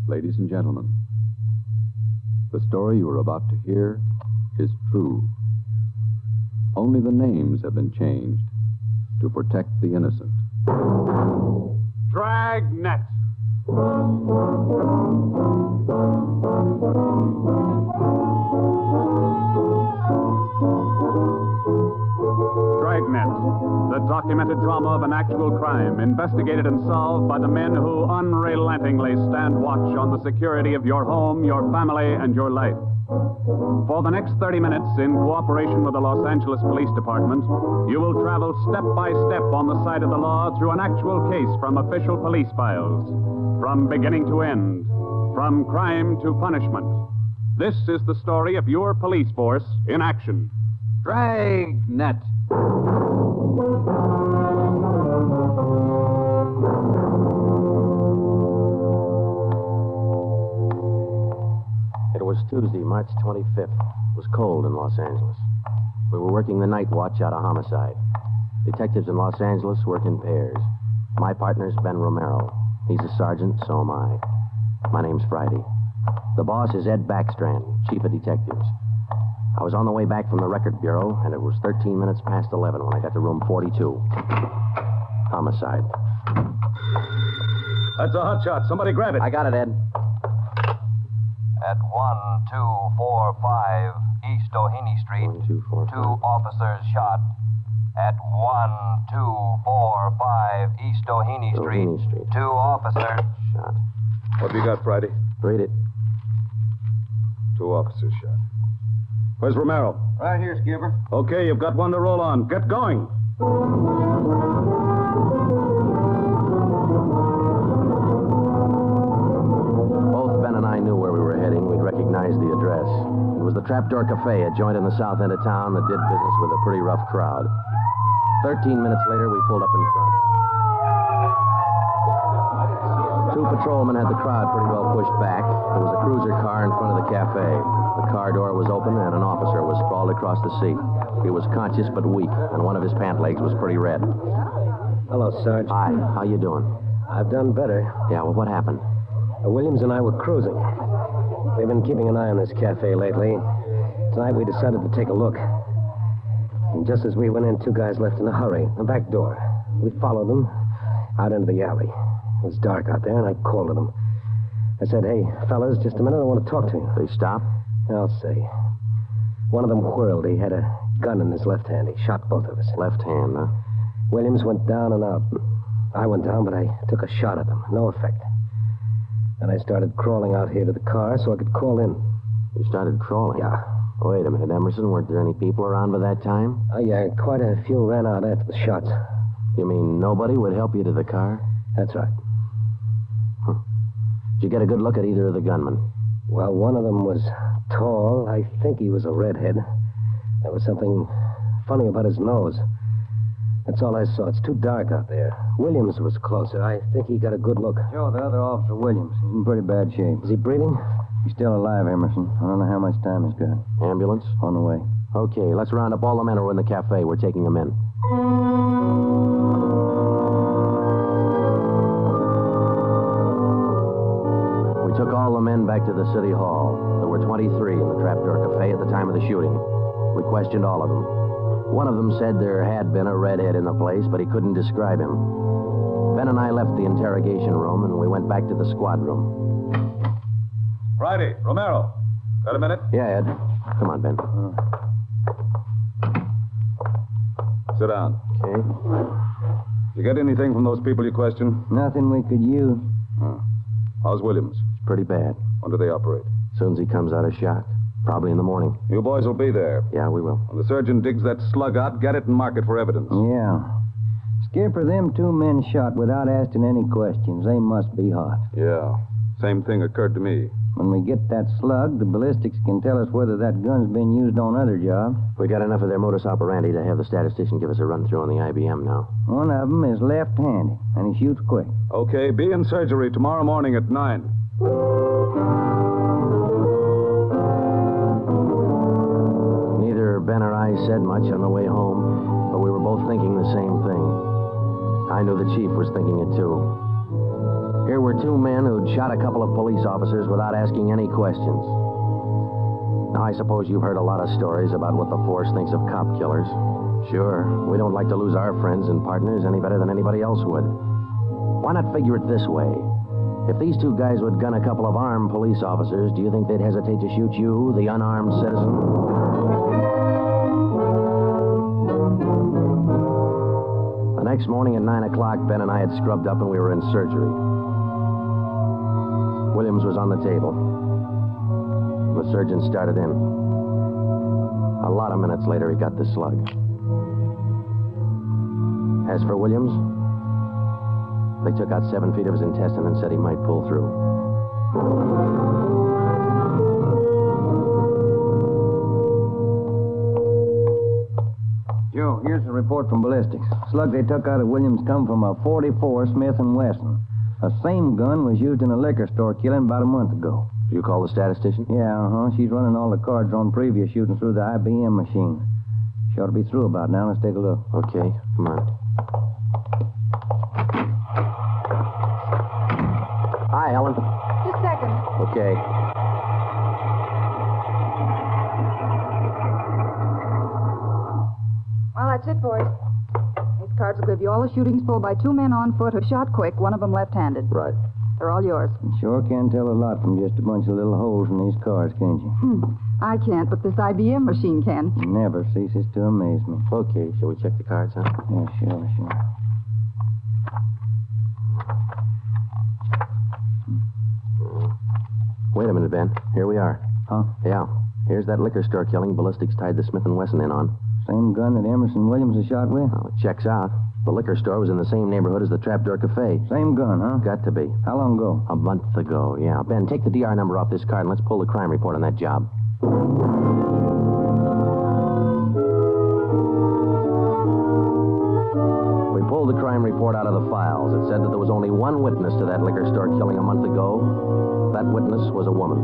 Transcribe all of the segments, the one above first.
Ladies and gentlemen, the story you are about to hear is true. Only the names have been changed to protect the innocent. Dragnet. Dragnet, the documented drama of an actual crime, investigated and solved by the men who unrelentingly stand watch on the security of your home, your family, and your life. For the next 30 minutes, in cooperation with the Los Angeles Police Department, you will travel step by step on the side of the law through an actual case from official police files, from beginning to end, from crime to punishment. This is the story of your police force in action. Dragnet. It was Tuesday, March 25th. It was cold in Los Angeles. We were working the night watch out of homicide. Detectives in Los Angeles work in pairs. My partner's Ben Romero. He's a sergeant, so am I. My name's Friday. The boss is Ed Backstrand, chief of detectives. I was on the way back from the record bureau, and it was 13 minutes past 11 when I got to room 42. Homicide. That's a hot shot. Somebody grab it. I got it, Ed. At 1245 East Doheny Street, 1, 2, 4, 2 officers shot. At 1245 East Doheny Street, 2 officers shot. What have you got, Friday? Read it. 2 officers shot. Where's Romero? Right here, Skipper. Okay, you've got one to roll on. Get going. Both Ben and I knew where we were heading. We'd recognized the address. It was the Trapdoor Cafe, a joint in the south end of town that did business with a pretty rough crowd. 13 minutes later, we pulled up in front. 2 patrolmen had the crowd pretty well pushed back. There was a cruiser car in front of the cafe. The car door was open, and an officer was sprawled across the seat. He was conscious but weak, and one of his pant legs was pretty red. Hello, Sarge. Hi, how you doing? I've done better. Yeah, well, what happened? Williams and I were cruising. We've been keeping an eye on this cafe lately. Tonight we decided to take a look. And just as we went in, 2 guys left in a hurry. The back door. We followed them out into the alley. It was dark out there, and I called to them. I said, hey, fellas, just a minute, I want to talk to you. They stopped? I'll say. One of them whirled. He had a gun in his left hand. He shot both of us. Left hand, huh? Williams went down and out. I went down, but I took a shot at them. No effect. Then I started crawling out here to the car so I could call in. You started crawling? Yeah. Wait a minute, Emerson. Weren't there any people around by that time? Oh, yeah, quite a few ran out after the shots. You mean nobody would help you to the car? That's right. Did you get a good look at either of the gunmen? Well, one of them was tall. I think he was a redhead. There was something funny about his nose. That's all I saw. It's too dark out there. Williams was closer. I think he got a good look. Joe, the other officer, Williams. He's in pretty bad shape. Is he breathing? He's still alive, Emerson. I don't know how much time he's got. Ambulance? On the way. Okay, let's round up all the men who are in the cafe. We're taking them in. We took all the men back to the city hall. There were 23 in the Trapdoor Cafe at the time of the shooting. We questioned all of them. One of them said there had been a redhead in the place, but he couldn't describe him. Ben and I left the interrogation room, and we went back to the squad room. Friday, Romero. Got a minute? Yeah, Ed. Come on, Ben. Sit down. Okay. You get anything from those people you questioned? Nothing we could use. How's Williams? Pretty bad. When do they operate? As soon as he comes out of shock. Probably in the morning. You boys will be there. Yeah, we will. When the surgeon digs that slug out, get it and mark it for evidence. Yeah. Skipper, them 2 men shot without asking any questions. They must be hot. Yeah. Same thing occurred to me. When we get that slug, the ballistics can tell us whether that gun's been used on other jobs. We got enough of their modus operandi to have the statistician give us a run-through on the IBM now. One of them is left-handed, and he shoots quick. Okay, be in surgery tomorrow morning at 9. Neither Ben or I said much on the way home, but we were both thinking the same thing. I knew the chief was thinking it too. Here were 2 men who'd shot a couple of police officers without asking any questions. Now, I suppose you've heard a lot of stories about what the force thinks of cop killers. Sure, we don't like to lose our friends and partners any better than anybody else would. Why not figure it this way? If these two guys would gun a couple of armed police officers, do you think they'd hesitate to shoot you, the unarmed citizen? The next morning at 9 o'clock, Ben and I had scrubbed up and we were in surgery. Williams was on the table. The surgeon started in. A lot of minutes later, he got the slug. As for Williams, they took out 7 feet of his intestine and said he might pull through. Joe, here's the report from ballistics. Slug they took out of Williams come from a .44 Smith & Wesson. The same gun was used in a liquor store killing about a month ago. You call the statistician? Yeah, She's running all the cards on previous shooting through the IBM machine. She ought to be through about now. Let's take a look. Okay, come on. Hi, Helen. Just a second. Okay. Well, that's it, boys. These cards will give you all the shootings pulled by 2 men on foot who shot quick, one of them left-handed. Right. They're all yours. You sure can tell a lot from just a bunch of little holes in these cards, can't you? I can't, but this IBM machine can. It never ceases to amaze me. Okay, shall we check the cards, huh? Yeah, sure. Wait a minute, Ben. Here we are. Huh? Yeah. Here's that liquor store killing ballistics tied the Smith & Wesson in on. Same gun that Emerson Williams was shot with? Well, it checks out. The liquor store was in the same neighborhood as the Trapdoor Cafe. Same gun, huh? Got to be. How long ago? A month ago, yeah. Ben, take the DR number off this card and let's pull the crime report on that job. We pulled the crime report out of the files. It said that there was only one witness to that liquor store killing a month ago. That witness was a woman.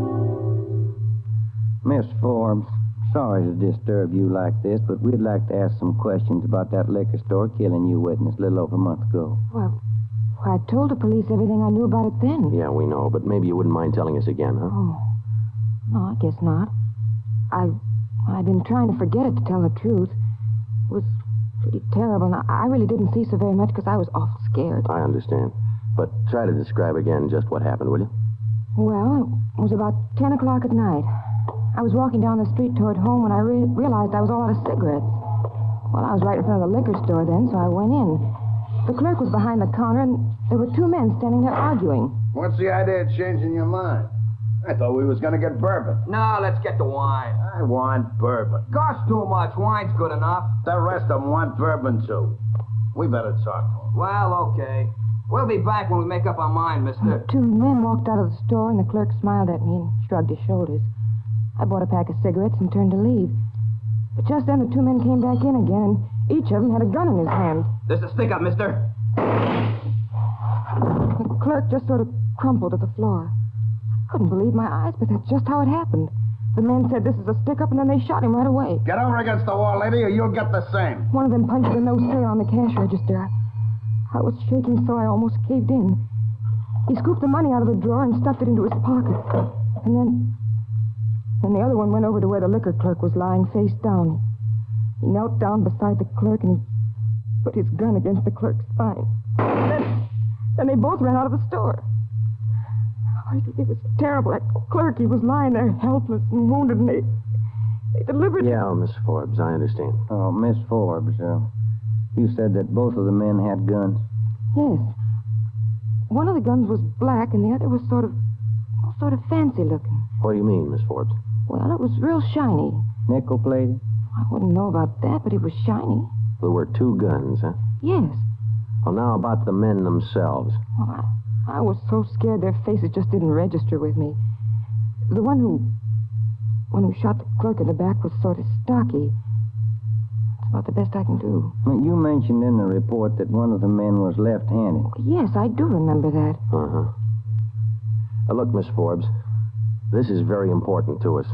Miss Forbes, sorry to disturb you like this, but we'd like to ask some questions about that liquor store killing you witness a little over a month ago. Well, I told the police everything I knew about it then. Yeah, we know, but maybe you wouldn't mind telling us again, huh? Oh. No, I guess not. I've been trying to forget it, to tell the truth. It was pretty terrible, and I really didn't see so very much because I was awful scared. I understand. But try to describe again just what happened, will you? Well, it was about 10 o'clock at night. I was walking down the street toward home when I realized I was all out of cigarettes. Well, I was right in front of the liquor store then, so I went in. The clerk was behind the counter, and there were 2 men standing there arguing. What's the idea of changing your mind? I thought we was going to get bourbon. No, let's get the wine. I want bourbon. Costs too much. Wine's good enough. The rest of them want bourbon, too. We better talk to them. Well, okay. We'll be back when we make up our mind, mister. 2 men walked out of the store, and the clerk smiled at me and shrugged his shoulders. I bought a pack of cigarettes and turned to leave. But just then, the 2 men came back in again, and each of them had a gun in his hand. This is a stick-up, mister. The clerk just sort of crumpled to the floor. I couldn't believe my eyes, but that's just how it happened. The men said this is a stick-up, and then they shot him right away. Get over against the wall, lady, or you'll get the same. One of them punched the no sale on the cash register. I was shaking so I almost caved in. He scooped the money out of the drawer and stuffed it into his pocket. And then the other one went over to where the liquor clerk was lying face down. He knelt down beside the clerk and he put his gun against the clerk's spine. Then they both ran out of the store. Oh, it was terrible. That clerk, he was lying there helpless and wounded, and they deliberately... Yeah, Miss Forbes, I understand. Oh, Miss Forbes, you said that both of the men had guns? Yes. One of the guns was black and the other was sort of fancy looking. What do you mean, Miss Forbes? Well, it was real shiny. Nickel-plated? I wouldn't know about that, but it was shiny. There were 2 guns, huh? Yes. Well, now about the men themselves. Well, I was so scared their faces just didn't register with me. The one who shot the clerk in the back was sort of stocky. That's about the best I can do. You mentioned in the report that one of the men was left-handed. Yes, I do remember that. Uh-huh. Look, Miss Forbes, this is very important to us.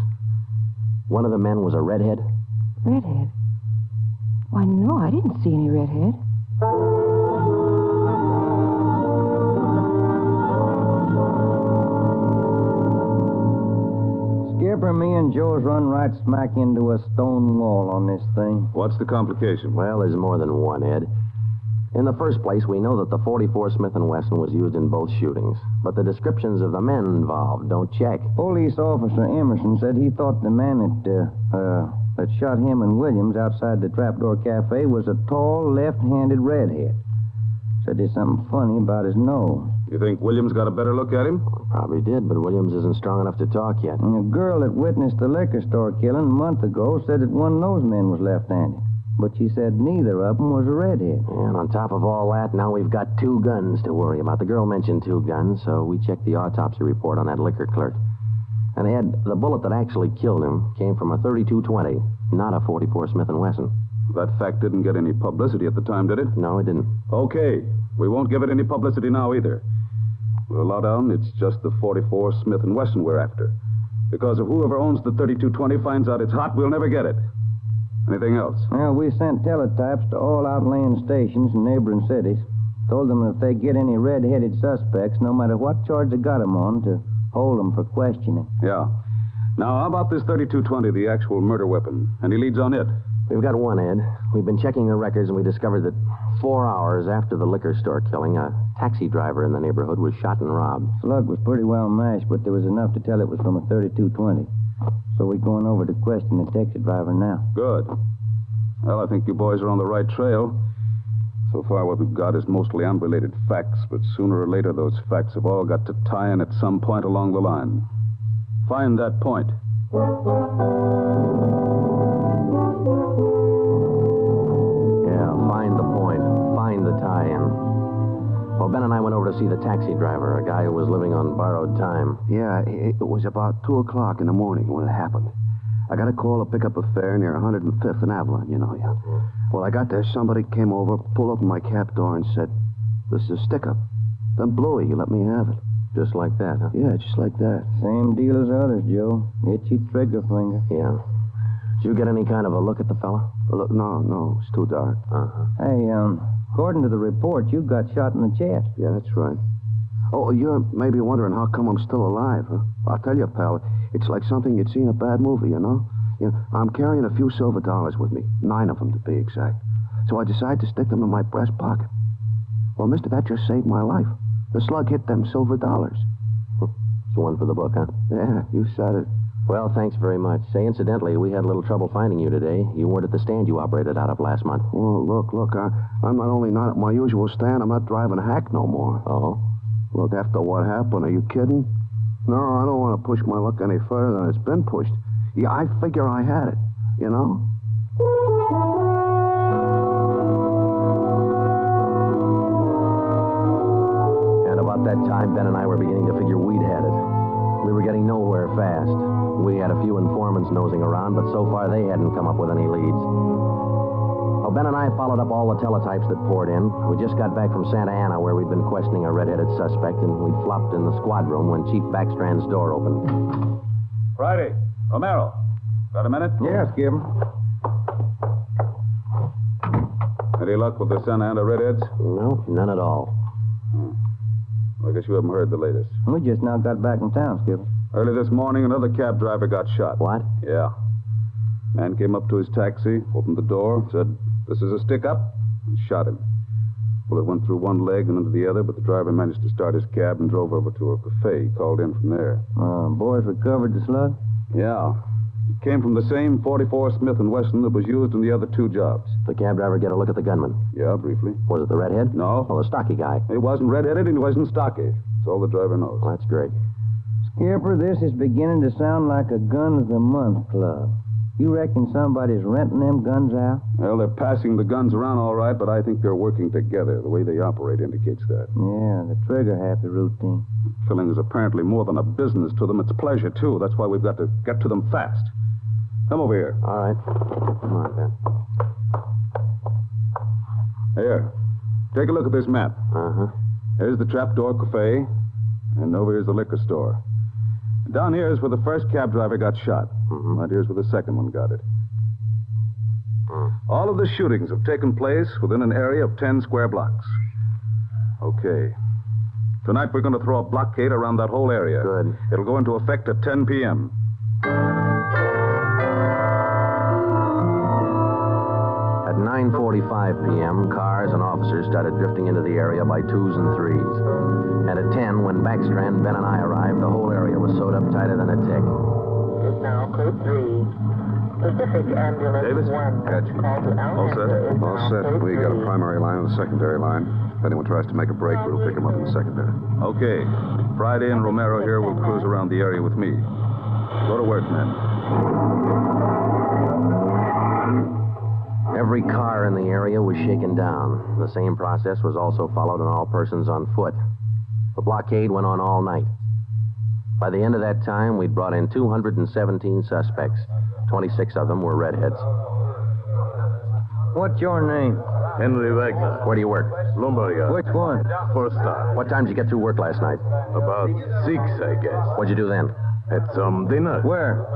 One of the men was a redhead. Redhead? Why, no, I didn't see any redhead. Skipper, me and Joe's run right smack into a stone wall on this thing. What's the complication? Well, there's more than one, Ed. In the first place, we know that the .44 Smith & Wesson was used in both shootings, but the descriptions of the men involved don't check. Police officer Emerson said he thought the man that shot him and Williams outside the Trapdoor Cafe was a tall, left-handed redhead. Said there's something funny about his nose. You think Williams got a better look at him? Probably did, but Williams isn't strong enough to talk yet. And a girl that witnessed the liquor store killing a month ago said that one of those men was left-handed. But she said neither of them was a redhead. And on top of all that, now we've got 2 guns to worry about. The girl mentioned 2 guns, so we checked the autopsy report on that liquor clerk. And Ed, the bullet that actually killed him came from a .32-20, not a .44 Smith & Wesson. That fact didn't get any publicity at the time, did it? No, it didn't. Okay. We won't give it any publicity now either. We'll allow down it's just the .44 Smith & Wesson we're after. Because if whoever owns the .32-20 finds out it's hot, we'll never get it. Anything else? Well, we sent teletypes to all outlying stations in neighboring cities. Told them if they get any red-headed suspects, no matter what charge they got them on, to hold them for questioning. Yeah. Now, how about this .32-20, the actual murder weapon? Any leads on it? We've got one, Ed. We've been checking the records, and we discovered that 4 hours after the liquor store killing, a taxi driver in the neighborhood was shot and robbed. Slug was pretty well mashed, but there was enough to tell it was from a .32-20. So we're going over to question the taxi driver now. Good. Well, I think you boys are on the right trail. So far, what we've got is mostly unrelated facts, but sooner or later, those facts have all got to tie in at some point along the line. Find that point. Yeah, find the point. Find the tie-in. Well, Ben and I went over to see the taxi driver, a guy who was living on borrowed time. Yeah, it was about 2 o'clock in the morning when it happened. I got a call to pick up a fare near 105th and Avalon, you know. Yeah. Well, I got there, somebody came over, pulled open my cab door and said, "This is a stick-up." Then blew it. You let me have it. Just like that, huh? Yeah, just like that. Same deal as others, Joe. Itchy trigger finger. Yeah. Did you get any kind of a look at the fella? Look, no, it's too dark. Uh-huh. Hey, according to the report, you got shot in the chest. Yeah, that's right. Oh, you're maybe wondering how come I'm still alive, huh? I'll tell you, pal, it's like something you'd see in a bad movie, you know? I'm carrying a few silver dollars with me, 9 of them to be exact. So I decided to stick them in my breast pocket. Well, mister, that just saved my life. The slug hit them silver dollars. It's one for the book, huh? Yeah, you said it. Well, thanks very much. Say, incidentally, we had a little trouble finding you today. You weren't at the stand you operated out of last month. Well, look, I'm not only not at my usual stand, I'm not driving a hack no more. Oh? Look, after what happened, are you kidding? No, I don't want to push my luck any further than it's been pushed. Yeah, I figure I had it, you know? And about that time, Ben and I were beginning to figure we'd had it. We were getting nowhere fast. We had a few informants nosing around, but so far they hadn't come up with any leads. Well, Ben and I followed up all the teletypes that poured in. We just got back from Santa Ana, where we'd been questioning a red-headed suspect, and we'd flopped in the squad room when Chief Backstrand's door opened. Friday. Romero. Got a minute? Yeah, Skipper. Any luck with the Santa Ana redheads? No, none at all. Well, I guess you haven't heard the latest. We just now got back in town, Skipper. Early this morning, another cab driver got shot. What? Yeah. Man came up to his taxi, opened the door, said, "This is a stick-up," and shot him. Well, it went through one leg and into the other, but the driver managed to start his cab and drove over to a cafe. He called in from there. Boys recovered the slug? Yeah. It came from the same .44 Smith & Wesson that was used in the other 2 jobs. The cab driver get a look at the gunman? Yeah, briefly. Was it the redhead? No. Well, the stocky guy. He wasn't red-headed and he wasn't stocky. That's all the driver knows. Well, that's great. Skipper, this is beginning to sound like a gun of the month club. You reckon somebody's renting them guns out? Well, they're passing the guns around all right, but I think they're working together. The way they operate indicates that. Yeah, the trigger-happy routine. Killing is apparently more than a business to them. It's pleasure, too. That's why we've got to get to them fast. Come over here. All right. Come on, Ben. Here. Take a look at this map. Uh-huh. Here's the Trapdoor Cafe, and over here's the liquor store. Down here is where the first cab driver got shot. Mm-hmm. Right here's where the second one got it. All of the shootings have taken place within an area of 10 square blocks. Okay. Tonight we're going to throw a blockade around that whole area. Good. It'll go into effect at 10 p.m. 9:45 p.m., cars and officers started drifting into the area by twos and threes. And at 10, when Backstrand, Ben, and I arrived, the whole area was sewed up tighter than a tick. Is now code 3. Pacific Ambulance Davis? 1. Gotcha. Call to All set? All set. We got a primary line and a secondary line. If anyone tries to make a break, we'll pick them up in the secondary. Okay. Friday and Romero here will cruise around the area with me. Go to work, men. Every car in the area was shaken down. The same process was also followed on all persons on foot. The blockade went on all night. By the end of that time, we'd brought in 217 suspects. 26 of them were redheads. What's your name? Henry Wagner. Where do you work? Lumber yard. Which one? First star. What time did you get through work last night? About 6, I guess. What'd you do then? Had some dinner. Where?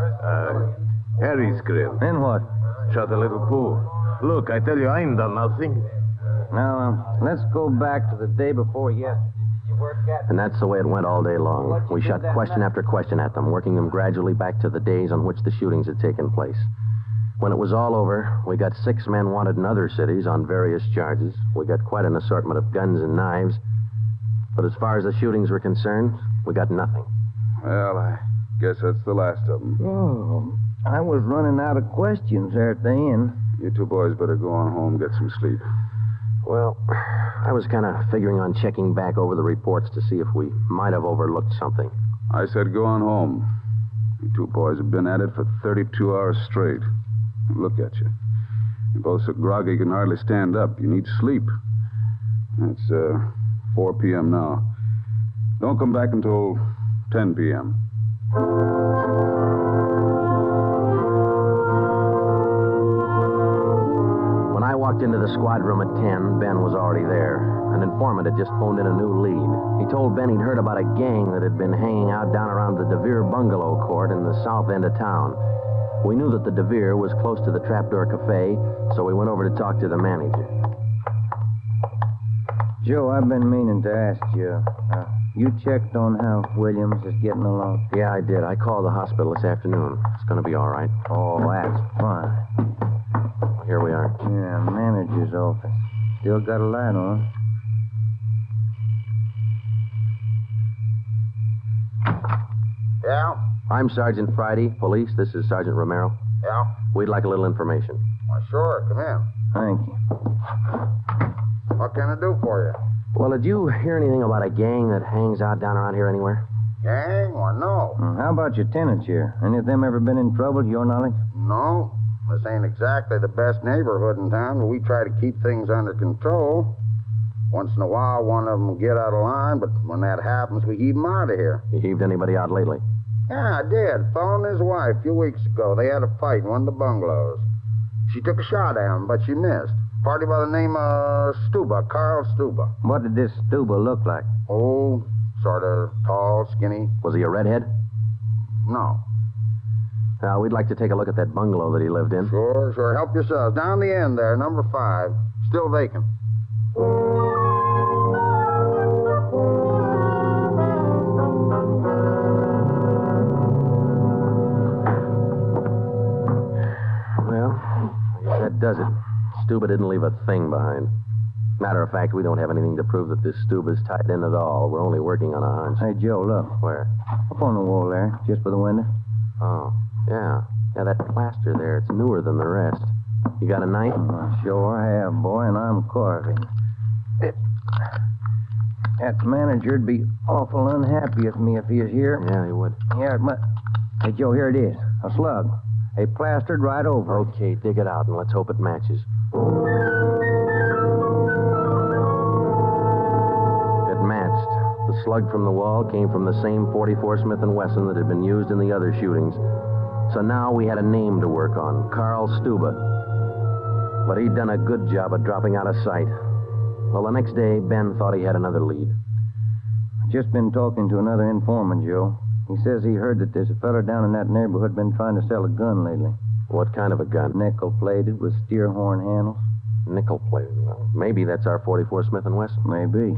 Harry's grill. Then what? Shot a little pool. Look, I tell you, I ain't done nothing. Now, let's go back to the day before yesterday. Did you work at... And that's the way it went all day long. We shot question after question at them, working them gradually back to the days on which the shootings had taken place. When it was all over, we got 6 men wanted in other cities on various charges. We got quite an assortment of guns and knives. But as far as the shootings were concerned, we got nothing. Well, I guess that's the last of them. Oh, I was running out of questions there at the end. You two boys better go on home, get some sleep. Well, I was kind of figuring on checking back over the reports to see if we might have overlooked something. I said go on home. You two boys have been at it for 32 hours straight. Look at you. You're both so groggy you can hardly stand up. You need sleep. It's 4 p.m. now. Don't come back until 10 p.m. When I walked into the squad room at 10, Ben was already there. An informant had just phoned in a new lead. He told Ben he'd heard about a gang that had been hanging out down around the DeVere bungalow court in the south end of town. We knew that the DeVere was close to the Trapdoor Cafe, so we went over to talk to the manager. Joe, I've been meaning to ask you. You checked on how Williams is getting along? Yeah, I did. I called the hospital this afternoon. It's going to be all right. Oh, that's fine. Well, here we are. Yeah, manager's office. Still got a light on. Yeah? I'm Sergeant Friday, police. This is Sergeant Romero. Yeah? We'd like a little information. Why, sure. Come in. Thank you. What can I do for you? Well, did you hear anything about a gang that hangs out down around here anywhere? Gang? Why, no. How about your tenants here? Any of them ever been in trouble, to your knowledge? No. This ain't exactly the best neighborhood in town, but we try to keep things under control. Once in a while, one of them will get out of line, but when that happens, we heave them out of here. You heaved anybody out lately? Yeah, I did. A fellow and his wife a few weeks ago. They had a fight in one of the bungalows. She took a shot at him, but she missed. Party by the name of Stuba, Carl Stuba. What did this Stuba look like? Oh, sort of tall, skinny. Was he a redhead? No. We'd like to take a look at that bungalow that he lived in. Sure. Help yourselves. Down the end there, number 5. Still vacant. Well, I guess that does it. Stuba didn't leave a thing behind. Matter of fact, we don't have anything to prove that this Stuba's tied in at all. We're only working on a hunch. Hey, Joe, look. Where? Up on the wall there, just by the window. Oh, yeah. Yeah, that plaster there, it's newer than the rest. You got a knife? I sure have, boy, and I'm carving. That manager'd be awful unhappy with me if he was here. Yeah, he would. Yeah, but... Hey, Joe, here it is. A slug. They plastered right over it. Okay, dig it out, and let's hope it matches. It matched. The slug from the wall came from the same .44 Smith & Wesson that had been used in the other shootings. So now we had a name to work on, Carl Stuba. But he'd done a good job of dropping out of sight. Well, the next day, Ben thought he had another lead. Just been talking to another informant, Joe. He says he heard that there's a fella down in that neighborhood been trying to sell a gun lately. What kind of a gun? Nickel-plated with steer horn handles. Nickel-plated? Well, maybe that's our .44 Smith & Wesson. Maybe.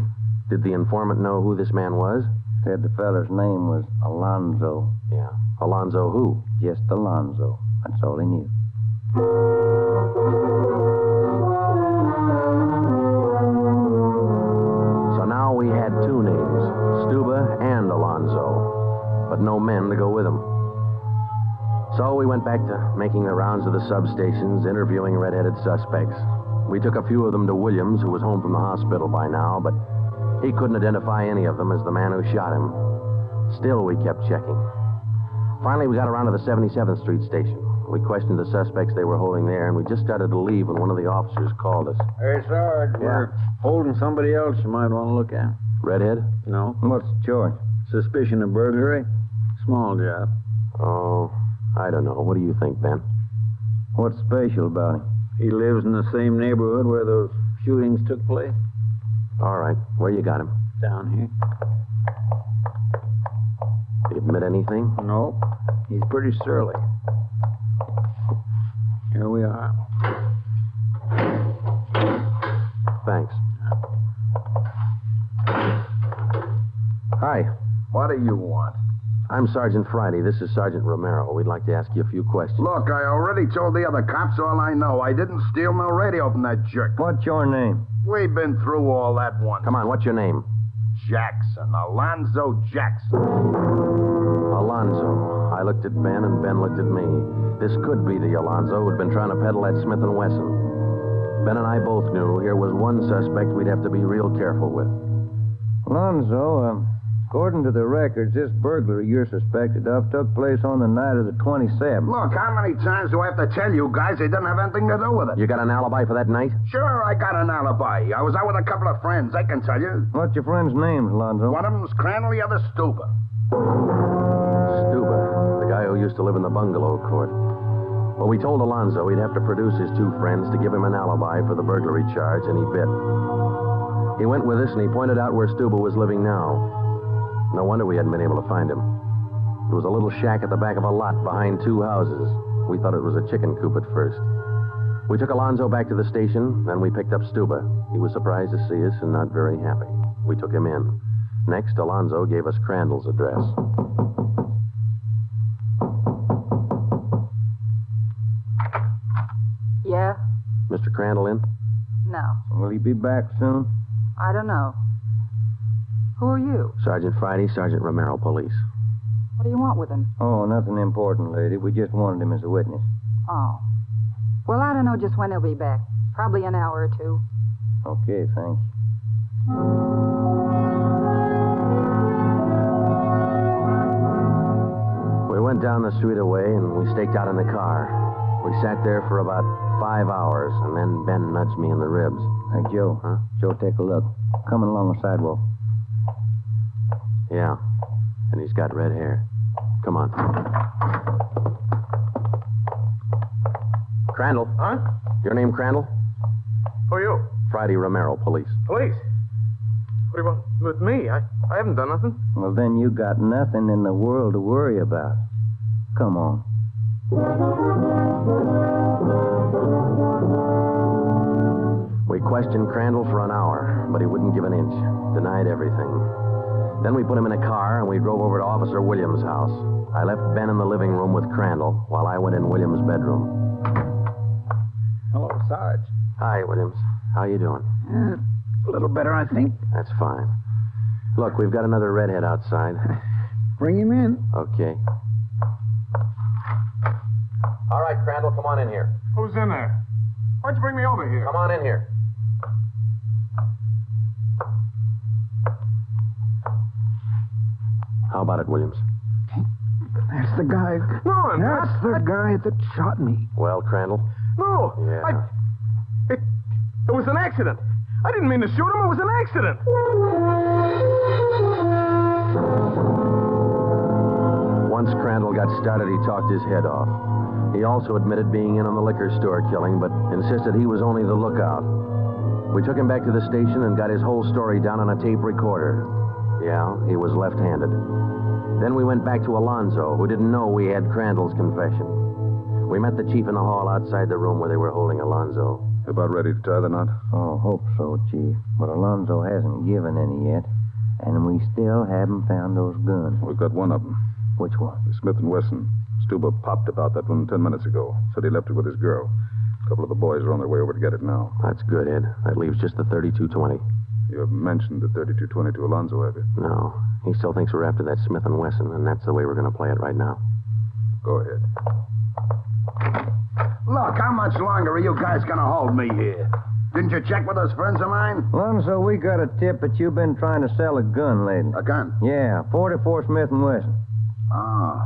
Did the informant know who this man was? Said the feller's name was Alonzo. Yeah. Alonzo who? Just Alonzo. That's all he knew. but no men to go with him. So we went back to making the rounds of the substations, interviewing red-headed suspects. We took a few of them to Williams, who was home from the hospital by now, but he couldn't identify any of them as the man who shot him. Still, we kept checking. Finally, we got around to the 77th Street station. We questioned the suspects they were holding there, and we just started to leave when one of the officers called us. Hey, Sarge, we're holding somebody else you might want to look at. Redhead? No. What's the charge? Suspicion of burglary. Small job. Oh, I don't know. What do you think, Ben? What's special about him? He lives in the same neighborhood where those shootings took place. All right. Where you got him? Down here. Did he admit anything? No. He's pretty surly. Here we are. Thanks. Hi. What do you want? I'm Sergeant Friday. This is Sergeant Romero. We'd like to ask you a few questions. Look, I already told the other cops all I know. I didn't steal no radio from that jerk. What's your name? We've been through all that once. Come on, what's your name? Jackson. Alonzo Jackson. Alonzo. I looked at Ben, and Ben looked at me. This could be the Alonzo who'd been trying to peddle that Smith & Wesson. Ben and I both knew here was one suspect we'd have to be real careful with. Alonzo, according to the records, this burglary you're suspected of took place on the night of the 27th. Look, how many times do I have to tell you guys it didn't have anything to do with it? You got an alibi for that night? Sure, I got an alibi. I was out with a couple of friends. I can tell you. What's your friends' names, Alonzo? One of them's Crandall, the other Stuba. Stuba, the guy who used to live in the bungalow court. Well, we told Alonzo he'd have to produce his two friends to give him an alibi for the burglary charge, and he bit. He went with us, and he pointed out where Stuba was living now. No wonder we hadn't been able to find him. It was a little shack at the back of a lot behind two houses. We thought it was a chicken coop at first. We took Alonzo back to the station, then we picked up Stuba. He was surprised to see us and not very happy. We took him in. Next, Alonzo gave us Crandall's address. Yeah? Mr. Crandall in? No. Will he be back soon? I don't know. Who are you? Sergeant Friday, Sergeant Romero, police. What do you want with him? Oh, nothing important, lady. We just wanted him as a witness. Oh. Well, I don't know just when he'll be back. Probably an hour or two. Okay, thanks. We went down the street away, and we staked out in the car. We sat there for about 5 hours, and then Ben nudged me in the ribs. Hey, Joe. Huh? Joe, take a look. Coming along the sidewalk. Yeah, and he's got red hair. Come on. Crandall. Huh? Your name Crandall? Who are you? Friday Romero, police. Police? What do you want with me? I haven't done nothing. Well, then you got nothing in the world to worry about. Come on. We questioned Crandall for an hour, but he wouldn't give an inch. Denied everything. Then we put him in a car, and we drove over to Officer Williams' house. I left Ben in the living room with Crandall, while I went in Williams' bedroom. Hello, Sarge. Hi, Williams. How you doing? A little better, I think. That's fine. Look, we've got another redhead outside. Bring him in. Okay. All right, Crandall, come on in here. Who's in there? Why'd you bring me over here? Come on in here. How about it, Williams? That's the guy. No, I'm not. That's the guy that shot me. Well, Crandall? No. Yeah. It was an accident. I didn't mean to shoot him. It was an accident. Once Crandall got started, he talked his head off. He also admitted being in on the liquor store killing, but insisted he was only the lookout. We took him back to the station and got his whole story down on a tape recorder. Yeah, he was left-handed. Then we went back to Alonzo, who didn't know we had Crandall's confession. We met the chief in the hall outside the room where they were holding Alonzo. About ready to tie the knot? Oh, hope so, Chief. But Alonzo hasn't given any yet, and we still haven't found those guns. We've got one of them. Which one? The Smith & Wesson. Stuba popped about that one 10 minutes ago. Said he left it with his girl. A couple of the boys are on their way over to get it now. That's good, Ed. That leaves just the .32-20. You haven't mentioned the 3220 to Alonzo, have you? No. He still thinks we're after that Smith & Wesson, and that's the way we're going to play it right now. Go ahead. Look, how much longer are you guys gonna hold me here? Didn't you check with those friends of mine? Alonzo, we got a tip that you've been trying to sell a gun lately. A gun? Yeah, 44 Smith & Wesson. Oh.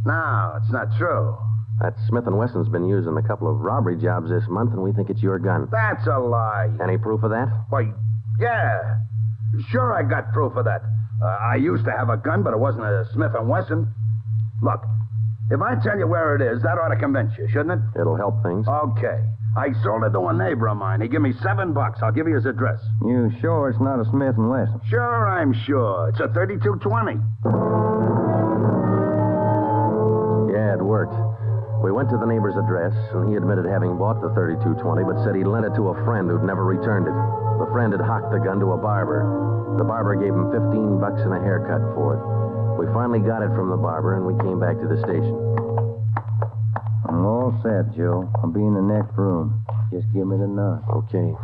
No, it's not true. That Smith & Wesson's been used in a couple of robbery jobs this month, and we think it's your gun. That's a lie. Any proof of that? Why, yeah. Sure, I got proof of that. I used to have a gun, but it wasn't a Smith & Wesson. Look, if I tell you where it is, that ought to convince you, shouldn't it? It'll help things. Okay. I sold it to a neighbor of mine. He gave me $7. I'll give you his address. You sure it's not a Smith & Wesson? Sure, I'm sure. It's a 3220. Yeah, it worked. We went to the neighbor's address, and he admitted having bought the 3220, but said he'd lent it to a friend who'd never returned it. The friend had hocked the gun to a barber. The barber gave him $15 and a haircut for it. We finally got it from the barber, and we came back to the station. I'm all set, Joe. I'll be in the next room. Just give me the nod. Okay.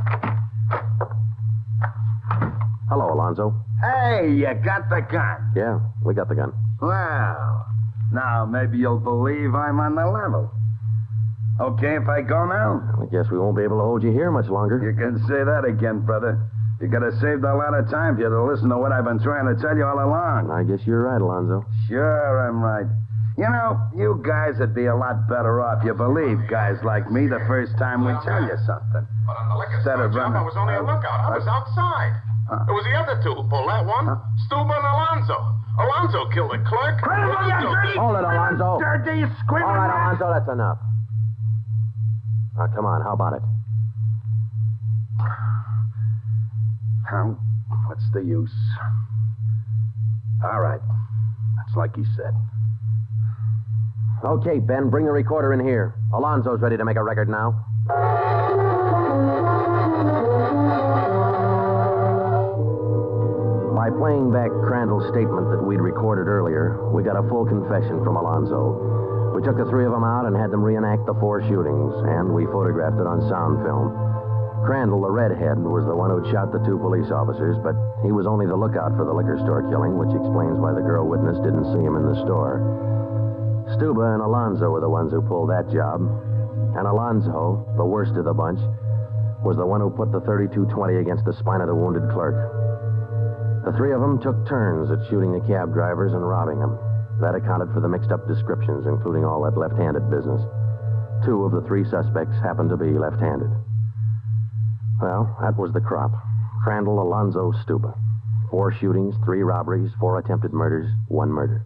Hello, Alonzo. Hey, you got the gun. Yeah, we got the gun. Well, now maybe you'll believe I'm on the level. Okay if I go now? I guess we won't be able to hold you here much longer. You can say that again, brother. You could have saved a lot of time if you'd have listened to what I've been trying to tell you all along. I guess you're right, Alonzo. Sure, I'm right. You know, you guys would be a lot better off. You believe guys like me the first time we tell you something. But on the liquor Instead store of job, running- I was only a lookout. I was outside. It was the other two who pulled that one. Stuba and Alonzo. Alonzo killed the clerk. Hold it, Alonzo. Dirty, screaming All right, rat. Alonzo, that's enough. Now, come on, how about it? What's the use? All right. That's like he said. Okay, Ben, bring the recorder in here. Alonzo's ready to make a record now. By playing back Crandall's statement that we'd recorded earlier, we got a full confession from Alonzo. We took the three of them out and had them reenact the 4 shootings, and we photographed it on sound film. Crandall, the Redhead, was the one who'd shot the 2 police officers, but he was only the lookout for the liquor store killing, which explains why the girl witness didn't see him in the store. Stuba and Alonzo were the ones who pulled that job, and Alonzo, the worst of the bunch, was the one who put the 3220 against the spine of the wounded clerk. The 3 of them took turns at shooting the cab drivers and robbing them. That accounted for the mixed-up descriptions, including all that left-handed business. 2 of the 3 suspects happened to be left-handed. Well, that was the crop. Crandall, Alonzo, Stuba. 4 shootings, 3 robberies, 4 attempted murders, 1 murder.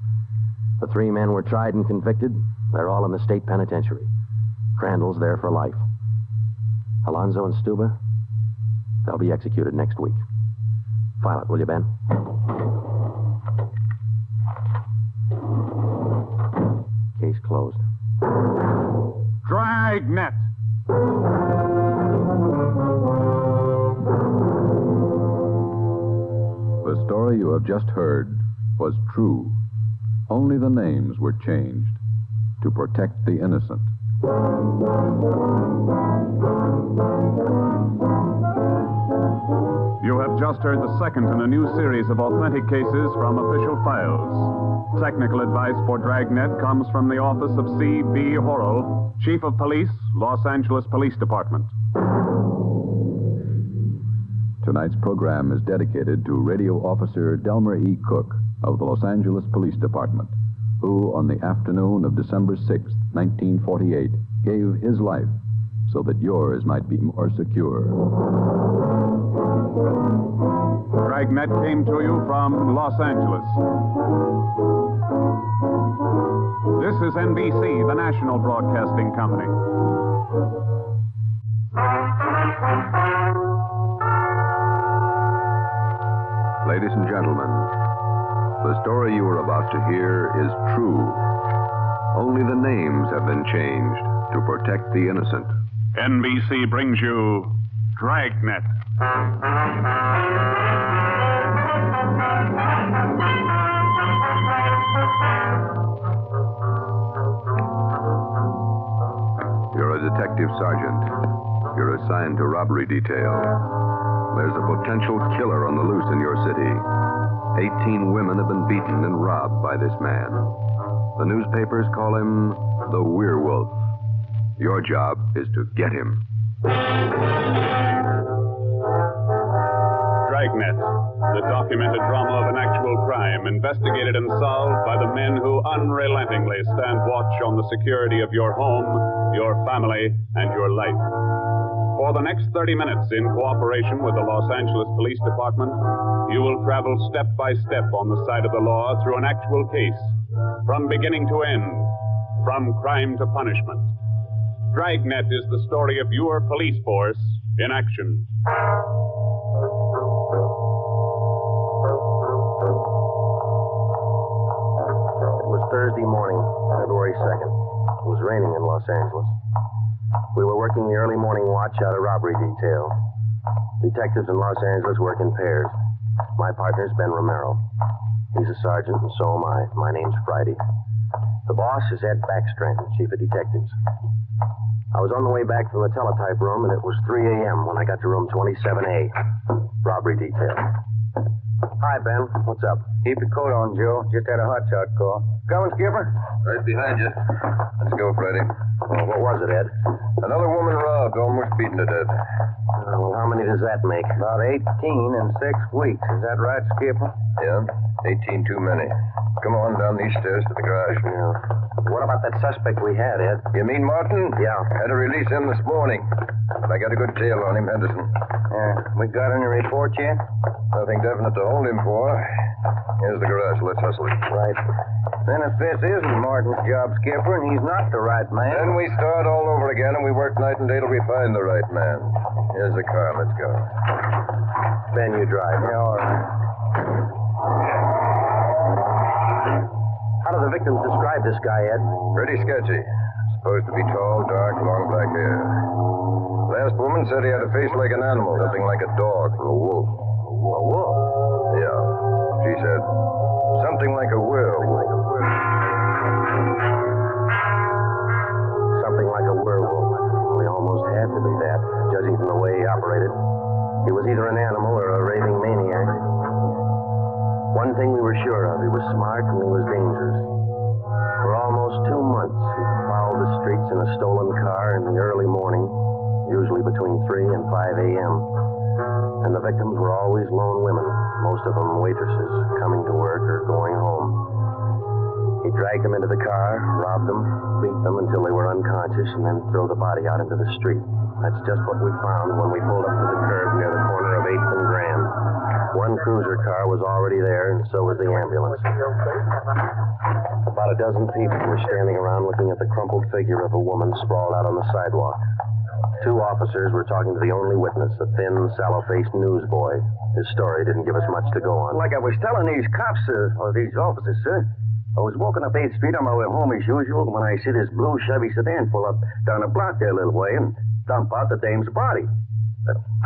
The 3 men were tried and convicted. They're all in the state penitentiary. Crandall's there for life. Alonzo and Stuba, they'll be executed next week. File it, will you, Ben? Case closed. Dragnet. The story you have just heard was true. Only the names were changed to protect the innocent. You have just heard the second in a new series of authentic cases from official files. Technical advice for Dragnet comes from the office of C.B. Horrell, Chief of Police, Los Angeles Police Department. Tonight's program is dedicated to Radio Officer Delmer E. Cook of the Los Angeles Police Department, who, on the afternoon of December 6, 1948, gave his life so that yours might be more secure. Dragnet came to you from Los Angeles. This is NBC, the national broadcasting company. Ladies and gentlemen, the story you are about to hear is true. Only the names have been changed to protect the innocent. NBC brings you Dragnet. You're a detective sergeant. You're assigned to robbery detail. There's a potential killer on the loose in your city. 18 women have been beaten and robbed by this man. The newspapers call him the Werewolf. Your job is to get him. Dragnet, the documented drama of an actual crime, investigated and solved by the men who unrelentingly stand watch on the security of your home, your family, and your life. For the next 30 minutes, in cooperation with the Los Angeles Police Department, you will travel step by step on the side of the law through an actual case, from beginning to end, from crime to punishment. Dragnet is the story of your police force in action. It was Thursday morning, February 2nd. It was raining in Los Angeles. We were working the early morning watch out of robbery detail. Detectives in Los Angeles work in pairs. My partner's Ben Romero. He's a sergeant, and so am I. My name's Friday. The boss is Ed Backstrand, chief of detectives. I was on the way back from the teletype room, and it was 3 a.m. when I got to room 27A. Robbery detail. Hi, Ben. What's up? Keep your coat on, Joe. Just had a hotshot call. Coming, Skipper? Right behind you. Let's go, Freddie. Well, what was it, Ed? Another woman robbed, almost beaten to death. Well, how many does that make? About 18 in 6 weeks. Is that right, Skipper? Yeah, 18 too many. Come on down these stairs to the garage. Yeah. What about that suspect we had, Ed? You mean Martin? Yeah. Had to release him this morning. But I got a good tail on him, Henderson. We got any report yet? Nothing definite to hold him for. Here's the garage. Let's hustle it. Right. Then if this isn't Martin's job, Skipper, and he's not the right man... Then we start all over again, and we work night and day till we find the right man. Here's the car. Let's go. Ben, you drive. Yeah, all right. How do the victims describe this guy, Ed? Pretty sketchy. Supposed to be tall, dark, long black hair. Last woman said he had a face like an animal, something like a dog or a wolf. A wolf? Yeah. She said something like a werewolf. Something like a werewolf. Well, he almost had to be that, judging from the way he operated. He was either an animal or a raving maniac. One thing we were sure of, he was smart and he was dangerous. For almost 2 months, he prowled the streets in a stolen car in the early morning, usually between 3 and 5 a.m. And the victims were always lone women, most of them waitresses, coming to work or going home. He dragged them into the car, robbed them, beat them until they were unconscious, and then throw the body out into the street. That's just what we found when we pulled up to the curb near the corner of 8th and Grand. One cruiser car was already there, and so was the ambulance. About a dozen people were standing around looking at the crumpled figure of a woman sprawled out on the sidewalk. 2 officers were talking to the only witness, a thin, sallow-faced newsboy. His story didn't give us much to go on. Like I was telling these cops, or these officers, sir, I was walking up 8th Street on my way home as usual when I see this blue Chevy sedan pull up down the block there a little way and dump out the dame's body.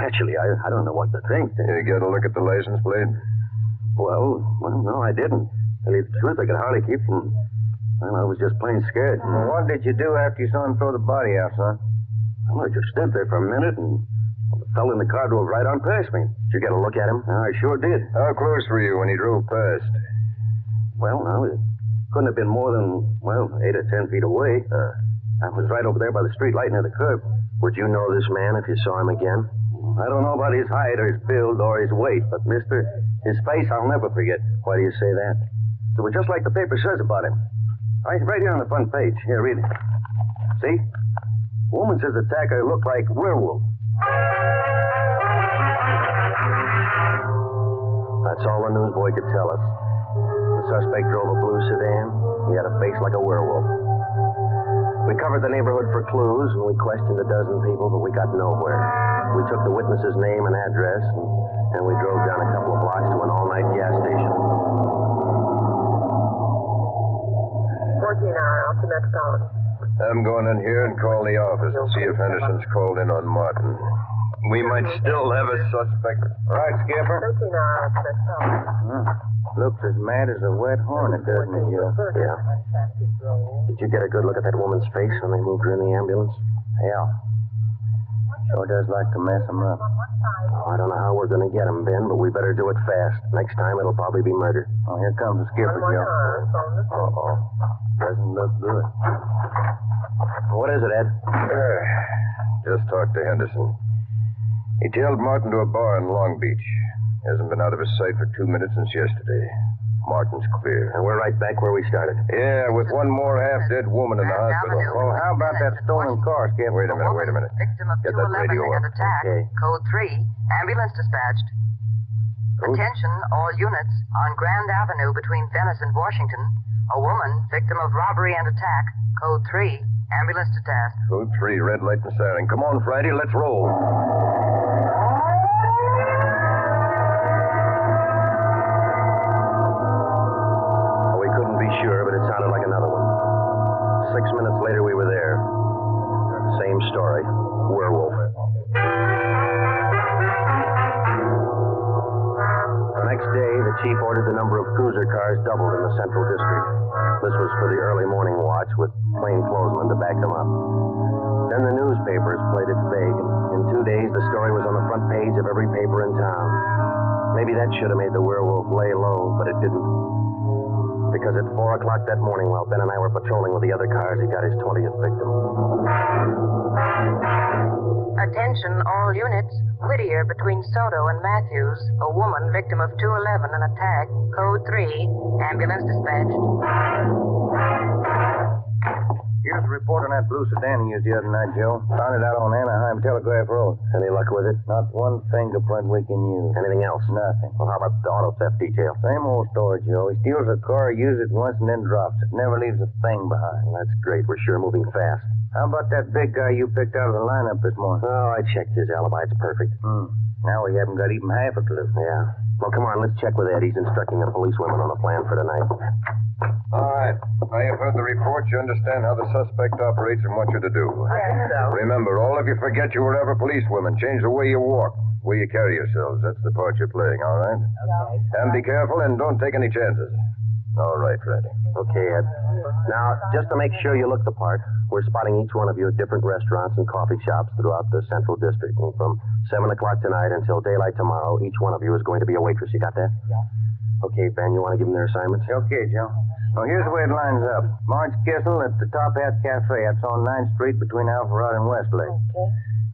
Actually, I don't know what to think. You get a look at the license plate? Well, no, I didn't. To tell you the truth, I could hardly keep from... Well, I was just plain scared. Well, what did you do after you saw him throw the body out, son? Well, I just stood there for a minute and the fellow in the car drove right on past me. Did you get a look at him? I sure did. How close were you when he drove past? Well, no, it couldn't have been more than, 8 or 10 feet away. I was right over there by the street light near the curb. Would you know this man if you saw him again? I don't know about his height or his build or his weight, but, mister, his face I'll never forget. Why do you say that? It was just like the paper says about him. Right here on the front page. Here, read it. See? Woman says attacker looked like werewolf. That's all the newsboy could tell us. The suspect drove a blue sedan. He had a face like a werewolf. We covered the neighborhood for clues, and we questioned a dozen people, but we got nowhere. We took the witness's name and address, and we drove down a couple of blocks to an all-night gas station. 14-hour ultimate phone. I'm going in here and call the office and see if Henderson's called in on Martin. We might still have a suspect. Right, Skipper? 13-hour ultimate phone. Looks as mad as a wet hornet, doesn't it, Joe? Yeah. Did you get a good look at that woman's face when they moved her in the ambulance? Yeah. Sure does like to mess them up. I don't know how we're going to get him, Ben, but we better do it fast. Next time, it'll probably be murder. Oh, here comes the skipper, Joe. Uh-oh. Doesn't look good. What is it, Ed? Just talked to Henderson. He tailed Martin to a bar in Long Beach. Hasn't been out of his sight for 2 minutes since yesterday. Martin's clear. And we're right back where we started. Yeah, with one more half-dead woman in the hospital. Oh, how about that stolen car, Skip? Wait a minute. Victim of Get that 211 radio and up. attack. Okay. Code 3. Ambulance dispatched. Code? Attention, all units. On Grand Avenue between Venice and Washington. A woman, victim of robbery and attack. Code 3. Ambulance to task. Code 3, red light and siren. Come on, Friday, let's roll. We couldn't be sure, but it sounded like another one. 6 minutes later, we were there. Same story. Werewolf. The next day, the chief ordered the number of cruiser cars doubled in the Central District. This was for the early morning watch with plainclothesmen to back them up. Then the newspapers played it vague, and in 2 days the story was on the front page of every paper in town. Maybe that should have made the werewolf lay low, but it didn't. Because at 4 o'clock that morning, while Ben and I were patrolling with the other cars, he got his 20th victim. Attention, all units. Whittier between Soto and Matthews. A woman, victim of 211 and attack. Code 3. Ambulance dispatched. Here's a report on that blue sedan he used the other night, Joe. Found it out on Anaheim Telegraph Road. Any luck with it? Not one fingerprint we can use. Anything else? Nothing. Well, how about the auto theft detail? Same old story, Joe. He steals a car, uses it once, and then drops it. Never leaves a thing behind. Well, that's great. We're sure moving fast. How about that big guy you picked out of the lineup this morning? Oh, I checked his alibi. It's perfect. Now we haven't got even half a clue. Yeah. Well, come on, let's check with Ed. He's instructing the policewomen on a plan for tonight. All right. Now you've heard the report. You understand how the suspect operates and what you're to do. I think so. Remember, all of you forget you were ever policewomen. Change the way you walk, the way you carry yourselves. That's the part you're playing, all right? Okay. And be careful and don't take any chances. All right, Freddy. Okay, Ed. Now, just to make sure you look the part, we're spotting each one of you at different restaurants and coffee shops throughout the Central District. And from 7 o'clock tonight until daylight tomorrow, each one of you is going to be a waitress. You got that? Yeah. Okay, Ben, you want to give them their assignments? Okay, Joe. Well, here's the way it lines up. Marge Kissel at the Top Hat Cafe. That's on 9th Street between Alpharetta and Westlake. Okay.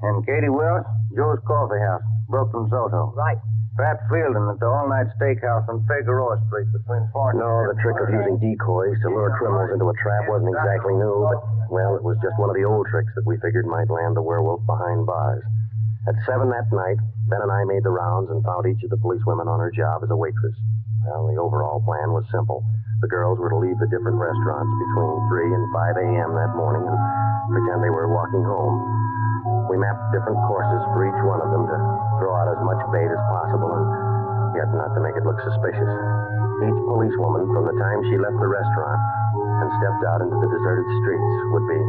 And Katie Wells, Joe's Coffee House, Brooklyn Soto. Right. Pat Fielding at the All-Night Steakhouse on Figueroa Street between 4th No, the trick of using decoys to lure criminals into a trap wasn't exactly new, but, well, it was just one of the old tricks that we figured might land the werewolf behind bars. At 7 that night, Ben and I made the rounds and found each of the policewomen on her job as a waitress. Well, the overall plan was simple. The girls were to leave the different restaurants between 3 and 5 a.m. that morning and pretend they were walking home. We mapped different courses for each one of them to throw out as much bait as possible and yet not to make it look suspicious. Each policewoman, from the time she left the restaurant and stepped out into the deserted streets, would be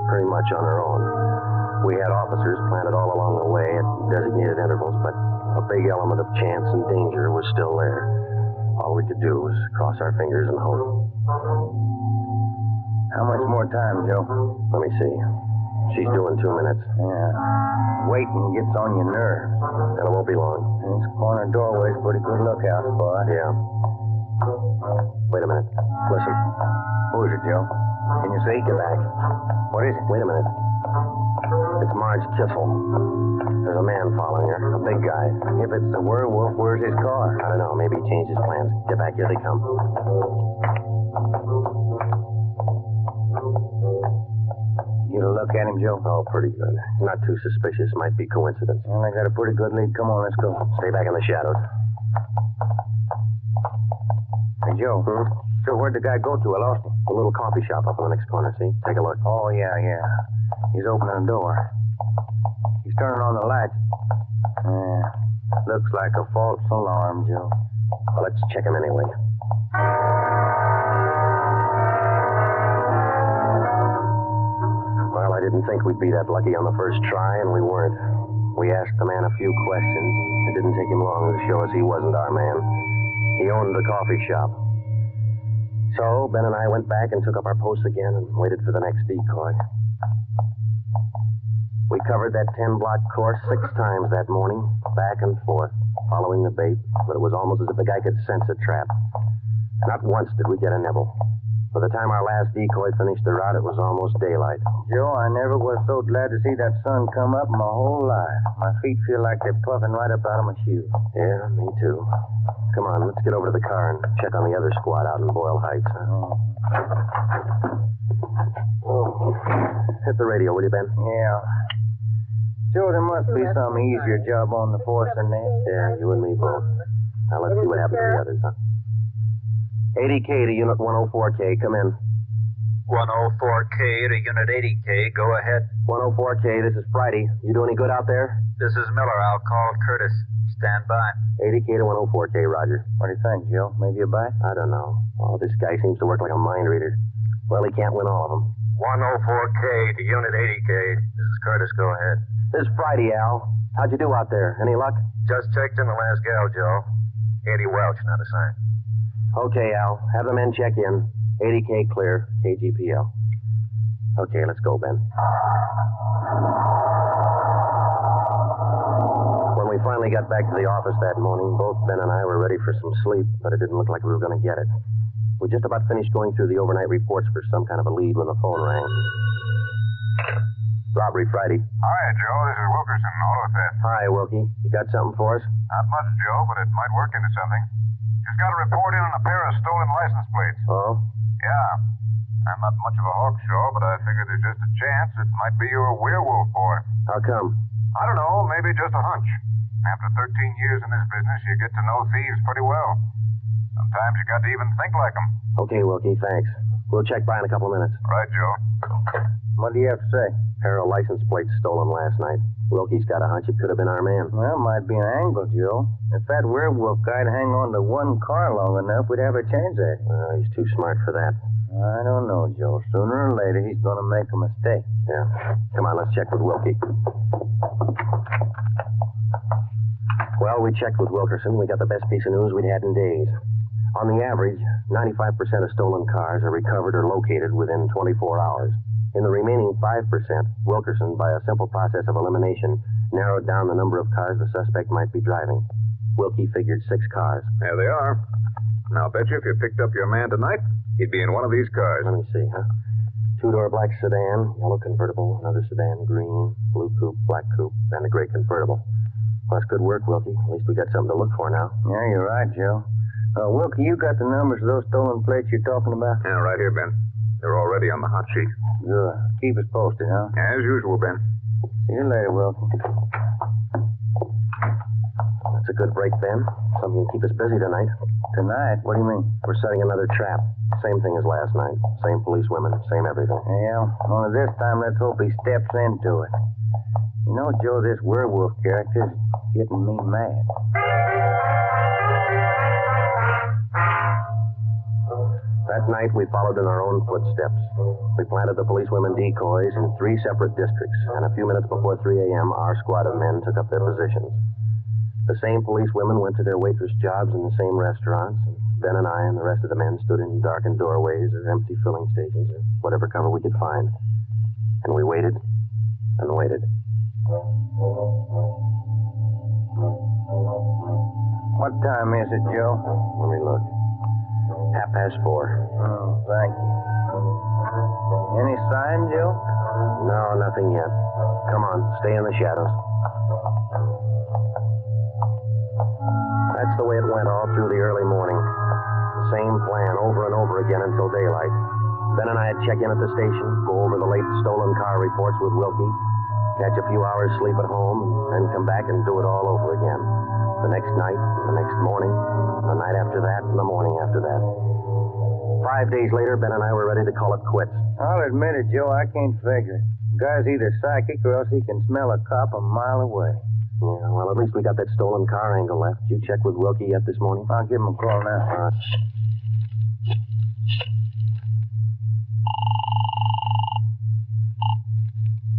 pretty much on her own. We had officers planted all along the way at designated intervals, but a big element of chance and danger was still there. All we could do was cross our fingers and hope. How much more time, Joe? Let me see. She's doing 2 minutes. Yeah. Waiting gets on your nerves. And it won't be long. This corner doorway's a pretty good lookout spot. Yeah. Wait a minute. Listen. Who is it, Joe? Can you see? Get back. What is it? Wait a minute. It's Marge Kissel. There's a man following her. A big guy. If it's the werewolf, where's his car? I don't know. Maybe he changed his plans. Get back. Here they come. You to look at him, Joe? Oh, pretty good. Not too suspicious. Might be coincidence. Well, I got a pretty good lead. Come on, let's go. Stay back in the shadows. Hey, Joe. So where'd the guy go to? I lost him. A little coffee shop up in the next corner, see? Take a look. Oh, yeah. He's opening the door. He's turning on the lights. Looks like a false alarm, Joe. Well, let's check him anyway. Well, I didn't think we'd be that lucky on the first try, and we weren't. We asked the man a few questions. It didn't take him long to show us he wasn't our man. He owned the coffee shop. So, Ben and I went back and took up our posts again and waited for the next decoy. We covered that 10-block course 6 times that morning, back and forth, following the bait, but it was almost as if the guy could sense a trap. Not once did we get a nibble. By the time our last decoy finished the route, it was almost daylight. Joe, I never was so glad to see that sun come up in my whole life. My feet feel like they're puffing right up out of my shoes. Yeah, me too. Come on, let's get over to the car and check on the other squad out in Boyle Heights. Oh. Hit the radio, will you, Ben? Yeah. Joe, there must be some easier job on the force than that. Yeah, you and me both. Now let's see what happens to the others, huh? 80K to Unit 104K, come in. 104K to Unit 80K, go ahead. 104K, this is Friday. You do any good out there? This is Miller. I'll call Curtis. Stand by. 80K to 104K, Roger. What do you think, Joe? Maybe a bite? I don't know. Oh, this guy seems to work like a mind reader. Well, he can't win all of them. 104K to Unit 80K. This is Curtis, go ahead. This is Friday, Al. How'd you do out there? Any luck? Just checked in the last gal, Joe. Eddie Welch, not a sign. Okay, Al. Have the men check in. 80K clear. KGPL. Okay, let's go, Ben. When we finally got back to the office that morning, both Ben and I were ready for some sleep, but it didn't look like we were going to get it. We just about finished going through the overnight reports for some kind of a lead when the phone rang. Robbery Friday. Hi, Joe. This is Wilkerson, auto theft. Hi, Wilkie. You got something for us? Not much, Joe, but it might work into something. Just got a report in on a pair of stolen license plates. Oh? Yeah. I'm not much of a hawkshaw, but I figured there's just a chance it might be your werewolf boy. How come? I don't know. Maybe just a hunch. After 13 years in this business, you get to know thieves pretty well. Sometimes you got to even think like them. Okay, Wilkie, thanks. We'll check by in a couple of minutes. Right, Joe. What do you have to say? Pair of license plates stolen last night. Wilkie's got a hunch it could have been our man. Well, might be an angle, Joe. If that werewolf guy'd hang on to one car long enough, we'd have a chance at it. He's too smart for that. I don't know, Joe. Sooner or later, he's going to make a mistake. Yeah. Come on, let's check with Wilkie. Well, we checked with Wilkerson. We got the best piece of news we'd had in days. On the average, 95% of stolen cars are recovered or located within 24 hours. In the remaining 5%, Wilkerson, by a simple process of elimination, narrowed down the number of cars the suspect might be driving. Wilkie figured 6 cars. There they are. Now, bet you if you picked up your man tonight, he'd be in one of these cars. Let me see, huh? 2-door black sedan, yellow convertible, another sedan, green, blue coupe, black coupe, and a gray convertible. Well, that's good work, Wilkie. At least we got something to look for now. Yeah, you're right, Joe. Wilkie, you got the numbers of those stolen plates you're talking about? Yeah, right here, Ben. They're already on the hot sheet. Good. Keep us posted, huh? As usual, Ben. See you later, Wilkie. That's a good break, Ben. Something to keep us busy tonight. Tonight? What do you mean? We're setting another trap. Same thing as last night. Same policewomen, same everything. Yeah, only this time let's hope he steps into it. You know, Joe, this werewolf character's getting me mad. That night, we followed in our own footsteps. We planted the policewomen decoys in 3 separate districts, and a few minutes before 3 a.m., our squad of men took up their positions. The same policewomen went to their waitress jobs in the same restaurants, and Ben and I and the rest of the men stood in darkened doorways or empty filling stations or whatever cover we could find. And we waited and waited. What time is it, Joe? Let me look. 4:30. Oh, thank you. Any sign, Joe? No, nothing yet. Come on, stay in the shadows. That's the way it went all through the early morning. The same plan over and over again until daylight. Ben and I'd check in at the station, go over the late stolen car reports with Wilkie, catch a few hours sleep at home, and then come back and do it all over again. The next night, the next morning, the night after that, and the morning after that. 5 days later, Ben and I were ready to call it quits. I'll admit it, Joe, I can't figure it. The guy's either psychic or else he can smell a cop a mile away. Yeah, well, at least we got that stolen car angle left. Did you check with Wilkie yet this morning? I'll give him a call now. All right.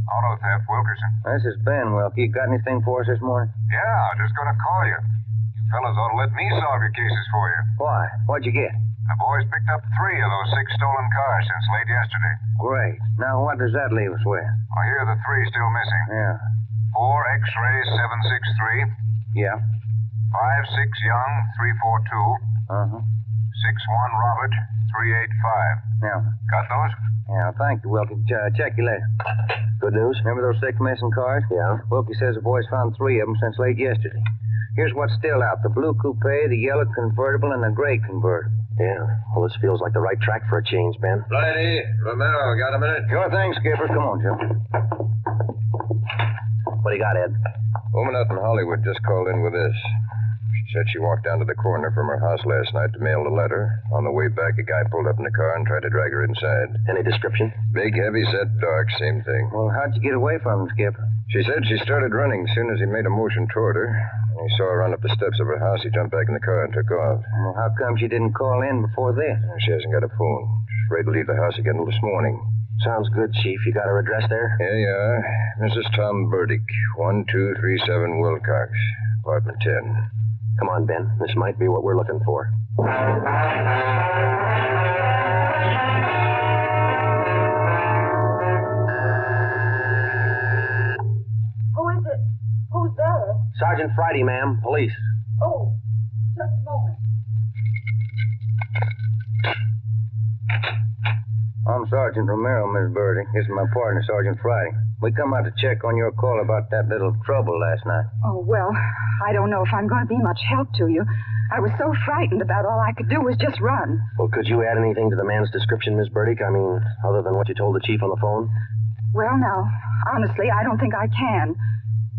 Auto theft, Wilkerson. This is Ben, Wilkie. Got anything for us this morning? Yeah, I was just going to call you. You fellas ought to let me solve your cases for you. Why? What'd you get? The boys picked up 3 of those 6 stolen cars since late yesterday. Great. Now, what does that leave us with? Well, here are the 3 still missing. Yeah. 4 X-ray 763. Yeah. 5-6 Young 342. 6-1 Robert 385. Yeah. Got those? Yeah, thank you, Wilkie. Check you later. Good news? Remember those 6 missing cars? Yeah. Wilkie says the boys found 3 of them since late yesterday. Here's what's still out. The blue coupe, the yellow convertible, and the gray convertible. Yeah. Well, this feels like the right track for a change, Ben. Righty. Romero, got a minute? Sure thing, Skipper. Come on, Joe. What do you got, Ed? Woman out in Hollywood just called in with this. She said she walked down to the corner from her house last night to mail a letter. On the way back, a guy pulled up in the car and tried to drag her inside. Any description? Big, heavy-set, dark, same thing. Well, how'd you get away from him, Skipper? She said she started running. As soon as he made a motion toward her, and he saw her run up the steps of her house, he jumped back in the car and took off. Well, how come she didn't call in before this? She hasn't got a phone. She's afraid to leave the house again till this morning. Sounds good, Chief. You got her address there? Here you are. Mrs. Tom Burdick, 1237 Wilcox, apartment 10. Come on, Ben. This might be what we're looking for. Who is it? Who's there? Sergeant Friday, ma'am. Police. Oh, just a moment. I'm Sergeant Romero, Miss Burdick. This is my partner, Sergeant Friday. We come out to check on your call about that little trouble last night. Oh, well, I don't know if I'm going to be much help to you. I was so frightened about all I could do was just run. Well, could you add anything to the man's description, Miss Burdick? I mean, other than what you told the chief on the phone? Well, now, honestly, I don't think I can.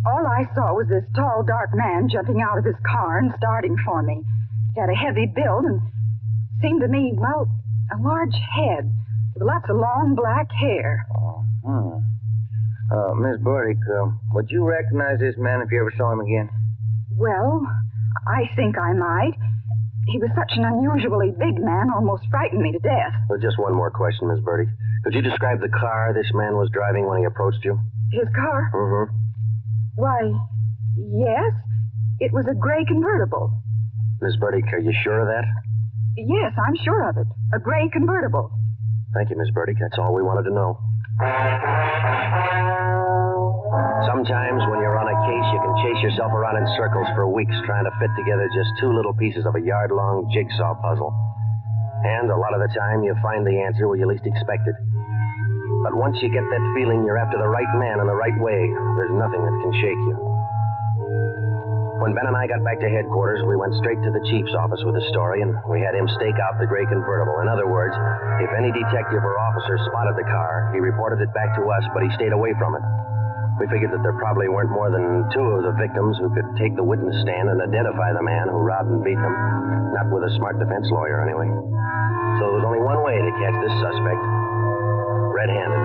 All I saw was this tall, dark man jumping out of his car and starting for me. He had a heavy build and seemed to me, well, a large head with lots of long black hair. Miss Burdick, would you recognize this man if you ever saw him again? Well, I think I might. He was such an unusually big man, almost frightened me to death. Well, just one more question, Miss Burdick. Could you describe the car this man was driving when he approached you? His car? Mm-hmm. Why, yes. It was a gray convertible. Miss Burdick, are you sure of that? Yes, I'm sure of it. A gray convertible. Thank you, Miss Burdick. That's all we wanted to know. Sometimes when you're on a case, you can chase yourself around in circles for weeks trying to fit together just 2 little pieces of a yard-long jigsaw puzzle. And a lot of the time, you find the answer where you least expect it. But once you get that feeling you're after the right man in the right way, there's nothing that can shake you. When Ben and I got back to headquarters, we went straight to the chief's office with the story, and we had him stake out the gray convertible. In other words, if any detective or officer spotted the car, he reported it back to us, but he stayed away from it. We figured that there probably weren't more than 2 of the victims who could take the witness stand and identify the man who robbed and beat them. Not with a smart defense lawyer, anyway. So there was only one way to catch this suspect. Red-handed.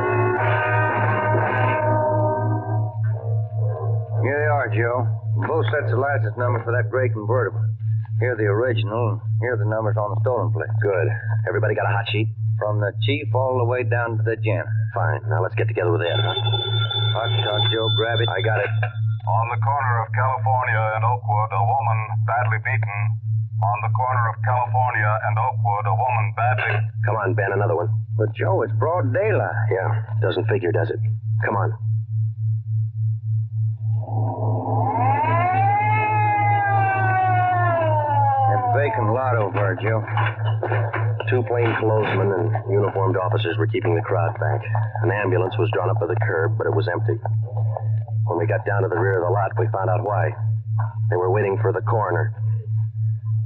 Here they are, Joe. Both sets of license numbers for that gray convertible. Here are the original, and here are the numbers on the stolen plate. Good. Everybody got a hot sheet? From the chief all the way down to the janitor. Fine. Now let's get together with Ed, huh? Hot shot, Joe. Grab it. I got it. On the corner of California and Oakwood, a woman badly beaten. On the corner of California and Oakwood, a woman badly... Come on, Ben, another one. But, Joe, it's broad daylight. Yeah, doesn't figure, does it? Come on. That vacant lot over there, Joe. 2 plainclothesmen and uniformed officers were keeping the crowd back. An ambulance was drawn up to the curb, but it was empty. When we got down to the rear of the lot, we found out why. They were waiting for the coroner.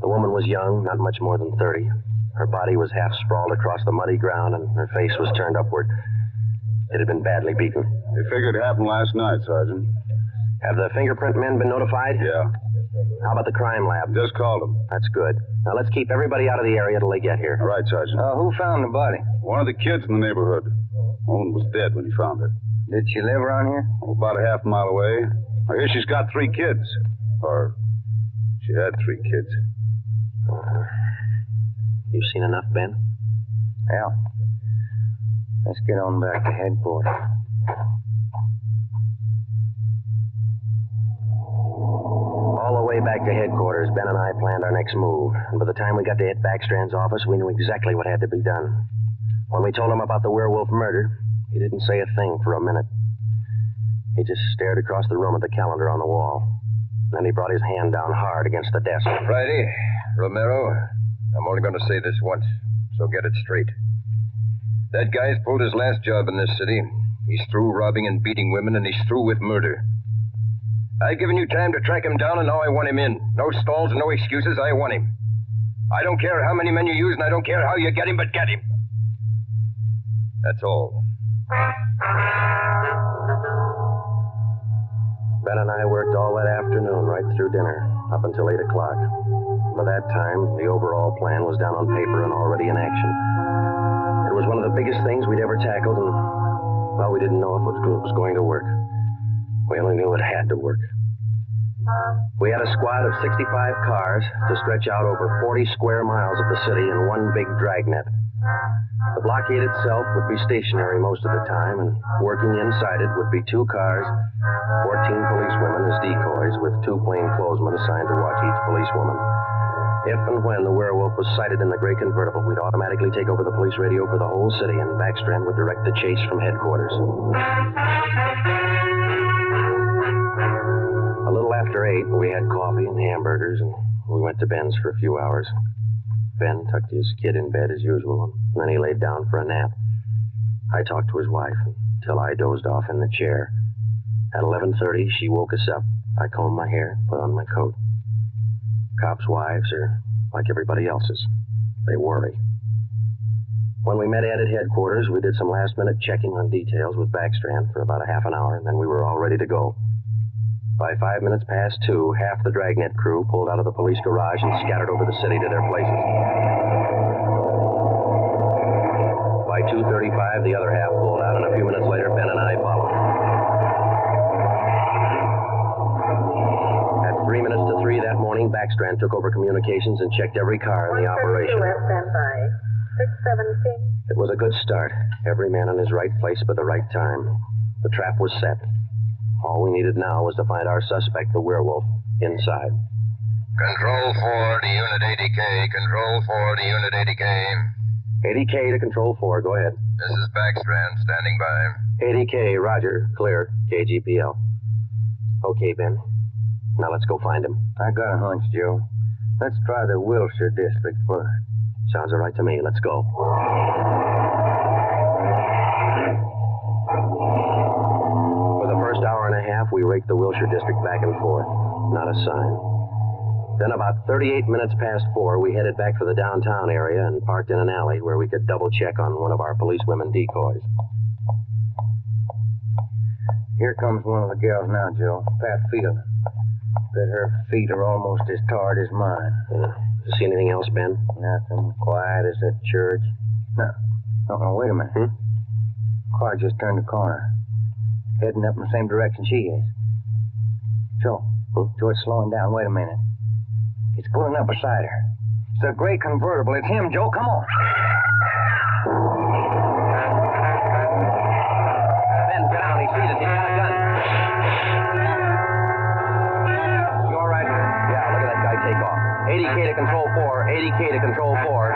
The woman was young, not much more than 30. Her body was half sprawled across the muddy ground, and her face was turned upward. It had been badly beaten. They figured it happened last night, Sergeant. Have the fingerprint men been notified? Yeah. How about the crime lab? Just called them. That's good. Now let's keep everybody out of the area till they get here. All right, Sergeant. Who found the body? One of the kids in the neighborhood. Woman was dead when he found her. Did she live around here? About a half mile away. I hear she's got 3 kids. Or she had 3 kids. You've seen enough, Ben? Yeah. Let's get on back to headquarters. All the way back to headquarters, Ben and I planned our next move. And by the time we got to Ed Backstrand's office, we knew exactly what had to be done. When we told him about the Werewolf murder, he didn't say a thing for a minute. He just stared across the room at the calendar on the wall. Then he brought his hand down hard against the desk. Friday, Romero, I'm only going to say this once, so get it straight. That guy's pulled his last job in this city. He's through robbing and beating women, and he's through with murder. I've given you time to track him down, and now I want him in. No stalls and no excuses. I want him. I don't care how many men you use, and I don't care how you get him, but get him. That's all. Ben and I worked all that afternoon right through dinner, up until 8 o'clock. By that time, the overall plan was down on paper and already in action. It was one of the biggest things we'd ever tackled, and, well, we didn't know if it was going to work. We only knew it had to work. We had a squad of 65 cars to stretch out over 40 square miles of the city in one big dragnet. The blockade itself would be stationary most of the time, and working inside it would be 2 cars, 14 policewomen as decoys, with 2 plainclothesmen assigned to watch each policewoman. If and when the Werewolf was sighted in the gray convertible, we'd automatically take over the police radio for the whole city, and Backstrand would direct the chase from headquarters. A little after 8, we had coffee and hamburgers, and we went to Ben's for a few hours. Ben tucked his kid in bed as usual, and then he laid down for a nap. I talked to his wife until I dozed off in the chair. At 11:30, she woke us up. I combed my hair, put on my coat. Cops' wives are like everybody else's. They worry. When we met Ed at headquarters, we did some last-minute checking on details with Backstrand for about a half an hour, and then we were all ready to go. By 5 minutes past 2, half the Dragnet crew pulled out of the police garage and scattered over the city to their places. By 2:35, the other half pulled out, and a few minutes later, Ben and I followed. At 3 minutes to 3 that morning, Backstrand took over communications and checked every car in the operation. Standby. 617. It was a good start. Every man in his right place at the right time. The trap was set. All we needed now was to find our suspect, the Werewolf, inside. Control 4 to Unit 80K. Control 4 to Unit 80K. 80K to Control 4. Go ahead. This is Backstrand, standing by. 80K, roger. Clear. KGPL. Okay, Ben. Now let's go find him. I got a hunch, Joe. Let's try the Wilshire district first. Sounds all right to me. Let's go. For the first hour and a half, we raked the Wilshire district back and forth. Not a sign. Then about 38 minutes past 4, we headed back for the downtown area and parked in an alley where we could double-check on one of our policewomen decoys. Here comes one of the gals now, Joe. Pat Field. Bet her feet are almost as tarred as mine. See anything else, Ben? Nothing. Quiet as a church. No. Oh, wait a minute. Car just turned the corner. Heading up in the same direction she is. Joe. Joe, it's slowing down. Wait a minute. It's pulling up beside her. It's a gray convertible. It's him, Joe. Come on. Ben, get out. He sees us. He's got a gun. You all right? Yeah, look at that guy take off. 80K to Control 4. 80K to Control 4.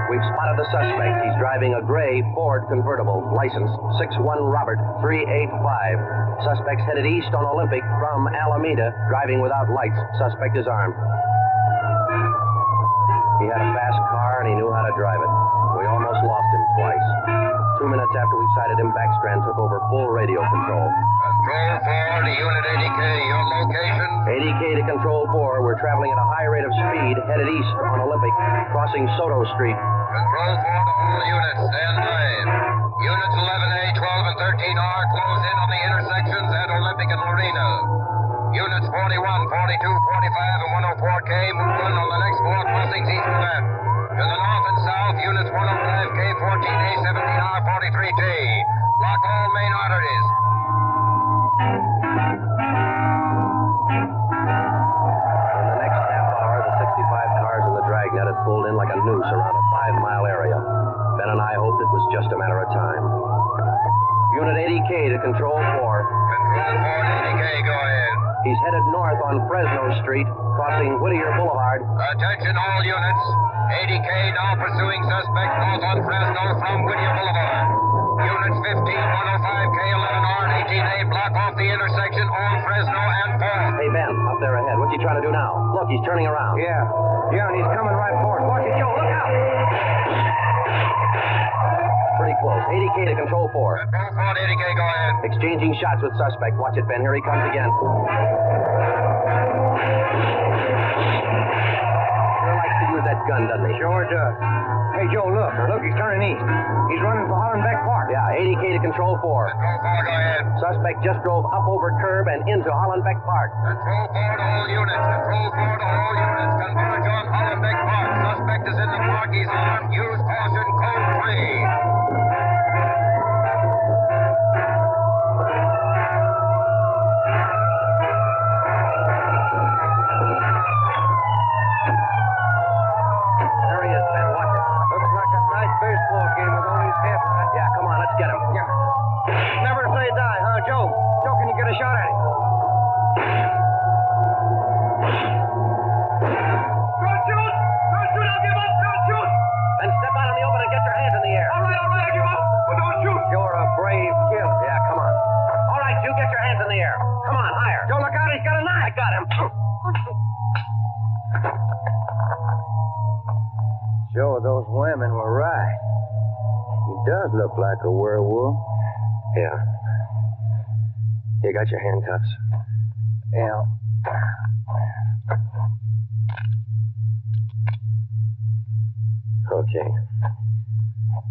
We've spotted the suspect. He's driving a gray Ford convertible. License 61 Robert 385. Suspect's headed east on Olympic from Alameda, driving without lights. Suspect is armed. He had a fast car and he knew how to drive it. We almost lost him twice. 2 minutes after we sighted him, Backstrand took over full radio control. Control 4 to Unit 80K. Your location? 80K to Control 4. We're traveling at a high rate of speed, headed east on Olympic, crossing Soto Street. Control 4 to all units. Stand by. Units 11A, 12, and 13R close in on the intersections at Olympic and Lorena. Units 41, 42, 45, and 104K move on the next 4 crossings east and west. To the north and south, units 105K, 14A, 17R, 43T. Block all main arteries. In the next half hour, the 65 cars in the Dragnet had pulled in like a noose around a 5-mile area. Ben and I hoped it was just a matter of time. Unit 80K to Control 4. Control 4 to 80K, go ahead. He's headed north on Fresno Street, crossing Whittier Boulevard. Attention all units. ADK now pursuing suspect north on Fresno from Whittier Boulevard. Units 15, 105K, 11R, and 18A block off the intersection on Fresno and 4. Hey, Ben, up there ahead. What's he trying to do now? Look, he's turning around. Yeah, and he's coming right for us. Watch it, Joe. Look out! Pretty close. 80K to control 4. Control 4 to 80K, go ahead. Exchanging shots with suspect. Watch it, Ben. Here he comes again. Sure likes to use that gun, doesn't he? Sure does. Hey, Joe, look. Look, he's turning east. He's running for Hollenbeck Park. Yeah, 80K to control 4. Control 4, go ahead. Suspect just drove up over curb and into Hollenbeck Park. Control 4 to all units. Control 4 to all units. Converge on Hollenbeck Park. Suspect is in the park. He's armed. Use caution. Code 3. Joe, those women were right. He does look like a werewolf. Yeah. You got your handcuffs? Yeah. Okay.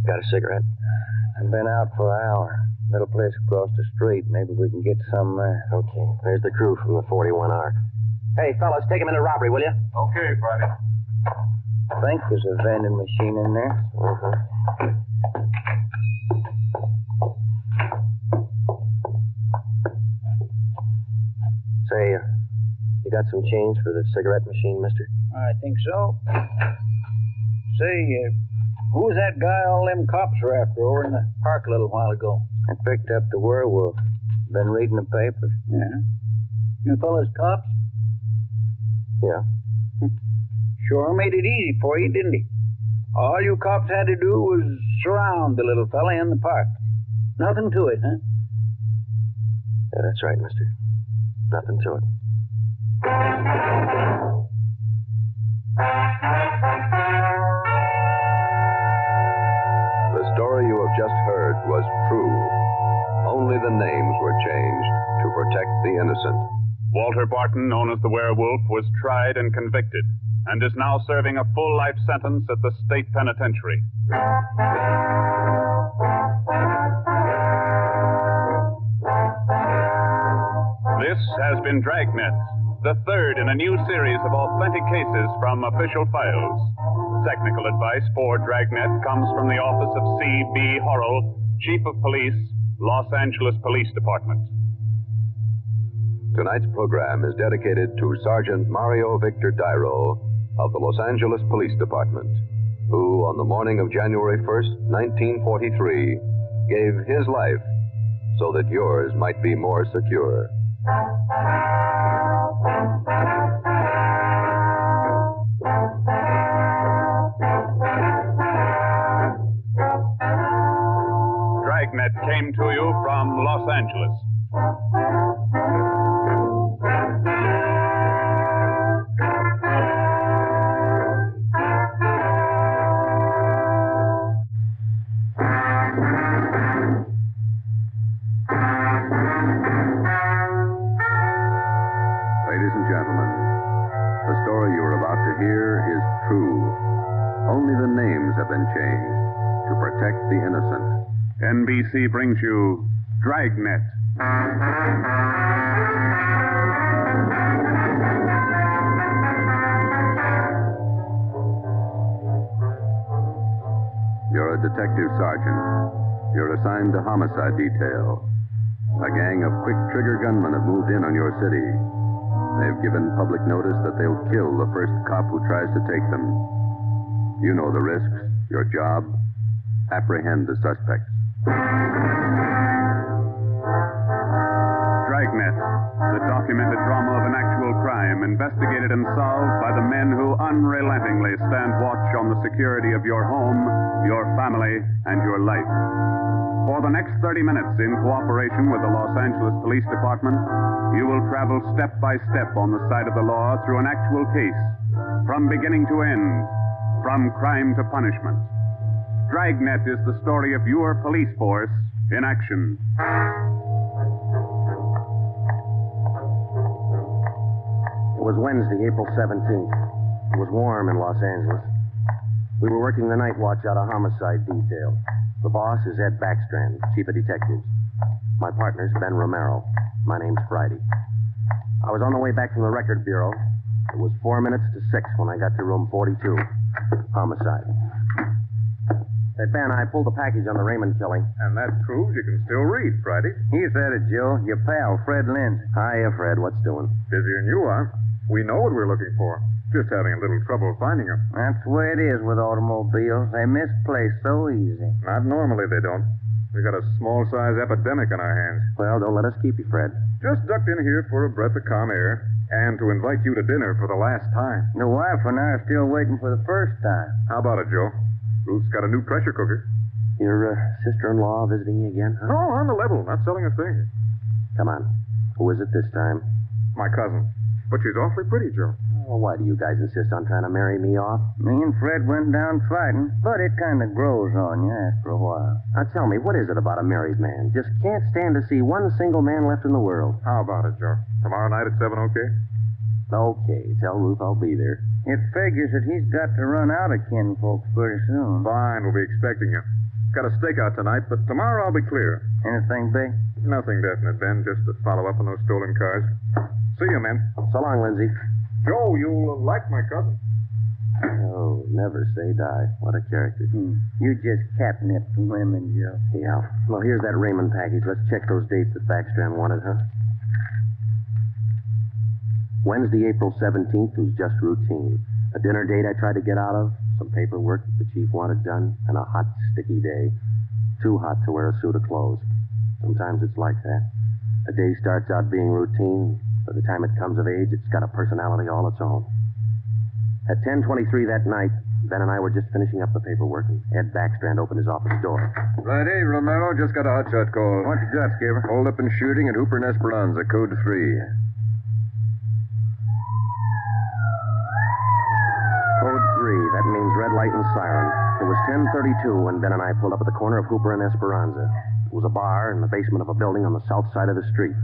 Got a cigarette? I've been out for an hour. Little place across the street. Maybe we can get some there. Okay. There's the crew from the 41R. Hey, fellas, take him into robbery, will you? Okay, Friday. I think there's a vending machine in there. Say, you got some change for the cigarette machine, mister? I think so. Say, who was that guy all them cops were after over in the park a little while ago? I picked up the werewolf. Been reading the papers. Yeah. You fellas cops? Yeah. Sure made it easy for you, didn't he? All you cops had to do was surround the little fella in the park. Nothing to it, huh? Yeah, that's right, mister. Nothing to it. The story you have just heard was true. Only the names were changed to protect the innocent. Walter Barton, known as the Werewolf, was tried and convicted and is now serving a full life sentence at the state penitentiary. This has been Dragnet, the third in a new series of authentic cases from official files. Technical advice for Dragnet comes from the office of C.B. Horrell, Chief of Police, Los Angeles Police Department. Tonight's program is dedicated to Sergeant Mario Victor Dyro of the Los Angeles Police Department, who, on the morning of January 1st, 1943, gave his life so that yours might be more secure. Dragnet came to you from Los Angeles. Ladies and gentlemen, the story you are about to hear is true. Only the names have been changed to protect the innocent. NBC brings you Dragnet. You're a detective sergeant. You're assigned to homicide detail. A gang of quick-trigger gunmen have moved in on your city. They've given public notice that they'll kill the first cop who tries to take them. You know the risks. Your job, apprehend the suspects. Dragnet, the documented drama of an actual crime, investigated and solved by the men who unrelentingly stand watch on the security of your home, your family, and your life. For the next 30 minutes, in cooperation with the Los Angeles Police Department, you will travel step by step on the side of the law through an actual case, from beginning to end, from crime to punishment. Dragnet is the story of your police force in action. It was Wednesday, April 17th. It was warm in Los Angeles. We were working the night watch out of homicide detail. The boss is Ed Backstrand, chief of detectives. My partner's Ben Romero. My name's Friday. I was on the way back from the record bureau. It was 4 minutes to 6 when I got to room 42. Homicide. Hey, Ben, I pulled the package on the Raymond killing. And that proves you can still read, Friday. He's at it, Joe. Your pal, Fred Lynn. Hiya, Fred. What's doing? Busier than you are. We know what we're looking for. Just having a little trouble finding them. That's the way it is with automobiles. They misplace so easy. Not normally, they don't. We've got a small-size epidemic on our hands. Well, don't let us keep you, Fred. Just ducked in here for a breath of calm air and to invite you to dinner for the last time. The wife and I are still waiting for the first time. How about it, Joe? Ruth's got a new pressure cooker. Your sister-in-law visiting you again, huh? No, on the level. Not selling a thing. Come on. Who is it this time? My cousin. But she's awfully pretty, Joe. Well, why do you guys insist on trying to marry me off? Me and Fred went down fighting, but it kind of grows on you after a while. Now tell me, what is it about a married man? Just can't stand to see one single man left in the world. How about it, Joe? Tomorrow night at 7, okay? Okay. Tell Ruth I'll be there. It figures that he's got to run out of kinfolk pretty soon. Fine, we'll be expecting you. Got a stakeout tonight, but tomorrow I'll be clear. Anything big? Nothing definite, Ben. Just to follow up on those stolen cars. See you, men. So long, Lindsay. Joe, you'll like my cousin. Oh, never say die. What a character. You just catnip the women, Joe. Yeah. Well, here's that Raymond package. Let's check those dates that Backstrand wanted, huh? Wednesday, April 17th was just routine. A dinner date I tried to get out of, some paperwork that the chief wanted done, and a hot, sticky day. Too hot to wear a suit of clothes. Sometimes it's like that. A day starts out being routine. By the time it comes of age, it's got a personality all its own. At 10:23 that night, Ben and I were just finishing up the paperwork, and Ed Backstrand opened his office door. Friday, Romero, just got a hotshot call. What you got, Skipper? Hold up and shooting at Hooper and Esperanza, code 3. Code 3, that means red light and siren. It was 10:32 when Ben and I pulled up at the corner of Hooper and Esperanza. It was a bar in the basement of a building on the south side of the street.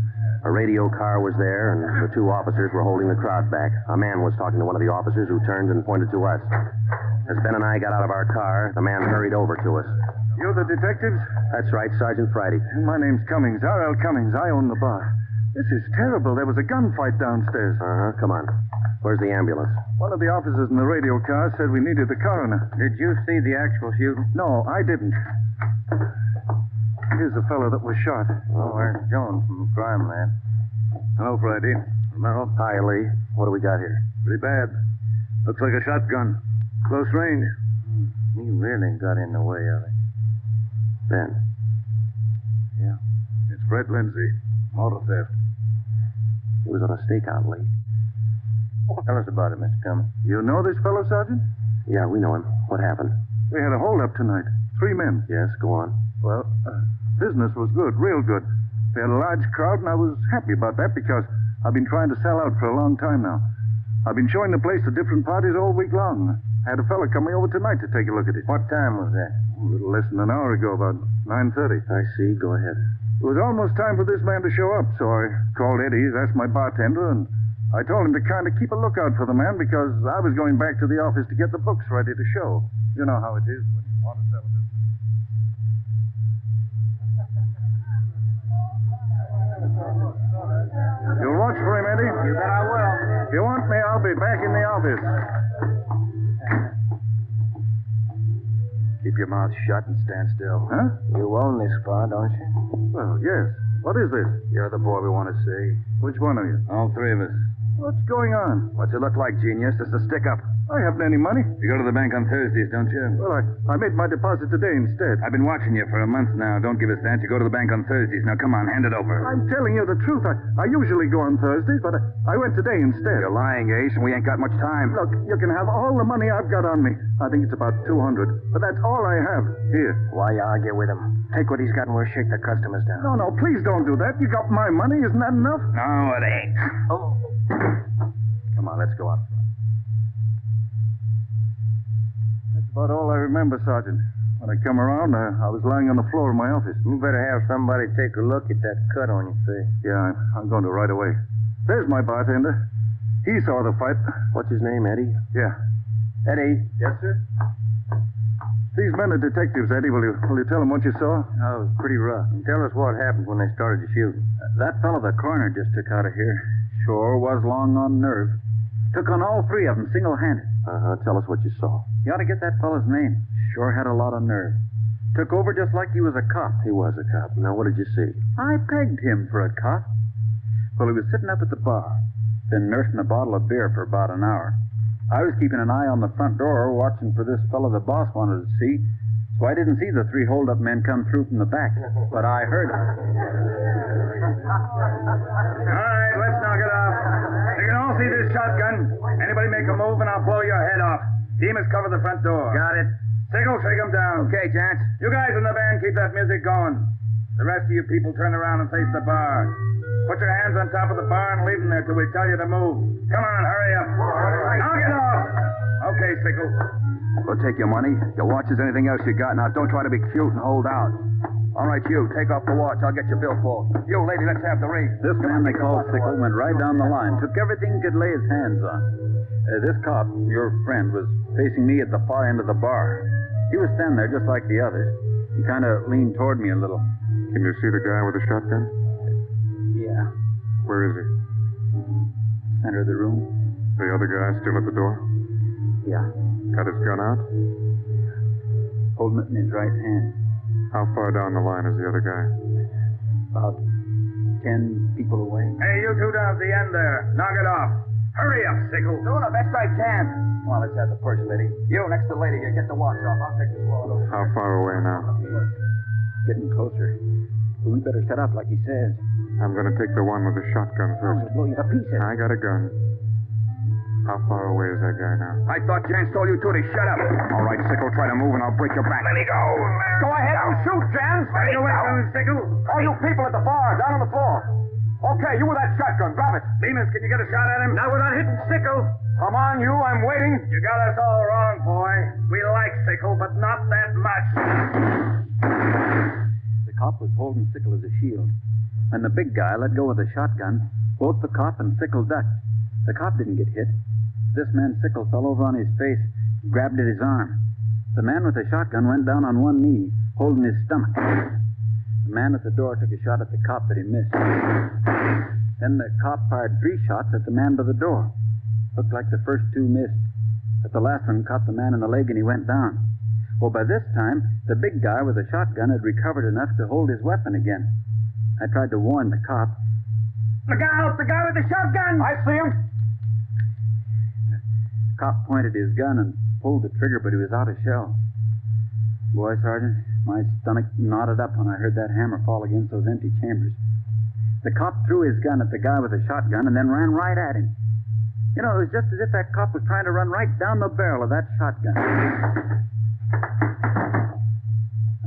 A radio car was there, and the two officers were holding the crowd back. A man was talking to one of the officers who turned and pointed to us. As Ben and I got out of our car, the man hurried over to us. You're the detectives? That's right, Sergeant Friday. My name's Cummings, R.L. Cummings. I own the bar. This is terrible. There was a gunfight downstairs. Come on. Where's the ambulance? One of the officers in the radio car said we needed the coroner. Did you see the actual shooting? No, I didn't. Here's the fellow that was shot. Oh, where's Jones from the crime lab? Hello, Friday. Romero. Hi, Lee. What do we got here? Pretty bad. Looks like a shotgun. Close range. He really got in the way of it. Ben. Yeah. It's Fred Lindsay. Motor theft. He was on a stakeout, Lee. Tell us about it, Mr. Cummings. You know this fellow, Sergeant? Yeah, we know him. What happened? We had a holdup tonight. 3 men. Yes, go on. Well, business was good, real good. We had a large crowd, and I was happy about that because I've been trying to sell out for a long time now. I've been showing the place to different parties all week long. I had a fella coming over tonight to take a look at it. What time was that? A little less than an hour ago, about 9:30. I see. Go ahead. It was almost time for this man to show up, so I called Eddie, that's my bartender, and I told him to kind of keep a lookout for the man because I was going back to the office to get the books ready to show. You know how it is when you want to sell a business. You'll watch for him, Eddie? You bet I will. If you want me, I'll be back in the office. Keep your mouth shut and stand still. Huh? You own this bar, don't you? Well, yes. What is this? You're the boy we want to see. Which one of you? All 3 of us. What's going on? What's it look like, genius? This is a stick-up. I haven't any money. You go to the bank on Thursdays, don't you? Well, I made my deposit today instead. I've been watching you for a month now. Don't give us that. You go to the bank on Thursdays. Now, come on, hand it over. I'm telling you the truth. I usually go on Thursdays, but I went today instead. You're lying, Ace, and we ain't got much time. Look, you can have all the money I've got on me. I think it's about 200, but that's all I have. Here. Why you argue with him? Take what he's got and we'll shake the customers down. No, please don't do that. You got my money. Isn't that enough? No, it ain't. Oh. Come on, let's go out. That's about all I remember, Sergeant. When I come around, I was lying on the floor in my office. You better have somebody take a look at that cut on your face. Yeah, I'm going to right away. There's my bartender. He saw the fight. What's his name, Eddie? Yeah. Eddie. Yes, sir? These men are detectives, Eddie. Will you tell them what you saw? Oh, it was pretty rough. And tell us what happened when they started to shoot. That fellow the coroner just took out of here sure was long on nerve. Took on all three of them single-handed. Tell us what you saw. You ought to get that fellow's name. Sure had a lot of nerve. Took over just like he was a cop. He was a cop. Now, what did you see? I pegged him for a cop. Well, he was sitting up at the bar. Been nursing a bottle of beer for about an hour. I was keeping an eye on the front door, watching for this fellow the boss wanted to see, so I didn't see the three hold-up men come through from the back, but I heard them. All right, let's knock it off. You can all see this shotgun. Anybody make a move and I'll blow your head off. Demons cover the front door. Got it. Sickle, shake them down. Okay, gents. You guys in the band, keep that music going. The rest of you people turn around and face the bar. Put your hands on top of the bar and leave them there till we tell you to move. Come on, hurry up. Knock it off. Okay, Sickle. We'll take your money, your watches, anything else you got. Now, don't try to be cute and hold out. All right, you, take off the watch. I'll get your billfold. You, lady, let's have the ring. This man they called Sickle went right down the line, took everything he could lay his hands on. This cop, your friend, was facing me at the far end of the bar. He was standing there just like the others. He kind of leaned toward me a little. Can you see the guy with the shotgun? Yeah. Where is he? Center of the room. The other guy still at the door? Yeah. Got his gun out? Holding it in his right hand. How far down the line is the other guy? About 10 people away. Hey, you two down at the end there. Knock it off. Hurry up, Sickle. Doing the best I can. Come on, let's have the purse, lady. You, next to the lady here, get the watch off. I'll take this wallet over. How far away now? Getting closer. We better set up like he says. I'm going to take the one with the shotgun first. I'll blow you to pieces. I got a gun. How far away is that guy now? I thought Jans told you two to shut up. All right, Sickle, try to move and I'll break your back. Let me go. Go ahead and shoot, Jans. Let me go, Sickle. All you people at the bar, down on the floor. Okay, you with that shotgun, drop it. Demons, can you get a shot at him? Not without hitting Sickle. Come on, you, I'm waiting. You got us all wrong, boy. We like Sickle, but not that much. The cop was holding Sickle as a shield. When the big guy let go of the shotgun, both the cop and Sickle ducked. The cop didn't get hit. This man, Sickle, fell over on his face, grabbed at his arm. The man with the shotgun went down on one knee, holding his stomach. The man at the door took a shot at the cop, but he missed. Then the cop fired 3 shots at the man by the door. Looked like the first 2 missed, but the last one caught the man in the leg and he went down. Well, by this time, the big guy with the shotgun had recovered enough to hold his weapon again. I tried to warn the cop. Look out! The guy with the shotgun! I see him. The cop pointed his gun and pulled the trigger, but he was out of shells. Boy, Sergeant, my stomach knotted up when I heard that hammer fall against those empty chambers. The cop threw his gun at the guy with the shotgun and then ran right at him. You know, it was just as if that cop was trying to run right down the barrel of that shotgun.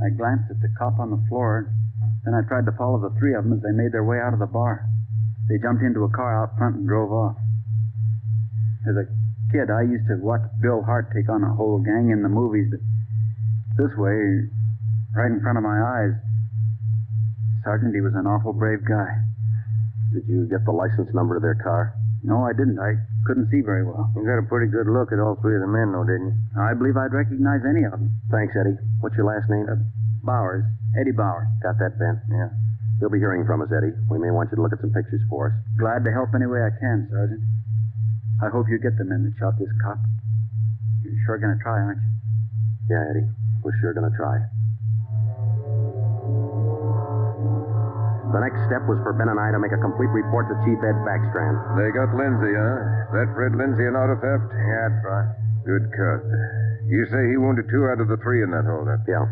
I glanced at the cop on the floor, then I tried to follow the 3 of them as they made their way out of the bar. They jumped into a car out front and drove off. As a kid, I used to watch Bill Hart take on a whole gang in the movies, but this way, right in front of my eyes, Sergeant, he was an awful brave guy. Did you get the license number to their car? No, I didn't. I couldn't see very well. You got a pretty good look at all 3 of the men, though, didn't you? I believe I'd recognize any of them. Thanks, Eddie. What's your last name? Bowers. Eddie Bowers. Got that, Ben? Yeah. You'll be hearing from us, Eddie. We may want you to look at some pictures for us. Glad to help any way I can, Sergeant. I hope you get the men that shot this cop. You're sure going to try, aren't you? Yeah, Eddie. We're sure going to try. The next step was for Ben and I to make a complete report to Chief Ed Backstrand. They got Lindsay, huh? That Fred Lindsay an auto theft? Yeah, that's right. Good cut. You say he wounded 2 out of the 3 in that holdup? Yeah.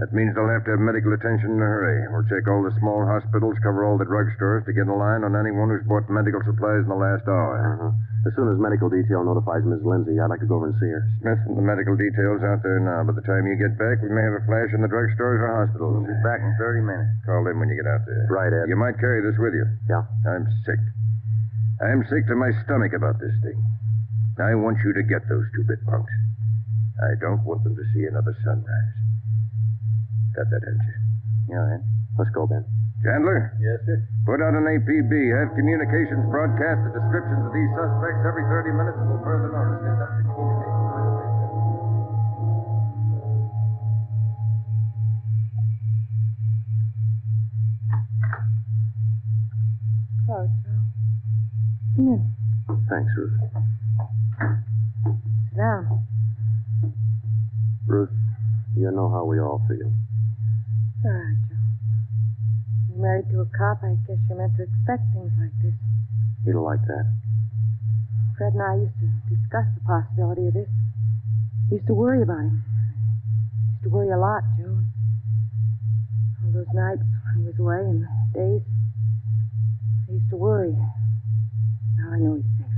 That means they'll have to have medical attention in a hurry. We'll check all the small hospitals, cover all the drugstores to get a line on anyone who's bought medical supplies in the last hour. Uh-huh. As soon as medical detail notifies Miss Lindsay, I'd like to go over and see her. Smith and the medical detail's out there now. By the time you get back, we may have a flash in the drugstores or hospitals. We'll be back in 30 minutes. Call them when you get out there. Right, Ed. You might carry this with you. Yeah. I'm sick. I'm sick to my stomach about this thing. I want you to get those 2-bit punks. I don't want them to see another sunrise. Got that, haven't you? Yeah, Ed. Let's go, Ben. Chandler? Yes, sir. Put out an APB. Have communications broadcast the descriptions of these suspects every 30 minutes until further notice. Get that to communications right away. Hello, Joe. Come in. Thanks, Ruth. Sit down. Ruth, you know how we all feel. It's all right, Joe. You're married to a cop. I guess you're meant to expect things like this. He'd like that. Fred and I used to discuss the possibility of this. Used to worry about him. Used to worry a lot, Joe. All those nights when he was away and days. I used to worry. Now I know he's safe.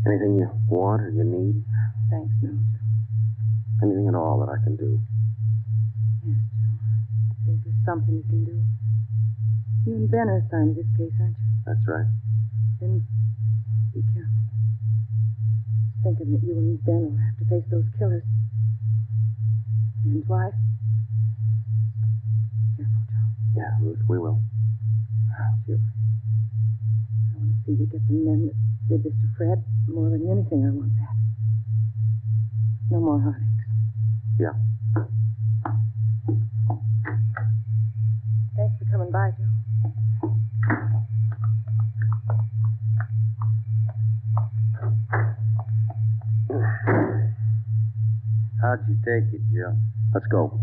Anything you want or you need? Thanks, no, Joe. Anything at all that I can do? Yes, Joe. I think there's something you can do. You and Ben are assigned to this case, aren't you? That's right. Then be careful. Thinking that you and Ben will have to face those killers. Ben's wife. Be careful, Joe. Yeah, Ruth, we will. Sure. I want to see you get the men that did this to Fred. More than anything, I want that. No more heartaches. Yeah. Thanks for coming by, Joe. How'd you take it, Joe? Let's go.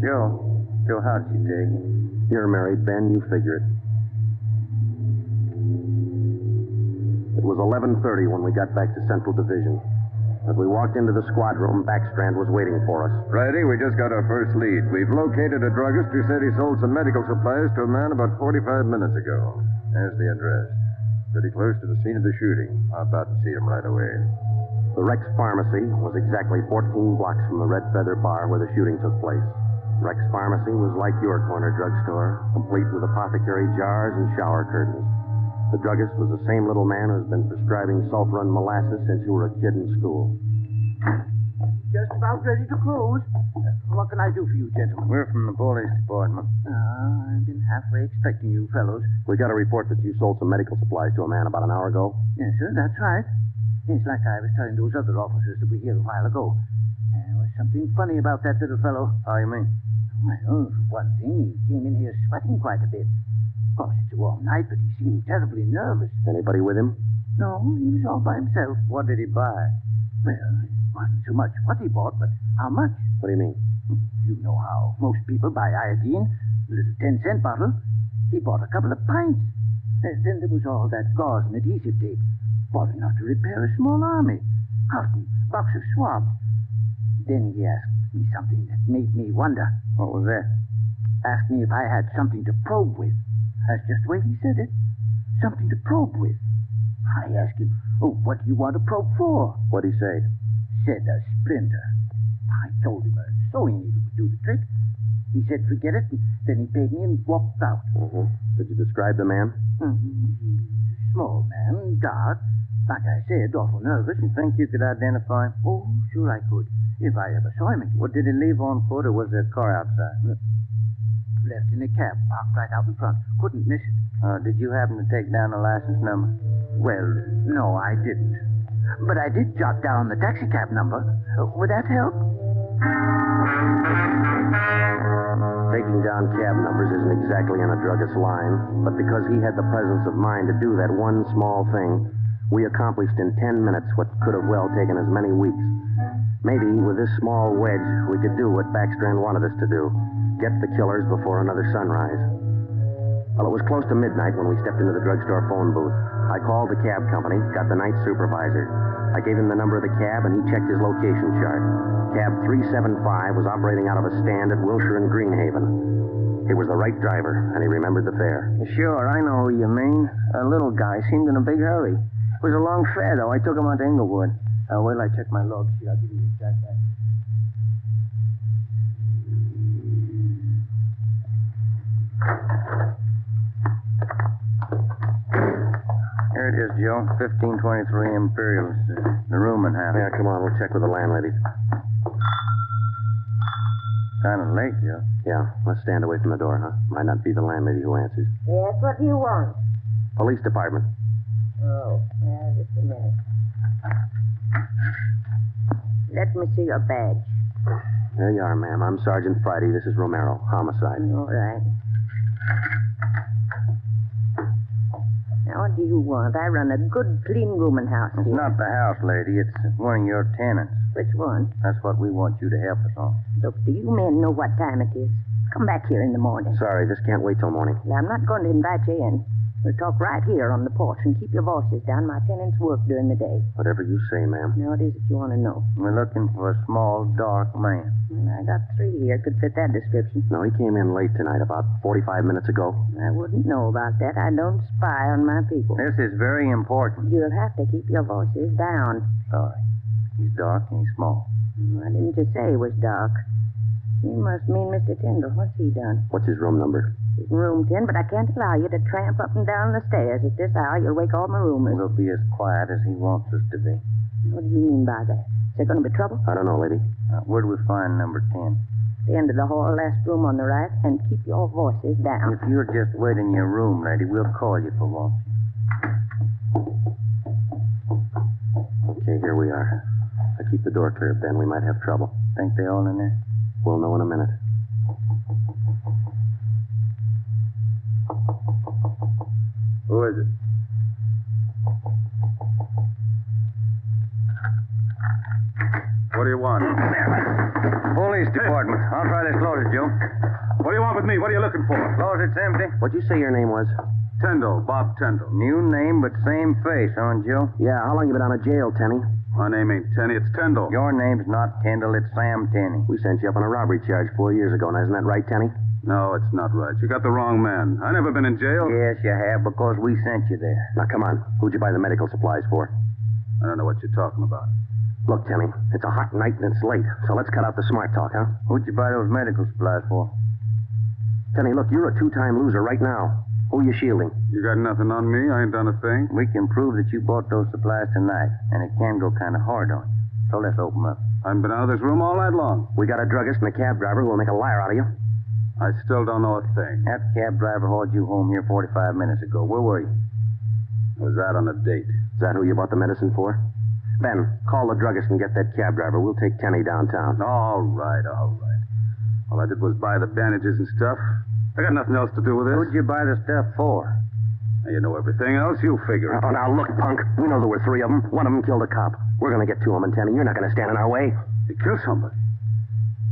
Joe, how'd you take it? You're married, Ben. You figure it. It was 11:30 when we got back to Central Division. As we walked into the squad room, Backstrand was waiting for us. Righty, we just got our first lead. We've located a druggist who said he sold some medical supplies to a man about 45 minutes ago. There's the address. Pretty close to the scene of the shooting. Hop out and see him right away. The Rex Pharmacy was exactly 14 blocks from the Red Feather Bar where the shooting took place. Rex Pharmacy was like your corner drugstore, complete with apothecary jars and shower curtains. The druggist was the same little man who's been prescribing sulfur and molasses since you were a kid in school. Just about ready to close. What can I do for you, gentlemen? We're from the police department. I've been halfway expecting you fellows. We got a report that you sold some medical supplies to a man about an hour ago. Yes, sir, that's right. It's like I was telling those other officers that were here a while ago. There was something funny about that little fellow. How you mean? Well, for one thing, he came in here sweating quite a bit. Of course, it's a warm night, but he seemed terribly nervous. Anybody with him? No, he was all by himself. What did he buy? Well, it wasn't so much what he bought, but how much. What do you mean? You know how most people buy iodine, a little 10-cent bottle. He bought a couple of pints. Then there was all that gauze and adhesive tape. Bought enough to repair a small army. Cotton, box of swabs. Then he asked me something that made me wonder. What was that? Asked me if I had something to probe with. That's just the way he said it. Something to probe with. I asked him, what do you want to probe for? What'd he say? Said a splinter. I told him a sewing needle would do the trick. He said, forget it. Then he paid me and walked out. Mm-hmm. Did you describe the man? He's a small man, dark. Like I said, awful nervous. You think you could identify him? Oh, sure I could. If I ever saw him again. What did he leave on foot, or was there a car outside? Left in a cab, parked right out in front. Couldn't miss it. Did you happen to take down the license number? Well, no, I didn't. But I did jot down the taxi cab number. Would that help? Taking down cab numbers isn't exactly in a druggist's line, but because he had the presence of mind to do that one small thing, we accomplished in 10 minutes what could have well taken as many weeks. Maybe with this small wedge, we could do what Backstrand wanted us to do. Get the killers before another sunrise. Well, it was close to midnight when we stepped into the drugstore phone booth. I called the cab company, got the night supervisor. I gave him the number of the cab, and he checked his location chart. Cab 375 was operating out of a stand at Wilshire and Greenhaven. He was the right driver, and he remembered the fare. Sure, I know who you mean. A little guy seemed in a big hurry. It was a long fare, though. I took him out to Inglewood. Wait till I check my log sheet. I'll give you the exact address. Here it is, Joe. 1523 Imperial. The room and half. Yeah, come on. We'll check with the landlady. Kind of late, Joe. Yeah, let's stand away from the door, huh? Might not be the landlady who answers. Yes, what do you want? Police department. Oh, just a minute. Let me see your badge. There you are, ma'am. I'm Sergeant Friday. This is Romero. Homicide. All right. Now, what do you want? I run a good, clean rooming house It's here. not the house, lady. It's one of your tenants. Which one? That's what we want you to help us on. Look, do you men know what time it is? Come back here in the morning. Sorry, this can't wait till morning. Well, I'm not going to invite you in. We'll talk right here on the porch and keep your voices down. My tenants work during the day. Whatever you say, ma'am. Now, what is it you want to know? We're looking for a small, dark man. Well, I got 3 here. Could fit that description. No, he came in late tonight, about 45 minutes ago. I wouldn't know about that. I don't spy on my people. This is very important. You'll have to keep your voices down. Sorry. He's dark and he's small. Why didn't you say he was dark? You must mean Mr. Tyndall. What's he done? What's his room number? He's in room 10, but I can't allow you to tramp up and down the stairs. At this hour, you'll wake all my roomers. We'll be as quiet as he wants us to be. What do you mean by that? Is there going to be trouble? I don't know, lady. Where do we find number 10? The end of the hall, last room on the right, and keep your voices down. If you'll just wait in your room, lady, we'll call you for once. Okay, here we are. If I keep the door clear, Ben, we might have trouble. Think they all in there? We'll know in a minute. Who is it? What do you want? Police department. I'll try this closet, Joe. What do you want with me? What are you looking for? Closet's empty. What'd you say your name was? Tyndall, Bob Tyndall. New name, but same face, huh, Joe? Yeah, how long you been out of jail, Tenny? My name ain't Tenny, it's Tyndall. Your name's not Tyndall, it's Sam Tenney. We sent you up on a robbery charge 4 years ago. Now, isn't that right, Tenny? No, it's not right. You got the wrong man. I never been in jail. Yes, you have, because we sent you there. Now, come on. Who'd you buy the medical supplies for? I don't know what you're talking about. Look, Tenny, it's a hot night and it's late, so let's cut out the smart talk, huh? Who'd you buy those medical supplies for? Tenny, look, you're a two-time loser right now. Who are you shielding? You got nothing on me. I ain't done a thing. We can prove that you bought those supplies tonight, and it can go kind of hard on you. So let's open up. I haven't been out of this room all night long. We got a druggist and a cab driver who will make a liar out of you. I still don't know a thing. That cab driver hauled you home here 45 minutes ago. Where were you? I was out on a date. Is that who you bought the medicine for? Ben, call the druggist and get that cab driver. We'll take Tenny downtown. All right. All I did was buy the bandages and stuff. I got nothing else to do with this. Who'd you buy the stuff for? Now, you know everything else. You figure it. Oh, now, look, punk. We know there were 3 of them. One of them killed a cop. We're going to get to him, and Tenny, you're not going to stand in our way. He killed somebody.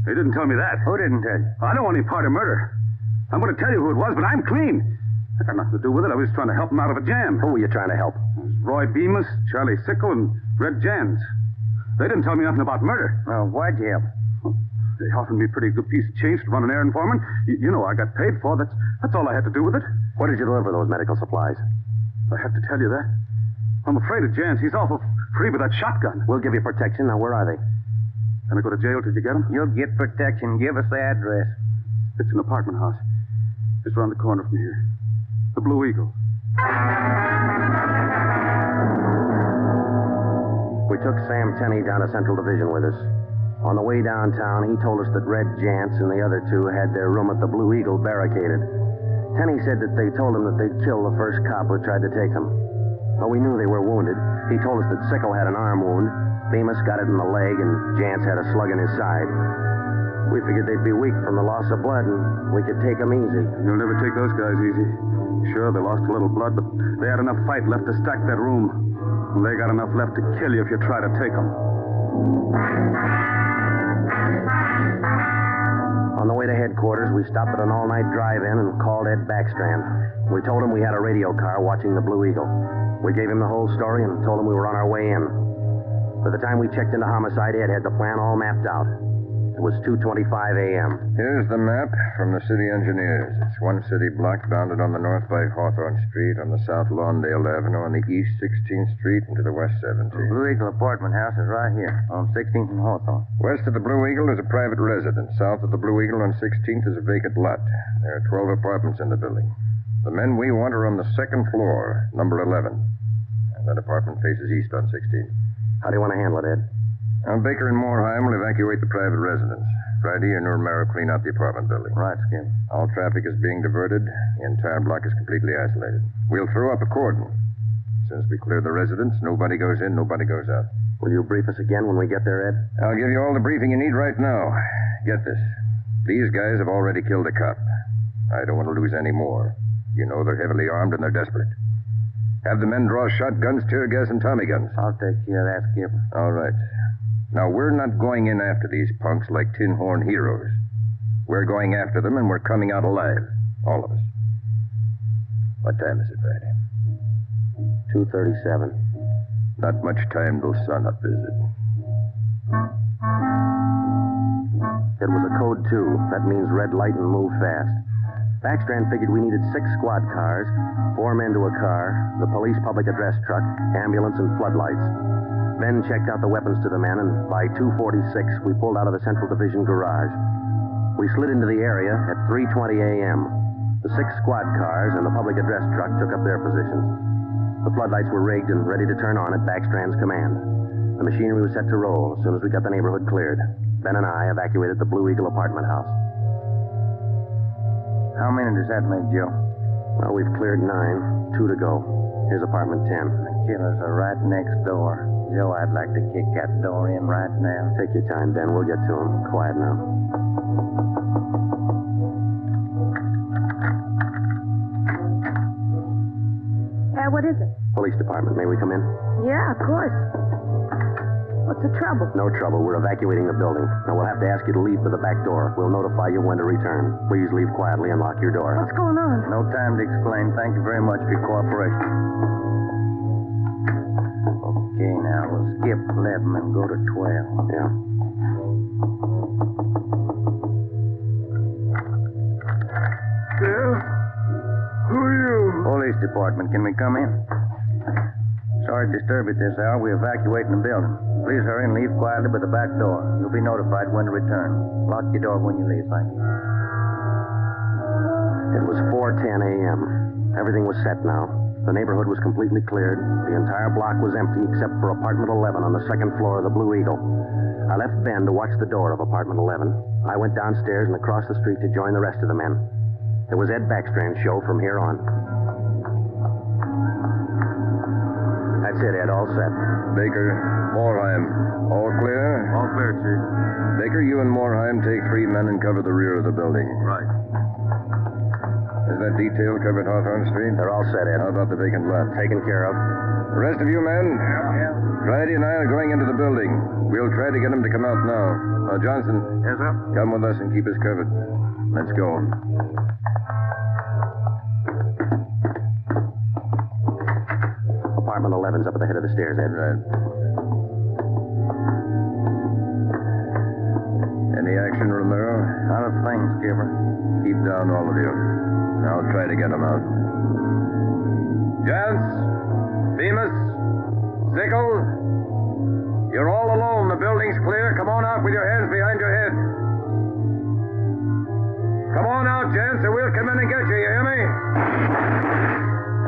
He didn't tell me that. Who didn't tell you? I don't want any part of murder. I'm going to tell you who it was, but I'm clean. I got nothing to do with it. I was trying to help him out of a jam. Who were you trying to help? It was Roy Bemis, Charlie Sickle, and Red Jans. They didn't tell me nothing about murder. Well, why'd you help? They offered me a pretty good piece of change to run an errand for them. You know I got paid for. That's all I had to do with it. Where did you deliver those medical supplies? I have to tell you that. I'm afraid of Jans. He's awful free with that shotgun. We'll give you protection. Now, where are they? Can I go to jail till you get them? You'll get protection. Give us the address. It's an apartment house. It's around the corner from here. The Blue Eagle. We took Sam Tenney down to Central Division with us. On the way downtown, he told us that Red Jance and the other 2 had their room at the Blue Eagle barricaded. Tenney said that they told him that they'd kill the first cop who tried to take him. But we knew they were wounded. He told us that Sickle had an arm wound, Bemis got it in the leg, and Jance had a slug in his side. We figured they'd be weak from the loss of blood, and we could take them easy. You'll never take those guys easy. Sure, they lost a little blood, but they had enough fight left to stack that room. And they got enough left to kill you if you try to take them. On the way to headquarters, we stopped at an all-night drive-in and called Ed Backstrand. We told him we had a radio car watching the Blue Eagle. We gave him the whole story and told him we were on our way in. By the time we checked into homicide, Ed had the plan all mapped out. It was 2:25 a.m. Here's the map from the city engineers. It's one city block bounded on the north by Hawthorne Street, on the south Lawndale Avenue, on the east 16th Street, and to the west 17th. The Blue Eagle apartment house is right here, on 16th and Hawthorne. West of the Blue Eagle is a private residence. South of the Blue Eagle on 16th is a vacant lot. There are 12 apartments in the building. The men we want are on the second floor, number 11. And that apartment faces east on 16th. How do you want to handle it, Ed? Baker and Moorheim will evacuate the private residence. Friday and Romero clean out the apartment building. Right, Skip. All traffic is being diverted. The entire block is completely isolated. We'll throw up a cordon. As soon as we clear the residence, nobody goes in, nobody goes out. Will you brief us again when we get there, Ed? I'll give you all the briefing you need right now. Get this. These guys have already killed a cop. I don't want to lose any more. You know they're heavily armed and they're desperate. Have the men draw shotguns, tear gas, and Tommy guns. I'll take care of that, Skipper. All right. Now, we're not going in after these punks like tin horn heroes. We're going after them, and we're coming out alive. All of us. What time is it, Friday? 2:37. Not much time till sunup, is it? It was a code 2. That means red light and move fast. Backstrand figured we needed 6 squad cars, 4 men to a car, the police public address truck, ambulance, and floodlights. Ben checked out the weapons to the men, and by 2:46, we pulled out of the Central Division garage. We slid into the area at 3:20 a.m. The 6 squad cars and the public address truck took up their positions. The floodlights were rigged and ready to turn on at Backstrand's command. The machinery was set to roll as soon as we got the neighborhood cleared. Ben and I evacuated the Blue Eagle apartment house. How many does that make, Joe? Well, we've cleared 9. 2 to go. Here's apartment 10. The killers are right next door. Joe, I'd like to kick that door in right now. Take your time, Ben. We'll get to him. Quiet now. What is it? Police department. May we come in? Yeah, of course. What's the trouble? No trouble. We're evacuating the building. Now, we'll have to ask you to leave for the back door. We'll notify you when to return. Please leave quietly and lock your door. What's going on? No time to explain. Thank you very much for your cooperation. Okay, now we'll skip 11 and go to 12. Yeah. Yeah? Who are you? Police department. Can we come in? Sorry to disturb you at this hour. We're evacuating the building. Please hurry and leave quietly by the back door. You'll be notified when to return. Lock your door when you leave, thank you. It was 4:10 a.m. Everything was set now. The neighborhood was completely cleared. The entire block was empty except for apartment 11 on the second floor of the Blue Eagle. I left Ben to watch the door of apartment 11. I went downstairs and across the street to join the rest of the men. It was Ed Backstrand's show from here on. That's it, Ed. All set. Baker, Moorheim, all clear? All clear, Chief. Baker, you and Moorheim take 3 men and cover the rear of the building. Right. Is that detail covered Hawthorne Street? They're all set, Ed. How about the vacant lot? Taken care of. The rest of you men? Yeah. Friday and I are going into the building. We'll try to get them to come out now. Johnson. Yes, sir? Come with us and keep us covered. Let's go. Apartment 11's up at the head of the stairs, Ed. Right. Any action, Romero? Not a thing, Skipper. Keep down, all of you. I'll try to get them out. Gents, Bemis, Sickle, you're all alone. The building's clear. Come on out with your hands behind your head. Come on out, gents, or we'll come in and get you. You hear me?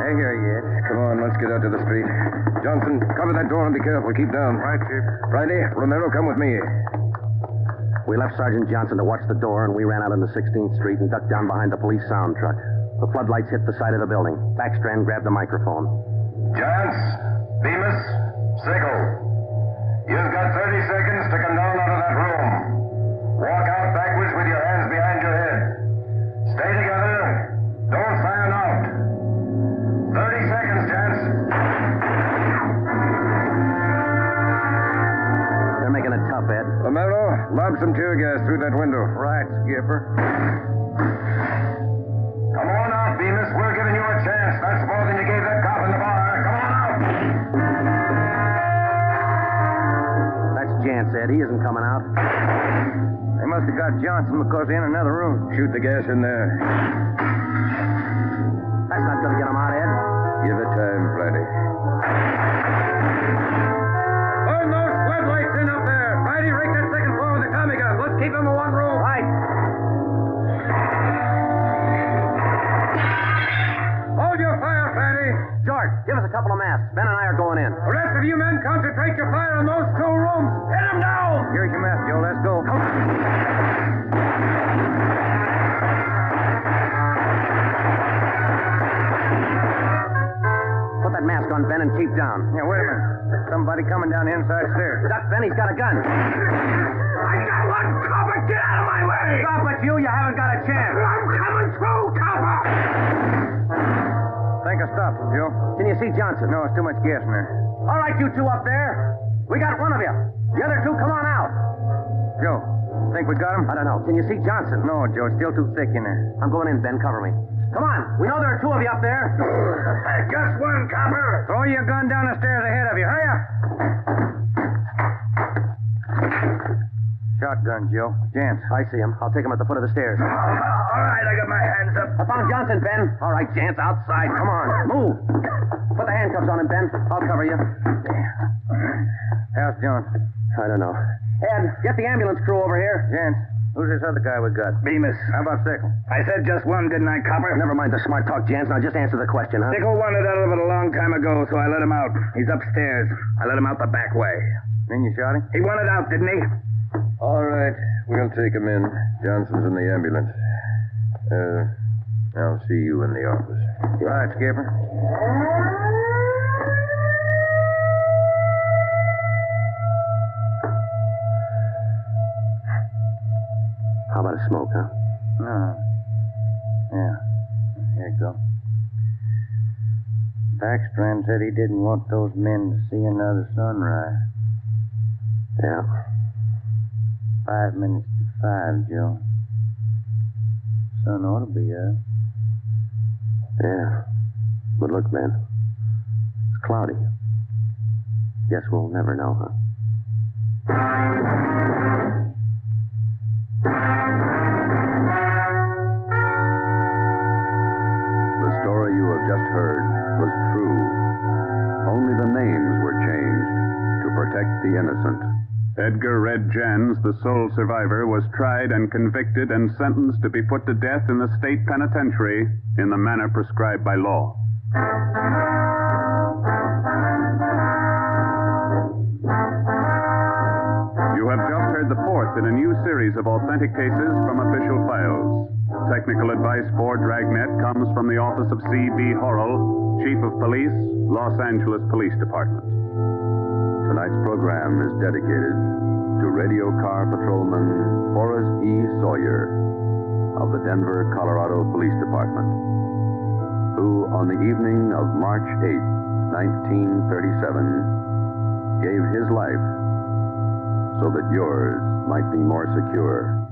I hear you, Ed. Come on, let's get out to the street. Johnson, cover that door and be careful. Keep down. Right, Chief. Friday, Romero, come with me. We left Sergeant Johnson to watch the door, and we ran out into 16th Street and ducked down behind the police sound truck. The floodlights hit the side of the building. Backstrand grabbed the microphone. Gents, Bemis, Sickle, you've got 30 seconds to come down out of that room. Walk out backwards with your hands behind your head. Stay together. Don't fan out. 30 seconds, gents. They're making it tough, off, Ed. Romero, lob some tear gas through that window. Right, Skipper. Come on out, Bemis. We're giving you a chance. That's more than you gave that cop in the bar. Come on out. That's Jance, Ed. He isn't coming out. They must have got Johnson because they're in another room. Shoot the gas in there. That's not going to get him out, Ed. Give it time, Friday. Burn those floodlights in up there. Friday, rake that second floor with a Tommy gun. Let's keep him in one room. Right. Hold your fire, Friday. George, give us a couple of masks. Ben and I are going in. The rest of you men concentrate your fire on those two rooms. Hit them down. Here's your mask, Joe. Let's go. Put that mask on, Ben, and keep down. Yeah, wait a minute. Somebody coming down the inside stairs. Duck, Ben, he's got a gun. I got one, copper. Get out of my way. Stop it, you. You haven't got a chance. I'm coming through, copper. Think I stopped, Joe. Can you see Johnson? No, it's too much gas in there. All right, you two up there. We got one of you. The other two, come on out. Joe, think we got him? I don't know. Can you see Johnson? No, Joe. It's still too thick in there. I'm going in, Ben. Cover me. Come on. We know there are two of you up there. Just one, copper. Throw your gun down the stairs ahead of you. Hurry up. Shotgun, Joe. Jance. I see him. I'll take him at the foot of the stairs. All right, I got my hands up. I found Johnson, Ben. All right, Jance, outside. Come on. Move. Put the handcuffs on him, Ben. I'll cover you. How's Johnson? I don't know. Ed, get the ambulance crew over here. Jance, who's this other guy we got? Bemis. How about Sickle? I said just one, didn't I, copper? Never mind the smart talk, Jance. Now just answer the question, huh? Sickle wanted out of it a long time ago, so I let him out. He's upstairs. I let him out the back way. Then you shot him? He wanted out, didn't he? All right, we'll take him in. Johnson's in the ambulance. I'll see you in the office. Right, Skipper. How about a smoke, huh? No. Yeah. Here you go. Backstrand said he didn't want those men to see another sunrise. Yeah. 5 minutes to 5, Joe. Sun ought to be up. Yeah. But look, man. It's cloudy. Guess we'll never know, huh? The story you have just heard was true. Only the names were changed to protect the innocent. Edgar Red Jans, the sole survivor, was tried and convicted and sentenced to be put to death in the state penitentiary in the manner prescribed by law. You have just heard the fourth in a new series of authentic cases from official files. Technical advice for Dragnet comes from the office of C.B. Horrell, Chief of Police, Los Angeles Police Department. Tonight's program is dedicated to radio car patrolman Forrest E. Sawyer of the Denver, Colorado Police Department, who on the evening of March 8, 1937, gave his life so that yours might be more secure.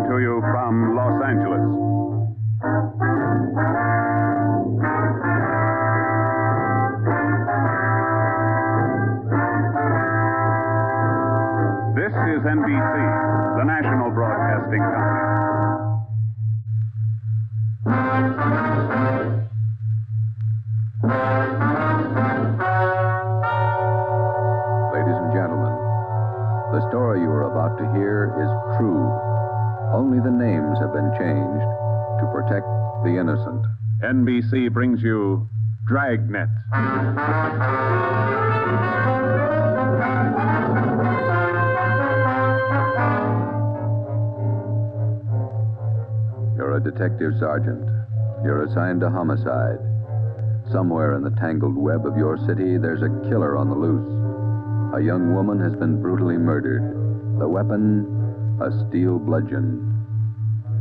To you from Los Angeles. This is NBC, the national broadcasting company. Ladies and gentlemen, the story you are about to hear is true. Only the names have been changed to protect the innocent. NBC brings you Dragnet. You're a detective sergeant. You're assigned to homicide. Somewhere in the tangled web of your city, there's a killer on the loose. A young woman has been brutally murdered. The weapon, a steel bludgeon.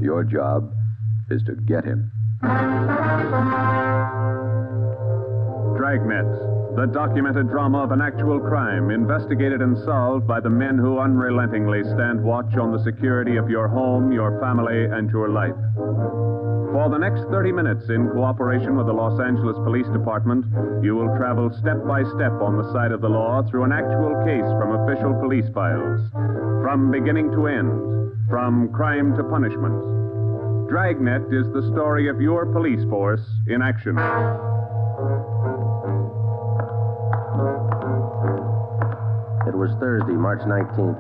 Your job, is to get him. Dragnet, the documented drama of an actual crime, investigated and solved by the men who unrelentingly stand watch on the security of your home, your family, and your life. For the next 30 minutes, in cooperation with the Los Angeles Police Department, you will travel step by step on the side of the law through an actual case from official police files. From beginning to end, from crime to punishment. Dragnet is the story of your police force in action. It was Thursday, March 19th.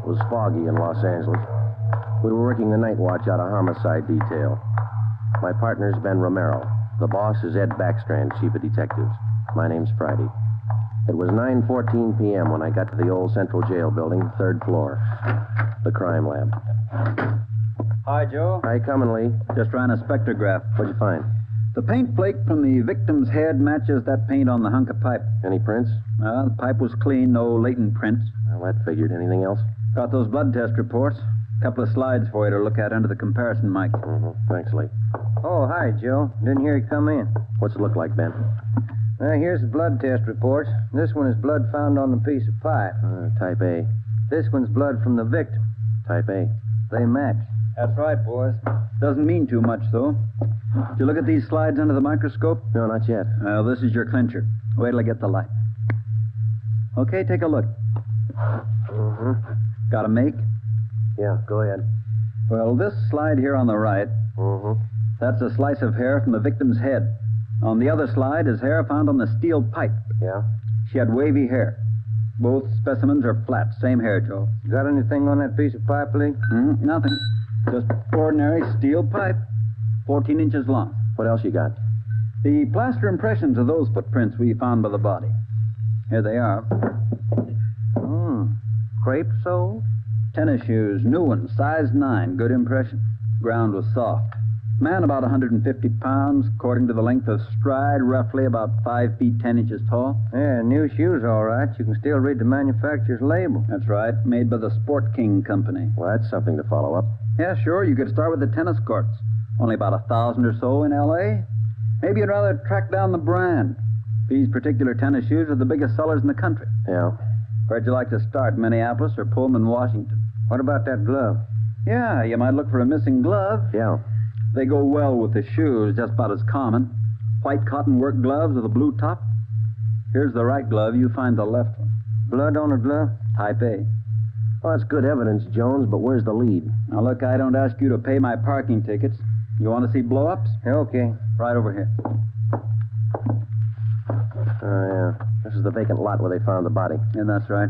It was foggy in Los Angeles. We were working the night watch out of homicide detail. My partner's Ben Romero. The boss is Ed Backstrand, chief of detectives. My name's Friday. It was 9:14 p.m. when I got to the old Central Jail building, 3rd floor. The crime lab. Hi, Joe. How you coming, Lee? Just ran a spectrograph. What'd you find? The paint flake from the victim's head matches that paint on the hunk of pipe. Any prints? The pipe was clean, no latent prints. Well, that figured. Anything else? Got those blood test reports. Couple of slides for you to look at under the comparison mic. Thanks, Lee. Oh, hi, Joe. Didn't hear you come in. What's it look like, Ben? Here's the blood test reports. This one is blood found on the piece of pipe. Type A. This one's blood from the victim. Type A. They match. That's right, boys. Doesn't mean too much, though. Did you look at these slides under the microscope? No, not yet. Well, this is your clincher. Wait till I get the light. Okay, take a look. Got a make? Yeah, go ahead. Well, this slide here on the right, that's a slice of hair from the victim's head. On the other slide is hair found on the steel pipe. Yeah? She had wavy hair. Both specimens are flat. Same hair, Joe. Got anything on that piece of pipe, Lee? Nothing. Just ordinary steel pipe. 14 inches long. What else you got? The plaster impressions of those footprints we found by the body. Here they are. Crepe soles? Tennis shoes, new ones, size 9. Good impression. Ground was soft. Man about 150 pounds, according to the length of stride, roughly about 5 feet 10 inches tall. Yeah, new shoes, all right. You can still read the manufacturer's label. That's right. Made by the Sport King Company. Well, that's something to follow up. Yeah, sure. You could start with the tennis courts. Only about 1,000 or so in L.A. Maybe you'd rather track down the brand. These particular tennis shoes are the biggest sellers in the country. Yeah. Where'd you like to start, Minneapolis or Pullman, Washington? What about that glove? Yeah, you might look for a missing glove. Yeah. They go well with the shoes, just about as common. White cotton work gloves with a blue top. Here's the right glove. You find the left one. Blood on a glove? Type A. Well, that's good evidence, Jones, but where's the lead? Now, look, I don't ask you to pay my parking tickets. You want to see blow-ups? Yeah, okay. Right over here. Yeah. This is the vacant lot where they found the body. Yeah, that's right.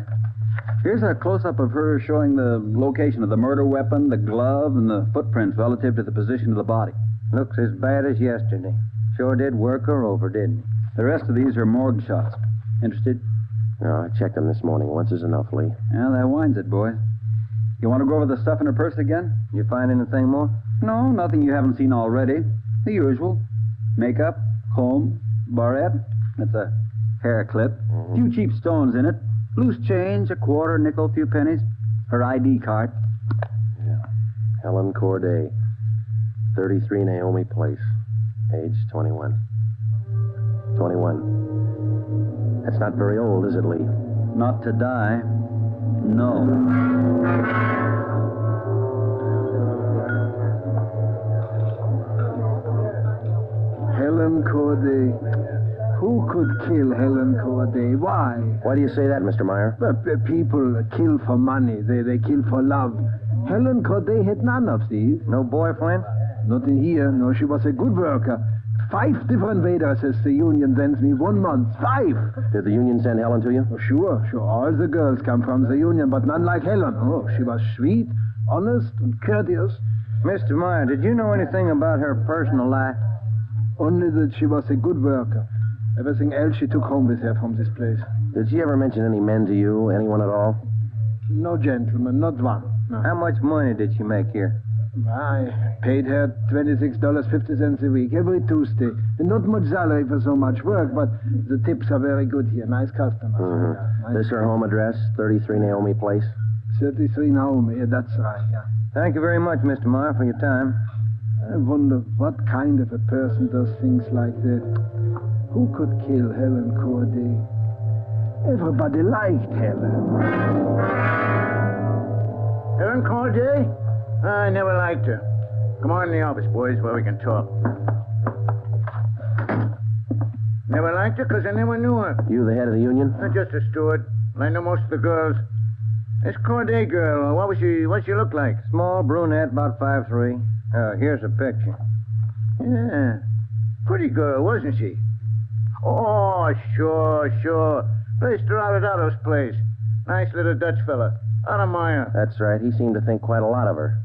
Here's a close-up of her showing the location of the murder weapon, the glove, and the footprints relative to the position of the body. Looks as bad as yesterday. Sure did work her over, didn't he? The rest of these are morgue shots. Interested? No, I checked them this morning. Once is enough, Lee. Yeah, that winds it, boys. You want to go over the stuff in her purse again? You find anything more? No, nothing you haven't seen already. The usual. Makeup, comb, barrette. That's a hair clip. A few cheap stones in it. Loose change, a quarter, nickel, few pennies. Her ID card. Yeah. Helen Corday. 33 Naomi Place. Age 21. 21. That's not very old, is it, Lee? Not to die. No. Helen Corday. Who could kill Helen Corday? Why? Why do you say that, Mr. Myra? People kill for money. They kill for love. Helen Corday had none of these. No boyfriend? Not in here. No, she was a good worker. 5 different waiters as the union sends me 1 month. 5. Did the union send Helen to you? Oh, sure. All the girls come from the union, but none like Helen. Oh, she was sweet, honest, and courteous. Mr. Myra, did you know anything about her personal life? Only that she was a good worker. Everything else she took home with her from this place. Did she ever mention any men to you? Anyone at all? No gentleman, not one. No. How much money did she make here? I paid her $26.50 a week, every Tuesday. And not much salary for so much work, but the tips are very good here. Nice customers. Nice. This her home address, 33 Naomi Place? 33 Naomi, yeah, that's right, yeah. Thank you very much, Mr. Myra, for your time. I wonder what kind of a person does things like that. Who could kill Helen Corday? Everybody liked Helen. Helen Corday? I never liked her. Come on in the office, boys, where we can talk. Never liked her because I never knew her. You the head of the union? Just a steward. I know most of the girls. This Corday girl, what'd she look like? Small brunette, about 5'3". Here's a picture. Yeah. Pretty girl, wasn't she? Oh, sure. Placed her out at Otto's place. Nice little Dutch fella. Otto Myra. That's right. He seemed to think quite a lot of her.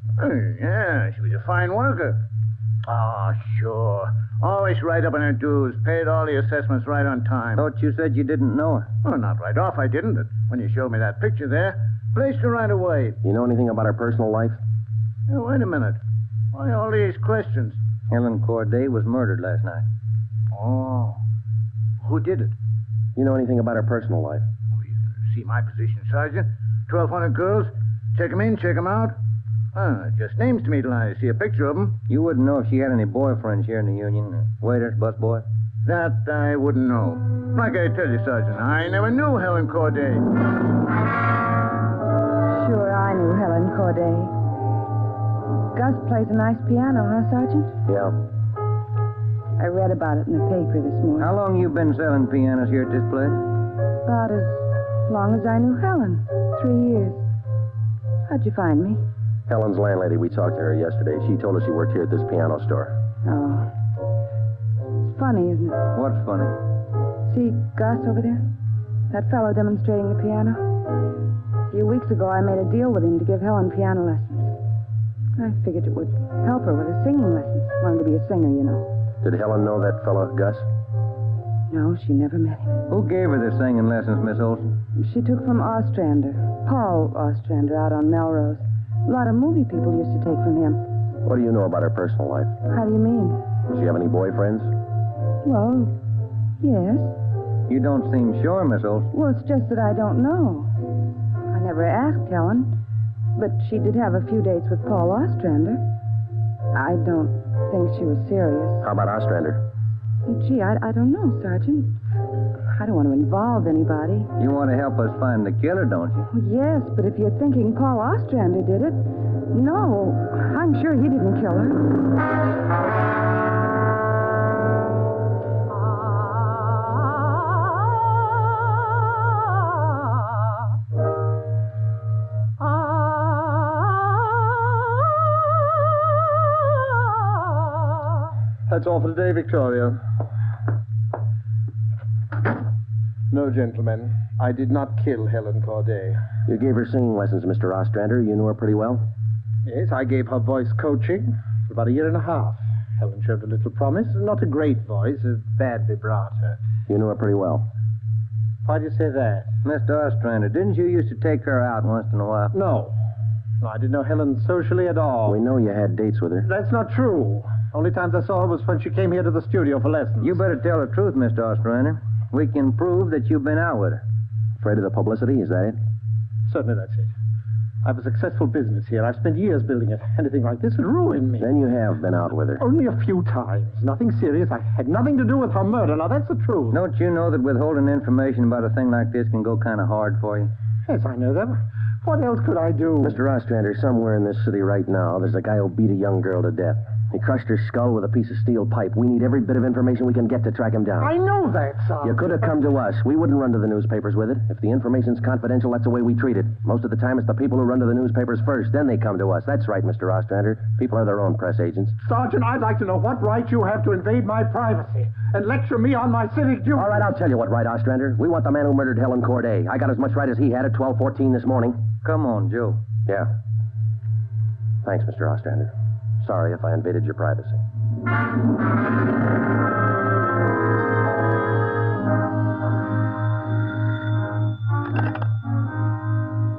Yeah, she was a fine worker. Oh, sure. Always right up on her dues. Paid all the assessments right on time. Thought you said you didn't know her. Oh, not right off, I didn't. But when you showed me that picture there, placed her right away. You know anything about her personal life? Oh, wait a minute. Why all these questions? Helen Corday was murdered last night. Oh. Who did it? You know anything about her personal life? Oh, you can see my position, Sergeant. 1,200 girls. Check them in, check them out. Just names to me till I see a picture of them. You wouldn't know if she had any boyfriends here in the union? Waiters, busboy? That I wouldn't know. Like I tell you, Sergeant, I never knew Helen Corday. Sure, I knew Helen Corday. Gus plays a nice piano, huh, Sergeant? Yeah. I read about it in the paper this morning. How long you been selling pianos here at this place? About as long as I knew Helen. 3 years. How'd you find me? Helen's landlady, we talked to her yesterday. She told us she worked here at this piano store. Oh. It's funny, isn't it? What's funny? See Gus over there? That fellow demonstrating the piano? A few weeks ago, I made a deal with him to give Helen piano lessons. I figured it would help her with her singing lessons. Wanted to be a singer, you know. Did Helen know that fellow, Gus? No, she never met him. Who gave her the singing lessons, Miss Olson? She took from Ostrander. Paul Ostrander out on Melrose. A lot of movie people used to take from him. What do you know about her personal life? How do you mean? Does she have any boyfriends? Well, yes. You don't seem sure, Miss Olson. Well, it's just that I don't know. I never asked Helen, but she did have a few dates with Paul Ostrander. I don't think she was serious. How about Ostrander? Gee, I don't know, Sergeant. I don't want to involve anybody. You want to help us find the killer, don't you? Well, yes, but if you're thinking Paul Ostrander did it, no, I'm sure he didn't kill her. That's all for today, Victoria. No, gentlemen. I did not kill Helen Corday. You gave her singing lessons, Mr. Ostrander. You knew her pretty well? Yes, I gave her voice coaching for about 1.5 years. Helen showed a little promise. Not a great voice, a bad vibrato. You knew her pretty well? Why do you say that? Mr. Ostrander, didn't you used to take her out once in a while? No. No, I didn't know Helen socially at all. We know you had dates with her. That's not true. Only times I saw her was when she came here to the studio for lessons. You better tell the truth, Mr. Ostrander. We can prove that you've been out with her. Afraid of the publicity, is that it? Certainly that's it. I have a successful business here. I've spent years building it. Anything like this would ruin me. Then you have been out with her. Only a few times. Nothing serious. I had nothing to do with her murder. Now, that's the truth. Don't you know that withholding information about a thing like this can go kind of hard for you? Yes, I know that. What else could I do? Mr. Ostrander, somewhere in this city right now, there's a guy who beat a young girl to death. He crushed her skull with a piece of steel pipe. We need every bit of information we can get to track him down. I know that, son. You could have come to us. We wouldn't run to the newspapers with it. If the information's confidential, that's the way we treat it. Most of the time, it's the people who run to the newspapers first. Then they come to us. That's right, Mr. Ostrander. People are their own press agents. Sergeant, I'd like to know what right you have to invade my privacy and lecture me on my civic duty. All right, I'll tell you what right, Ostrander. We want the man who murdered Helen Corday. I got as much right as he had at 12:14 this morning. Come on, Joe. Yeah. Thanks, Mr. Ostrander. Sorry if I invaded your privacy.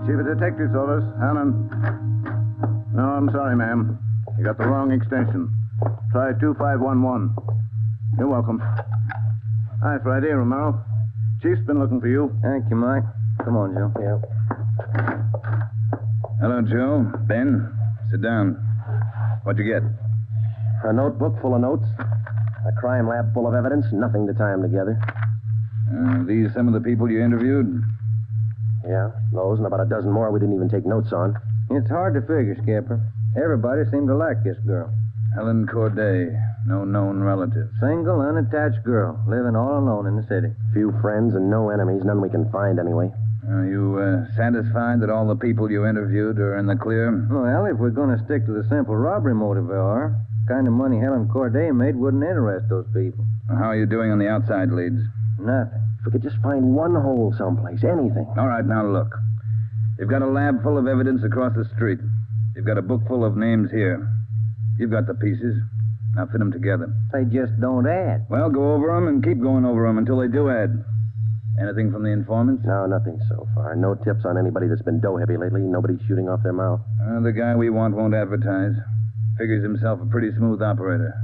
Chief of Detectives Office, Helen. No, I'm sorry, ma'am. You got the wrong extension. Try 2511. You're welcome. Hi, Friday, Romero. Chief's been looking for you. Thank you, Mike. Come on, Joe. Yeah. Hello, Joe. Ben, sit down. What'd you get? A notebook full of notes. A crime lab full of evidence. Nothing to tie them together. These some of the people you interviewed? Yeah, those and about a dozen more we didn't even take notes on. It's hard to figure, Skipper. Everybody seemed to like this girl. Helen Corday. No known relatives. Single, unattached girl, living all alone in the city. Few friends and no enemies. None we can find anyway. Are you satisfied that all the people you interviewed are in the clear? Well, if we're going to stick to the simple robbery motive we are, the kind of money Helen Corday made wouldn't interest those people. How are you doing on the outside leads? Nothing. If we could just find one hole someplace, anything. All right, now look. You've got a lab full of evidence across the street. You've got a book full of names here. You've got the pieces. Now fit them together. They just don't add. Well, go over them and keep going over them until they do add. Anything from the informants? No, nothing so far. No tips on anybody that's been dough-heavy lately. Nobody shooting off their mouth. The guy we want won't advertise. Figures himself a pretty smooth operator.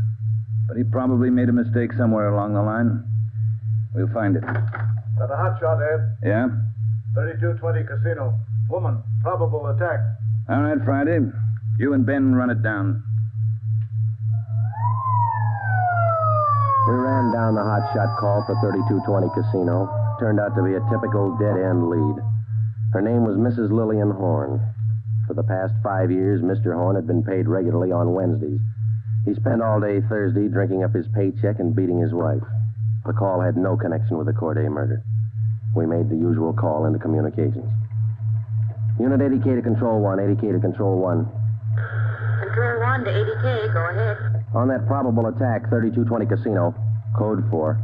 But he probably made a mistake somewhere along the line. We'll find it. Got a hot shot, Ed. Yeah? 3220 Casino. Woman. Probable attack. All right, Friday. You and Ben run it down. We ran down the hot shot call for 3220 Casino. Turned out to be a typical dead-end lead. Her name was Mrs. Lillian Horn. For the past 5 years, Mr. Horn had been paid regularly on Wednesdays. He spent all day Thursday drinking up his paycheck and beating his wife. The call had no connection with the Corday murder. We made the usual call into communications. Unit 80K to Control 1, 80K to Control 1. Control 1 to 80K, go ahead. On that probable attack, 3220 Casino, code 4.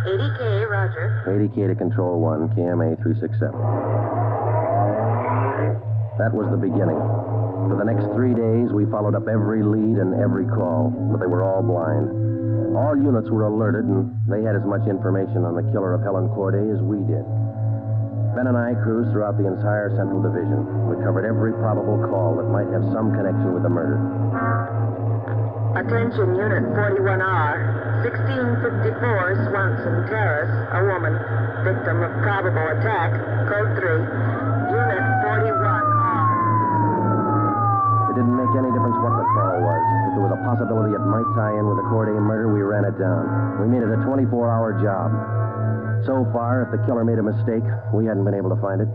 80K, roger. 80K to Control 1, KMA 367. That was the beginning. For the next 3 days, we followed up every lead and every call, but they were all blind. All units were alerted, and they had as much information on the killer of Helen Corday as we did. Ben and I cruised throughout the entire Central Division. We covered every probable call that might have some connection with the murder. Attention, Unit 41R. 1654 Swanson Terrace. A woman. Victim of probable attack. Code 3. Unit 41R. It didn't make any difference what the call was. If there was a possibility it might tie in with the Corday murder, we ran it down. We made it a 24-hour job. So far, if the killer made a mistake, we hadn't been able to find it.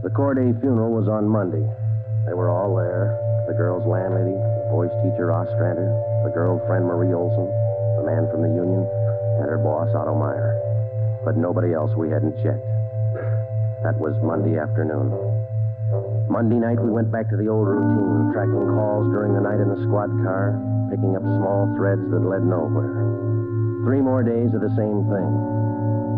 The Corday funeral was on Monday. They were all there. The girl's landlady, the voice teacher Ostrander, the girlfriend Marie Olson, the man from the union, and her boss Otto Myra. But nobody else we hadn't checked. That was Monday afternoon. Monday night, we went back to the old routine, tracking calls during the night in the squad car, picking up small threads that led nowhere. 3 more days of the same thing.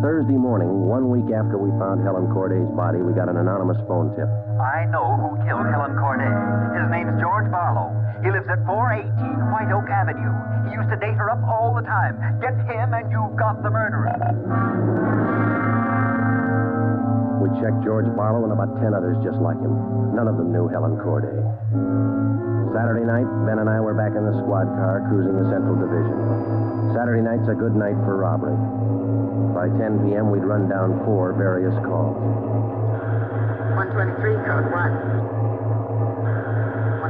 Thursday morning, 1 week after we found Helen Corday's body, we got an anonymous phone tip. I know who killed Helen Corday. His name's George Barlow. He lives at 418 White Oak Avenue. He used to date her up all the time. Get him and you've got the murderer. We checked George Barlow and about 10 others just like him. None of them knew Helen Corday. Saturday night, Ben and I were back in the squad car cruising the Central Division. Saturday night's a good night for robbery. By 10 p.m., we'd run down 4 various calls. 123, code 1.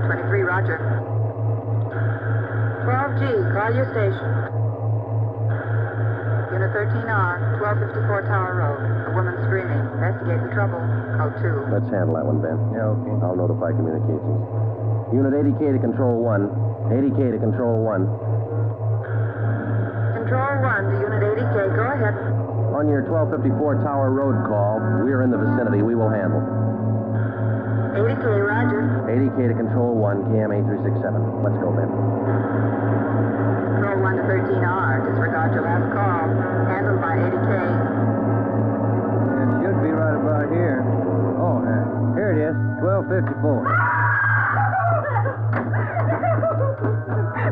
123, roger. 12G, call your station. Unit 13R, 1254 Tower Road. A woman screaming. Investigating trouble. Code 2. Let's handle that one, Ben. Yeah, okay. I'll notify communications. Unit 80K to Control 1. 80K to Control 1. Control 1 to Unit 80K, go ahead. On your 1254 Tower Road call, we're in the vicinity. We will handle. 80K, roger. 80K to Control 1, KMA 367. Let's go, Ben. Control 1 to 13R. Disregard your last call. Handled by 80K. It should be right about here. Oh, here it is. 1254.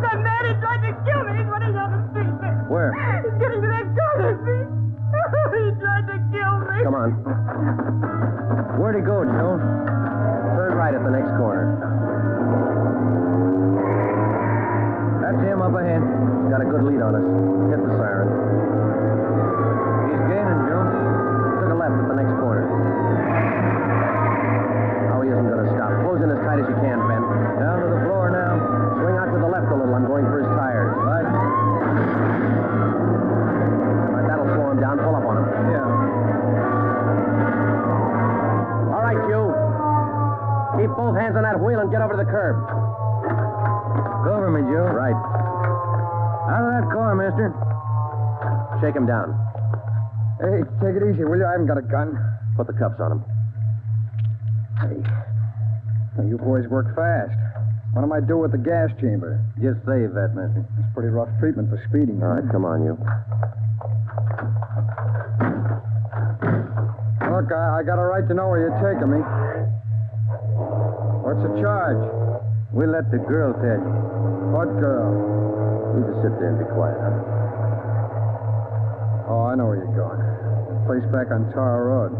That man is trying to kill me. He's running down the street. Where? He's getting to that corner street. He tried to kill me. Come on. Where'd he go, Joe? Turn right at the next corner. That's him up ahead. He's got a good lead on us. Hit the siren. He's gaining, Joe. Took a left at the next corner. Oh, he isn't going to stop. Close in as tight as you can, Ben. Down to the floor now. right. Out of that car, mister. Shake him down. Hey, take it easy, will you? I haven't got a gun. Put the cuffs on him. Hey. Now, you boys work fast. What am I do with the gas chamber? Just save that, mister. It's pretty rough treatment for speeding. All right, come on, you. Look, I got a right to know where you're taking me. What's the charge? We'll let the girl tell you. What girl? You just sit there and be quiet, huh? Oh, I know where you're going. That place back on Tar Road.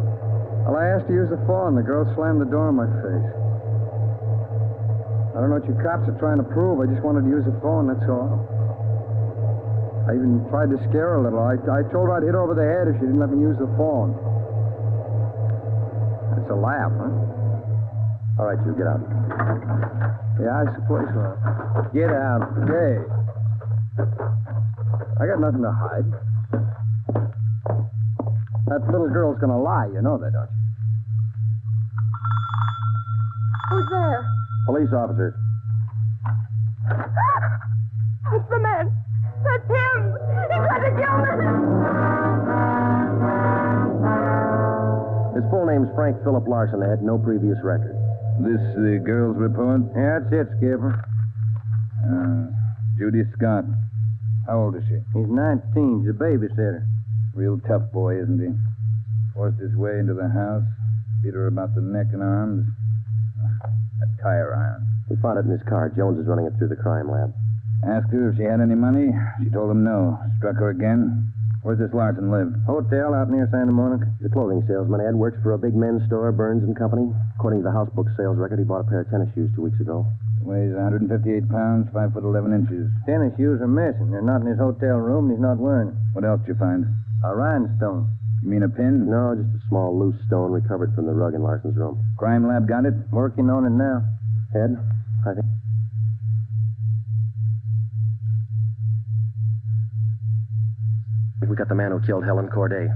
Well, I asked to use the phone. The girl slammed the door in my face. I don't know what you cops are trying to prove. I just wanted to use the phone, that's all. I even tried to scare her a little. I told her I'd hit her over the head if she didn't let me use the phone. That's a laugh, huh? All right, you get out. Yeah, I suppose so. Get out. Hey. I got nothing to hide. That little girl's gonna lie. You know that, don't you? Who's there? Police officers. It's the man. That's him. He tried to kill me. His full name's Frank Philip Larson. They had no previous record. This the girl's report? Yeah, that's it, Skipper. Judy Scott. How old is she? He's 19. He's a babysitter. Real tough boy, isn't he? Forced his way into the house, beat her about the neck and arms. A tire iron. We found it in his car. Jones is running it through the crime lab. Asked her if she had any money. She told him no. Struck her again. Where's this Larson live? Hotel out near Santa Monica. He's a clothing salesman. Ed works for a big men's store, Burns and Company. According to the house book sales record, he bought a pair of tennis shoes 2 weeks ago. Weighs 158 pounds, 5'11" inches. Tennis shoes are missing. They're not in his hotel room, and he's not wearing them. What else did you find? A rhinestone. You mean a pin? No, just a small loose stone recovered from the rug in Larson's room. Crime lab got it? Working on it now. Ed, I think... We got the man who killed Helen Corday.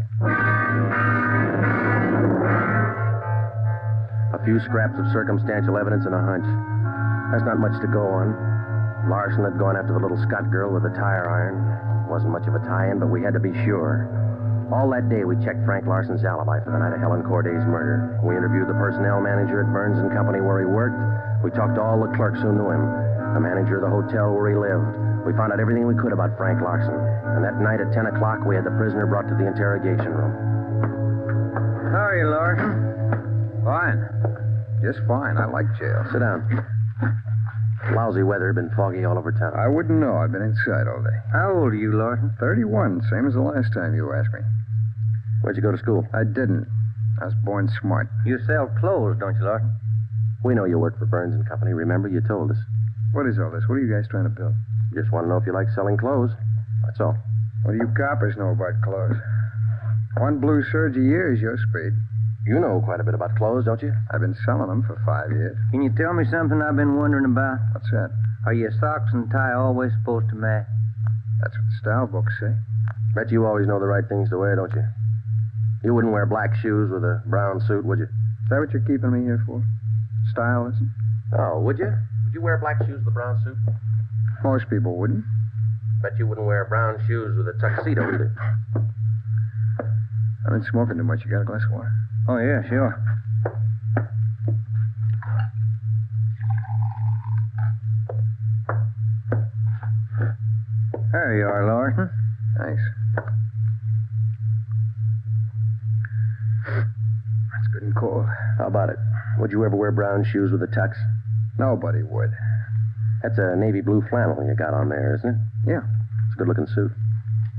A few scraps of circumstantial evidence and a hunch. That's not much to go on. Larson had gone after the little Scott girl with the tire iron. Wasn't much of a tie-in, but we had to be sure. All that day, we checked Frank Larson's alibi for the night of Helen Corday's murder. We interviewed the personnel manager at Burns and Company where he worked. We talked to all the clerks who knew him. The manager of the hotel where he lived. We found out everything we could about Frank Larson. And that night at 10 o'clock, we had the prisoner brought to the interrogation room. How are you, Larson? Fine. Just fine. I like jail. Sit down. Lousy weather, been foggy all over town. I wouldn't know. I've been inside all day. How old are you, Larson? 31, same as the last time you asked me. Where'd you go to school? I didn't. I was born smart. You sell clothes, don't you, Larson? We know you work for Burns and Company. Remember, you told us. What is all this? What are you guys trying to build? Just want to know if you like selling clothes. That's all. What do you coppers know about clothes? One blue serge a year is your speed. You know quite a bit about clothes, don't you? I've been selling them for 5 years. Can you tell me something I've been wondering about? What's that? Are your socks and tie always supposed to match? That's what the style books say. Bet you always know the right things to wear, don't you? You wouldn't wear black shoes with a brown suit, would you? Is that what you're keeping me here for? Style lesson? Oh, would you? Would you wear black shoes with a brown suit? Most people wouldn't. Bet you wouldn't wear brown shoes with a tuxedo either. I've been smoking too much. You got a glass of water? Oh, yeah, sure. There you are, Larson. Thanks. It's good and cold. How about it? Would you ever wear brown shoes with a tux? Nobody would. That's a navy blue flannel you got on there, isn't it? Yeah. It's a good-looking suit.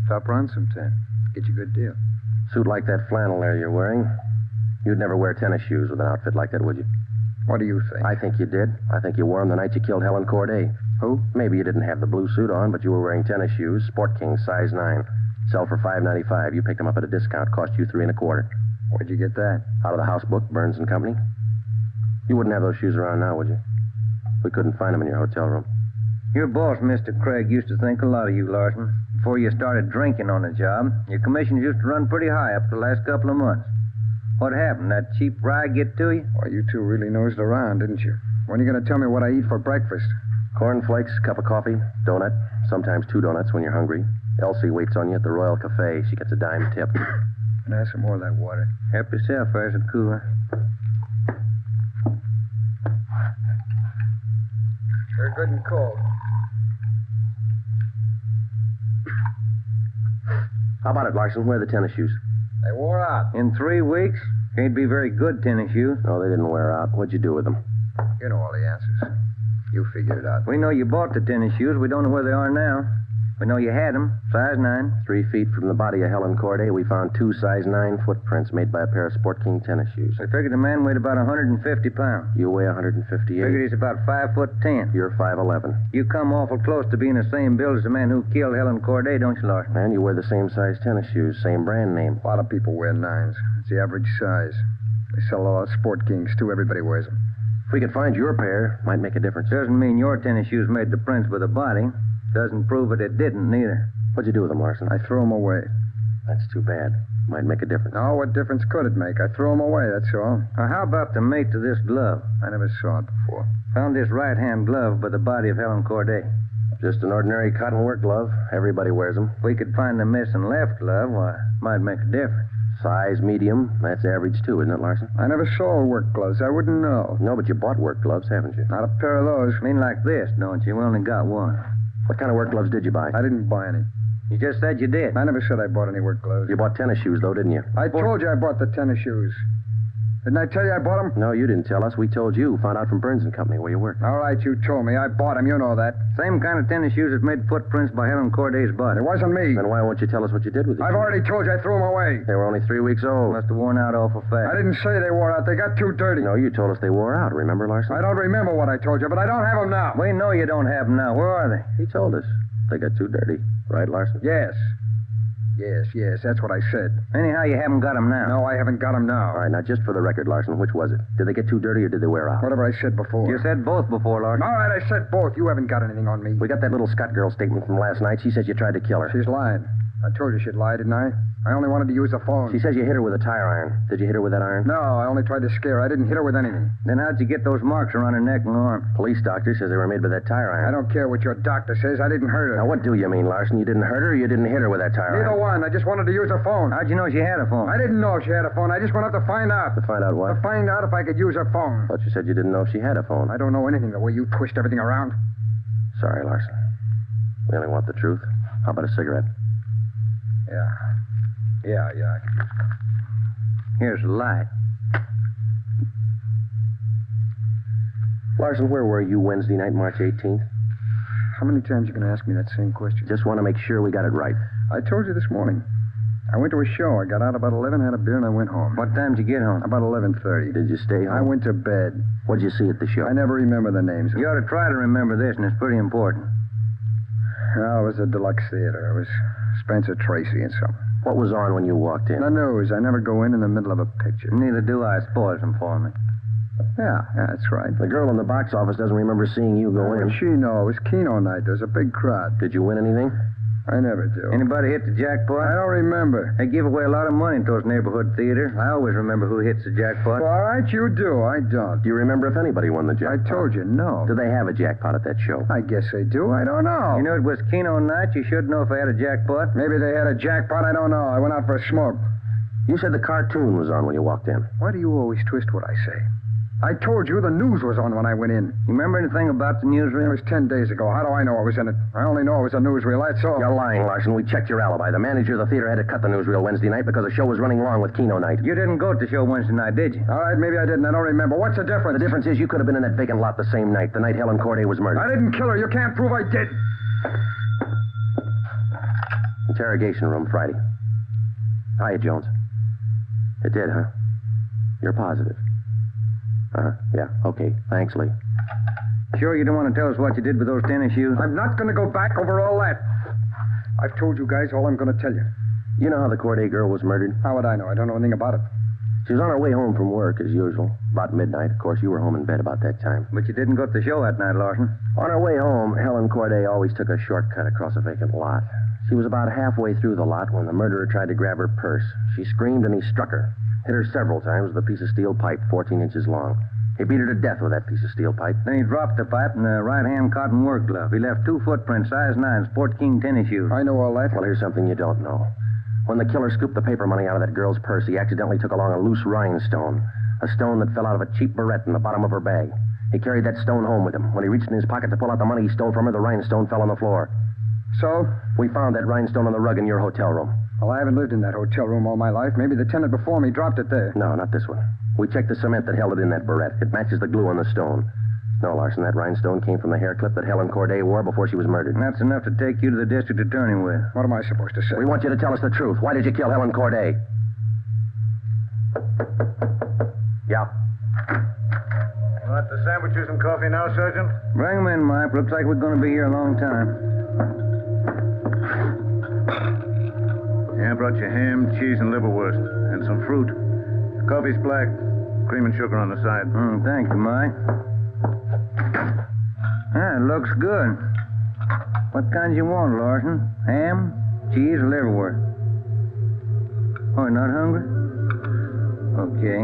Stop around sometime. Get you a good deal. Suit like that flannel there you're wearing. You'd never wear tennis shoes with an outfit like that, would you? What do you think? I think you did. I think you wore them the night you killed Helen Corday. Who? Maybe you didn't have the blue suit on, but you were wearing tennis shoes, Sport King, size 9. Sell for $5.95. You picked them up at a discount. Cost you $3 1/4. Where'd you get that? Out of the house book, Burns and Company. You wouldn't have those shoes around now, would you? We couldn't find them in your hotel room. Your boss, Mr. Craig, used to think a lot of you, Larson. Before you started drinking on the job, your commissions used to run pretty high up the last couple of months. What happened? That cheap rye get to you? Well, you two really nosed around, didn't you? When are you going to tell me what I eat for breakfast? Cornflakes, cup of coffee, donut, sometimes 2 donuts when you're hungry. Elsie waits on you at the Royal Cafe. She gets a dime tip. Can I have some more of that water? Help yourself, there's a cooler. They're good and cold. How about it, Larson? Where are the tennis shoes? They wore out. In 3 weeks? Can't be very good tennis shoes. No, they didn't wear out. What'd you do with them? You know all the answers. You figured it out. We know you bought the tennis shoes. We don't know where they are now. We know you had them. Size 9. 3 feet from the body of Helen Corday, we found 2 size 9 footprints made by a pair of Sport King tennis shoes. We figured the man weighed about 150 pounds. You weigh 158. Figured he's about 5'10". You're 5'11". You come awful close to being the same build as the man who killed Helen Corday, don't you, Larson? And you wear the same size tennis shoes, same brand name. A lot of people wear 9s. It's the average size. They sell a lot of Sport Kings, too. Everybody wears them. If we could find your pair, might make a difference. Doesn't mean your tennis shoes made the prints with the body. Doesn't prove it didn't, neither. What'd you do with them, Larson? I threw them away. That's too bad. Might make a difference. No, what difference could it make? I threw them away, that's all. Now, how about the mate to this glove? I never saw it before. Found this right-hand glove by the body of Helen Corday. Just an ordinary cotton work glove. Everybody wears them. If we could find the missing left glove, why, might make a difference. Size medium. That's average, too, isn't it, Larson? I never saw work gloves. I wouldn't know. No, but you bought work gloves, haven't you? Not a pair of those. Mean like this, don't you? We only got one. What kind of work gloves did you buy? I didn't buy any. You just said you did. I never said I bought any work gloves. You bought tennis shoes, though, didn't you? I told you I bought the tennis shoes. Didn't I tell you I bought them? No, you didn't tell us. We told you. Found out from Burns & Company where you work. All right, you told me. I bought them. You know that. Same kind of tennis shoes that made footprints by Helen Corday's body. It wasn't me. Then why won't you tell us what you did with them? I've already told you I threw them away. They were only 3 weeks old. Must have worn out awful fast. I didn't say they wore out. They got too dirty. No, you told us they wore out. Remember, Larson? I don't remember what I told you, but I don't have them now. We know you don't have them now. Where are they? He told us. They got too dirty. Right, Larson? Yes. Yes, that's what I said. Anyhow, you haven't got them now. No, I haven't got them now. All right, now, just for the record, Larson, which was it? Did they get too dirty or did they wear out? Whatever I said before. You said both before, Larson. All right, I said both. You haven't got anything on me. We got that little Scott girl statement from last night. She says you tried to kill her. She's lying. I told you she'd lie, didn't I? I only wanted to use the phone. She says you hit her with a tire iron. Did you hit her with that iron? No, I only tried to scare her. I didn't hit her with anything. Then how'd you get those marks around her neck and arm? Police doctor says they were made by that tire iron. I don't care what your doctor says. I didn't hurt her. Now, what do you mean, Larson? You didn't hurt her or you didn't hit her with that tire Neither iron? one. I just wanted to use her phone. How'd you know she had a phone? I didn't know she had a phone. I just went up to find out. To find out what? To find out if I could use her phone. Thought you said you didn't know she had a phone. I don't know anything the way you twist everything around. Sorry, Larson. We only want the truth. How about a cigarette? Yeah, I could use one. Here's the light. Larson, where were you Wednesday night, March 18th? How many times are you going to ask me that same question? Just want to make sure we got it right. I told you this morning. I went to a show. I got out about 11, had a beer, and I went home. What time did you get home? About 11:30. Did you stay home? I went to bed. What'd you see at the show? I never remember the names. You ought to try to remember this, and it's pretty important. Well, it was a deluxe theater. It was Spencer Tracy and something. What was on when you walked in? The news. I never go in the middle of a picture. Neither do I. It spoils them for me. Yeah, that's right. The girl in the box office doesn't remember seeing you go in. She know. It was Keno night. There was a big crowd. Did you win anything? I never do. Anybody hit the jackpot? I don't remember. They give away a lot of money at those neighborhood theaters. I always remember who hits the jackpot. Well, all right, you do. I don't. Do you remember if anybody won the jackpot? I told you, no. Do they have a jackpot at that show? I guess they do. I don't know. You know it was Keno night. You should know if they had a jackpot. Maybe they had a jackpot. I don't know. I went out for a smoke. You said the cartoon was on when you walked in. Why do you always twist what I say? I told you the news was on when I went in. You remember anything about the newsreel? It was 10 days ago. How do I know I was in it? I only know it was a newsreel, that's all. You're lying, Larson. We checked your alibi. The manager of the theater had to cut the newsreel Wednesday night because the show was running long with Keno night. You didn't go to the show Wednesday night, did you? All right, maybe I didn't. I don't remember. What's the difference? The difference is you could have been in that vacant lot the same night, the night Helen Corday was murdered. I didn't kill her. You can't prove I did. Interrogation room, Friday. Hiya, Jones. It did, huh? You're positive. Yeah, okay. Thanks, Lee. Sure you don't want to tell us what you did with those tennis shoes? I'm not going to go back over all that. I've told you guys all I'm going to tell you. You know how the Corday girl was murdered? How would I know? I don't know anything about it. She was on her way home from work, as usual. About midnight. Of course, you were home in bed about that time. But you didn't go to the show that night, Larson. On her way home, Helen Corday always took a shortcut across a vacant lot. She was about halfway through the lot when the murderer tried to grab her purse. She screamed and he struck her. Hit her several times with a piece of steel pipe 14 inches long. He beat her to death with that piece of steel pipe. Then he dropped the pipe in the right-hand cotton work glove. He left 2 footprints, size 9, Sport King tennis shoes. I know all that. Well, here's something you don't know. When the killer scooped the paper money out of that girl's purse, he accidentally took along a loose rhinestone. A stone that fell out of a cheap barrette in the bottom of her bag. He carried that stone home with him. When he reached in his pocket to pull out the money he stole from her, the rhinestone fell on the floor. So? We found that rhinestone on the rug in your hotel room. Well, I haven't lived in that hotel room all my life. Maybe the tenant before me dropped it there. No, not this one. We checked the cement that held it in that barrette. It matches the glue on the stone. No, Larson, that rhinestone came from the hair clip that Helen Corday wore before she was murdered. And that's enough to take you to the district attorney with. What am I supposed to say? We want you to tell us the truth. Why did you kill Helen Corday? Yeah. You want the sandwiches and coffee now, Sergeant? Bring them in, Mike. Looks like we're going to be here a long time. Yeah, I brought you ham, cheese, and liverwurst. And some fruit. Coffee's black. Cream and sugar on the side. Thank you, Mike. It looks good. What kinds you want, Larson? Ham, cheese, or liverwurst? Oh, you're not hungry? Okay.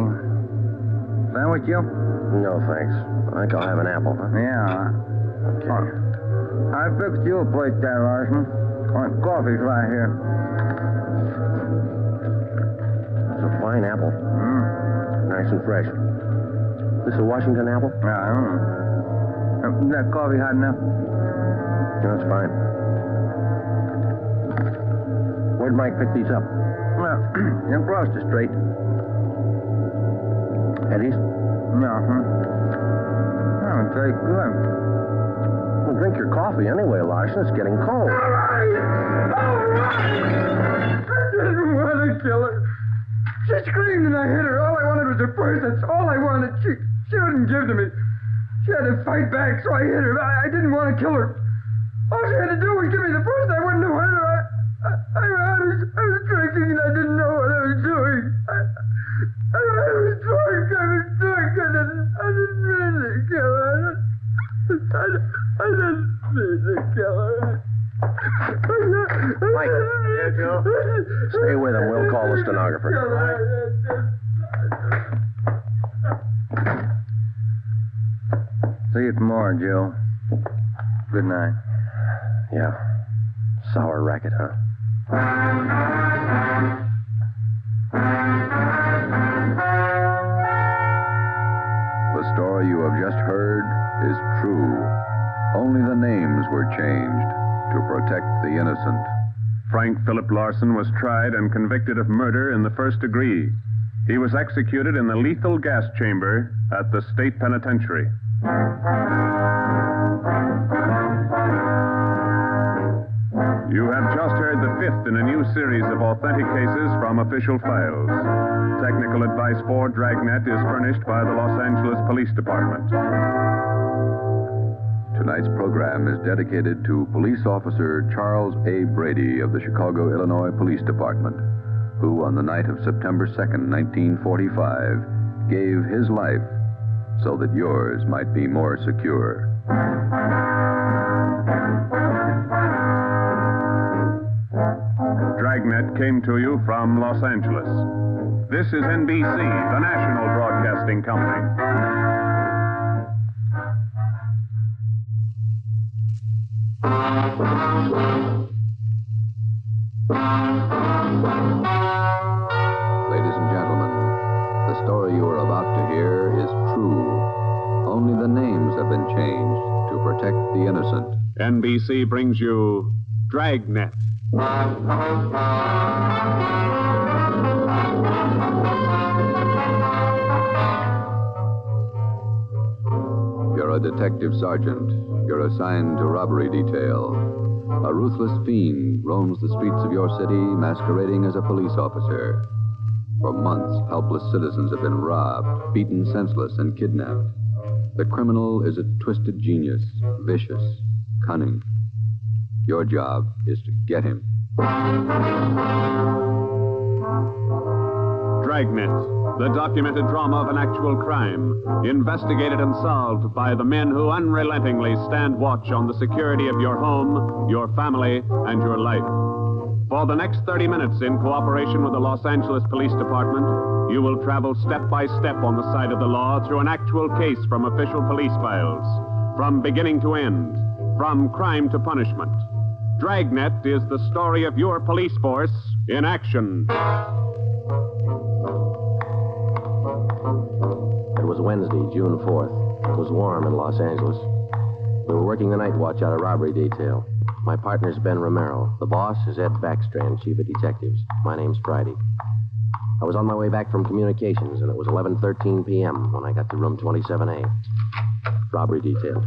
Sandwich, Joe? No, thanks. I think I'll have an apple, huh? Yeah. Okay. I fixed you a plate there, Larson. Coffee's right here. It's a fine apple. Nice and fresh. This a Washington apple? Yeah, I don't know. Is that coffee hot enough? No, it's fine. Where'd Mike pick these up? Well, across the street. Eddie's? Yeah, That would taste good. Well, drink your coffee anyway, Larson. It's getting cold. All right. I didn't want to kill her. She screamed and I hit her. All I wanted was her purse. That's all I wanted. She wouldn't give to me. She had to fight back, so I hit her. I didn't want to kill her. All she had to do was give me the purse. I wouldn't have hurt her. I was drinking and I didn't know what I was doing. I was drunk. I didn't mean to kill her. I didn't mean to kill her. Mike. Yeah, Joe? Stay with him. We'll call the stenographer. See you tomorrow, Joe. Good night. Yeah. Sour racket, huh? The story you have just heard is true. Only the names were changed to protect the innocent. Frank Philip Larson was tried and convicted of murder in the first degree. He was executed in the lethal gas chamber at the state penitentiary. You have just heard the fifth in a new series of authentic cases from official files. Technical advice for Dragnet is furnished by the Los Angeles Police Department. Tonight's program is dedicated to Police Officer Charles A. Brady of the Chicago, Illinois Police Department, who on the night of September 2nd, 1945, gave his life so that yours might be more secure. Dragnet came to you from Los Angeles. This is NBC, the national broadcasting company. Ladies and gentlemen, the story you are about to hear is true. Only the names have been changed to protect the innocent. NBC brings you Dragnet. You're a detective sergeant. You're assigned to robbery detail. A ruthless fiend roams the streets of your city masquerading as a police officer. For months, helpless citizens have been robbed, beaten senseless, and kidnapped. The criminal is a twisted genius, vicious, cunning. Your job is to get him. Dragnet, the documented drama of an actual crime, investigated and solved by the men who unrelentingly stand watch on the security of your home, your family, and your life. For the next 30 minutes, in cooperation with the Los Angeles Police Department, you will travel step by step on the side of the law through an actual case from official police files, from beginning to end, from crime to punishment. Dragnet is the story of your police force in action. It was Wednesday, June 4th. It was warm in Los Angeles. We were working the night watch out of robbery detail. My partner's Ben Romero. The boss is Ed Backstrand, chief of detectives. My name's Friday. I was on my way back from communications, and it was 11:13 p.m. when I got to room 27A. Robbery detail.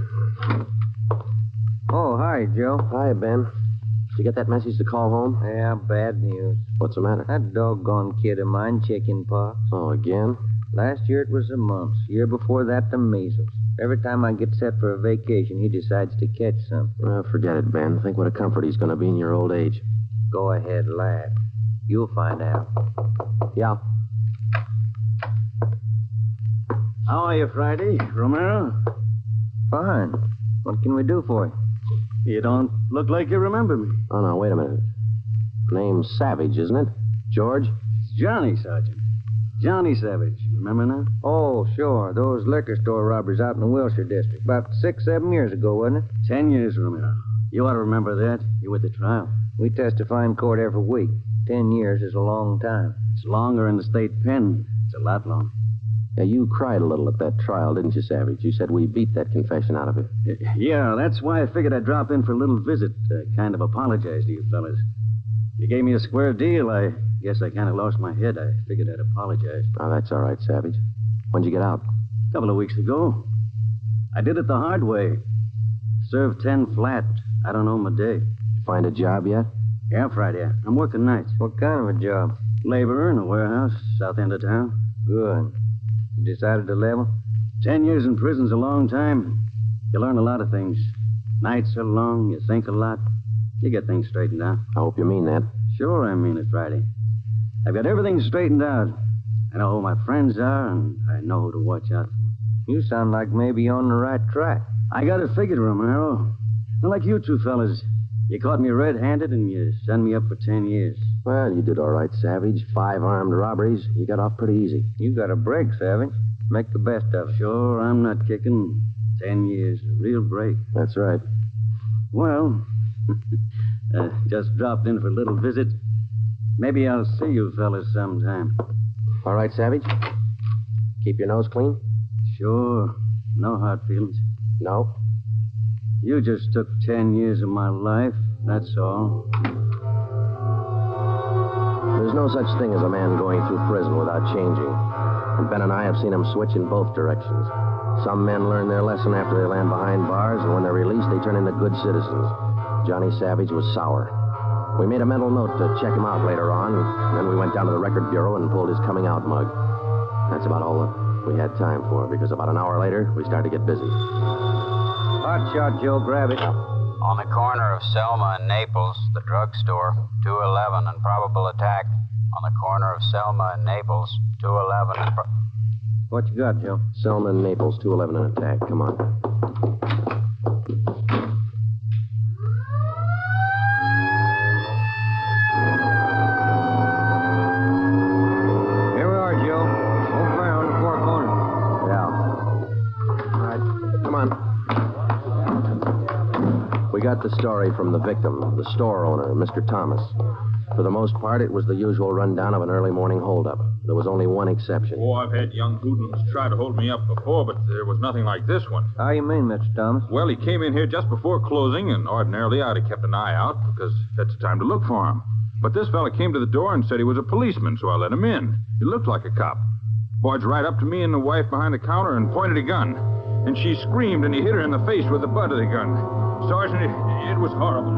Oh, hi, Joe. Hi, Ben. Did you get that message to call home? Yeah, bad news. What's the matter? That doggone kid of mine, chicken pox. Oh, again? Last year it was the mumps. Year before that, the measles. Every time I get set for a vacation, he decides to catch something. Well, forget it, Ben. Think what a comfort he's going to be in your old age. Go ahead, lad. You'll find out. Yeah. How are you, Friday? Romero? Fine. What can we do for you? You don't look like you remember me. Oh, no, wait a minute. Name's Savage, isn't it? George? It's Johnny, Sergeant. Johnny Savage. Remember now? Oh, sure. Those liquor store robberies out in the Wilshire district. About 6-7 years ago, wasn't it? 10 years, Romero. You ought to remember that. You were at the trial. We testify in court every week. 10 years is a long time. It's longer in the state pen. It's a lot longer. Yeah, you cried a little at that trial, didn't you, Savage? You said we beat that confession out of it. Yeah, that's why I figured I'd drop in for a little visit. Kind of apologize to you fellas. You gave me a square deal. I guess I kind of lost my head. I figured I'd apologize. Oh, that's all right, Savage. When'd you get out? A couple of weeks ago. I did it the hard way. Served 10 flat. I don't know my day. You find a job yet? Yeah, Friday. I'm working nights. What kind of a job? Laborer in a warehouse, south end of town. Good. You decided to level? 10 years in prison's a long time. You learn a lot of things. Nights are long, you think a lot. You get things straightened out. I hope you mean that. Sure, I mean it, Friday. I've got everything straightened out. I know who my friends are, and I know who to watch out for. You sound like maybe you're on the right track. I got it figured, Romero. Not like you two fellas. You caught me red-handed, and you sent me up for 10 years. Well, you did all right, Savage. 5 armed robberies. You got off pretty easy. You got a break, Savage. Make the best of it. Sure, I'm not kicking. 10 years, a real break. That's right. Well, just dropped in for a little visit. Maybe I'll see you fellas sometime. All right, Savage? Keep your nose clean? Sure. No hard feelings. No? You just took 10 years of my life, that's all. There's no such thing as a man going through prison without changing. And Ben and I have seen him switch in both directions. Some men learn their lesson after they land behind bars, and when they're released, they turn into good citizens. Johnny Savage was sour. We made a mental note to check him out later on, and then we went down to the record bureau and pulled his coming out mug. That's about all that we had time for, because about an hour later, we started to get busy. Hot shot, Joe. Grab it. On the corner of Selma and Naples, the drugstore, 211 and probable attack. On the corner of Selma and Naples, 211 and... What you got, Joe? Selma and Naples, 211 and attack. Come on. Here we are, Joe. Over there on the far corner. Yeah. All right. Come on. We got the story from the victim, the store owner, Mr. Thomas. For the most part, it was the usual rundown of an early morning holdup. There was only one exception. Oh, I've had young hoodlums try to hold me up before, but there was nothing like this one. How you mean, Mr. Thomas? Well, he came in here just before closing, and ordinarily I'd have kept an eye out, because that's the time to look for him. But this fella came to the door and said he was a policeman, so I let him in. He looked like a cop. Barged right up to me and the wife behind the counter and pointed a gun. And she screamed, and he hit her in the face with the butt of the gun. Sergeant, it was horrible.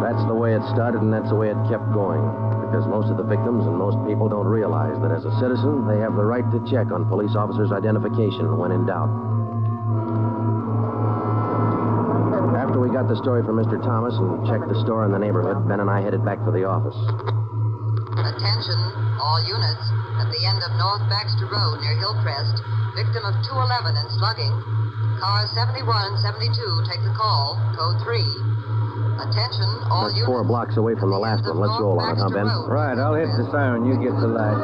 That's the way it started, and that's the way it kept going. Because most of the victims and most people don't realize that as a citizen, they have the right to check on police officers' identification when in doubt. After we got the story from Mr. Thomas and checked the store in the neighborhood, Ben and I headed back for the office. Attention, all units. At the end of North Baxter Road near Hillcrest, victim of 211 and slugging. Cars 71 and 72 take the call. Code 3. Attention, all That's units. 4 blocks away from the last one. Let's roll on it, huh, Ben? Right, I'll hit the siren. You get the light.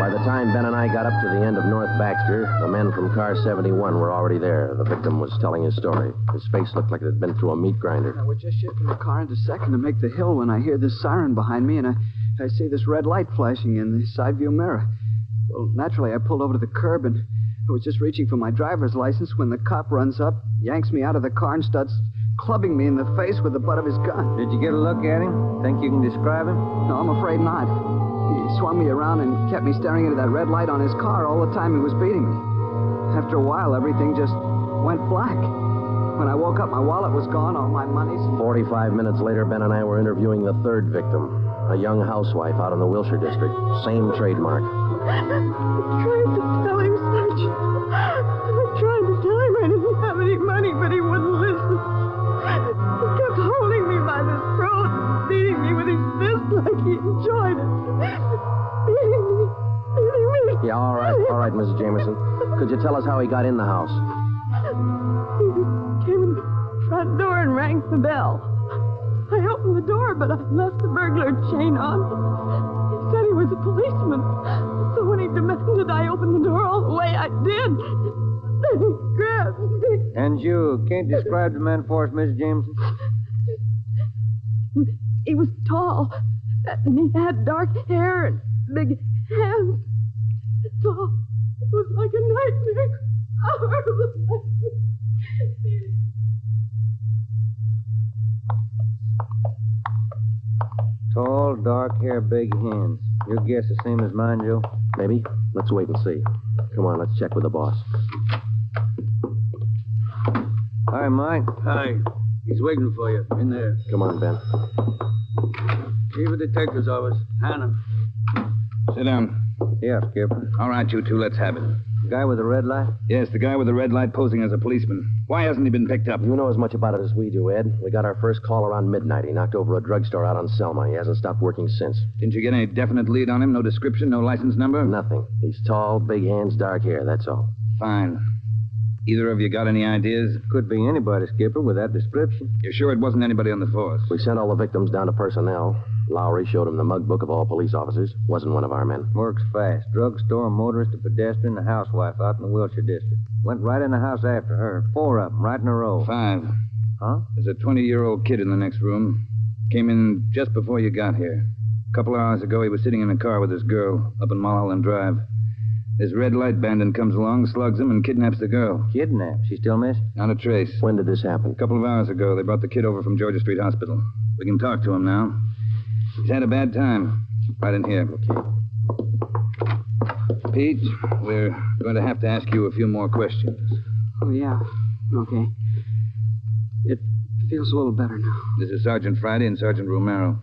By the time Ben and I got up to the end of North Baxter, the men from car 71 were already there. The victim was telling his story. His face looked like it had been through a meat grinder. I was just shifting the car into second to make the hill when I hear this siren behind me, and I see this red light flashing in the side view mirror. Well, naturally, I pulled over to the curb, and I was just reaching for my driver's license when the cop runs up, yanks me out of the car, and starts clubbing me in the face with the butt of his gun. Did you get a look at him? Think you can describe him? No, I'm afraid not. He swung me around and kept me staring into that red light on his car all the time he was beating me. After a while, everything just went black. When I woke up, my wallet was gone, all my money. 45 minutes later, Ben and I were interviewing the third victim, a young housewife out in the Wilshire district. Same trademark. I tried to tell him such. I tried to tell him I didn't have any money, but he wouldn't listen. He kept holding me by the throat, beating me with his fist like he enjoyed it. Beating me. Yeah, all right, Mrs. Jameson. Could you tell us how he got in the house? He came in the front door and rang the bell. I opened the door, but I left the burglar chain on. He said he was a policeman. So when he demanded I open the door all the way, I did. Then he grabbed me. And you can't describe the man for us, Miss Jameson? He was tall, and he had dark hair and big hands. That's all. It was like a nightmare. A horrible nightmare. Tall, dark hair, big hands. Your guess the same as mine, Joe? Maybe. Let's wait and see. Come on, let's check with the boss. Hi, Mike. Hi. He's waiting for you in there. Come on, Ben. Chief of Detectives Office, Helen. Sit down. Yeah, Skipper. All right, you two, let's have it. The guy with the red light? Yes, the guy with the red light posing as a policeman. Why hasn't he been picked up? You know as much about it as we do, Ed. We got our first call around midnight. He knocked over a drugstore out on Selma. He hasn't stopped working since. Didn't you get any definite lead on him? No description, no license number? Nothing. He's tall, big hands, dark hair, that's all. Fine. Either of you got any ideas? Could be anybody, Skipper, with that description. You're sure it wasn't anybody on the force? We sent all the victims down to personnel. Lowry showed him the mug book of all police officers. Wasn't one of our men. Works fast. Drugstore, motorist, a pedestrian, a housewife out in the Wilshire district. Went right in the house after her. 4 of them, right in a row. 5. Huh? There's a 20-year-old kid in the next room. Came in just before you got here. A couple hours ago, he was sitting in a car with his girl up in Mulholland Drive. This red light bandit comes along, slugs him, and kidnaps the girl. Kidnapped? She still missing? Not a trace. When did this happen? A couple of hours ago. They brought the kid over from Georgia Street Hospital. We can talk to him now. He's had a bad time. Right in here. Okay. Pete, we're going to have to ask you a few more questions. Oh, yeah. Okay. It feels a little better now. This is Sergeant Friday and Sergeant Romero.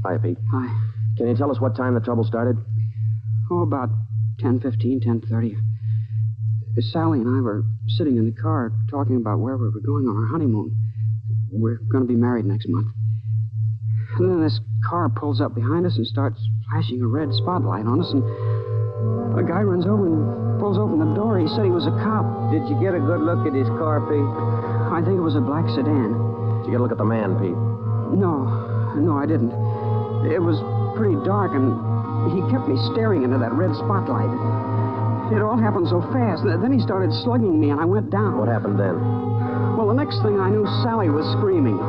Hi, Pete. Hi. Can you tell us what time the trouble started? Oh, about 10:15, 10:30. Sally and I were sitting in the car talking about where we were going on our honeymoon. We're going to be married next month. And then this car pulls up behind us and starts flashing a red spotlight on us, and a guy runs over and pulls open the door. He said he was a cop. Did you get a good look at his car, Pete? I think it was a black sedan. Did you get a look at the man, Pete? No, I didn't. It was pretty dark, and he kept me staring into that red spotlight. It all happened so fast. Then he started slugging me, and I went down. What happened then? Well, the next thing I knew, Sally was screaming.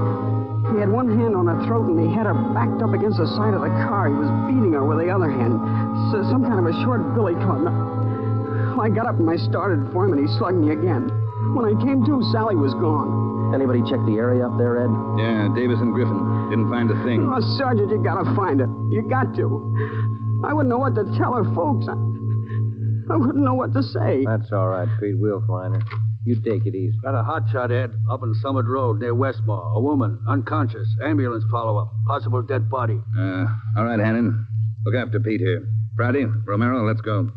He had one hand on her throat, and he had her backed up against the side of the car. He was beating her with the other hand. Some kind of a short billy club. I got up and I started for him, and he slugged me again. When I came to, Sally was gone. Anybody check the area up there, Ed? Yeah, Davis and Griffin. Didn't find a thing. Oh, Sergeant, you gotta find it. You got to. I wouldn't know what to tell her folks. I wouldn't know what to say. That's all right, Pete. We'll find her. You take it easy. Got a hot shot, Ed, up in Summit Road near Westmore. A woman, unconscious. Ambulance follow-up. Possible dead body. All right, Hannon. Look after Pete here. Friday, Romero, let's go.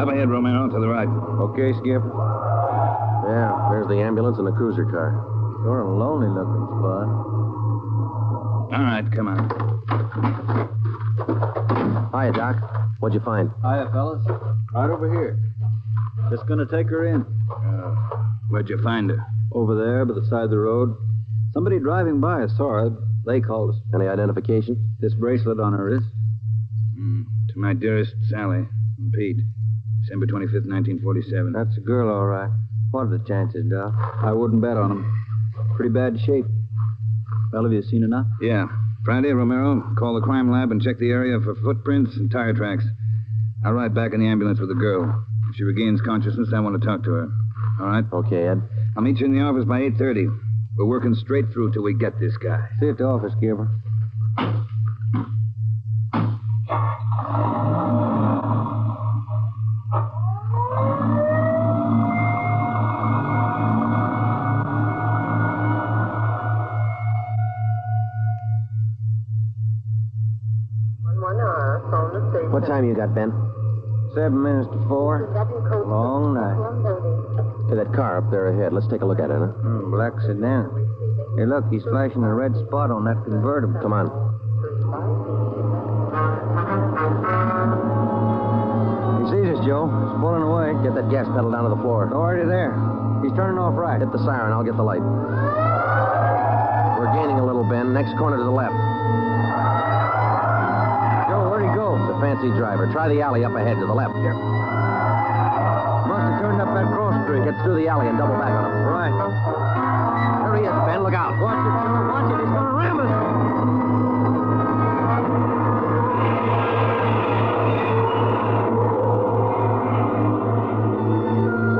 Up ahead, Romero, to the right. Okay, Skip. Yeah, there's the ambulance and the cruiser car. Sort of lonely-looking spot. All right, come on. Hiya, Doc. What'd you find? Hiya, fellas. Right over here. Just gonna take her in. Where'd you find her? Over there, by the side of the road. Somebody driving by saw her. They called us. Any identification? This bracelet on her wrist. To my dearest Sally from Pete. December 25th, 1947. That's a girl, all right. What are the chances, Doc? I wouldn't bet on them. Pretty bad shape. Well, have you seen enough? Yeah. Friday, Romero, call the crime lab and check the area for footprints and tire tracks. I'll ride back in the ambulance with the girl. If she regains consciousness, I want to talk to her. All right? Okay, Ed. I'll meet you in the office by 8:30. We're working straight through till we get this guy. See you at the office, Gilbert. What time you got, Ben? 7 minutes to 4. Long night. Hey, that car up there ahead. Let's take a look at it, huh? Black sedan. Hey, look, he's flashing a red spot on that convertible. Come on. He sees us, Joe. He's pulling away. Get that gas pedal down to the floor. Already there. He's turning off right. Hit the siren. I'll get the light. We're gaining a little, Ben. Next corner to the left. Joe, where'd he go? It's a fancy driver. Try the alley up ahead to the left here. Must have turned up that cross street. Get through the alley and double back on him. Right. There he is, Ben. Look out. Watch it, Joe. Watch it. He's going to ram us.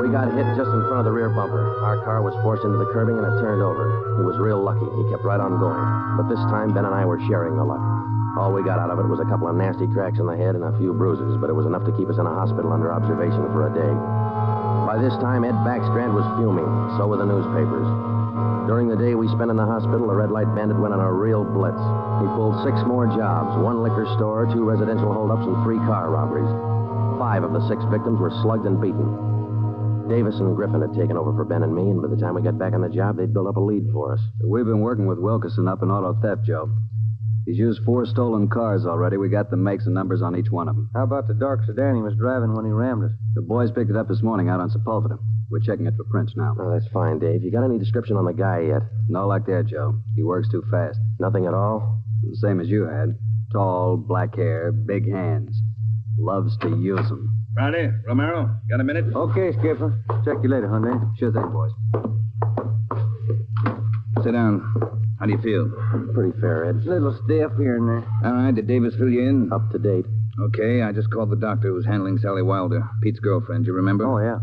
We got hit just in front of the rear bumper. Our car was forced into the curbing and it turned over. He was real lucky. He kept right on going. But this time, Ben and I were sharing the luck. All we got out of it was a couple of nasty cracks in the head and a few bruises, but it was enough to keep us in a hospital under observation for a day. By this time, Ed Backstrand was fuming. So were the newspapers. During the day we spent in the hospital, the red light bandit went on a real blitz. He pulled 6 more jobs, 1 liquor store, 2 residential holdups, and 3 car robberies. 5 of the 6 victims were slugged and beaten. Davis and Griffin had taken over for Ben and me, and by the time we got back on the job, they'd built up a lead for us. We've been working with Wilkerson up in auto theft, Joe. He's used 4 stolen cars already. We got the makes and numbers on each one of them. How about the dark sedan he was driving when he rammed us? The boys picked it up this morning out on Sepulveda. We're checking it for prints now. Oh, that's fine, Dave. You got any description on the guy yet? No like that, Joe. He works too fast. Nothing at all? The same as you had. Tall, black hair, big hands. Loves to use them. Friday, Romero, got a minute? Okay, Skipper. Check you later, Hyundai. Sure thing, boys. Sit down. How do you feel? Pretty fair, Ed. A little stiff here and there. All right, did Davis fill you in? Up to date. Okay, I just called the doctor who's handling Sally Wilder, Pete's girlfriend. You remember? Oh, yeah.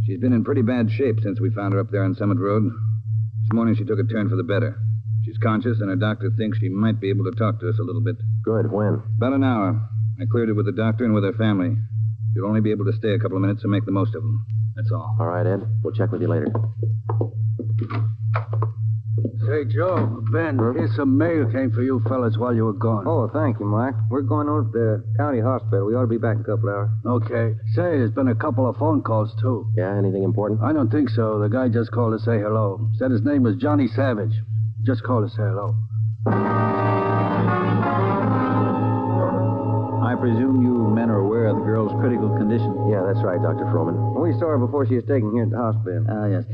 She's been in pretty bad shape since we found her up there on Summit Road. This morning she took a turn for the better. She's conscious, and her doctor thinks she might be able to talk to us a little bit. Good. When? About an hour. I cleared her with the doctor and with her family. You'll only be able to stay a couple of minutes, so make the most of them. That's all. All right, Ed. We'll check with you later. Say, Joe, Ben, here's some mail came for you fellas while you were gone. Oh, thank you, Mike. We're going over to the county hospital. We ought to be back in a couple hours. Okay. Say, there's been a couple of phone calls, too. Yeah, anything important? I don't think so. The guy just called to say hello. Said his name was Johnny Savage. Just called to say hello. I presume you men are aware of the girl's critical condition? Yeah, that's right, Dr. Froman. We saw her before she was taken here at the hospital. Yes.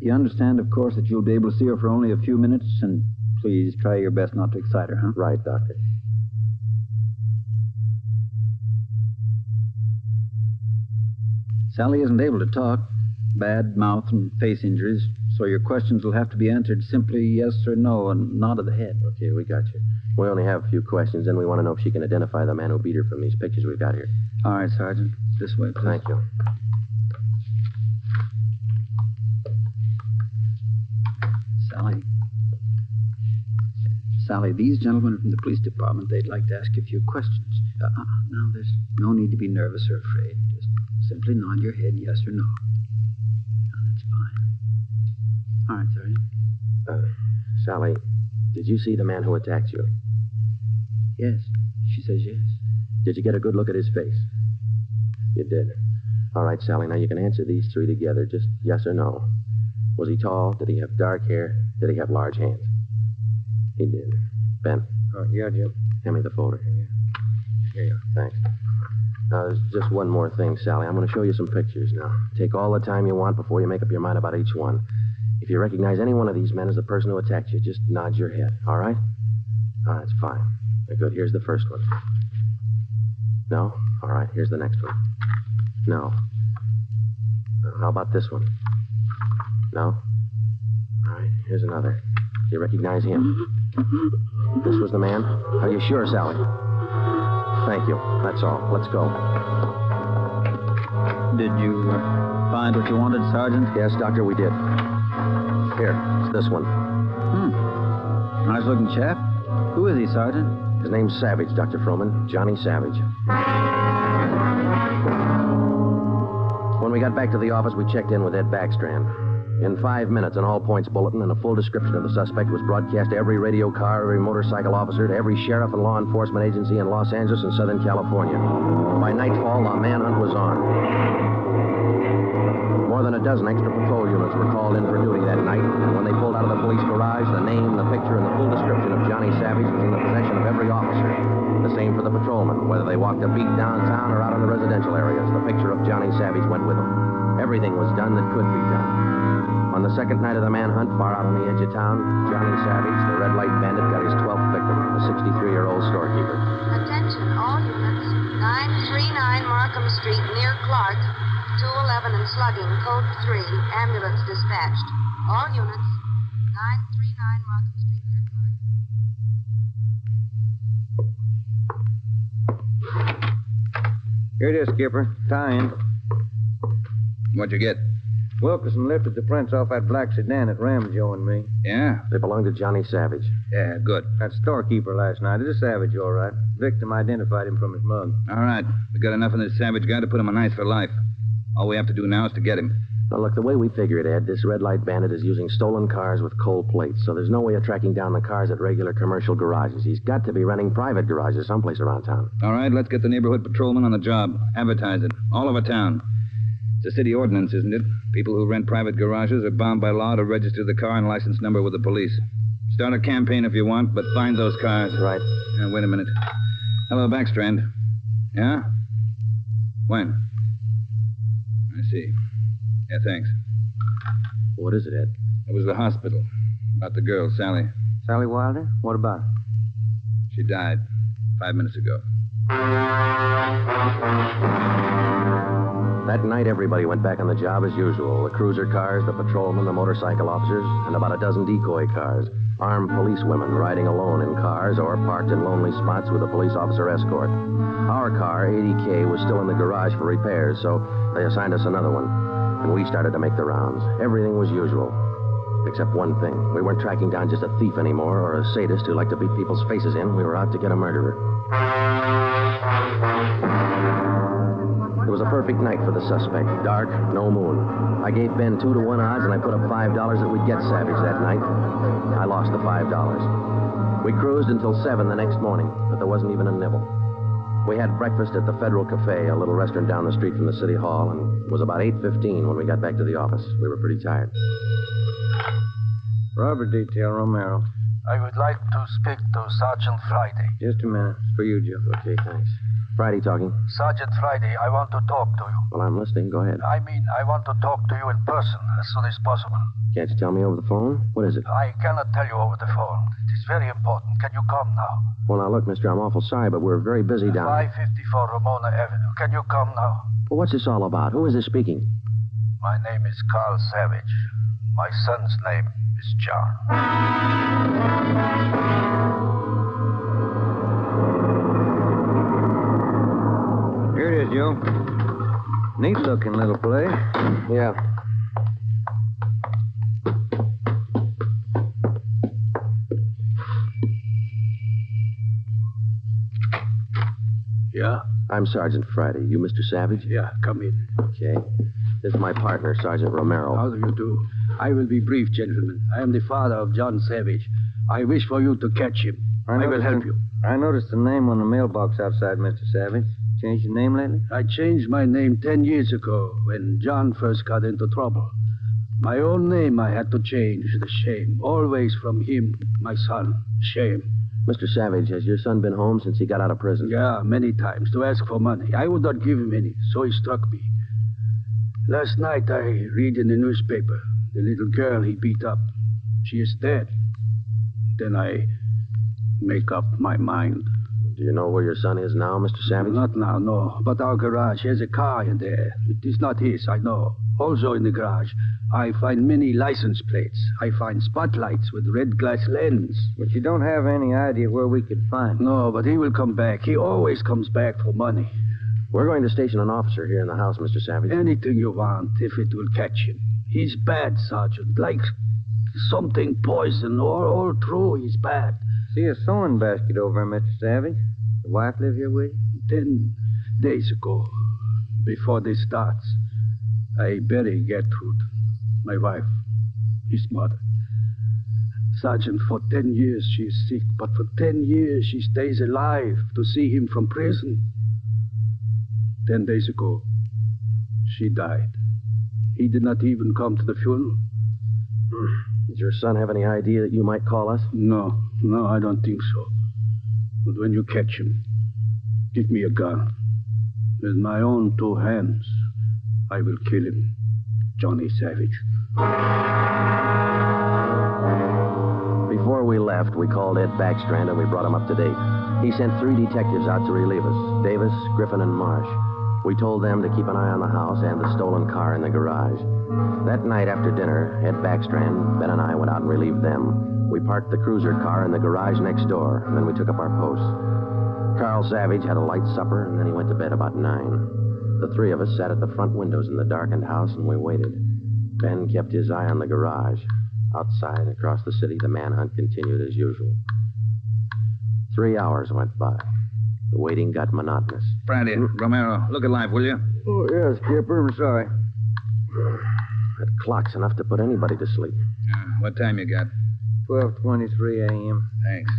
You understand, of course, that you'll be able to see her for only a few minutes, and please try your best not to excite her, huh? Right, Doctor. Sally isn't able to talk. Bad mouth and face injuries, so your questions will have to be answered simply yes or no, and nod of the head. Okay, we got you. We only have a few questions, and we want to know if she can identify the man who beat her from these pictures we've got here. All right, Sergeant. This way, please. Thank you. Sally, these gentlemen from the police department, they'd like to ask you a few questions. Now, there's no need to be nervous or afraid. Just simply nod your head yes or no. That's fine. All right, Sergeant. Sally, did you see the man who attacked you? Yes. She says yes. Did you get a good look at his face? You did. All right, Sally, now you can answer these 3 together, just yes or no. Was he tall? Did he have dark hair? Did he have large hands? He did. Ben. Oh, yeah, Jim. Hand me the folder. Here you are. Thanks. Now, there's just one more thing, Sally. I'm going to show you some pictures now. Take all the time you want before you make up your mind about each one. If you recognize any one of these men as the person who attacked you, just nod your head, all right? Oh, that's fine. Very good. Here's the first one. No? All right. Here's the next one. No. How about this one? No? All right. Here's another. Do you recognize him? This was the man? Are you sure, Sally? Thank you. That's all. Let's go. Did you find what you wanted, Sergeant? Yes, Doctor, we did. Here, it's this one. Nice-looking chap. Who is he, Sergeant? His name's Savage, Dr. Froman. Johnny Savage. When we got back to the office, we checked in with Ed Backstrand. In 5 minutes, an all-points bulletin and a full description of the suspect was broadcast to every radio car, every motorcycle officer, to every sheriff and law enforcement agency in Los Angeles and Southern California. By nightfall, the manhunt was on. More than a dozen extra patrol units were called in for duty that night, and when they pulled out of the police garage, the name, the picture, and the full description of Johnny Savage was in the possession of every officer. The same for the patrolmen. Whether they walked a beat downtown or out in the residential areas, the picture of Johnny Savage went with them. Everything was done that could be done. On the second night of the manhunt, far out on the edge of town, Johnny Savage, the red light bandit, got his 12th victim, a 63-year-old storekeeper. Attention, all units. 939 Markham Street, near Clark. 211 and slugging, code 3. Ambulance dispatched. All units. 939 Markham Street, near Clark. Here it is, Skipper. Tie-in. What'd you get? Wilkerson lifted the prints off that black sedan that rammed Joe and me. Yeah? They belonged to Johnny Savage. Yeah, good. That storekeeper last night is a Savage, all right. Victim identified him from his mug. All right. We got enough of this Savage guy to put him on ice for life. All we have to do now is to get him. Now, look, the way we figure it, Ed, this red light bandit is using stolen cars with cold plates, so there's no way of tracking down the cars at regular commercial garages. He's got to be renting private garages someplace around town. All right, let's get the neighborhood patrolman on the job. Advertise it. All over town. It's a city ordinance, isn't it? People who rent private garages are bound by law to register the car and license number with the police. Start a campaign if you want, but find those cars. Right. Wait a minute. Hello, Backstrand. Yeah? When? I see. Yeah, thanks. What is it, Ed? It was the hospital. About the girl, Sally. Sally Wilder? What about her? She died 5 minutes ago. That night, everybody went back on the job as usual. The cruiser cars, the patrolmen, the motorcycle officers, and about a dozen decoy cars. Armed police women riding alone in cars or parked in lonely spots with a police officer escort. Our car, 80K, was still in the garage for repairs, so they assigned us another one. And we started to make the rounds. Everything was usual. Except one thing. We weren't tracking down just a thief anymore or a sadist who liked to beat people's faces in. We were out to get a murderer. It was a perfect night for the suspect. Dark, no moon. I gave Ben 2 to 1 odds, and I put up $5 that we'd get Savage that night. I lost the $5. We cruised until 7 the next morning, but there wasn't even a nibble. We had breakfast at the Federal Cafe, a little restaurant down the street from the city hall, and it was about 8:15 when we got back to the office. We were pretty tired. Robber detail, Romero. I would like to speak to Sergeant Friday. Just a minute. It's for you, Joe. Okay, thanks. Friday talking. Sergeant Friday, I want to talk to you. Well, I'm listening. Go ahead. I want to talk to you in person as soon as possible. Can't you tell me over the phone? What is it? I cannot tell you over the phone. It is very important. Can you come now? Well, now, look, mister, I'm awful sorry, but we're very busy down 554 Ramona Avenue. Can you come now? Well, what's this all about? Who is this speaking? My name is Carl Savage. My son's name is John. Here it is, Joe. Neat-looking little place. Yeah. Yeah? I'm Sergeant Friday. You Mr. Savage? Yeah, come in. Okay. This is my partner, Sergeant Romero. How do you do? I will be brief, gentlemen. I am the father of John Savage. I wish for you to catch him. I will help you. I noticed the name on the mailbox outside, Mr. Savage. Changed your name lately? I changed my name 10 years ago when John first got into trouble. My own name I had to change. The shame. Always from him, my son. Shame. Mr. Savage, has your son been home since he got out of prison? Yeah, many times, to ask for money. I would not give him any, so he struck me. Last night I read in the newspaper the little girl he beat up. She is dead. Then I make up my mind. Do you know where your son is now, Mr. Savage? Not now, no. But our garage has a car in there. It is not his, I know. Also in the garage, I find many license plates. I find spotlights with red glass lens. But you don't have any idea where we could find him. No, but he will come back. He always comes back for money. We're going to station an officer here in the house, Mr. Savage. Anything you want, if it will catch him. He's bad, Sergeant. Like something poison. All through, he's bad. See a sewing basket over, Mr. Savage. The wife live here with you? 10 days ago, before this starts, I bury Gertrude, my wife, his mother. Sergeant, for 10 years she is sick, but for 10 years she stays alive to see him from prison. 10 days ago, she died. He did not even come to the funeral. Does your son have any idea that you might call us? No, I don't think so. But when you catch him, give me a gun. With my own 2 hands, I will kill him. Johnny Savage. Before we left, we called Ed Backstrand and we brought him up to date. He sent 3 detectives out to relieve us, Davis, Griffin, and Marsh. We told them to keep an eye on the house and the stolen car in the garage. That night after dinner, Ed Backstrand, Ben, and I went out and relieved them. We parked the cruiser car in the garage next door, and then we took up our posts. Carl Savage had a light supper, and then he went to bed about 9. The 3 of us sat at the front windows in the darkened house, and we waited. Ben kept his eye on the garage. Outside, across the city, the manhunt continued as usual. 3 hours went by. The waiting got monotonous. Friday, Romero, look alive, will you? Oh, yes, Skipper. I'm sorry. That clock's enough to put anybody to sleep. What time you got? 12:23 a.m. Thanks.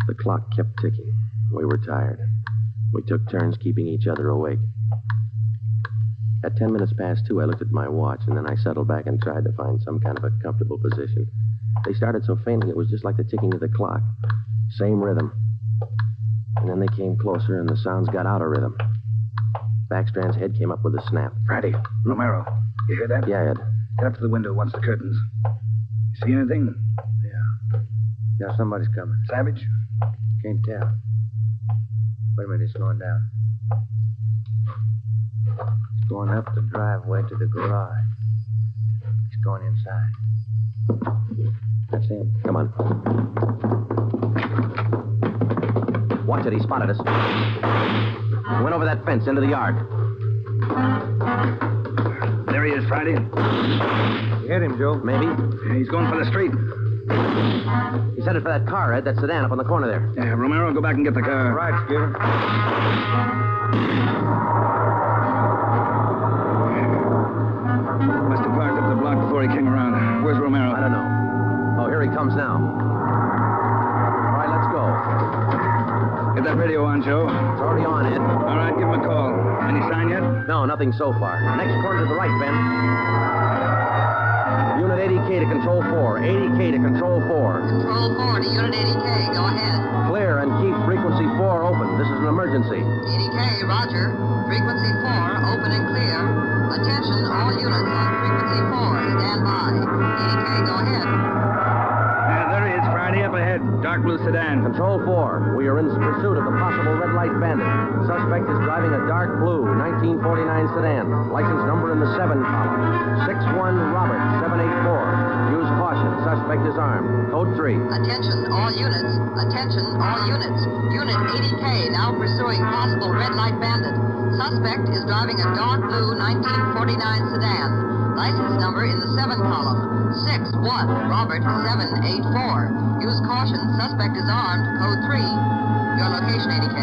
The clock kept ticking. We were tired. We took turns keeping each other awake. At 10 minutes past 2, I looked at my watch, and then I settled back and tried to find some kind of a comfortable position. They started so faintly it was just like the ticking of the clock. Same rhythm. And then they came closer, and the sounds got out of rhythm. Backstrand's head came up with a snap. Friday, Romero, you hear that? Yeah, Ed. Get up to the window once the curtains. You see anything? Yeah, somebody's coming. Savage? Can't tell. Wait a minute, it's slowing down. It's going up the driveway to the garage. He's going inside. That's him. Come on. Watch it, he spotted us. He went over that fence into the yard. There he is, Friday. You hit him, Joe. Maybe. He's going for the street. He's headed for that car, Ed, that sedan up on the corner there. Yeah, Romero, go back and get the car. Right, Skipper. Must have parked up the block before he came around. Where's Romero? I don't know. Oh, here he comes now. All right, let's go. Get that radio on, Joe. It's already on, Ed. All right, give him a call. Any sign yet? No, nothing so far. Next corner to the right, Ben. Unit 80K to Control 4. 80K to Control 4. Control 4 to Unit 80K. Go ahead. Clear and keep frequency 4 open. This is an emergency. 80K, roger. Frequency 4, open and clear. Attention, all units on frequency 4. Stand by. 80K, go ahead. There he is, Friday, up ahead. Dark blue sedan. Control 4, we are in pursuit of the possible red light bandit. Suspect is driving a dark blue 1949 sedan. License number in the 7 column. 61 Robert 784. Use caution. Suspect is armed. Code 3. Attention, all units. Attention, all units. Unit 80K now pursuing possible red light bandit. Suspect is driving a dark blue 1949 sedan. License number in the 7 column. 61 Robert 784. Use caution. Suspect is armed. Code 3. Your location, 80K.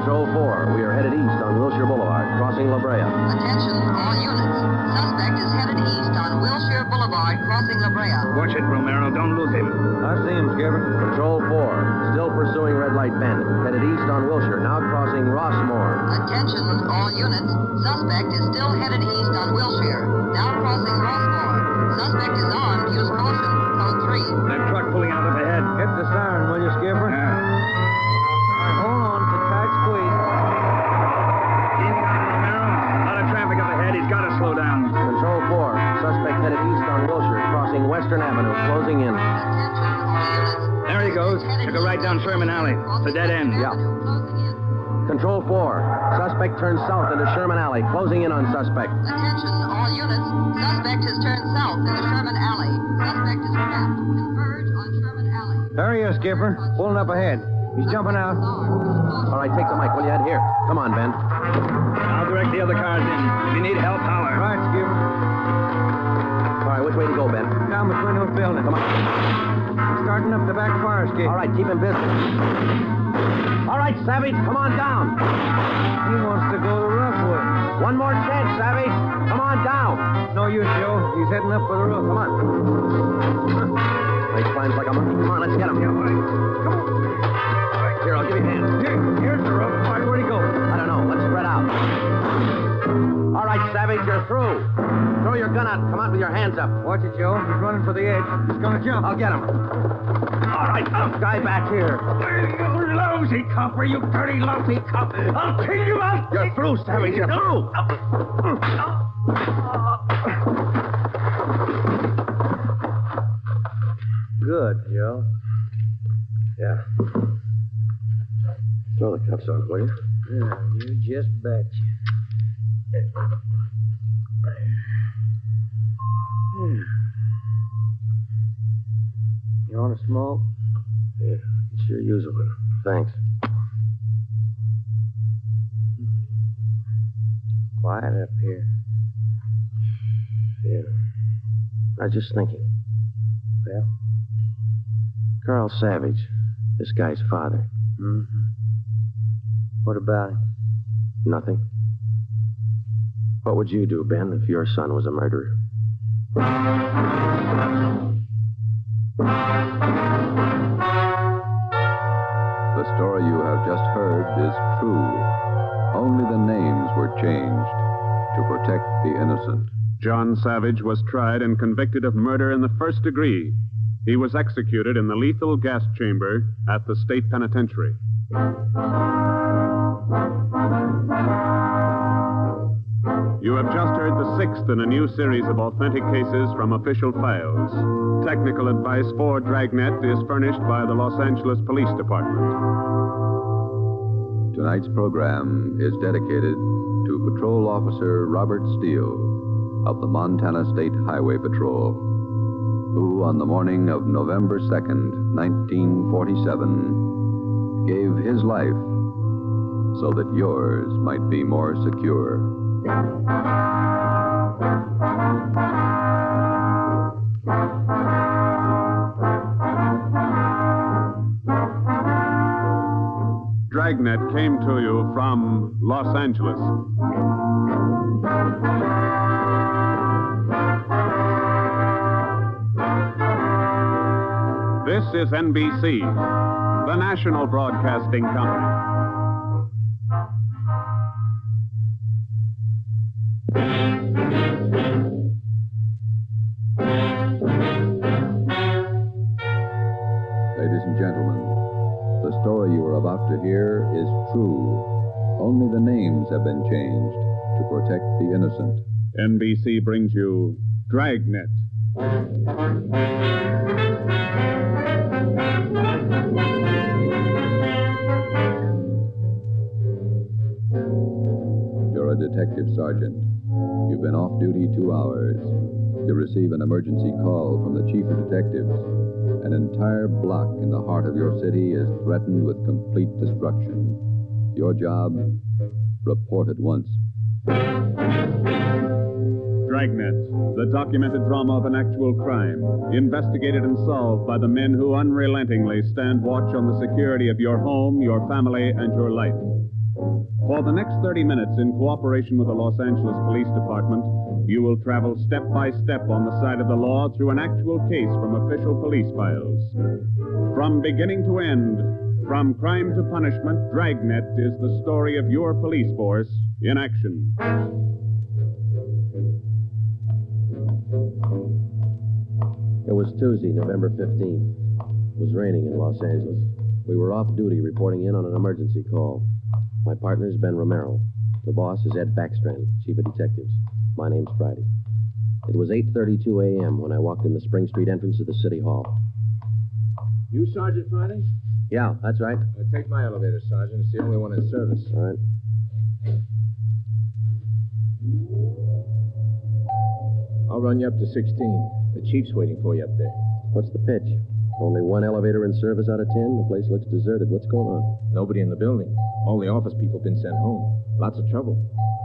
Control 4, we are headed east on Wilshire Boulevard, crossing La Brea. Attention, all units. Suspect is headed east on Wilshire Boulevard, crossing La Brea. Watch it, Romero. Don't lose him. I see him, Skipper. Control 4, Still pursuing red light bandit. Headed east on Wilshire, now crossing Rossmore. Attention, all units. Suspect is still headed east on Wilshire. Now crossing Rossmore. Suspect is armed. Use caution. Code 3. That truck pulling out up ahead. Hit the siren, will you, Skipper? Yeah. All right, hold on. It's a tight squeeze. Keep going, Romero. A lot of traffic up ahead. He's got to slow down. Control 4. Suspect headed east on Wilshire, crossing Western Avenue, closing in. There he goes. Took a right down Sherman Alley. It's a dead end. Yeah. Control 4. Suspect turns south into Sherman Alley, closing in on suspect. Attention, all units. Suspect has turned south into Sherman Alley. Suspect is trapped. Converge on Sherman Alley. There he is, Skipper. Pulling up ahead. He's jumping out. All right, take the mic, will you? Head here. Come on, Ben. I'll direct the other cars in. If you need help, holler. Right, Skipper. All right, which way to go, Ben? Down between those buildings. Come on. He's starting up the back fire escape. All right, keep him busy. All right, Savage, come on down. He wants to go the rough way. One more chance, Savage. Come on down. No use, Joe. He's heading up for the roof. Come on. He climbs like a monkey. Come on, let's get him. Yeah, all right. Come on. All right, here, I'll give you a hand. Here's the roof. All right, where'd he go? I don't know. Let's spread out. All right, Savage, you're through. Throw your gun out and come out with your hands up. Watch it, Joe. He's running for the edge. He's gonna jump. I'll get him. All right, guy back here. You lousy copper, you dirty, lousy cop. I'll kill you out. You're through, Savage. You're through. Good, Joe. Yeah. Throw the cuffs on, will you? Yeah, you just betcha. You want to smoke? Yeah, it's your usual. Thanks. Quiet up here. Yeah. I was just thinking. Well? Carl Savage, this guy's father. Mm-hmm. What about him? Nothing. What would you do, Ben, if your son was a murderer? The story you have just heard is true. Only the names were changed to protect the innocent. John Savage was tried and convicted of murder in the first degree. He was executed in the lethal gas chamber at the state penitentiary. You have just heard the sixth in a new series of authentic cases from official files. Technical advice for Dragnet is furnished by the Los Angeles Police Department. Tonight's program is dedicated to Patrol Officer Robert Steele of the Montana State Highway Patrol, who on the morning of November 2nd, 1947, gave his life so that yours might be more secure. Dragnet came to you from Los Angeles. This is NBC, the national broadcasting company. Ladies and gentlemen, the story you are about to hear is true. Only the names have been changed to protect the innocent. NBC brings you Dragnet. You're a detective sergeant. You've been off duty 2 hours. You receive an emergency call from the chief of detectives. An entire block in the heart of your city is threatened with complete destruction. Your job? Report at once. Dragnet, the documented drama of an actual crime, investigated and solved by the men who unrelentingly stand watch on the security of your home, your family, and your life. For the next 30 minutes, in cooperation with the Los Angeles Police Department, You will travel step by step on the side of the law through an actual case from official police files. From beginning to end, from crime to punishment, Dragnet is the story of your police force in action. It was Tuesday, November 15th. It was raining in Los Angeles. We were off duty reporting in on an emergency call. My partner is Ben Romero. The boss is Ed Backstrand, chief of detectives. My name's Friday. It was 8:32 a.m. when I walked in the Spring Street entrance of the City Hall. You Sergeant Friday? Yeah, that's right. Take my elevator, Sergeant. It's the only one in service. All right. I'll run you up to 16. The chief's waiting for you up there. What's the pitch? Only one elevator in service out of 10? The place looks deserted. What's going on? Nobody in the building. All the office people have been sent home. Lots of trouble.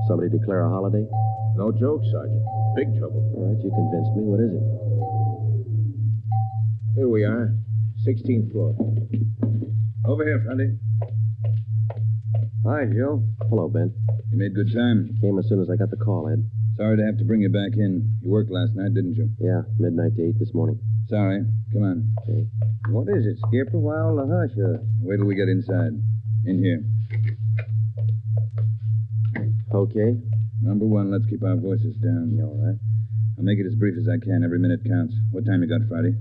Somebody declare a holiday? No joke, Sergeant. Big trouble. All right, you convinced me. What is it? Here we are. 16th floor. Over here, Friday. Hi, Joe. Hello, Ben. You made good time. Came as soon as I got the call, Ed. Sorry to have to bring you back in. You worked last night, didn't you? Yeah, midnight to 8 this morning. Sorry. Come on. Okay. What is it, Skipper? Why all the hush? Wait till we get inside. In here. Okay. Number one, let's keep our voices down. You all right? I'll make it as brief as I can. Every minute counts. What time you got, Friday?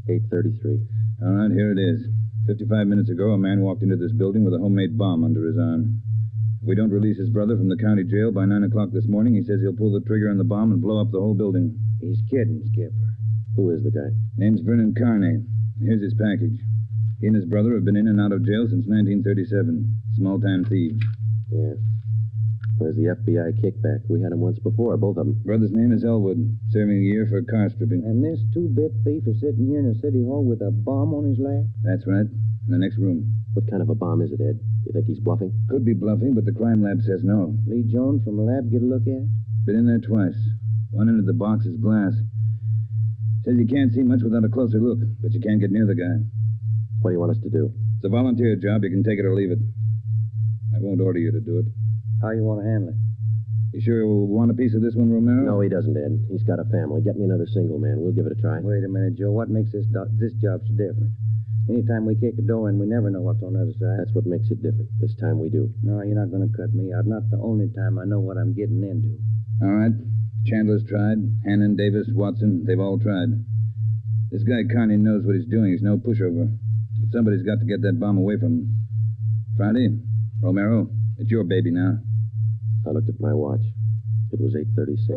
8:33. All right, here it is. 55 minutes ago, a man walked into this building with a homemade bomb under his arm. If we don't release his brother from the county jail by 9 o'clock this morning, he says he'll pull the trigger on the bomb and blow up the whole building. He's kidding, Skipper. Who is the guy? Name's Vernon Carney. Here's his package. He and his brother have been in and out of jail since 1937. Small-time thieves. Yeah. Where's the FBI kickback? We had him once before, both of them. Brother's name is Elwood, serving a year for car stripping. And this two-bit thief is sitting here in the city hall with a bomb on his lap? That's right. In the next room. What kind of a bomb is it, Ed? You think he's bluffing? Could be bluffing, but the crime lab says no. Lee Jones from the lab get a look at it? Been in there twice. One end of the box is glass. Says you can't see much without a closer look, but you can't get near the guy. What do you want us to do? It's a volunteer job. You can take it or leave it. I won't order you to do it. How you want to handle it? You sure you want a piece of this one, Romero? No, he doesn't, Ed. He's got a family. Get me another single man. We'll give it a try. Wait a minute, Joe. What makes this job so different? Anytime we kick a door in, we never know what's on the other side. That's what makes it different. This time we do. No, you're not going to cut me out. Not the only time I know what I'm getting into. All right. Chandler's tried. Hannon, Davis, Watson, they've all tried. This guy Carney knows what he's doing. He's no pushover. But somebody's got to get that bomb away from him. Friday, Romero, it's your baby now. I looked at my watch. It was 8:36.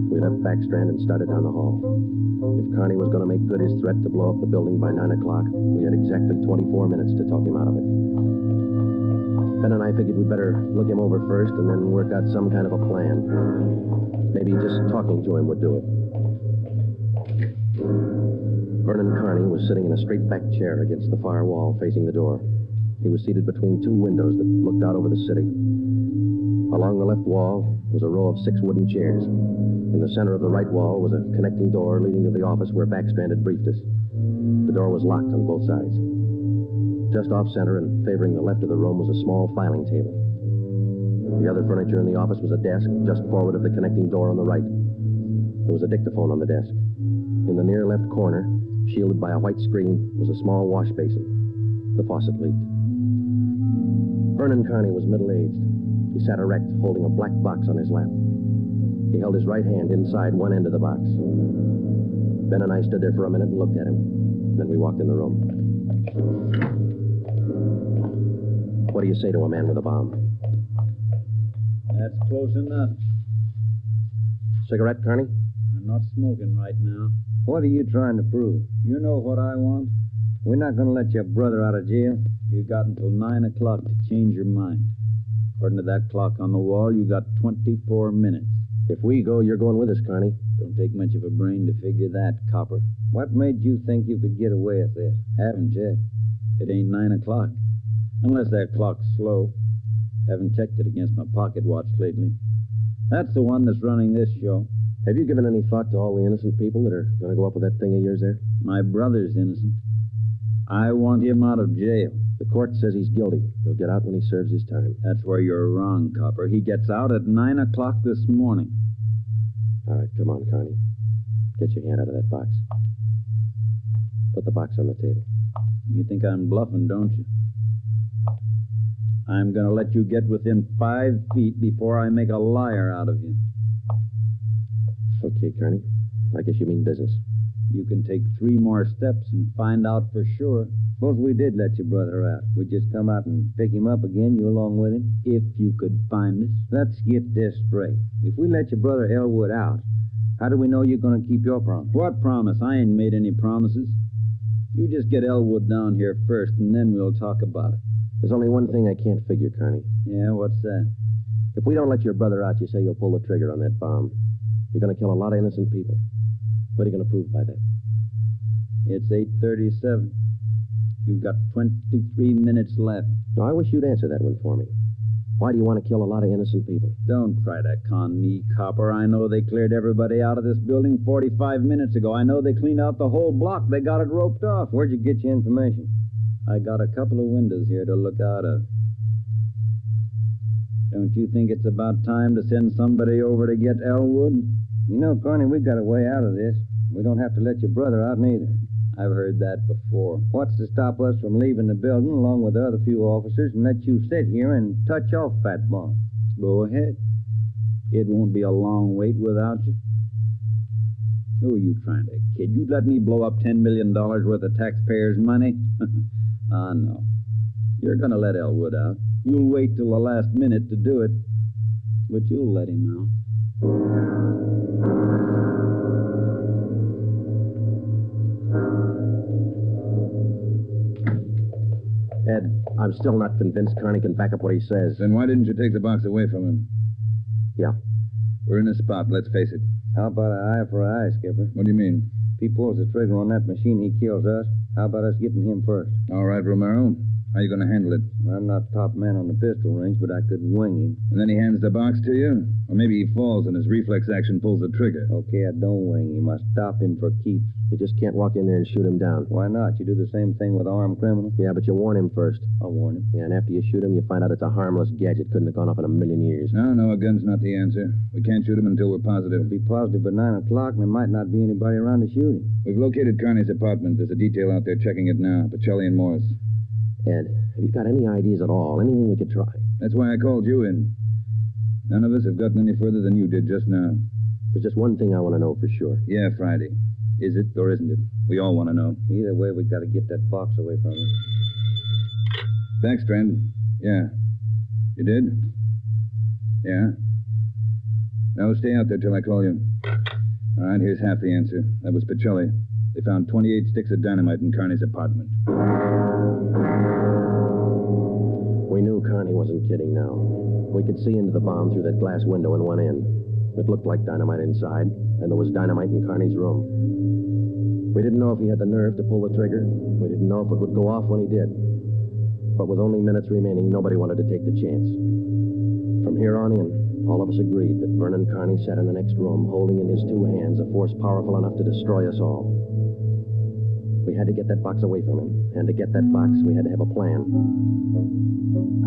We left Backstrand and started down the hall. If Carney was going to make good his threat to blow up the building by 9 o'clock, we had exactly 24 minutes to talk him out of it. Ben and I figured we'd better look him over first and then work out some kind of a plan. Maybe just talking to him would do it. Vernon Carney was sitting in a straight-back chair against the far wall facing the door. He was seated between two windows that looked out over the city. Along the left wall was a row of 6 wooden chairs. In the center of the right wall was a connecting door leading to the office where Backstrand had briefed us. The door was locked on both sides. Just off-center and favoring the left of the room was a small filing table. The other furniture in the office was a desk just forward of the connecting door on the right. There was a dictaphone on the desk. In the near left corner, shielded by a white screen, was a small wash basin. The faucet leaked. Vernon Carney was middle-aged. He sat erect, holding a black box on his lap. He held his right hand inside one end of the box. Ben and I stood there for a minute and looked at him. Then we walked in the room. What do you say to a man with a bomb? That's close enough. Cigarette, Carney? I'm not smoking right now. What are you trying to prove? You know what I want? We're not going to let your brother out of jail. You got until 9 o'clock to change your mind. According to that clock on the wall, you got 24 minutes. If we go, you're going with us, Carney. Don't take much of a brain to figure that, copper. What made you think you could get away with this? Haven't yet. It ain't 9 o'clock. Unless that clock's slow. Haven't checked it against my pocket watch lately. That's the one that's running this show. Have you given any thought to all the innocent people that are going to go up with that thing of yours there? My brother's innocent. I want him out of jail. The court says he's guilty. He'll get out when he serves his time. That's where you're wrong, copper. He gets out at 9 o'clock this morning. All right, come on, Carney. Get your hand out of that box. Put the box on the table. You think I'm bluffing, don't you? I'm going to let you get within 5 feet before I make a liar out of you. Okay, Carney. I guess you mean business. You can take 3 more steps and find out for sure. Suppose we did let your brother out. We'd just come out and pick him up again, you along with him? If you could find us. Let's get this straight. If we let your brother Elwood out, how do we know you're going to keep your promise? What promise? I ain't made any promises. You just get Elwood down here first, and then we'll talk about it. There's only one thing I can't figure, Carney. Yeah, what's that? If we don't let your brother out, you say you'll pull the trigger on that bomb. You're going to kill a lot of innocent people. What are you going to prove by that? It's 8:37. You've got 23 minutes left. No, I wish you'd answer that one for me. Why do you want to kill a lot of innocent people? Don't try to con me, copper. I know they cleared everybody out of this building 45 minutes ago. I know they cleaned out the whole block. They got it roped off. Where'd you get your information? I got a couple of windows here to look out of. Don't you think it's about time to send somebody over to get Elwood? You know, Carney, we've got a way out of this. We don't have to let your brother out neither. I've heard that before. What's to stop us from leaving the building along with the other few officers and let you sit here and touch off that bomb? Go ahead. It won't be a long wait without you. Who are you trying to kid? You'd let me blow up $10 million worth of taxpayers' money? Ah, no. You're going to let Elwood out. You'll wait till the last minute to do it. But you'll let him out. Ed, I'm still not convinced Carney can back up what he says. Then why didn't you take the box away from him? Yeah. We're in a spot, let's face it. How about an eye for an eye, Skipper? What do you mean? If he pulls the trigger on that machine, he kills us. How about us getting him first? All right, Romero. How are you going to handle it? I'm not top man on the pistol range, but I could wing him. And then he hands the box to you? Or maybe he falls and his reflex action pulls the trigger. Okay, I don't wing him. I stop him for keeps. You just can't walk in there and shoot him down. Why not? You do the same thing with an armed criminal? Yeah, but you warn him first. I'll warn him. Yeah, and after you shoot him, you find out it's a harmless gadget. Couldn't have gone off in a million years. No, a gun's not the answer. We can't shoot him until we're positive. We'll be positive by 9 o'clock, and there might not be anybody around to shoot him. We've located Carney's apartment. There's a detail out there checking it now. Pacelli and Morris. Ed, have you got any ideas at all? Anything we could try? That's why I called you in. None of us have gotten any further than you did just now. There's just one thing I want to know for sure. Yeah, Friday. Is it or isn't it? We all want to know. Either way, we've got to get that box away from him. Backstrand. Yeah. You did? Yeah. No, stay out there till I call you. All right, here's half the answer. That was Pacelli. They found 28 sticks of dynamite in Carney's apartment. We knew Carney wasn't kidding now. We could see into the bomb through that glass window in one end. It looked like dynamite inside, and there was dynamite in Carney's room. We didn't know if he had the nerve to pull the trigger. We didn't know if it would go off when he did. But with only minutes remaining, nobody wanted to take the chance. From here on in, all of us agreed that Vernon Carney sat in the next room, holding in his 2 hands a force powerful enough to destroy us all. We had to get that box away from him, and to get that box, we had to have a plan.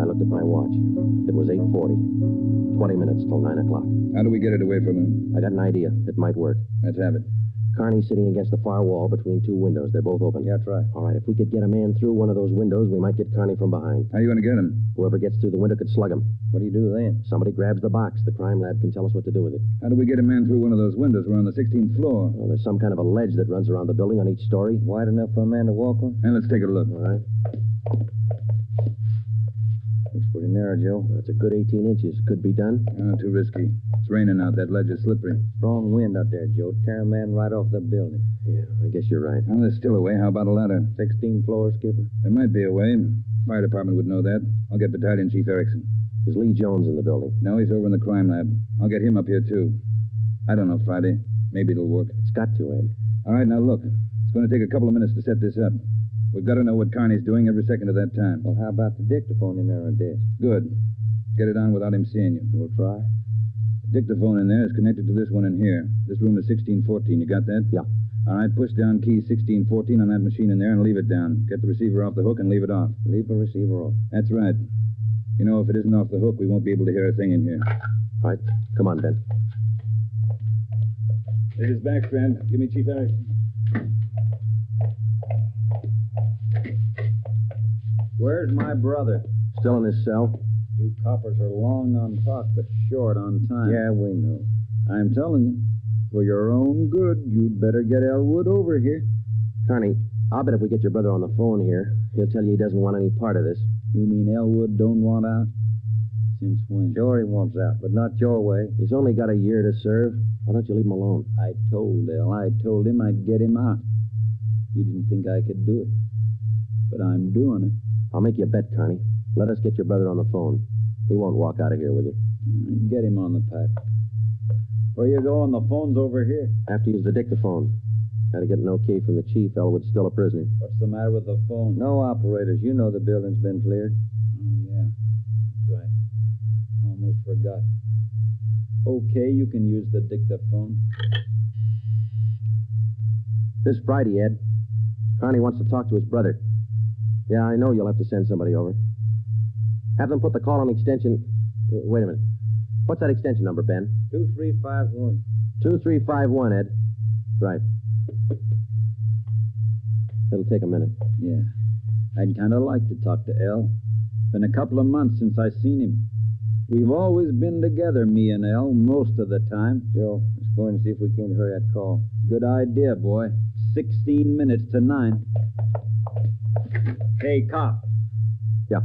I looked at my watch. It was 8:40. 20 minutes till 9 o'clock. How do we get it away from him? I got an idea. It might work. Let's have it. Carney's sitting against the far wall between 2 windows. They're both open. Yeah, that's right. All right, if we could get a man through one of those windows, we might get Carney from behind. How are you going to get him? Whoever gets through the window could slug him. What do you do then? Somebody grabs the box. The crime lab can tell us what to do with it. How do we get a man through one of those windows? We're on the 16th floor. Well, there's some kind of a ledge that runs around the building on each story. Wide enough for a man to walk on? And let's take a look. All right. Looks pretty narrow, Joe. That's a good 18 inches. Could be done. Too risky. It's raining out. That ledge is slippery. Strong wind out there, Joe. Tear a man right off the building. Yeah, I guess you're right. Well, there's still a way. How about a ladder? 16 floors, Skipper. There might be a way. Fire department would know that. I'll get Battalion Chief Erickson. Is Lee Jones in the building? No, he's over in the crime lab. I'll get him up here, too. I don't know, Friday. Maybe it'll work. It's got to, Ed. All right, now look. It's going to take a couple of minutes to set this up. We've got to know what Carney's doing every second of that time. Well, how about the dictaphone in there on the desk? Good. Get it on without him seeing you. We'll try. The dictaphone in there is connected to this one in here. This room is 1614. You got that? Yeah. All right, push down key 1614 on that machine in there and leave it down. Get the receiver off the hook and leave it off. Leave the receiver off. That's right. You know, if it isn't off the hook, we won't be able to hear a thing in here. All right. Come on, Ben. This is Backstrand. Give me Chief Erickson. Where's my brother? Still in his cell? You coppers are long on talk, but short on time. Yeah, we know. I'm telling you, for your own good, you'd better get Elwood over here. Carney, I'll bet if we get your brother on the phone here, he'll tell you he doesn't want any part of this. You mean Elwood don't want out? Since when? Sure he wants out, but not your way. He's only got a year to serve. Why don't you leave him alone? I told him I'd get him out. He didn't think I could do it. But I'm doing it. I'll make you a bet, Carney. Let us get your brother on the phone. He won't walk out of here with you. Get him on the pack. Where you going? The phone's over here. Have to use the dictaphone. Had to get an okay from the chief. Elwood's still a prisoner. What's the matter with the phone? No operators. You know the building's been cleared. Oh, yeah. That's right. Almost forgot. Okay, you can use the dictaphone. This Friday, Ed. Carney wants to talk to his brother. Yeah, I know you'll have to send somebody over. Have them put the call on extension... wait a minute. What's that extension number, Ben? 2351. 2351, Ed. Right. It'll take a minute. Yeah. I'd kind of like to talk to El. Been a couple of months since I seen him. We've always been together, me and El, most of the time. Joe, let's go in and see if we can hear that call. Good idea, boy. 16 minutes to 9. Hey, cop. Yeah.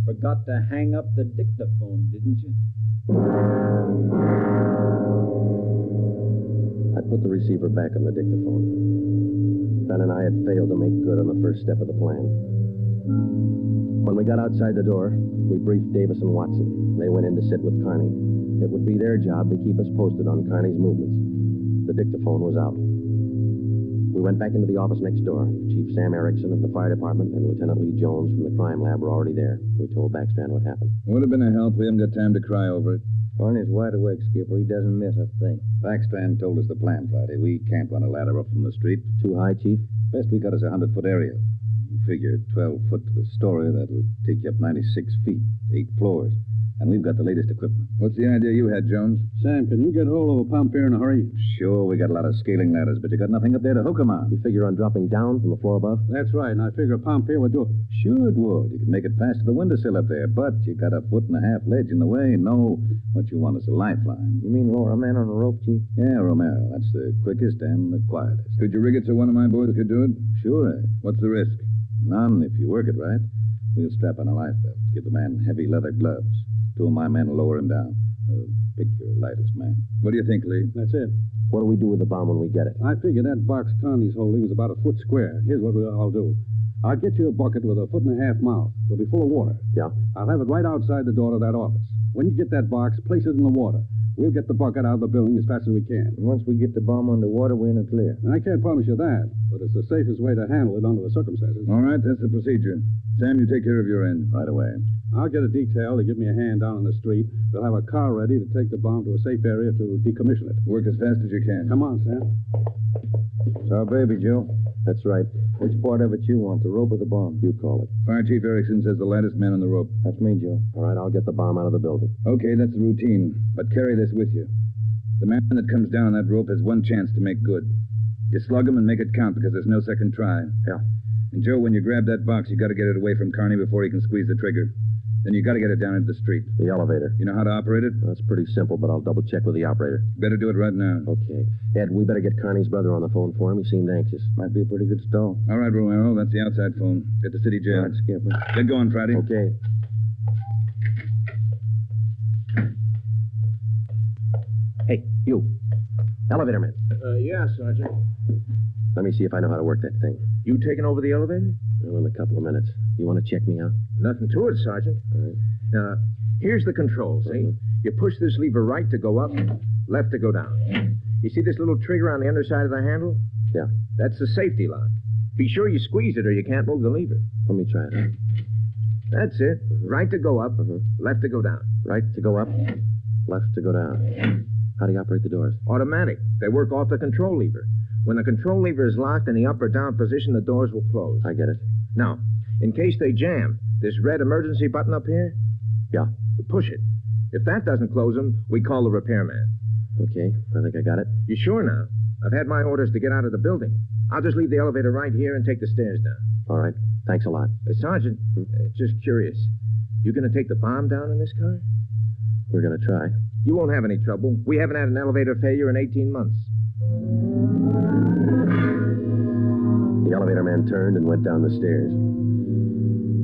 Forgot to hang up the dictaphone, didn't you? I put the receiver back on the dictaphone. Ben and I had failed to make good on the first step of the plan. When we got outside the door, we briefed Davis and Watson. They went in to sit with Carney. It would be their job to keep us posted on Carney's movements. The dictaphone was out. We went back into the office next door. Chief Sam Erickson of the fire department and Lieutenant Lee Jones from the crime lab were already there. We told Backstrand what happened. Would have been a help. We haven't got time to cry over it. Carney's wide awake, Skipper. He doesn't miss a thing. Backstrand told us the plan Friday. We can't run a ladder up from the street. Too high, Chief? Best we got is a 100-foot aerial. You figure 12 foot to the story, that'll take you up 96 feet, 8 floors. And we've got the latest equipment. What's the idea you had, Jones? Sam, can you get hold of a pump here in a hurry? Sure, we got a lot of scaling ladders, but you got nothing up there to hook 'em on. You figure on dropping down from the floor above? That's right, and I figure a pump here would do it. Sure it would. You could make it fast to the windowsill up there, but you got a 1.5 foot ledge in the way. No, what you want is a lifeline. You mean lower a man on a rope, Chief? Yeah, Romero. That's the quickest and the quietest. Could you rig it so one of my boys could do it? Sure, Ed. What's the risk? None if you work it right. We'll strap on a life belt. Give the man heavy leather gloves. 2 of my men will lower him down. Pick your lightest man. What do you think, Lee? That's it. What do we do with the bomb when we get it? I figure that box Connie's holding is about a foot square. Here's what I'll do. I'll get you a bucket with a 1.5 foot mouth. It'll be full of water. Yeah? I'll have it right outside the door of that office. When you get that box, place it in the water. We'll get the bucket out of the building as fast as we can. And once we get the bomb underwater, we're in the clear. And I can't promise you that, but it's the safest way to handle it under the circumstances. All right, that's the procedure. Sam, you take care of your end. Right away. I'll get a detail to give me a hand down on the street. We'll have a car ready to take the bomb to a safe area to decommission it. Work as fast as you can. Come on, Sam. It's our baby, Joe. That's right. Which part of it you want, the rope or the bomb? You call it. Fire Chief Erickson says the lightest man on the rope. That's me, Joe. All right, I'll get the bomb out of the building. Okay, that's the routine. But carry this with you. The man that comes down on that rope has one chance to make good. You slug him and make it count because there's no second try. Yeah. And, Joe, when you grab that box, you got to get it away from Carney before he can squeeze the trigger. Then you got to get it down into the street. The elevator. You know how to operate it? That's pretty simple, but I'll double check with the operator. Better do it right now. Okay. Ed, we better get Carney's brother on the phone for him. He seemed anxious. Might be a pretty good stall. All right, Romero. That's the outside phone. Get to city jail. All right, Skipper. Get going, Friday. Okay. Hey, you. Elevator man. Yeah, Sergeant. Let me see if I know how to work that thing. You taking over the elevator? Well, in a couple of minutes. You want to check me out? Nothing to it, Sergeant. All right. Now, here's the control, see? You push this lever right to go up, left to go down. You see this little trigger on the underside of the handle? Yeah. That's the safety lock. Be sure you squeeze it or you can't move the lever. Let me try it. That's it. Right to go up, left to go down. Right to go up, left to go down. How do you operate the doors? Automatic. They work off the control lever. When the control lever is locked in the up or down position, the doors will close. I get it. Now, in case they jam, this red emergency button up here? Yeah. Push it. If that doesn't close them, we call the repairman. Okay, I think I got it. You sure now? I've had my orders to get out of the building. I'll just leave the elevator right here and take the stairs down. All right. Thanks a lot. Sergeant, just curious. You going to take the bomb down in this car? We're going to try. You won't have any trouble. We haven't had an elevator failure in 18 months. The elevator man turned and went down the stairs.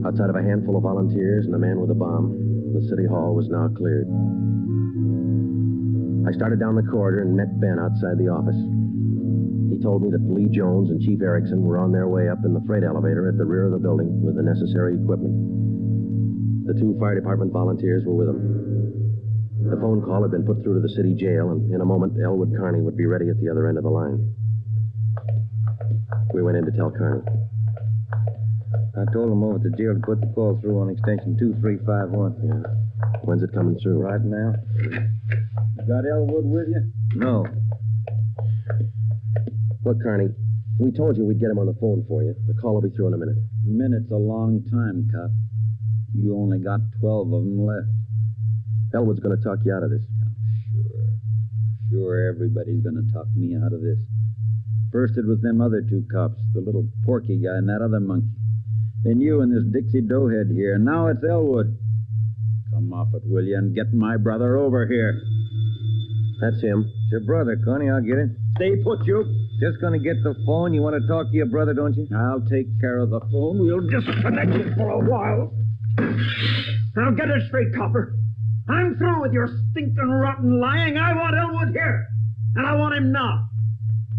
Outside of a handful of volunteers and a man with a bomb, the city hall was now cleared. I started down the corridor and met Ben outside the office. He told me that Lee Jones and Chief Erickson were on their way up in the freight elevator at the rear of the building with the necessary equipment. The 2 fire department volunteers were with them. The phone call had been put through to the city jail, and in a moment, Elwood Kearney would be ready at the other end of the line. We went in to tell Kearney. I told him over at the jail to put the call through on extension 2351. Yeah. When's it coming through? Right now. You got Elwood with you? No. Look, Kearney, we told you we'd get him on the phone for you. The call will be through in a minute. A minute's a long time, Cop. You only got 12 of them left. Elwood's going to talk you out of this. Sure, everybody's going to talk me out of this. First it was them other 2 cops, the little Porky guy and that other monkey. Then you and this Dixie Doughhead here, and now it's Elwood. Come off it, will you, and get my brother over here. That's him. It's your brother, Connie. I'll get him. Stay put, you. Just gonna get the phone. You want to talk to your brother, don't you? I'll take care of the phone. We'll disconnect it for a while. Now get it straight, Copper. I'm through with your stinking, rotten lying. I want Elwood here. And I want him now.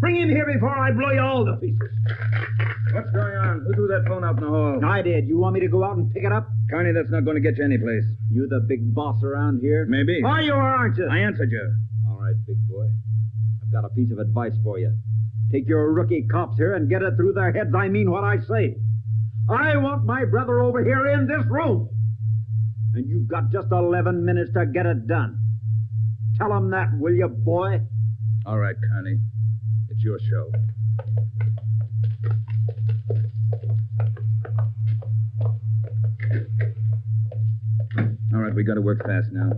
Bring him here before I blow you all to pieces. What's going on? Who threw that phone out in the hall? I did. You want me to go out and pick it up? Kearney, that's not going to get you anyplace. You the big boss around here? Maybe. Are you or aren't you? I answered you. All right, big boy. I've got a piece of advice for you. Take your rookie cops here and get it through their heads I mean what I say. I want my brother over here in this room. And you've got just 11 minutes to get it done. Tell him that, will you, boy? All right, Kearney. It's your show. All right, we got to work fast now.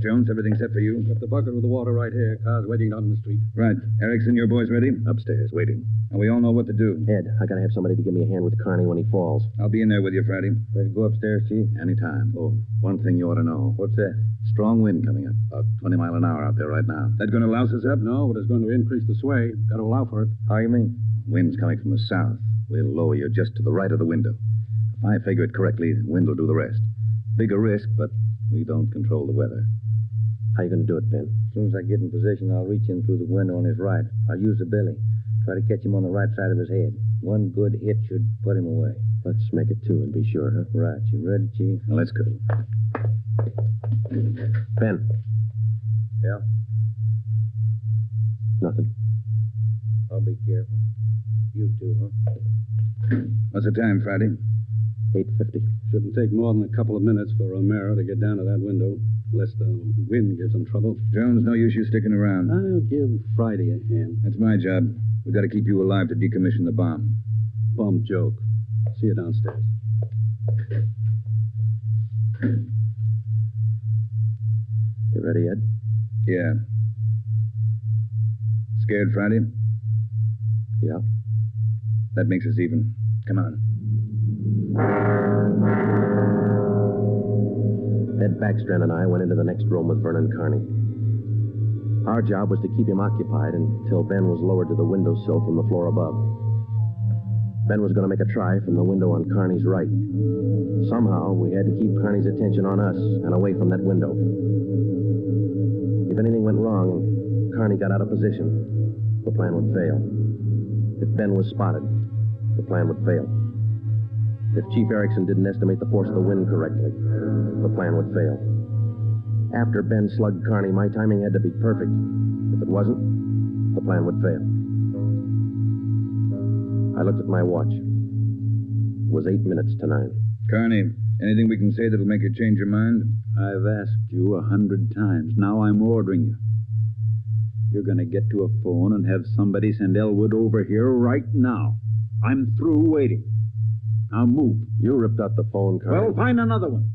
Jones, everything set for you? Got the bucket with the water right here. Car's waiting out in the street. Right. Erickson, your boys ready? Upstairs, waiting. And we all know what to do. Ed, I got to have somebody to give me a hand with Kearney when he falls. I'll be in there with you, Friday. Ready to go upstairs, Chief? Anytime. Oh, one thing you ought to know. What's that? Strong wind coming up. About 20 miles an hour out there right now. That going to louse us up? No, but it's going to increase the sway. Got to allow for it. How you mean? Wind's coming from the south. We'll lower you just to the right of the window. If I figure it correctly, the wind will do the rest. Bigger risk, but we don't control the weather. How you going to do it, Ben? As soon as I get in position, I'll reach in through the window on his right. I'll use the belly. Try to catch him on the right side of his head. One good hit should put him away. Let's make it 2 and be sure, huh? Right. You ready, Chief? Now, let's go. Ben. Yeah? Nothing. I'll be careful. You too, huh? What's the time, Friday? 8:50. Shouldn't take more than a couple of minutes for Myra to get down to that window, unless the wind gives them trouble. Jones, no use you sticking around. I'll give Friday a hand. That's my job. We've got to keep you alive to decommission the bomb. Bum joke. See you downstairs. You ready, Ed? Yeah. Scared, Friday? Yeah. That makes us even. Come on. Ed Backstrand and I went into the next room with Vernon Kearney. Our job was to keep him occupied until Ben was lowered to the windowsill from the floor above. Ben was going to make a try from the window on Kearney's right. Somehow, we had to keep Kearney's attention on us and away from that window. If anything went wrong and Kearney got out of position, the plan would fail. If Ben was spotted, the plan would fail. If Chief Erickson didn't estimate the force of the wind correctly, the plan would fail. After Ben slugged Kearney, my timing had to be perfect. If it wasn't, the plan would fail. I looked at my watch. It was 8 minutes to 9. Kearney, anything we can say that'll make you change your mind? I've asked you 100 times. Now I'm ordering you. You're going to get to a phone and have somebody send Elwood over here right now. I'm through waiting. Now move. You ripped out the phone, Kearney. Well, find another one.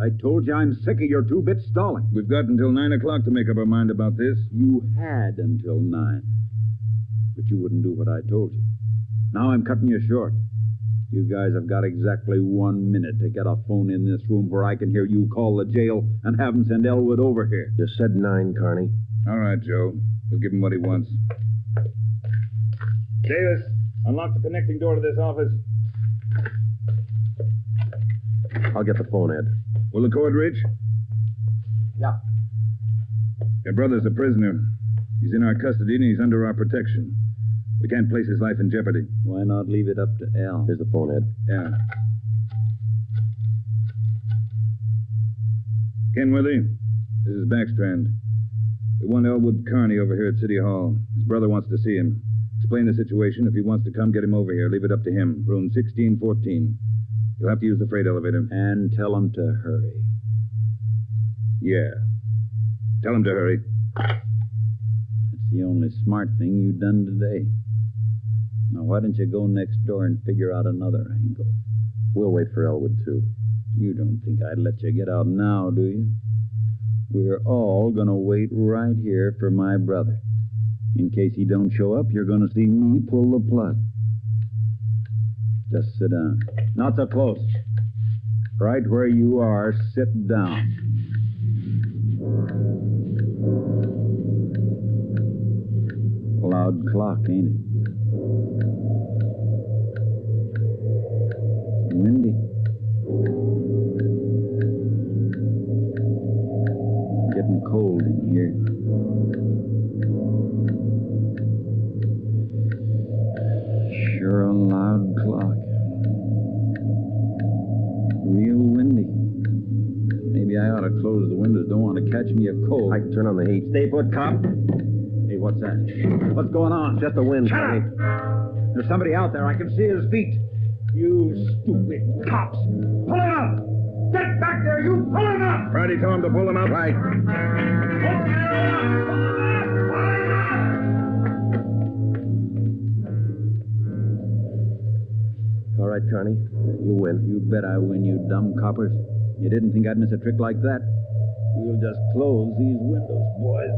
I told you I'm sick of your two-bit stalling. We've got until 9 o'clock to make up our mind about this. You had until 9. But you wouldn't do what I told you. Now I'm cutting you short. You guys have got exactly 1 minute to get a phone in this room where I can hear you call the jail and have them send Elwood over here. You said 9, Carney. All right, Joe. We'll give him what he wants. Davis, unlock the connecting door to this office. I'll get the phone, Ed. Will the cord reach? Yeah. Your brother's a prisoner. He's in our custody and he's under our protection. We can't place his life in jeopardy. Why not leave it up to Al? Here's the phone, Ed. Yeah. Kenworthy, this is Backstrand. We want Elwood Carney over here at City Hall. His brother wants to see him. Explain the situation. If he wants to come, get him over here. Leave it up to him. Room 1614. You'll have to use the freight elevator. And tell him to hurry. Yeah. Tell him to hurry. That's the only smart thing you've done today. Now, why don't you go next door and figure out another angle? We'll wait for Elwood, too. You don't think I'd let you get out now, do you? We're all going to wait right here for my brother. In case he don't show up, you're going to see me pull the plug. Just sit down. Not so close. Right where you are, sit down. Loud clock, ain't it? Windy. Getting cold in here. Sure a loud clock. Real windy. Maybe I ought to close the windows. Don't want to catch me a cold. I can turn on the heat. Stay put, cop. Hey, what's that? What's going on? Just the wind, Carney. There's somebody out there. I can see his feet. You stupid cops. Pull him up! Get back there, you! Pull him up! Friday told him to pull him up. Right. All right, Carney. You win. You bet I win, you dumb coppers. You didn't think I'd miss a trick like that? We'll just close these windows, boys.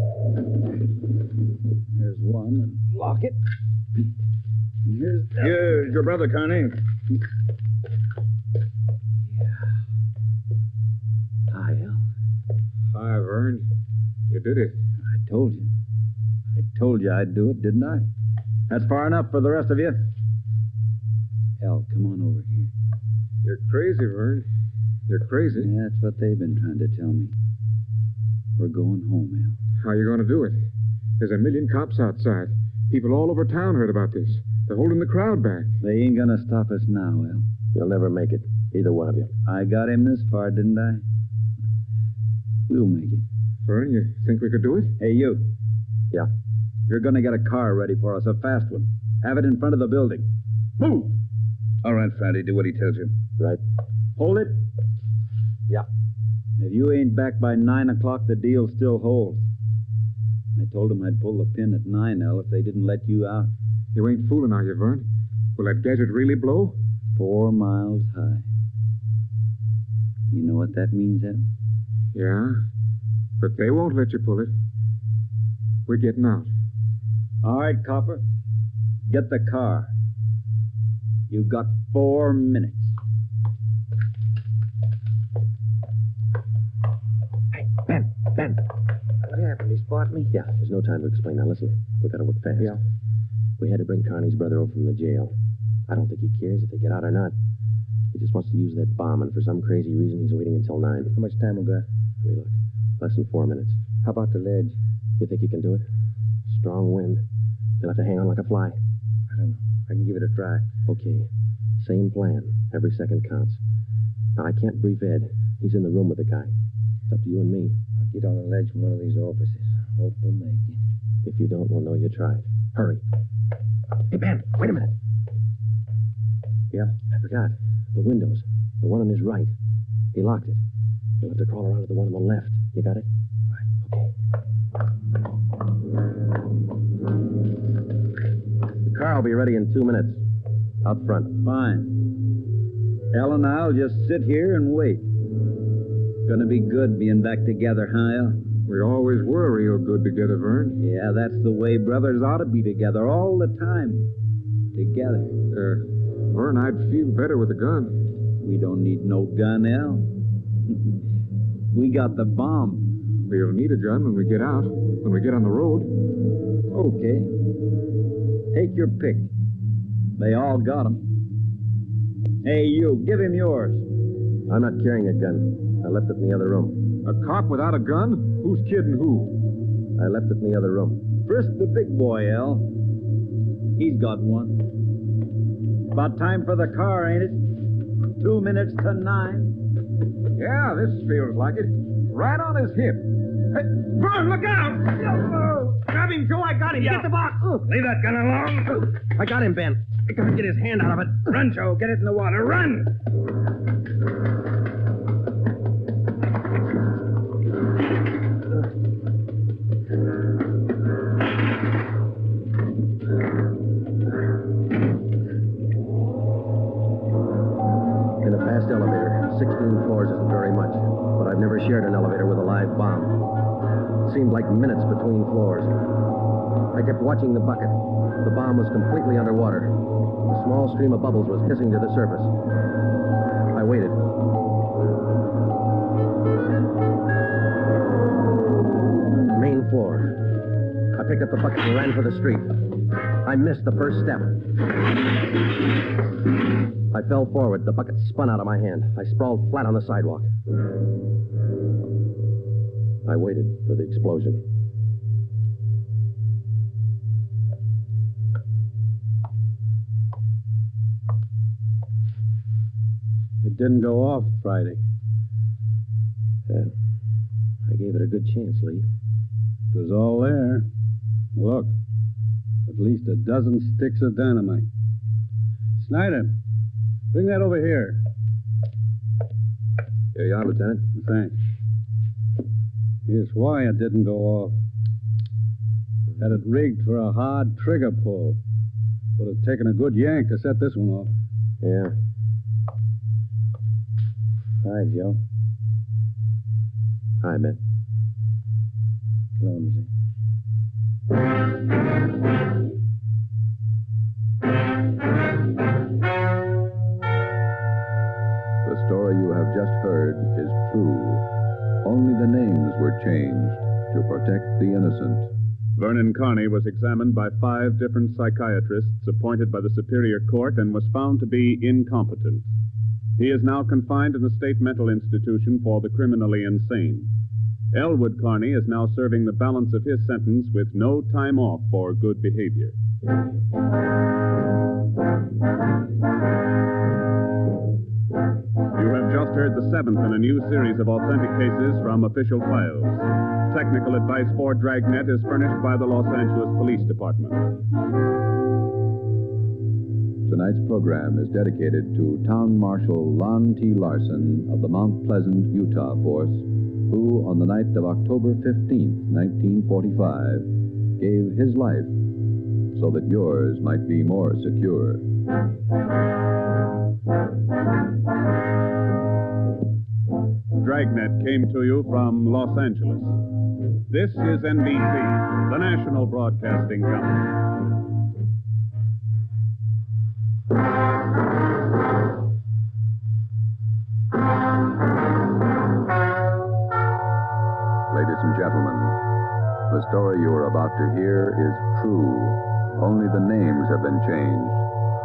Here's one, and lock it. And here's the... Here's your brother, Carney. Hi, Al. Hi, Vern. You did it. I told you. I told you I'd do it, didn't I? That's far enough for the rest of you. Al, come on over here. You're crazy, Vern. You're crazy. Yeah, that's what they've been trying to tell me. We're going home, Al. How are you going to do it? There's a million cops outside. People all over town heard about this. They're holding the crowd back. They ain't going to stop us now, Al. You'll never make it. Either one of you. I got him this far, didn't I? We'll make it. Vern, you think we could do it? Hey, you. Yeah? You're going to get a car ready for us, a fast one. Have it in front of the building. Move! All right, Friday, do what he tells you. Right. Hold it. Yeah. If you ain't back by 9 o'clock, the deal still holds. I told them I'd pull the pin at 9, Al, if they didn't let you out. You ain't fooling, are you, Vern? Will that desert really blow? 4 miles high. You know what that means, Al? Yeah, but they won't let you pull it. We're getting out. All right, Copper. Get the car. You've got 4 minutes. Hey, Ben. What happened? He spot me? Yeah, there's no time to explain. Now, listen. We gotta work fast. Yeah. We had to bring Carney's brother over from the jail. I don't think he cares if they get out or not. He just wants to use that bomb, and for some crazy reason, he's waiting until 9. How much time we got? Let me look. Less than 4 minutes. How about the ledge? You think you can do it? Strong wind. You'll have to hang on like a fly. I don't know. I can give it a try. Okay. Same plan. Every second counts. Now, I can't brief Ed. He's in the room with the guy. It's up to you and me. I'll get on the ledge from one of these offices. Hope we'll make it. If you don't, we'll know you tried. Hurry. Hey, Ben, wait a minute. Yeah, I forgot. The windows. The one on his right. He locked it. You'll have to crawl around to the one on the left. You got it? Right. Okay. The car will be ready in 2 minutes. Out front. Fine. Al and I'll just sit here and wait. Gonna be good being back together, huh, El? We always were real good together, Vern. Yeah, that's the way brothers ought to be together all the time. Together. Vern, I'd feel better with a gun. We don't need no gun, El. We got the bomb. We'll need a gun when we get out, when we get on the road. Okay. Take your pick. They all got 'em. Hey, you, give him yours. I'm not carrying a gun. I left it in the other room. A cop without a gun? Who's kidding who? I left it in the other room. Frisk the big boy, El. He's got one. About time for the car, ain't it? 2 minutes to 9. Yeah, this feels like it. Right on his hip. Hey, Vern, look out! Grab him, Joe. I got him. Get the box. Leave that gun alone. I got him, Ben. I gotta get his hand out of it. Run, Joe. Get it in the water. Run! In a fast elevator, 16 floors isn't very much, but I've never shared an elevator with a live bomb. It seemed like minutes between floors. I kept watching the bucket. The bomb was completely underwater. A small stream of bubbles was hissing to the surface. I waited. Main floor. I picked up the bucket and ran for the street. I missed the first step. I fell forward. The bucket spun out of my hand. I sprawled flat on the sidewalk. I waited for the explosion. It didn't go off Friday. I gave it a good chance, Lee. It was all there. Look, at least a dozen sticks of dynamite. Snyder, bring that over here. Here you are, Lieutenant. Thanks. Here's why it didn't go off. Had it rigged for a hard trigger pull. Would have taken a good yank to set this one off. Yeah. Hi, Joe. Hi, Ben. Clumsy. The story you have just heard is true. Only the names were changed to protect the innocent. Vernon Carney was examined by 5 different psychiatrists appointed by the Superior Court and was found to be incompetent. He is now confined in a state mental institution for the criminally insane. Elwood Carney is now serving the balance of his sentence with no time off for good behavior. You have just heard the 7th in a new series of authentic cases from official files. Technical advice for Dragnet is furnished by the Los Angeles Police Department. Tonight's program is dedicated to Town Marshal Lon T. Larson of the Mount Pleasant, Utah Force, who, on the night of October 15th, 1945, gave his life so that yours might be more secure. Dragnet came to you from Los Angeles. This is NBC, the national broadcasting company. Ladies and gentlemen, the story you are about to hear is true. Only the names have been changed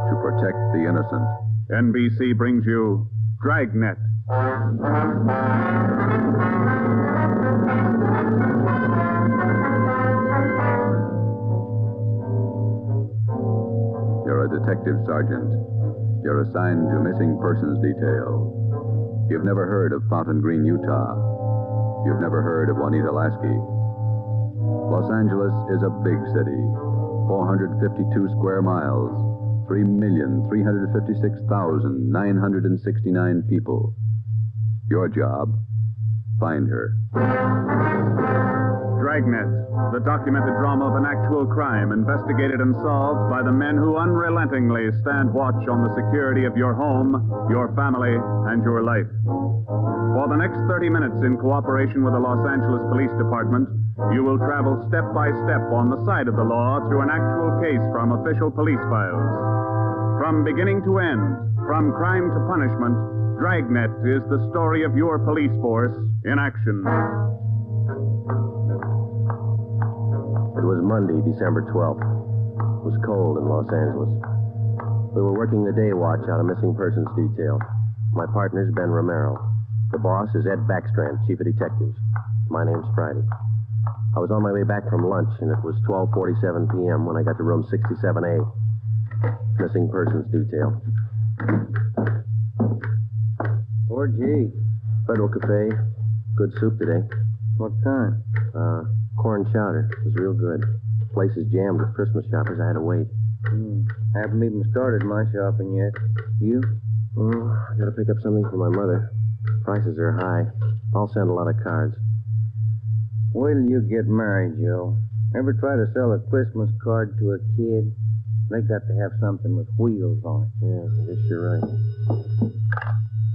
to protect the innocent. NBC brings you Dragnet. You're a detective sergeant. You're assigned to missing persons detail. You've never heard of Fountain Green, Utah. You've never heard of Juanita Lasky. Los Angeles is a big city, 452 square miles, 3,356,969 people. Your job, find her. Dragnet, the documented drama of an actual crime investigated and solved by the men who unrelentingly stand watch on the security of your home, your family, and your life. For the next 30 minutes, in cooperation with the Los Angeles Police Department, you will travel step by step on the side of the law through an actual case from official police files. From beginning to end, from crime to punishment, Dragnet is the story of your police force in action. It was Monday, December 12th. It was cold in Los Angeles. We were working the day watch out of missing persons detail. My partner's Ben Romero. The boss is Ed Backstrand, chief of detectives. My name's Friday. I was on my way back from lunch, and it was 12:47 p.m. when I got to room 67A. Missing persons detail. 4G. Federal Cafe. Good soup today. What kind? Corn chowder. It was real good. Place is jammed with Christmas shoppers. I had to wait. Haven't even started my shopping yet. You? Oh, I gotta pick up something for my mother. Prices are high. I'll send a lot of cards. Wait till you get married, Joe. Ever try to sell a Christmas card to a kid? They got to have something with wheels on it. Yeah, I guess you're right.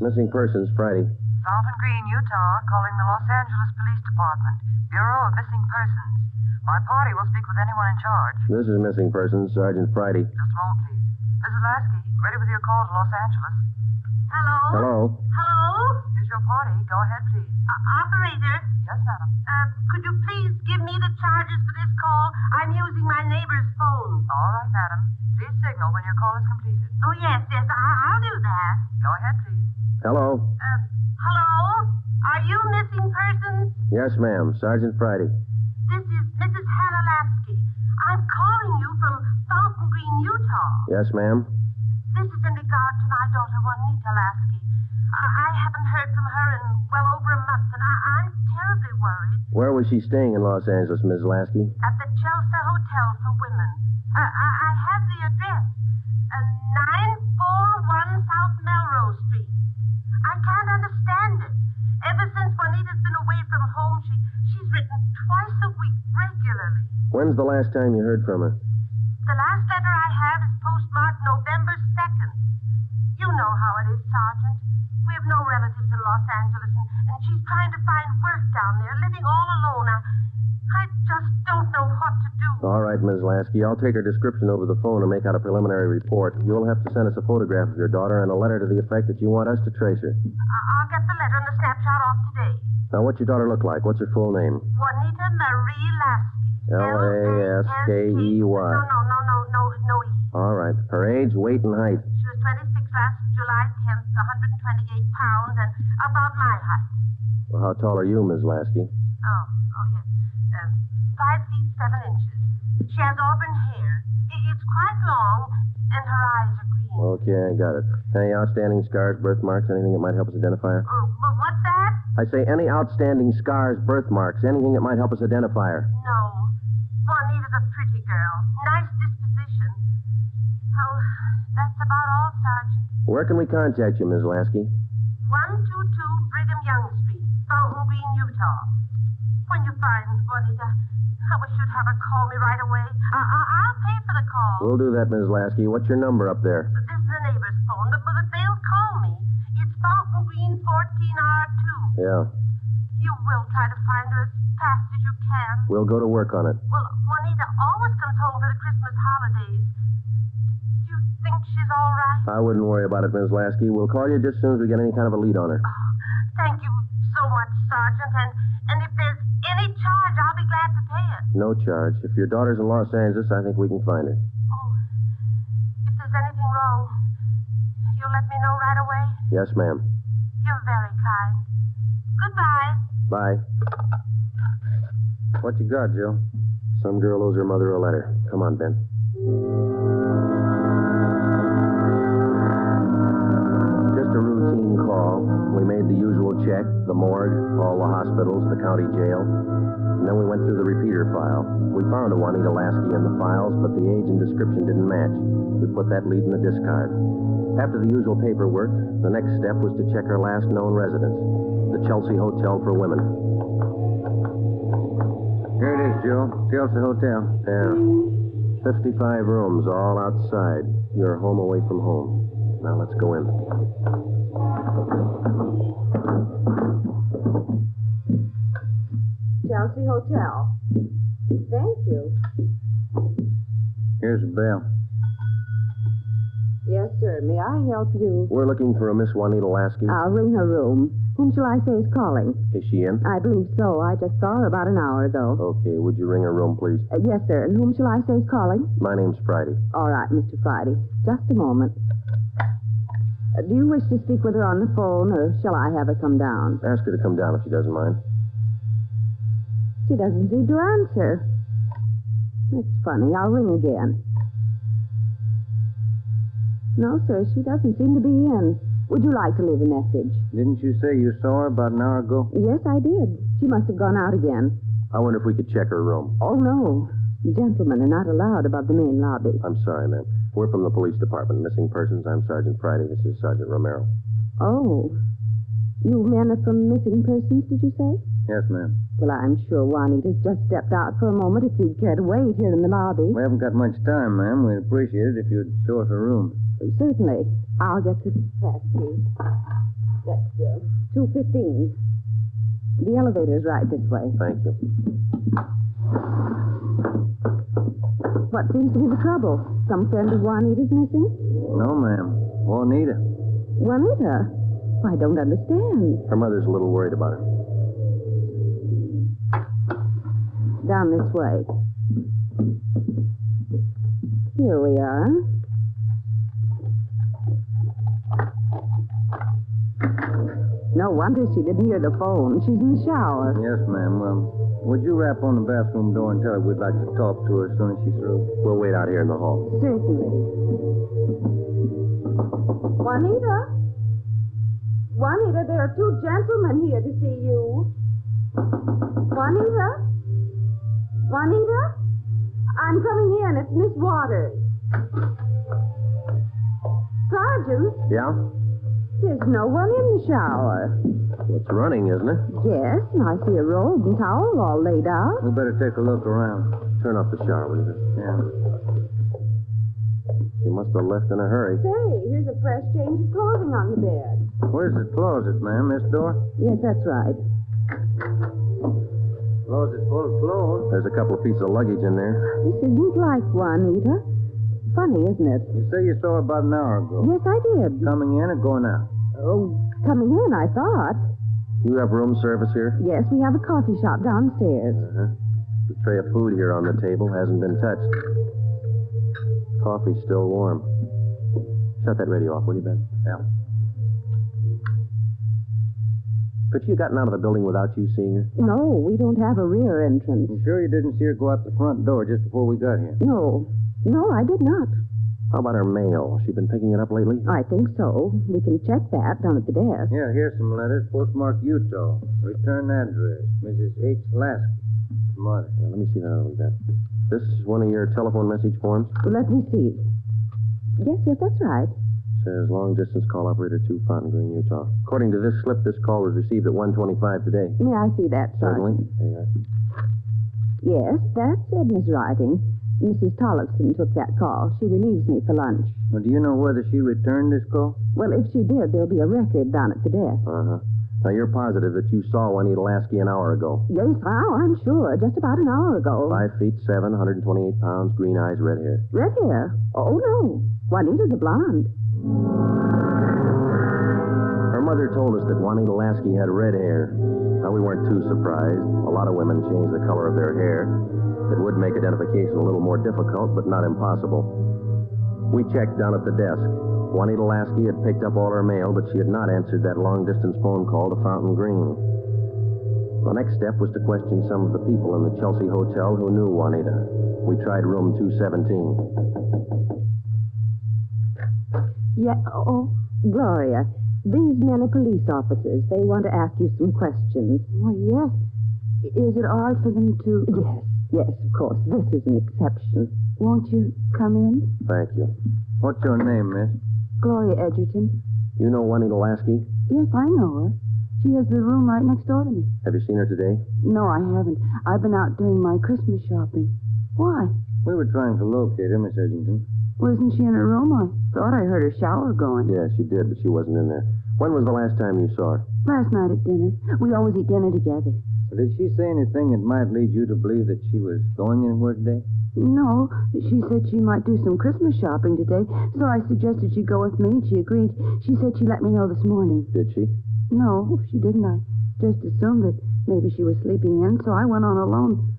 Missing persons, Friday. Fountain Green, Utah, calling the Los Angeles Police Department. Bureau of Missing Persons. My party will speak with anyone in charge. This is missing persons, Sergeant Friday. Just a moment, please. Mrs. Lasky, ready with your call to Los Angeles. Hello? Hello? Hello? Here's your party. Go ahead, please. Operator? Yes, madam. Could you please give me the charges for this call? I'm using my neighbor's phone. All right, madam. Please signal when your call is completed. Oh, yes. I'll do that. Go ahead, please. Hello? Hello? Are you missing persons? Yes, ma'am. Sergeant Friday. This is Mrs. Hannah Lasky. I'm calling you from Fountain Green, Utah. Yes, ma'am. This is in regard to my daughter, Juanita Lasky. I haven't heard from her in well over a month, and I'm terribly worried. Where was she staying in Los Angeles, Ms. Lasky? At the Chelsea Hotel for Women. I have the address. 941 South Melrose Street. I can't understand it. Ever since Juanita's been away from home, she's written twice a week regularly. When's the last time you heard from her? The last letter I have is postmarked November 2nd. You know how it is, Sergeant. We have no relatives in Los Angeles, and she's trying to find work down there, living all alone. I just don't know what to do. All right, Ms. Lasky. I'll take her description over the phone and make out a preliminary report. You'll have to send us a photograph of your daughter and a letter to the effect that you want us to trace her. I'll get the letter and the snapshot off today. Now, what's your daughter look like? What's her full name? Juanita Marie Lasky. Lasky. No E. All right. Her age, weight, and height. She was 26 last July 10th, 128 pounds, and about my height. Well, how tall are you, Ms. Lasky? Oh, yes. 5 feet 7 inches. She has auburn hair. It's quite long, and her eyes are green. Okay, I got it. Any outstanding scars, birthmarks, anything that might help us identify her? But what's that? I say any outstanding scars, birthmarks, anything that might help us identify her. No. Juanita's a pretty girl. Nice disposition. Oh, that's about all, Sergeant. Where can we contact you, Ms. Lasky? 122 Brigham Young Street, Fountain Green, Utah. When you find Juanita, I wish you'd have her call me right away. I'll pay for the call. We'll do that, Ms. Lasky. What's your number up there? This is the neighbor's phone, but they'll call me. It's Fountain Green 14R2. Yeah. You will try to find her as fast as you can. We'll go to work on it. Well, Juanita always comes home for the Christmas holidays. Do you think she's all right? I wouldn't worry about it, Ms. Lasky. We'll call you just as soon as we get any kind of a lead on her. Thank you so much, Sergeant. And if there's any charge, I'll be glad to pay it. No charge. If your daughter's in Los Angeles, I think we can find her. Oh, if there's anything wrong, you'll let me know right away? Yes, ma'am. You're very kind. Goodbye. Bye. What you got, Joe? Some girl owes her mother a letter. Come on, Ben. Just a routine call. call. We made the usual check, the morgue, all the hospitals, the county jail. And then we went through the repeater file. We found a Juanita Lasky in the files, but the age and description didn't match. We put that lead in the discard. After the usual paperwork, the next step was to check our last known residence, the Chelsea Hotel for Women. Here it is, Joe. Chelsea Hotel. Yeah. 55 rooms, all outside. Your home away from home. Now let's go in. Chelsea Hotel. Thank you. Here's a bell. Yes, sir. May I help you? We're looking for a Miss Juanita Lasky. I'll ring her room. Whom shall I say is calling? Is she in? I believe so. I just saw her about an hour ago. Okay, would you ring her room, please? Yes, sir. And whom shall I say is calling? My name's Friday. All right, Mr. Friday. Just a moment. Do you wish to speak with her on the phone, or shall I have her come down? Ask her to come down if she doesn't mind. She doesn't seem to answer. That's funny. I'll ring again. No, sir, she doesn't seem to be in. Would you like to leave a message? Didn't you say you saw her about an hour ago? Yes, I did. She must have gone out again. I wonder if we could check her room. Oh, no. Gentlemen are not allowed above the main lobby. I'm sorry, ma'am. We're from the police department. Missing persons. I'm Sergeant Friday. This is Sergeant Romero. Oh. You men are from missing persons, did you say? Yes, ma'am. Well, I'm sure Juanita's just stepped out for a moment. If you'd care to wait here in the lobby. We haven't got much time, ma'am. We'd appreciate it if you'd show us her room. Certainly. I'll get to the pass key. That's 215. The elevator's right this way. Thank you. What seems to be the trouble? Some friend of Juanita's missing? No, ma'am. Juanita. Juanita? I don't understand. Her mother's a little worried about her. Down this way. Here we are. No wonder she didn't hear the phone. She's in the shower. Yes, ma'am. Would you rap on the bathroom door and tell her we'd like to talk to her as soon as she's through? We'll wait out here in the hall. Certainly. Juanita? Juanita, there are two gentlemen here to see you. Juanita? Juanita? I'm coming in. It's Miss Waters. Sergeant? Yeah? There's no one in the shower. It's running, isn't it? Yes, and I see a robe and towel all laid out. We better take a look around. Turn off the shower, will you? Yeah. She must have left in a hurry. Say, here's a fresh change of clothing on the bed. Where's the closet, ma'am? This door? Yes, that's right. Closet full of clothes. There's a couple of pieces of luggage in there. This isn't like Juanita. Funny, isn't it? You say you saw her about an hour ago. Yes, I did. Coming in or going out? Oh, coming in, I thought. You have room service here? Yes, we have a coffee shop downstairs. Uh-huh. The tray of food here on the table hasn't been touched. Coffee's still warm. Shut that radio off, will you, Ben? Yeah. Could she have gotten out of the building without you seeing her? No, we don't have a rear entrance. You sure you didn't see her go out the front door just before we got here? No, I did not. How about her mail? She been picking it up lately? I think so. We can check that down at the desk. Yeah, here's some letters. Postmark Utah. Return address. Mrs. H. Lasky. Mother. Yeah, let me see that other one, Ben. This is one of your telephone message forms? Let me see. Yes, that's right. Says long distance call operator 2, Fountain Green, Utah. According to this slip, this call was received at 1:25 today. May I see that, Certainly. Sergeant? There you are. Yes, that's Edna's writing. Mrs. Tollefson took that call. She relieves me for lunch. Well, do you know whether she returned this call? Well, if she did, there'll be a record down at the desk. Uh-huh. Now, you're positive that you saw Juanita Lasky an hour ago? Yes, I'm sure. Just about an hour ago. 5'7", 128 pounds, green eyes, red hair. Red hair? Oh, no. Juanita's a blonde. Her mother told us that Juanita Lasky had red hair. Now, we weren't too surprised. A lot of women change the color of their hair. It would make identification a little more difficult, but not impossible. We checked down at the desk. Juanita Lasky had picked up all her mail, but she had not answered that long-distance phone call to Fountain Green. The next step was to question some of the people in the Chelsea Hotel who knew Juanita. We tried room 217. Yeah, oh, Gloria, These men are police officers. They want to ask you some questions. Well, yes. Is it all right for them to... Yes, of course. This is an exception. Won't you come in? Thank you. What's your name, miss? Gloria Edgerton. You know Juanita Lasky? Yes, I know her. She has the room right next door to me. Have you seen her today? No, I haven't. I've been out doing my Christmas shopping. Why? We were trying to locate her, Miss Edgerton. Wasn't she in her room? I thought I heard her shower going. Yeah, she did, but she wasn't in there. When was the last time you saw her? Last night at dinner. We always eat dinner together. Did she say anything that might lead you to believe that she was going anywhere today? No, she said she might do some Christmas shopping today, so I suggested she go with me, and she agreed. She said she'd let me know this morning. Did she? No, she didn't. I just assumed that maybe she was sleeping in, so I went on alone.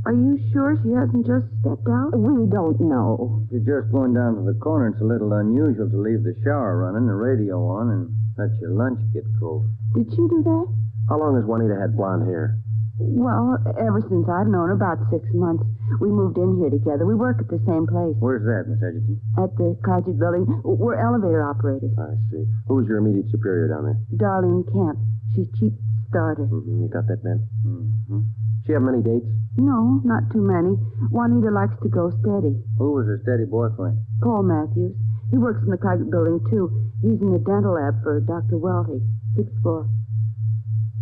Are you sure she hasn't just stepped out? We don't know. If you're just going down to the corner, it's a little unusual to leave the shower running, the radio on, and let your lunch get cold. Did she do that? How long has Juanita had blonde hair? Well, ever since I've known her, about 6 months. We moved in here together. We work at the same place. Where's that, Miss Edgerton? At the Closet building. We're elevator operators. I see. Who's your immediate superior down there? Darlene Kemp. She's chief starter. Mm-hmm. You got that, Ben? Mm-hmm. She have many dates? No, not too many. Juanita likes to go steady. Who was her steady boyfriend? Paul Matthews. He works in the Closet building, too. He's in the dental lab for Dr. Welty, 6th floor.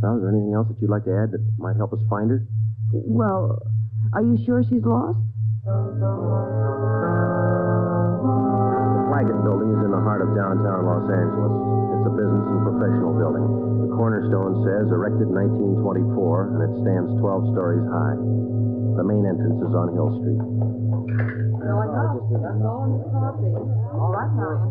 Well, is there anything else that you'd like to add that might help us find her? Well, are you sure she's lost? The Claggett building is in the heart of downtown Los Angeles. It's a business and professional building. The cornerstone says erected in 1924, and it stands 12 stories high. The main entrance is on Hill Street. Going up. That's all in the car, please. All right, Marion.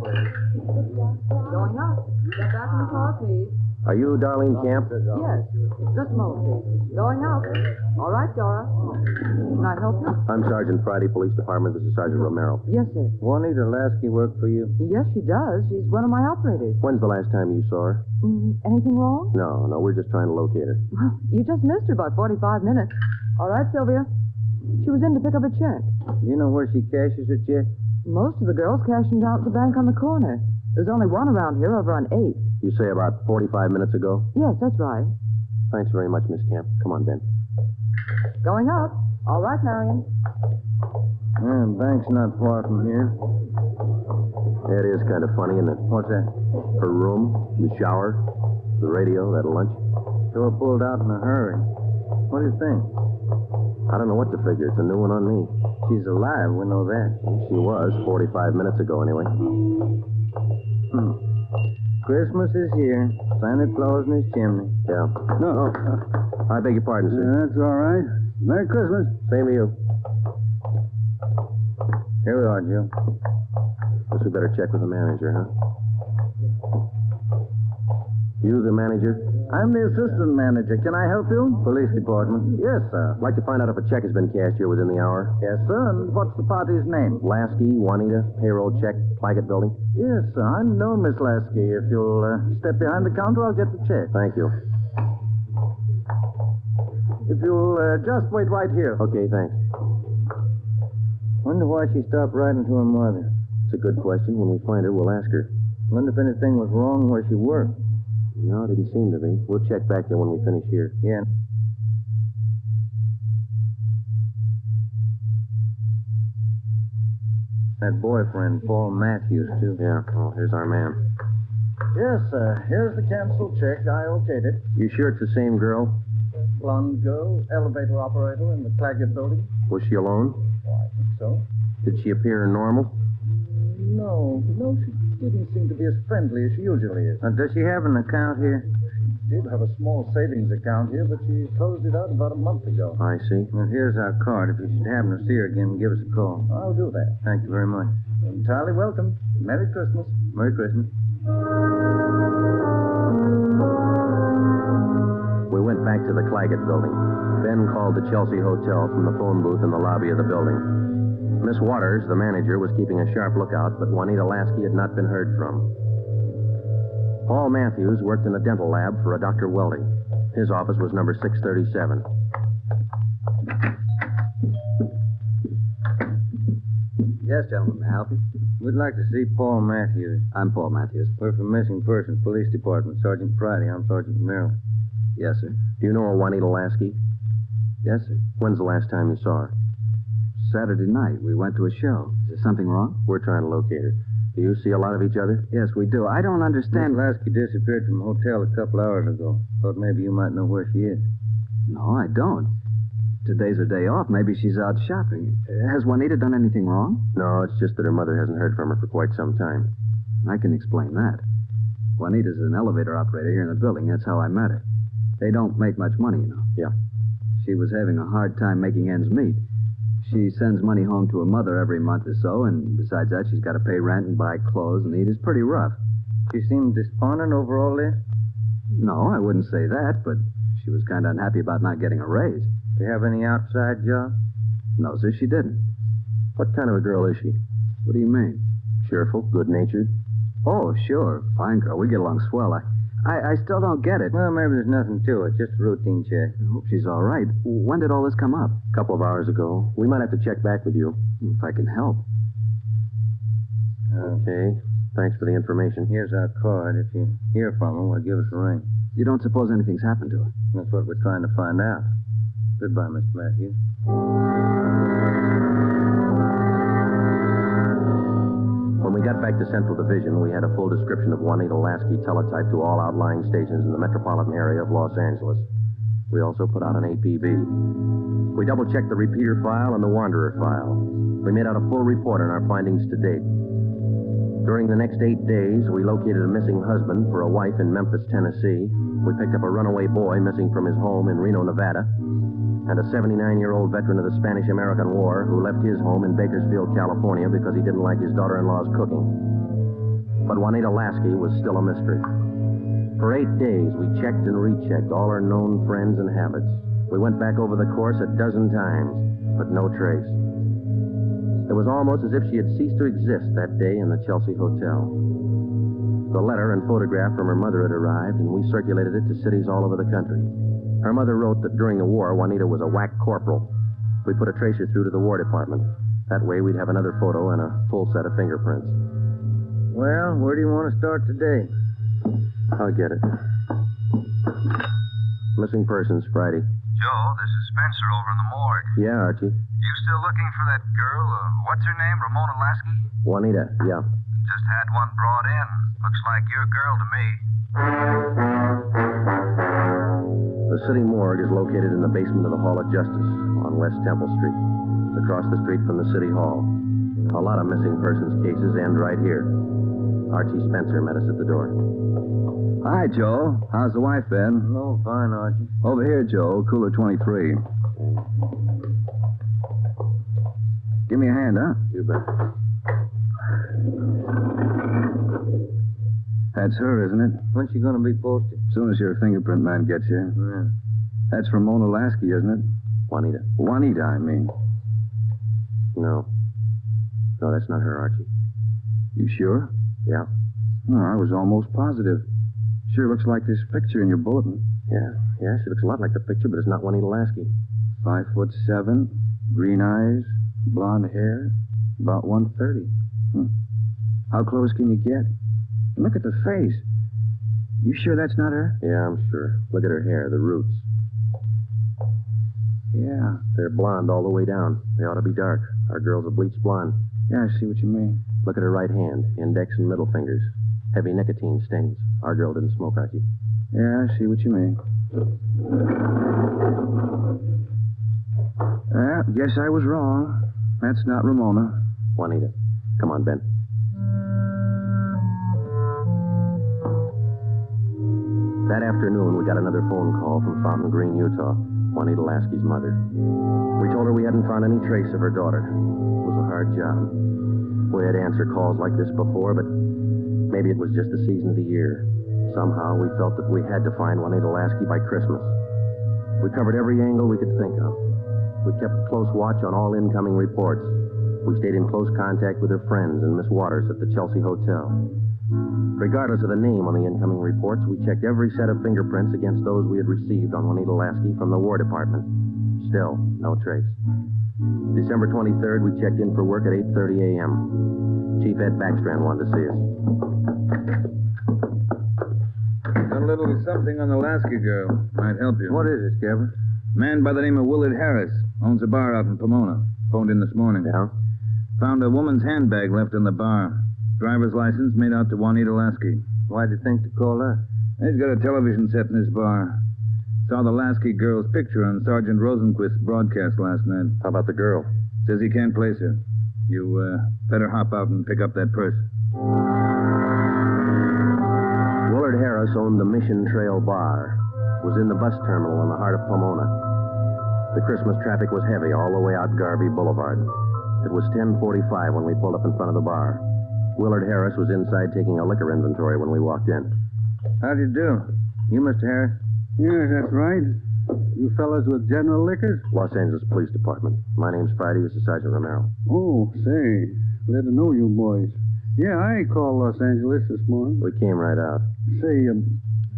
Going up. Get back in the car, please. Are you Darlene Camp? Yes. Just a moment, please. Going up. All right, Dora. Can I help you? I'm Sergeant Friday, Police Department. This is Sergeant Romero. Yes, sir. Juanita Lasky work for you? Yes, she does. She's one of my operators. When's the last time you saw her? Anything wrong? No, we're just trying to locate her. Well, you just missed her by 45 minutes. All right, Sylvia. She was in to pick up a check. Do you know where she cashes her check? Most of the girls cash them down at the bank on the corner. There's only one around here over on 8th. You say about 45 minutes ago? Yes, that's right. Thanks very much, Miss Camp. Come on, Ben. Going up. All right, Marion. The bank's not far from here. Yeah, it is kind of funny, isn't it? What's that? Her room, the shower, the radio, that lunch. Sure pulled out in a hurry. What do you think? I don't know what to figure. It's a new one on me. She's alive, we know that. She was, 45 minutes ago anyway. Christmas is here. Santa Claus in his chimney. Yeah. No. I beg your pardon, sir. That's all right. Merry Christmas. Same to you. Here we are, Joe. Guess we better check with the manager, huh? You the manager? I'm the assistant manager. Can I help you? Police department. Yes, sir. I'd like to find out if a check has been cashed here within the hour. Yes, sir. And what's the party's name? Lasky, Juanita, payroll check, Claggett building. Yes, sir. I know Miss Lasky. If you'll step behind the counter, I'll get the check. Thank you. If you'll just wait right here. Okay, thanks. Wonder why she stopped writing to her mother. It's a good question. When we find her, we'll ask her. Wonder if anything was wrong where she worked. No, it didn't seem to be. We'll check back there when we finish here. Yeah. That boyfriend, Paul Matthews, too. Yeah. Oh, here's our man. Yes, sir. Here's the canceled check. I okayed it. You sure it's the same girl? Blonde girl, elevator operator in the Claggett building. Was she alone? Oh, I think so. Did she appear normal? No, she didn't seem to be as friendly as she usually is. Does she have an account here? She did have a small savings account here, but she closed it out about a month ago. I see. Well, here's our card. If you should happen to see her again, give us a call. I'll do that. Thank you very much. Entirely welcome. Merry Christmas. Merry Christmas. We went back to the Claggett building. Ben called the Chelsea Hotel from the phone booth in the lobby of the building. Miss Waters, the manager, was keeping a sharp lookout, but Juanita Lasky had not been heard from. Paul Matthews worked in the dental lab for a Dr. Welty. His office was number 637. Yes, gentlemen, may I help you? We'd like to see Paul Matthews. I'm Paul Matthews. We're from Missing Persons Police Department. Sergeant Friday. I'm Sergeant Myra. Yes, sir. Do you know a Juanita Lasky? Yes, sir. When's the last time you saw her? Saturday night. We went to a show. Is there something wrong? We're trying to locate her. Do you see a lot of each other? Yes, we do. I don't understand. Miss Lasky disappeared from a hotel a couple hours ago. Thought maybe you might know where she is. No, I don't. Today's her day off. Maybe she's out shopping. Has Juanita done anything wrong? No, it's just that her mother hasn't heard from her for quite some time. I can explain that. Juanita's an elevator operator here in the building. That's how I met her. They don't make much money, you know. Yeah. She was having a hard time making ends meet. She sends money home to her mother every month or so, and besides that, she's got to pay rent and buy clothes and eat. It's pretty rough. She seemed despondent over all this? No, I wouldn't say that, but she was kind of unhappy about not getting a raise. Do you have any outside job? No, sir, she didn't. What kind of a girl is she? What do you mean? Cheerful, good-natured? Oh, sure. Fine girl. We get along swell. I still don't get it. Well, maybe there's nothing to it. Just a routine check. I hope she's all right. When did all this come up? A couple of hours ago. We might have to check back with you. If I can help. Okay. Thanks for the information. Here's our card. If you hear from her, well, give us a ring. You don't suppose anything's happened to her? That's what we're trying to find out. Goodbye, Mr. Matthews. When we got back to Central Division, we had a full description of Juanita Lasky teletyped to all outlying stations in the metropolitan area of Los Angeles. We also put out an APB. We double-checked the repeater file and the wanderer file. We made out a full report on our findings to date. During the next 8 days, we located a missing husband for a wife in Memphis, Tennessee. We picked up a runaway boy missing from his home in Reno, Nevada, and a 79-year-old veteran of the Spanish-American War who left his home in Bakersfield, California because he didn't like his daughter-in-law's cooking. But Juanita Lasky was still a mystery. For 8 days, we checked and rechecked all her known friends and habits. We went back over the course a dozen times, but no trace. It was almost as if she had ceased to exist that day in the Chelsea Hotel. The letter and photograph from her mother had arrived, and we circulated it to cities all over the country. Her mother wrote that during the war, Juanita was a whack corporal. We put a tracer through to the War Department. That way, we'd have another photo and a full set of fingerprints. Well, where do you want to start today? I'll get it. Missing persons, Friday. Joe, this is Spencer over in the morgue. Yeah, Archie. You still looking for that girl? What's her name? Ramona Lasky? Juanita, yeah. Just had one brought in. Looks like your girl to me. The city morgue is located in the basement of the Hall of Justice on West Temple Street, across the street from the City Hall. A lot of missing persons cases end right here. Archie Spencer met us at the door. Hi, Joe. How's the wife been? No, fine, Archie. Over here, Joe. Cooler 23. Give me a hand, huh? You bet. That's her, isn't it? When's she going to be posted? As soon as your fingerprint man gets here. Yeah. That's Ramona Lasky, isn't it? Juanita. Juanita, I mean. No. No, that's not her, Archie. You sure? Yeah. Oh, I was almost positive. Sure looks like this picture in your bulletin. Yeah, she looks a lot like the picture, but it's not Juanita Lasky. 5'7", green eyes, blonde hair, about 130. How close can you get? Look at the face. You sure that's not her? Yeah, I'm sure. Look at her hair, the roots. Yeah. They're blonde all the way down. They ought to be dark. Our girl's a bleached blonde. Yeah, I see what you mean. Look at her right hand, index and middle fingers. Heavy nicotine stains. Our girl didn't smoke, Archie. Yeah, I see what you mean. Guess I was wrong. That's not Ramona. Juanita. Come on, Ben. That afternoon, we got another phone call from Fountain Green, Utah. Juanita Lasky's mother. We told her we hadn't found any trace of her daughter. It was a hard job. We had answered calls like this before, but maybe it was just the season of the year. Somehow, we felt that we had to find Juanita Lasky by Christmas. We covered every angle we could think of. We kept close watch on all incoming reports. We stayed in close contact with her friends and Miss Waters at the Chelsea Hotel. Regardless of the name on the incoming reports, we checked every set of fingerprints against those we had received on Juanita Lasky from the War Department. Still, no trace. December 23rd, we checked in for work at 8:30 a.m. Chief Ed Backstrand wanted to see us. Got a little something on the Lasky girl. Might help you. What is it, Skipper? Man by the name of Willard Harris. Owns a bar out in Pomona. Phoned in this morning. Yeah? Found a woman's handbag left in the bar. Driver's license made out to Juanita Lasky. Why'd you think to call us? He's got a television set in his bar. Saw the Lasky girl's picture on Sergeant Rosenquist's broadcast last night. How about the girl? Says he can't place her. You better hop out and pick up that purse. Willard Harris owned the Mission Trail Bar. Was in the bus terminal in the heart of Pomona. The Christmas traffic was heavy all the way out Garvey Boulevard. It was 10:45 when we pulled up in front of the bar. Willard Harris was inside taking a liquor inventory when we walked in. How'd you do? You, Mr. Harris? Yeah, that's right. You fellas with General Liquors? Los Angeles Police Department. My name's Friday. This is Sergeant Romero. Oh, say, glad to know you boys. Yeah, I called Los Angeles this morning. We came right out. Say,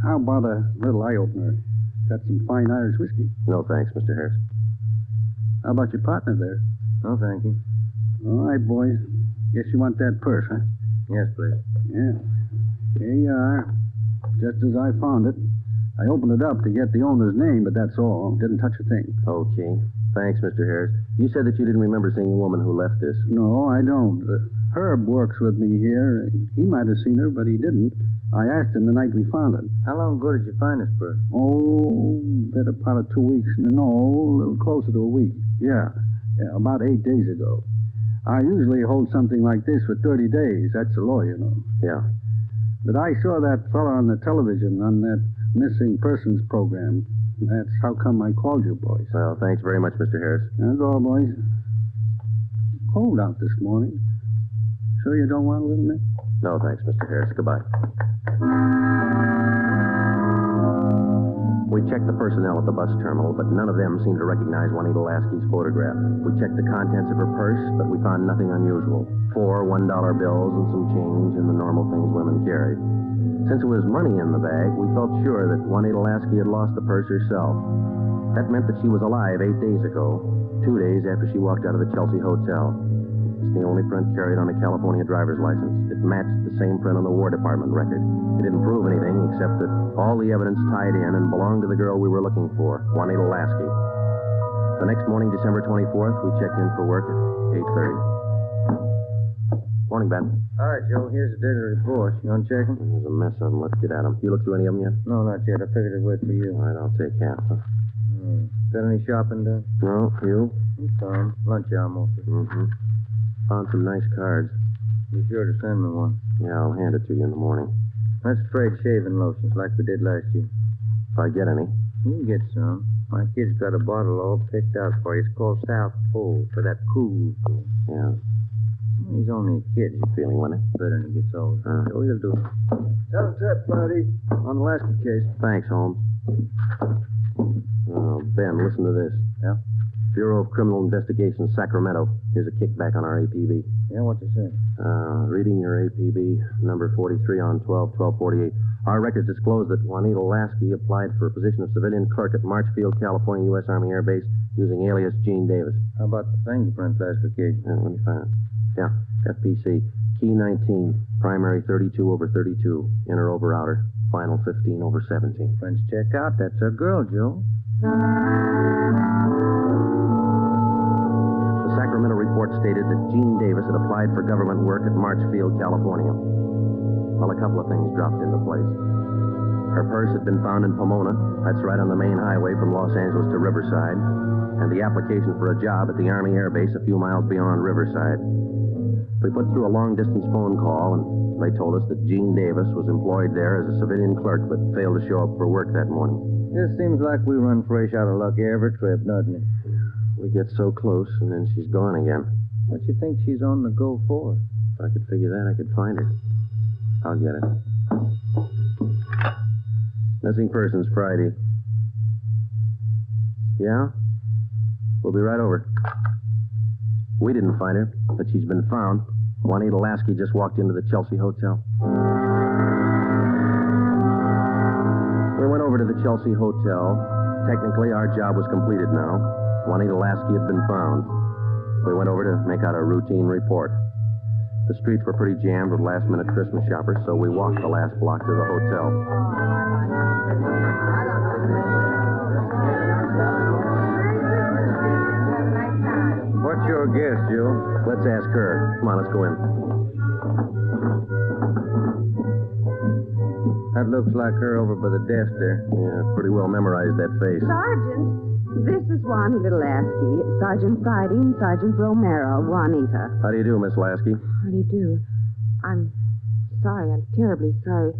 how about a little eye-opener? Got some fine Irish whiskey. No, thanks, Mr. Harris. How about your partner there? No, thank you. All right, boys. Guess you want that purse, huh? Yes, please. Yeah. Here you are. Just as I found it. I opened it up to get the owner's name, but that's all. Didn't touch a thing. Okay. Thanks, Mr. Harris. You said that you didn't remember seeing a woman who left this. No, I don't. Herb works with me here. He might have seen her, but he didn't. I asked him the night we found it. How long ago did you find this purse? Oh, better part of 2 weeks. No, a little closer to a week. Yeah, about 8 days ago. I usually hold something like this for 30 days. That's the law, you know. Yeah. But I saw that fella on the television on that missing persons program. That's how come I called you, boys. Well, thanks very much, Mr. Harris. That's all, boys. Cold out this morning. Sure you don't want a little nip? No, thanks, Mr. Harris. Goodbye. We checked the personnel at the bus terminal, but none of them seemed to recognize Juanita Lasky's photograph. We checked the contents of her purse, but we found nothing unusual. 4 $1 bills and some change and the normal things women carry. Since it was money in the bag, we felt sure that Juanita Lasky had lost the purse herself. That meant that she was alive 8 days ago, 2 days after she walked out of the Chelsea Hotel. It's the only print carried on a California driver's license. It matched the same print on the War Department record. It didn't prove anything except that all the evidence tied in and belonged to the girl we were looking for, Juanita Lasky. The next morning, December 24th, we checked in for work at 8:30. Morning, Ben. All right, Joe, here's the daily report. You want to check them? There's a mess of them. Let's get at them. You looked through any of them yet? No, not yet. I figured I'd wait for you. All right, I'll take half. Got any shopping done? No, you? Some. Lunch hour mostly. Mm-hmm. Found some nice cards. Be sure to send me one. Yeah, I'll hand it to you in the morning. Let's trade shaving lotions like we did last year. If I get any. You can get some. My kid's got a bottle all picked out for you. It's called South Pole for that cool. Yeah. He's only a kid. You feeling winning? Better when he gets older. So he'll do. Tell him that, Friday, on the Lasky case. Thanks, Holmes. Ben, listen to this. Yeah? Bureau of Criminal Investigation, Sacramento. Here's a kickback on our APB. Yeah, what you say? Reading your APB, number 43 on 12/12/48. Our records disclose that Juanita Lasky applied for a position of civilian clerk at Marchfield, California, U.S. Army Air Base, using alias Gene Davis. How about the fingerprint classification? Yeah, let me find it. Yeah, FPC. Key 19, primary 32/32, inner over outer, final 15/17. Friends, check out. That's our girl, Joe. The Sacramento report stated that Gene Davis had applied for government work at Marchfield, California. Well, a couple of things dropped into place. Her purse had been found in Pomona. That's right on the main highway from Los Angeles to Riverside. And the application for a job at the Army Air Base a few miles beyond Riverside. We put through a long-distance phone call, and they told us that Gene Davis was employed there as a civilian clerk, but failed to show up for work that morning. It seems like we run fresh out of luck every trip, doesn't it? We get so close, and then she's gone again. What you think she's on the go for? If I could figure that, I could find her. I'll get it. Missing persons, Friday. Yeah? We'll be right over. We didn't find her, but she's been found. Juanita Lasky just walked into the Chelsea Hotel. We went over to the Chelsea Hotel. Technically, our job was completed now. Juanita Lasky had been found. We went over to make out a routine report. The streets were pretty jammed with last-minute Christmas shoppers, so we walked the last block to the hotel. What's your guess, Joe? Let's ask her. Come on, let's go in. That looks like her over by the desk there. Yeah, pretty well memorized that face. Sergeant, this is Juan Little Lasky, Sergeant Friday and Sergeant Romero, Juanita. How do you do, Miss Lasky? How do you do? I'm sorry. I'm terribly sorry.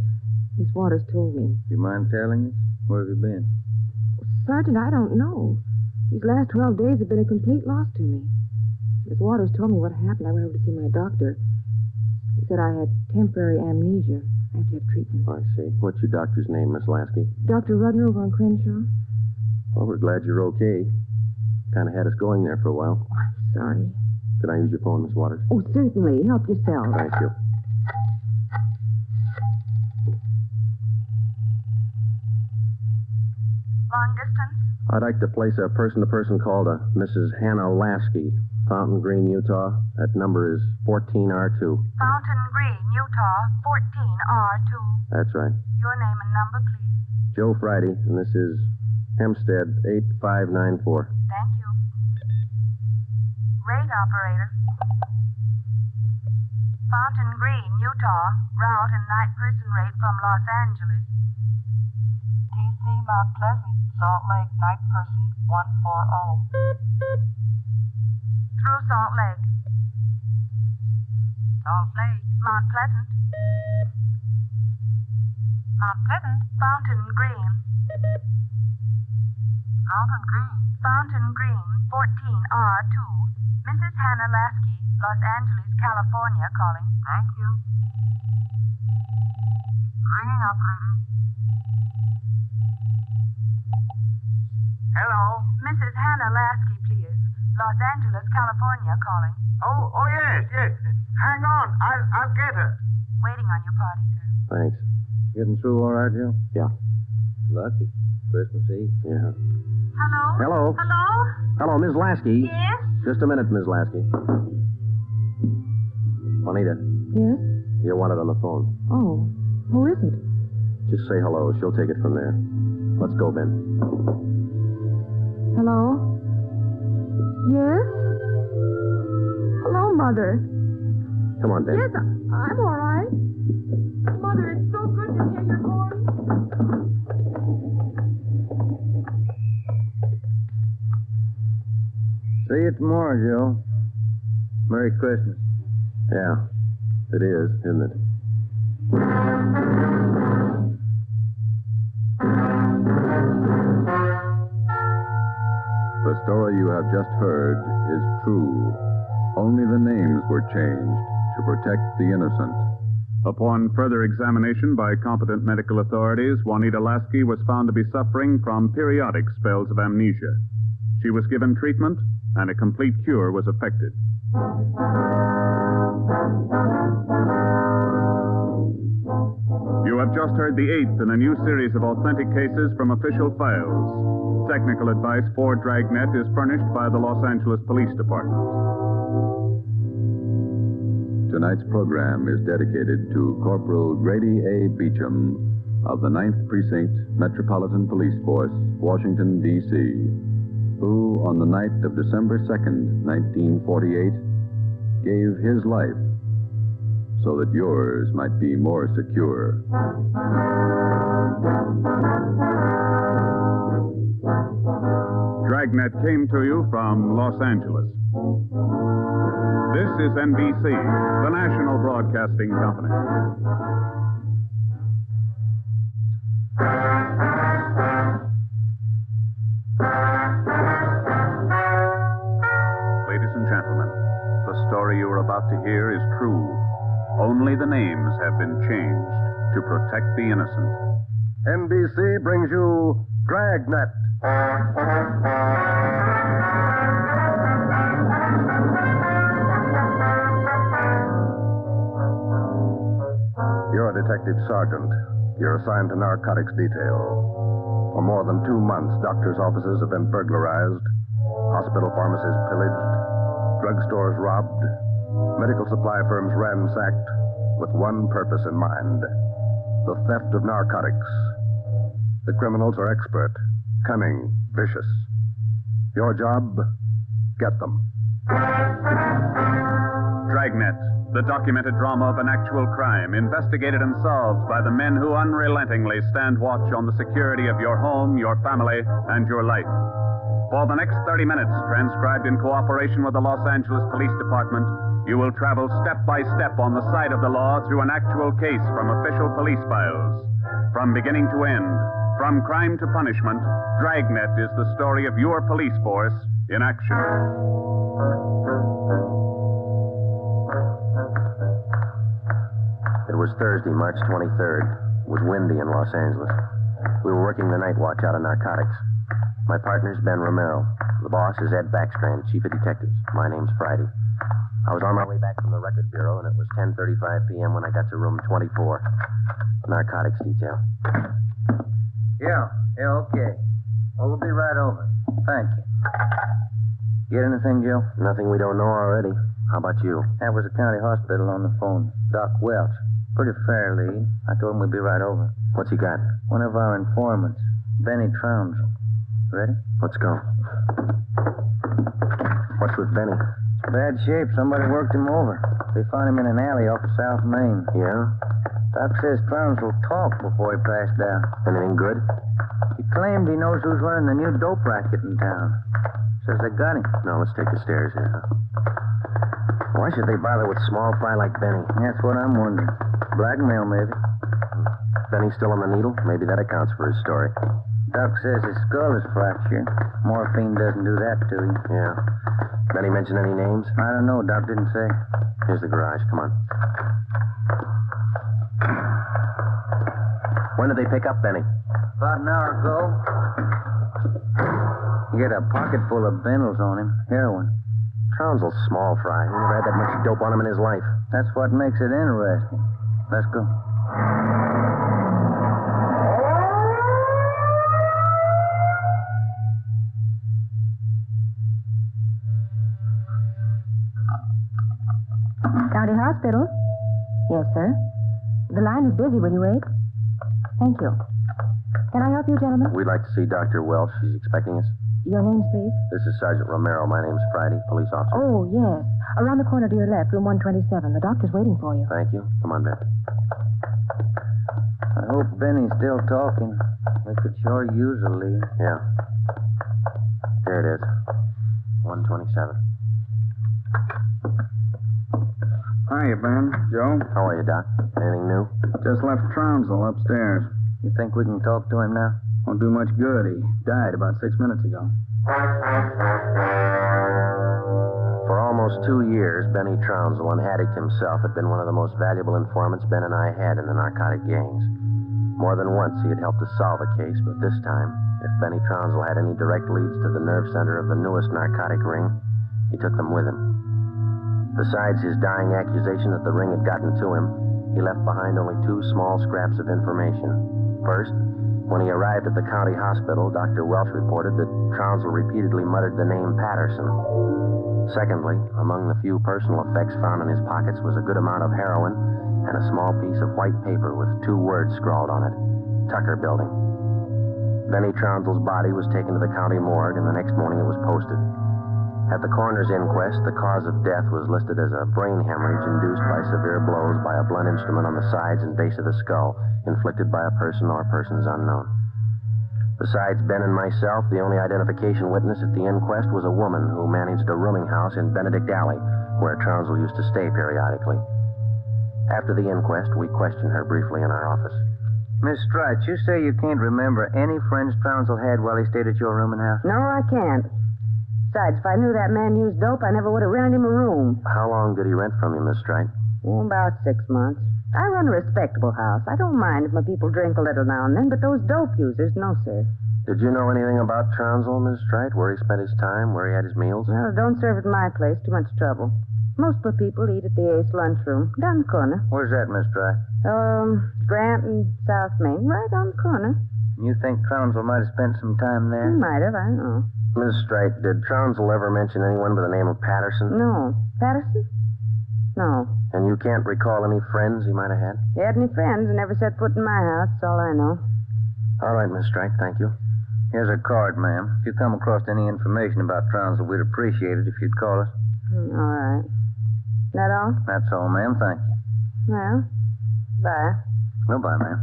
Miss Waters told me. Do you mind telling us? Where have you been? Sergeant, I don't know. These last 12 days have been a complete loss to me. Miss Waters told me what happened. I went over to see my doctor. He said I had temporary amnesia. I have to have treatment. I see. What's your doctor's name, Miss Lasky? Dr. Rudner over on Crenshaw. Well, we're glad you're okay. Kind of had us going there for a while. Oh, I'm sorry. Can I use your phone, Miss Waters? Oh, certainly. Help yourself. Thank you. Long distance? I'd like to place a person-to-person call to Mrs. Hannah Lasky, Fountain Green, Utah. That number is 14R2. Fountain Green, Utah, 14R2. That's right. Your name and number, please. Joe Friday, and this is Hempstead 8594. Thank you. Rate operator. Fountain Green, Utah, route and night person rate from Los Angeles. TC Mount Pleasant, Salt Lake, night person 140. Through Salt Lake. Salt Lake, Mount Pleasant. Mount Pleasant, Fountain Green. Fountain Green. Fountain Green, 14R2. Mrs. Hannah Lasky, Los Angeles, California, calling. Thank you. Ringing operator. Hello? Mrs. Hannah Lasky, please. Los Angeles, California, calling. Oh, yes. Hang on. I'll get her. Waiting on your party, sir. Thanks. Getting through all right, Joe? Yeah. Lucky. Christmas Eve. Yeah. Hello? Hello? Hello? Hello, Miss Lasky. Yes? Just a minute, Miss Lasky. Juanita, Yes? you're wanted on the phone. Oh, who is it? Just say hello. She'll take it from there. Let's go, Ben. Hello? Yes? Hello, Mother. Come on, Ben. Yes, I'm all right. Mother, it's so good to hear your voice. See you tomorrow, Joe. Merry Christmas. Yeah, it is, isn't it? The story you have just heard is true. Only the names were changed to protect the innocent. Upon further examination by competent medical authorities, Juanita Lasky was found to be suffering from periodic spells of amnesia. She was given treatment, and a complete cure was effected. You have just heard the 8th in a new series of authentic cases from official files. Technical advice for Dragnet is furnished by the Los Angeles Police Department. Tonight's program is dedicated to Corporal Grady A. Beecham of the 9th Precinct Metropolitan Police Force, Washington, D.C., who, on the night of December 2nd, 1948, gave his life so that yours might be more secure. Dragnet came to you from Los Angeles. This is NBC, the national broadcasting company. Ladies and gentlemen, the story you are about to hear is true. Only the names have been changed to protect the innocent. NBC brings you Dragnet. You're a detective sergeant. You're assigned to narcotics detail. For more than 2 months, doctors' offices have been burglarized, hospital pharmacies pillaged, drugstores robbed, medical supply firms ransacked with one purpose in mind: the theft of narcotics. The criminals are expert, cunning, vicious. Your job, get them. Dragnet, the documented drama of an actual crime, investigated and solved by the men who unrelentingly stand watch on the security of your home, your family, and your life. For the next 30 minutes, transcribed in cooperation with the Los Angeles Police Department, you will travel step by step on the side of the law through an actual case from official police files. From beginning to end, from crime to punishment, Dragnet is the story of your police force in action. It was Thursday, March 23rd. It was windy in Los Angeles. We were working the night watch out of Narcotics. My partner's Ben Romero. The boss is Ed Backstrand, chief of detectives. My name's Friday. I was on my way back from the record bureau, and it was 10:35 p.m. when I got to room 24, narcotics detail. Yeah, okay. Well, we'll be right over. Thank you. Get anything, Joe? Nothing we don't know already. How about you? That was the county hospital on the phone. Doc Welch. Pretty fair lead. I told him we'd be right over. What's he got? One of our informants, Benny Trounsel. Ready? Let's go. What's with Benny? Bad shape. Somebody worked him over. They found him in an alley off of South Main. Yeah? Doc says Trounsel talked before he passed out. Anything good? He claimed he knows who's running the new dope racket in town. Says they got him. No, let's take the stairs here. Why should they bother with small fry like Benny? That's what I'm wondering. Blackmail, maybe. Benny's still on the needle? Maybe that accounts for his story. Doc says his skull is fractured. Morphine doesn't do that to him. Yeah. Benny mention any names? I don't know. Doc didn't say. Here's the garage. Come on. When did they pick up Benny? About an hour ago. He had a pocket full of bundles on him. Heroin. Trounsel's small fry. He never had that much dope on him in his life. That's what makes it interesting. Let's go. County Hospital? Yes, sir. The line is busy. Will you wait? Thank you. Can I help you, gentlemen? We'd like to see Dr. Welch. She's expecting us. Your names, please? This is Sergeant Romero. My name's Friday, police officer. Oh, yes. Around the corner to your left, room 127. The doctor's waiting for you. Thank you. Come on, Ben. I hope Benny's still talking. We could sure use a lead. Yeah. Here it is. 127. Hiya, Ben. Joe? How are you, Doc? Anything new? Just left Trounsel upstairs. You think we can talk to him now? Won't do much good. He died about 6 minutes ago. For almost 2 years, Benny Trounsel, an addict himself, had been one of the most valuable informants Ben and I had in the narcotic gangs. More than once, he had helped us solve a case, but this time, if Benny Trounsel had any direct leads to the nerve center of the newest narcotic ring, he took them with him. Besides his dying accusation that the ring had gotten to him, he left behind only 2 small scraps of information. First, when he arrived at the county hospital, Dr. Welch reported that Trounsel repeatedly muttered the name Patterson. Secondly, among the few personal effects found in his pockets was a good amount of heroin and a small piece of white paper with 2 words scrawled on it, Tucker Building. Benny Trounsel's body was taken to the county morgue, and the next morning it was posted. At the coroner's inquest, the cause of death was listed as a brain hemorrhage induced by severe blows by a blunt instrument on the sides and base of the skull, inflicted by a person or persons unknown. Besides Ben and myself, the only identification witness at the inquest was a woman who managed a rooming house in Benedict Alley, where Trounsel used to stay periodically. After the inquest, we questioned her briefly in our office. Miss Strite, you say you can't remember any friends Trounsel had while he stayed at your rooming house? No, I can't. Besides, if I knew that man used dope, I never would have rented him a room. How long did he rent from you, Miss Strite? Oh, about 6 months. I run a respectable house. I don't mind if my people drink a little now and then, but those dope users, no, sir. Did you know anything about Trounsel, Miss Strite? Where he spent his time, where he had his meals? Well, don't serve at my place. Too much trouble. Most of the people eat at the Ace lunchroom, down the corner. Where's that, Miss Strite? Grant and South Main, right on the corner. You think Trounsel might have spent some time there? He might have, I don't know. Miss Straight, did Trounsel ever mention anyone by the name of Patterson? No. Patterson? No. And you can't recall any friends he might have had? He had any friends and never set foot in my house. That's all I know. All right, Miss Straight, thank you. Here's a card, ma'am. If you come across any information about Trounsel, we'd appreciate it if you'd call us. All right. That all? That's all, ma'am. Thank you. Well, bye. Goodbye, ma'am.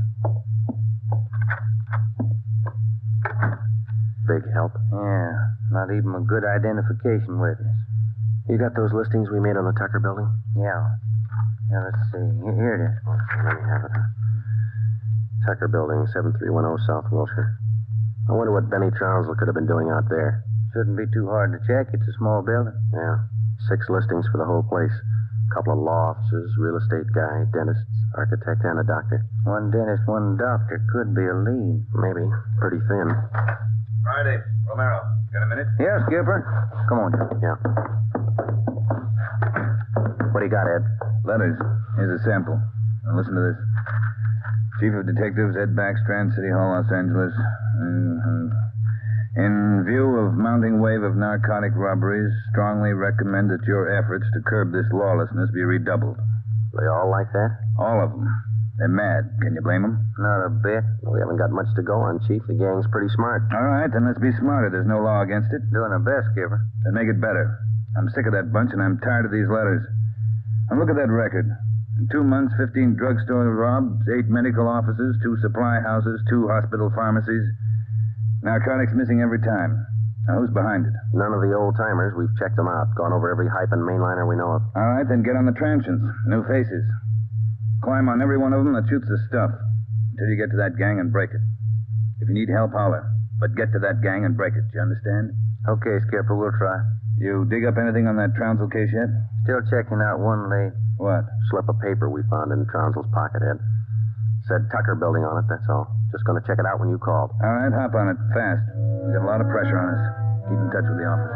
Big help. Yeah, not even a good identification witness. You got those listings we made on the Tucker building? Yeah. Yeah, let's see. Here it is. Okay, let me have it. Tucker building, 7310 South Wilshire. I wonder what Benny Trounsel could have been doing out there. Shouldn't be too hard to check. It's a small building. Yeah. 6 listings for the whole place. A couple of law offices, real estate guy, dentists, architect, and a doctor. One dentist, one doctor. Could be a lead. Maybe. Pretty thin. Friday, Romero. Got a minute? Yeah, Skipper. Come on, Joe. Yeah. What do you got, Ed? Letters. Here's a sample. Now listen to this. Chief of Detectives, Ed Backstrand, City Hall, Los Angeles. In view of mounting wave of narcotic robberies, strongly recommend that your efforts to curb this lawlessness be redoubled. They all like that? All of them. They're mad. Can you blame them? Not a bit. We haven't got much to go on, Chief. The gang's pretty smart. All right, then let's be smarter. There's no law against it. Doing our best, Skipper. Then make it better. I'm sick of that bunch, and I'm tired of these letters. And look at that record. In 2 months, 15 drugstore robs, 8 medical offices, 2 supply houses, 2 hospital pharmacies. Narcotics missing every time. Now, who's behind it? None of the old-timers. We've checked them out. Gone over every hype and mainliner we know of. All right, then get on the transients. New faces. Climb on every one of them that shoots the stuff until you get to that gang and break it. If you need help, holler. But get to that gang and break it. Do you understand? Okay, Skipper, we'll try. You dig up anything on that Trounsel case yet? Still checking out one lead. What? Slip of paper we found in Trounsel's pocket, Ed. Said Tucker building on it, that's all. Just going to check it out when you called. All right, hop on it. Fast. We got a lot of pressure on us. Keep in touch with the office.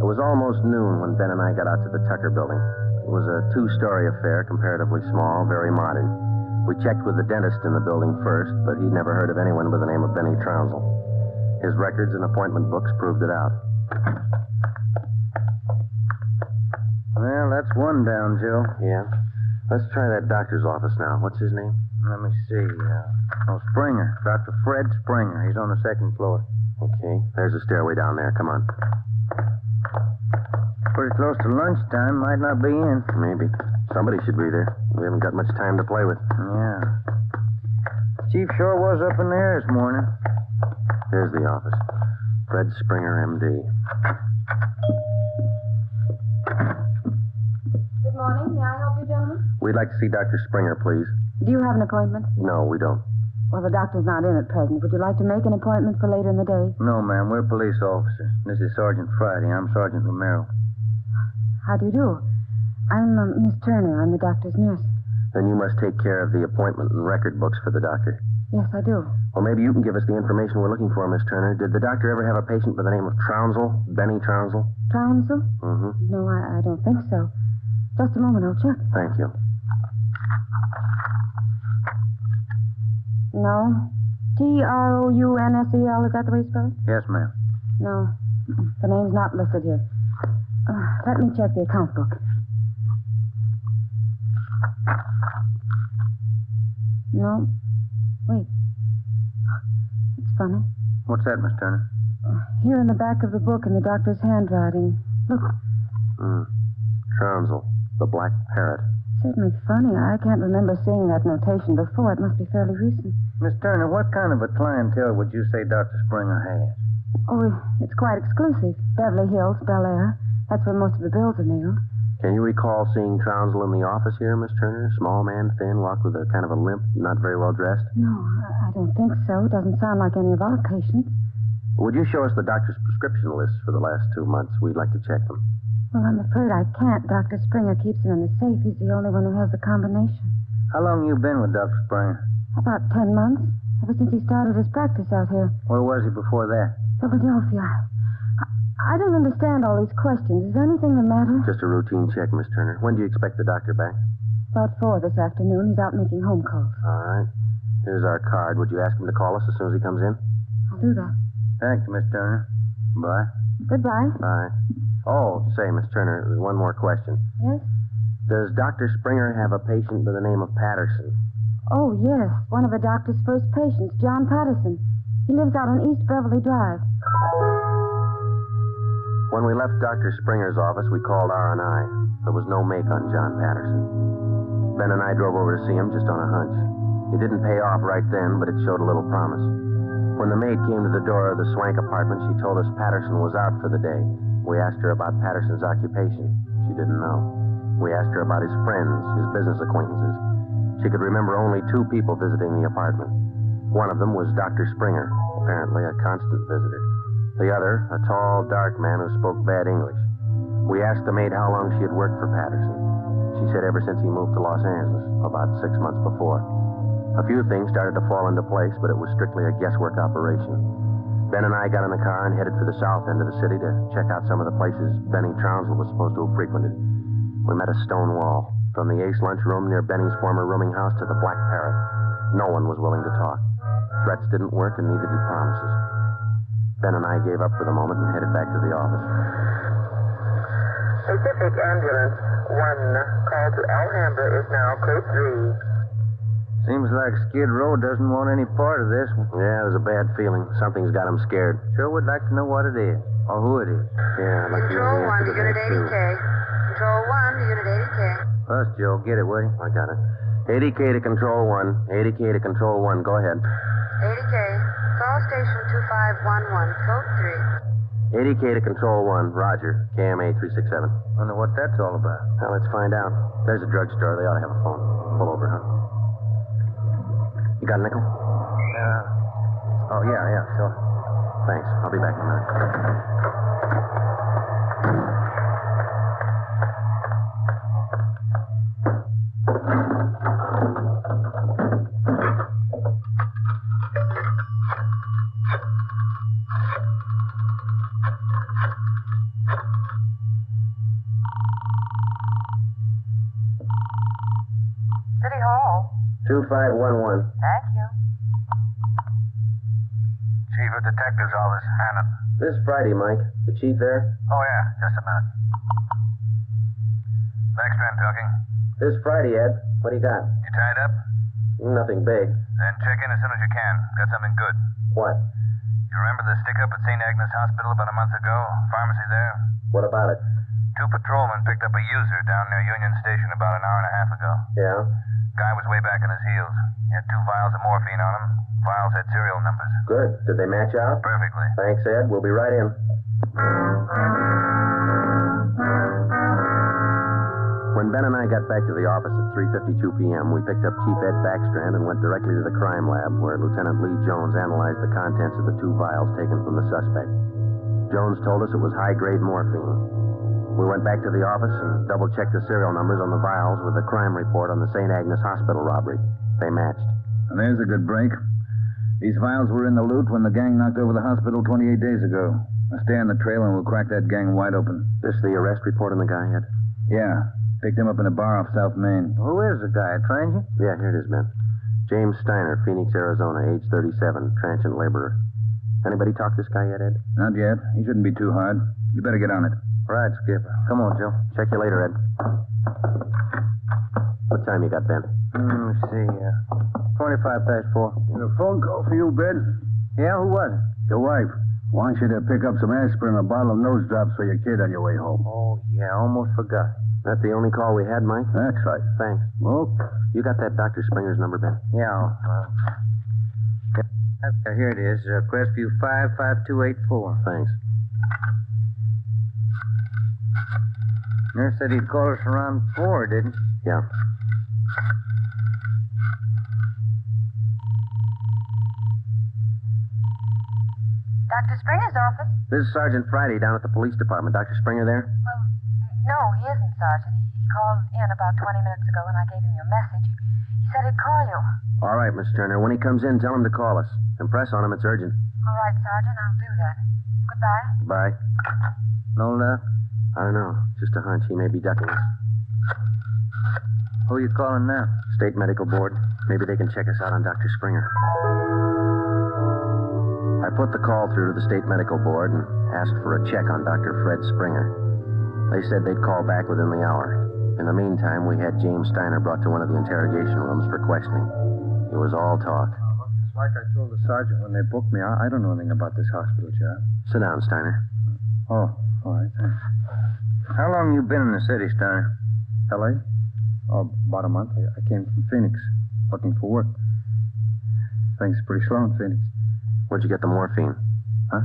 It was almost noon when Ben and I got out to the Tucker building. It was a 2-story affair, comparatively small, very modern. We checked with the dentist in the building first, but he'd never heard of anyone by the name of Benny Trounsel. His records and appointment books proved it out. Well, that's one down, Joe. Yeah. Let's try that doctor's office now. What's his name? Let me see. Springer. Dr. Fred Springer. He's on the 2nd floor. Okay. There's a stairway down there. Come on. Pretty close to lunchtime. Might not be in. Maybe. Somebody should be there. We haven't got much time to play with. Yeah. Chief sure was up in there this morning. There's the office. Fred Springer, M.D. Good morning. May I help you, gentlemen? We'd like to see Dr. Springer, please. Do you have an appointment? No, we don't. Well, the doctor's not in at present. Would you like to make an appointment for later in the day? No, ma'am. We're police officers. This is Sergeant Friday. I'm Sergeant Romero. How do you do? I'm Miss Turner. I'm the doctor's nurse. Then you must take care of the appointment and record books for the doctor. Yes, I do. Well, maybe you can give us the information we're looking for, Miss Turner. Did the doctor ever have a patient by the name of Trounsel? Benny Trounsel? Trounsel? Mm-hmm. No, I don't think so. Just a moment. I'll check. Thank you. No. Trounsel, is that the way you spell it? Yes, ma'am. No. The name's not listed here. Let me check the account book. No. Wait. It's funny. What's that, Miss Turner? Here in the back of the book in the doctor's handwriting. Look. Trounsel, the Black Parrot. Certainly funny. I can't remember seeing that notation before. It must be fairly recent. Miss Turner, what kind of a clientele would you say Dr. Springer has? Oh, it's quite exclusive. Beverly Hills, Bel Air. That's where most of the bills are mailed. Can you recall seeing Trounsel in the office here, Miss Turner? Small man, thin, walked with a kind of a limp, not very well dressed? No, I don't think so. Doesn't sound like any of our patients. Would you show us the doctor's prescription lists for the last 2 months? We'd like to check them. Well, I'm afraid I can't. Dr. Springer keeps them in the safe. He's the only one who has the combination. How long you been with Dr. Springer? About 10 months. Ever since he started his practice out here. Where was he before that? Philadelphia. I don't understand all these questions. Is anything the matter? Just a routine check, Miss Turner. When do you expect the doctor back? About 4 this afternoon. He's out making home calls. All right. Here's our card. Would you ask him to call us as soon as he comes in? I'll do that. Thank you, Miss Turner. Bye. Goodbye. Bye. Oh, say, Miss Turner, there's one more question. Yes? Does Dr. Springer have a patient by the name of Patterson? Oh, yes. One of the doctor's first patients, John Patterson. He lives out on East Beverly Drive. When we left Dr. Springer's office, we called R&I. There was no make on John Patterson. Ben and I drove over to see him just on a hunch. It didn't pay off right then, but it showed a little promise. When the maid came to the door of the Swank apartment, she told us Patterson was out for the day. We asked her about Patterson's occupation. She didn't know. We asked her about his friends, his business acquaintances. She could remember only 2 people visiting the apartment. One of them was Dr. Springer, apparently a constant visitor. The other, a tall, dark man who spoke bad English. We asked the maid how long she had worked for Patterson. She said ever since he moved to Los Angeles, about 6 months before. A few things started to fall into place, but it was strictly a guesswork operation. Ben and I got in the car and headed for the south end of the city to check out some of the places Benny Trounsel was supposed to have frequented. We met a stone wall. From the Ace lunchroom near Benny's former rooming house to the Black Parrot. No one was willing to talk. Threats didn't work, and neither did promises. Ben and I gave up for the moment and headed back to the office. Pacific Ambulance 1, call to Alhambra is now code 3. Seems like Skid Row doesn't want any part of this one. Yeah, there's a bad feeling. Something's got him scared. Sure would like to know what it is, or who it is. Yeah, I'd like to know the Control 1 answer to to Unit that, too. 80K. Control 1 to Unit 80K. Us, Joe. Get it, will you? I got it. 80K to Control 1. 80K to Control 1. Go ahead. 80K. Call station 2511, code 3. 80K to Control 1. Roger. KMA 367. Wonder what that's all about. Well, let's find out. There's a drugstore. They ought to have a phone. Pull over, huh? You got a nickel? Oh, yeah, sure. Thanks. I'll be back in a minute. City Hall. 2511. Thank you. Chief of Detective's Office, Helen. This Friday, Mike. The chief there? Oh, yeah, just a minute. Backstrand talking. This Friday, Ed. What do you got? You tied up? Nothing big. Then check in as soon as you can. Got something good. What? You remember the stick-up at St. Agnes Hospital about a month ago? Pharmacy there? What about it? 2 patrolmen picked up a user down near Union Station about an hour and a half ago. Yeah? Guy was way back on his heels. He had 2 vials of morphine on him. Vials had serial numbers. Good. Did they match out? Perfectly. Thanks, Ed. We'll be right in. When Ben and I got back to the office at 3:52 p.m., we picked up Chief Ed Backstrand and went directly to the crime lab, where Lieutenant Lee Jones analyzed the contents of the 2 vials taken from the suspect. Jones told us it was high-grade morphine. We went back to the office and double-checked the serial numbers on the vials with the crime report on the St. Agnes Hospital robbery. They matched. And there's a good break. These vials were in the loot when the gang knocked over the hospital 28 days ago. Now stay on the trail and we'll crack that gang wide open. This the arrest report on the guy, Ed? Yeah. Picked him up in a bar off South Main. Who is the guy? A transient? Yeah, here it is, Ben. James Steiner, Phoenix, Arizona, age 37, transient laborer. Anybody talk this guy yet, Ed? Not yet. He shouldn't be too hard. You better get on it. Right, Skipper. Come on, Joe. Check you later, Ed. What time you got, Ben? Let's see. 25 past 4. A phone call for you, Ben? Yeah, who was it? Your wife. Wants you to pick up some aspirin and a bottle of nose drops for your kid on your way home. Oh, yeah, almost forgot. That the only call we had, Mike? That's right. Thanks. Well, you got that Dr. Springer's number, Ben? Yeah. Here it is. Crestview 55284. Thanks. Nurse said he'd call us around 4, didn't he? Yeah. Dr. Springer's office? This is Sergeant Friday down at the police department. Dr. Springer there? Well, no, he isn't, Sergeant. He called in about 20 minutes ago and I gave him your message. He said he'd call you. All right, Miss Turner. When he comes in, tell him to call us. Impress on him. It's urgent. All right, Sergeant. I'll do that. Goodbye. Bye. No luck? I don't know. Just a hunch. He may be ducking us. Who are you calling now? State Medical Board. Maybe they can check us out on Dr. Springer. I put the call through to the state medical board and asked for a check on Dr. Fred Springer. They said they'd call back within the hour. In the meantime, we had James Steiner brought to one of the interrogation rooms for questioning. It was all talk. It's like I told the sergeant when they booked me. I don't know anything about this hospital job. Sit down, Steiner. Oh, all right, thanks. How long you been in the city, Steiner? L.A.? Oh, about a month. I came from Phoenix, looking for work. Things are pretty slow in Phoenix. Where'd you get the morphine? Huh?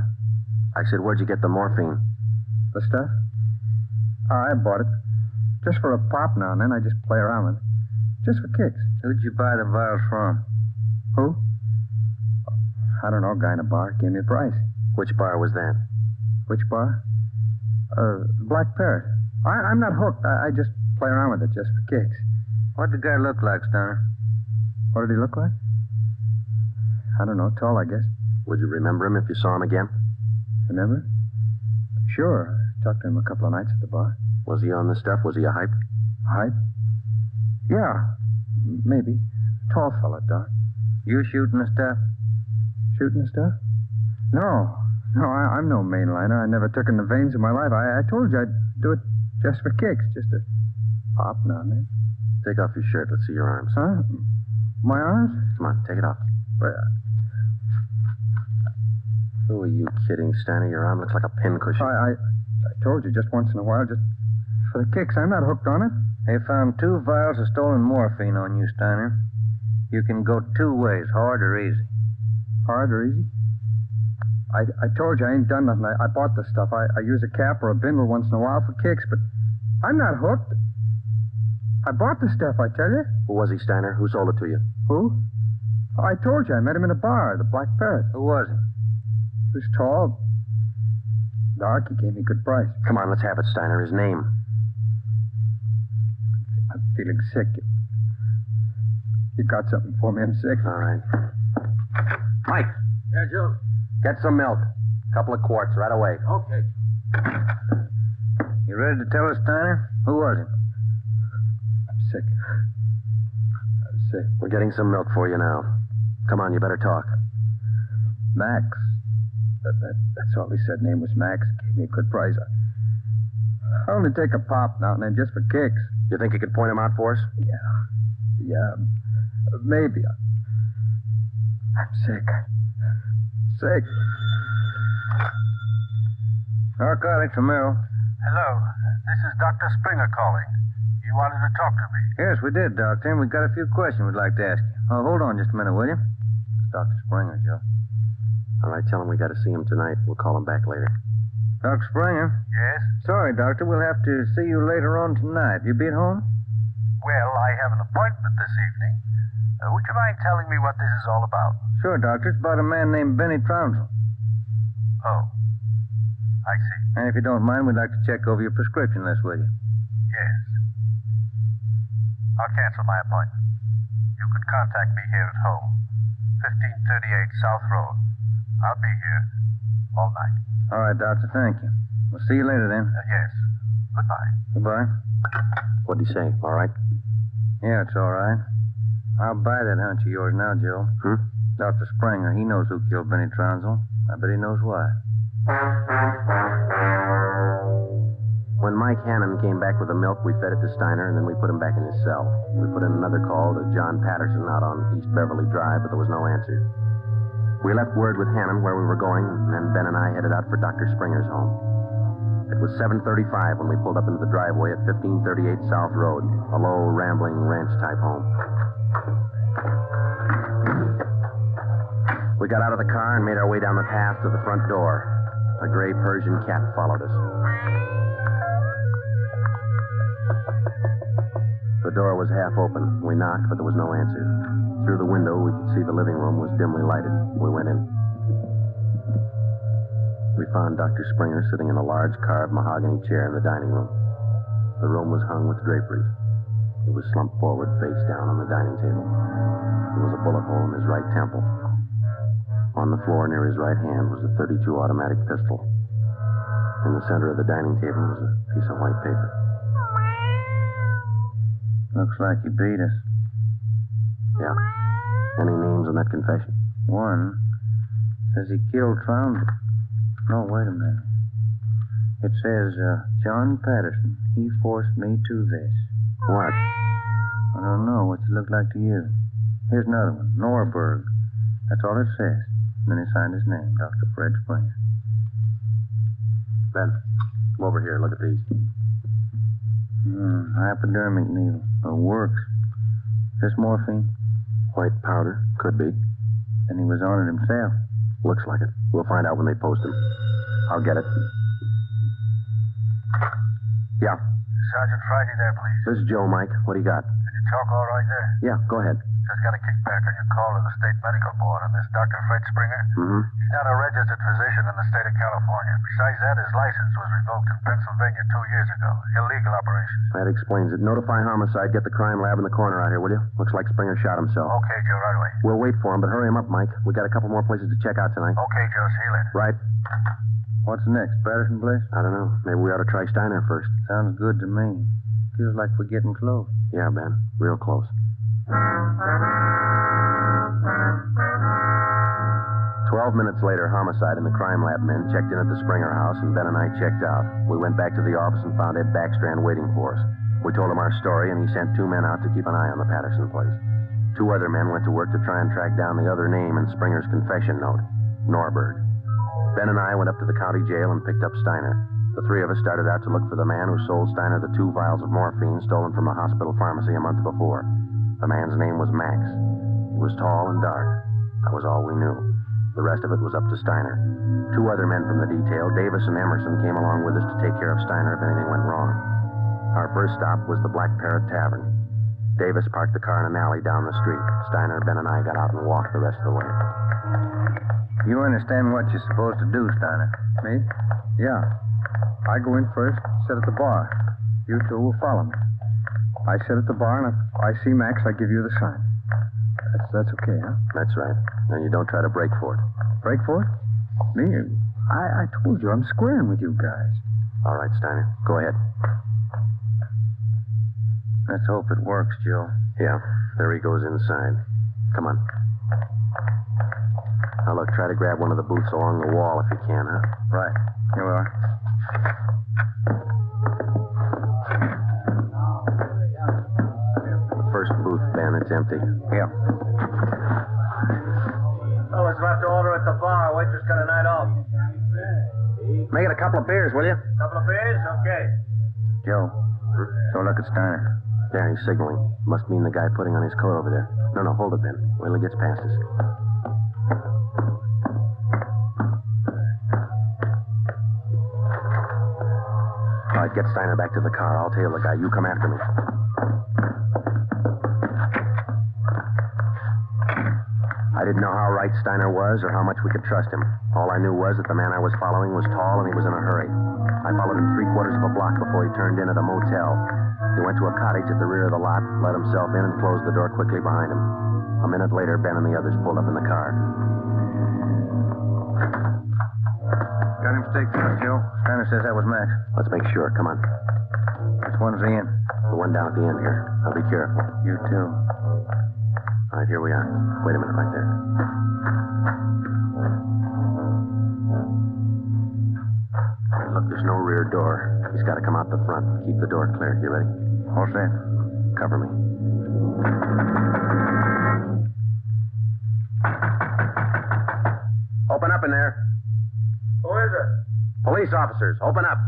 I said, where'd you get the morphine? The stuff? I bought it. Just for a pop now and then. I just play around with it. Just for kicks. Who'd you buy the vials from? Who? I don't know. A guy in a bar gave me a price. Which bar was that? Which bar? Black Parrot. I'm not hooked. I just play around with it just for kicks. What'd the guy look like, Steiner? What did he look like? I don't know. Tall, I guess. Would you remember him if you saw him again? Remember? Sure. I talked to him a couple of nights at the bar. Was he on the stuff? Was he a hype? Hype? Yeah. Maybe. Tall fella, Doc. You shooting the stuff? Shooting the stuff? No. No, I'm no mainliner. I never took in the veins of my life. I told you I'd do it just for kicks. Just to pop now and then. Take off your shirt. Let's see your arms. Huh? My arms? Come on, take it off. Well, who are you kidding, Steiner? Your arm looks like a pincushion. I told you just once in a while, just for the kicks. I'm not hooked on it. They found 2 vials of stolen morphine on you, Steiner. You can go 2 ways, hard or easy. Hard or easy? I told you I ain't done nothing. I bought the stuff. I use a cap or a bindle once in a while for kicks, but I'm not hooked. I bought the stuff, I tell you. Who was he, Steiner? Who sold it to you? Who? I told you. I met him in a bar, the Black Parrot. Who was he? He was tall. Dark. He gave me a good price. Come on, let's have it, Steiner. His name. I'm feeling sick. You got something for me? I'm sick. All right. Mike. Yeah, Joe. Get some milk. A couple of quarts right away. Okay. You ready to tell us, Steiner? Who was it? I'm sick. I'm sick. We're getting some milk for you now. Come on, you better talk. Max. That's all he said. Name was Max. Gave me a good price. I only take a pop now and then just for kicks. You think you could point him out for us? Yeah. Maybe. I'm sick. Sick. Narcotics from Merrill. Hello. This is Dr. Springer calling. You wanted to talk to me? Yes, we did, Doctor. And we've got a few questions we'd like to ask you. Oh, hold on just a minute, will you? It's Dr. Springer, Joe. All right, tell him we got to see him tonight. We'll call him back later. Dr. Springer? Yes? Sorry, Doctor. We'll have to see you later on tonight. You be at home? Well, I have an appointment this evening. Would you mind telling me what this is all about? Sure, Doctor. It's about a man named Benny Trounsel. Oh. I see. And if you don't mind, we'd like to check over your prescription list with you. Yes. I'll cancel my appointment. You can contact me here at home. 1538 South Road. I'll be here all night. All right, Doctor. Thank you. We'll see you later then. Yes. Goodbye. Goodbye. What'd he say? All right? Yeah, it's all right. I'll buy that hunch of yours now, Joe. Dr. Springer, he knows who killed Benny Trounsel. I bet he knows why. When Mike Hannon came back with the milk, we fed it to Steiner, and then we put him back in his cell. We put in another call to John Patterson out on East Beverly Drive, but there was no answer. We left word with Hannon where we were going, and Ben and I headed out for Dr. Springer's home. It was 7:35 when we pulled up into the driveway at 1538 South Road, a low, rambling, ranch-type home. We got out of the car and made our way down the path to the front door. A gray Persian cat followed us. The door was half open. We knocked, but there was no answer. Through the window, we could see the living room was dimly lighted. We went in. We found Dr. Springer sitting in a large carved mahogany chair in the dining room. The room was hung with draperies. He was slumped forward, face down on the dining table. There was a bullet hole in his right temple. On the floor near his right hand was a .32 automatic pistol. In the center of the dining table was a piece of white paper. Looks like he beat us. Yeah. Any names on that confession? One says he killed Trounsel. No, wait a minute. It says, John Patterson, he forced me to this. What? I don't know. What's it look like to you? Here's another one. Norberg. That's all it says. And then he signed his name, Dr. Fred Springer. Ben, come over here. Look at these. Hypodermic needle. It works. This morphine? White powder. Could be. And he was on it himself. Looks like it. We'll find out when they post him. I'll get it. Yeah. Sergeant Friday there, please. This is Joe, Mike. What do you got? Can you talk all right there? Yeah, go ahead. Just got a kickback on your call to the state medical board on this Dr. Fred Springer. Mm-hmm. He's not a registered physician in the state of California. Besides that, his license was revoked in Pennsylvania 2 years ago. Illegal operations. That explains it. Notify homicide. Get the crime lab in the corner out here, will you? Looks like Springer shot himself. Okay, Joe, right away. We'll wait for him, but hurry him up, Mike. We got a couple more places to check out tonight. Okay, Joe, see you later. Right. What's next? Patterson place? I don't know. Maybe we ought to try Steiner first. Sounds good to me. Feels like we're getting close. Yeah, Ben. Real close. 12 minutes later, homicide and the crime lab men checked in at the Springer house, and Ben and I checked out. We went back to the office and found Ed Backstrand waiting for us. We told him our story, and he sent 2 men out to keep an eye on the Patterson place. 2 other men went to work to try and track down the other name in Springer's confession note, Norberg. Ben and I went up to the county jail and picked up Steiner. The 3 of us started out to look for the man who sold Steiner the 2 vials of morphine stolen from the hospital pharmacy a month before. The man's name was Max. He was tall and dark. That was all we knew. The rest of it was up to Steiner. 2 other men from the detail, Davis and Emerson, came along with us to take care of Steiner if anything went wrong. Our first stop was the Black Parrot Tavern. Davis parked the car in an alley down the street. Steiner, Ben, and I got out and walked the rest of the way. You understand what you're supposed to do, Steiner? Me? Yeah. I go in first, sit at the bar. You 2 will follow me. I sit at the bar, and if I see Max, I give you the sign. That's okay, huh? That's right. And you don't try to break for it. Break for it? Me? I told you, I'm squaring with you guys. All right, Steiner. Go ahead. Let's hope it works, Joe. Yeah. There he goes inside. Come on. Now, look, try to grab one of the booths along the wall if you can, huh? Right. Here we are. First booth, Ben. It's empty. Yeah. Fellas, we'll have to order at the bar. Waitress got a night off. Make it a couple of beers, will you? Couple of beers? Okay. Joe, so look at Steiner. Yeah, he's signaling. Must mean the guy putting on his coat over there. No, hold it, Ben. Wait till he gets past us. All right, get Steiner back to the car. I'll tail the guy. You come after me. I didn't know how right Steiner was or how much we could trust him. All I knew was that the man I was following was tall and he was in a hurry. I followed him 3/4 of a block before he turned in at a motel. He went to a cottage at the rear of the lot, let himself in, and closed the door quickly behind him. A minute later, Ben and the others pulled up in the car. Got him staked out, Joe. Steiner says that was Max. Let's make sure. Come on. Which one's he in? The one down at the end here. Now be careful. You too. All right, here we are. Wait a minute right there. All right, look, there's no rear door. He's got to come out the front. Keep the door clear. You ready? All set. Cover me. Open up in there. Who is it? Police officers, open up.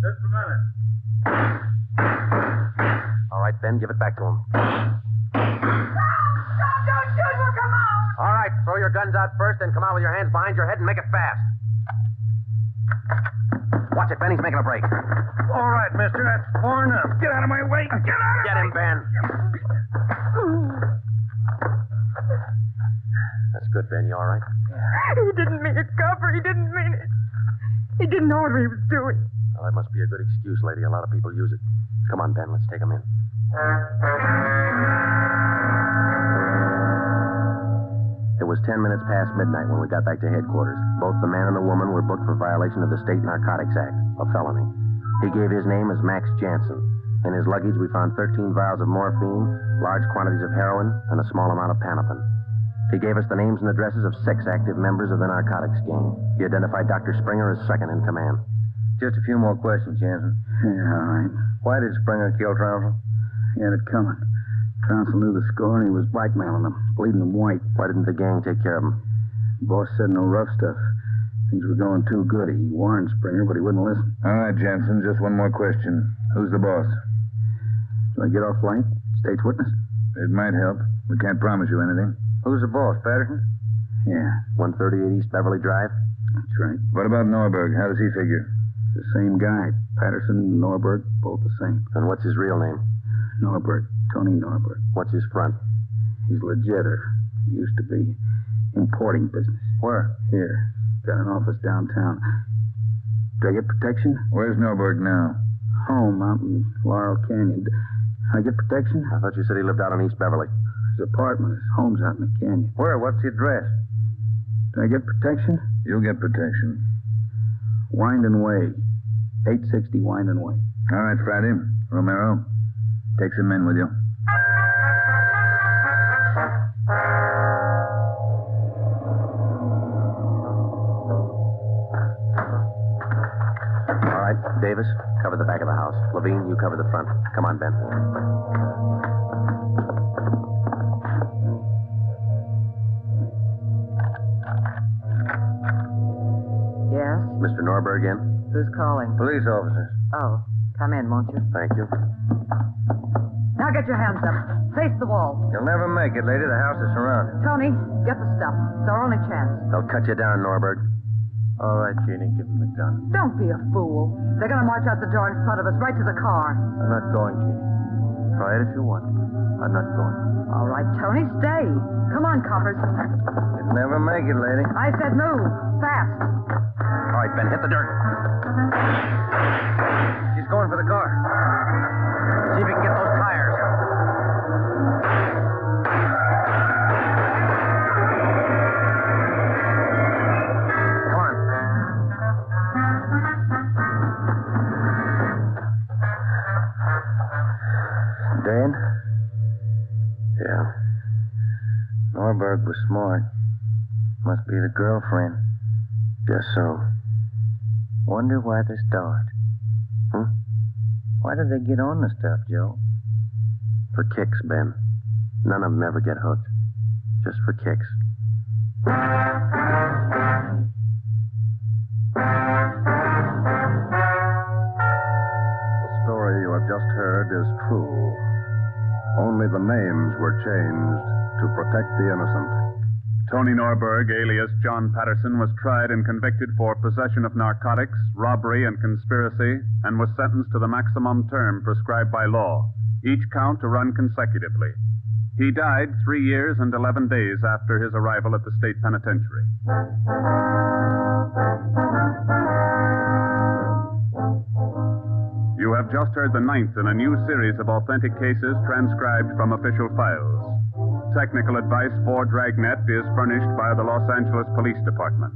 Just a minute. All right, Ben, give it back to him. Don't shoot, we'll come out. All right, throw your guns out first, then come out with your hands behind your head and make it fast. Watch it, Ben. He's making a break. All right, mister. That's far enough. Get out of my way. Get out of Get him, Ben. That's good, Ben. You all right? He didn't mean it, Copper. He didn't mean it. He didn't know what he was doing. Well, that must be a good excuse, lady. A lot of people use it. Come on, Ben. Let's take him in. It was 10 minutes past midnight when we got back to headquarters. Both the man and the woman were booked for violation of the State Narcotics Act, a felony. He gave his name as Max Jansen. In his luggage, we found 13 vials of morphine, large quantities of heroin, and a small amount of panopin. He gave us the names and addresses of 6 active members of the Narcotics gang. He identified Dr. Springer as second in command. Just a few more questions, Jensen. Yeah, all right. Why did Springer kill Trounsel? He had it coming. Trounsel knew the score, and he was blackmailing them, bleeding them white. Why didn't the gang take care of him? The boss said no rough stuff. Things were going too good. He warned Springer, but he wouldn't listen. All right, Jensen, just one more question. Who's the boss? Do I get off light? State's witness? It might help. We can't promise you anything. Who's the boss, Patterson? Yeah. 138 East Beverly Drive? That's right. What about Norberg? How does he figure? It's the same guy. Patterson, Norberg, both the same. And what's his real name? Norberg. Tony Norberg. What's his front? He's legitter. He used to be importing business. Where? Here. Got an office downtown. Do I get protection? Where's Norberg now? Home out in Laurel Canyon. Do I get protection? I thought you said he lived out on East Beverly. His apartment. His home's out in the canyon. Where? What's the address? Do I get protection? You'll get protection. Wyndon Way. 860 Wyndon Way. All right, Friday. Romero, take some men with you. All right, Davis, cover the back of the house. Levine, you cover the front. Come on, Ben. Yes? Mr. Norberg in? Who's calling? Police officers. Oh, come in, won't you? Thank you. Now get your hands up. Face the wall. You'll never make it, lady. The house is surrounded. Tony, get the stuff. It's our only chance. They'll cut you down, Norberg. All right, Jeannie, give him the gun. Don't be a fool. They're going to march out the door in front of us, right to the car. I'm not going, Jeannie. Try it if you want. I'm not going. All right, Tony, stay. Come on, coppers. You'll never make it, lady. I said move. Fast. All right, Ben, hit the dirt. She's going for the car. See if you can get those tires. Come on. Dan? Yeah. Norberg was smart. Must be the girlfriend. Guess so. Wonder why they start. Why do they get on the stuff, Joe? For kicks, Ben. None of them ever get hooked. Just for kicks. The story you have just heard is true. Only the names were changed to protect the innocent. Tony Norberg, alias John Patterson, was tried and convicted for possession of narcotics, robbery, and conspiracy, and was sentenced to the maximum term prescribed by law, each count to run consecutively. He died 3 years and 11 days after his arrival at the state penitentiary. You have just heard the 9th in a new series of authentic cases transcribed from official files. Technical advice for Dragnet is furnished by the Los Angeles Police Department.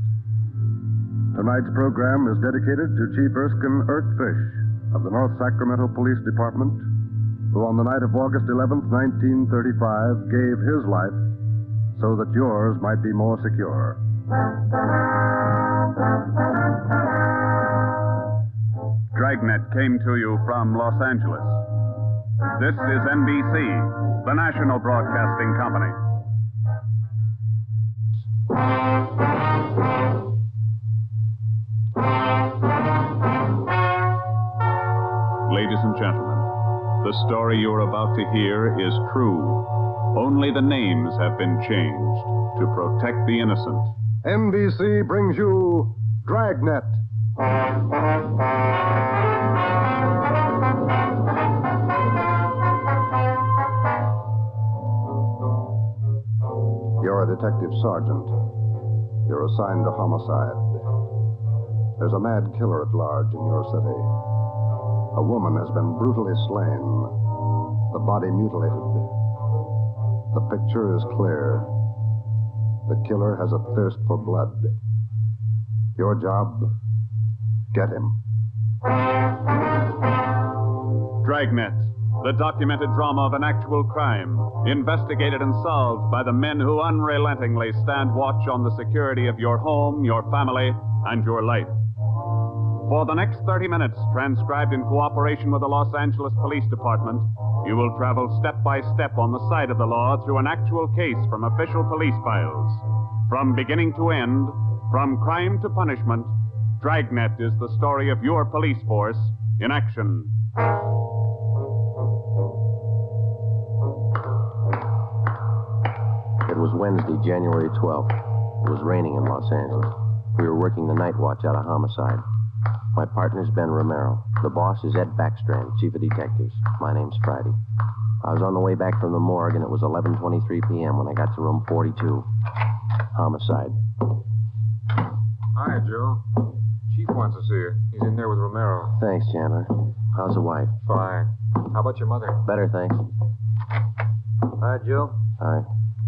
Tonight's program is dedicated to Chief Erskine Fish of the North Sacramento Police Department, who on the night of August 11th, 1935, gave his life so that yours might be more secure. Dragnet came to you from Los Angeles. This is NBC, the national broadcasting company. Ladies and gentlemen, the story you're about to hear is true. Only the names have been changed to protect the innocent. NBC brings you Dragnet. You're a detective sergeant. You're assigned to homicide. There's a mad killer at large in your city. A woman has been brutally slain, the body mutilated. The picture is clear. The killer has a thirst for blood. Your job, get him. Dragnet, the documented drama of an actual crime, investigated and solved by the men who unrelentingly stand watch on the security of your home, your family, and your life. For the next 30 minutes, transcribed in cooperation with the Los Angeles Police Department, you will travel step by step on the side of the law through an actual case from official police files. From beginning to end, from crime to punishment, Dragnet is the story of your police force in action. It was Wednesday, January 12th. It was raining in Los Angeles. We were working the night watch out of homicide. My partner's Ben Romero. The boss is Ed Backstrand, chief of detectives. My name's Friday. I was on the way back from the morgue, and it was 11:23 p.m. when I got to room 42. Homicide. Hi, Joe. Chief wants to see you. He's in there with Romero. Thanks, Chandler. How's the wife? Fine. How about your mother? Better, thanks. Hi, Joe. Hi.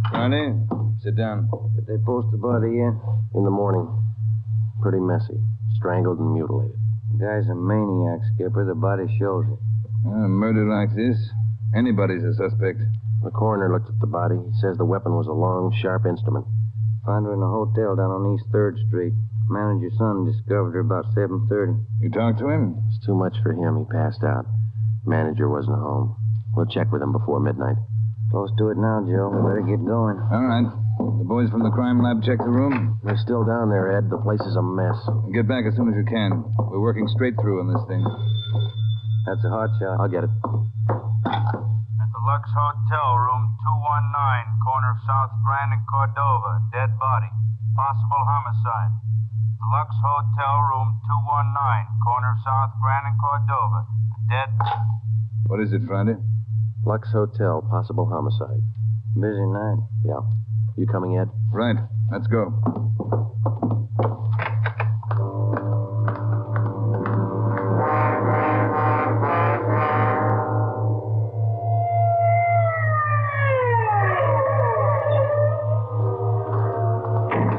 Friday, sit down. Did they post the body yet? In the morning. Pretty messy. Strangled and mutilated. The guy's a maniac, Skipper. The body shows it. A murder like this, anybody's a suspect. The coroner looked at the body. He says the weapon was a long, sharp instrument. Found her in a hotel down on East 3rd Street. Manager's son discovered her about 7:30. You talked to him? It's too much for him. He passed out. Manager wasn't home. We'll check with him before midnight. Close to it now, Joe. We better get going. All right. The boys from the crime lab check the room? They're still down there, Ed. The place is a mess. Get back as soon as you can. We're working straight through on this thing. That's a hot shot. I'll get it. At the Lux Hotel, room 219, corner of South Grand and Cordova. Dead body. Possible homicide. The Lux Hotel, room 219, corner of South Grand and Cordova. Dead. What is it, Friday? Lux Hotel, possible homicide. Busy night. Yeah. You coming, Ed? Right. Let's go.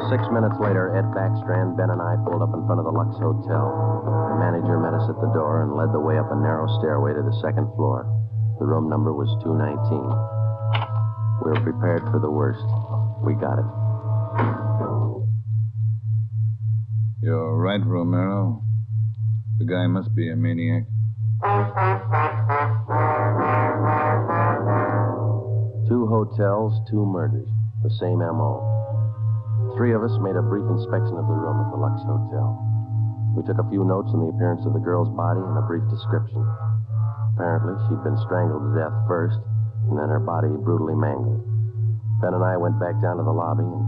Six minutes later, Ed Backstrand, Ben, and I pulled up in front of the Lux Hotel. The manager met us at the door and led the way up a narrow stairway to the second floor. The room number was 219. We were prepared for the worst. We got it. You're right, Romero. The guy must be a maniac. Two hotels, two murders. The same M.O. Three of us made a brief inspection of the room at the Lux Hotel. We took a few notes on the appearance of the girl's body and a brief description. Apparently, she'd been strangled to death first, and then her body brutally mangled. Ben and I went back down to the lobby, and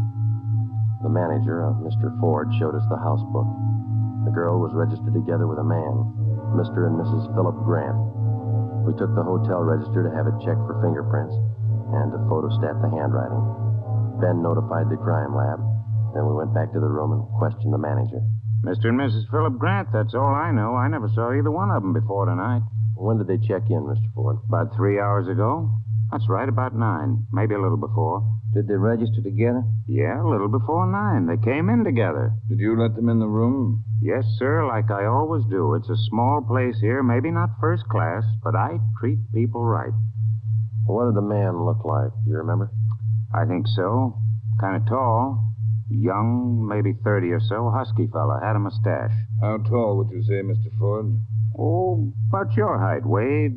the manager, Mr. Ford, showed us the house book. The girl was registered together with a man, Mr. and Mrs. Philip Grant. We took the hotel register to have it checked for fingerprints and to photostat the handwriting. Ben notified the crime lab. Then we went back to the room and questioned the manager. Mr. and Mrs. Philip Grant, that's all I know. I never saw either one of them before tonight. When did they check in, Mr. Ford? About 3 hours ago. That's right, about 9. Maybe a little before. Did they register together? Yeah, a little before 9. They came in together. Did you let them in the room? Yes, sir, like I always do. It's a small place here, maybe not first class, but I treat people right. What did the man look like? Do you remember? I think so. Kind of tall. Young, maybe 30 or so. Husky fella. Had a mustache. How tall would you say, Mr. Ford? Oh, about your height, Wade.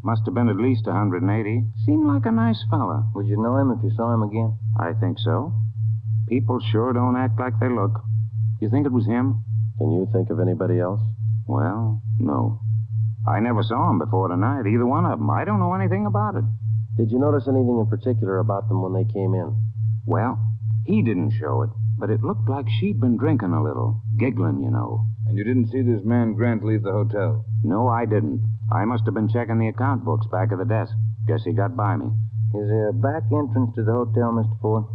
Must have been at least 180. Seemed like a nice fella. Would you know him if you saw him again? I think so. People sure don't act like they look. You think it was him? Can you think of anybody else? Well, no. I never saw him before tonight, either one of them. I don't know anything about it. Did you notice anything in particular about them when they came in? Well, he didn't show it, but it looked like she'd been drinking a little. Giggling, you know. And you didn't see this man Grant leave the hotel? No, I didn't. I must have been checking the account books back of the desk. Guess he got by me. Is there a back entrance to the hotel, Mr. Ford?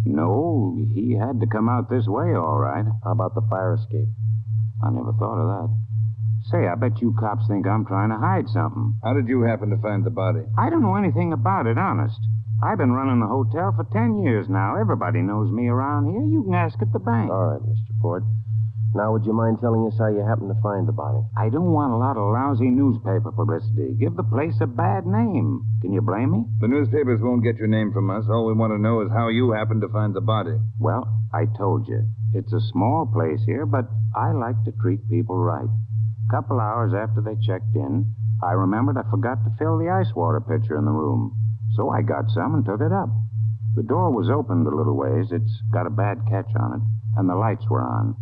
No, he had to come out this way, all right. How about the fire escape? I never thought of that. Say, I bet you cops think I'm trying to hide something. How did you happen to find the body? I don't know anything about it, honest. I've been running the hotel for 10 years now. Everybody knows me around here. You can ask at the bank. All right, Mr. Ford. Now, would you mind telling us how you happened to find the body? I don't want a lot of lousy newspaper publicity. Give the place a bad name. Can you blame me? The newspapers won't get your name from us. All we want to know is how you happened to find the body. Well, I told you. It's a small place here, but I like to treat people right. A couple hours after they checked in, I remembered I forgot to fill the ice water pitcher in the room. So I got some and took it up. The door was opened a little ways. It's got a bad catch on it, and the lights were on.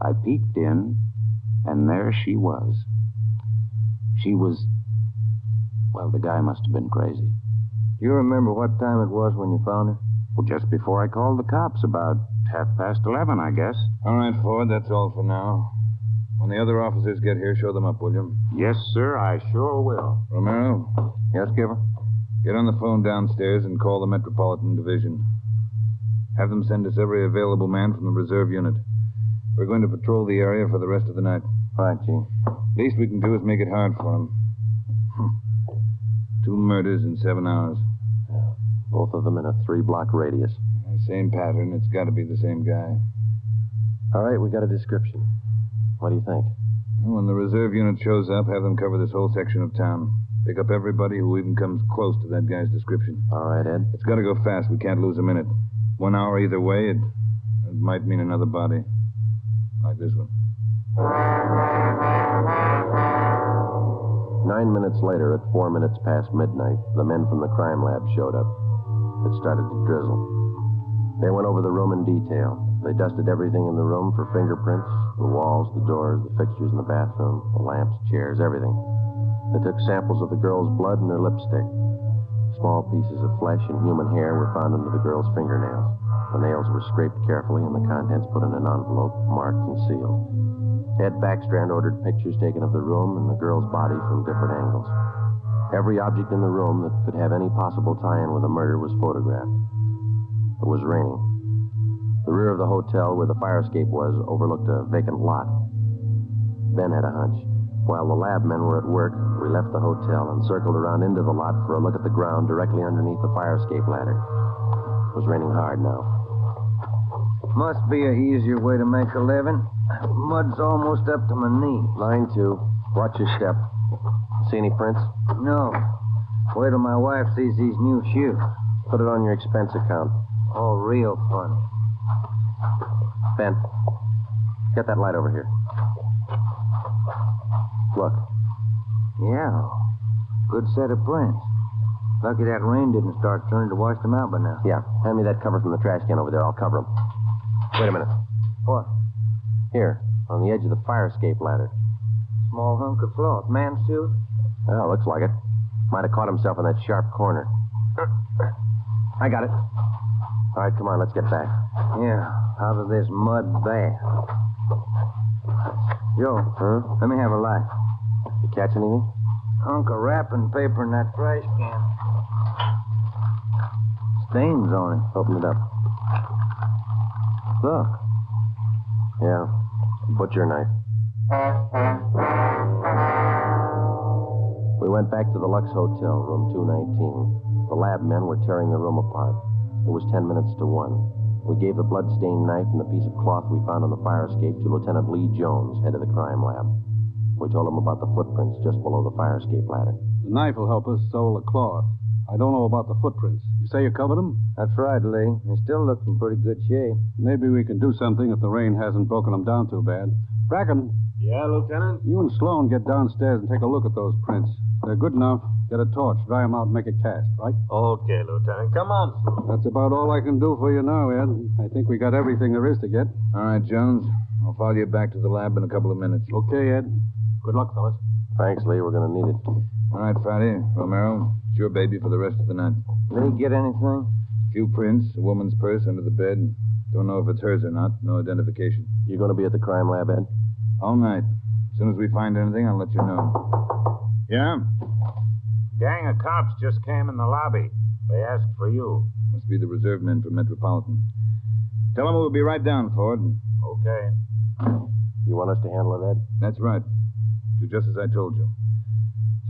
I peeked in, and there she was. She was... Well, the guy must have been crazy. Do you remember what time it was when you found her? Well, just before I called the cops, about 11:30, I guess. All right, Ford, that's all for now. When the other officers get here, show them up, will you? Yes, sir, I sure will. Romero? Yes, Skipper? Get on the phone downstairs and call the Metropolitan Division. Have them send us every available man from the reserve unit. We're going to patrol the area for the rest of the night. Right, Chief. Least we can do is make it hard for them. 2 murders in 7 hours. Both of them in a 3-block radius. Same pattern. It's got to be the same guy. All right, we got a description. What do you think? When the reserve unit shows up, have them cover this whole section of town. Pick up everybody who even comes close to that guy's description. All right, Ed. It's got to go fast. We can't lose a minute. 1 hour either way, it might mean another body. Like this one. 9 minutes later, at 4 minutes past midnight, the men from the crime lab showed up. It started to drizzle. They went over the room in detail. They dusted everything in the room for fingerprints, the walls, the doors, the fixtures in the bathroom, the lamps, chairs, everything. They took samples of the girl's blood and her lipstick. Small pieces of flesh and human hair were found under the girl's fingernails. The nails were scraped carefully and the contents put in an envelope, marked and sealed. Ed Backstrand ordered pictures taken of the room and the girl's body from different angles. Every object in the room that could have any possible tie-in with a murder was photographed. It was raining. The rear of the hotel where the fire escape was overlooked a vacant lot. Ben had a hunch. While the lab men were at work, we left the hotel and circled around into the lot for a look at the ground directly underneath the fire escape ladder. It was raining hard now. Must be an easier way to make a living. Mud's almost up to my knee. Mine too. Watch your step. See any prints? No. Wait till my wife sees these new shoes. Put it on your expense account. Oh, real funny. Ben, get that light over here. Look. Yeah. Good set of prints. Lucky that rain didn't start turning to wash them out by now. Yeah. Hand me that cover from the trash can over there. I'll cover them. Wait a minute. What? Here, on the edge of the fire escape ladder. Small hunk of cloth. Man's suit? Well, looks like it. Might have caught himself in that sharp corner. I got it. All right, come on, let's get back. Yeah, out of this mud bath. Joe, let me have a light. You catch anything? Hunk of wrapping paper in that trash can. Stains on it. Open it up. Look. Yeah, butcher knife. We went back to the Lux Hotel, room 219. The lab men were tearing the room apart. It was 10 minutes to 1. We gave the blood-stained knife and the piece of cloth we found on the fire escape to Lieutenant Lee Jones, head of the crime lab. We told him about the footprints just below the fire escape ladder. The knife will help us, so will the cloth. I don't know about the footprints. You say you covered them? That's right, Lee. They still look in pretty good shape. Maybe we can do something if the rain hasn't broken them down too bad. Bracken. Yeah, Lieutenant? You and Sloan get downstairs and take a look at those prints. If they're good enough, get a torch, dry them out, and make a cast, right? Okay, Lieutenant. Come on, Sloan. That's about all I can do for you now, Ed. I think we got everything there is to get. All right, Jones. I'll follow you back to the lab in a couple of minutes. Okay, Ed. Good luck, fellas. Thanks, Lee. We're going to need it. All right, Friday. Romero, it's your baby for the rest of the night. Lee, get anything? A few prints, a woman's purse under the bed. Don't know if it's hers or not. No identification. You going to be at the crime lab, Ed? All night. As soon as we find anything, I'll let you know. Yeah? Gang of cops just came in the lobby. They asked for you. Must be the reserve men from Metropolitan. Tell them we'll be right down, Ford. Okay. You want us to handle it, Ed? That's right. Do just as I told you.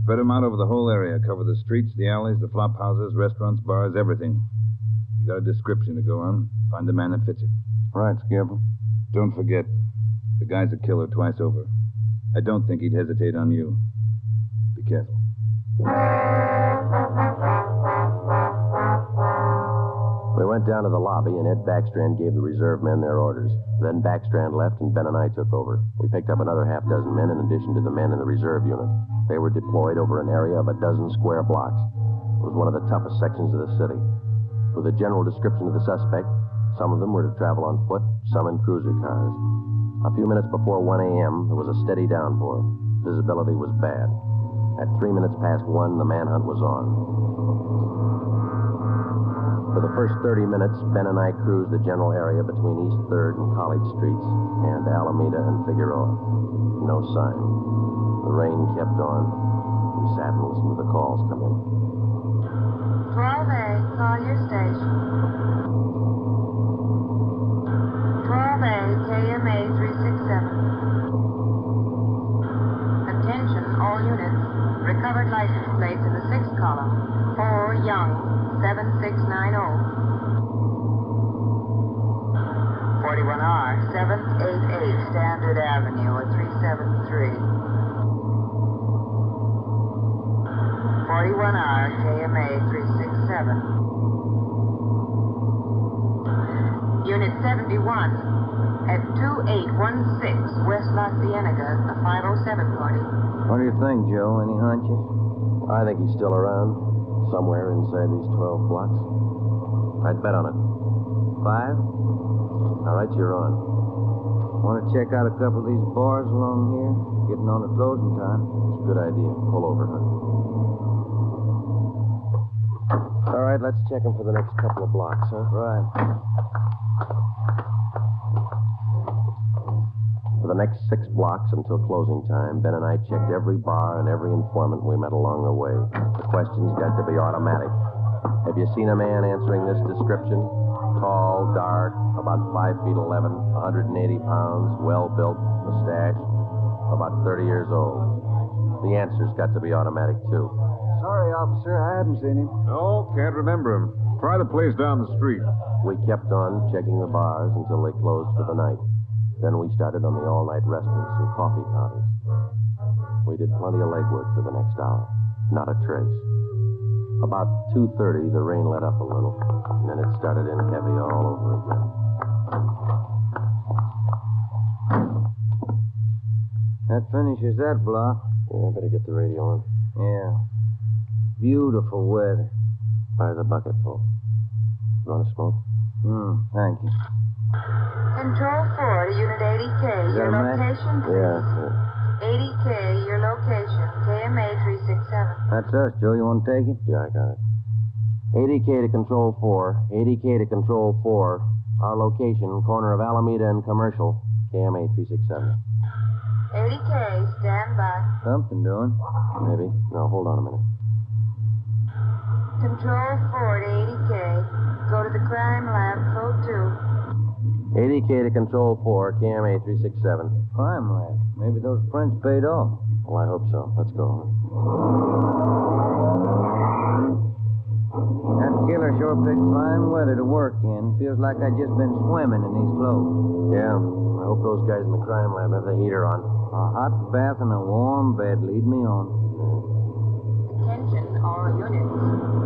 Spread them out over the whole area. Cover the streets, the alleys, the flop houses, restaurants, bars, everything. You got a description to go on. Find the man that fits it. Right, Skipper. Don't forget, The guy's a killer twice over. I don't think he'd hesitate on you. Be careful. We went down to the lobby, and Ed Backstrand gave the reserve men their orders. Then Backstrand left, and Ben and I took over. We picked up another half-dozen men in addition to the men in the reserve unit. They were deployed over an area of a dozen square blocks. It was one of the toughest sections of the city. With a general description of the suspect, some of them were to travel on foot, some in cruiser cars. A few minutes before 1 a.m., there was a steady downpour. Visibility was bad. At 3 minutes past 1, the manhunt was on. For the first 30 minutes, Ben and I cruised the general area between East 3rd and College Streets and Alameda and Figueroa. No sign. The rain kept on. We sat and listened to the calls come in. 12A, call your station. 12A, KMA 367. Attention, all units. Recovered license plates in the 6th column. 4 Young, 7690. 41R, 788 Standard Avenue at 373. 41R, KMA 367. Unit 71 at 2816 West La Cienega, a 507 party. What do you think, Joe? Any hunches? I think he's still around, somewhere inside these 12 blocks. I'd bet on it. 5? All right, you're on. Want to check out a couple of these bars along here? Getting on to closing time. It's a good idea. Pull over, huh? All right, let's check him for the next couple of blocks, huh? Right. For the next 6 blocks until closing time, Ben and I checked every bar and every informant we met along the way. The questions got to be automatic. Have you seen a man answering this description? Tall, dark, about 5 feet 11, 180 pounds, well-built, mustache, about 30 years old. The answers got to be automatic, too. Sorry, officer, I haven't seen him. No, can't remember him. Try the place down the street. We kept on checking the bars until they closed for the night. Then we started on the all-night restaurants and coffee counters. We did plenty of legwork for the next hour. Not a trace. About 2:30, the rain let up a little, and then it started in heavy all over again. That finishes that block. Yeah, I better get the radio on. Yeah. Beautiful weather. By the bucketful. You want to smoke? Thank you. Control 4 to Unit 80K. Your location, please. Yeah, that's it. 80K, your location. KMA 367. That's us, Joe. You want to take it? Yeah, I got it. 80K to Control 4. 80K to Control 4. Our location, corner of Alameda and Commercial. KMA 367. 80K, stand by. Something doing. Maybe. No, hold on a minute. Control 4 to 80K. Go to the crime lab, code 2. 80K to Control 4, KMA 367. Crime lab. Maybe those prints paid off. Well, I hope so. Let's go. That killer sure picked fine weather to work in. Feels like I'd just been swimming in these clothes. Yeah. I hope those guys in the crime lab have the heater on. A hot bath and a warm bed lead me on. Attention, all units.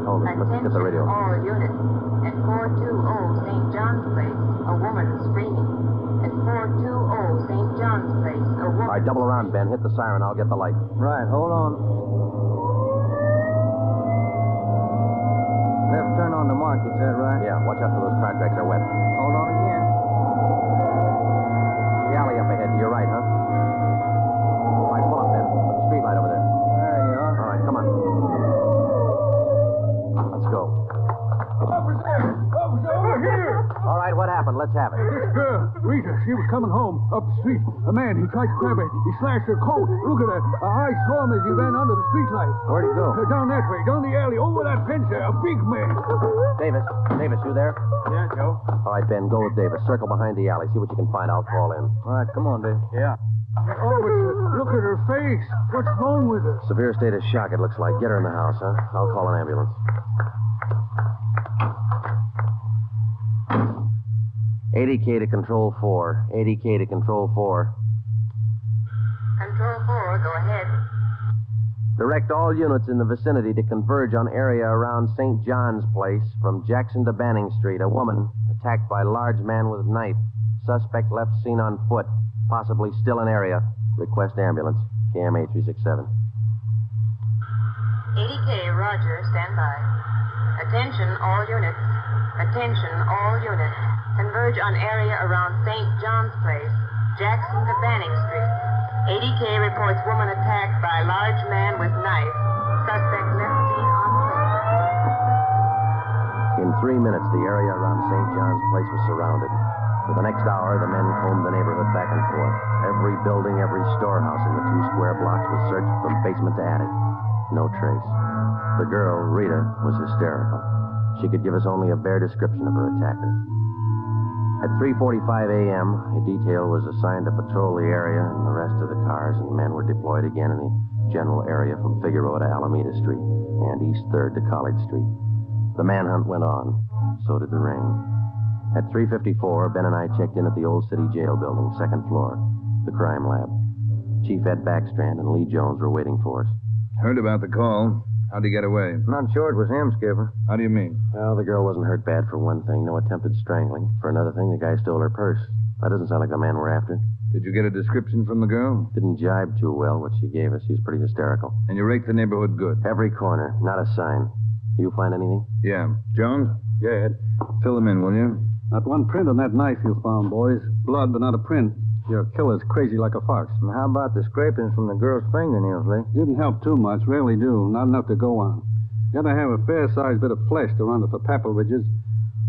Oh, let's get the radio. All units. At 420 St. John's Place, a woman screaming. At 420 St. John's Place, a woman... All right, double around, Ben. Hit the siren. I'll get the light. Right, hold on. Left turn on the market, is that right? Yeah, watch out for those car tracks are wet. Hold on again. The alley up ahead to your right, huh? All right, pull up, Ben. Put the street light over there. There you are. All right, come on. Let's go. Officer, over here! All right, what happened? Let's have it. This girl, Rita, she was coming home up the street. A man, he tried to grab her. He slashed her coat. Look at her. I saw him as he ran under the streetlight. Where'd he go? Down that way, down the alley, over that fence there. A big man. Davis, you there? Yeah, Joe. All right, Ben, go with Davis. Circle behind the alley. See what you can find. I'll call in. All right, come on, Dave. Yeah. Oh, but look at her face. What's wrong with her? Severe state of shock, it looks like. Get her in the house, huh? I'll call an ambulance. 80K to Control 4. 80K to Control 4. Control 4, go ahead. Direct all units in the vicinity to converge on area around St. John's Place from Jackson to Banning Street. A woman attacked by large man with knife. Suspect left seen on foot, possibly still in area. Request ambulance. KMA 367. 80K, Roger, stand by. Attention, all units. Attention, all units. Converge on area around St. John's Place, Jackson to Banning Street. 80K reports woman attacked by large man with knife. Suspect left seen on foot. In 3 minutes, the area around St. John's Place was surrounded. For the next hour, the men combed the neighborhood back and forth. Every building, every storehouse in the 2 square blocks was searched from basement to attic. No trace. The girl, Rita, was hysterical. She could give us only a bare description of her attacker. At 3:45 a.m., a detail was assigned to patrol the area and the rest of the cars, and men were deployed again in the general area from Figueroa to Alameda Street and East 3rd to College Street. The manhunt went on. So did the rain. At 3:54, Ben and I checked in at the Old City Jail building, 2nd floor, the crime lab. Chief Ed Backstrand and Lee Jones were waiting for us. Heard about the call. How'd he get away? Not sure it was him, Skipper. How do you mean? Well, the girl wasn't hurt bad for one thing. No attempted strangling. For another thing, the guy stole her purse. That doesn't sound like the man we're after. Did you get a description from the girl? Didn't jibe too well what she gave us. She's pretty hysterical. And you raked the neighborhood good? Every corner. Not a sign. You find anything? Yeah. Jones? Yeah, Ed. Fill them in, will you? Not one print on that knife you found, boys. Blood, but not a print. Your killer's crazy like a fox. And how about the scrapings from the girl's fingernails, Lee? Didn't help too much. Rarely do. Not enough to go on. Gotta have a fair-sized bit of flesh to run it for papal ridges.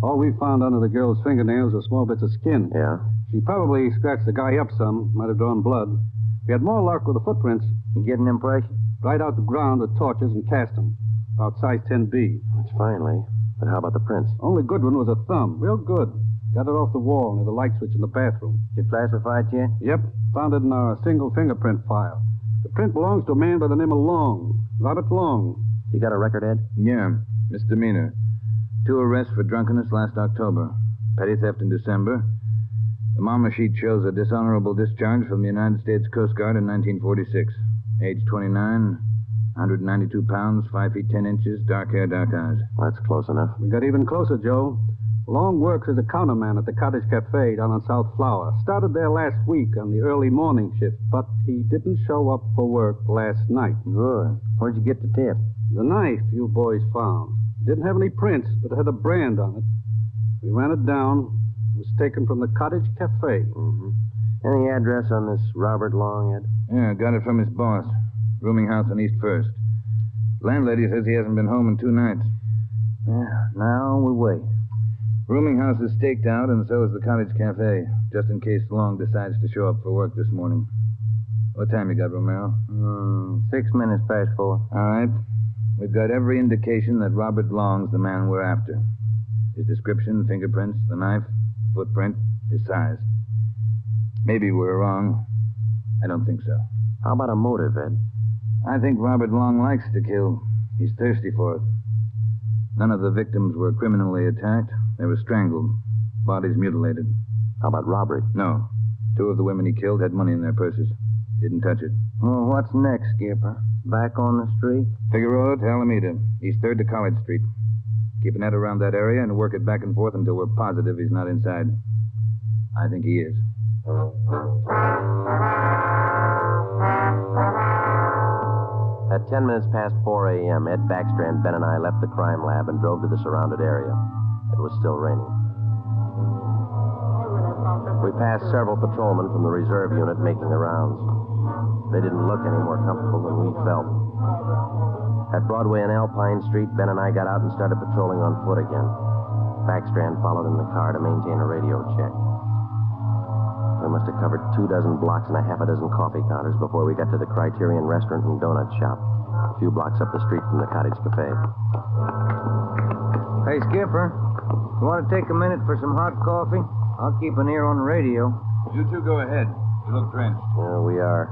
All we found under the girl's fingernails were small bits of skin. Yeah? She probably scratched the guy up some. Might have drawn blood. We had more luck with the footprints. You get an impression? Right out the ground with torches and cast them. About size 10B. That's fine, Lee. But how about the prints? Only good one was a thumb. Real good. Got it off the wall near the light switch in the bathroom. You classified yet? Yep. Found it in our single fingerprint file. The print belongs to a man by the name of Long. Robert Long. You got a record, Ed? Yeah. Misdemeanor. 2 arrests for drunkenness last October. Petty theft in December. The mama sheet shows a dishonorable discharge from the United States Coast Guard in 1946. Age 29, 192 pounds, 5 feet 10 inches, dark hair, dark eyes. That's close enough. We got even closer, Joe. Long works as a counterman at the Cottage Cafe down on South Flower. Started there last week on the early morning shift, but he didn't show up for work last night. Good. Where'd you get the tip? The knife you boys found. It didn't have any prints, but it had a brand on it. We ran it down. It was taken from the Cottage Cafe. Mm-hmm. Any address on this Robert Long, Ed? Yeah, got it from his boss. Rooming house on East 1st. Landlady says he hasn't been home in 2 nights. Yeah, now we wait. Rooming house is staked out, and so is the Cottage Cafe, just in case Long decides to show up for work this morning. What time you got, Romero? 6 minutes past 4. All right. We've got every indication that Robert Long's the man we're after. His description, fingerprints, the knife, the footprint, his size. Maybe we're wrong. I don't think so. How about a motive, Ed? I think Robert Long likes to kill. He's thirsty for it. None of the victims were criminally attacked. They were strangled. Bodies mutilated. How about robbery? No. 2 of the women he killed had money in their purses. He didn't touch it. Well, what's next, Skipper? Back on the street? Figueroa to Alameda. East 3rd to College Street. Keep an eye around that area and work it back and forth until we're positive he's not inside. I think he is. At 10 minutes past 4 a.m., Ed Backstrand, Ben, and I left the crime lab and drove to the surrounded area. It was still raining. We passed several patrolmen from the reserve unit making the rounds. They didn't look any more comfortable than we felt. At Broadway and Alpine Street, Ben and I got out and started patrolling on foot again. Backstrand followed in the car to maintain a radio check. We must have covered 24 blocks and a half a dozen coffee counters before we got to the Criterion Restaurant and Donut Shop, a few blocks up the street from the Cottage Cafe. Hey, Skipper, you want to take a minute for some hot coffee? I'll keep an ear on the radio. You 2 go ahead. You look drenched. Yeah, we are.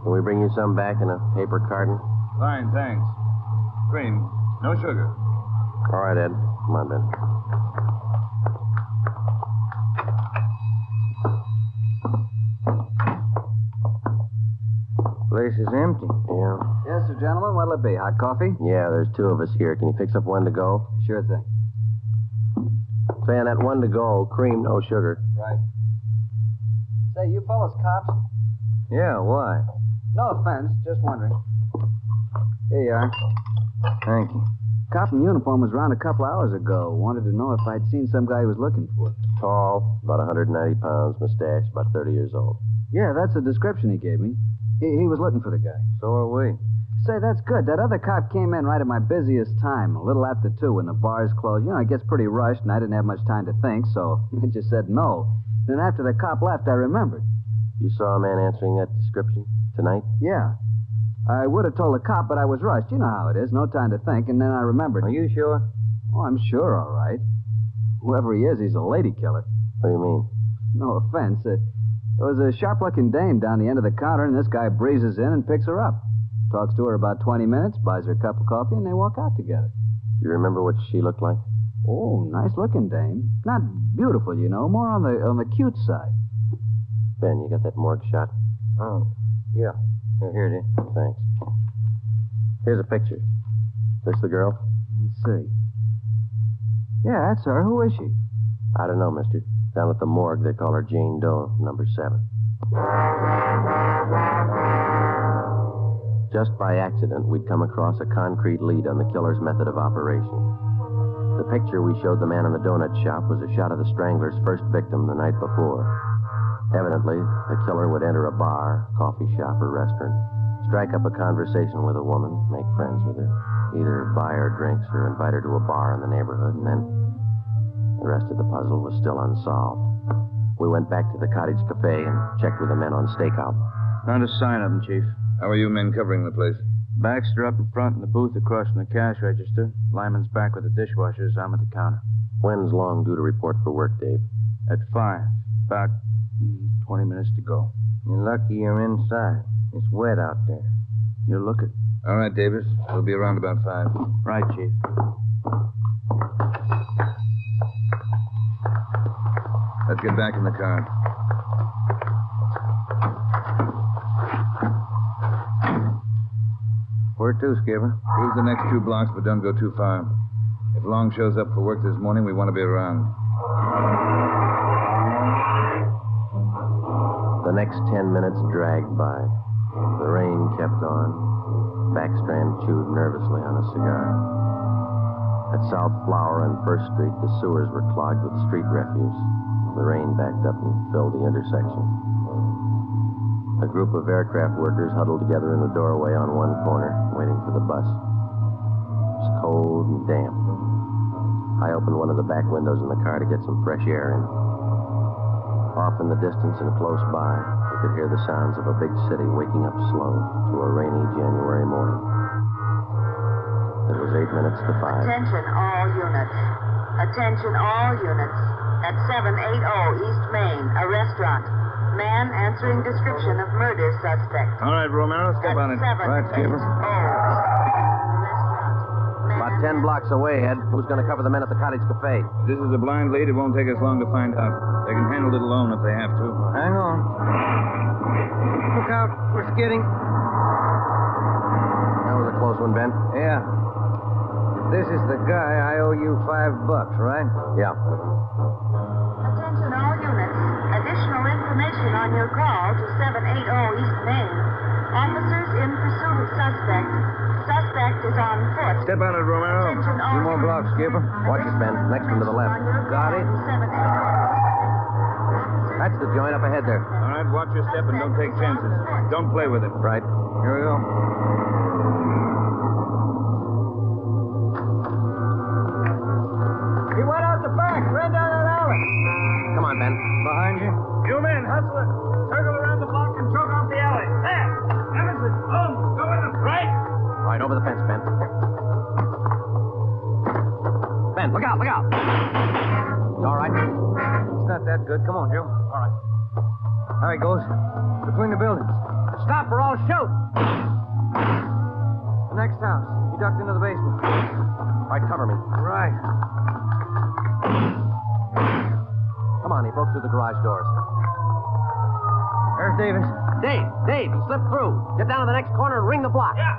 Can we bring you some back in a paper carton? Fine, thanks. Cream. No sugar. All right, Ed. Come on, Ben. Place is empty. Yeah. Yes, sir, gentlemen. What'll it be? Hot coffee? Yeah, there's 2 of us here. Can you fix up one to go? Sure thing. Say, on that one to go, cream, no sugar. Right. Say, you fellas cops? Yeah, why? No offense, just wondering. Here you are. Thank you. Cop in uniform was around a couple hours ago. Wanted to know if I'd seen some guy he was looking for. Tall, about 190 pounds, mustache, about 30 years old. Yeah, that's the description he gave me. He was looking for the guy. So are we. Say, that's good. That other cop came in right at my busiest time, a little after 2 when the bars closed. You know, it gets pretty rushed, and I didn't have much time to think, so I just said no. Then after the cop left, I remembered. You saw a man answering that description tonight? Yeah. I would have told the cop, but I was rushed. You know how it is. No time to think, and then I remembered. Are you sure? Oh, I'm sure, all right. Whoever he is, he's a lady killer. What do you mean? No offense. There was a sharp-looking dame down the end of the counter, and this guy breezes in and picks her up. Talks to her about 20 minutes, buys her a cup of coffee, and they walk out together. Do you remember what she looked like? Oh, nice-looking dame. Not beautiful, you know, more on the cute side. Ben, you got that morgue shot? Oh, yeah. Here it is. Thanks. Here's a picture. This the girl? Let's see. Yeah, that's her. Who is she? I don't know, mister. Down at the morgue, they call her Jane Doe, number 7. Just by accident, we'd come across a concrete lead on the killer's method of operation. The picture we showed the man in the donut shop was a shot of the Strangler's first victim the night before. Evidently, the killer would enter a bar, coffee shop, or restaurant, strike up a conversation with a woman, make friends with her, either buy her drinks or invite her to a bar in the neighborhood, and then the rest of the puzzle was still unsolved. We went back to the Cottage Cafe and checked with the men on stakeout. Not a sign of him, Chief. How are you men covering the place? Baxter up in front in the booth across from the cash register. Lyman's back with the dishwashers. I'm at the counter. When's Long due to report for work, Dave? At 5. About 20 minutes to go. You're lucky you're inside. It's wet out there. You'll look it. All right, Davis. We'll be around about 5. Right, Chief. Let's get back in the car. Where to, Skipper? Cruise the next 2 blocks, but don't go too far. If Long shows up for work this morning, we want to be around. The next 10 minutes dragged by. The rain kept on. Backstrand chewed nervously on a cigar. At South Flower and First Street, the sewers were clogged with street refuse. The rain backed up and filled the intersection. A group of aircraft workers huddled together in the doorway on one corner, waiting for the bus. It was cold and damp. I opened one of the back windows in the car to get some fresh air in. Off in the distance and close by, we could hear the sounds of a big city waking up slow to a rainy January morning. It was 8 minutes to 5. Attention all units. Attention all units. At 780 East Main, a restaurant. Man answering description of murder suspect. All right, Romero, step on it. Right, Skipper. About 10 blocks away, Ed. Who's going to cover the men at the Cottage Cafe? If this is a blind lead, it won't take us long to find out. They can handle it alone if they have to. Hang on. Look out. We're skidding. That was a close one, Ben. Yeah. If this is the guy, I owe you $5, right? Yeah. Attention all units. Additional information on your call to 780 East Main. Officers in pursuit of suspect. Suspect is on foot. Step on it, Romero. Attention all 2 more blocks, Skipper. Watch it, Ben. Next one to the left. Got it. That's the joint up ahead there. All right, watch your step and don't take chances. Don't play with it. Right. Here we go. He went out the back, ran down that alley. Come on, Ben. Behind you. You men, hustle it. Circle around the block and choke off the alley. There. Emerson, Holmes, go with them. Right. All right, over the fence, Ben. Ben, look out, look out. You all right? It's not that good. Come on, Joe. All right. There he goes. Between the buildings. Stop or I'll shoot. The next house. He ducked into the basement. All right, cover me. Right. Come on, he broke through the garage doors. There's Davis. Dave, he slipped through. Get down to the next corner and ring the block. Yeah.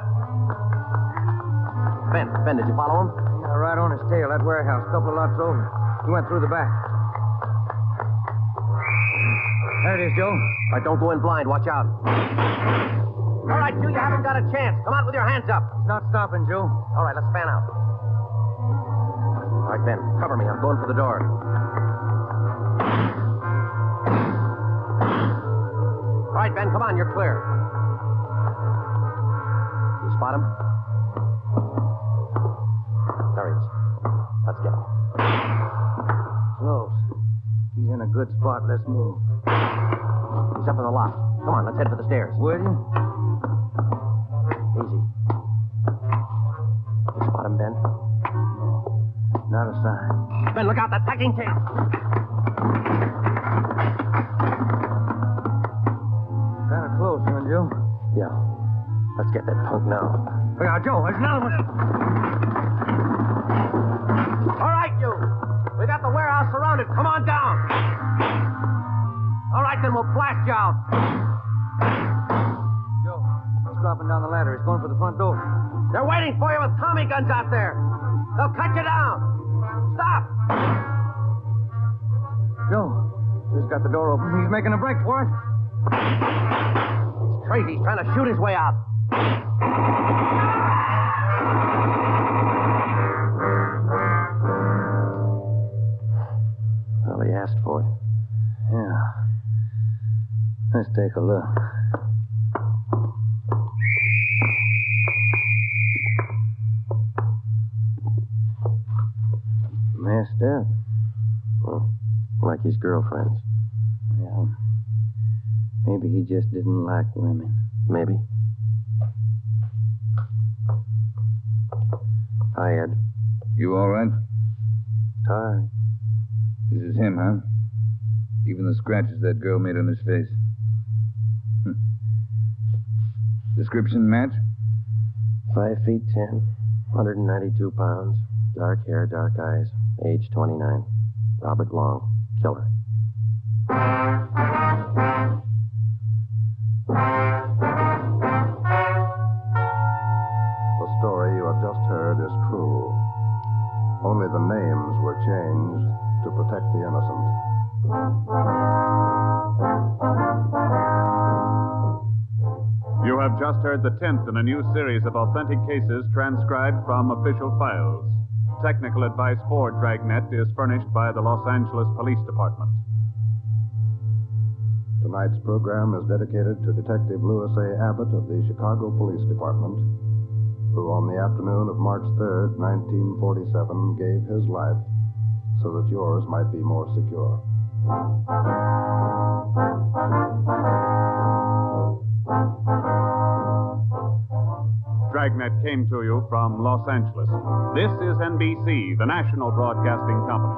Ben, did you follow him? Yeah, right on his tail, that warehouse, a couple of lots over. He went through the back. There it is, Joe. All right, don't go in blind. Watch out. All right, you haven't got a chance. Come out with your hands up. He's not stopping, Joe. All right, let's fan out. All right, Ben, cover me. I'm going for the door. All right, Ben, come on. You're clear. You spot him? There he is. Let's get him. Close. He's in a good spot. Let's move. He's up in the loft. Come on, let's head for the stairs. Will you? Easy. You spot him, Ben? Not a sign. Ben, look out. That packing case. Kind of close, huh, Joe? Yeah. Let's get that punk now. Look out, Joe. There's another one. All right, you. We got the warehouse surrounded. Come on down. All right, then we'll blast you out. Joe, he's dropping down the ladder. He's going for the front door. They're waiting for you with Tommy guns out there. They'll cut you down. Stop. Joe, he's got the door open. He's making a break for it. He's crazy. He's trying to shoot his way out. Well, he asked for it. Yeah. Let's take a look. Messed up. Well, like his girlfriends. Yeah. Maybe he just didn't like women. Maybe. Hi, Ed. You all right? Tired. This is him, huh? Even the scratches that girl made on his face. Description match? 5 feet 10, 192 pounds, dark hair, dark eyes, age 29. Robert Long, killer. The story you have just heard is true. Only the names were changed to protect the innocent. You have just heard the 10th in a new series of authentic cases transcribed from official files. Technical advice for Dragnet is furnished by the Los Angeles Police Department. Tonight's program is dedicated to Detective Louis A. Abbott of the Chicago Police Department, who on the afternoon of March 3rd, 1947, gave his life so that yours might be more secure. Dragnet came to you from Los Angeles. This is NBC, the national broadcasting company.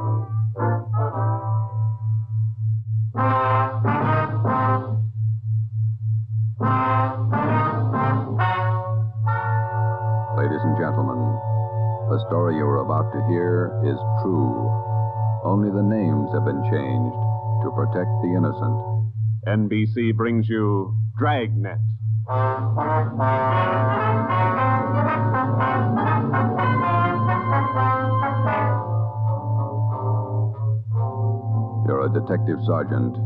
Ladies and gentlemen, the story you are about to hear is true. Only the names have been changed to protect the innocent. NBC brings you Dragnet. You're a detective sergeant.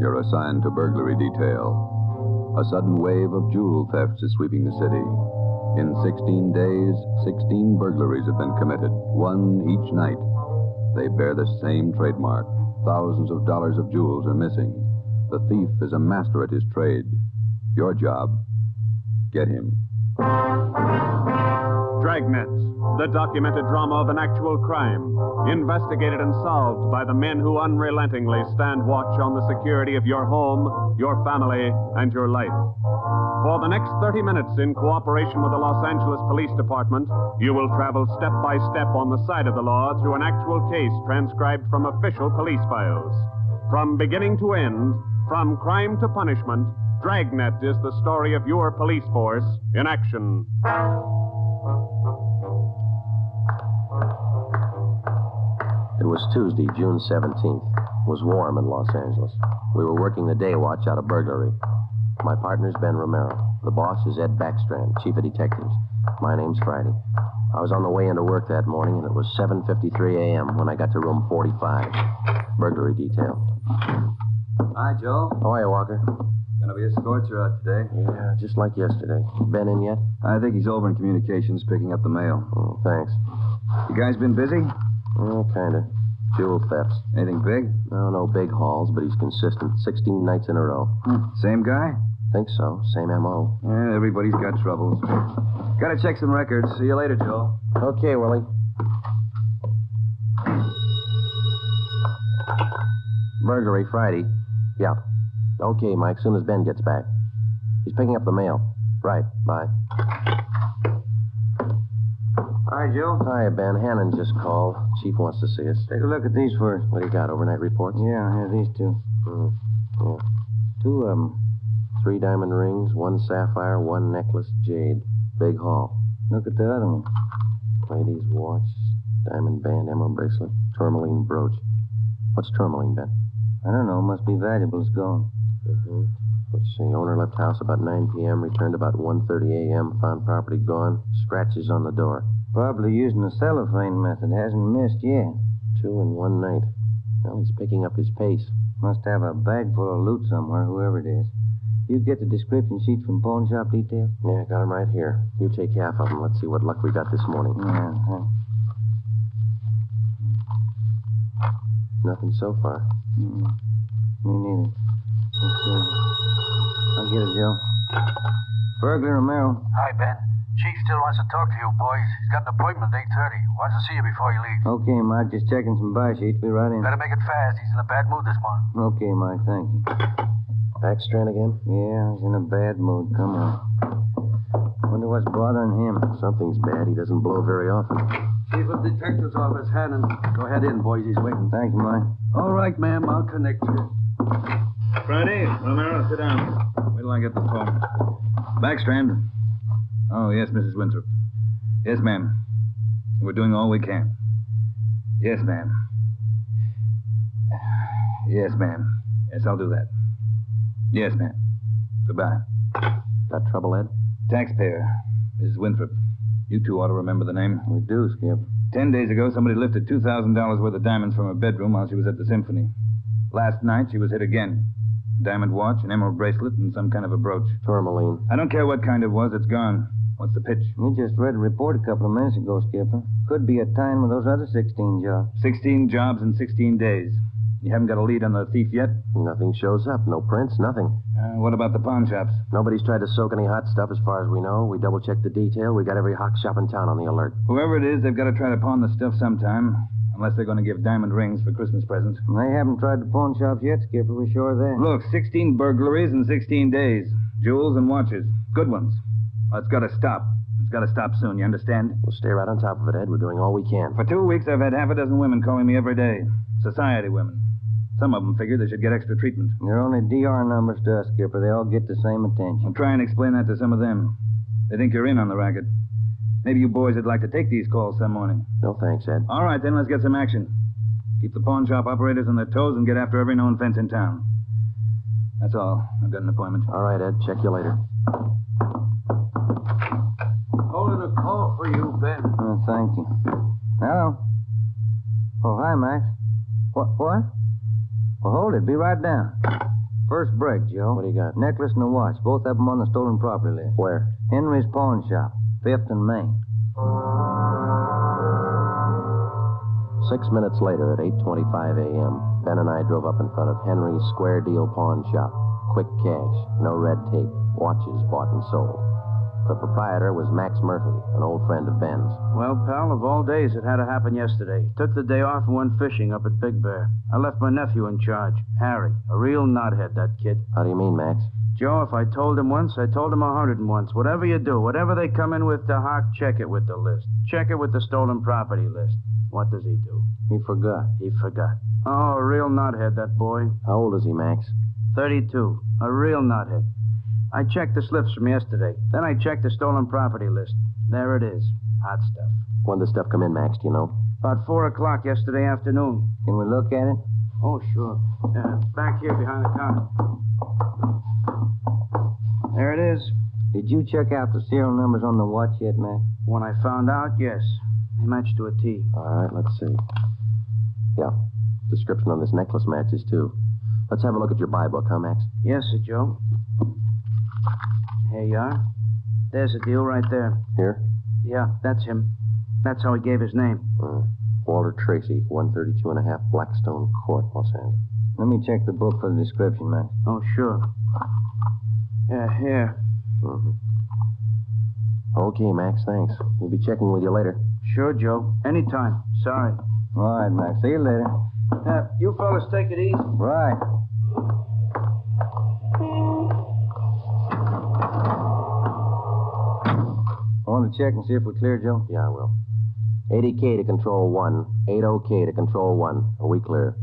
You're assigned to burglary detail. A sudden wave of jewel thefts is sweeping the city. In 16 days, 16 burglaries have been committed, one each night. They bear the same trademark. Thousands of dollars of jewels are missing. The thief is a master at his trade. Your job, get him. Dragnet, the documented drama of an actual crime, investigated and solved by the men who unrelentingly stand watch on the security of your home, your family, and your life. For the next 30 minutes, in cooperation with the Los Angeles Police Department, you will travel step by step on the side of the law through an actual case transcribed from official police files. From beginning to end, from crime to punishment, Dragnet is the story of your police force in action. It was Tuesday, June 17th. It was warm in Los Angeles. We were working the day watch out of burglary. My partner's Ben Romero. The boss is Ed Backstrand, chief of detectives. My name's Friday. I was on the way into work that morning, and it was 7:53 a.m. when I got to room 45. Burglary detail. Hi, Joe. How are you, Walker? Gonna be a scorcher out today. Yeah, just like yesterday. Ben in yet? I think he's over in communications picking up the mail. Oh, thanks. You guys been busy? Kinda. Jewel thefts. Anything big? No big hauls, but he's consistent. 16 nights in a row. Same guy? Think so. Same M.O. Yeah, everybody's got troubles. Gotta check some records. See you later, Joe. Okay, Willie. Burglary Friday. Yeah. Okay, Mike, soon as Ben gets back. He's picking up the mail. Right, bye. Hi, Joe. Hi, Ben. Helen just called. Chief wants to see us. Take a look at these first. What do you got, overnight reports? Yeah, here, these two. Yeah. 2 of them. 3 diamond rings, 1 sapphire, 1 necklace, jade. Big haul. Look at the other one. Lady's watch, diamond band, emerald bracelet, tourmaline brooch. What's tourmaline, Ben? I don't know. Must be valuable. It's gone. Let's see. Owner left house about 9 p.m., returned about 1:30 a.m., found property gone, scratches on the door. Probably using the cellophane method. Hasn't missed yet. 2 in 1 night. Well, he's picking up his pace. Must have a bag full of loot somewhere, whoever it is. You get the description sheet from pawn shop detail? Yeah, got 'em right here. You take half of them. Let's see what luck we got this morning. Yeah. Nothing so far. Me neither. I'll get it, Joe. Burglar Romero. Hi, Ben. Chief still wants to talk to you, boys. He's got an appointment at 8:30. Wants to see you before you leave. Okay, Mike. Just checking some buy sheets. Be right in. Better make it fast. He's in a bad mood this morning. Okay, Mike. Thank you. Backstrand again? Yeah, he's in a bad mood. Come on. Wonder what's bothering him. Something's bad. He doesn't blow very often. Chief of Detective's Office, Helen. Go ahead in, boys. He's waiting. Thank you, Mike. All right, ma'am. I'll connect you. Friday, Romero, sit down. Wait till I get the phone. Backstrand. Oh, yes, Mrs. Winthrop. Yes, ma'am. We're doing all we can. Yes, ma'am. Yes, ma'am. Yes, I'll do that. Yes, ma'am. Goodbye. Got trouble, Ed? Taxpayer. Mrs. Winthrop. You two ought to remember the name. We do, Skip. 10 days ago, somebody lifted $2,000 worth of diamonds from her bedroom while she was at the symphony. Last night, she was hit again. A diamond watch, an emerald bracelet, and some kind of a brooch. Tourmaline. I don't care what kind it was. It's gone. What's the pitch? We just read a report a couple of minutes ago, Skipper. Could be a tie-in with those other 16 jobs. 16 jobs in 16 days. You haven't got a lead on the thief yet? Nothing shows up. No prints, nothing. What about the pawn shops? Nobody's tried to soak any hot stuff as far as we know. We double-checked the detail. We got every hock shop in town on the alert. Whoever it is, they've got to try to pawn the stuff sometime. Unless they're going to give diamond rings for Christmas presents. They haven't tried the pawn shops yet, Skipper. We're sure of that. Look, 16 burglaries in 16 days. Jewels and watches. Good ones. Well, it's got to stop. It's got to stop soon, you understand? We'll stay right on top of it, Ed. We're doing all we can. For 2 weeks, I've had half a dozen women calling me every day. Society women. Some of them figure they should get extra treatment. They're only DR numbers to us, Skipper. They all get the same attention. I'll try and explain that to some of them. They think you're in on the racket. Maybe you boys would like to take these calls some morning. No thanks, Ed. All right, then let's get some action. Keep the pawn shop operators on their toes and get after every known fence in town. That's all. I've got an appointment. All right, Ed. Check you later. Holding a call for you, Ben. Oh, thank you. Hello. Oh, hi, Max. What? Well, hold it. Be right down. First break, Joe. What do you got? Necklace and a watch. Both of them on the stolen property list. Where? Henry's pawn shop. 5th and Main. 6 minutes later, at 8:25 a.m., Ben and I drove up in front of Henry's Square Deal Pawn Shop. Quick cash, no red tape, watches bought and sold. The proprietor was Max Murphy, an old friend of Ben's. Well, pal, of all days, it had to happen yesterday. Took the day off and went fishing up at Big Bear. I left my nephew in charge, Harry. A real knothead, that kid. How do you mean, Max? Joe, if I told him once, I told him 101. Whatever you do, whatever they come in with to Hawk, check it with the list. Check it with the stolen property list. What does he do? He forgot. He forgot. Oh, a real knothead, that boy. How old is he, Max? 32. A real knothead. I checked the slips from yesterday. Then I checked the stolen property list. There it is. Hot stuff. When did the stuff come in, Max? Do you know? About 4 o'clock yesterday afternoon. Can we look at it? Oh, sure. Back here behind the counter. There it is. Did you check out the serial numbers on the watch yet, Mac? When I found out, yes. They matched to a T. All right, let's see. Yeah, description on this necklace matches, too. Let's have a look at your buy book, huh, Max? Yes, sir, Joe. Here you are. There's the deal right there. Here? Yeah, that's him. That's how he gave his name. Walter Tracy, 132.5 Blackstone Court, Los Angeles. Let me check the book for the description, Mac. Oh, sure. Yeah, here. Okay, Max, thanks. We'll be checking with you later. Sure, Joe. Anytime. Sorry. All right, Mac. See you later. You fellas take it easy. Right. Want to check and see if we're clear, Joe? Yeah, I will. 80K to Control 1. 80K to Control 1. Are we clear?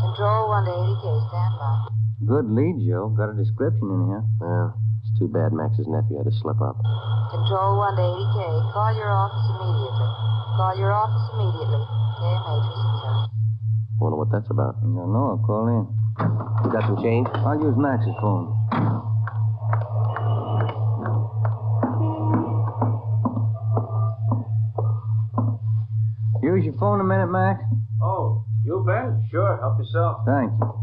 Control 1 to 80K, stand by. Good lead, Joe. Got a description in here. Yeah, it's too bad Max's nephew had to slip up. Control 1 to 80K, call your office immediately. Call your office immediately. KMA 367. Wonder what that's about. I don't know. I'll call in. You got some change? I'll use Max's phone. Use your phone a minute, Max. Oh, you, Ben? Sure, help yourself. Thank you.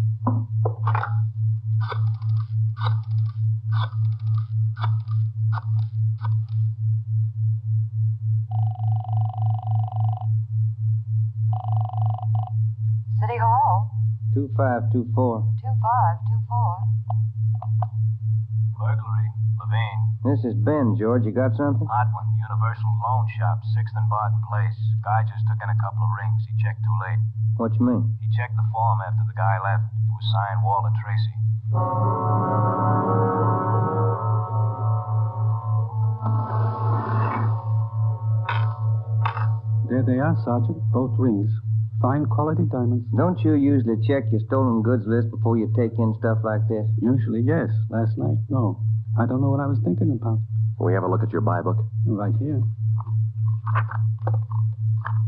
City Hall. 2524. 2524. Burglary. Levine. This is Ben, George. You got something? Odd one. Universal Loan Shop, 6th and Barton Place. Guy just took in a couple of rings. He checked too late. What you mean? He checked the form after the guy left. It was signed Walter Tracy. There they are, Sergeant. Both rings. Fine quality diamonds. Don't you usually check your stolen goods list before you take in stuff like this? Usually, yes. Last night, no. I don't know what I was thinking about. Will we have a look at your buy book? Right here.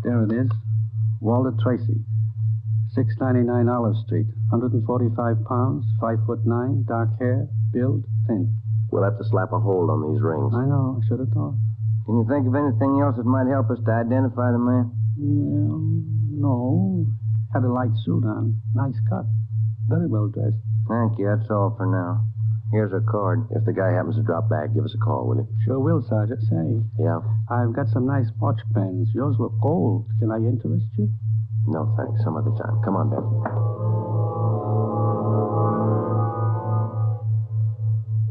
There it is. Walter Tracy. 699 Olive Street. 145 pounds, 5'9", dark hair, build, thin. We'll have to slap a hold on these rings. I know. I should have thought. Can you think of anything else that might help us to identify the man? Well, no. Had a light suit on. Nice cut. Very well dressed. Thank you. That's all for now. Here's a card. If the guy happens to drop back, give us a call, will you? Sure will, Sergeant. Say. Yeah? I've got some nice watch bands. Yours look gold. Can I interest you? No, thanks. Some other time. Come on, Ben.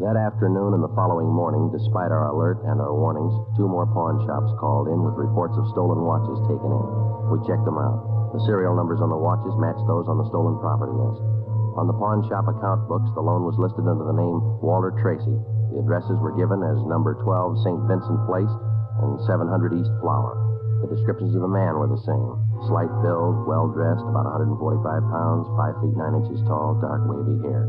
That afternoon and the following morning, despite our alert and our warnings, 2 more pawn shops called in with reports of stolen watches taken in. We checked them out. The serial numbers on the watches matched those on the stolen property list. On the pawn shop account books, the loan was listed under the name Walter Tracy. The addresses were given as number 12 St. Vincent Place and 700 East Flower. The descriptions of the man were the same. Slight build, well-dressed, about 145 pounds, 5 feet 9 inches tall, dark wavy hair.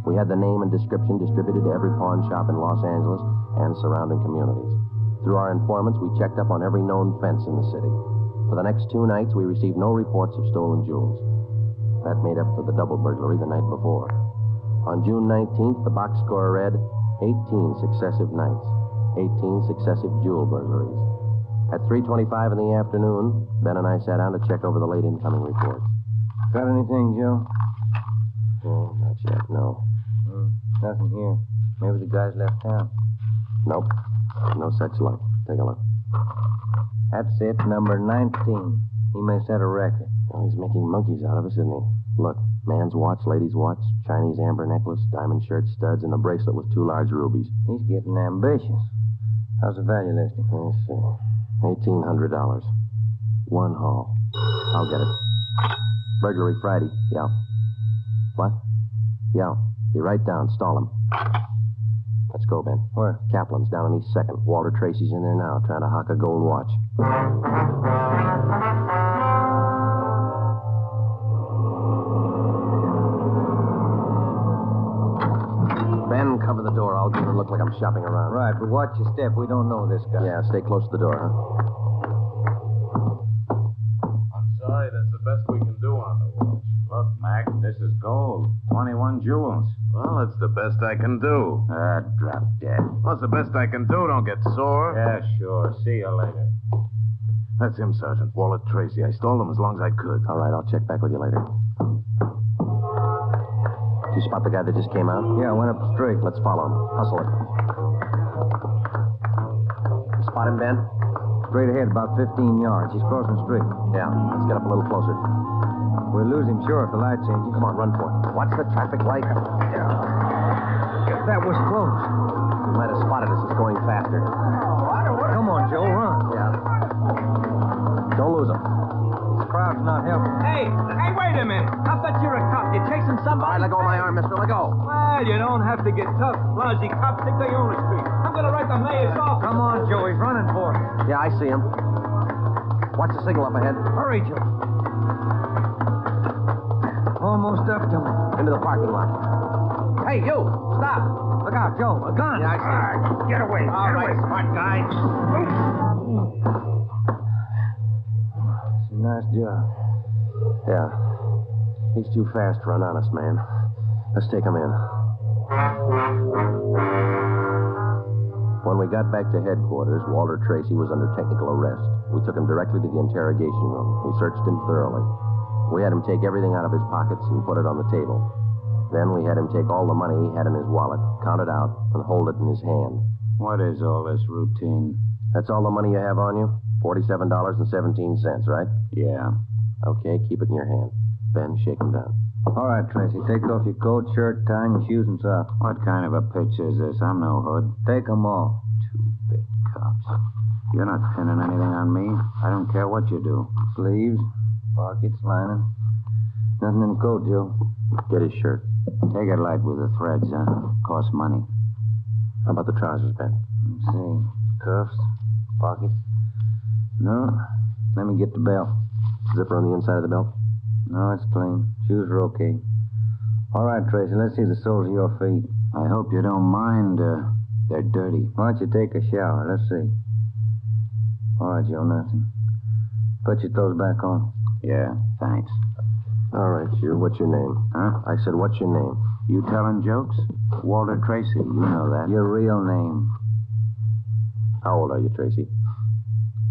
We had the name and description distributed to every pawn shop in Los Angeles and surrounding communities. Through our informants, we checked up on every known fence in the city. For the next 2 nights, we received no reports of stolen jewels. That made up for the double burglary the night before. On June 19th, the box score read 18 successive nights, 18 successive jewel burglaries. At 3:25 in the afternoon, Ben and I sat down to check over the late incoming reports. Got anything, Joe? Oh, not yet, no. Nothing here. Maybe the guys left town. Nope. No such luck. Take a look. That's it, number 19. He may set a record. Well, he's making monkeys out of us, isn't he? Look, man's watch, lady's watch, Chinese amber necklace, diamond shirt, studs, and a bracelet with 2 large rubies. He's getting ambitious. How's the value listing? Let's see. $1,800. 1 haul. I'll get it. Burglary Friday. Yeah. What? Yeah. Be right down. Stall him. Let's go, Ben. Where? Kaplan's down on East 2nd. Walter Tracy's in there now, trying to hock a gold watch. Ben, cover the door. I'll give it a look like I'm shopping around. Right, but watch your step. We don't know this guy. Yeah, stay close to the door, huh? I'm sorry, that's the best we can do on the watch. Look, Mac, this is gold. 21 jewels. Well, Well, it's the best I can do. Drop dead. What's the best I can do? Don't get sore. Yeah, sure. See you later. That's him, Sergeant. Wallet Tracy. I stalled him as long as I could. All right, I'll check back with you later. Did you spot the guy that just came out? Yeah, I went up straight. Let's follow him. Hustle it. You spot him, Ben? Straight ahead, about 15 yards. He's crossing the street. Yeah, let's get up a little closer. We'll lose him sure if the light changes. Come on, run for it. Watch the traffic light. That was close. He might have spotted us. It's going faster. Come on, Joe, run. Yeah. Don't lose him. This crowd's not helping. Hey, wait a minute. I bet you're a cop. You're chasing somebody. All right, let go of my arm, mister. Let go. Well, you don't have to get tough. Lousy cops think they own the street. I'm going to write the mayor's office. Come on, Joe. He's running for it. Yeah, I see him. Watch the signal up ahead. Hurry, Joe. Almost up to him. Into the parking lot. Hey, you! Stop! Look out, Joe. A gun. Yeah, I see him. Get away. All right, smart guy. It's a nice job. Yeah. He's too fast for an honest man. Let's take him in. When we got back to headquarters, Walter Tracy was under technical arrest. We took him directly to the interrogation room. We searched him thoroughly. We had him take everything out of his pockets and put it on the table. Then we had him take all the money he had in his wallet, count it out, and hold it in his hand. What is all this routine? That's all the money you have on you? $47.17, right? Yeah. Okay, keep it in your hand. Ben, shake him down. All right, Tracy. Take off your coat, shirt, tie, and your shoes and socks. What kind of a pitch is this? I'm no hood. Take them off. Two-bit cops. You're not pinning anything on me. I don't care what you do. Sleeves, pockets, lining. Nothing in the coat, Joe. Get his shirt. Take it light with the threads, huh? Costs money. How about the trousers, Ben? Let's see. Cuffs, pockets. No. Let me get the belt. Zipper on the inside of the belt? No, it's clean. Shoes are okay. All right, Tracy, let's see the soles of your feet. I hope you don't mind. They're dirty. Why don't you take a shower? Let's see. All right, Joe, nothing. Put your toes back on. Yeah, thanks. All right, you. What's your name? Huh? I said, what's your name? You telling jokes? Walter Tracy. You know that. Your real name. How old are you, Tracy?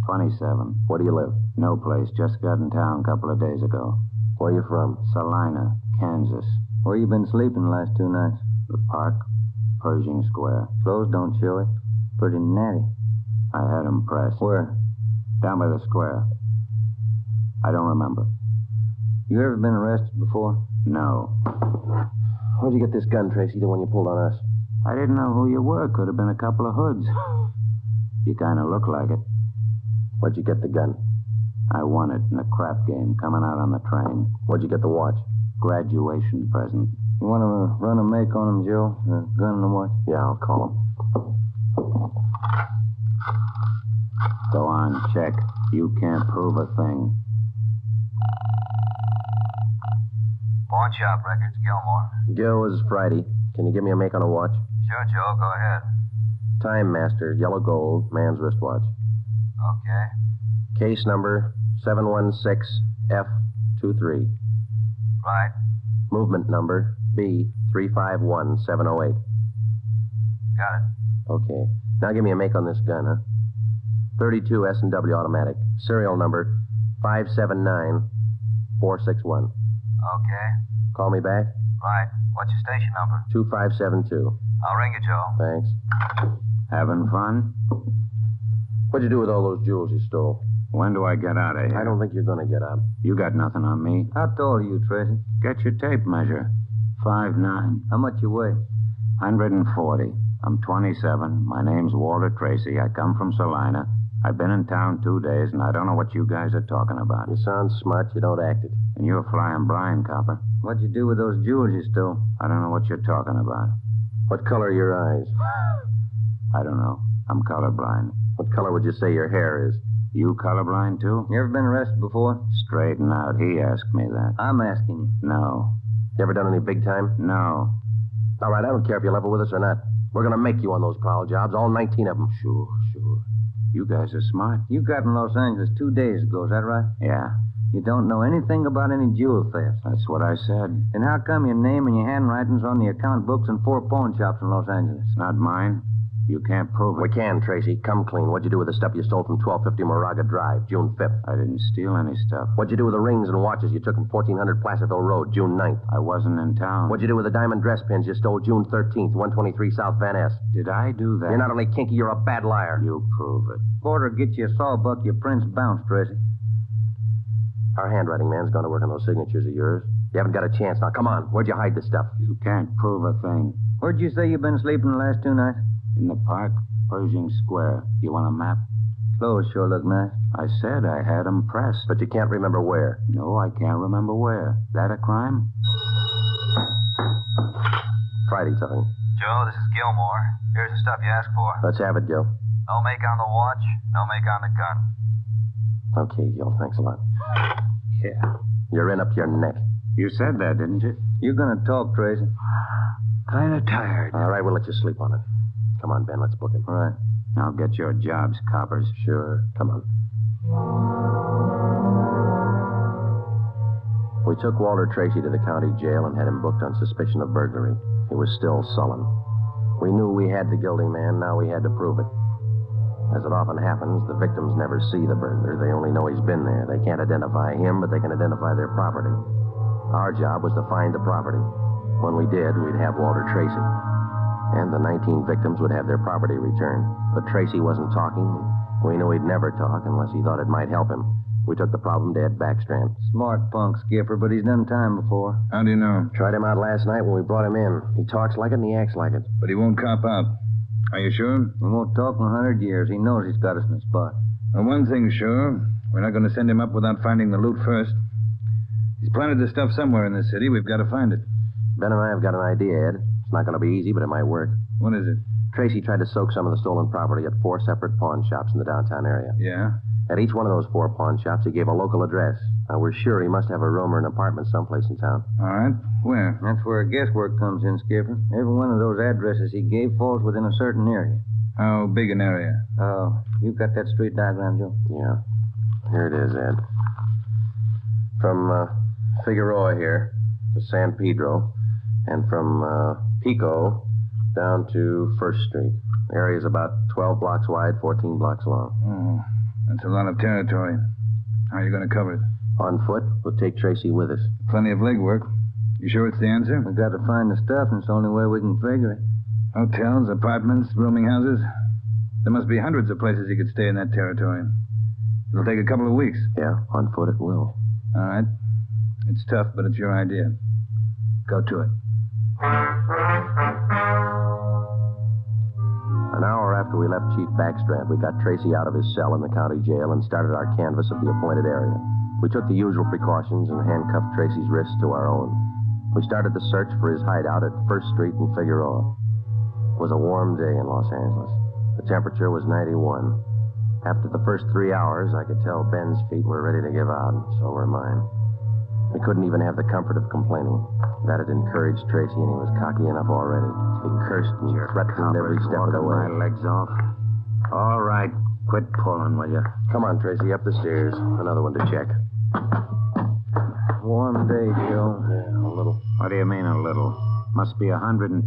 27. Where do you live? No place. Just got in town a couple of days ago. Where are you from? Salina, Kansas. Where you been sleeping the last 2 nights? The park, Pershing Square. Clothes don't show it. Pretty natty. I had 'em pressed. Where? Down by the square. I don't remember. You ever been arrested before? No. Where'd you get this gun, Tracy, the one you pulled on us? I didn't know who you were. Could have been a couple of hoods. You kind of look like it. Where'd you get the gun? I won it in a crap game coming out on the train. Where'd you get the watch? Graduation present. You want to run a make on him, Joe? The gun and the watch? Yeah, I'll call him. Go on, check. You can't prove a thing. Pawn shop records, Gilmore. Gil, this is Friday. Can you give me a make on a watch? Sure, Joe, go ahead. Time Master, yellow gold, man's wristwatch. Okay. Case number 716F23. Right. Movement number B351708. Got it. Okay. Now give me a make on this gun, huh? 32 S&W automatic. Serial number 579461. Okay. Call me back? Right. What's your station number? 2572. I'll ring you, Joe. Thanks. Having fun? What'd you do with all those jewels you stole? When do I get out of here? I don't think you're going to get out. You got nothing on me. How tall are you, Tracy? Get your tape measure. 5'9". How much you weigh? 140. I'm 27. My name's Walter Tracy. I come from Salina. I've been in town 2 days, and I don't know what you guys are talking about. You sound smart. You don't act it. And you're flying blind, copper. What'd you do with those jewels you stole? I don't know what you're talking about. What color are your eyes? I don't know. I'm colorblind. What color would you say your hair is? You colorblind, too? You ever been arrested before? Straighten out. He asked me that. I'm asking you. No. You ever done any big time? No. All right, I don't care if you level with us or not. We're going to make you on those prowl jobs, all 19 of them. Sure. You guys are smart. You got in Los Angeles 2 days ago, is that right? Yeah. You don't know anything about any jewel thefts. That's what I said. Then how come your name and your handwriting's on the account books in 4 pawn shops in Los Angeles? It's not mine. You can't prove it. We can, Tracy. Come clean. What'd you do with the stuff you stole from 1250 Moraga Drive, June 5th? I didn't steal any stuff. What'd you do with the rings and watches you took from 1400 Placerville Road, June 9th? I wasn't in town. What'd you do with the diamond dress pins you stole June 13th, 123 South Van Ness? Did I do that? You're not only kinky, you're a bad liar. You prove it. Porter, get you a sawbuck, your prints bounced, Tracy. Our handwriting man's gone to work on those signatures of yours. You haven't got a chance. Now, come on. Where'd you hide the stuff? You can't prove a thing. Where'd you say you've been sleeping the last 2 nights? In the park, Pershing Square. You want a map? Clothes sure look nice. I said I had them pressed. But you can't remember where. No, I can't remember where. That a crime? Friday something. Joe, this is Gilmore. Here's the stuff you asked for. Let's have it, Gil. No make on the watch, no make on the gun. Okay, Gil. Thanks a lot. Yeah. You're in up to your neck. You said that, didn't you? You're gonna talk, Tracy. Kind of tired. All right, we'll let you sleep on it. Come on, Ben. Let's book him. All right. Now get your jobs, coppers. Sure. Come on. We took Walter Tracy to the county jail and had him booked on suspicion of burglary. He was still sullen. We knew we had the guilty man. Now we had to prove it. As it often happens, the victims never see the burglar. They only know he's been there. They can't identify him, but they can identify their property. Our job was to find the property. When we did, we'd have Walter Tracy. And the 19 victims would have their property returned. But Tracy wasn't talking. We knew he'd never talk unless he thought it might help him. We took the problem to Ed Backstrand. Smart punk, Skipper, but he's done time before. How do you know? Tried him out last night when we brought him in. He talks like it and he acts like it. But he won't cop out. Are you sure? He won't talk in 100 years. He knows he's got us in the spot. Well, one thing's sure. We're not going to send him up without finding the loot first. He's planted the stuff somewhere in this city. We've got to find it. Ben and I have got an idea, Ed. It's not going to be easy, but it might work. What is it? Tracy tried to soak some of the stolen property at 4 separate pawn shops in the downtown area. Yeah? At each one of those 4 pawn shops, he gave a local address. Now, we're sure he must have a room or an apartment someplace in town. All right. Where? That's where guesswork comes in, Skipper. Every one of those addresses he gave falls within a certain area. How big an area? Oh, you got that street diagram, Joe? Yeah. Here it is, Ed. From Figueroa here to San Pedro, and from Pico down to First Street. The area's about 12 blocks wide, 14 blocks long. Oh, that's a lot of territory. How are you going to cover it? On foot. We'll take Tracy with us. Plenty of legwork. You sure it's the answer? We got to find the stuff, and it's the only way we can figure it. Hotels, apartments, rooming houses. There must be hundreds of places he could stay in that territory. It'll take a couple of weeks. Yeah, on foot it will. All right. It's tough, but it's your idea. Go to it. An hour after we left Chief Backstrand, we got Tracy out of his cell in the county jail and started our canvass of the appointed area. We took the usual precautions and handcuffed Tracy's wrists to our own. We started the search for his hideout at First Street in Figueroa. It was a warm day in Los Angeles. The temperature was 91. After the first 3 hours, I could tell Ben's feet were ready to give out, and so were mine. We couldn't even have the comfort of complaining. That had encouraged Tracy, and he was cocky enough already. He cursed and threatened every step of the way. My legs off. All right, quit pulling, will you? Come on, Tracy, up the stairs. Another one to check. Warm day, Joe. Yeah, a little. What do you mean, a little? Must be 110.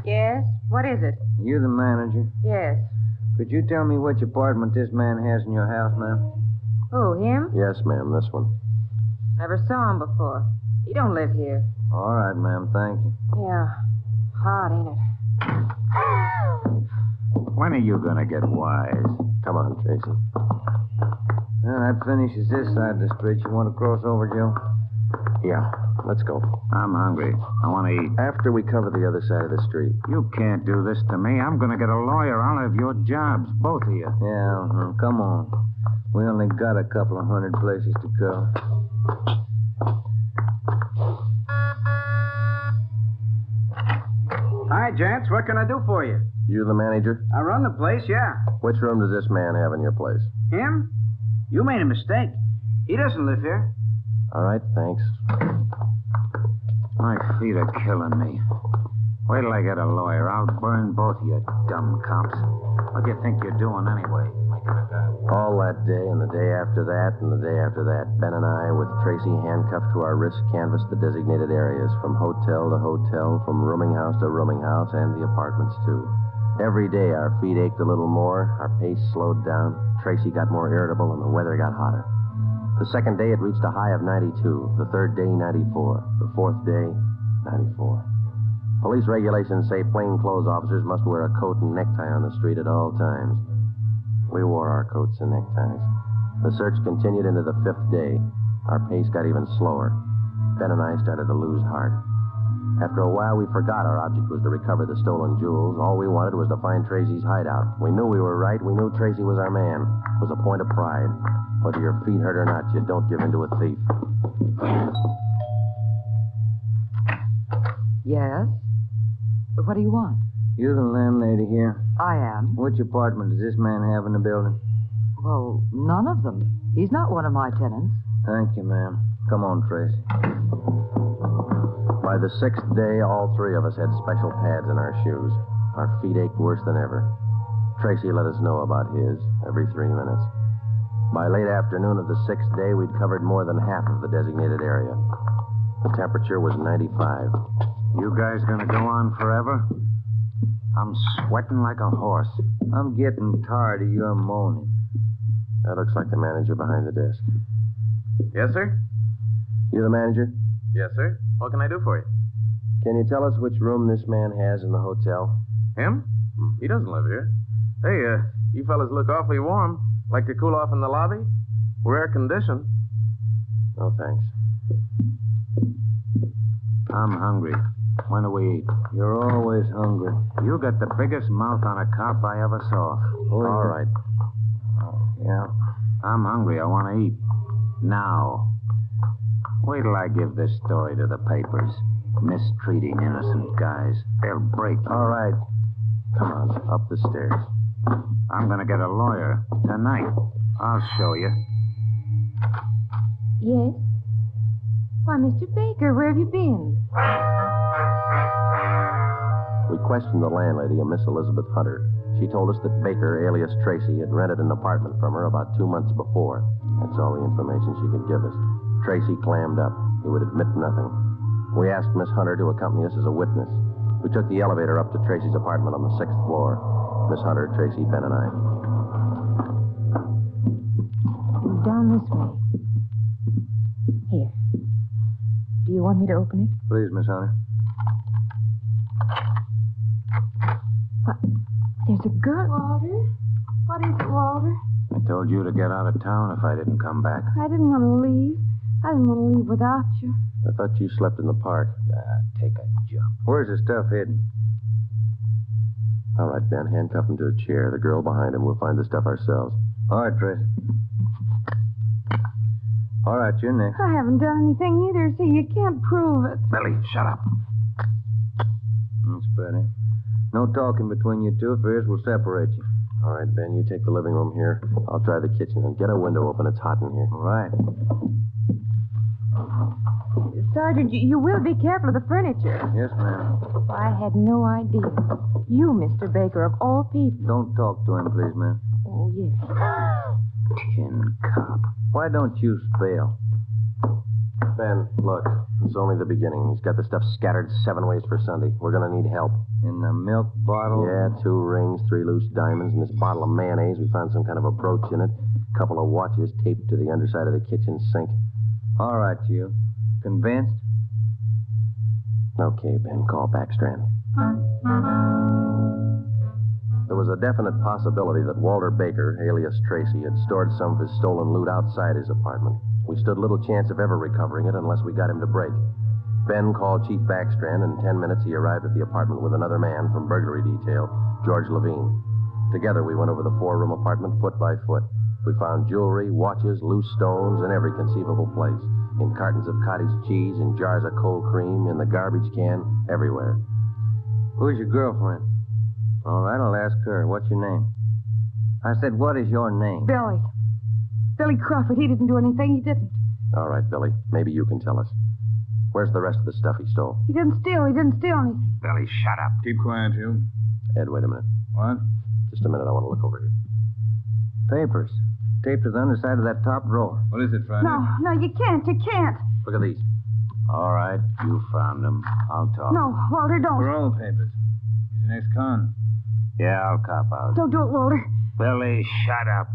Yes? What is it? You the manager? Yes. Could you tell me which apartment this man has in your house, ma'am? Who, him? Yes, ma'am, this one. Never saw him before. He don't live here. All right, ma'am, thank you. Yeah. Hot, ain't it? When are you going to get wise? Come on, Tracy. Well, that finishes this side of the street. You want to cross over, Joe? Yeah, let's go. I'm hungry. I want to eat. After we cover the other side of the street. You can't do this to me. I'm going to get a lawyer. I'll have your jobs, both of you. Yeah, come on. We only got a couple of hundred places to go. Hi, gents. What can I do for you? You the manager? I run the place, yeah. Which room does this man have in your place? Him? You made a mistake. He doesn't live here. All right, thanks. My feet are killing me. Wait till I get a lawyer. I'll burn both of you dumb cops. What do you think you're doing anyway? Making a guy All that day and the day after that and the day after that, Ben and I, with Tracy handcuffed to our wrists, canvassed the designated areas from hotel to hotel, from rooming house to rooming house, and the apartments, too. Every day our feet ached a little more, our pace slowed down, Tracy got more irritable, and the weather got hotter. The second day it reached a high of 92, the third day 94, the fourth day 94. Police regulations say plainclothes officers must wear a coat and necktie on the street at all times. We wore our coats and neckties. The search continued into the fifth day. Our pace got even slower. Ben and I started to lose heart. After a while, we forgot our object was to recover the stolen jewels. All we wanted was to find Tracy's hideout. We knew we were right. We knew Tracy was our man. It was a point of pride. Whether your feet hurt or not, you don't give in to a thief. Yes? What do you want? You the landlady here? I am. Which apartment does this man have in the building? Well, none of them. He's not one of my tenants. Thank you, ma'am. Come on, Tracy. By the sixth day, all three of us had special pads in our shoes. Our feet ached worse than ever. Tracy let us know about his every 3 minutes. By late afternoon of the sixth day, we'd covered more than half of the designated area. The temperature was 95. You guys gonna go on forever? I'm sweating like a horse. I'm getting tired of your moaning. That looks like the manager behind the desk. Yes, sir? You the manager? Yes, sir. What can I do for you? Can you tell us which room this man has in the hotel? Him? He doesn't live here. Hey, you fellas look awfully warm. Like to cool off in the lobby? We're air-conditioned. No, thanks. I'm hungry. When do we eat? You're always hungry. You got the biggest mouth on a cop I ever saw. All right. Yeah. I'm hungry. I want to eat. Now. Wait till I give this story to the papers. Mistreating innocent guys. They'll break you. All right. Come on, up the stairs. I'm going to get a lawyer tonight. I'll show you. Yes? Why, Mr. Baker, where have you been? We questioned the landlady, a Miss Elizabeth Hunter. She told us that Baker, alias Tracy, had rented an apartment from her about 2 months before. That's all the information she could give us. Tracy clammed up. He would admit nothing. We asked Miss Hunter to accompany us as a witness. We took the elevator up to Tracy's apartment on the 6th floor. Miss Hunter, Tracy, Ben, and I. Down this way. Here. Do you want me to open it? Please, Miss Hunter. What? There's a girl. Walter? What is it, Walter? I told you to get out of town if I didn't come back. I didn't want to leave. I didn't want to leave without you. I thought you slept in the park. Take a jump. Where's the stuff hidden? All right, Ben, handcuff him to a chair. The girl behind him. We'll find the stuff ourselves. All right, Tracy. All right, you're next. I haven't done anything neither, so you can't prove it. Billy, shut up. That's better. No talking between you two. If there is, we'll separate you. All right, Ben, you take the living room here. I'll try the kitchen and get a window open. It's hot in here. All right. Sergeant, you will be careful of the furniture. Yes, ma'am. I had no idea. You, Mr. Baker, of all people. Don't talk to him, please, ma'am. Oh, yes. Tin cop. Why don't you spell? Ben, look, it's only the beginning. He's got the stuff scattered 7 ways for Sunday. We're going to need help. In the milk bottle? Yeah, 2 rings, 3 loose diamonds, and this bottle of mayonnaise. We found some kind of a brooch in it. A couple of watches taped to the underside of the kitchen sink. All right, you. Convinced? Okay, Ben, call Backstrand. There was a definite possibility that Walter Baker, alias Tracy, had stored some of his stolen loot outside his apartment. We stood little chance of ever recovering it unless we got him to break. Ben called Chief Backstrand, and in 10 minutes he arrived at the apartment with another man from burglary detail, George Levine. Together we went over the 4-room apartment foot by foot. We found jewelry, watches, loose stones in every conceivable place. In cartons of cottage cheese, in jars of cold cream, in the garbage can, everywhere. Who's your girlfriend? All right, I'll ask her. What's your name? I said, what is your name? Billy. Billy Crawford. He didn't do anything. He didn't. All right, Billy. Maybe you can tell us. Where's the rest of the stuff he stole? He didn't steal. He didn't steal anything. Billy, shut up. Keep quiet, you. Ed, wait a minute. What? Just a minute. I want to look over here. Papers. taped to the underside of that top drawer. What is it, Friday? No, you can't. You can't. Look at these. All right, you found him. I'll talk. No, Walter, don't. Parole papers. He's an ex-con. Yeah, I'll cop out. Don't do it, Walter. Billy, shut up.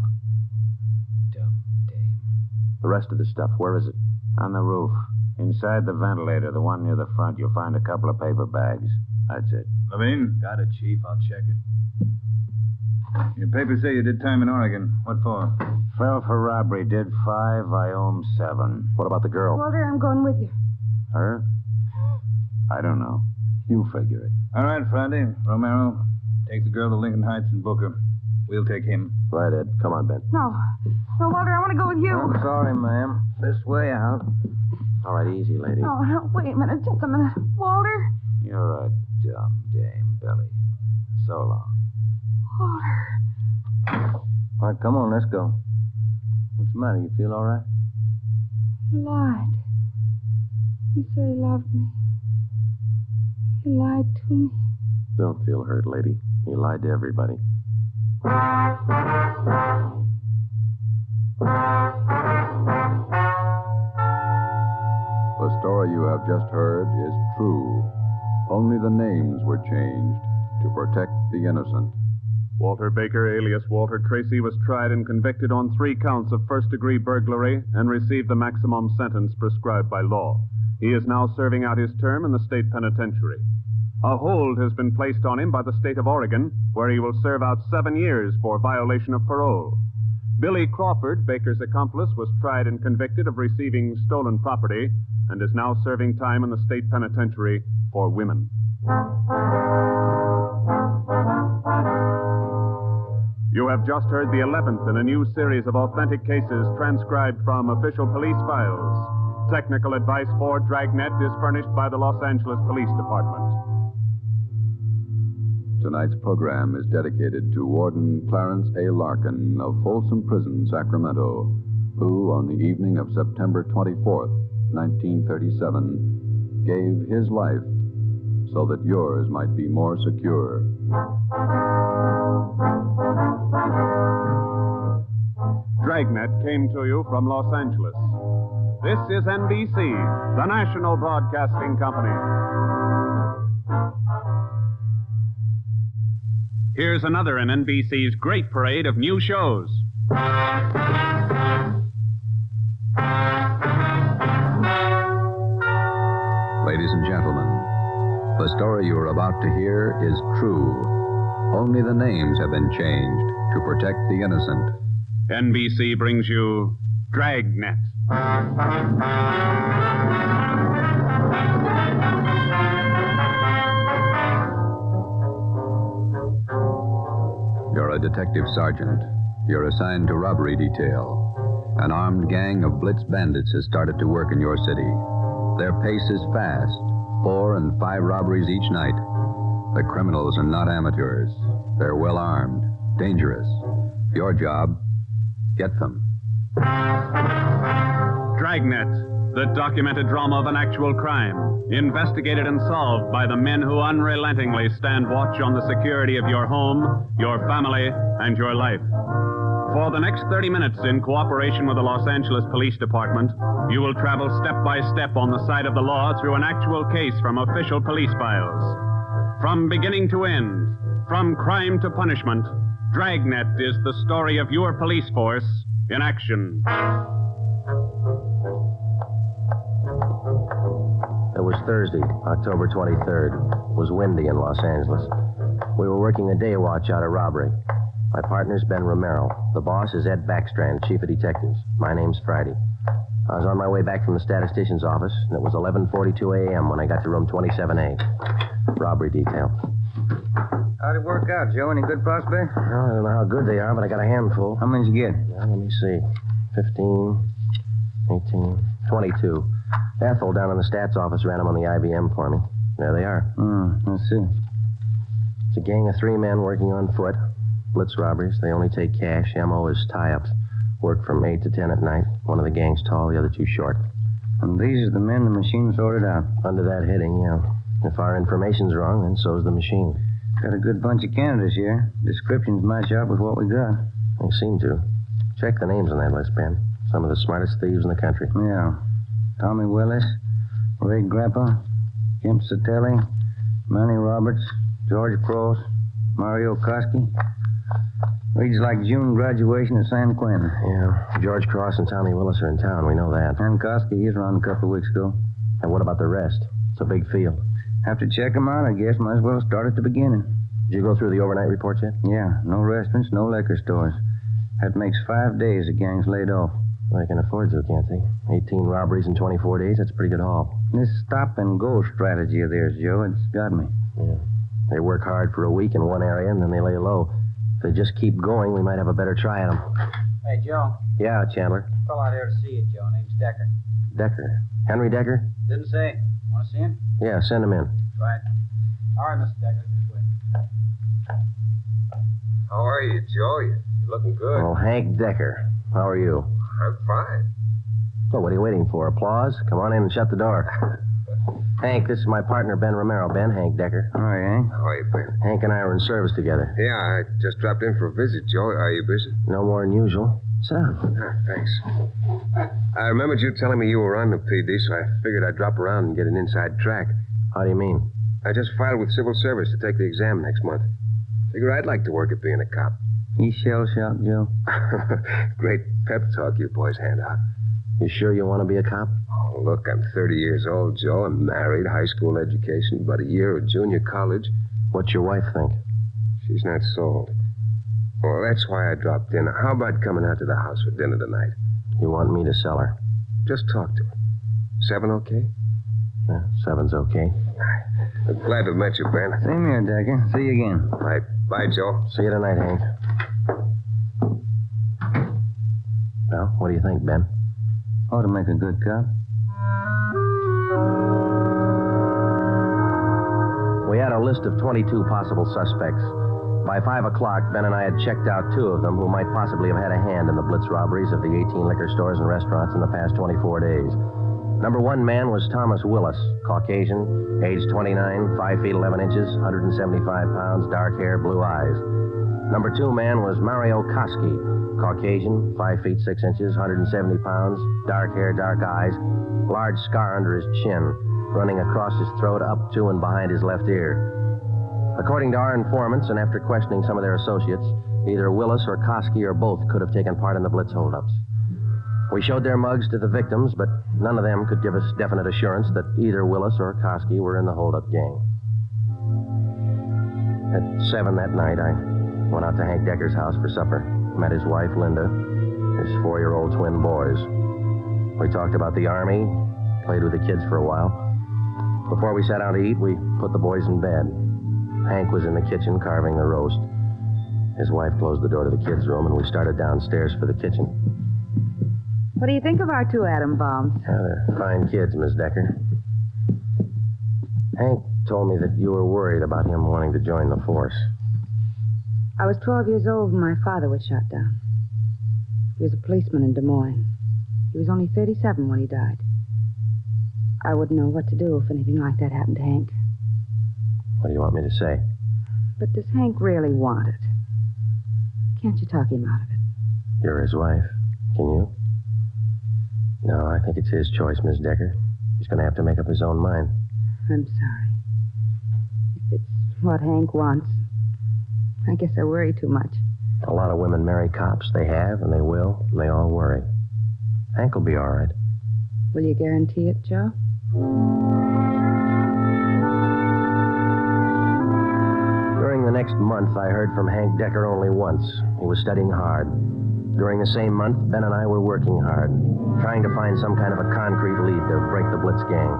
The rest of the stuff, where is it? On the roof. Inside the ventilator, the one near the front, you'll find a couple of paper bags. That's it. Levine? Got it, Chief. I'll check it. Your papers say you did time in Oregon. What for? Fell for robbery, did 5, I owe him 7. What about the girl? Walter, I'm going with you. Her? I don't know. You figure it. All right, Friday. Romero, take the girl to Lincoln Heights and book her. We'll take him. Right, Ed. Come on, Ben. No, Walter, I want to go with you. I'm sorry, ma'am. This way out. All right, easy, lady. No, wait a minute. Just a minute. Walter? You're a dumb dame, Billy. So long. Walter. All right, come on, let's go. What's the matter? You feel all right? He lied. He said he loved me. He lied to me. Don't feel hurt, lady. He lied to everybody. The story you have just heard is true. Only the names were changed to protect the innocent. Walter Baker, alias Walter Tracy, was tried and convicted on 3 counts of first-degree burglary and received the maximum sentence prescribed by law. He is now serving out his term in the state penitentiary. A hold has been placed on him by the state of Oregon, where he will serve out 7 years for violation of parole. Billy Crawford, Baker's accomplice, was tried and convicted of receiving stolen property and is now serving time in the state penitentiary for women. You have just heard the 11th in a new series of authentic cases transcribed from official police files. Technical advice for Dragnet is furnished by the Los Angeles Police Department. Tonight's program is dedicated to Warden Clarence A. Larkin of Folsom Prison, Sacramento, who, on the evening of September 24th, 1937, gave his life so that yours might be more secure. Dragnet came to you from Los Angeles. This is NBC, the national broadcasting company. Here's another in NBC's great parade of new shows. Ladies and gentlemen, the story you are about to hear is true. Only the names have been changed to protect the innocent. NBC brings you Dragnet. You're a detective sergeant. You're assigned to robbery detail. An armed gang of Blitz Bandits has started to work in your city. Their pace is fast, 4 and 5 robberies each night. The criminals are not amateurs. They're well armed, dangerous. Your job, get them. Dragnet, the documented drama of an actual crime, investigated and solved by the men who unrelentingly stand watch on the security of your home, your family, and your life. For the next 30 minutes, in cooperation with the Los Angeles Police Department, you will travel step by step on the side of the law through an actual case from official police files. From beginning to end, from crime to punishment, Dragnet is the story of your police force in action. It was Thursday, October 23rd. It was windy in Los Angeles. We were working a day watch out of robbery. My partner's Ben Romero. The boss is Ed Backstrand, chief of detectives. My name's Friday. I was on my way back from the statistician's office, and it was 11:42 a.m. when I got to room 27A. Robbery detail. How'd it work out, Joe? Any good prospects? Well, I don't know how good they are, but I got a handful. How many'd you get? Let me see. 15, 18, 22. Ethel down in the stats office ran them on the IBM for me. There they are. I see. It's a gang of 3 men working on foot. Blitz robberies. They only take cash. MO is tie-ups. Work from 8 to 10 at night. One of the gang's tall, the other 2 short. And these are the men the machine sorted out? Under that heading, yeah. If our information's wrong, then so's the machine. Got a good bunch of candidates here. Descriptions match up with what we got. They seem to. Check the names on that list, Ben. Some of the smartest thieves in the country. Yeah. Tommy Willis, Ray Grappa, Jim Satelli, Manny Roberts, George Cross, Mario Koski. Reads like June graduation at San Quentin. Yeah. George Cross and Tommy Willis are in town. We know that. And Koski, he's around a couple of weeks ago. And what about the rest? It's a big field. Have to check them out, I guess. Might as well start at the beginning. Did you go through the overnight reports yet? Yeah. No restaurants, no liquor stores. That makes 5 days the gang's laid off. Well, they can afford to, can't they? 18 robberies in 24 days, that's a pretty good haul. This stop-and-go strategy of theirs, Joe, it's got me. Yeah. They work hard for a week in one area, and then they lay low. If they just keep going, we might have a better try at them. Hey, Joe. Yeah, Chandler. Fellow out here to see you, Joe. Name's Decker. Decker. Henry Decker? Didn't say. Want to see him? Yeah, send him in. Right. All right, Mr. Decker. This way. How are you, Joe? You're looking good. Oh, Hank Decker. How are you? I'm fine. Well, what are you waiting for? Applause? Come on in and shut the door. Hank, this is my partner, Ben Romero. Ben, Hank Decker. All right, Hank. How are you, Ben? Hank and I are in service together. Yeah, I just dropped in for a visit, Joe. Are you busy? No more than usual. Sit down. Thanks. I remembered you telling me you were on the PD, so I figured I'd drop around and get an inside track. How do you mean? I just filed with civil service to take the exam next month. Figure I'd like to work at being a cop. You shell-shocked, Joe? Great pep talk you boys hand out. You sure you want to be a cop? Oh, look, I'm 30 years old, Joe. I'm married, high school education, about a year of junior college. What's your wife think? She's not sold. Well, that's why I dropped in. How about coming out to the house for dinner tonight? You want me to sell her? Just talk to her. 7 okay? Yeah, 7's okay. I'm glad to have met you, Ben. Same here, Decker. See you again. All right. Bye, Joe. See you tonight, Hank. Well, what do you think, Ben? Ought to make a good cop. We had a list of 22 possible suspects. By 5 o'clock, Ben and I had checked out 2 of them who might possibly have had a hand in the blitz robberies of the 18 liquor stores and restaurants in the past 24 days. Number 1 man was Thomas Willis, Caucasian, age 29, 5 feet 11 inches, 175 pounds, dark hair, blue eyes. Number 2 man was Mario Koski, Caucasian, 5 feet 6 inches, 170 pounds, dark hair, dark eyes, large scar under his chin, running across his throat, up to and behind his left ear. According to our informants, and after questioning some of their associates, either Willis or Koski or both could have taken part in the blitz holdups. We showed their mugs to the victims, but none of them could give us definite assurance that either Willis or Koski were in the holdup gang. At 7 that night, I went out to Hank Decker's house for supper. Met his wife, Linda, his 4-year-old twin boys. We talked about the Army, played with the kids for a while. Before we sat down to eat, we put the boys in bed. Hank was in the kitchen carving the roast. His wife closed the door to the kids' room, and we started downstairs for the kitchen. What do you think of our 2 atom bombs? They're fine kids, Miss Decker. Hank told me that you were worried about him wanting to join the force. I was 12 years old when my father was shot down. He was a policeman in Des Moines. He was only 37 when he died. I wouldn't know what to do if anything like that happened to Hank. What do you want me to say? But does Hank really want it? Can't you talk him out of it? You're his wife. Can you? No, I think it's his choice, Miss Decker. He's going to have to make up his own mind. I'm sorry. If it's what Hank wants, I guess I worry too much. A lot of women marry cops. They have, and they will, and they all worry. Hank will be all right. Will you guarantee it, Joe? During the next month, I heard from Hank Decker only once. He was studying hard. During the same month, Ben and I were working hard, trying to find some kind of a concrete lead to break the Blitz gang.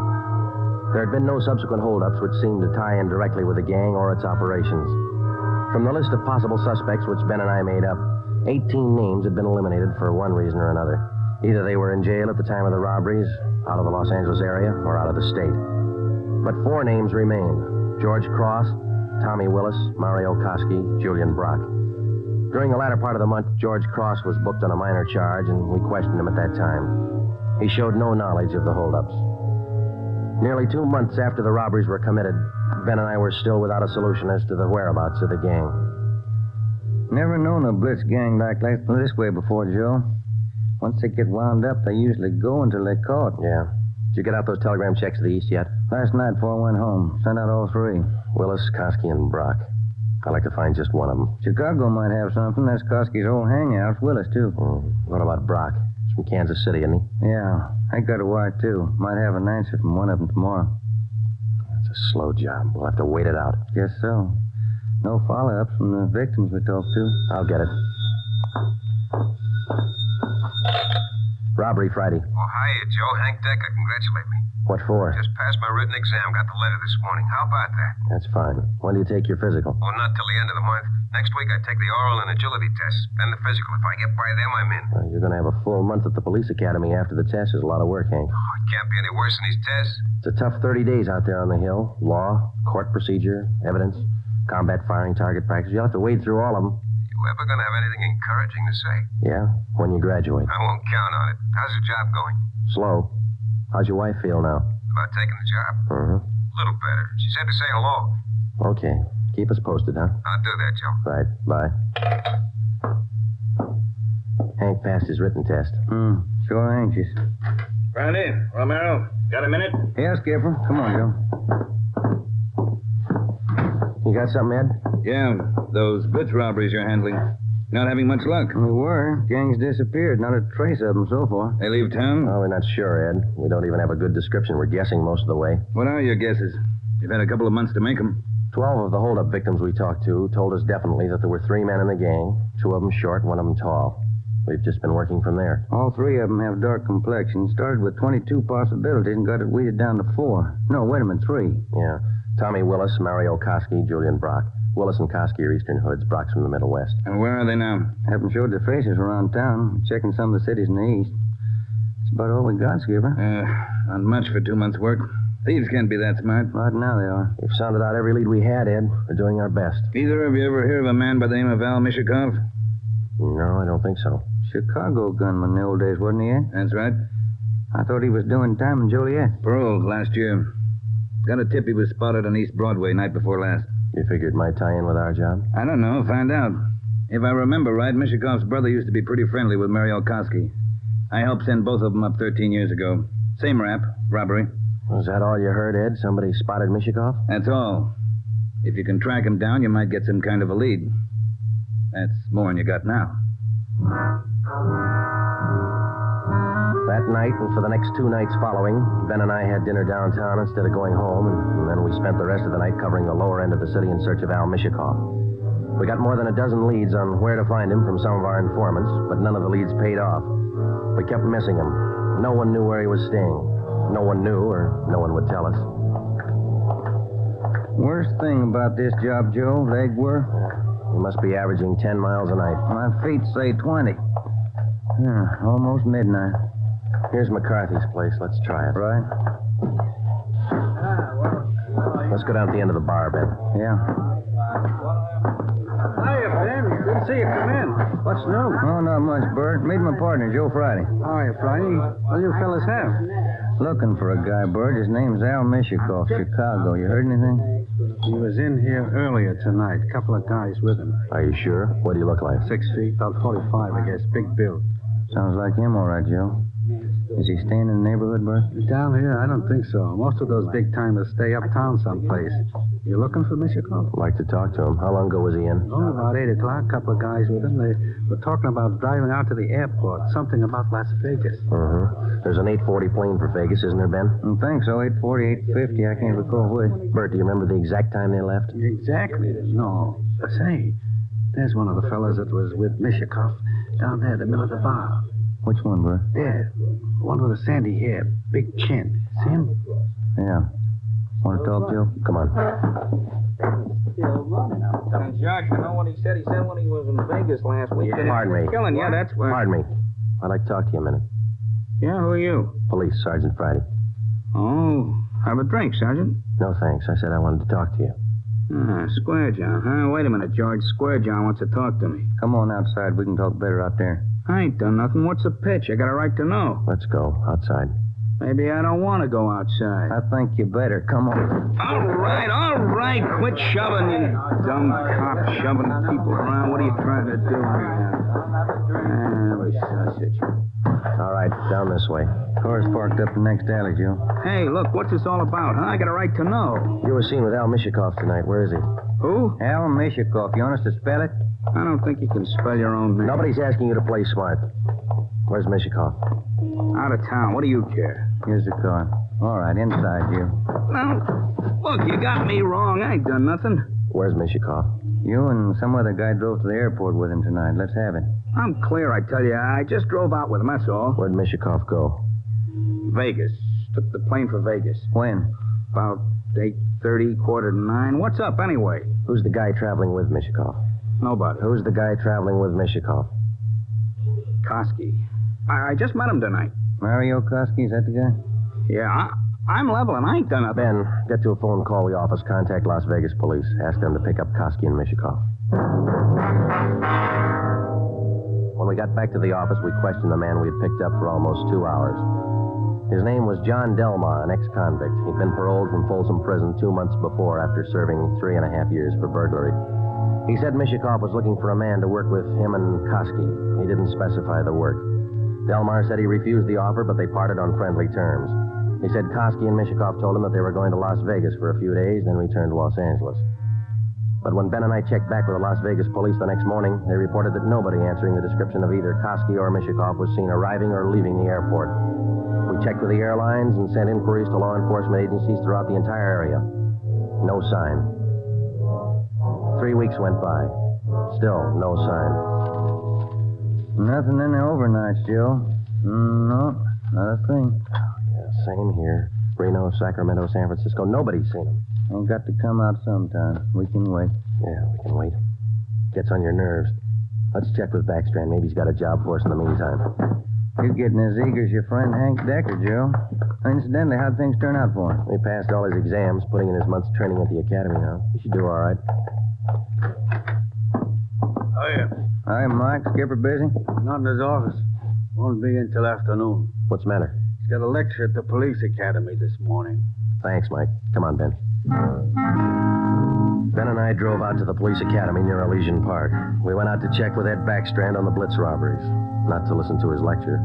There had been no subsequent holdups which seemed to tie in directly with the gang or its operations. From the list of possible suspects which Ben and I made up, 18 names had been eliminated for one reason or another. Either they were in jail at the time of the robberies, out of the Los Angeles area, or out of the state. But 4 names remained: George Cross, Tommy Willis, Mario Koski, Julian Brock. During the latter part of the month, George Cross was booked on a minor charge, and we questioned him at that time. He showed no knowledge of the holdups. Nearly 2 months after the robberies were committed, Ben and I were still without a solution as to the whereabouts of the gang. Never known a blitz gang like this way before, Joe. Once they get wound up, they usually go until they're caught. Yeah. Did you get out those telegram checks to the east yet? Last night before I went home. Sent out all three. Willis, Koski, and Brock. I'd like to find just one of them. Chicago might have something. That's Koski's old hangout. Willis, too. What about Brock? He's from Kansas City, isn't he? Yeah. I got a wire, too. Might have an answer from one of them tomorrow. It's a slow job. We'll have to wait it out. Guess so. No follow-ups from the victims we talked to. I'll get it. Robbery Friday. Oh, hiya, Joe. Hank Decker, congratulate me. What for? Just passed my written exam. Got the letter this morning. How about that? That's fine. When do you take your physical? Oh, not till the end of the month. Next week I take the oral and agility tests. Then the physical. If I get by them, I'm in. Well, you're going to have a full month at the police academy after the test. There's a lot of work, Hank. Oh, it can't be any worse than these tests. It's a tough 30 days out there on the hill. Law, court procedure, evidence, combat firing, target practice. You'll have to wade through all of them. You ever going to have anything encouraging to say? Yeah, when you graduate. I won't count on it. How's your job going? Slow. How's your wife feel now? About taking the job? Uh-huh. A little better. She said to say hello. Okay. Keep us posted, huh? I'll do that, Joe. Right. Bye. Hank passed his written test. Sure anxious. Brandy, Romero, got a minute? Yeah, Skipper. Come on, Joe. You got something, Ed? Yeah, those blitz robberies you're handling. Not having much luck. We were. Gangs disappeared. Not a trace of them so far. They leave town? Oh, we're not sure, Ed. We don't even have a good description. We're guessing most of the way. What are your guesses? You've had a couple of months to make them. 12 of the holdup victims we talked to told us definitely that there were 3 men in the gang, 2 of them short, 1 of them tall. We've just been working from there. All 3 of them have dark complexions. Started with 22 possibilities and got it weeded down to 4. No, wait a minute, 3. Yeah. Tommy Willis, Mario Koski, Julian Brock. Willis and Koski are Eastern Hoods. Brock's from the Middle West. And where are they now? Haven't showed their faces around town. Checking some of the cities in the east. That's about all we got, Skipper. Not much for 2 months' work. Thieves can't be that smart. Right now they are. We've sounded out every lead we had, Ed. We're doing our best. Either of you ever hear of a man by the name of Al Mishakov? No, I don't think so. Chicago gunman in the old days, wasn't he, Ed? That's right. I thought he was doing time in Joliet. Paroled last year. Got a tip he was spotted on East Broadway night before last. You figured it might tie in with our job? I don't know. Find out. If I remember right, Mishakov's brother used to be pretty friendly with Mario Koski. I helped send both of them up 13 years ago. Same rap, robbery. Was that all you heard, Ed? Somebody spotted Mishakov? That's all. If you can track him down, you might get some kind of a lead. That's more than you got now. That night and for the next 2 nights following, Ben and I had dinner downtown instead of going home, and then we spent the rest of the night covering the lower end of the city in search of Al Mishakov. We got more than a dozen leads on where to find him from some of our informants, but none of the leads paid off. We kept missing him. No one knew where he was staying. No one knew, or no one would tell us. Worst thing about this job, Joe, legwork. We must be averaging 10 miles a night. My feet say 20. Almost midnight. Here's McCarthy's place. Let's try it. Right. Let's go down to the end of the bar, Ben. Yeah. Hiya, Ben. Good to see you come in. What's new? Oh, not much, Bert. Meet my partner, Joe Friday. Hiya, Friday. What do you fellas have? Looking for a guy, Bert. His name's Al Mishakov, Chicago. You heard anything? He was in here earlier tonight. A couple of guys with him. Are you sure? What do you look like? 6 feet, about 45, I guess. Big build. Sounds like him, all right, Joe. Is he staying in the neighborhood, Bert? Down here? I don't think so. Most of those big-timers stay uptown someplace. You looking for Mishakov? I'd like to talk to him. How long ago was he in? Oh, about 8 o'clock. A couple of guys with him. They were talking about driving out to the airport. Something about Las Vegas. There's an 840 plane for Vegas, isn't there, Ben? I think so. 840, 850. I can't recall which. Bert, do you remember the exact time they left? Exactly. No. Say, there's one of the fellas that was with Mishakov down there in the middle of the bar. Which one, Bert? There. One with the sandy hair, big chin. See him? Yeah. Want to talk, Joe? Come on. Josh, you know what he said? He said when he was in Vegas last week. Pardon me. Killing, yeah, that's where. Pardon me. I'd like to talk to you a minute. Yeah, who are you? Police, Sergeant Friday. Oh, have a drink, Sergeant. No, thanks. I said I wanted to talk to you. Square John, huh? Wait a minute, George. Square John wants to talk to me. Come on outside. We can talk better out there. I ain't done nothing. What's the pitch? I got a right to know. Let's go. Outside. Maybe I don't want to go outside. I think you better. Come on. All right. Quit shoving, you dumb cop, shoving people around. What are you trying to do here? Sausage. All right, down this way. Car's parked up the next alley, Joe. Hey, look, what's this all about, huh? I got a right to know. You were seen with Al Mishikoff tonight. Where is he? Who? Al Mishikoff. You want us to spell it? I don't think you can spell your own name. Nobody's asking you to play smart. Where's Mishikoff? Out of town. What do you care? Here's the car. All right, inside, you. Now, look, you got me wrong. I ain't done nothing. Where's Mishikoff? You and some other guy drove to the airport with him tonight. Let's have it. I'm clear, I tell you. I just drove out with him, that's all. Where'd Mishikoff go? Vegas. Took the plane for Vegas. When? About 8:30, 8:45. What's up, anyway? Who's the guy traveling with Mishikoff? Nobody. Who's the guy traveling with Mishikoff? Koski. I just met him tonight. Mario Koski, is that the guy? Yeah, I'm level and I ain't done nothing. Ben, get to a phone, call the office, contact Las Vegas police. Ask them to pick up Koski and Mishikoff. When we got back to the office, we questioned the man we had picked up for almost 2 hours. His name was John Delmar, an ex-convict. He'd been paroled from Folsom Prison 2 months before after serving 3.5 years for burglary. He said Mishikoff was looking for a man to work with him and Koski. He didn't specify the work. Delmar said he refused the offer, but they parted on friendly terms. He said Koski and Mishikoff told him that they were going to Las Vegas for a few days, then return to Los Angeles. But when Ben and I checked back with the Las Vegas police the next morning, they reported that nobody answering the description of either Koski or Mishikoff was seen arriving or leaving the airport. We checked with the airlines and sent inquiries to law enforcement agencies throughout the entire area. No sign. 3 weeks went by. Still no sign. Nothing in the overnights, Joe. No, not a thing. Yeah, same here. Reno, Sacramento, San Francisco. Nobody's seen him. Ain't got to come out sometime. We can wait. Yeah, we can wait. Gets on your nerves. Let's check with Backstrand. Maybe he's got a job for us in the meantime. You're getting as eager as your friend Hank Decker, Joe. Incidentally, how'd things turn out for him? He passed all his exams, putting in his month's training at the academy now. He should do all right. Oh, yeah. Hi, Mike. Skipper busy? Not in his office. Won't be in till afternoon. What's the matter? He's got a lecture at the police academy this morning. Thanks, Mike. Come on, Ben. Ben and I drove out to the police academy near Elysian Park. We went out to check with Ed Backstrand on the Blitz robberies, not to listen to his lecture.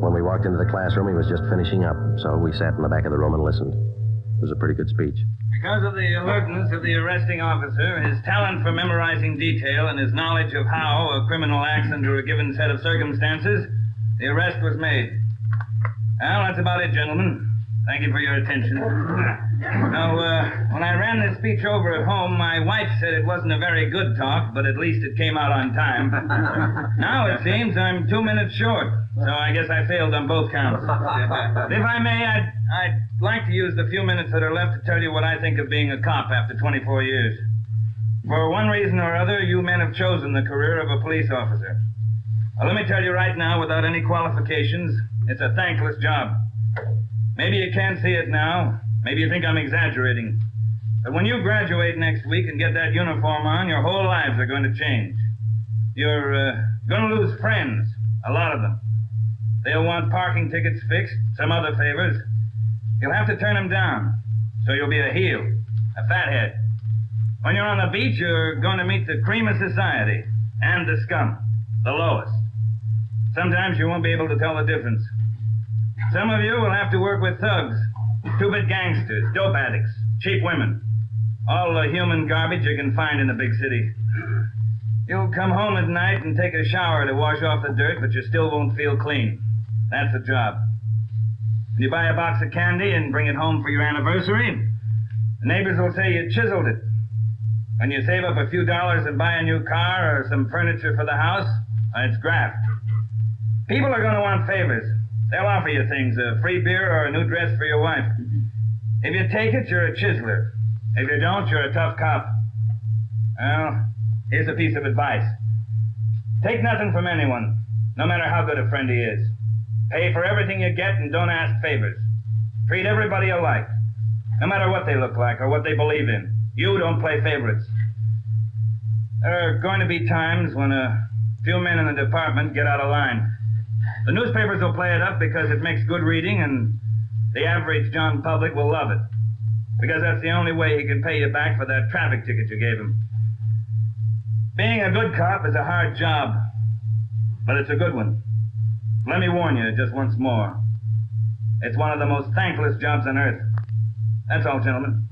When we walked into the classroom, he was just finishing up, so we sat in the back of the room and listened. It was a pretty good speech. Because of the alertness of the arresting officer, his talent for memorizing detail, and his knowledge of how a criminal acts under a given set of circumstances, the arrest was made. Well, that's about it, gentlemen. Thank you for your attention. Now, when I ran this speech over at home, my wife said it wasn't a very good talk, but at least it came out on time. Now it seems I'm 2 minutes short, so I guess I failed on both counts. If I may, I'd like to use the few minutes that are left to tell you what I think of being a cop after 24 years. For one reason or other, you men have chosen the career of a police officer. Well, let me tell you right now, without any qualifications, it's a thankless job. Maybe you can't see it now. Maybe you think I'm exaggerating. But when you graduate next week and get that uniform on, your whole lives are going to change. You're going to lose friends, a lot of them. They'll want parking tickets fixed, some other favors. You'll have to turn them down, so you'll be a heel, a fathead. When you're on the beach, you're going to meet the cream of society and the scum, the lowest. Sometimes you won't be able to tell the difference. Some of you will have to work with thugs, stupid gangsters, dope addicts, cheap women. All the human garbage you can find in a big city. You'll come home at night and take a shower to wash off the dirt, but you still won't feel clean. That's the job. When you buy a box of candy and bring it home for your anniversary, the neighbors will say you chiseled it. When you save up a few dollars and buy a new car or some furniture for the house, it's graft. People are going to want favors. They'll offer you things, a free beer or a new dress for your wife. If you take it, you're a chiseler. If you don't, you're a tough cop. Well, here's a piece of advice. Take nothing from anyone, no matter how good a friend he is. Pay for everything you get and don't ask favors. Treat everybody alike, no matter what they look like or what they believe in. You don't play favorites. There are going to be times when a few men in the department get out of line. The newspapers will play it up because it makes good reading, and the average John public will love it. Because that's the only way he can pay you back for that traffic ticket you gave him. Being a good cop is a hard job, but it's a good one. Let me warn you just once more. It's one of the most thankless jobs on earth. That's all, gentlemen.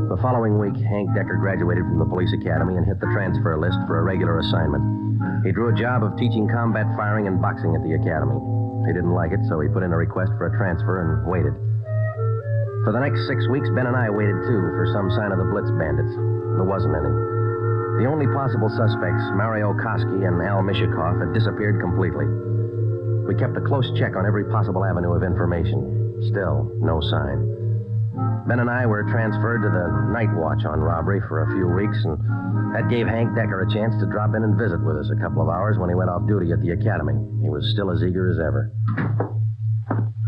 The following week, Hank Decker graduated from the police academy and hit the transfer list for a regular assignment. He drew a job of teaching combat firing and boxing at the academy. He didn't like it, so he put in a request for a transfer and waited. For the next 6 weeks, Ben and I waited, too, for some sign of the Blitz Bandits. There wasn't any. The only possible suspects, Mario Koski and Al Mishikoff, had disappeared completely. We kept a close check on every possible avenue of information. Still, no sign. Ben and I were transferred to the night watch on robbery for a few weeks, and that gave Hank Decker a chance to drop in and visit with us a couple of hours when he went off duty at the academy. He was still as eager as ever.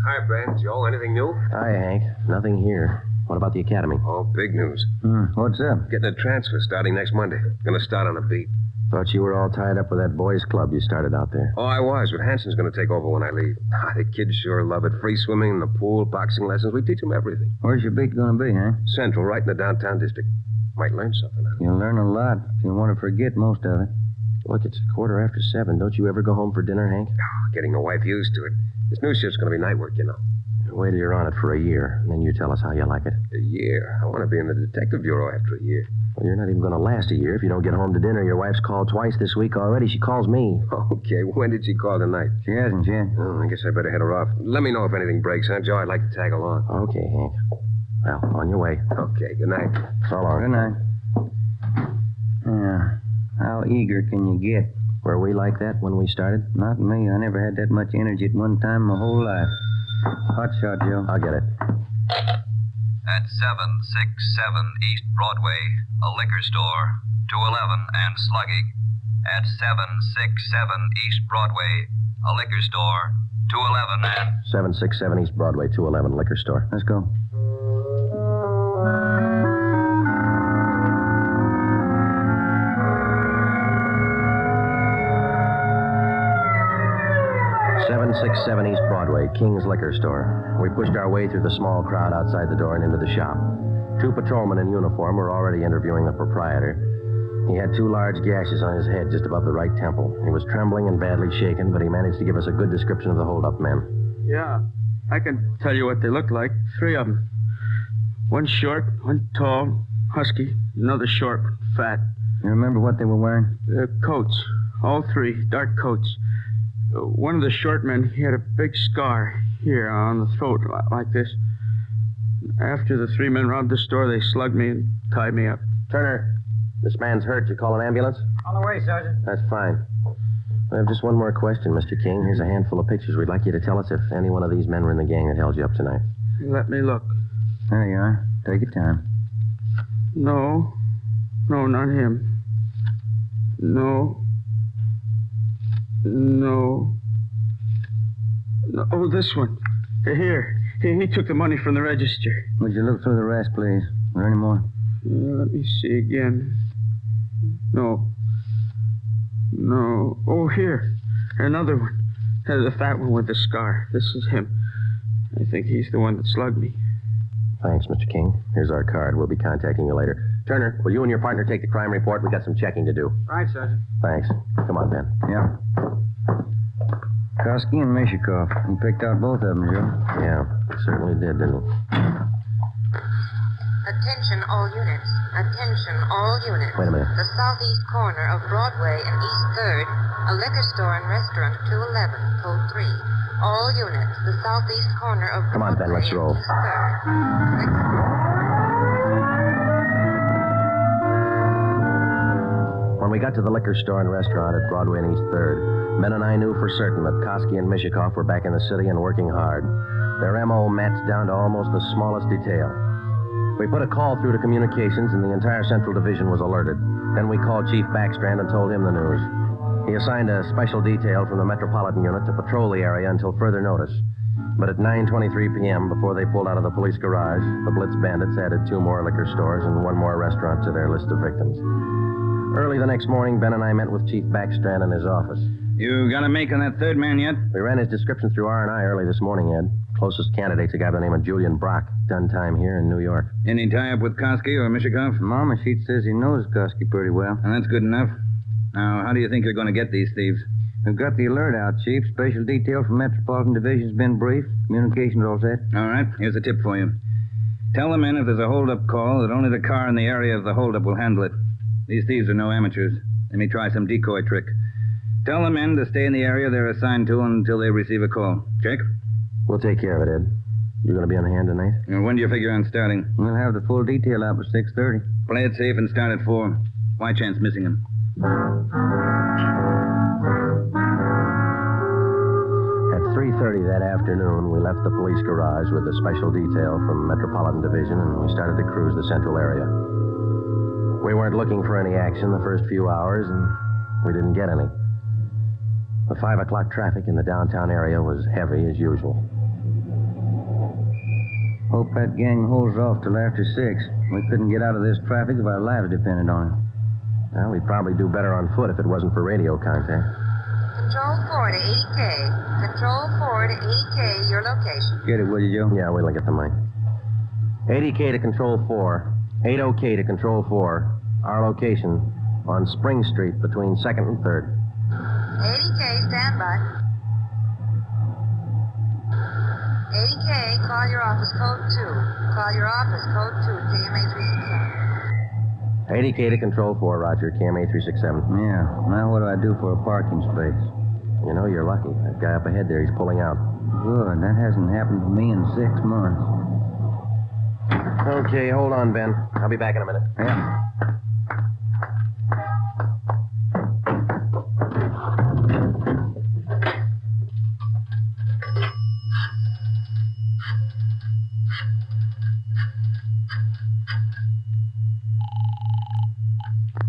Hi, Ben. Joe, anything new? Hi, Hank. Nothing here. What about the academy? Oh, big news. What's up? Getting a transfer starting next Monday. Gonna start on a beat. Thought you were all tied up with that boys' club you started out there. Oh, I was, but Hanson's gonna take over when I leave. The kids sure love it. Free swimming in the pool, boxing lessons. We teach them everything. Where's your beat going to be, huh? Central, right in the downtown district. Might learn something out of it. You'll learn a lot if you want to forget most of it. Look, it's 7:15. Don't you ever go home for dinner, Hank? Oh, getting the wife used to it. This new shift's gonna be night work, you know. Wait till you're on it for a year, and then you tell us how you like it. A year? I want to be in the detective bureau after a year. Well, you're not even going to last a year if you don't get home to dinner. Your wife's called twice this week already. She calls me. Okay, when did she call tonight? She hasn't yet. Oh, I guess I better head her off. Let me know if anything breaks, huh, Joe? I'd like to tag along. Okay, Hank. Well, on your way. Okay, good night. So long. Good night. Yeah. How eager can you get? Were we like that when we started? Not me. I never had that much energy at one time my whole life. Hot shot, Joe. I'll get it. At 767 East Broadway, a liquor store, 211 and slugging. At 767 East Broadway, a liquor store, 211 and... 767 East Broadway, 211, liquor store. Let's go. East Broadway, King's Liquor Store. We pushed our way through the small crowd outside the door and into the shop. 2 patrolmen in uniform were already interviewing the proprietor. He had 2 large gashes on his head just above the right temple. He was trembling and badly shaken, but he managed to give us a good description of the hold-up men. Yeah, I can tell you what they look like. 3 of them. One short, one tall, husky, another short, fat. You remember what they were wearing? Coats. All 3, dark coats. One of the short men, he had a big scar here on the throat, like this. After the 3 men robbed the store, they slugged me and tied me up. Turner, this man's hurt. You call an ambulance? On the way, Sergeant. That's fine. I have just one more question, Mr. King. Here's a handful of pictures. We'd like you to tell us if any one of these men were in the gang that held you up tonight. Let me look. There you are. Take your time. No, not him. No. Oh, this one. Here. He took the money from the register. Would you look through the rest, please? Are there any more? Let me see again. No. Oh, here. Another one. The fat one with the scar. This is him. I think he's the one that slugged me. Thanks, Mr. King. Here's our card. We'll be contacting you later. Turner, will you and your partner take the crime report? We got some checking to do. Right, Sergeant. Thanks. Come on, Ben. Yeah. Koski and Mishikoff. You picked out both of them, Joe. Yeah, certainly did, didn't he? Attention all units. Attention all units. Wait a minute. The southeast corner of Broadway and East 3rd, a liquor store and restaurant, 211, code 3. All units, the southeast corner of Come on, Ben, let's roll. East 3rd. When we got to the liquor store and restaurant at Broadway and East 3rd, Ben and I knew for certain that Koski and Mishikoff were back in the city and working hard. Their M.O. matched down to almost the smallest detail. We put a call through to communications, and the entire Central Division was alerted. Then we called Chief Backstrand and told him the news. He assigned a special detail from the Metropolitan Unit to patrol the area until further notice. But at 9:23 p.m., before they pulled out of the police garage, the Blitz Bandits added 2 more liquor stores and 1 more restaurant to their list of victims. Early the next morning, Ben and I met with Chief Backstrand in his office. You got a make on that third man yet? We ran his description through R&I early this morning, Ed. Closest candidate's a guy by the name of Julian Brock. Done time here in New York. Any tie-up with Koski or Mishikov? Mama sheet says he knows Koski pretty well. And that's good enough. Now, how do you think you're going to get these thieves? We've got the alert out, Chief. Special detail from Metropolitan Division's been briefed. Communications all set. All right, here's a tip for you. Tell the men if there's a hold-up call that only the car in the area of the hold-up will handle it. These thieves are no amateurs. They may try some decoy trick. Tell the men to stay in the area they're assigned to until they receive a call. Check? We'll take care of it, Ed. You going to be on hand tonight? And when do you figure on starting? We'll have the full detail out by 6:30. Play it safe and start at 4. Why chance missing him? At 3:30 that afternoon, we left the police garage with a special detail from Metropolitan Division, and we started to cruise the central area. We weren't looking for any action the first few hours, and we didn't get any. The 5 o'clock traffic in the downtown area was heavy as usual. Hope that gang holds off till after 6. We couldn't get out of this traffic if our lives depended on it. Well, we'd probably do better on foot if it wasn't for radio contact. Control 4 to 80K. Control 4 to 80K, your location. Get it, will you, Joe? Yeah, we'll get the mic. 80K to Control 4. 80K to Control 4. Our location on Spring Street between 2nd and 3rd. 80K, stand by. 80K, call your office code 2. Call your office code 2, KMA 367. 80K to Control 4, Roger, KMA 367. Yeah, now what do I do for a parking space? You know, you're lucky. That guy up ahead there, he's pulling out. Good, that hasn't happened to me in 6 months. Okay, hold on, Ben. I'll be back in a minute. Yeah.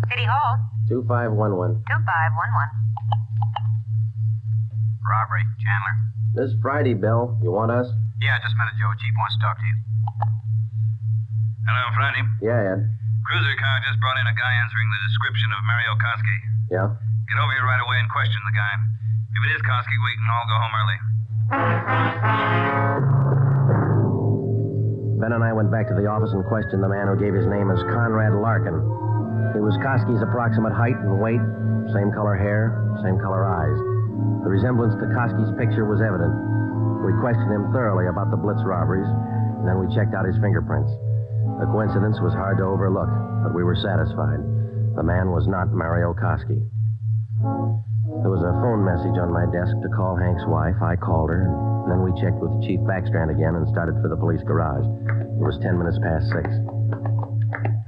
City Hall. 2511. 2511. Robbery, Chandler. This Friday, Bill. You want us? Yeah, just a minute, Joe. Chief wants to talk to you. Hello, Friday. Yeah, Ed. Cruiser car just brought in a guy answering the description of Mario Koski. Yeah? Get over here right away and question the guy. If it is Koski, we can all go home early. Ben and I went back to the office and questioned the man who gave his name as Conrad Larkin. He was Koski's approximate height and weight, same color hair, same color eyes. The resemblance to Koski's picture was evident. We questioned him thoroughly about the Blitz robberies, and then we checked out his fingerprints. The coincidence was hard to overlook, but we were satisfied. The man was not Mario Koski. There was a phone message on my desk to call Hank's wife. I called her, and then we checked with Chief Backstrand again and started for the police garage. It was 10 minutes past 6.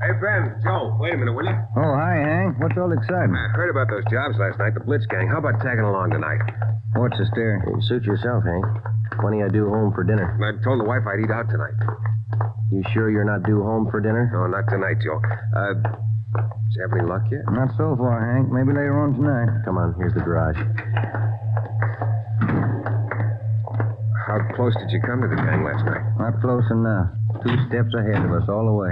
Hey, Ben, Joe, wait a minute, will you? Oh, hi, Hank. What's all the excitement? I heard about those jobs last night, the Blitz gang. How about tagging along tonight? What's the stare? You suit yourself, Hank. Plenty I do home for dinner. I told the wife I'd eat out tonight. You sure you're not due home for dinner? No, not tonight, Joe. Did you have any luck yet? Not so far, Hank. Maybe later on tonight. Come on, here's the garage. How close did you come to the gang last night? Not close enough. 2 steps ahead of us all the way.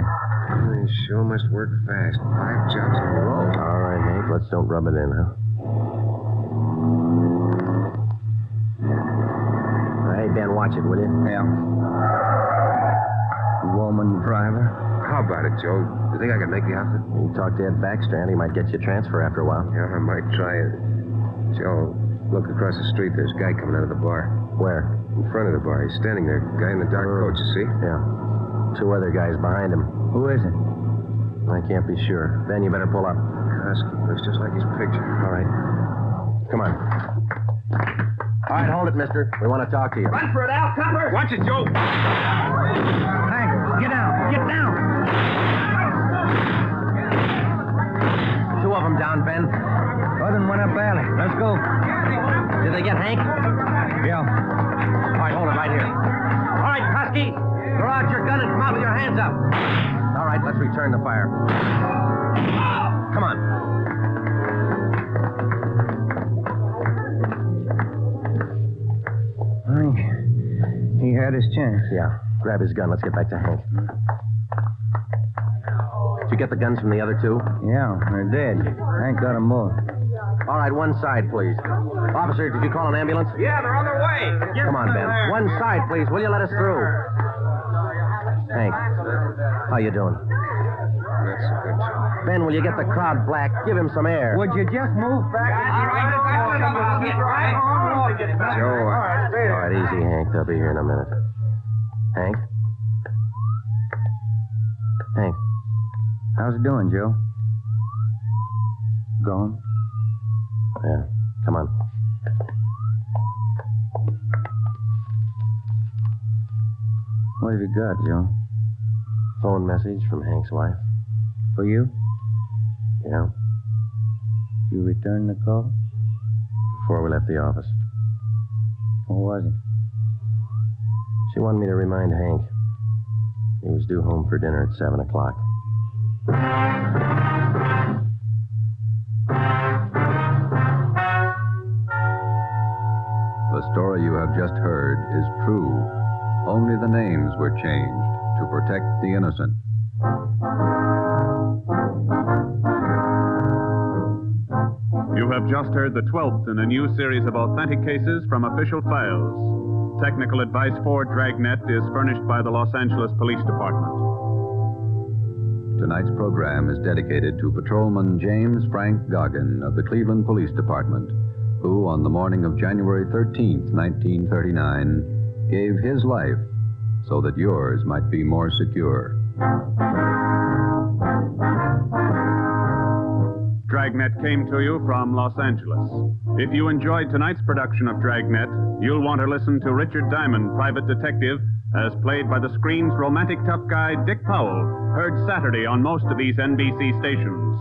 They sure must work fast. 5 jobs in a row. All right, Hank, let's don't rub it in, huh? Hey, Ben, watch it, will you? Yeah. Woman driver. How about it, Joe? You think I can make the outfit? You talk to Ed Backstrand, he might get you a transfer after a while. Yeah, I might try it. Joe, look across the street. There's a guy coming out of the bar. Where? In front of the bar. He's standing there. Guy in the dark coat, you see? Yeah. 2 other guys behind him. Who is it? I can't be sure. Ben, you better pull up. Koski looks just like his picture. All right. Come on. All right, hold it, mister. We want to talk to you. Run for it, Al, copper! Watch it, Joe! Hank, get down! Get down! 2 of them down, Ben. Other than went up alley. Let's go. Did they get Hank? Yeah. All right, hold it right here. All right, Koski, throw out your gun and come out with your hands up. All right, let's return the fire. Come on. He had his chance. Yeah. Grab his gun. Let's get back to Hank. Did you get the guns from the other two? Yeah, they're dead. Hank got them both. All right, one side, please. Officer, did you call an ambulance? Yeah, they're on their way. Come on, Ben. One side, please. Will you let us through? Hank, how you doing? That's a good job. Ben, will you get the crowd black? Give him some air. Would you just move back? Joe. All right, easy, Hank. They'll be here in a minute. Hank? Hank. How's it doing, Joe? Going? Yeah, come on. What have you got, Joe? Phone message from Hank's wife. For you? Yeah, You returned the call? before we left the office. What was it? She wanted me to remind Hank. He was due home for dinner at 7 o'clock. The story you have just heard is true. Only the names were changed to protect the innocent. You have just heard the 12th in a new series of authentic cases from official files. Technical advice for Dragnet is furnished by the Los Angeles Police Department. Tonight's program is dedicated to Patrolman James Frank Goggin of the Cleveland Police Department, who, on the morning of January 13th, 1939, gave his life so that yours might be more secure. Dragnet came to you from Los Angeles. If you enjoyed tonight's production of Dragnet, you'll want to listen to Richard Diamond, private detective, as played by the screen's romantic tough guy Dick Powell, heard Saturday on most of these NBC stations.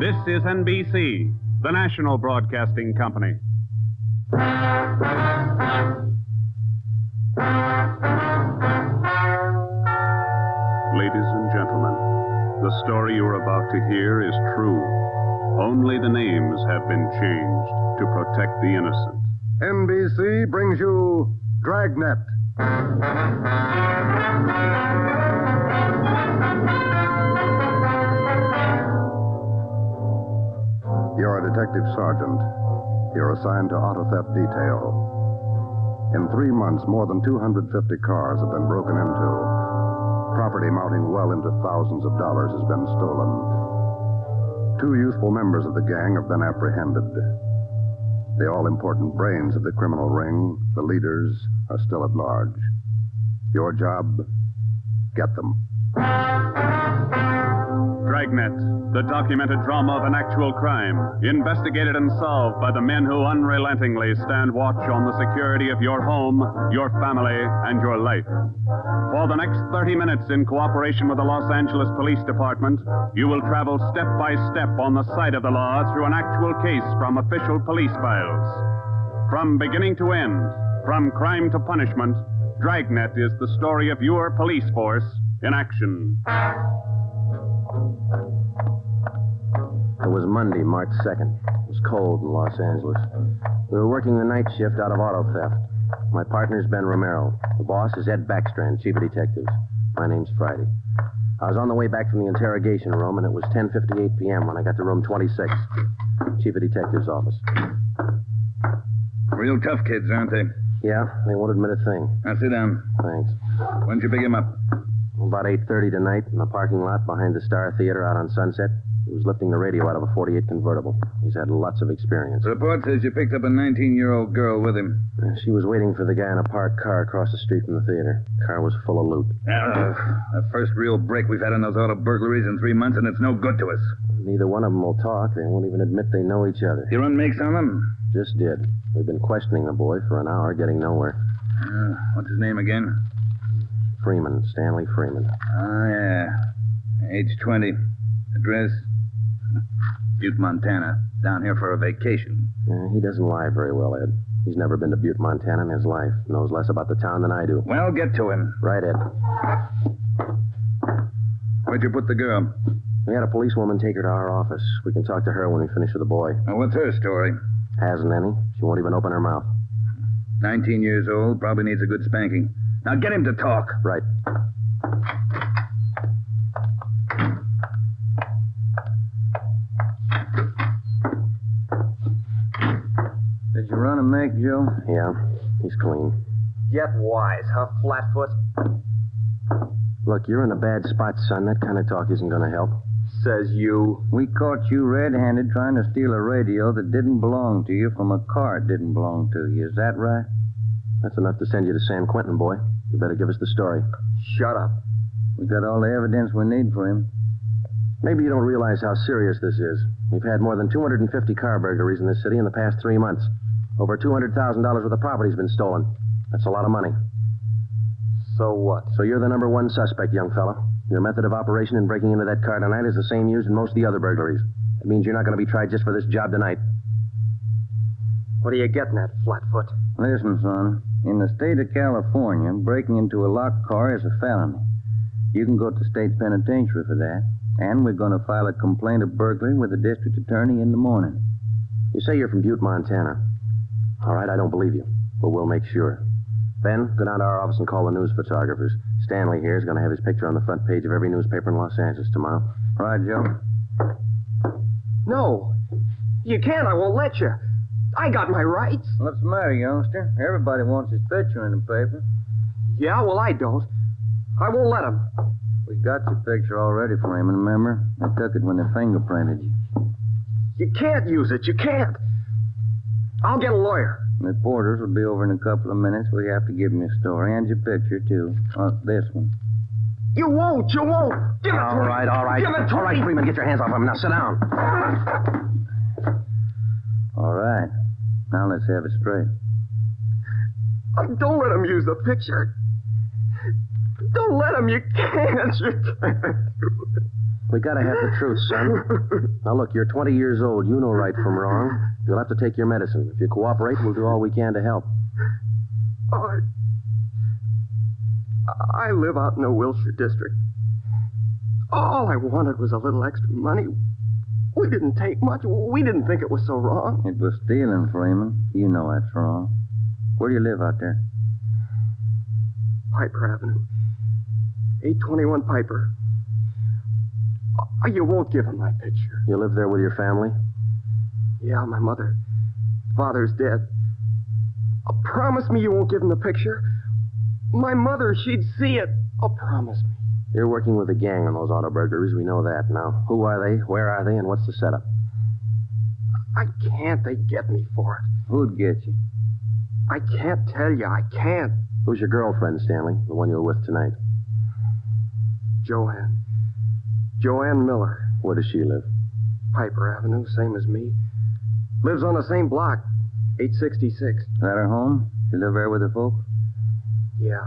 This is NBC, the national broadcasting company. Ladies and gentlemen, the story you're about to hear is true. Only the names have been changed to protect the innocent. NBC brings you Dragnet. You're a detective sergeant. You're assigned to auto theft detail. In 3 months, more than 250 cars have been broken into. Property amounting well into thousands of dollars has been stolen. 2 youthful members of the gang have been apprehended. The all-important brains of the criminal ring, the leaders, are still at large. Your job, get them. Dragnet, the documented drama of an actual crime, investigated and solved by the men who unrelentingly stand watch on the security of your home, your family, and your life. For the next 30 minutes, in cooperation with the Los Angeles Police Department, you will travel step by step on the side of the law through an actual case from official police files. From beginning to end, from crime to punishment, Dragnet is the story of your police force in action. It was Monday, March 2nd. It was cold in Los Angeles. We were working the night shift out of auto theft. My partner's Ben Romero. The boss is Ed Backstrand, chief of detectives. My name's Friday. I was on the way back from the interrogation room, and it was 10:58 p.m. when I got to room 26, chief of detectives' office. Real tough kids, aren't they? Yeah, they won't admit a thing. Now, sit down. Thanks. When'd you pick him up? About 8:30 tonight in the parking lot behind the Star Theater out on Sunset. He was lifting the radio out of a 48 convertible. He's had lots of experience. The report says you picked up a 19-year-old girl with him. She was waiting for the guy in a parked car across the street from the theater. Car was full of loot. The first real break we've had on those auto burglaries in 3 months, and it's no good to us. Neither one of them will talk. They won't even admit they know each other. You run makes on them? Just did. We've been questioning the boy for an hour, getting nowhere. What's his name again? Freeman, Stanley Freeman. Oh, yeah. Age 20. Address? Butte, Montana. Down here for a vacation. He doesn't lie very well, Ed. He's never been to Butte, Montana in his life. Knows less about the town than I do. Well, get to him. Right, Ed. Where'd you put the girl? We had a policewoman take her to our office. We can talk to her when we finish with the boy. Now, what's her story? Hasn't any. She won't even open her mouth. 19 years old, probably needs a good spanking. Now get him to talk. Right. you run a make, Joe? Yeah, he's clean. Get wise, huh, Flatfoot? Look, you're in a bad spot, son. That kind of talk isn't going to help. Says you. We caught you red-handed trying to steal a radio that didn't belong to you from a car it didn't belong to you. Is that right? That's enough to send you to San Quentin, boy. You better give us the story. Shut up. We got all the evidence we need for him. Maybe you don't realize how serious this is. We've had more than 250 car burglaries in this city in the past 3 months. Over $200,000 worth of property's been stolen. That's a lot of money. So what? So you're the number one suspect, young fella. Your method of operation in breaking into that car tonight is the same used in most of the other burglaries. It means you're not going to be tried just for this job tonight. What are you getting at, Flatfoot? Listen, son. In the state of California, breaking into a locked car is a felony. You can go to state penitentiary for that. And we're going to file a complaint of burglary with the district attorney in the morning. You say you're from Butte, Montana. All right, I don't believe you, but we'll make sure. Ben, go down to our office and call the news photographers. Stanley here is going to have his picture on the front page of every newspaper in Los Angeles tomorrow. All right, Joe? No. You can't. I won't let you. I got my rights. What's the matter, youngster? Everybody wants his picture in the paper. Yeah, well, I don't. I won't let him. We got your picture already, Freeman, remember? They took it when they fingerprinted you. You can't use it. You can't. I'll get a lawyer. The reporters will be over in a couple of minutes. We have to give them your story and your picture, too. This one. You won't. You won't. Give it to me. All right. Give it to all right, me. Freeman, get your hands off him. Now, sit down. All right. Now let's have it straight. Don't let him use the picture. Don't let him. You can't. You can't. We gotta have the truth, son. Now, look, you're 20 years old. You know right from wrong. You'll have to take your medicine. If you cooperate, we'll do all we can to help. Oh, I live out in the Wilshire district. All I wanted was a little extra money. We didn't take much. We didn't think it was so wrong. It was stealing, Freeman. You know that's wrong. Where do you live out there? Piper Avenue. 821 Piper. You won't give him my picture. You live there with your family? Yeah, my mother. Father's dead. Promise me you won't give him the picture. My mother, she'd see it. Promise me. You're working with a gang on those auto burglaries. We know that now. Who are they? Where are they? And what's the setup? I can't. They'd get me for it. Who'd get you? I can't tell you. I can't. Who's your girlfriend, Stanley? The one you were with tonight? Joanne. Joanne Miller. Where does she live? Piper Avenue, same as me. Lives on the same block, 866. Is that her home? She live there with her folks? Yeah.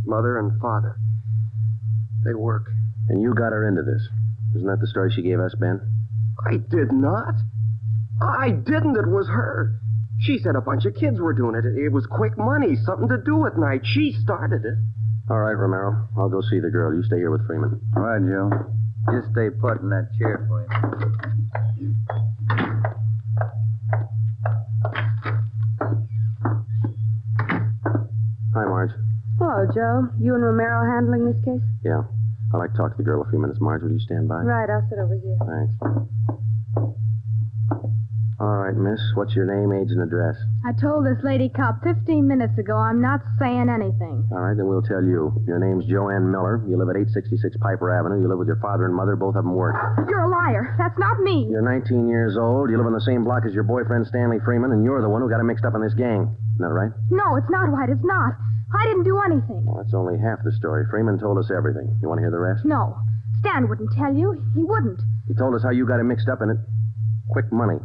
Mother and father. They work. And you got her into this. Isn't that the story she gave us, Ben? I did not. I didn't. It was her. She said a bunch of kids were doing it. It was quick money, something to do at night. She started it. All right, Romero. I'll go see the girl. You stay here with Freeman. All right, Joe. Just stay put in that chair for him. Hi, Marge. Hello, Joe. You and Romero handling this case? Yeah. I'd like to talk to the girl a few minutes. Marge, will you stand by? Right, I'll sit over here. Thanks. All right, miss. What's your name, age, and address? I told this lady cop 15 minutes ago I'm not saying anything. All right, then we'll tell you. Your name's Joanne Miller. You live at 866 Piper Avenue. You live with your father and mother. Both of them work. You're a liar. That's not me. You're 19 years old. You live on the same block as your boyfriend, Stanley Freeman, and you're the one who got him mixed up in this gang. Isn't that right? No, it's not right. It's not. I didn't do anything. Well, that's only half the story. Freeman told us everything. You want to hear the rest? No. Stan wouldn't tell you. He wouldn't. He told us how you got him mixed up in it. Quick money.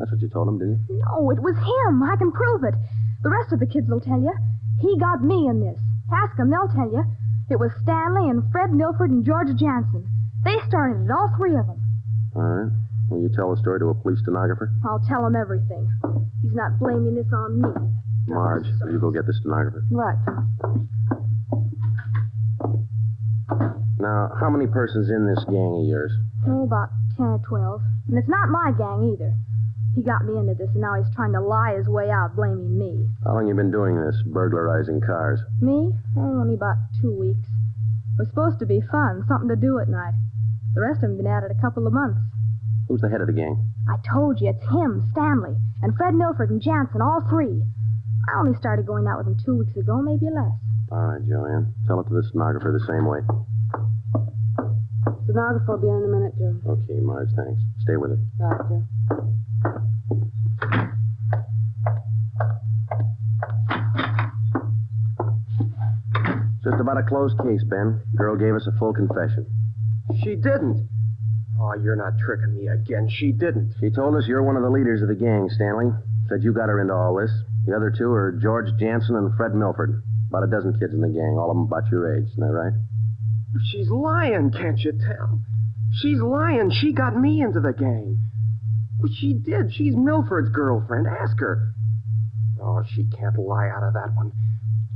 That's what you told him, didn't you? No, it was him. I can prove it. The rest of the kids will tell you. He got me in this. Ask them, they'll tell you. It was Stanley and Fred Milford and George Jansen. They started it, all three of them. All right. Will you tell the story to a police stenographer? I'll tell him everything. He's not blaming this on me. Marge, will you go get the stenographer? Right. Now, how many persons in this gang of yours? Oh, about 10 or 12. And it's not my gang either. He got me into this, and now he's trying to lie his way out, blaming me. How long you been doing this, burglarizing cars? Me? Oh, only about 2 weeks. It was supposed to be fun, something to do at night. The rest of them been at it a couple of months. Who's the head of the gang? I told you, it's him, Stanley, and Fred Milford and Jansen, all three. I only started going out with them 2 weeks ago, maybe less. All right, Joanne. Tell it to the stenographer the same way. Stenographer will be in a minute, Joe. Okay, Marge, thanks. Stay with it. Right, Joe. Just about a closed case, Ben. Girl gave us a full confession. She didn't. Oh, you're not tricking me again. She didn't. She told us you're one of the leaders of the gang, Stanley. Said you got her into all this. The other two are George Jansen and Fred Milford. About a dozen kids in the gang, all of them about your age. Isn't that right? She's lying, can't you tell? She's lying. She got me into the gang. Well, she did. She's Milford's girlfriend. Ask her. Oh, she can't lie out of that one.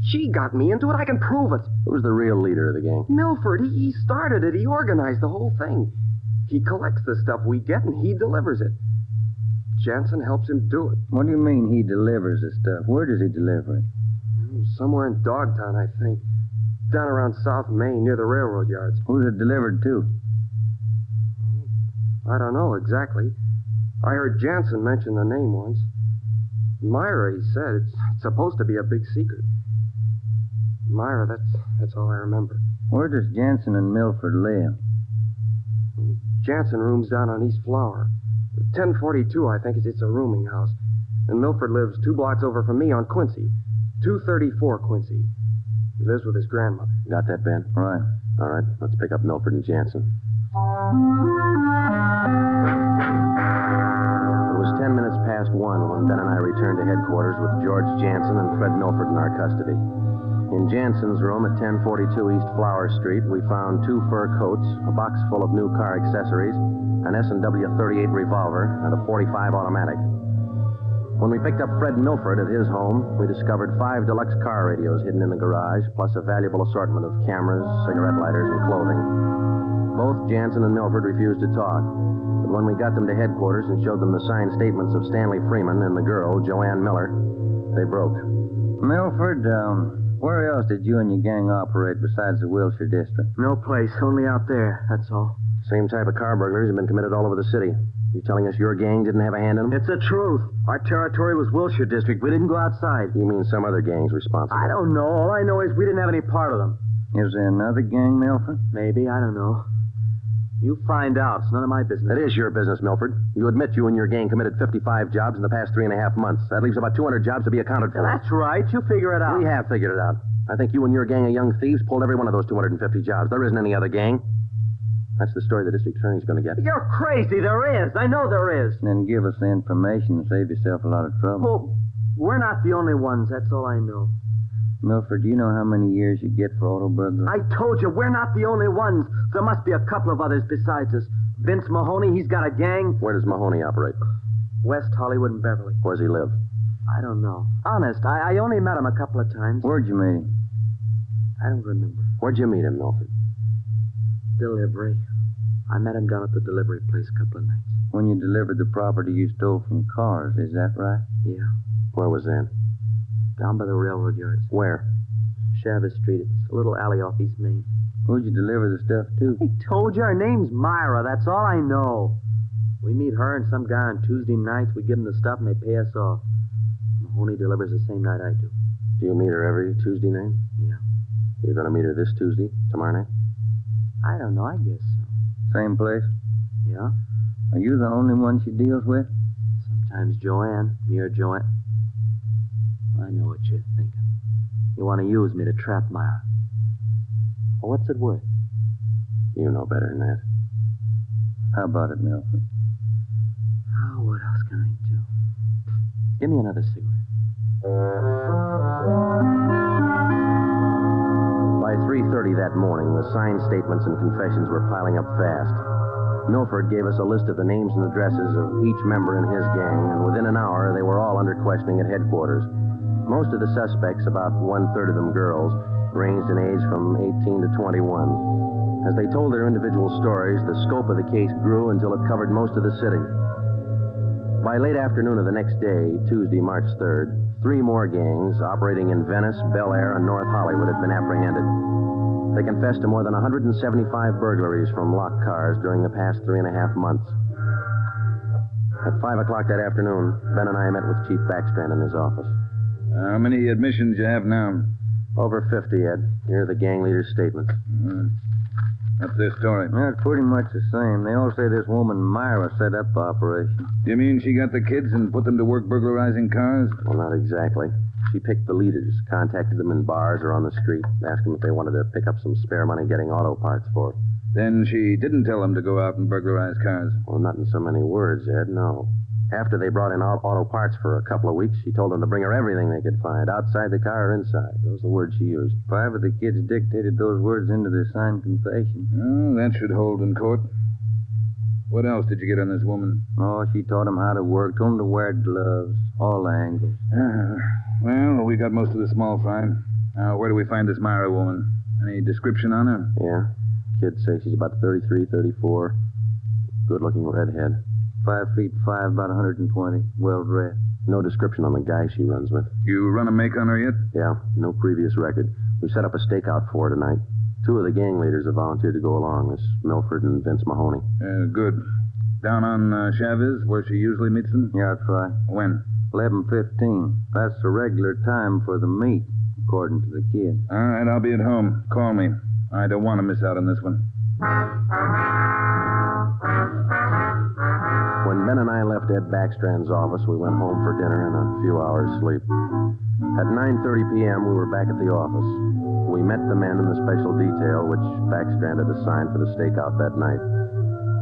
She got me into it. I can prove it. Who's the real leader of the gang? Milford. He started it. He organized the whole thing. He collects the stuff we get, and he delivers it. Jansen helps him do it. What do you mean he delivers the stuff? Where does he deliver it? Somewhere in Dogtown, I think. Down around South Main, near the railroad yards. Who's it delivered to? I don't know exactly. I heard Jansen mention the name once. Myra, he said. It's supposed to be a big secret. Myra, that's all I remember. Where does Jansen and Milford live? Jansen rooms down on East Flower. 1042, I think. It's a rooming house. And Milford lives 2 blocks over from me on Quincy. 234 Quincy. He lives with his grandmother. Got that, Ben? Right. All right, let's pick up Milford and Jansen. It was 10 minutes past 1 when Ben and I returned to headquarters with George Jansen and Fred Milford in our custody. In Jansen's room at 1042 East Flower Street, we found 2 fur coats, a box full of new car accessories, an S&W 38 revolver, and a .45 automatic. When we picked up Fred Milford at his home, we discovered 5 deluxe car radios hidden in the garage, plus a valuable assortment of cameras, cigarette lighters, and clothing. Both Jansen and Milford refused to talk, but when we got them to headquarters and showed them the signed statements of Stanley Freeman and the girl, Joanne Miller, they broke. Milford, where else did you and your gang operate besides the Wilshire district? No place, only out there, that's all. Same type of car burglaries have been committed all over the city. You telling us your gang didn't have a hand in them? It's the truth. Our territory was Wilshire district. We didn't go outside. You mean some other gang's responsible? I don't know. All I know is we didn't have any part of them. Is there another gang, Milford? Maybe. I don't know. You find out. It's none of my business. It is your business, Milford. You admit you and your gang committed 55 jobs in the past 3.5 months. That leaves about 200 jobs to be accounted for. That's right. You figure it out. We have figured it out. I think you and your gang of young thieves pulled every one of those 250 jobs. There isn't any other gang. That's the story the district attorney's going to get. You're crazy. There is. I know there is. Then give us the information and save yourself a lot of trouble. Well, we're not the only ones. That's all I know. Milford, do you know how many years you get for auto burglary? I told you, we're not the only ones. There must be a couple of others besides us. Vince Mahoney, he's got a gang. Where does Mahoney operate? West Hollywood and Beverly. Where's he live? I don't know. Honest, I only met him a couple of times. Where'd you meet him? I don't remember. Where'd you meet him, Milford? Delivery. I met him down at the delivery place a couple of nights. When you delivered the property you stole from cars, is that right? Yeah. Where was that? Down by the railroad yards. Where? Chavez Street. It's a little alley off East Main. Who'd you deliver the stuff to? I told you, her name's Myra. That's all I know. We meet her and some guy on Tuesday nights. We give them the stuff and they pay us off. Mahoney delivers the same night I do. Do you meet her every Tuesday night? Yeah. You're going to meet her this Tuesday, tomorrow night? I don't know. I guess so. Same place? Yeah. Are you the only one she deals with? Sometimes Joanne. Me or Joanne. I know what you're thinking. You want to use me to trap Myra. Well, what's it worth? You know better than that. How about it, Milford? Oh, what else can I do? Give me another cigarette. By 3:30 that morning, the signed statements and confessions were piling up fast. Milford gave us a list of the names and addresses of each member in his gang, and within an hour, they were all under questioning at headquarters. Most of the suspects, about 1/3 of them girls, ranged in age from 18 to 21. As they told their individual stories, the scope of the case grew until it covered most of the city. By late afternoon of the next day, Tuesday, March 3rd, 3 more gangs operating in Venice, Bel Air, and North Hollywood had been apprehended. They confessed to more than 175 burglaries from locked cars during the past 3.5 months. At 5 o'clock that afternoon, Ben and I met with Chief Backstrand in his office. How many admissions you have now? Over 50, Ed. Here are the gang leader's statements. What's their story? That's pretty much the same. They all say this woman, Myra, set up the operation. Do you mean she got the kids and put them to work burglarizing cars? Well, not exactly. She picked the leaders, contacted them in bars or on the street, asked them if they wanted to pick up some spare money getting auto parts for it. Then she didn't tell them to go out and burglarize cars? Well, not in so many words, Ed, no. After they brought in auto parts for a couple of weeks, she told them to bring her everything they could find, outside the car or inside. Those are the words she used. 5 of the kids dictated those words into their signed confession. Oh, that should hold in court. What else did you get on this woman? Oh, she taught them how to work, told them to wear gloves, all the angles. Well, we got most of the small fry. Now, where do we find this Myra woman? Any description on her? Yeah. Kids say she's about 33, 34. Good-looking redhead. 5'5", about 120. Well-dressed. No description on the guy she runs with. You run a make on her yet? Yeah, no previous record. We set up a stakeout for her tonight. 2 of the gang leaders have volunteered to go along, Miss Milford and Vince Mahoney. Good. Down on Chavez, where she usually meets them? Yeah, that's right. When? 11:15. That's the regular time for the meet, according to the kid. All right, I'll be at home. Call me. I don't want to miss out on this one. When Ben and I left Ed Backstrand's office, we went home for dinner and a few hours' sleep. At 9:30 p.m., we were back at the office. We met the men in the special detail, which Backstrand had assigned for the stakeout that night.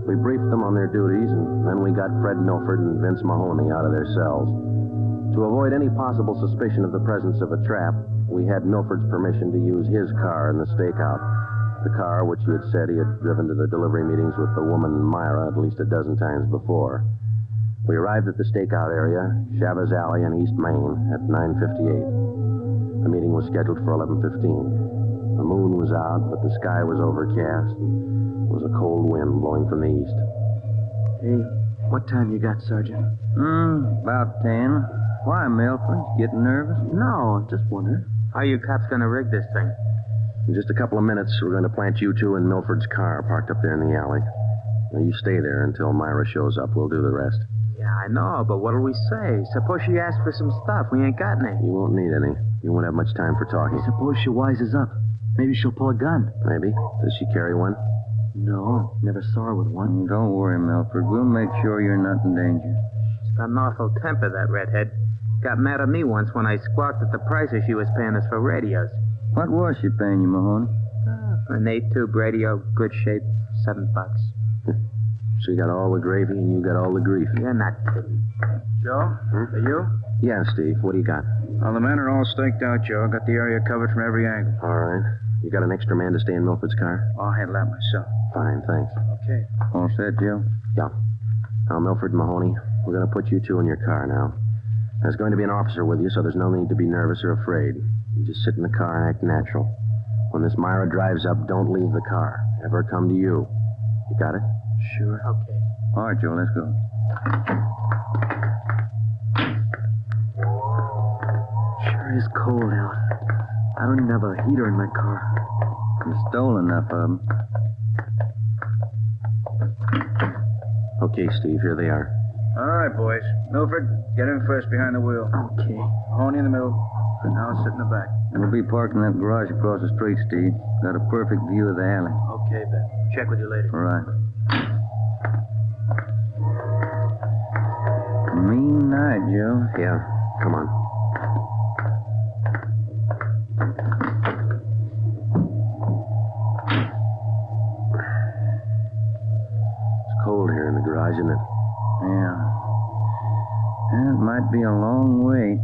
We briefed them on their duties, and then we got Fred Milford and Vince Mahoney out of their cells. To avoid any possible suspicion of the presence of a trap, we had Milford's permission to use his car in the stakeout. The car which he had said he had driven to the delivery meetings with the woman Myra at least a dozen times before. We arrived at the stakeout area, Chavez Alley in East Main, at 9:58. The meeting was scheduled for 11:15. The moon was out, but the sky was overcast. There was a cold wind blowing from the east. Hey, what time you got, Sergeant? About 10. Why, Milford? Getting nervous? No, just wondering. How are you cops gonna rig this thing? In just a couple of minutes, we're going to plant you 2 in Milford's car parked up there in the alley. Now, you stay there until Myra shows up. We'll do the rest. Yeah, I know, but what'll we say? Suppose she asks for some stuff. We ain't got any. You won't need any. You won't have much time for talking. Suppose she wises up. Maybe she'll pull a gun. Maybe. Does she carry one? No, never saw her with one. Don't worry, Milford. We'll make sure you're not in danger. She's got an awful temper, that redhead. Got mad at me once when I squawked at the prices she was paying us for radios. What was she paying you, Mahoney? For an 8-tube radio, good shape, $7. She got all the gravy and you got all the grief. You're not kidding. Joe, are you? Yeah, Steve. What do you got? Well, the men are all staked out, Joe. Got the area covered from every angle. All right. You got an extra man to stay in Milford's car? I'll handle that myself. Fine, thanks. Okay. All set, Joe? Yeah. Now, Milford and Mahoney, we're going to put you 2 in your car now. There's going to be an officer with you, so there's no need to be nervous or afraid. You just sit in the car and act natural. When this Myra drives up, don't leave the car. Have her come to you. You got it? Sure. Okay. All right, Joe, let's go. Sure is cold out. I don't even have a heater in my car. You stole enough of them. Okay, Steve, here they are. All right, boys. Milford, get in first behind the wheel. Okay. Mahoney in the middle. And I'll sit in the back. We'll be parked in that garage across the street, Steve. Got a perfect view of the alley. Okay, Ben. Check with you later. All right. Mean night, Joe. Yeah. Come on. It's cold here in the garage, isn't it? Yeah. It might be a long wait.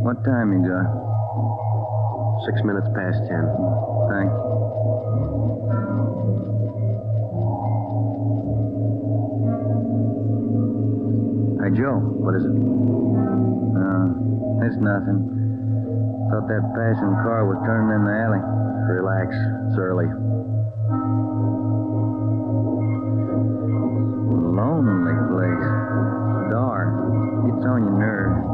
What time you got? 6 minutes past 10. Thank you. Hey, Joe. What is it? It's nothing. Thought that passing car was turning in the alley. Relax. It's early. Lonely place. Dark. Gets on your nerves.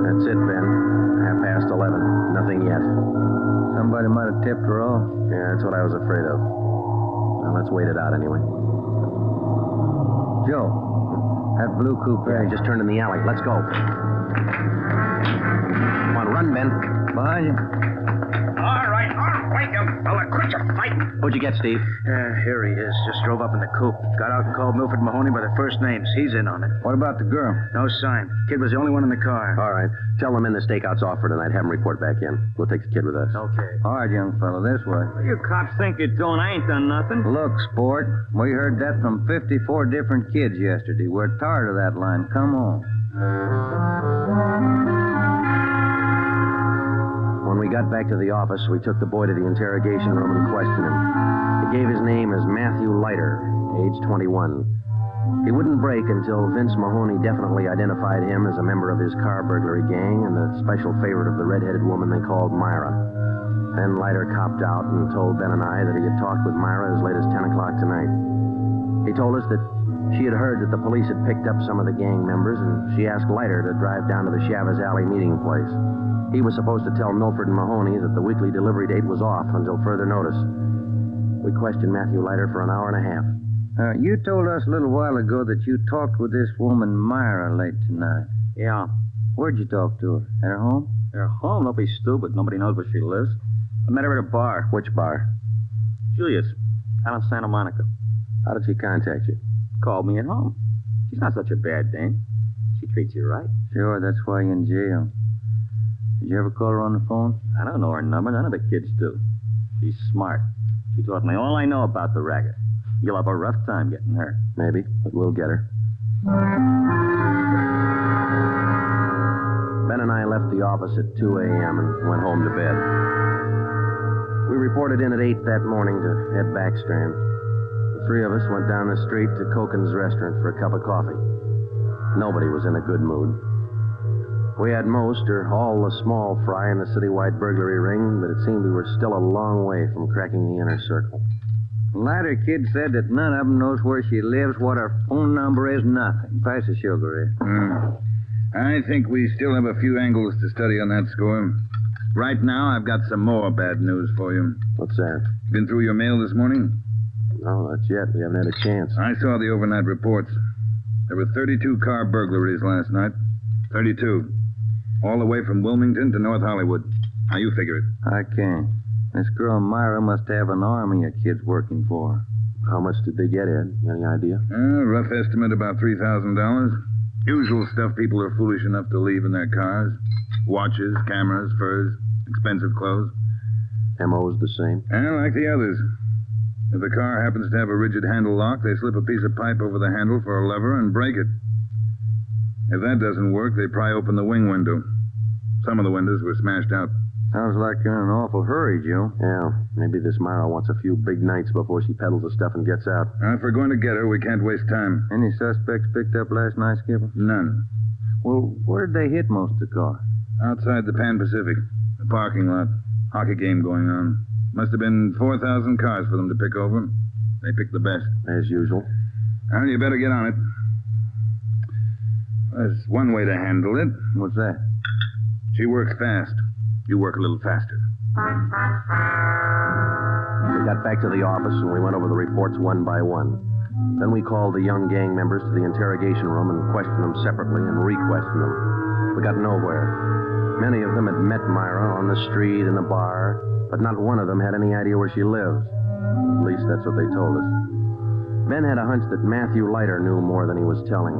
That's it, Ben. 11:30. Nothing yet. tipped her off. Yeah, that's what I was afraid of. Now, let's wait it out anyway. Joe, that blue coupe Yeah, he just turned in the alley. Let's go. Come on, run, Ben. Behind you. All right, wake him, fella. Quit your fighting. What'd you get, Steve? Here he is. Just drove up in the coupe. Got out and called Milford Mahoney by their first names. He's in on it. What about the girl? No sign. Kid was the only one in the car. All right. Tell them in the stakeout's off for tonight. Have them report back in. We'll take the kid with us. Okay. All right, young fella, this way. What you cops think you're doing? I ain't done nothing. Look, sport, we heard that from 54 different kids yesterday. We're tired of that line. Come on. When we got back to the office, we took the boy to the interrogation room and questioned him. He gave his name as Matthew Leiter, age 21. He wouldn't break until Vince Mahoney definitely identified him as a member of his car burglary gang and the special favorite of the red-headed woman they called Myra. Then Leiter copped out and told Ben and I that he had talked with Myra as late as 10 o'clock tonight. He told us that she had heard that the police had picked up some of the gang members, and she asked Leiter to drive down to the Chavez Alley meeting place. He was supposed to tell Milford and Mahoney that the weekly delivery date was off until further notice. We questioned Matthew Leiter for an hour and a half. You told us a little while ago that you talked with this woman, Myra, late tonight. Yeah. Where'd you talk to her? At her home? Her home? Don't be stupid. Nobody knows where she lives. I met her at a bar. Which bar? Julius. Out in Santa Monica. How did she contact you? Called me at home. She's not such a bad dame. She treats you right. Sure, that's why you're in jail. Did you ever call her on the phone? I don't know her number. None of the kids do. She's smart. She taught me all I know about the racket. You'll have a rough time getting her. Maybe, but we'll get her. Ben and I left the office at 2 a.m. and went home to bed. We reported in at 8 that morning to Ed Backstrand. The three of us went down the street to Koken's restaurant for a cup of coffee. Nobody was in a good mood. We had most or all the small fry in the citywide burglary ring, but it seemed we were still a long way from cracking the inner circle. The latter kid said that none of them knows where she lives, what her phone number is, nothing. Pass the sugar, Ed. I think we still have a few angles to study on that score. Right now, I've got some more bad news for you. What's that? Been through your mail this morning? No, not yet. We haven't had a chance. I saw the overnight reports. There were 32 car burglaries last night. 32. All the way from Wilmington to North Hollywood. How you figure it? I can't. This girl Myra must have an army of kids working for her. How much did they get, Ed? Any idea? Rough estimate about $3,000. Usual stuff people are foolish enough to leave in their cars. Watches, cameras, furs, expensive clothes. M.O.'s the same? Like the others. If the car happens to have a rigid handle lock, they slip a piece of pipe over the handle for a lever and break it. If that doesn't work, they pry open the wing window. Some of the windows were smashed out. Sounds like you're in an awful hurry, Joe. Yeah, maybe this Myra wants a few big nights before she peddles the stuff and gets out. If we're going to get her, we can't waste time. Any suspects picked up last night, Skipper? None. Well, where did they hit most of the car? Outside the Pan Pacific. The parking lot. Hockey game going on. Must have been 4,000 cars for them to pick over. They picked the best. As usual. Well, you better get on it. There's one way to handle it. What's that? She works fast. You work a little faster. We got back to the office and we went over the reports one by one. Then we called the young gang members to the interrogation room and questioned them separately and re-questioned them. We got nowhere. Many of them had met Myra on the street, in a bar, but not one of them had any idea where she lived. At least that's what they told us. Ben had a hunch that Matthew Leiter knew more than he was telling.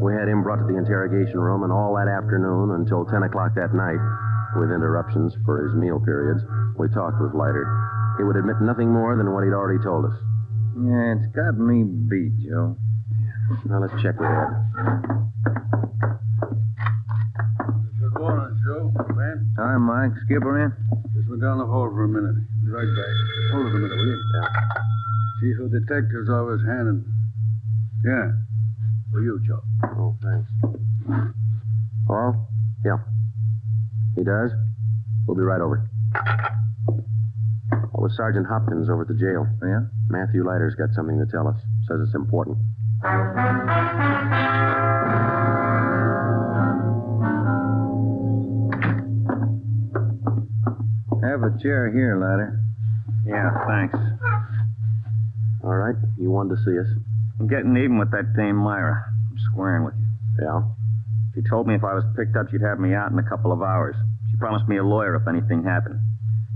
We had him brought to the interrogation room, and all that afternoon until 10 o'clock that night, with interruptions for his meal periods, we talked with Leiter. He would admit nothing more than what he'd already told us. Yeah, it's got me beat, Joe. Now let's check with Ed. Good morning, Joe. Ben? Hi, Mike. Skipper in? Just went down the hall for a minute. Be right back. Hold it a minute, will you? Yeah. Chief of Detectives Office, Helen. Yeah. For you, Joe. Oh, thanks. Oh? Yeah. He does? We'll be right over. What was Sergeant Hopkins over at the jail? Oh, yeah? Matthew Leiter's got something to tell us. Says it's important. Have a chair here, ladder. Yeah, thanks. All right. You wanted to see us. I'm getting even with that dame Myra. I'm squaring with you. Yeah? She told me if I was picked up, she'd have me out in a couple of hours. She promised me a lawyer if anything happened.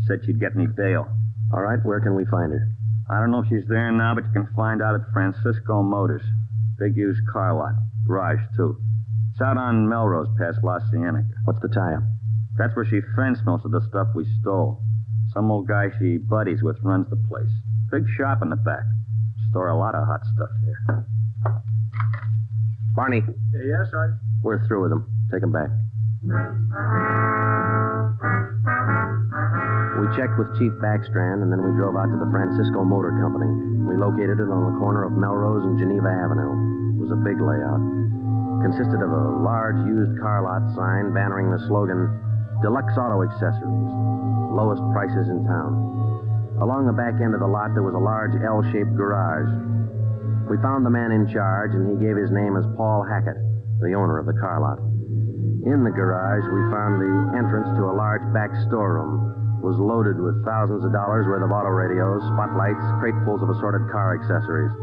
Said she'd get me bail. All right. Where can we find her? I don't know if she's there now, but you can find out at Francisco Motors. Big used car lot. Garage, too. It's out on Melrose past La Cienega. What's the tie-up? That's where she fenced most of the stuff we stole. Some old guy she buddies with runs the place. Big shop in the back. Store a lot of hot stuff there. Barney. Yes, We're through with them. Take them back. We checked with Chief Backstrand, and then we drove out to the Francisco Motor Company. We located it on the corner of Melrose and Geneva Avenue. It was a big layout. Consisted of a large used car lot sign bannering the slogan, Deluxe Auto Accessories, lowest prices in town. Along the back end of the lot, there was a large L-shaped garage. We found the man in charge, and he gave his name as Paul Hackett, the owner of the car lot. In the garage, we found the entrance to a large back storeroom. It was loaded with thousands of dollars worth of auto radios, spotlights, cratefuls of assorted car accessories.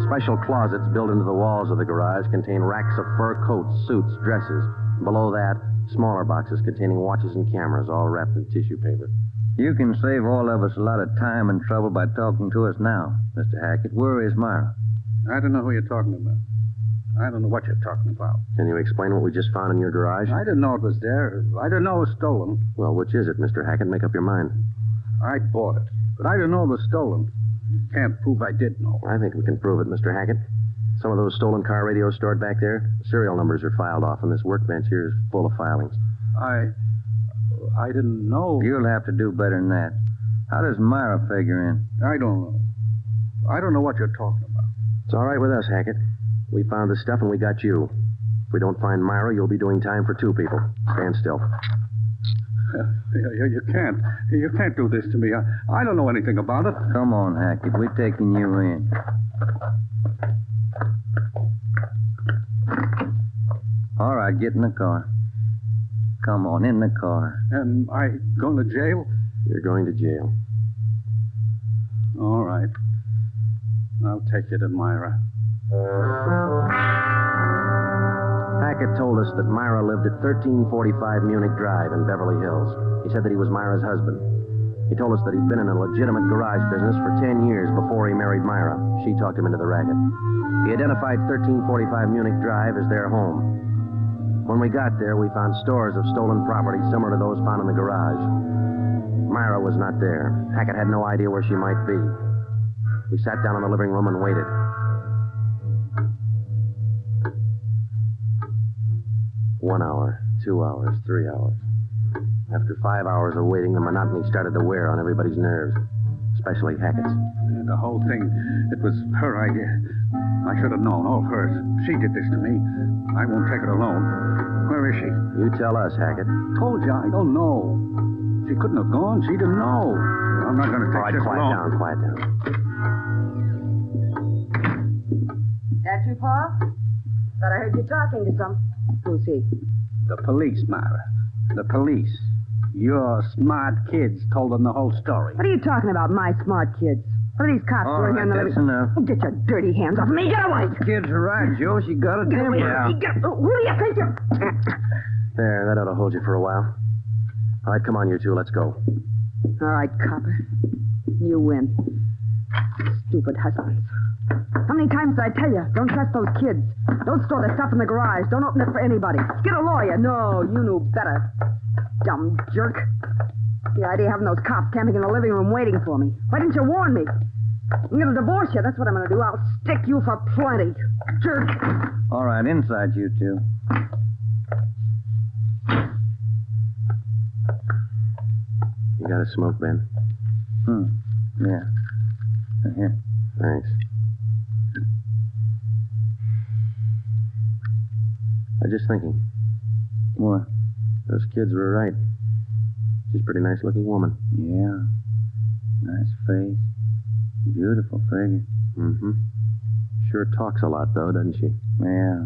Special closets built into the walls of the garage contain racks of fur coats, suits, dresses. Below that, smaller boxes containing watches and cameras, all wrapped in tissue paper. You can save all of us a lot of time and trouble by talking to us now, Mr. Hackett. Where is Myra? I don't know who you're talking about. I don't know what you're talking about. Can you explain what we just found in your garage? I didn't know it was there. I didn't know it was stolen. Well, which is it, Mr. Hackett? Make up your mind. I bought it, but I didn't know it was stolen. You can't prove I did know. I think we can prove it, Mr. Hackett. Some of those stolen car radios stored back there, serial numbers are filed off, and this workbench here is full of filings. I didn't know. You'll have to do better than that. How does Myra figure in? I don't know. I don't know what you're talking about. It's all right with us, Hackett. We found the stuff and we got you. If we don't find Myra, you'll be doing time for 2 people. Stand still. You can't. You can't do this to me. I don't know anything about it. Come on, Hackett. We're taking you in. All right, get in the car. Come on, in the car. Am I going to jail? You're going to jail. All right. I'll take you to Myra. Hackett told us that Myra lived at 1345 Munich Drive in Beverly Hills. He said that he was Myra's husband. He told us that he'd been in a legitimate garage business for 10 years before he married Myra. She talked him into the racket. He identified 1345 Munich Drive as their home. When we got there, we found stores of stolen property similar to those found in the garage. Myra was not there. Hackett had no idea where she might be. We sat down in the living room and waited. 1 hour, 2 hours, 3 hours. After 5 hours of waiting, the monotony started to wear on everybody's nerves, especially Hackett's. The whole thing, it was her idea. I should have known, all hers. She did this to me. I won't take it alone. Where is she? You tell us, Hackett. Told you, I don't know. She couldn't have gone. She didn't know. I'm not going to take this alone. Quiet down. That you, Paul? Thought I heard you talking to some. Who's he? The police, Myra. The police. Your smart kids told them the whole story. What are you talking about, my smart kids? What are these cops All doing right, here in the that's living... enough. Oh, get your dirty hands off me. Get away. Kids are right, Joe. She got it. Get away. Yeah. Who do you think you're... There, that ought to hold you for a while. All right, come on, you two. Let's go. All right, copper. You win. Stupid husbands. How many times did I tell you? Don't trust those kids. Don't store the stuff in the garage. Don't open it for anybody. Get a lawyer. No, you knew better. Dumb jerk. The idea of having those cops camping in the living room waiting for me. Why didn't you warn me? I'm going to divorce you. That's what I'm going to do. I'll stick you for plenty. Jerk. All right, inside you two. You got a smoke, Ben? Yeah. Here. Thanks. I was just thinking. What? Those kids were right. She's a pretty nice-looking woman. Yeah. Nice face. Beautiful figure. Mm-hmm. Sure talks a lot, though, doesn't she? Yeah.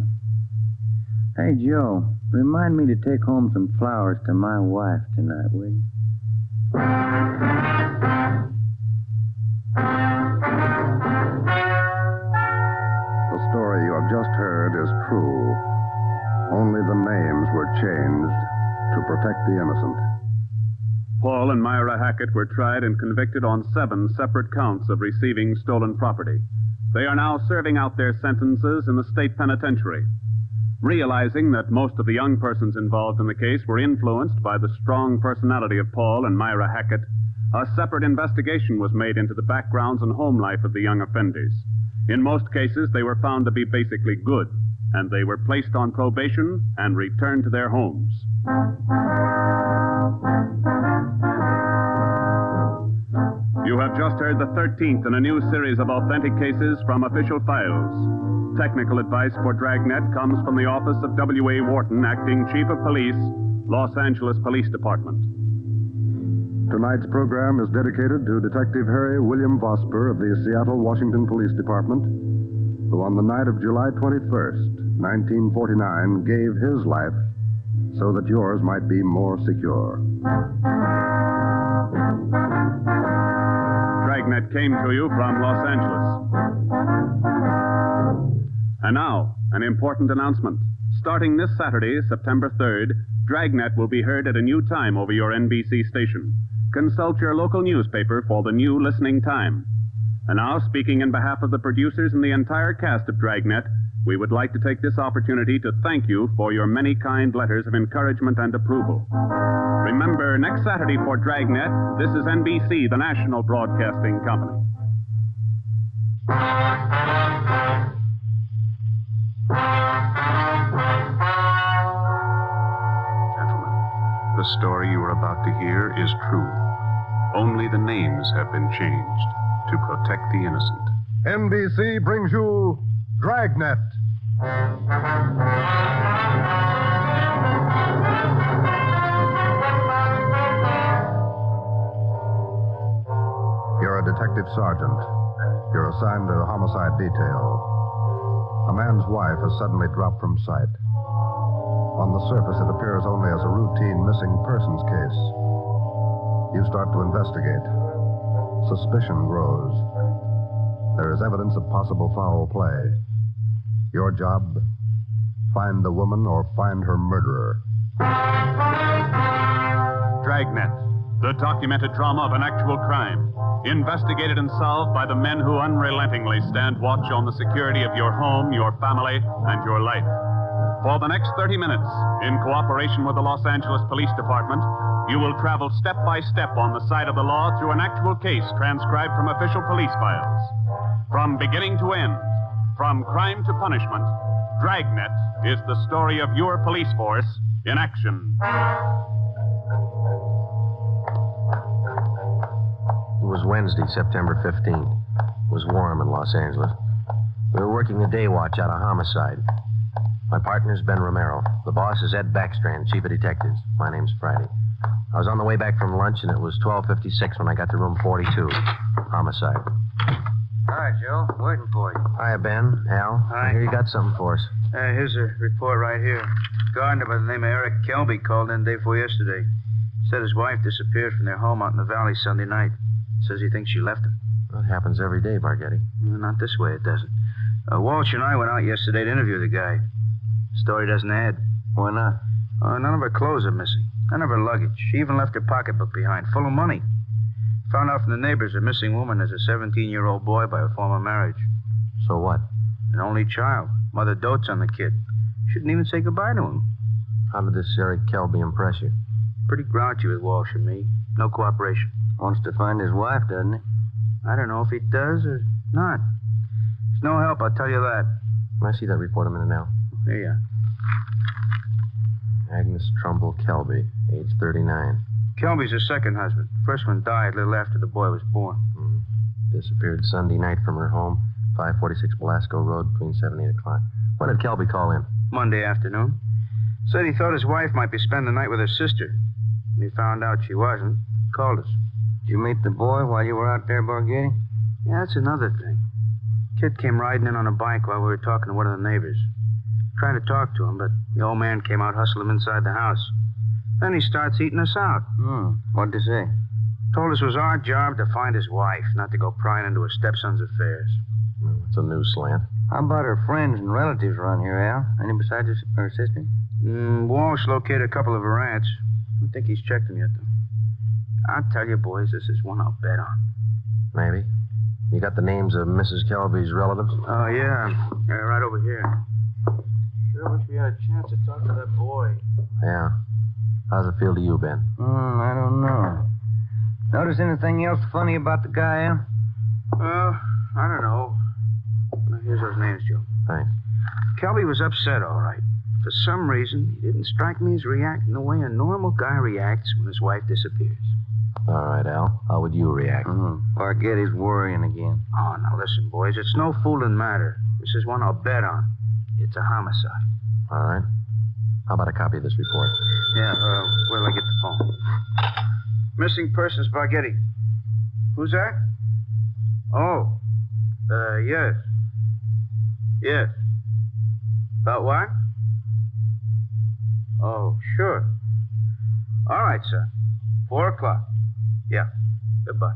Hey, Joe, remind me to take home some flowers to my wife tonight, will you? The story you have just heard is true. Only the names were changed to protect the innocent. Paul and Myra Hackett were tried and convicted on 7 separate counts of receiving stolen property. They are now serving out their sentences in the state penitentiary. Realizing that most of the young persons involved in the case were influenced by the strong personality of Paul and Myra Hackett, a separate investigation was made into the backgrounds and home life of the young offenders. In most cases, they were found to be basically good, and they were placed on probation and returned to their homes. You have just heard the 13th in a new series of authentic cases from official files. Technical advice for Dragnet comes from the office of W.A. Wharton, Acting Chief of Police, Los Angeles Police Department. Tonight's program is dedicated to Detective Harry William Vosper of the Seattle, Washington Police Department, who on the night of July 21st, 1949, gave his life so that yours might be more secure. Dragnet came to you from Los Angeles. And now, an important announcement. Starting this Saturday, September 3rd, Dragnet will be heard at a new time over your NBC station. Consult your local newspaper for the new listening time. And now, speaking in behalf of the producers and the entire cast of Dragnet, we would like to take this opportunity to thank you for your many kind letters of encouragement and approval. Remember, next Saturday for Dragnet, this is NBC, the national broadcasting company. Gentlemen, the story you are about to hear is true. Only the names have been changed to protect the innocent. NBC brings you Dragnet. You're a detective sergeant. You're assigned to homicide detail. A man's wife has suddenly dropped from sight. On the surface, it appears only as a routine missing persons case. You start to investigate. Suspicion grows. There is evidence of possible foul play. Your job, find the woman or find her murderer. Dragnet, the documented drama of an actual crime. Investigated and solved by the men who unrelentingly stand watch on the security of your home, your family, and your life. For the next 30 minutes, in cooperation with the Los Angeles Police Department, you will travel step by step on the side of the law through an actual case transcribed from official police files. From beginning to end, from crime to punishment, Dragnet is the story of your police force in action. It was Wednesday, September 15th. It was warm in Los Angeles. We were working the day watch out of homicide. My partner's Ben Romero. The boss is Ed Backstrand, Chief of Detectives. My name's Friday. I was on the way back from lunch, and it was 12:56 when I got to room 42. Homicide. Hi, Joe. Waiting for you. Hiya, Ben. Al. Hi. I hear you got something for us. Here's a report right here. Gardener by the name of Eric Kelby called in day before yesterday. Said his wife disappeared from their home out in the valley Sunday night. Says he thinks she left him. That happens every day, Bargetti. Not this way, it doesn't. Walsh and I went out yesterday to interview the guy. Story doesn't add. Why not? None of her clothes are missing. None of her luggage. She even left her pocketbook behind, full of money. Found out from the neighbors the missing woman is a 17-year-old boy by a former marriage. So what? An only child. Mother dotes on the kid. Shouldn't even say goodbye to him. How did this Eric Kelby impress you? Pretty grouchy with Walsh and me. No cooperation. Wants to find his wife, doesn't he? I don't know if he does or not. It's no help, I'll tell you that. Can I see that report a minute now? Here you are. Agnes Trumbull Kelby, age 39. Kelby's her second husband. First one died a little after the boy was born. Disappeared Sunday night from her home, 546 Belasco Road, between 7 and 8 o'clock. When did Kelby call in? Monday afternoon. Said he thought his wife might be spending the night with her sister. When he found out she wasn't, called us. Did you meet the boy while you were out there, Bargetti? Yeah, that's another thing. Kid came riding in on a bike while we were talking to one of the neighbors. Trying to talk to him, but the old man came out, hustled him inside the house. Then he starts eating us out. What'd they say? Told us it was our job to find his wife, not to go prying into his stepson's affairs. It's a new slant. How about her friends and relatives around here, Al? Any besides her sister? Walsh located a couple of her aunts. I don't think he's checked them yet, though. I'll tell you, boys, this is one I'll bet on. Maybe. You got the names of Mrs. Kelby's relatives? Oh, yeah. Right over here. Sure wish we had a chance to talk to that boy. Yeah. How's it feel to you, Ben? I don't know. Notice anything else funny about the guy, Al? I don't know. Here's those names, Joe. Thanks. Kelby was upset, all right. For some reason, he didn't strike me as reacting the way a normal guy reacts when his wife disappears. All right, Al. How would you react? Bargetti's worrying again. Oh, now listen, boys. It's no fooling matter. This is one I'll bet on. It's a homicide. All right. How about a copy of this report? Yeah, where'll I get the phone? Missing persons, Bargetti. Who's that? Oh, yes. Yes. About what? Oh, sure. All right, sir. 4 o'clock. Yeah. Goodbye.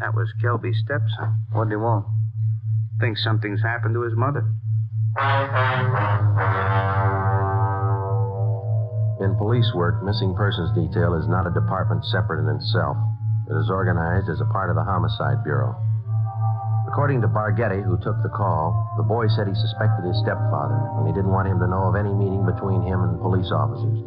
That was Kelby's stepson. What do you want? Think something's happened to his mother. In police work, missing persons detail is not a department separate in itself. It is organized as a part of the Homicide Bureau. According to Bargetti, who took the call, the boy said he suspected his stepfather, and he didn't want him to know of any meeting between him and police officers.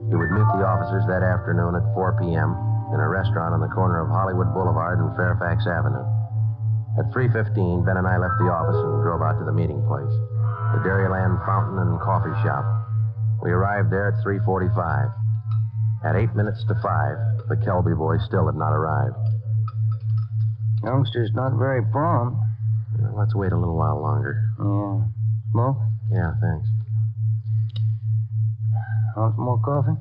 He would meet the officers that afternoon at 4 p.m. in a restaurant on the corner of Hollywood Boulevard and Fairfax Avenue. At 3:15, Ben and I left the office and drove out to the meeting place, the Dairyland Fountain and Coffee Shop. We arrived there at 3:45. At 8 minutes to 5, the Kelby boy still had not arrived. Youngster's not very prompt. Well, let's wait a little while longer. Yeah. Smoke? Yeah, thanks. Want some more coffee?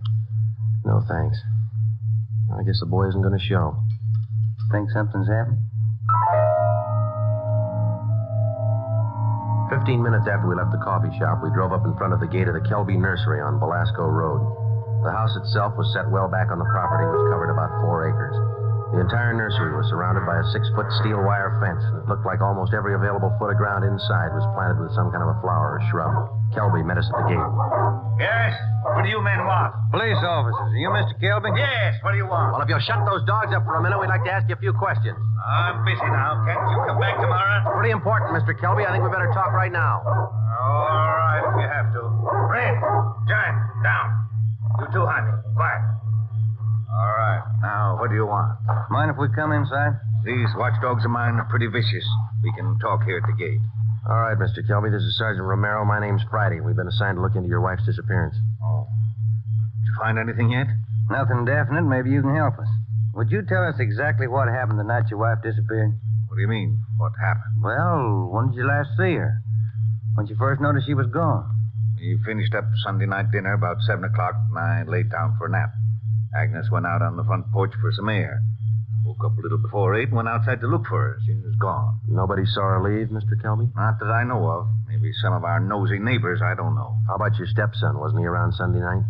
No, thanks. I guess the boy isn't going to show. Think something's happened? 15 minutes after we left the coffee shop, we drove up in front of the gate of the Kelby Nursery on Belasco Road. The house itself was set well back on the property, which covered about 4 acres. The entire nursery was surrounded by a 6-foot steel wire fence, and it looked like almost every available foot of ground inside was planted with some kind of a flower or shrub. Kelby met us at the gate. Yes? What do you men want? Police officers. Are you Mr. Kelby? Yes, what do you want? Well, if you'll shut those dogs up for a minute, we'd like to ask you a few questions. I'm busy now. Can't you come back tomorrow? Pretty important, Mr. Kelby. I think we better talk right now. All right, if you have to. Red, Giant, down. You too, Jaime. Quiet. All right. Now, what do you want? Mind if we come inside? These watchdogs of mine are pretty vicious. We can talk here at the gate. All right, Mr. Kelby. This is Sergeant Romero. My name's Friday. We've been assigned to look into your wife's disappearance. Oh. Did you find anything yet? Nothing definite. Maybe you can help us. Would you tell us exactly what happened the night your wife disappeared? What do you mean, what happened? Well, when did you last see her? When you first noticed she was gone? We finished up Sunday night dinner about 7 o'clock, and I laid down for a nap. Agnes went out on the front porch for some air. Woke up a little before 8 and went outside to look for her. She was gone. Nobody saw her leave, Mr. Kelby? Not that I know of. Maybe some of our nosy neighbors, I don't know. How about your stepson? Wasn't he around Sunday night?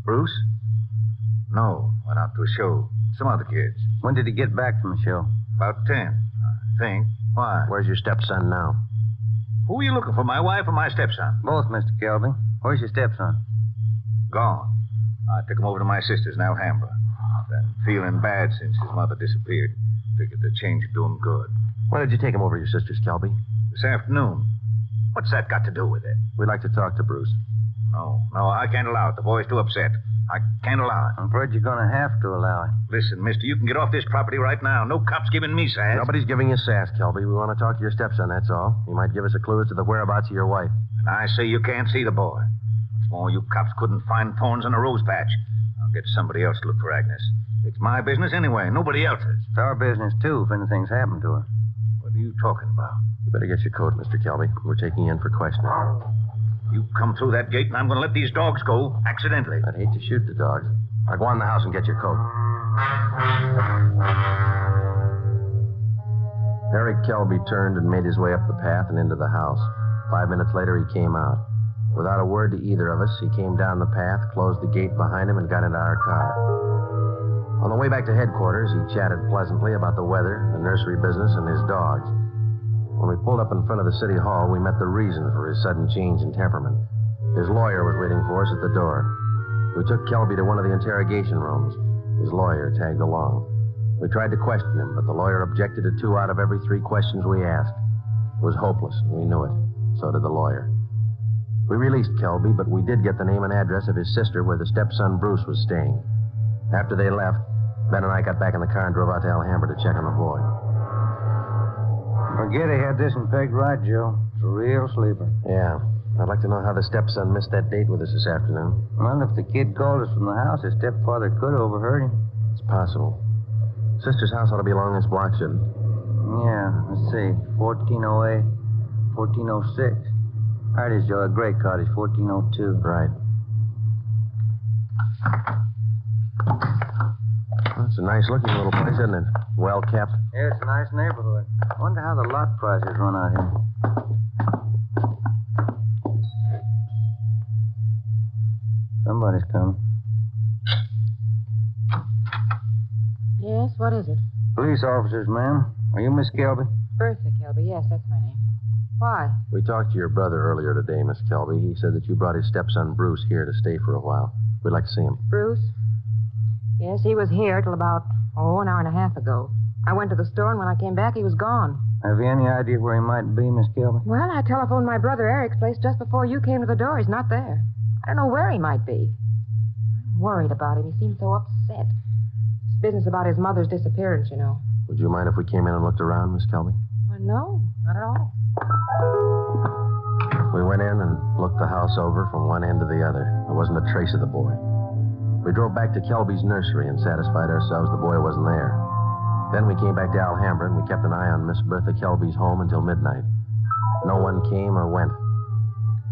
Bruce? No, went out to a show. Some other kids. When did he get back from the show? About 10, I think. Why? Where's your stepson now? Who are you looking for, my wife or my stepson? Both, Mr. Kelby. Where's your stepson? Gone. I took him over to my sister's in Alhambra. Been feeling bad since his mother disappeared. Figured the change would do him good. When did you take him over to your sister's, Kelby? This afternoon. What's that got to do with it? We'd like to talk to Bruce. No, I can't allow it. The boy's too upset. I can't allow it. I'm afraid you're going to have to allow it. Listen, mister, you can get off this property right now. No cop's giving me sass. Nobody's giving you sass, Kelby. We want to talk to your stepson, that's all. He might give us a clue as to the whereabouts of your wife. And I say you can't see the boy. What's more, you cops couldn't find thorns in a rose patch. I'll get somebody else to look for Agnes. It's my business anyway, nobody else's. It's our business, too, if anything's happened to her. What are you talking about? You better get your coat, Mr. Kelby. We're taking you in for questioning. You come through that gate, and I'm going to let these dogs go, accidentally. I'd hate to shoot the dogs. Now go on in the house and get your coat. Eric Kelby turned and made his way up the path and into the house. 5 minutes later, he came out. Without a word to either of us, he came down the path, closed the gate behind him, and got into our car. On the way back to headquarters, he chatted pleasantly about the weather, the nursery business, and his dogs. When we pulled up in front of the city hall, we met the reason for his sudden change in temperament. His lawyer was waiting for us at the door. We took Kelby to one of the interrogation rooms. His lawyer tagged along. We tried to question him, but the lawyer objected to 2 out of every 3 questions we asked. It was hopeless, and we knew it. So did the lawyer. We released Kelby, but we did get the name and address of his sister where the stepson Bruce was staying. After they left, Ben and I got back in the car and drove out to Alhambra to check on the boy. Forget he had this one pegged right, Joe. It's a real sleeper. Yeah. I'd like to know how the stepson missed that date with us this afternoon. Well, if the kid called us from the house, his stepfather could have overheard him. It's possible. Sister's house ought to be along this block, shouldn't it? Yeah, let's see. 1408, 1406. There it is, Joe. A gray cottage, 1402. Right. Well, it's a nice-looking little place, isn't it? Well kept. Yeah, it's a nice neighborhood. I wonder how the lot prices run out here. Somebody's coming. Yes, what is it? Police officers, ma'am. Are you Miss Kelby? Bertha Kelby, yes, that's my name. Why? We talked to your brother earlier today, Miss Kelby. He said that you brought his stepson Bruce here to stay for a while. We'd like to see him. Bruce? Yes, he was here till about, an hour and a half ago. I went to the store, and when I came back, he was gone. Have you any idea where he might be, Miss Kelby? Well, I telephoned my brother Eric's place just before you came to the door. He's not there. I don't know where he might be. I'm worried about him. He seems so upset. This business about his mother's disappearance, you know. Would you mind if we came in and looked around, Miss Kelby? Well, no, not at all. We went in and looked the house over from one end to the other. There wasn't a trace of the boy. We drove back to Kelby's nursery and satisfied ourselves the boy wasn't there. Then we came back to Alhambra and we kept an eye on Miss Bertha Kelby's home until midnight. No one came or went.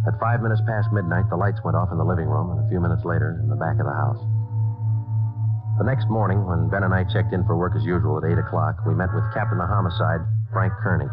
At 5 minutes past midnight, the lights went off in the living room, and a few minutes later, in the back of the house. The next morning, when Ben and I checked in for work as usual at 8 o'clock, we met with Captain of Homicide, Frank Kearney.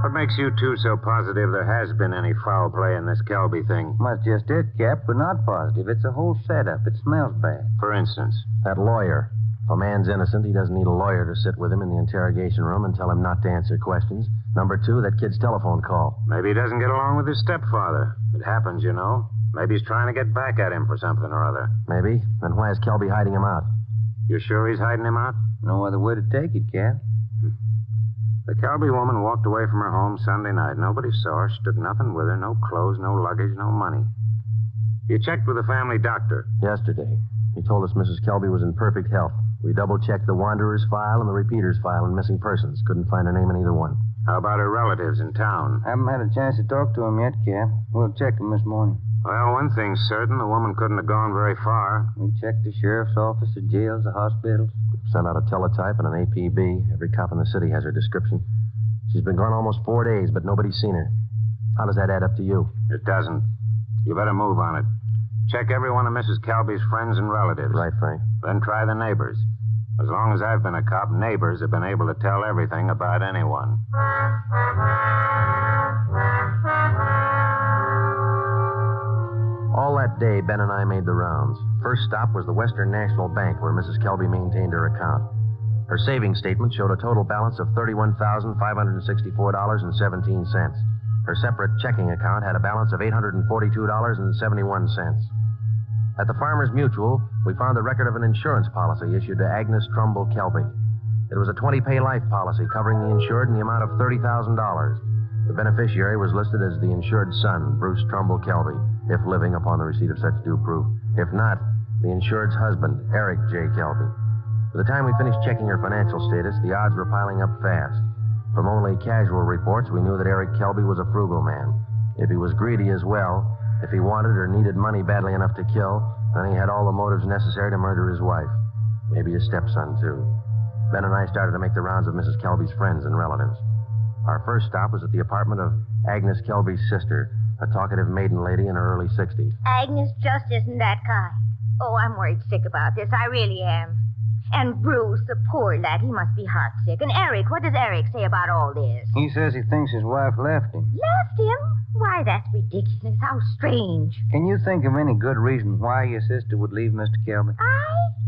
What makes you two so positive there has been any foul play in this Kelby thing? Well, that's just it, Cap. We're not positive. It's a whole setup. It smells bad. For instance? That lawyer. If a man's innocent, he doesn't need a lawyer to sit with him in the interrogation room and tell him not to answer questions. Number 2, that kid's telephone call. Maybe he doesn't get along with his stepfather. It happens, you know. Maybe he's trying to get back at him for something or other. Maybe. Then why is Kelby hiding him out? You sure he's hiding him out? No other way to take it, Cap. The Kelby woman walked away from her home Sunday night. Nobody saw her. She took nothing with her. No clothes, no luggage, no money. You checked with the family doctor? Yesterday. He told us Mrs. Kelby was in perfect health. We double-checked the Wanderer's file and the Repeater's file and missing persons. Couldn't find her name in either one. How about her relatives in town? Haven't had a chance to talk to them yet, Cap. We'll check them this morning. Well, one thing's certain. The woman couldn't have gone very far. We checked the sheriff's office, the jails, the hospitals. Sent out a teletype and an APB. Every cop in the city has her description. She's been gone almost 4 days, but nobody's seen her. How does that add up to you? It doesn't. You better move on it. Check every one of Mrs. Kelby's friends and relatives. Right, Frank. Then try the neighbors. As long as I've been a cop, neighbors have been able to tell everything about anyone. All that day, Ben and I made the rounds. First stop was the Western National Bank, where Mrs. Kelby maintained her account. Her savings statement showed a total balance of $31,564.17. Her separate checking account had a balance of $842.71. At the Farmers Mutual, we found the record of an insurance policy issued to Agnes Trumbull Kelby. It was a 20-pay life policy covering the insured in the amount of $30,000. The beneficiary was listed as the insured son, Bruce Trumbull Kelby, if living upon the receipt of such due proof. If not, the insured's husband, Eric J. Kelby. By the time we finished checking her financial status, the odds were piling up fast. From only casual reports, we knew that Eric Kelby was a frugal man. If he was greedy as well, if he wanted or needed money badly enough to kill, then he had all the motives necessary to murder his wife. Maybe his stepson, too. Ben and I started to make the rounds of Mrs. Kelby's friends and relatives. Our first stop was at the apartment of Agnes Kelby's sister, a talkative maiden lady in her early 60s. Agnes just isn't that kind. Oh, I'm worried sick about this. I really am. And Bruce, the poor lad, he must be heartsick. And Eric, what does Eric say about all this? He says he thinks his wife left him. Left him? Why, that's ridiculous. How strange. Can you think of any good reason why your sister would leave Mr. Kelby?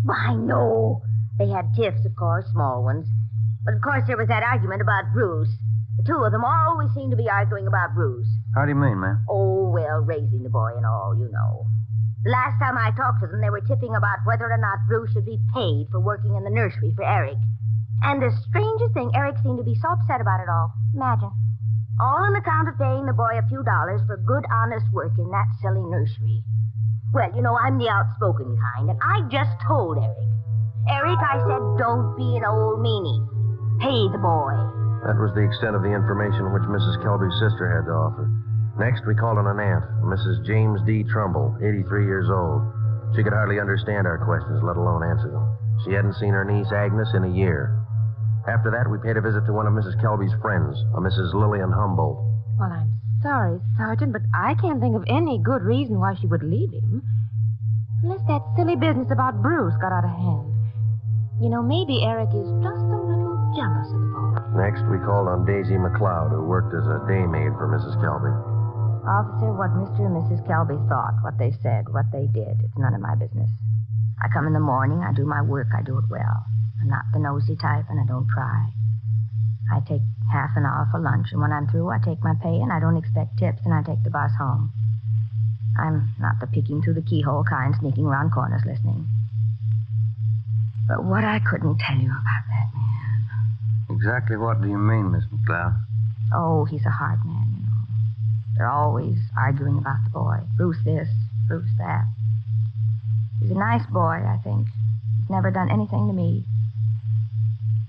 Why, no. They had tiffs, of course, small ones. But, of course, there was that argument about Bruce. The two of them always seem to be arguing about Bruce. How do you mean, ma'am? Oh, well, raising the boy and all, you know. The last time I talked to them, they were tipping about whether or not Bruce should be paid for working in the nursery for Eric. And the strangest thing, Eric seemed to be so upset about it all. Imagine. All on account of paying the boy a few dollars for good, honest work in that silly nursery. Well, you know, I'm the outspoken kind, and I just told Eric. Eric, I said, don't be an old meanie. Pay the boy. That was the extent of the information which Mrs. Kelby's sister had to offer. Next, we called on an aunt, Mrs. James D. Trumbull, 83 years old. She could hardly understand our questions, let alone answer them. She hadn't seen her niece, Agnes, in a year. After that, we paid a visit to one of Mrs. Kelby's friends, a Mrs. Lillian Humboldt. Well, I'm sorry, Sergeant, but I can't think of any good reason why she would leave him. Unless that silly business about Bruce got out of hand. You know, maybe Eric is just a little jealous of the boy. Next, we called on Daisy McLeod, who worked as a day maid for Mrs. Kelby. Officer, what Mr. and Mrs. Kelby thought, what they said, what they did, it's none of my business. I come in the morning, I do my work, I do it well. I'm not the nosy type, and I don't pry. I take half an hour for lunch, and when I'm through, I take my pay, and I don't expect tips, and I take the boss home. I'm not the peeking through the keyhole kind, sneaking around corners listening. But what I couldn't tell you about that man. Exactly what do you mean, Miss McLeod? Oh, he's a hard man, you know. They're always arguing about the boy. Bruce this, Bruce that. He's a nice boy, I think. He's never done anything to me.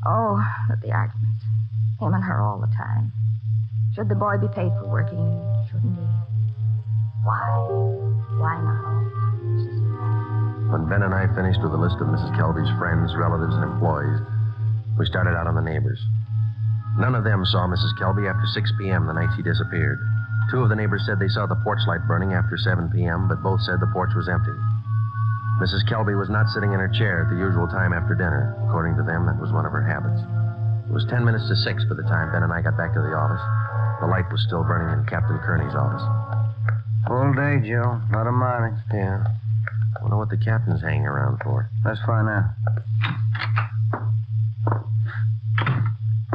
Oh, but the arguments. Him and her all the time. Should the boy be paid for working? Shouldn't he? Why? Why not all the time? When Ben and I finished with a list of Mrs. Kelby's friends, relatives, and employees, we started out on the neighbors. None of them saw Mrs. Kelby after 6 p.m. the night she disappeared. 2 of the neighbors said they saw the porch light burning after 7 p.m., but both said the porch was empty. Mrs. Kelby was not sitting in her chair at the usual time after dinner. According to them, that was one of her habits. It was 10 minutes to 6 by the time Ben and I got back to the office. The light was still burning in Captain Kearney's office. Full day, Joe. A lot of mining. Yeah. I wonder what the captain's hanging around for. Let's find out.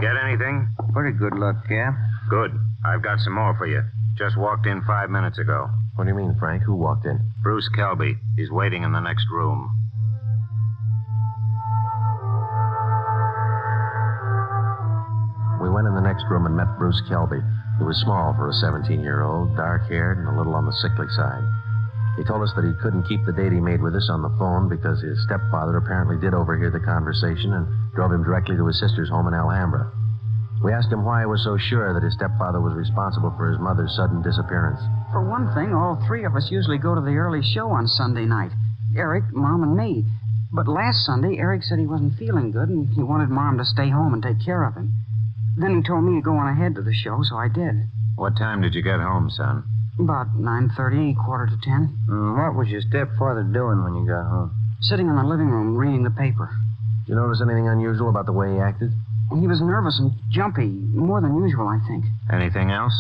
Get anything? Pretty good luck, Cap. Good. I've got some more for you. Just walked in 5 minutes ago. What do you mean, Frank? Who walked in? Bruce Kelby. He's waiting in the next room. We went in the next room and met Bruce Kelby. He was small for a 17-year-old, dark-haired, and a little on the sickly side. He told us that he couldn't keep the date he made with us on the phone because his stepfather apparently did overhear the conversation and drove him directly to his sister's home in Alhambra. We asked him why he was so sure that his stepfather was responsible for his mother's sudden disappearance. For one thing, all 3 of us usually go to the early show on Sunday night. Eric, Mom, and me. But last Sunday, Eric said he wasn't feeling good and he wanted Mom to stay home and take care of him. Then he told me to go on ahead to the show, so I did. What time did you get home, son? About 9:30, 9:45. What was your stepfather doing when you got home? Sitting in the living room reading the paper. Did you notice anything unusual about the way he acted? He was nervous and jumpy, more than usual, I think. Anything else?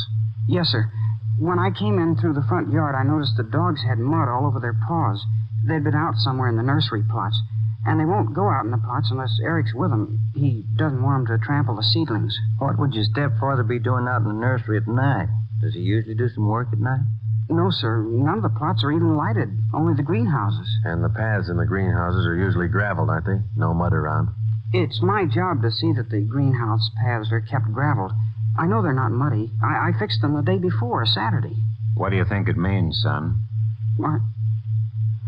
Yes, sir. When I came in through the front yard, I noticed the dogs had mud all over their paws. They'd been out somewhere in the nursery plots. And they won't go out in the plots unless Eric's with them. He doesn't want them to trample the seedlings. What would your stepfather be doing out in the nursery at night? Does he usually do some work at night? No, sir. None of the plots are even lighted. Only the greenhouses. And the paths in the greenhouses are usually graveled, aren't they? No mud around. It's my job to see that the greenhouse paths are kept graveled. I know they're not muddy. I fixed them the day before, Saturday. What do you think it means, son?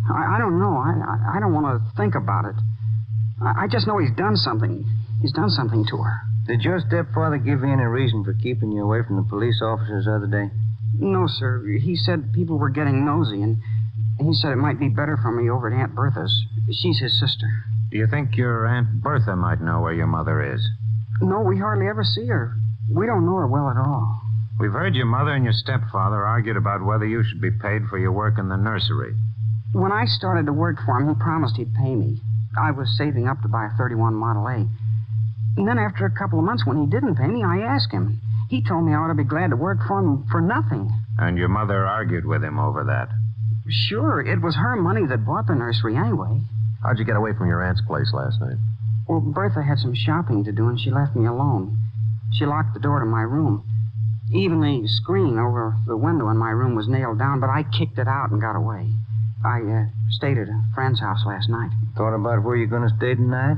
I don't know. I don't want to think about it. I just know he's done something. He's done something to her. Did your stepfather give you any reason for keeping you away from the police officers the other day? No, sir. He said people were getting nosy, and he said it might be better for me over at Aunt Bertha's. She's his sister. Do you think your Aunt Bertha might know where your mother is? No, we hardly ever see her. We don't know her well at all. We've heard your mother and your stepfather argued about whether you should be paid for your work in the nursery. When I started to work for him, he promised he'd pay me. I was saving up to buy a 31 Model A. And then after a couple of months, when he didn't pay me, I asked him. He told me I ought to be glad to work for him for nothing. And your mother argued with him over that? Sure, it was her money that bought the nursery anyway. How'd you get away from your aunt's place last night? Well, Bertha had some shopping to do, and she left me alone. She locked the door to my room. Even the screen over the window in my room was nailed down, but I kicked it out and got away. I stayed at a friend's house last night. Thought about where you're going to stay tonight?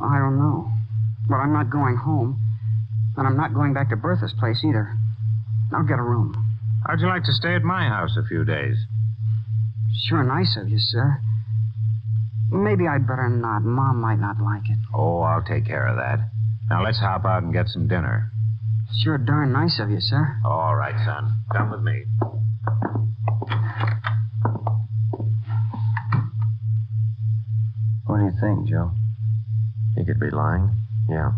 I don't know. But I'm not going home. And I'm not going back to Bertha's place either. I'll get a room. How'd you like to stay at my house a few days? Sure nice of you, sir. Maybe I'd better not. Mom might not like it. Oh, I'll take care of that. Now let's hop out and get some dinner. Sure darn nice of you, sir. All right, son. Come with me. What do you think, Joe? He could be lying. Yeah.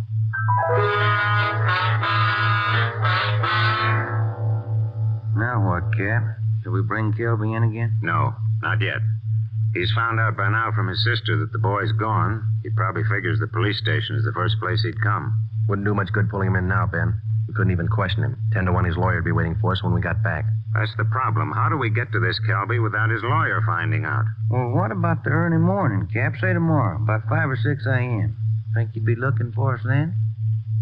Now what, Cap? Shall we bring Kelby in again? No, not yet. He's found out by now from his sister that the boy's gone. He probably figures the police station is the first place he'd come. Wouldn't do much good pulling him in now, Ben. We couldn't even question him. 10 to 1 his lawyer'd be waiting for us when we got back. That's the problem. How do we get to this Kelby without his lawyer finding out? Well, what about the early morning, Cap? Say tomorrow, about 5 or 6 a.m. Think you'd be looking for us then?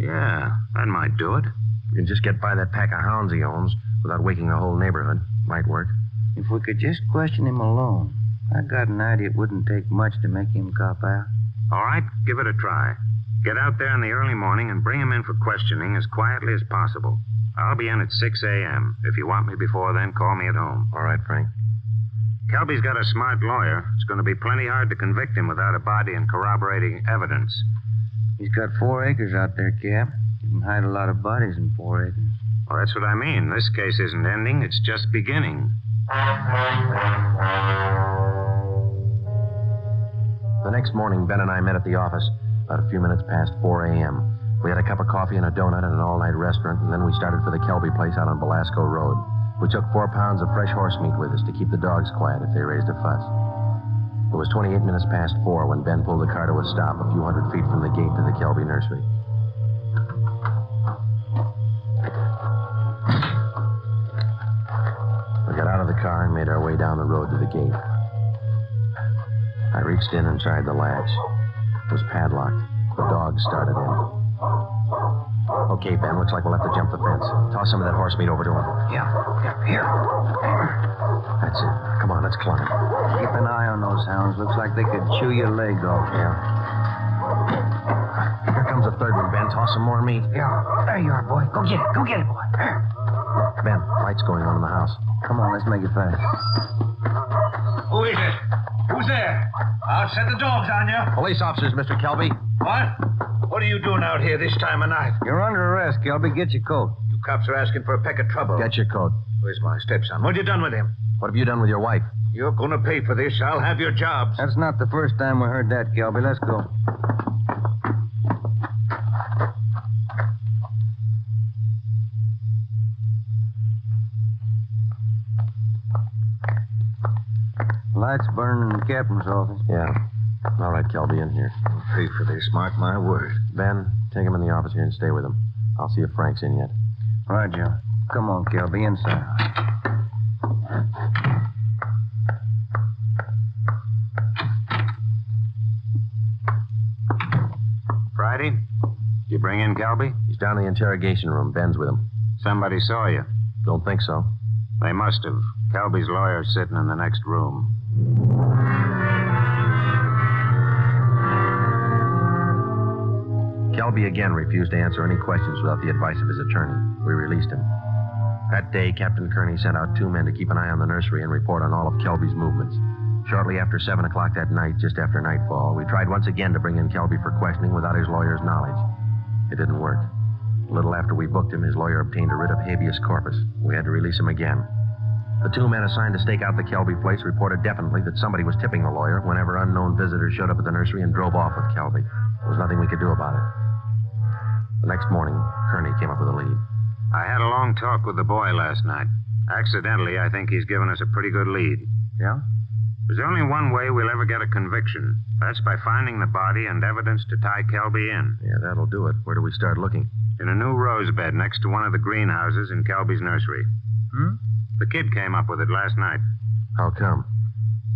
Yeah, that might do it. We can just get by that pack of hounds he owns without waking the whole neighborhood. Might work. If we could just question him alone, I got an idea it wouldn't take much to make him cop out. All right, give it a try. Get out there in the early morning and bring him in for questioning as quietly as possible. I'll be in at 6 a.m. If you want me before then, call me at home. All right, Frank. Kelby's got a smart lawyer. It's going to be plenty hard to convict him without a body and corroborating evidence. He's got 4 acres out there, Cap. You can hide a lot of bodies in 4 acres. Well, that's what I mean. This case isn't ending. It's just beginning. The next morning, Ben and I met at the office about a few minutes past 4 a.m. We had a cup of coffee and a donut at an all-night restaurant, and then we started for the Kelby place out on Belasco Road. We took 4 pounds of fresh horse meat with us to keep the dogs quiet if they raised a fuss. It was 28 minutes past 4 when Ben pulled the car to a stop a few hundred feet from the gate to the Kelby nursery. We got out of the car and made our way down the road to the gate. I reached in and tried the latch. It was padlocked. The dogs started in. Okay, Ben, looks like we'll have to jump the fence. Toss some of that horse meat over to him. Yeah, here. That's it. Come on, let's climb. Keep an eye on those hounds. Looks like they could chew your leg off. Yeah. Here comes a third one, Ben. Toss some more meat. Yeah, there you are, boy. Go get it. Go get it, boy. Ben, lights going on in the house. Come on, let's make it fast. Who is it? Who's there? I'll set the dogs on you. Police officers, Mr. Kelby. What? What are you doing out here this time of night? You're under arrest, Kelby. Get your coat. You cops are asking for a peck of trouble. Get your coat. Where's my stepson? What you done with him? What have you done with your wife? You're going to pay for this. I'll have your jobs. That's not the first time we heard that, Kelby. Let's go. Lights burning in the captain's office. Yeah. All right, Kelby, in here. I'll pay for this, mark my word. Ben, take him in the office here and stay with him. I'll see if Frank's in yet. All right, Joe. Come on, Kelby, inside. Friday? You bring in Kelby? He's down in the interrogation room. Ben's with him. Somebody saw you. Don't think so. They must have. Kelby's lawyer's sitting in the next room. Kelby again refused to answer any questions without the advice of his attorney. We released him. That day, Captain Kearney sent out 2 men to keep an eye on the nursery and report on all of Kelby's movements. Shortly after 7 o'clock that night, just after nightfall, we tried once again to bring in Kelby for questioning without his lawyer's knowledge. It didn't work. A little after we booked him, his lawyer obtained a writ of habeas corpus. We had to release him again. The 2 men assigned to stake out the Kelby place reported definitely that somebody was tipping the lawyer whenever unknown visitors showed up at the nursery and drove off with Kelby. There was nothing we could do about it. The next morning, Kearney came up with a lead. I had a long talk with the boy last night. Accidentally, I think he's given us a pretty good lead. Yeah? There's only one way we'll ever get a conviction. That's by finding the body and evidence to tie Kelby in. Yeah, that'll do it. Where do we start looking? In a new rose bed next to one of the greenhouses in Kelby's nursery. The kid came up with it last night. How come?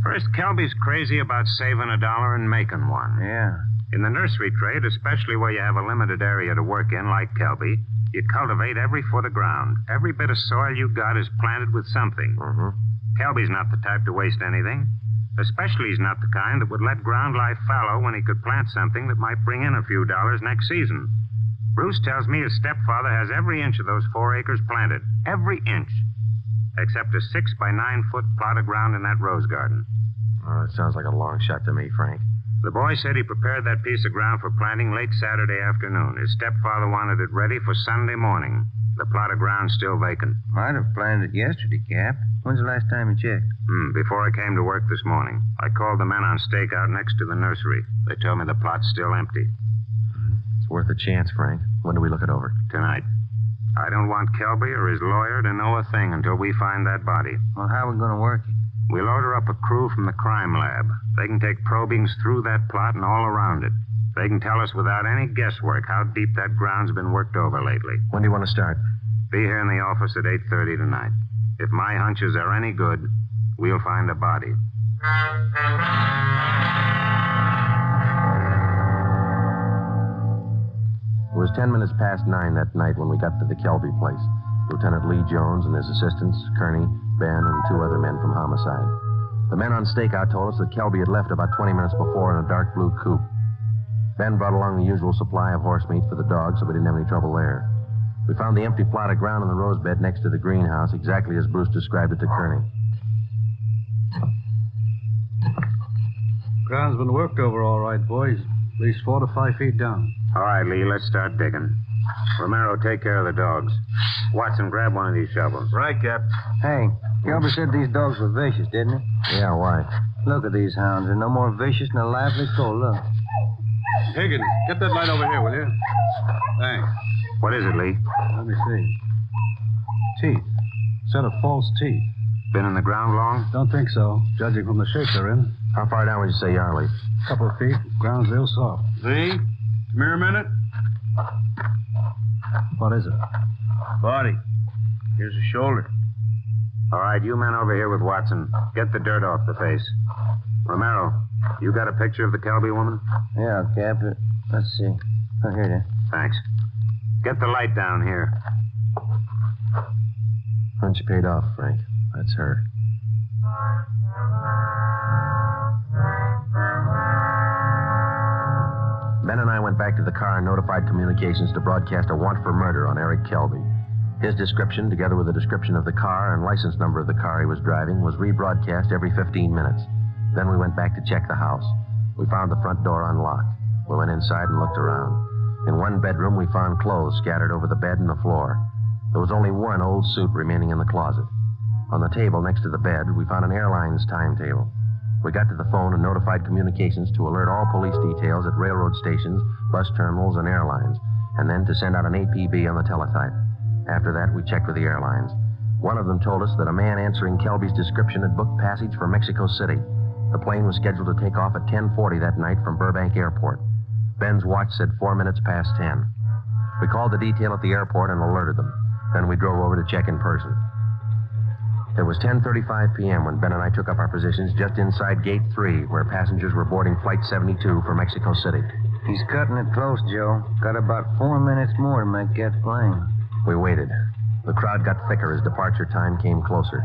First, Kelby's crazy about saving $1 and making one. Yeah. In the nursery trade, especially where you have a limited area to work in, like Kelby, you cultivate every foot of ground. Every bit of soil you got is planted with something. Mm-hmm. Kelby's not the type to waste anything. Especially he's not the kind that would let ground lie fallow when he could plant something that might bring in a few dollars next season. Bruce tells me his stepfather has every inch of those 4 acres planted. Every inch. Except a 6 by 9 foot plot of ground in that rose garden. Oh, it sounds like a long shot to me, Frank. The boy said he prepared that piece of ground for planting late Saturday afternoon. His stepfather wanted it ready for Sunday morning. The plot of ground's still vacant. Might have planted it yesterday, Cap. When's the last time you checked? Before I came to work this morning. I called the men on stakeout next to the nursery. They told me the plot's still empty. It's worth a chance, Frank. When do we look it over? Tonight. I don't want Kelby or his lawyer to know a thing until we find that body. Well, how are we going to work it? We'll order up a crew from the crime lab. They can take probings through that plot and all around it. They can tell us without any guesswork how deep that ground's been worked over lately. When do you want to start? Be here in the office at 8:30 tonight. If my hunches are any good, we'll find a body. It was 10 minutes past 9 that night when we got to the Kelby place. Lieutenant Lee Jones and his assistants, Kearney, Ben, and 2 other men from homicide. The men on stakeout told us that Kelby had left about 20 minutes before in a dark blue coupe. Ben brought along the usual supply of horse meat for the dogs, so we didn't have any trouble there. We found the empty plot of ground in the rose bed next to the greenhouse, exactly as Bruce described it to Kearney. Ground's been worked over all right, boys. At least 4 to 5 feet down. All right, Lee, let's start digging. Romero, take care of the dogs. Watson, grab one of these shovels. Right, Cap. Hey, Gilbert said these dogs were vicious, didn't he? Yeah, why? Look at these hounds. They're no more vicious than a lively colt. Look. Higgins, get that light over here, will you? Thanks. What is it, Lee? Let me see. Teeth. Set of false teeth. Been in the ground long? Don't think so, judging from the shape they're in. How far down would you say you are, Lee? Couple of feet. Ground's real soft. Lee, come here a minute. What is it? Body. Here's the shoulder. All right, you men over here with Watson. Get the dirt off the face. Romero, you got a picture of the Kelby woman? Yeah, Cap. Let's see. Oh, here it is. Thanks. Get the light down here. Hunch paid off, Frank. That's her. Ben and I went back to the car and notified communications to broadcast a want for murder on Eric Kelby. His description, together with the description of the car and license number of the car he was driving, was rebroadcast every 15 minutes. Then we went back to check the house. We found the front door unlocked. We went inside and looked around. In one bedroom, we found clothes scattered over the bed and the floor. There was only one old suit remaining in the closet. On the table next to the bed, we found an airline's timetable. We got to the phone and notified communications to alert all police details at railroad stations, bus terminals, and airlines, and then to send out an APB on the teletype. After that, we checked with the airlines. One of them told us that a man answering Kelby's description had booked passage for Mexico City. The plane was scheduled to take off at 10:40 that night from Burbank Airport. Ben's watch said 4 minutes past 10. We called the detail at the airport and alerted them. Then we drove over to check in person. It was 10:35 p.m. when Ben and I took up our positions just inside Gate 3, where passengers were boarding Flight 72 for Mexico City. He's cutting it close, Joe. Got about 4 minutes more to make that plane. We waited. The crowd got thicker as departure time came closer.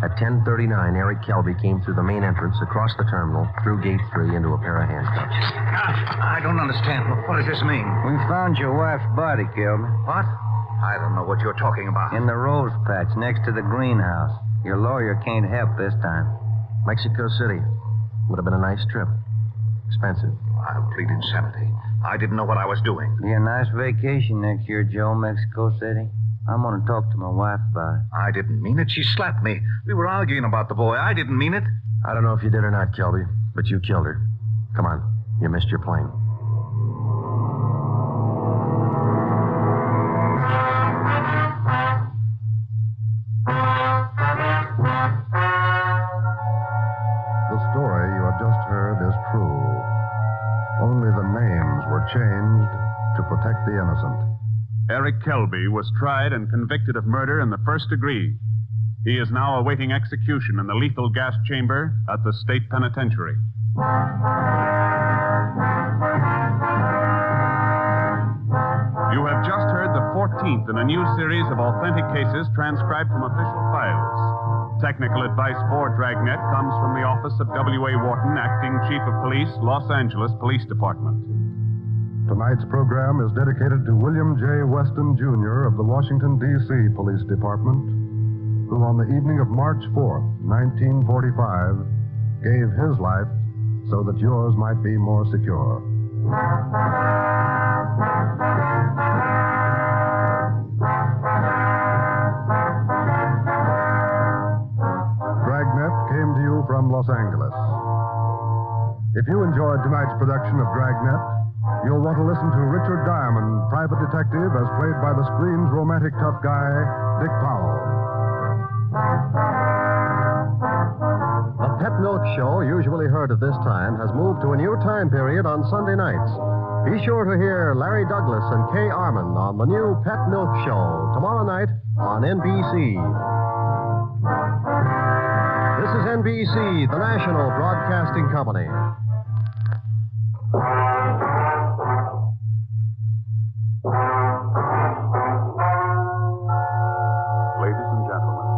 At 10:39, Eric Kelby came through the main entrance, across the terminal, through Gate 3, into a pair of handcuffs. I don't understand. What does this mean? We found your wife's body, Kelby. What? I don't know what you're talking about. In the rose patch next to the greenhouse. Your lawyer can't help this time. Mexico City. Would have been a nice trip. Expensive. I'll plead insanity. I didn't know what I was doing. Be a nice vacation next year, Joe, Mexico City. I'm going to talk to my wife about it. I didn't mean it. She slapped me. We were arguing about the boy. I didn't mean it. I don't know if you did or not, Kelby, but you killed her. Come on. You missed your plane. The story you have just heard is true. Only the names were changed to protect the innocent. Eric Kelby was tried and convicted of murder in the first degree. He is now awaiting execution in the lethal gas chamber at the state penitentiary. 14th in a new series of authentic cases transcribed from official files. Technical advice for Dragnet comes from the office of W.A. Wharton, Acting Chief of Police, Los Angeles Police Department. Tonight's program is dedicated to William J. Weston, Jr. of the Washington, D.C. Police Department, who on the evening of March 4th, 1945, gave his life so that yours might be more secure. Dragnet came to you from Los Angeles. If you enjoyed tonight's production of Dragnet, you'll want to listen to Richard Diamond, private detective, as played by the screen's romantic tough guy, Dick Powell. The Pet Milk Show, usually heard at this time, has moved to a new time period on Sunday nights. Be sure to hear Larry Douglas and Kay Armand on the new Pet Milk Show tomorrow night on NBC. This is NBC, the national broadcasting company. Ladies and gentlemen,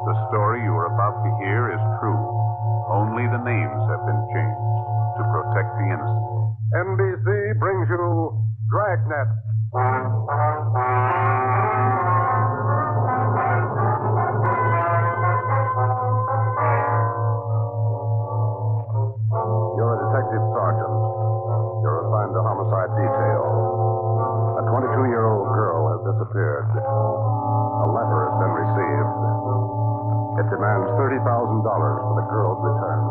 the story you are about to hear is true. Only the names have been changed to protect the innocent. NBC brings you Dragnet. You're a detective sergeant. You're assigned to homicide detail. A 22-year-old girl has disappeared. A letter has been received. It demands $30,000 for the girl's return.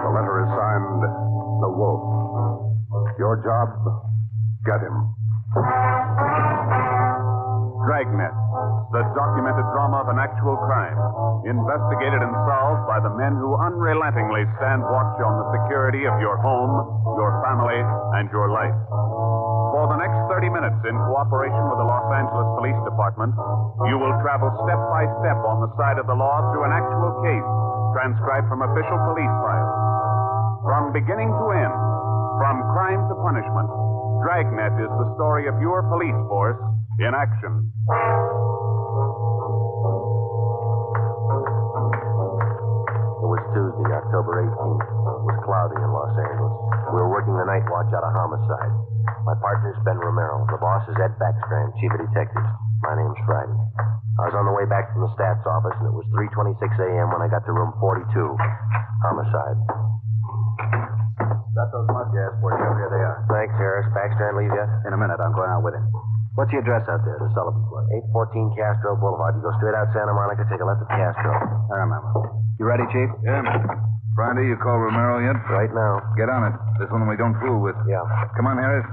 The letter is signed The Wolf. Your job, get him. Dragnet, the documented drama of an actual crime, investigated and solved by the men who unrelentingly stand watch on the security of your home, your family, and your life. For the next 30 minutes, in cooperation with the Los Angeles Police Department, you will travel step by step on the side of the law through an actual case, transcribed from official police files. From beginning to end, from crime to punishment, Dragnet is the story of your police force in action. It was Tuesday, October 18th. It was cloudy in Los Angeles. We were working the night watch out of homicide. My partner's Ben Romero. The boss is Ed Backstrand, chief of detectives. My name's Friday. I was on the way back from the stats office, and it was 3:26 a.m. when I got to room 42. Homicide. Got those mud gas for you. Here they are. Thanks, Harris. Backstrand leave yet? In a minute. I'm going out with him. What's the address out there? The Sullivan place. 814 Castro Boulevard. You go straight out Santa Monica, take a left at Castro. I remember. You ready, Chief? Yeah, man. Friday, you call Romero yet? Right now. Get on it. This one we don't fool with. Yeah. Come on, Harris.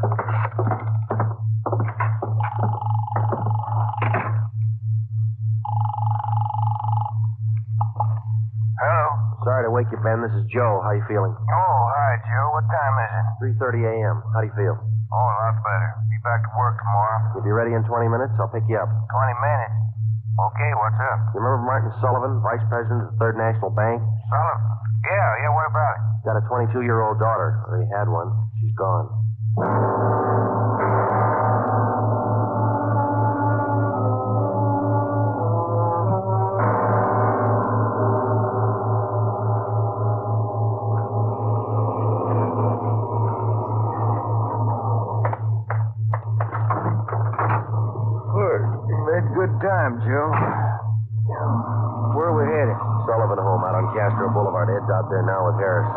Hello. Sorry to wake you, Ben. This is Joe. How you feeling? Oh, hi, Joe. What time is it? 3:30 a.m. How do you feel? Oh, a lot better. Be back to work tomorrow. You'll be ready in 20 minutes. I'll pick you up. 20 minutes. Okay, what's up? You remember Martin Sullivan, vice president of the Third National Bank? Sullivan? Yeah, what about it? Got a 22-year-old daughter. Or he had one. She's gone. Good time, Joe. Where are we headed? Sullivan home out on Castro Boulevard. Ed's out there now with Harris.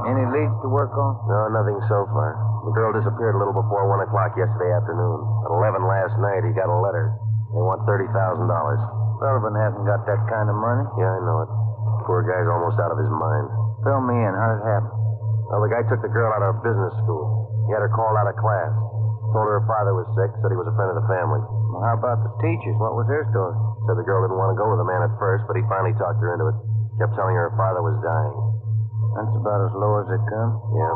Any leads to work on? No, nothing so far. The girl disappeared a little before 1 o'clock yesterday afternoon. At 11 last night, he got a letter. They want $30,000. Sullivan hasn't got that kind of money. Yeah, I know it. Poor guy's almost out of his mind. Fill me in. How did it happen? Well, the guy took the girl out of business school. He had her called out of class. Told her father was sick, said he was a friend of the family. Well, how about the teachers? What was their story? Said the girl didn't want to go with the man at first, but he finally talked her into it. Kept telling her father was dying. That's about as low as they come? Yeah.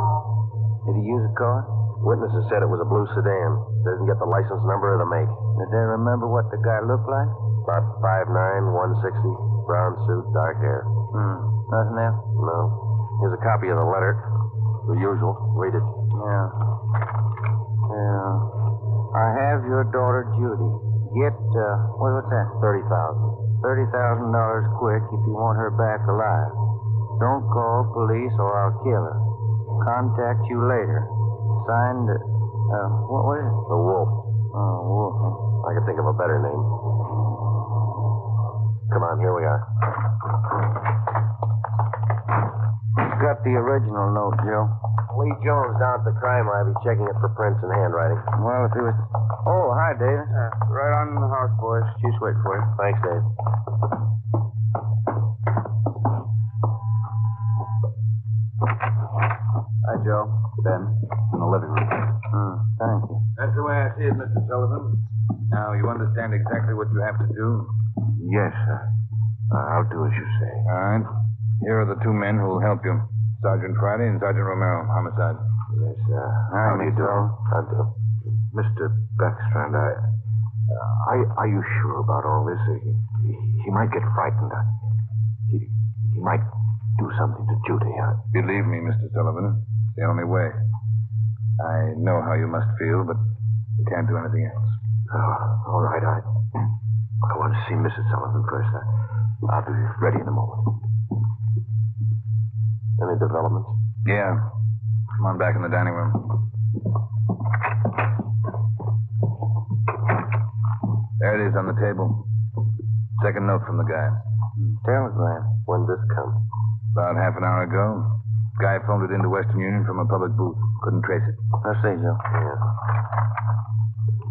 Did he use a car? Witnesses said it was a blue sedan. They didn't get the license number or the make. Did they remember what the guy looked like? About 5'9", 160, brown suit, dark hair. Nothing else? No. Here's a copy of the letter. The usual. Read it. Yeah. I have your daughter, Judy. Get, what's that? $30,000. $30,000 quick if you want her back alive. Don't call police or I'll kill her. Contact you later. Signed, what is it? The Wolf. Oh, Wolf. I could think of a better name. Come on, here we are. Got the original note, Joe. Lee Jones down at the crime lab. He's checking it for prints and handwriting. Well, if he was... Oh, hi, David. Right on the house, boys. Chief's waiting for you. Thanks, Dave. Hi, Joe. Ben. In the living room. Thank you. That's the way I see it, Mr. Sullivan. Now, you understand exactly what you have to do? Yes, sir. I'll do as you say. All right. Here are the two men who will help you. Sergeant Friday and Sergeant Romero, homicide. Yes, sir. How do you do? I do. Mr. Beckstrand, are you sure about all this? He might get frightened. He might do something to Judy. Believe me, Mr. Sullivan, it's the only way. I know how you must feel, but we can't do anything else. All right, I want to see Mrs. Sullivan first. I'll be ready in a moment. Any developments? Yeah. Come on back in the dining room. There it is on the table. Second note from the guy. Telegram. When'd this come? About half an hour ago. Guy phoned it into Western Union from a public booth. Couldn't trace it. I see, Joe. Yeah.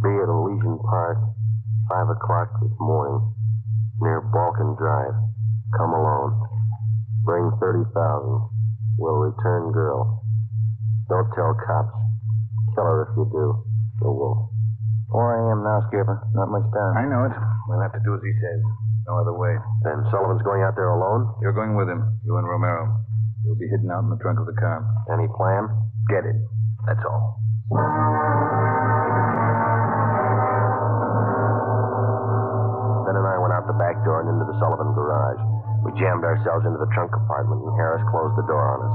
Be at Elysian Park, 5 o'clock this morning, near Balkan Drive. Come alone. Bring 30,000. Will return girl. Don't tell cops. Kill her if you do. The Wolf. 4 a.m. now, Skipper. Not much time. I know it. We'll have to do as he says. No other way. Then Sullivan's going out there alone? You're going with him. You and Romero. You'll be hidden out in the trunk of the car. Any plan? Get it. That's all. Ben and I went out the back door and into the Sullivan garage. We jammed ourselves into the trunk compartment, and Harris closed the door on us.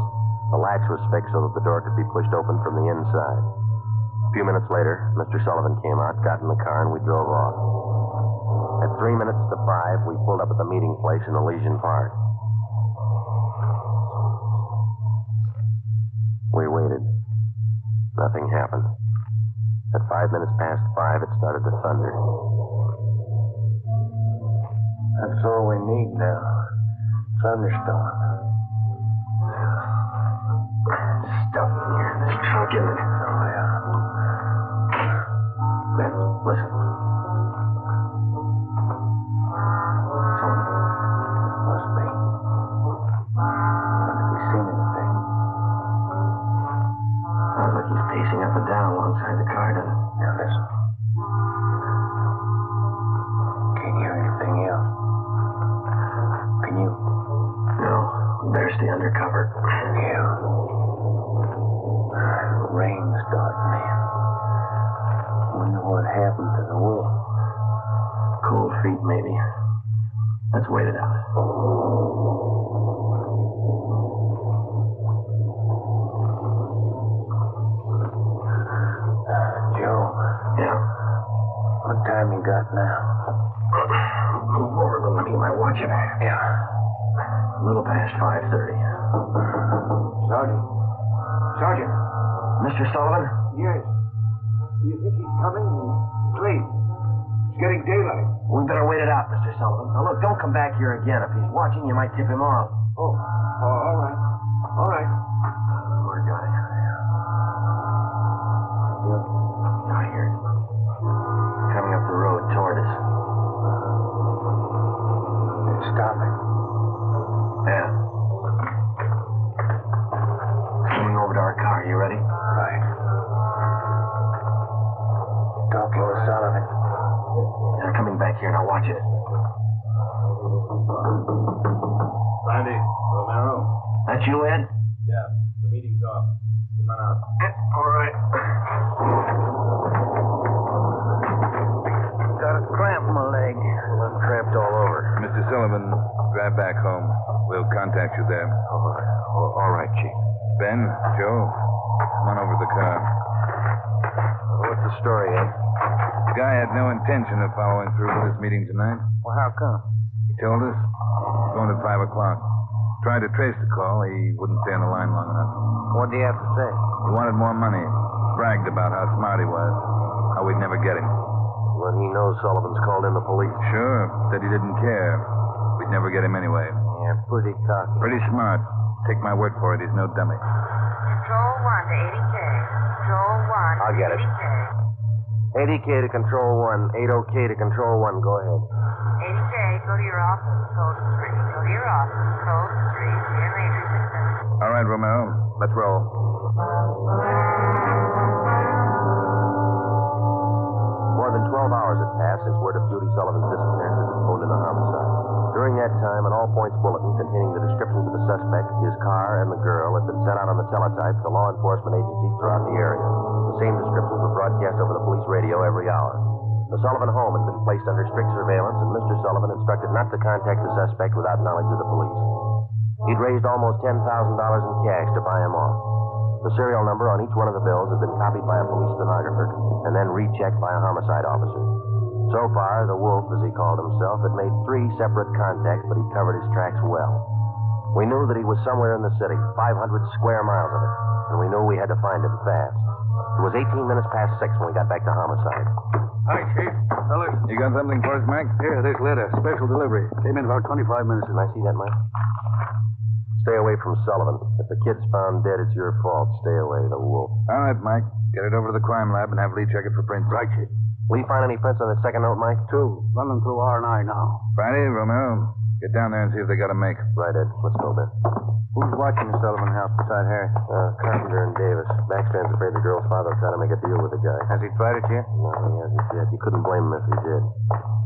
The latch was fixed so that the door could be pushed open from the inside. A few minutes later, Mr. Sullivan came out, got in the car, and we drove off. At 3 minutes to 5, we pulled up at the meeting place in Elysian Park. We waited. Nothing happened. At 5 minutes past 5, it started to thunder. That's all we need now. Thunderstorm. Stuff in here in this trunk, isn't it? Oh, yeah. Ben, listen. Must be. Have we seen anything? Sounds like he's pacing up and down alongside the car, doesn't it? Yeah, listen. Can't hear anything else. Can you? No. We better stay undercover. Yeah. Rain's starting in. Wonder what happened to the wolf. Cold feet, maybe. Let's wait it out. Joe. Yeah? What time you got now? Move over a little. Let me get my watch in. Yeah. A little past 5:30. Sergeant. Sergeant. Mr. Sullivan? Yes. Do you think he's coming? Please. It's getting daylight. We better wait it out, Mr. Sullivan. Now, look, don't come back here again. If he's watching, you might tip him off. Oh, all right. All right. Poor guy. Yeah, I hear it. Coming up the road toward us. It's stopping. Yeah. Coming over to our car. You ready? Right. Talking with Sullivan. They're coming back here. Now watch it. Randy, Romero. That you, Ed? Yeah, the meeting's off. Come on out. All right. Got a cramp in my leg. Well, I'm cramped all over. Mr. Sullivan, drive back home. We'll contact you there. All right, Chief. Ben, Joe, come on over to the car. What's the story, Ed? had no intention of following through with this meeting tonight. Well, how come? He told us. Going at 5 o'clock. Tried to trace the call. He wouldn't stay on the line long enough. What do you have to say? He wanted more money. Bragged about how smart he was. How we'd never get him. When he knows Sullivan's called in the police. Sure. Said he didn't care. We'd never get him anyway. Yeah, pretty cocky. Pretty smart. Take my word for it. He's no dummy. Control 1 to 80K. Control 1 I'll get it. 80K to Control 1. 80K to Control 1. Go ahead. 80K, go to your office, code 3. Go to your office, code 3. See you later, 6 All right, Romero. Let's roll. More than 12 hours had passed since word of Judy Sullivan's disappearance had been phoned in a homicide. During that time, an all-points bulletin containing the descriptions of the suspect, his car, and the girl had been sent out on the teletype to law enforcement agencies throughout the area. The same descriptions were broadcast over the police radio every hour. The Sullivan home had been placed under strict surveillance, and Mr. Sullivan instructed not to contact the suspect without knowledge of the police. He'd raised almost $10,000 in cash to buy him off. The serial number on each one of the bills had been copied by a police stenographer and then rechecked by a homicide officer. So far, the Wolf, as he called himself, had made 3 separate contacts, but he'd covered his tracks well. We knew that he was somewhere in the city, 500 square miles of it, and we knew we had to find him fast. It was 18 minutes past 6 when we got back to homicide. Hi, Chief. Fellas. You got something for us, Mike? Here, this letter. Special delivery. Came in about 25 minutes ago. Can I see that, Mike? Stay away from Sullivan. If the kid's found dead, it's your fault. Stay away, the Wolf. All right, Mike. Get it over to the crime lab and have Lee check it for prints. Right, Chief. Will you find any prints on the second note, Mike? 2. Running through R&I now. Friday, Romero. Get down there and see if they got a make. Right, Ed. Let's go, Ben. Who's watching the Sullivan house beside Harry? Carpenter and Davis. Baxter's afraid the girl's father will try to make a deal with the guy. Has he tried it yet? No, he hasn't yet. You couldn't blame him if he did.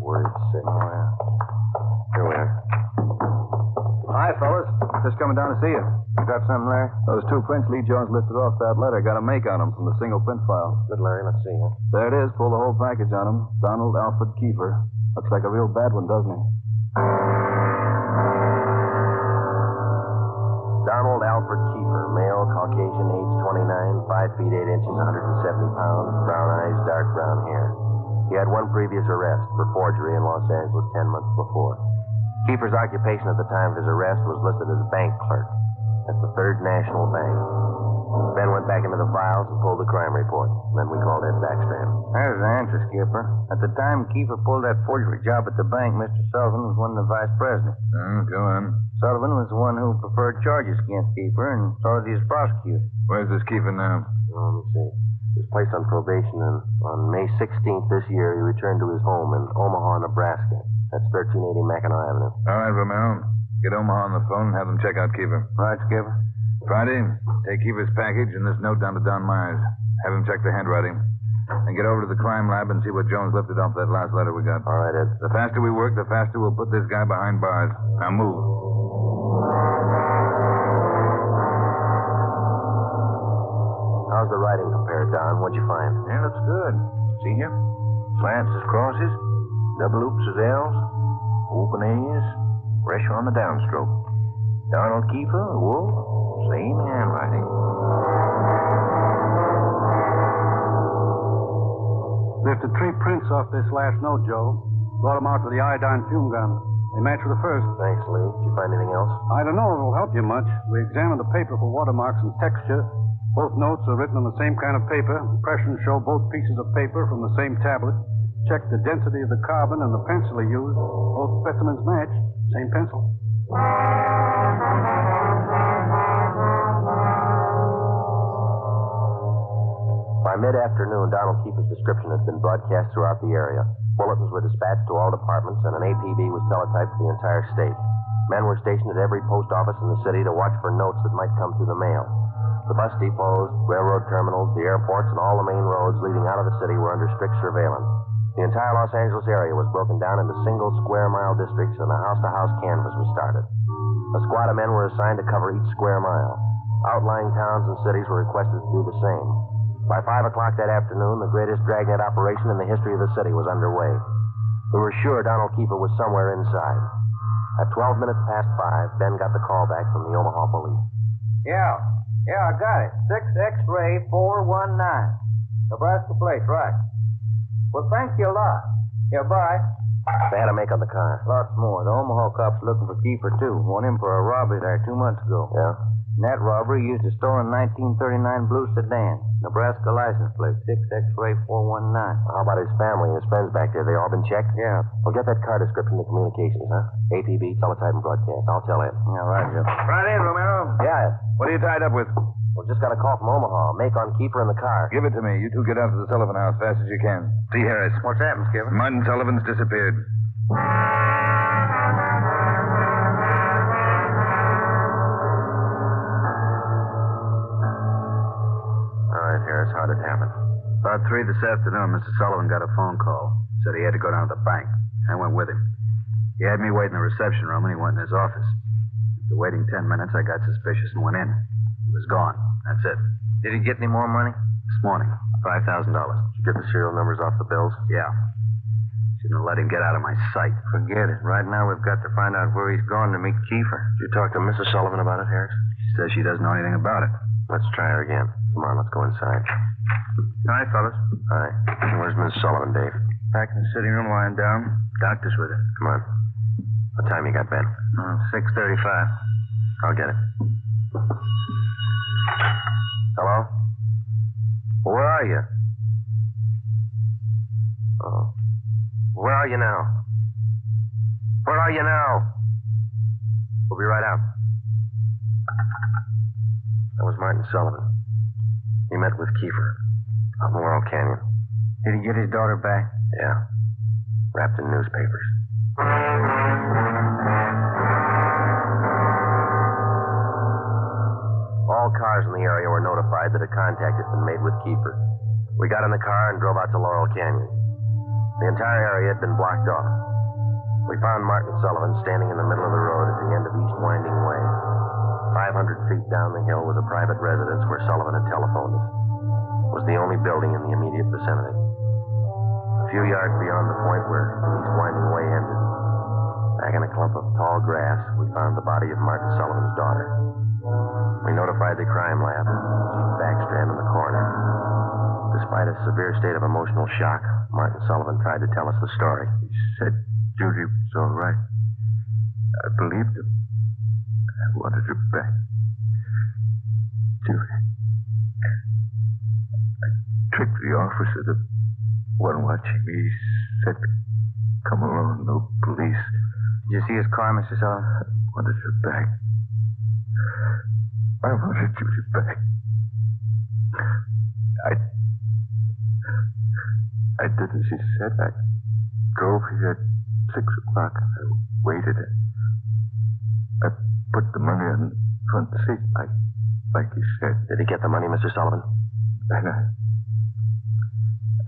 Worried sick. Oh, yeah. Here we are. Hi, fellas. Just coming down to see you. You got something, Larry? Those 2 prints Lee Jones listed off that letter got a make on them from the single print file. Good, Larry. Let's see, huh? There it is. Pull the whole package on him. Donald Alfred Kiefer. Looks like a real bad one, doesn't he? Donald Alfred Kiefer, male, Caucasian, age 29, 5 feet 8 inches, 170 pounds, brown eyes, dark brown hair. He had 1 previous arrest for forgery in Los Angeles 10 months before. Kiefer's occupation at the time of his arrest was listed as bank clerk at the Third National Bank. Ben went back into the files and pulled the crime report. Then we called Ed Backstrand. There's the answer, Skipper. At the time Kiefer pulled that forgery job at the bank, Mr. Sullivan was one of the vice presidents. Go on. Sullivan was the one who preferred charges against Kiefer, and so did he was prosecuted. Where's this Kiefer now? Let me see. He was placed on probation, and on May 16th this year, he returned to his home in Omaha, Nebraska. That's 1380 Mackinac Avenue. All right, Romero. Get Omaha on the phone and have them check out Kiefer. Right, Skipper. Friday, take Kiefer's package and this note down to Don Myers. Have him check the handwriting. And get over to the crime lab and see what Jones lifted off that last letter we got. All right, Ed. The faster we work, the faster we'll put this guy behind bars. Now move. How's the writing compared, Don? What'd you find? Yeah, looks good. See here? Slants as crosses, double oops as L's, open A's, pressure on the downstroke. Donald Kiefer, Wolf, same handwriting. Lifted 3 prints off this last note, Joe. Brought them out to the iodine fume gun. They match with the first. Thanks, Lee. Did you find anything else? I don't know if it'll help you much. We examined the paper for watermarks and texture. Both notes are written on the same kind of paper. Impressions show both pieces of paper from the same tablet. Checked the density of the carbon and the pencil he used. Both specimens match. Same pencil. By mid-afternoon, Donald Kiefer's description had been broadcast throughout the area. Bulletins were dispatched to all departments, and an APB was teletyped to the entire state. Men were stationed at every post office in the city to watch for notes that might come through the mail. The bus depots, railroad terminals, the airports, and all the main roads leading out of the city were under strict surveillance. The entire Los Angeles area was broken down into single square-mile districts, and a house-to-house canvass was started. A squad of men were assigned to cover each square mile. Outlying towns and cities were requested to do the same. By 5 o'clock that afternoon, the greatest Dragnet operation in the history of the city was underway. We were sure Donald Kiefer was somewhere inside. At 12 minutes past 5, Ben got the call back from the Omaha police. Yeah, I got it. 6 X-ray 419. Nebraska plate, right. Well, thank you a lot. Yeah, bye. They had a make on the car. Lots more. The Omaha cops looking for Kiefer, too. Want him for a robbery there 2 months ago. Yeah? In that robbery, he used a stolen 1939 blue sedan. Nebraska license plate, 6X-ray 419. How about his family and his friends back there? They all been checked? Yeah. Well, get that car description to communications, huh? ATV, teletype, and broadcast. I'll tell him. Yeah, right, Joe. Right in, Romero. Yeah. What are you tied up with? Well, just got a call from Omaha. Make on Kiefer in the car. Give it to me. You two get out to the Sullivan house fast as you can. See, Harris. What's happened, Skipper? Martin Sullivan's disappeared. Harris, how'd it happen? About 3 this afternoon, Mr. Sullivan got a phone call. Said he had to go down to the bank. I went with him. He had me wait in the reception room, and he went in his office. After waiting 10 minutes, I got suspicious and went in. He was gone. That's it. Did he get any more money? This morning, $5,000. Did you get the serial numbers off the bills? Yeah. Shouldn't have let him get out of my sight. Forget it. Right now, we've got to find out where he's gone to meet Kiefer. Did you talk to Mrs. Sullivan about it, Harris? She says she doesn't know anything about it. Let's try her again. Come on, let's go inside. Hi, fellas. Hi. Where's Mrs. Sullivan, Dave? Back in the sitting room, lying down. Doctor's with her. Come on. What time you got, Ben? 6:35. I'll get it. Hello? Well, where are you? Oh. Where are you now? Where are you now? We'll be right out. That was Martin Sullivan. He met with Kiefer up in Laurel Canyon. Did he get his daughter back? Yeah. Wrapped in newspapers. All cars in the area were notified that a contact had been made with Kiefer. We got in the car and drove out to Laurel Canyon. The entire area had been blocked off. We found Martin Sullivan standing in the middle of the road at the end of East Winding Way. 500 feet down the hill was a private residence where Sullivan had telephoned us. It was the only building in the immediate vicinity. A few yards beyond the point where the East Winding Way ended, back in a clump of tall grass, we found the body of Martin Sullivan's daughter. We notified the crime lab, Chief Backstrand in the coroner. Despite a severe state of emotional shock, Martin Sullivan tried to tell us the story. He said Judy was all right. I believed him. I wanted her back. Judy. I tricked the officer, the one watching me. He said, come along, no police. Did you see his car, Mr. Sullivan? I wanted her back. I wanted Judy back. I did as she said. I drove here at 6 o'clock. I waited. I put the money on the front seat, like you said. Did he get the money, Mr. Sullivan? Then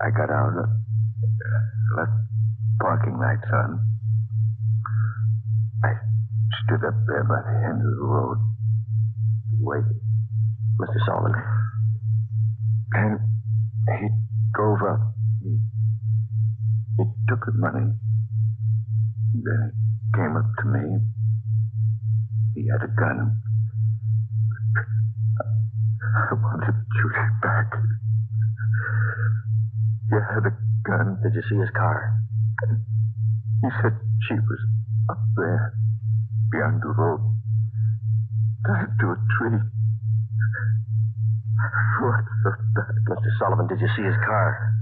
I got out and left parking lights on. I stood up there by the end of the road, waiting. Mr. Sullivan. And he drove up. He took the money. Then he came up to me. He had a gun. I wanted Judy back. He had a gun. Did you see his car? He said she was up there, beyond the road, tied to a tree. I wanted her back. Mr. Sullivan, did you see his car?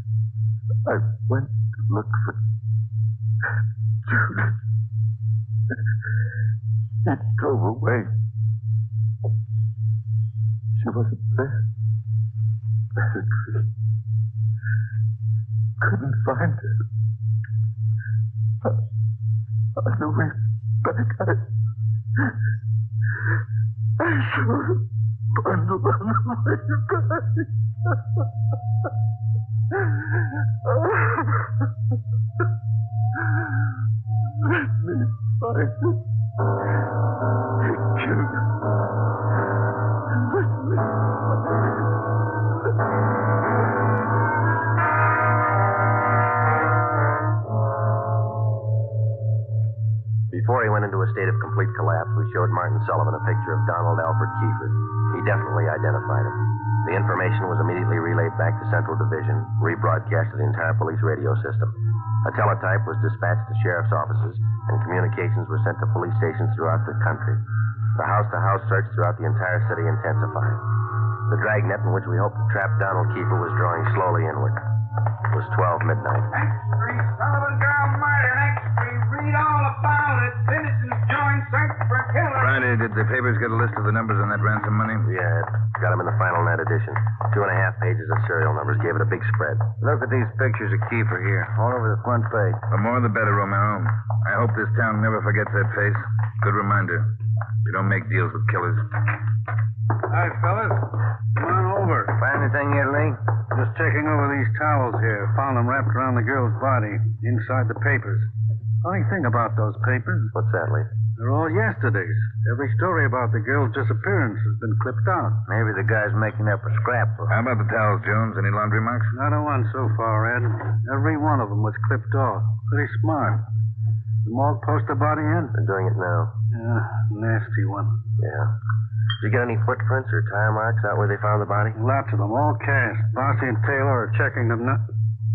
I went to look for Judy. He drove away. She wasn't there. By the tree. Couldn't find her. On the way back, I saw her bundle on the way back. Let me find her. Thank you. Let me find her. Before he went into a state of complete collapse, we showed Martin Sullivan a picture of Donald Alfred Kiefer. He definitely identified him. The information was immediately relayed back to Central Division, rebroadcast to the entire police radio system. A teletype was dispatched to sheriff's offices, and communications were sent to police stations throughout the country. The house-to-house search throughout the entire city intensified. The dragnet in which we hoped to trap Donald Kiefer was drawing slowly inward. It was 12 midnight. Sullivan girl murder, next street. Read all about it. Citizens join search for killer. Friday, did the papers get a list of the numbers on that ransom money? Yeah, got them in the final night edition. 2.5 pages of serial numbers gave it a big spread. Look at these pictures of Kiefer here, all over the front page. The more the better, Romero. I hope this town never forgets that face. Good reminder. You don't make deals with killers. Hi, fellas. Come on over. Find anything yet, Lee? Just checking over these towels here. Found them wrapped around the girl's body, inside the papers. Funny thing about those papers. What's that, Lee? They're all yesterday's. Every story about the girl's disappearance has been clipped out. Maybe the guy's making up a scrapbook. How about the towels, Jones? Any laundry marks? Not a one so far, Ed. Every one of them was clipped off. Pretty smart. The morgue post the body in? They're doing it now. Yeah, nasty one. Yeah. Did you get any footprints or tire marks out where they found the body? Lots of them, all cast. Bossy and Taylor are checking them.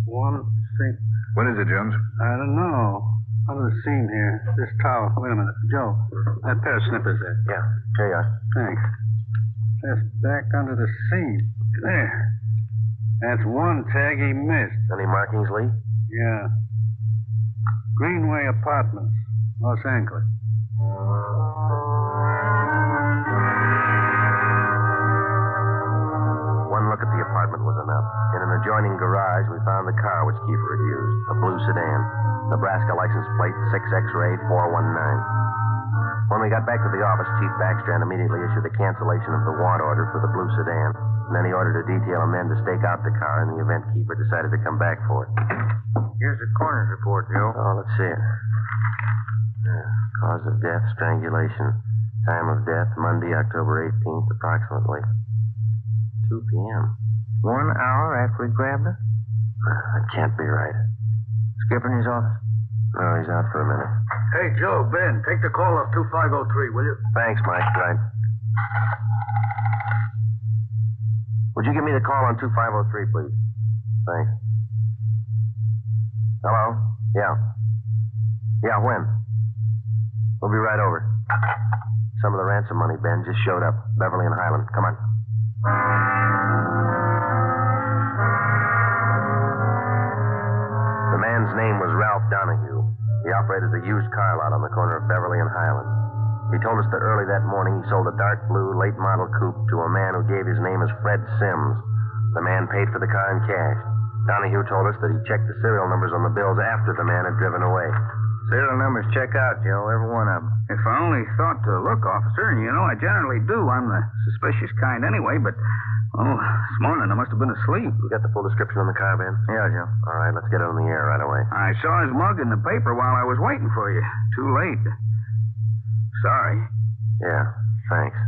One, see. What is it, Jones? I don't know. Under the seam here. This towel. Wait a minute. Joe, that pair of snippers there. Yeah, here you are. Thanks. Just back under the seam. There. That's one tag he missed. Any markings, Lee? Yeah. Greenway Apartments, Los Angeles. One look at the apartment was enough. In an adjoining garage, we found the car which Kiefer had used, a blue sedan. Nebraska license plate 6X-ray 419. When we got back to the office, Chief Backstrand immediately issued a cancellation of the want order for the blue sedan, and then he ordered a detail of men to stake out the car in the event Kiefer decided to come back for it. Here's the coroner's report, Joe. Oh, let's see it. Cause of death, strangulation. Time of death, Monday, October 18th, approximately 2 p.m. 1 hour after he grabbed her? That can't be right. Skipper in his office? No, he's out for a minute. Hey, Joe, Ben, take the call off 2503, will you? Thanks, Mike. Right. Would you give me the call on 2503, please? Thanks. Hello? Yeah. Yeah, when? We'll be right over. Some of the ransom money, Ben, just showed up. Beverly and Highland. Come on. The man's name was Ralph Donahue. He operated a used car lot on the corner of Beverly and Highland. He told us that early that morning he sold a dark blue late model coupe to a man who gave his name as Fred Sims. The man paid for the car in cash. Donahue told us that he checked the serial numbers on the bills after the man had driven away. Serial numbers check out, Joe, every one of them. If I only thought to look, officer, and you know I generally do. I'm the suspicious kind anyway, but, this morning I must have been asleep. You got the full description on the car, Ben? Yeah, Joe. All right, let's get it on the air right away. I saw his mug in the paper while I was waiting for you. Too late. Sorry. Yeah, thanks.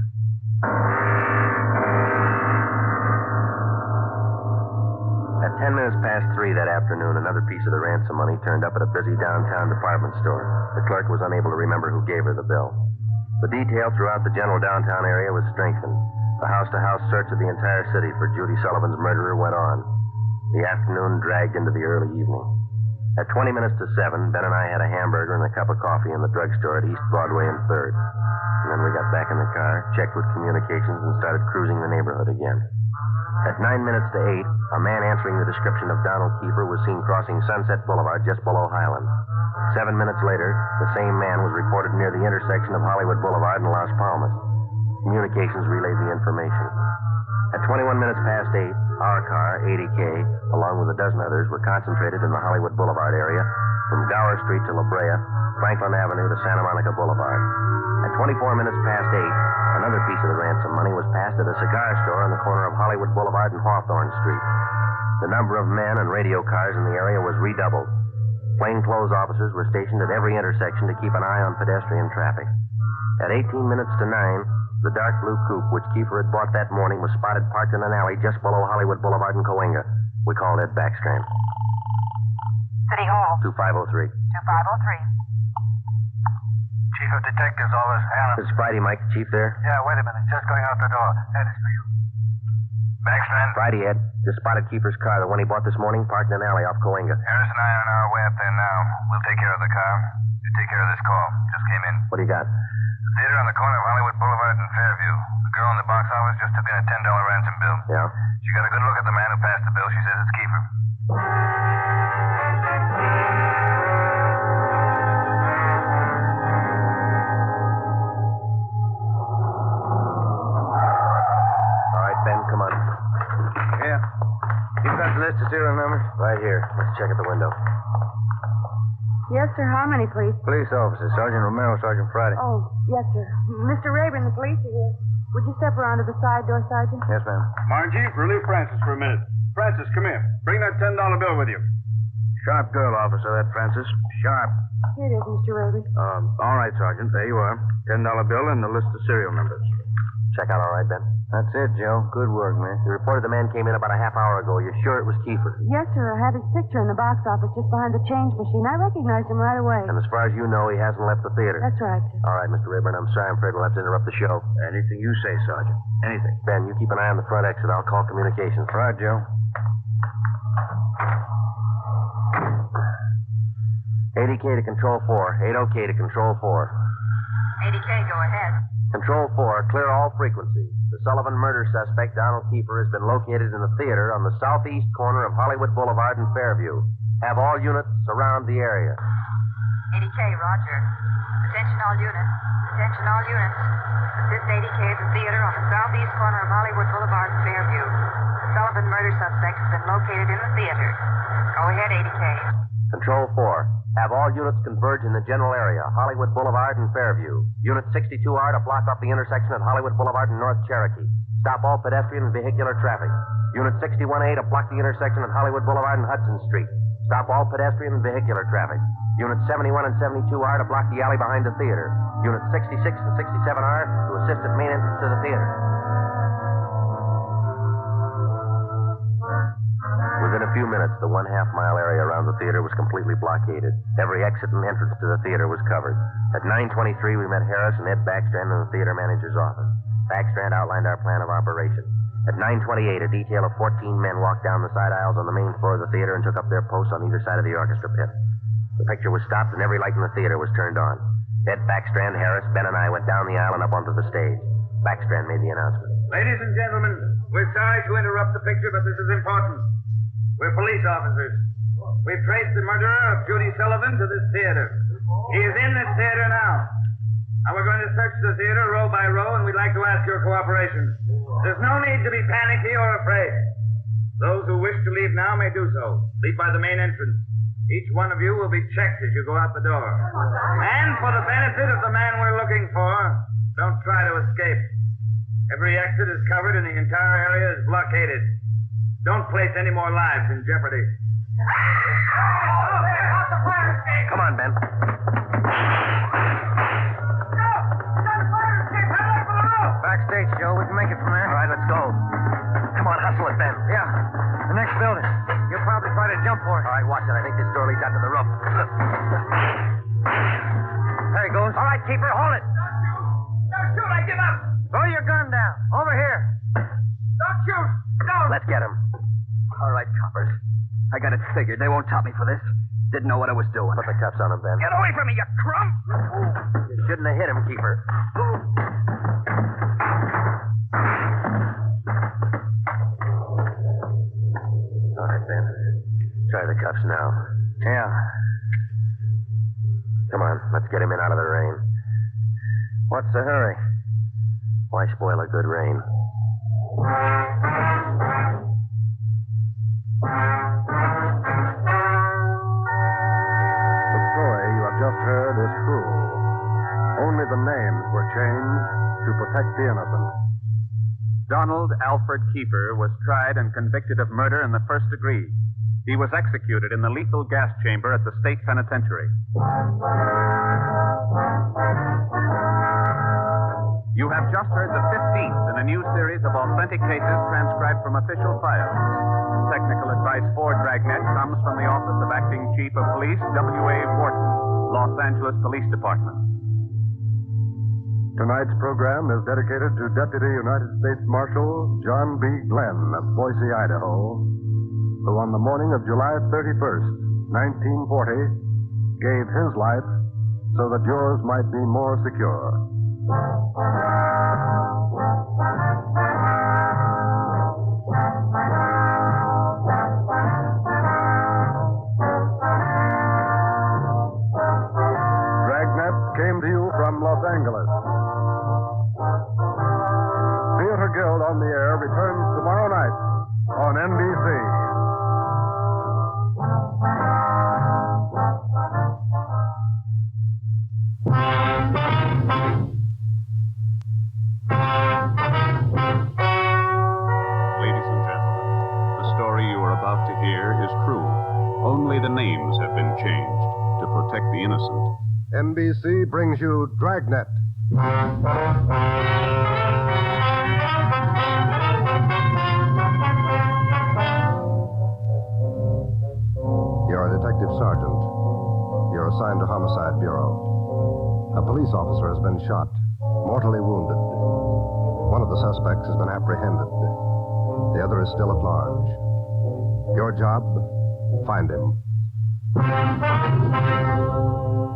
At 10 minutes past 3 that afternoon, another piece of the ransom money turned up at a busy downtown department store. The clerk was unable to remember who gave her the bill. The detail throughout the general downtown area was strengthened. The house-to-house search of the entire city for Judy Sullivan's murderer went on. The afternoon dragged into the early evening. At 20 minutes to 7, Ben and I had a hamburger and a cup of coffee in the drugstore at East Broadway and 3rd. And then we got back in the car, checked with communications, and started cruising the neighborhood again. At 9 minutes to 8, a man answering the description of Donald Kiefer was seen crossing Sunset Boulevard just below Highland. 7 minutes later, the same man was reported near the intersection of Hollywood Boulevard and Las Palmas. Communications relayed the information. At 21 minutes past 8, our car, 80K, along with a dozen others, were concentrated in the Hollywood Boulevard area from Gower Street to La Brea, Franklin Avenue to Santa Monica Boulevard. At 24 minutes past 8, another piece of the ransom money was passed at a cigar store on the corner of Hollywood Boulevard and Hawthorne Street. The number of men and radio cars in the area was redoubled. Plainclothes officers were stationed at every intersection to keep an eye on pedestrian traffic. At 18 minutes to 9, the dark blue coupe which Kiefer had bought that morning was spotted parked in an alley just below Hollywood Boulevard and Coenga. We called Ed Backstrand. City Hall. 2503. 2503. Chief of Detectives Office, Helen. This is Friday, Mike. Chief there? Yeah, wait a minute. Just going out the door. That is for you. Backstrand? Righty, Ed. Just spotted Kiefer's car, the one he bought this morning, parked in an alley off Coinga. Harris and I are on our way up there now. We'll take care of the car. You take care of this call. Just came in. What do you got? The theater on the corner of Hollywood Boulevard and Fairview. The girl in the box office just took in a $10 ransom bill. Yeah? She got a good look at the man who passed the bill. She says it's Kiefer. All right, Ben, come on. Yeah. You've got the list of serial numbers? Right here. Let's check at the window. Yes, sir. How many, please? Police officers. Sergeant Romero, Sergeant Friday. Oh, yes, sir. Mr. Rayburn, the police are here. Would you step around to the side door, Sergeant? Yes, ma'am. Margie, relieve Francis for a minute. Francis, come here. Bring that $10 bill with you. Sharp girl, officer, that Francis. Sharp. Here it is, Mr. Rayburn. All right, Sergeant. There you are. $10 bill and the list of serial numbers. Check out all right, Ben? That's it, Joe. Good work, man. You reported the man came in about a half hour ago. You're sure it was Kiefer? Yes, sir. I have his picture in the box office just behind the change machine. I recognized him right away. And as far as you know, he hasn't left the theater? That's right, sir. All right, Mr. Rayburn, I'm sorry. I'm afraid we'll have to interrupt the show. Anything you say, Sergeant. Anything. Ben, you keep an eye on the front exit. I'll call communications. Right, Joe. 80K to Control 4. 80K to Control 4. 80K, go ahead. Control 4, clear all frequencies. The Sullivan murder suspect, Donald Kiefer, has been located in the theater on the southeast corner of Hollywood Boulevard and Fairview. Have all units surround the area. 80K, roger. Attention all units. Attention all units. Assist 80K at the theater on the southeast corner of Hollywood Boulevard and Fairview. The Sullivan murder suspect has been located in the theater. Go ahead, 80K. Control 4. Have all units converge in the general area, Hollywood Boulevard and Fairview. Unit 62R to block off the intersection at Hollywood Boulevard and North Cherokee. Stop all pedestrian and vehicular traffic. Unit 61A to block the intersection at Hollywood Boulevard and Hudson Street. Stop all pedestrian and vehicular traffic. Unit 71 and 72R to block the alley behind the theater. Unit 66 and 67R to assist at main entrance to the theater. Within a few minutes, the 1/2 mile area around the theater was completely blockaded. Every exit and entrance to the theater was covered. At 9:23, we met Harris and Ed Backstrand in the theater manager's office. Backstrand outlined our plan of operation. At 9:28, a detail of 14 men walked down the side aisles on the main floor of the theater and took up their posts on either side of the orchestra pit. The picture was stopped and every light in the theater was turned on. Ed Backstrand, Harris, Ben, and I went down the aisle and up onto the stage. Backstrand made the announcement. Ladies and gentlemen, we're sorry to interrupt the picture, but this is important. We're police officers. We've traced the murderer of Judy Sullivan to this theater. He is in this theater now. Now we're going to search the theater row by row, and we'd like to ask your cooperation. There's no need to be panicky or afraid. Those who wish to leave now may do so. Leave by the main entrance. Each one of you will be checked as you go out the door. And for the benefit of the man we're looking for, don't try to escape. Every exit is covered and the entire area is blockaded. Don't place any more lives in jeopardy. Come on, Ben. Backstage, Joe. We can make it from there. All right, let's go. Come on, hustle it, Ben. Yeah. The next building. You'll probably try to jump for it. All right, watch it. I think this door leads out to the roof. There he goes. All right, keeper, hold it. Don't shoot, I give up. Throw your gun down. Over here. Don't shoot. Don't. Let's get him. All right, coppers. I got it figured. They won't top me for this. Didn't know what I was doing. Put the cuffs on him, Ben. Get away from me, you crumb. You shouldn't have hit him, keeper. All right, Ben. Try the cuffs now. Yeah. Come on, let's get him in out of the rain. What's the hurry? Why spoil a good rain? The story you have just heard is true. Only the names were changed to protect the innocent. Donald Alfred Kiefer was tried and convicted of murder in the first degree. He was executed in the lethal gas chamber at the state penitentiary. You have just heard the 15th in a new series of authentic cases transcribed from official files. Technical advice for Dragnet comes from the Office of Acting Chief of Police, W.A. Wharton, Los Angeles Police Department. Tonight's program is dedicated to Deputy United States Marshal John B. Glenn of Boise, Idaho, who on the morning of July 31st, 1940, gave his life so that yours might be more secure. Dragnet came to you from Los Angeles. Theater Guild on the Air returns tomorrow night on NBC. Ladies and gentlemen, the story you are about to hear is true. Only the names have been changed to protect the innocent. NBC brings you Dragnet. You're a detective sergeant. You're assigned to Homicide Bureau. A police officer has been shot, mortally wounded. One of the suspects has been apprehended. The other is still at large. Your job, find him.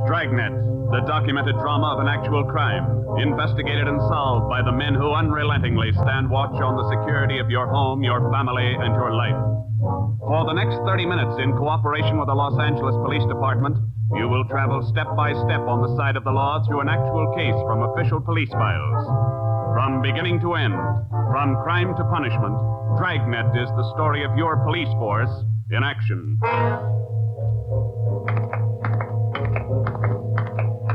Dragnet, the documented drama of an actual crime, investigated and solved by the men who unrelentingly stand watch on the security of your home, your family, and your life. For the next 30 minutes, in cooperation with the Los Angeles Police Department, you will travel step by step on the side of the law through an actual case from official police files. From beginning to end, from crime to punishment, Dragnet is the story of your police force in action.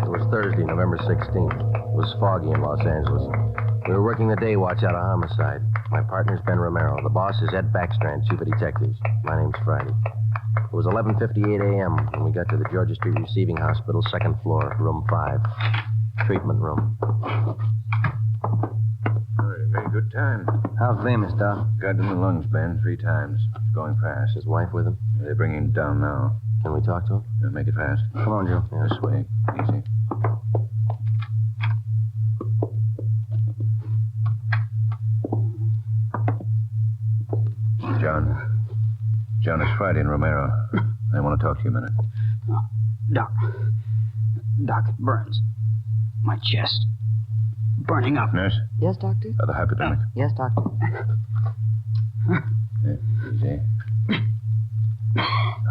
It was Thursday, November 16th. It was foggy in Los Angeles. We were working the day watch out of homicide. My partner's Ben Romero. The boss is Ed Backstrand, chief of detectives. My name's Friday. It was 11:58 a.m. when we got to the Georgia Street Receiving Hospital, second floor, room 5. Treatment room. Very good time. How's famous, Doc? Got in the lungs, Ben, 3 times. It's going fast. His wife with him? They're bringing him down now. Can we talk to him? Make it fast. Come on, Joe. Yeah. This way. Easy. John, it's Friday and Romero. I want to talk to you a minute. Doc, it burns. My chest. Burning up. Nurse? Yes, Doctor? The hypodermic. Yes, Doctor. Yeah, easy.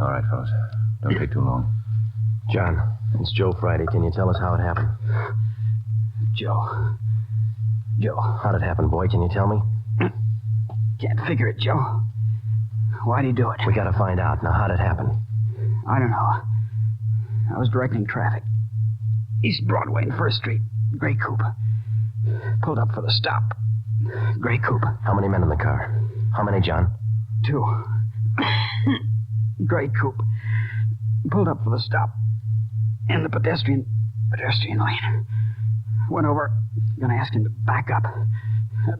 All right, fellas. Don't take too long. John, it's Joe Friday. Can you tell us how it happened? Joe. How'd it happen, boy? Can you tell me? Can't figure it, Joe. Why'd he do it? We gotta find out. Now, how'd it happen? I don't know. I was directing traffic. East Broadway and First Street. Gray coupe. Pulled up for the stop. Gray coupe. How many men in the car? How many, John? 2. Gray coupe. Pulled up for the stop. In the pedestrian lane. Went over. Gonna ask him to back up.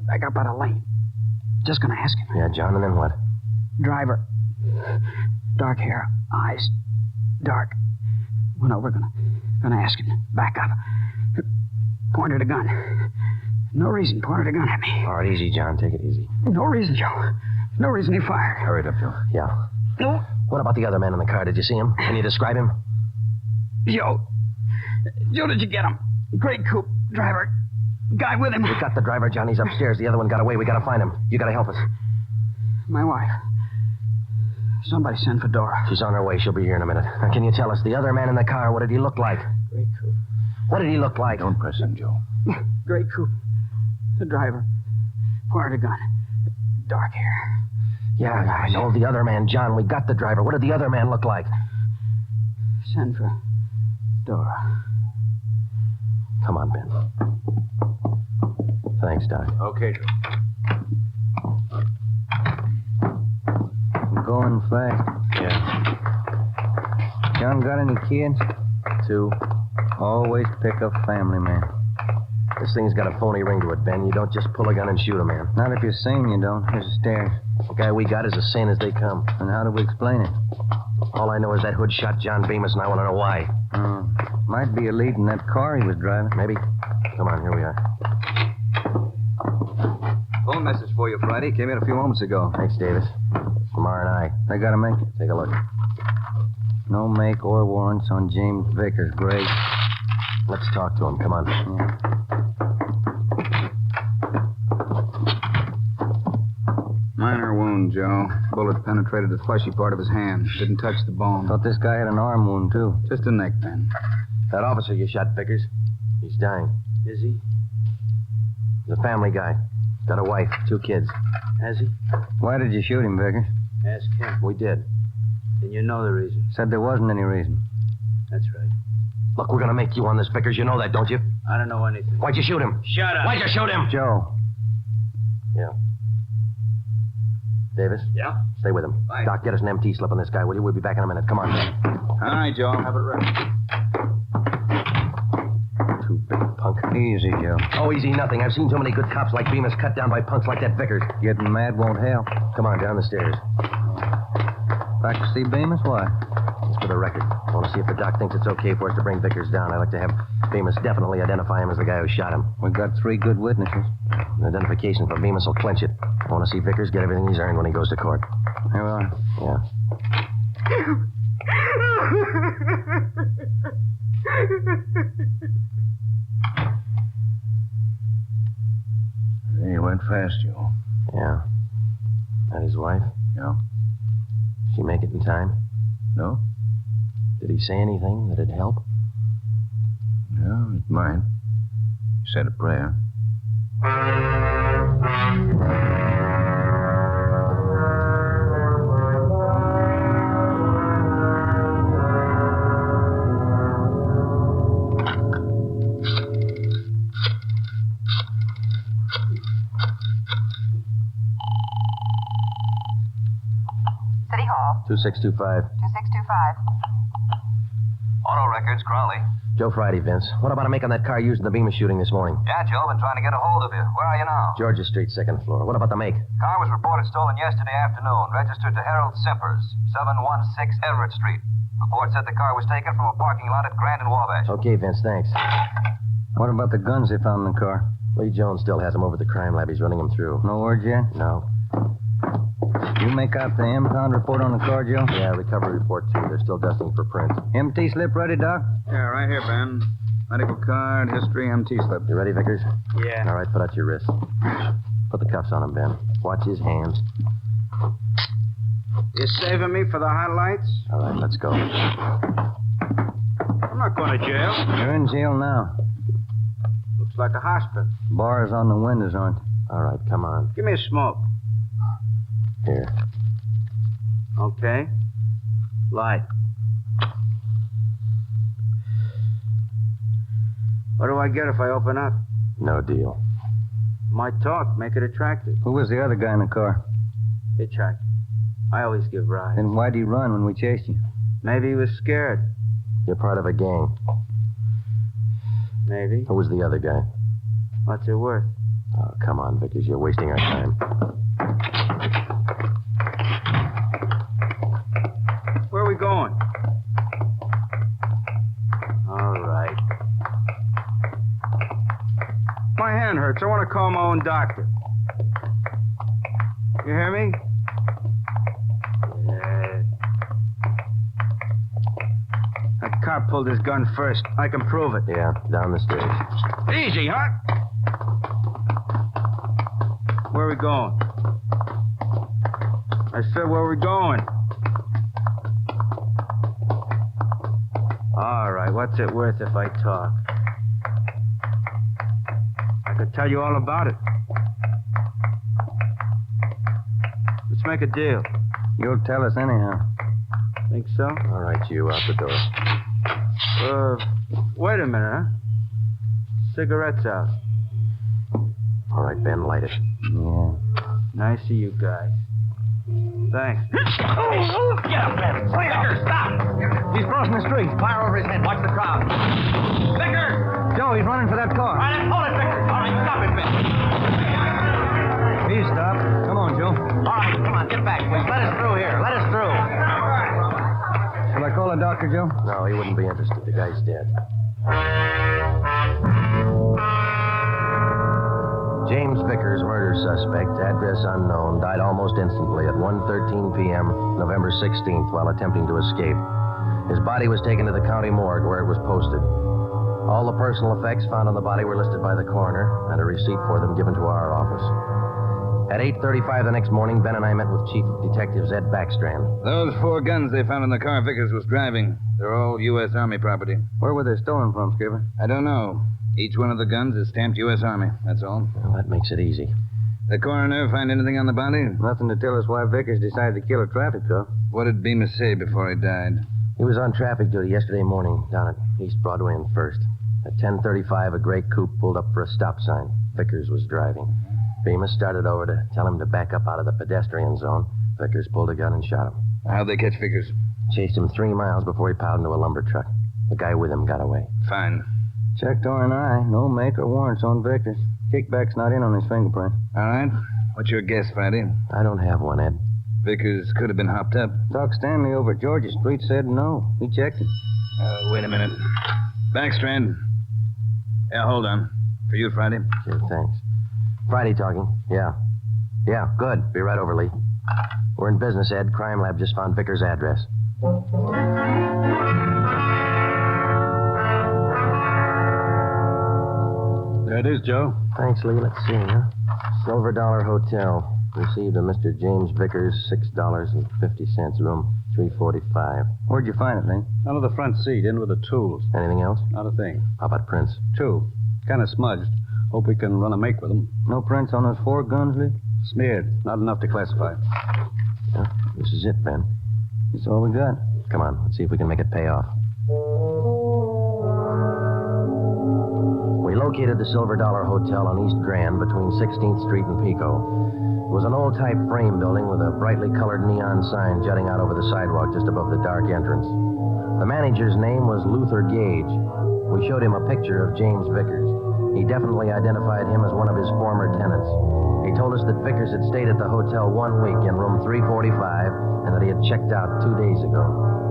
Back up out of lane. Just gonna ask him. Yeah, John, and then what? Driver. Dark hair. Eyes. Dark. Went over. Gonna ask him to back up. Pointed a gun. No reason. Pointed a gun at me. All right, easy, John. Take it easy. No reason, Joe. No reason he fired. Hurry it up, Joe. Yeah. No. What about the other man in the car? Did you see him? Can you describe him? Joe, did you get him? Gray coupe. Driver. Guy with him. We got the driver, John. He's upstairs. The other one got away. We gotta find him. You gotta help us. My wife. Somebody send for Dora. She's on her way. She'll be here in a minute. Now, can you tell us, the other man in the car, what did he look like? Gray coupe. What did he look like? Don't press him, Joe. Gray coupe. The driver. Pointed a gun. Dark hair. Yeah, I know. The other man, John. We got the driver. What did the other man look like? Send for Dora. Come on, Ben. Thanks, Doc. Okay, Joe. Going fast. Yeah. John got any kids? 2. Always pick a family man. This thing's got a phony ring to it, Ben. You don't just pull a gun and shoot a man. Not if you're sane, you don't. Here's the stairs. The guy we got is as sane as they come. And how do we explain it? All I know is that hood shot John Bemis, and I want to know why. Might be a lead in that car he was driving. Maybe. Come on, here we are. Phone message for you, Friday. Came in a few moments ago. Thanks, Davis. From R&I. They got a make? Take a look. No make or warrants on James Vickers. Great. Let's talk to him. Come on. Minor wound, Joe. Bullet penetrated the fleshy part of his hand. Didn't touch the bone. Thought this guy had an arm wound, too. Just a neck bend. That officer you shot, Vickers, he's dying. Is he? He's a family guy. Got a wife, 2 kids. Has he? Why did you shoot him, Vickers? Ask him. We did. Then you know the reason. Said there wasn't any reason. That's right. Look, we're going to make you on this, Vickers. You know that, don't you? I don't know anything. Why'd you shoot him? Shut up. Why'd you shoot him? Joe. Yeah. Davis? Yeah? Stay with him. Fine. Doc, get us an MT slip on this guy, will you? We'll be back in a minute. Come on. All right, Joe. Have it ready. Too big punk. Easy, Joe. Oh, easy nothing. I've seen too many good cops like Bemis cut down by punks like that Vickers. Getting mad won't help. Come on, down the stairs. Back to see Bemis? Why? Just for the record. I want to see if the doc thinks it's okay for us to bring Vickers down. I'd like to have Bemis definitely identify him as the guy who shot him. We've got 3 good witnesses. The identification for Bemis will clinch it. I want to see Vickers get everything he's earned when he goes to court. Here we are. Yeah. He went fast, Joe. Yeah. That his wife? Yeah. She make it in time? No? Did he say anything that'd help? No, it might. He said a prayer. City Hall. 2625. 2625. Auto records, Crowley. Joe Friday, Vince. What about a make on that car used in the Bemis shooting this morning? Yeah, Joe, been trying to get a hold of you. Where are you now? Georgia Street, 2nd floor. What about the make? Car was reported stolen yesterday afternoon. Registered to Harold Simpers, 716 Everett Street. Report said the car was taken from a parking lot at Grand and Wabash. Okay, Vince, thanks. What about the guns they found in the car? Lee Jones still has them over at the crime lab. He's running them through. No word yet? No. You make out the impound report on the car, Joe? Yeah, recovery report, too. They're still dusting for prints. MT slip ready, Doc? Yeah, right here, Ben. Medical card, history, MT slip. You ready, Vickers? Yeah. All right, put out your wrist. Put the cuffs on him, Ben. Watch his hands. You saving me for the highlights? All right, let's go. I'm not going to jail. You're in jail now. Looks like a hospital. Bars on the windows aren't. All right, come on. Give me a smoke. Here. Okay. Light. What do I get if I open up? No deal. Might talk, make it attractive. Who was the other guy in the car? Hitchhike. I always give rides. Then why'd he run when we chased you? Maybe he was scared. You're part of a gang. Maybe. Who was the other guy? What's it worth? Oh, come on, Vickers. You're wasting our time. Where are we going? All right. My hand hurts. I want to call my own doctor. You hear me? Yeah. That cop pulled his gun first. I can prove it. Yeah, down the stairs. Easy, huh? Where are we going? I said, where are we going? All right, what's it worth if I talk? I could tell you all about it. Let's make a deal. You'll tell us anyhow. Think so? All right, you out the door. Wait a minute, huh? Cigarettes out. All right, Ben, light it. Yeah. Nice of you guys. Thanks. Get up, Ben. Vickers, stop! He's crossing the street. Fire over his head. Watch the crowd. Vickers! Joe, he's running for that car. All right, let's hold it, Vickers. All right, stop it, Ben. He's stopped. Come on, Joe. All right, come on, get back, please. Let us through here. Let us through. a doctor, Joe? No, he wouldn't be interested. The guy's dead. James Vickers, murder suspect, address unknown, died almost instantly at 1:13 p.m. November 16th while attempting to escape. His body was taken to the county morgue where it was posted. All the personal effects found on the body were listed by the coroner and a receipt for them given to our office. At 8:35 the next morning, Ben and I met with Chief of Detectives Ed Backstrand. Those 4 guns they found in the car Vickers was driving. They're all U.S. Army property. Where were they stolen from, Skipper? I don't know. Each one of the guns is stamped U.S. Army, that's all. Well, that makes it easy. The coroner find anything on the body? Nothing to tell us why Vickers decided to kill a traffic cop. What did Bemis say before he died? He was on traffic duty yesterday morning down at East Broadway and First. At 10:35, a gray coupe pulled up for a stop sign. Vickers was driving. Bemis started over to tell him to back up out of the pedestrian zone. Vickers pulled a gun and shot him. How'd they catch Vickers? Chased him 3 miles before he piled into a lumber truck. The guy with him got away. Fine. Checked R&I. No make or warrants on Vickers. Kickback's not in on his fingerprint. All right. What's your guess, Friday? I don't have one, Ed. Vickers could have been hopped up. Doc Stanley over at Georgia Street said no. He checked it. Wait a minute. Backstrand. Yeah, hold on. For you, Friday. Sure, thanks. Friday talking. Yeah. Yeah, good. Be right over, Lee. We're in business, Ed. Crime Lab just found Vickers' address. There it is, Joe. Thanks, Lee. Let's see, huh? Silver Dollar Hotel. Received a Mr. James Vickers, $6.50, room 345. Where'd you find it, Lee? Under the front seat, in with the tools. Anything else? Not a thing. How about prints? 2. Kind of smudged. Hope we can run a make with them. No prints on those 4 guns, Lee? Smeared. Not enough to classify. Yeah, this is it, Ben. That's all we got. Come on, let's see if we can make it pay off. We located the Silver Dollar Hotel on East Grand between 16th Street and Pico. It was an old-type frame building with a brightly colored neon sign jutting out over the sidewalk just above the dark entrance. The manager's name was Luther Gage. We showed him a picture of James Vickers. He definitely identified him as one of his former tenants. He told us that Vickers had stayed at the hotel 1 week in room 345 and that he had checked out 2 days ago.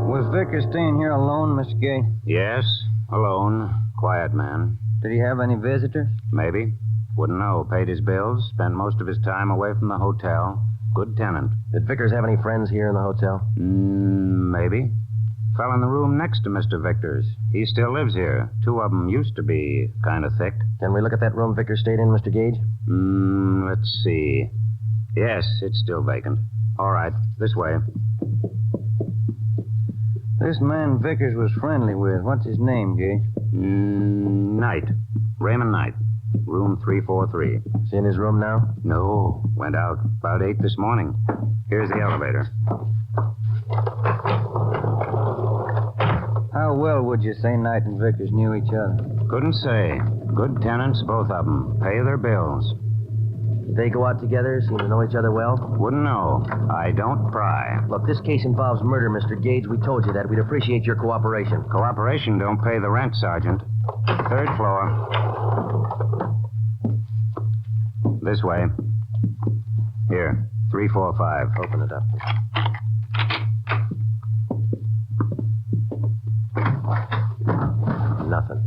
Was Vickers staying here alone, Mr. Gay? Yes, alone. Quiet man. Did he have any visitors? Maybe. Wouldn't know. Paid his bills, spent most of his time away from the hotel. Good tenant. Did Vickers have any friends here in the hotel? Maybe. Fell in the room next to Mr. Vickers. He still lives here. 2 of them used to be kind of thick. Can we look at that room Vickers stayed in, Mr. Gage? Let's see. Yes, it's still vacant. All right, this way. This man Vickers was friendly with. What's his name, Gage? Knight. Raymond Knight. Room 343. Is he in his room now? No. Went out about 8 this morning. Here's the elevator. How well would you say Knight and Vickers knew each other? Couldn't say. Good tenants, both of them. Pay their bills. Did they go out together? Seem to know each other well? Wouldn't know. I don't pry. Look, this case involves murder, Mr. Gage. We told you that. We'd appreciate your cooperation. Cooperation don't pay the rent, Sergeant. 3rd floor. This way. Here, 345. Open it up. Nothing.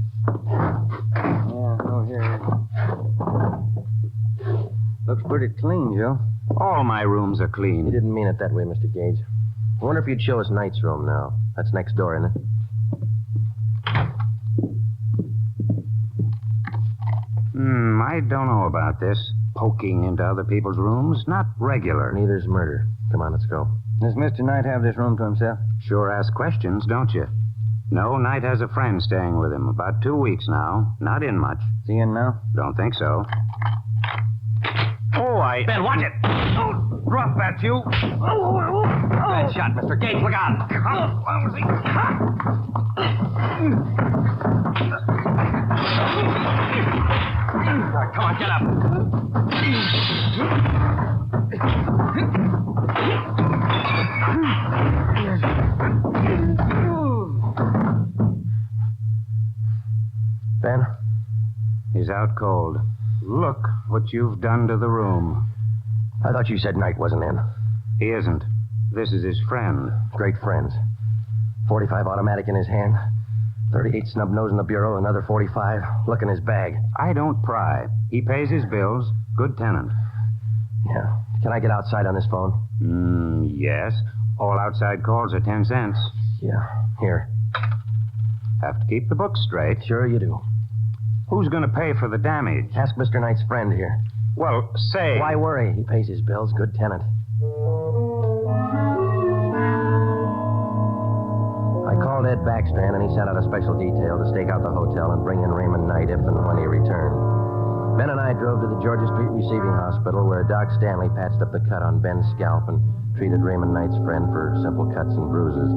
Yeah, no, here. Looks pretty clean, Joe. All my rooms are clean. You didn't mean it that way, Mr. Gage. I wonder if you'd show us Knight's room now. That's next door, isn't it? I don't know about this. Poking into other people's rooms. Not regular. Neither's murder. Come on, let's go. Does Mr. Knight have this room to himself? Sure ask questions, don't you? No, Knight has a friend staying with him. About 2 weeks now. Not in much. Is he in now? Don't think so. Ben, watch it! Oh, drop that, you! Bad shot, Mr. Gage. Look out! Come on, get up! Ben? He's out cold. Look what you've done to the room. I thought you said Knight wasn't in. He isn't. This is his friend. Great friends. .45 automatic in his hand. 38 snub nose in the bureau, another .45. Look in his bag. I don't pry. He pays his bills. Good tenant. Yeah. Can I get outside on this phone? Yes. All outside calls are 10 cents. Yeah. Here. Have to keep the books straight. Sure you do. Who's going to pay for the damage? Ask Mr. Knight's friend here. Well, say... Why worry? He pays his bills. Good tenant. I called Ed Backstrand, and he sent out a special detail to stake out the hotel and bring in Raymond Knight if and when he returned. Ben and I drove to the Georgia Street Receiving Hospital, where Doc Stanley patched up the cut on Ben's scalp and treated Raymond Knight's friend for simple cuts and bruises.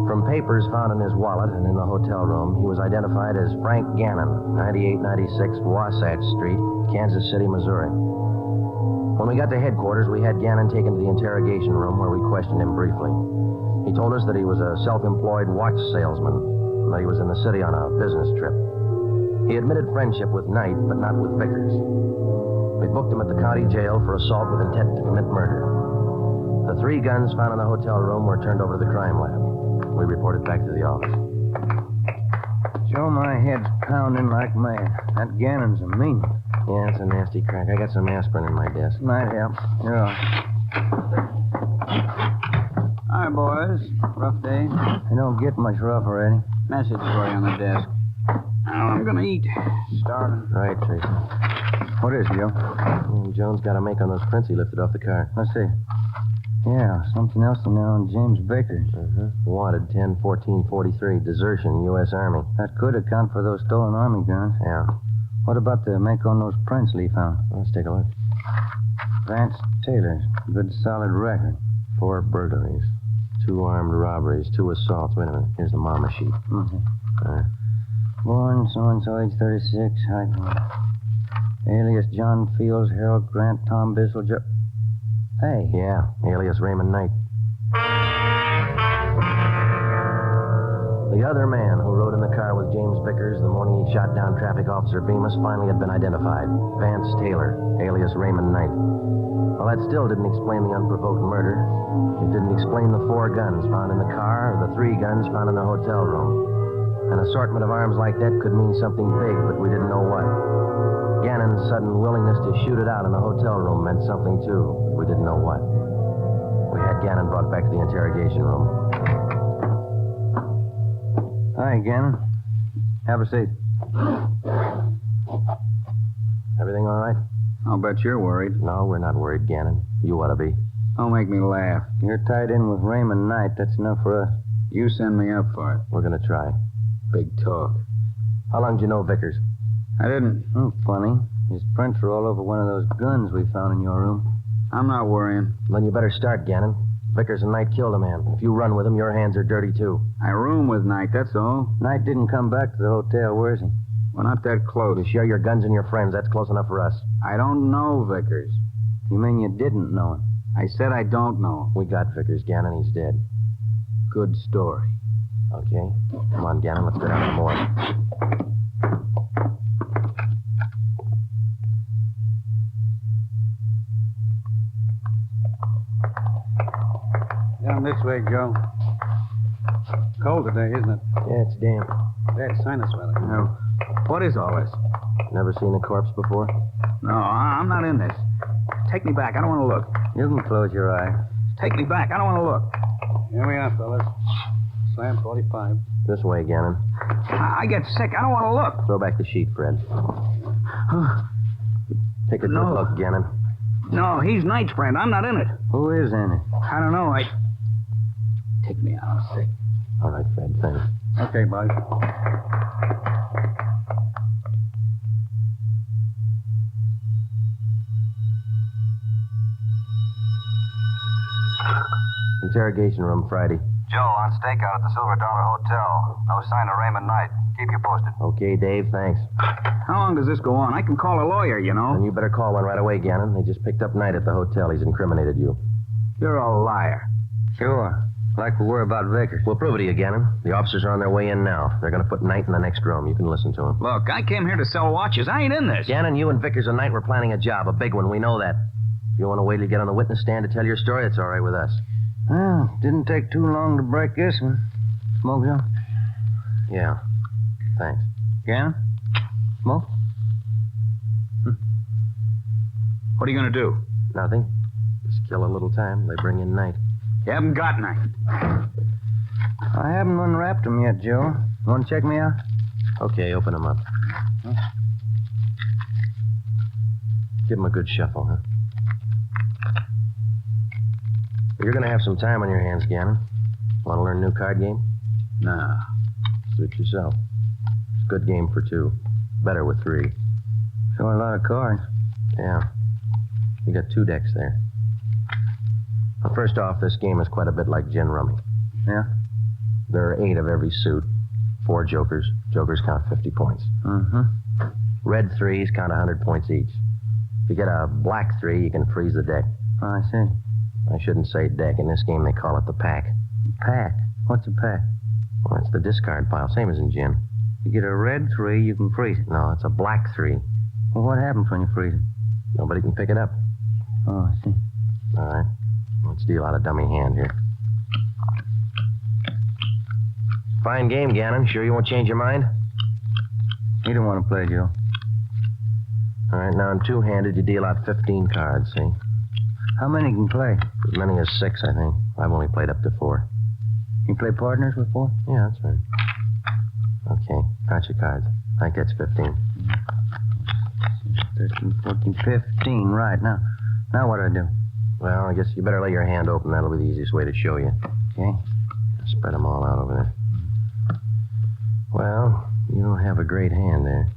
From papers found in his wallet and in the hotel room, he was identified as Frank Gannon, 9896 Wasatch Street, Kansas City, Missouri. When we got to headquarters, we had Gannon taken to the interrogation room where we questioned him briefly. He told us that he was a self-employed watch salesman and that he was in the city on a business trip. He admitted friendship with Knight, but not with Vickers. We booked him at the county jail for assault with intent to commit murder. The 3 guns found in the hotel room were turned over to the crime lab. We reported back to the office. Joe, my head's pounding like mad. That Gannon's a mean one. Yeah, it's a nasty crack. I got some aspirin in my desk. Might help. Yeah. Hi, boys. Rough day? I don't get much rough already. Message for you on the desk. Now I'm gonna eat. Starving. Right, Tracy. What is it, Joe? Jones got a make on those prints he lifted off the car. Let's see. Yeah, something else in there on James Vickers. Wanted 10-14-43, desertion, U.S. Army. That could account for those stolen Army guns. Yeah. What about the make on those prints Lee found? Let's take a look. Vance Taylor's. Good solid record. 4 burglaries, 2 armed robberies, 2 assaults. Wait a minute. Here's the mama sheet. Mm-hmm. All right. Born so-and-so, age 36, height. Alias John Fields, Harold Grant, Tom Bissell, Hey. Yeah, alias Raymond Knight. The other man who rode in the car with James Vickers the morning he shot down traffic officer Bemis finally had been identified. Vance Taylor, alias Raymond Knight. Well, that still didn't explain the unprovoked murder. It didn't explain the 4 guns found in the car or the 3 guns found in the hotel room. An assortment of arms like that could mean something big, but we didn't know what. Gannon's sudden willingness to shoot it out in the hotel room meant something, too. We didn't know what. We had Gannon brought back to the interrogation room. Hi, Gannon. Have a seat. Everything all right? I'll bet you're worried. No, we're not worried, Gannon. You ought to be. Don't make me laugh. You're tied in with Raymond Knight. That's enough for us. You send me up for it. We're going to try. Big talk. How long did you know Vickers? I didn't. Funny. His prints are all over one of those guns we found in your room. I'm not worrying. Then you better start, Gannon. Vickers and Knight killed a man. If you run with him, your hands are dirty, too. I room with Knight, that's all. Knight didn't come back to the hotel. Where's he? We're not that close. You share your guns and your friends. That's close enough for us. I don't know Vickers. You mean you didn't know him? I said I don't know him. We got Vickers, Gannon. He's dead. Good story. Okay. Come on, Gannon. Let's go down to the morgue. Down this way, Joe. Cold today, isn't it? Yeah, it's damp. Bad sinus weather. Now, what is all this? Never seen a corpse before? No, I'm not in this. Take me back. I don't want to look. You can close your eye. Take me back. I don't want to look. Here we are, fellas. Slam 45. This way, Gannon. I get sick. I don't want to look. Throw back the sheet, Fred. Take a good look, Gannon. No, he's Knight's friend. I'm not in it. Who is in it? I don't know. Take me out. I'm sick. All right, Fred. Thanks. Okay, boys. Interrogation room, Friday. Joe, on stakeout at the Silver Dollar Hotel. No sign of Raymond Knight. Keep you posted. Okay, Dave, thanks. How long does this go on? I can call a lawyer, you know. And you better call one right away, Gannon. They just picked up Knight at the hotel. He's incriminated you. You're a liar. Sure. Like we were about Vickers. We'll prove it to you, Gannon. The officers are on their way in now. They're going to put Knight in the next room. You can listen to him. Look, I came here to sell watches. I ain't in this. Gannon, you and Vickers and Knight were planning a job, a big one. We know that. If you want to wait till you get on the witness stand to tell your story, it's all right with us. Well, didn't take too long to break this one. Smoke, Joe? Yeah. Thanks. Gannon? Smoke? What are you going to do? Nothing. Just kill a little time. They bring in night. You haven't got night. I haven't unwrapped them yet, Joe. Want to check me out? Okay, open them up. Give them a good shuffle, huh? You're going to have some time on your hands, Gannon. Want to learn a new card game? Nah. Suit yourself. Good game for 2. Better with 3. Showing a lot of cards. Yeah. You got 2 decks there. Well, first off, this game is quite a bit like gin rummy. Yeah? There are 8 of every suit. 4 jokers. Jokers count 50 points. Mm-hmm. Red 3s count 100 points each. If you get a black 3, you can freeze the deck. Oh, I see. I shouldn't say deck. In this game, they call it the pack. Pack? What's a pack? Well, it's the discard pile, same as in gin. You get a red 3, you can freeze it. No, it's a black 3. Well, what happens when you freeze it? Nobody can pick it up. Oh, I see. All right. Let's deal out a dummy hand here. Fine game, Gannon. Sure you won't change your mind? You don't want to play, Joe. All right, now in 2-handed, you deal out 15 cards, see? How many can play? As many as 6, I think. I've only played up to 4. You play partners with 4? Yeah, that's right. Okay, count your cards. I think that's 15. 13, 14, 15, right. Now what do I do? Well, I guess you better lay your hand open. That'll be the easiest way to show you. Okay. Spread them all out over there. Well, you don't have a great hand there.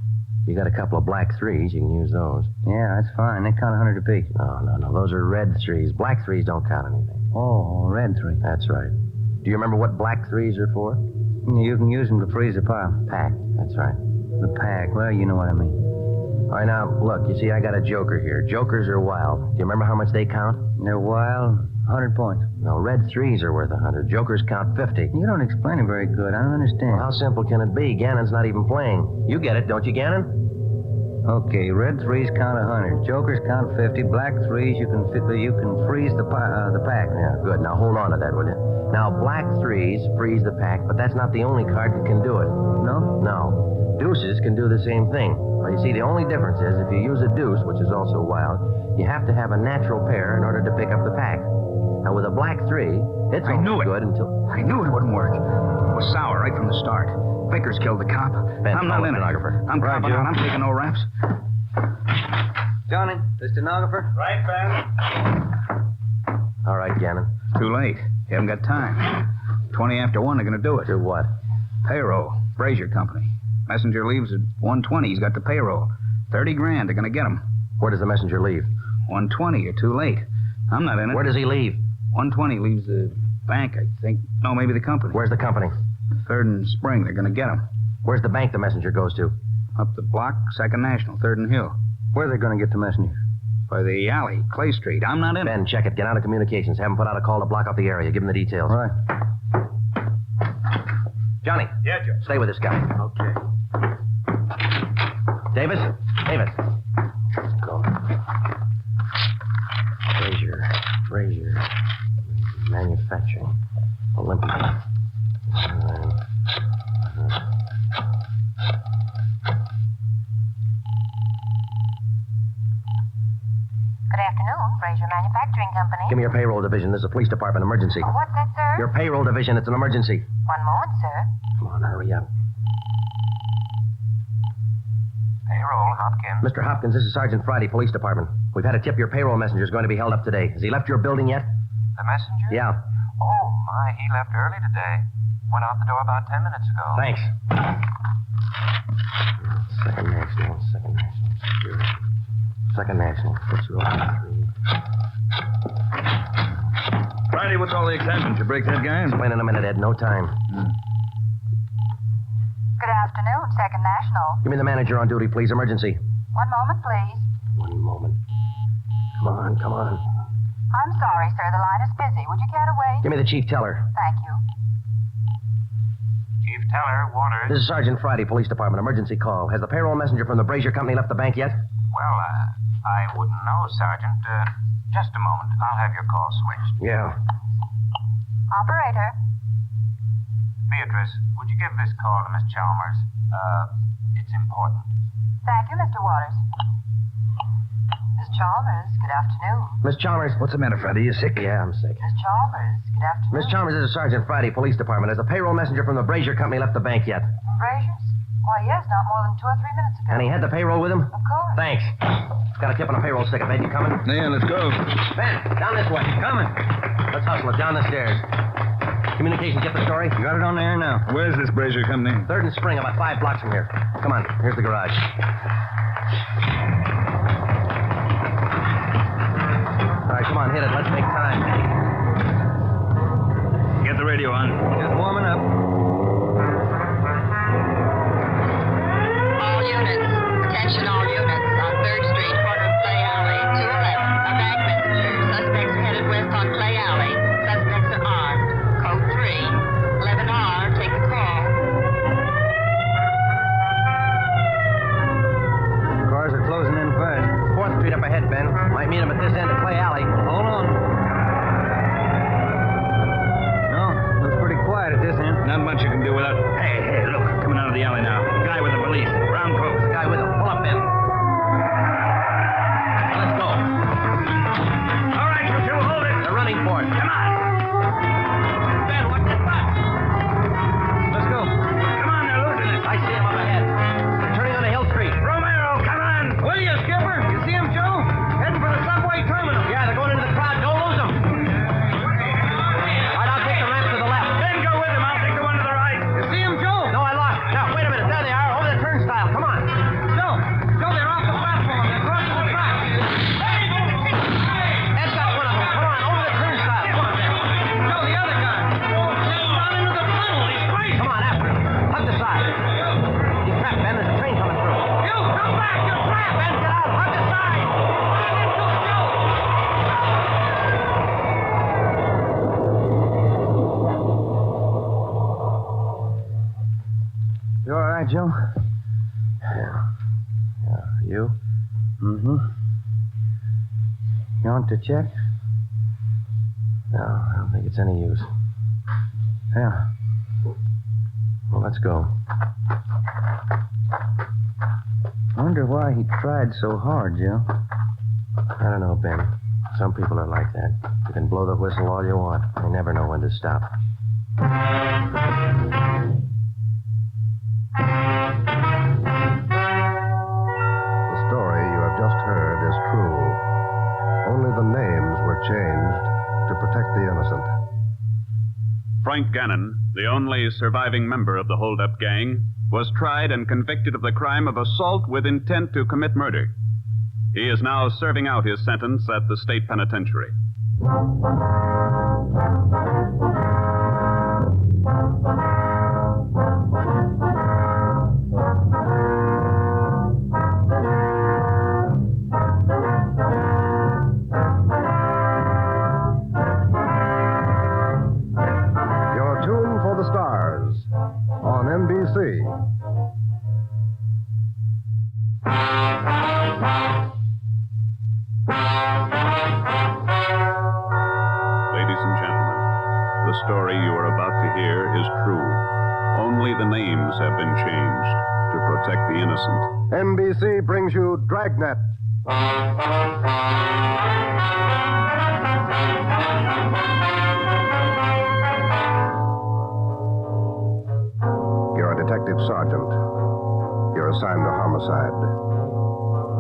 You got a couple of black 3s. You can use those. Yeah, that's fine. They count 100 apiece. No. Those are red 3s. Black 3s don't count anything. Oh, red 3. That's right. Do you remember what black 3s are for? You can use them to freeze the pile. Pack. That's right. The pack. Well, you know what I mean. All right, now, look, you see, I got a joker here. Jokers are wild. Do you remember how much they count? They're wild. 100 points. No, red 3s are worth 100. Jokers count 50. You don't explain it very good. I don't understand. Well, how simple can it be? Gannon's not even playing. You get it, don't you, Gannon? Okay, red 3s count 100. Jokers count 50. Black 3s, you can freeze the pack. Yeah, good. Now, hold on to that, will you? Now, black 3s freeze the pack, but that's not the only card that can do it. No? No. Deuces can do the same thing. Well, you see, the only difference is if you use a deuce, which is also wild, you have to have a natural pair in order to pick up the pack. Now, with a black 3, it's only good until... I knew it wouldn't work. It was sour right from the start. Vickers killed the cop. Ben, I'm not in it. stenographer. I'm copping out. I'm taking no raps. Johnny, the stenographer. Right, Ben. All right, Gannon. Too late. You haven't got time. 20 after 1, they're going to do it. Do what? Payroll. Brazier Company. Messenger leaves at 1:20. He's got the payroll. 30 grand. They're going to get him. Where does the messenger leave? 1:20. You're too late. I'm not in it. Where does he leave? 1:20 leaves the bank, I think. No, maybe the company. Where's the company? 3rd and Spring. They're going to get him. Where's the bank the messenger goes to? Up the block, 2nd National, 3rd and Hill. Where are they going to get the messenger? By the alley, Clay Street. I'm not in it. Ben, check it. Get out of communications. Have him put out a call to block off the area. Give him the details. All right. Johnny. Yeah, Joe. Stay with this guy. Okay. Davis. Let's go. Brazier. Manufacturing. Olympia. Good afternoon, Brazier Manufacturing Company. Give me your payroll division. This is a police department emergency. What's that, sir? Your payroll division. It's an emergency. One moment, sir. Come on, hurry up. Payroll, Hopkins. Mr. Hopkins, this is Sergeant Friday, Police Department. We've had a tip your payroll messenger is going to be held up today. Has he left your building yet? The messenger? Yeah. Oh, my, he left early today. Went out the door about 10 minutes ago. Thanks. Second National. Second National. What's your order? Friday, what's all the excitement? You break that guy? Explain in a minute, Ed. No time. Good afternoon, Second National. Give me the manager on duty, please. Emergency. One moment, please. One moment. Come on. I'm sorry, sir. The line is busy. Would you care to wait? Give me the chief teller. Thank you. Chief Teller, Waters. This is Sergeant Friday, Police Department. Emergency call. Has the payroll messenger from the Brazier Company left the bank yet? Well, I wouldn't know, Sergeant. Just a moment. I'll have your call switched. Yeah. Operator. Beatrice, would you give this call to Miss Chalmers? It's important. Thank you, Mr. Waters. Miss Chalmers, good afternoon. Miss Chalmers. What's the matter, Friday? You sick? Yeah, I'm sick. Miss Chalmers, good afternoon. Miss Chalmers, this is Sergeant Friday, Police Department. Has the payroll messenger from the Brazier Company left the bank yet? From Brazier's? Why, yes, not more than 2 or 3 minutes ago. And he had the payroll with him? Of course. Thanks. Got a tip on a payroll sticker. Ben, you coming? Yeah, let's go. Ben, down this way. Coming. Let's hustle it down the stairs. Communications, get the story? Got it on the air now. Where's this Brazier Company? 3rd and Spring, about 5 blocks from here. Come on, here's the garage. All right, come on, hit it. Let's make time. Get the radio on. Just warming up. All units. Attention all units. On 3rd Street, corner of Clay Alley, 211. A bank messenger. Suspects are headed west on Clay Alley. Suspects are armed. Code 3. 11R. Take the call. Cars are closing in fast. 4th Street up ahead, Ben. Might meet him at this end of Clay Alley. Hold on. No, looks pretty quiet at this end. Not much you can do without... Hey, look. Coming out of the alley now. Guy with the police. Brown coat. The guy with him. Pull up, Ben. Let's go. All right, you two, hold it. They're running for it. Come on. Ben, watch this bus. Let's go. Come on, they're losing it. I see him up ahead. They're turning onto Hill Street. Romero, come on. Will you, Skipper? You see him, Joe? Heading for the subway terminal. Yeah, they're going into the crowd. Don't lose them. All right, I'll take the ramp to the left. Then go with him. I'll take the one to the right. You see him, Joe? No, I lost. Now, wait a minute. There they are, over the turnstile. Come on. Joe, they're off the platform. They're crossing the track. Ed's got one of them. Come on, over the turnstile. Come on, Ben. Joe, the other guy. He's down into the tunnel. He's crazy. Come on, after him. Hug the side. He's trapped, Ben. There's a train coming through. You, come back. You're trapped. Ben, get out. Hug the side. You all right, Joe? Yeah. You? Mm-hmm. You want to check? No, I don't think it's any use. Yeah. Well, let's go. Wonder why he tried so hard, Joe. I don't know, Ben. Some people are like that. You can blow the whistle all you want. They never know when to stop. The story you have just heard is true. Only the names were changed to protect the innocent. Frank Gannon, the only surviving member of the hold-up gang, was tried and convicted of the crime of assault with intent to commit murder. He is now serving out his sentence at the state penitentiary. Your tune for the stars on NBC. Ladies and gentlemen, the story you are about to hear is true. Only the names have been changed to protect the innocent. NBC brings you Dragnet. You're a detective sergeant. You're assigned to homicide.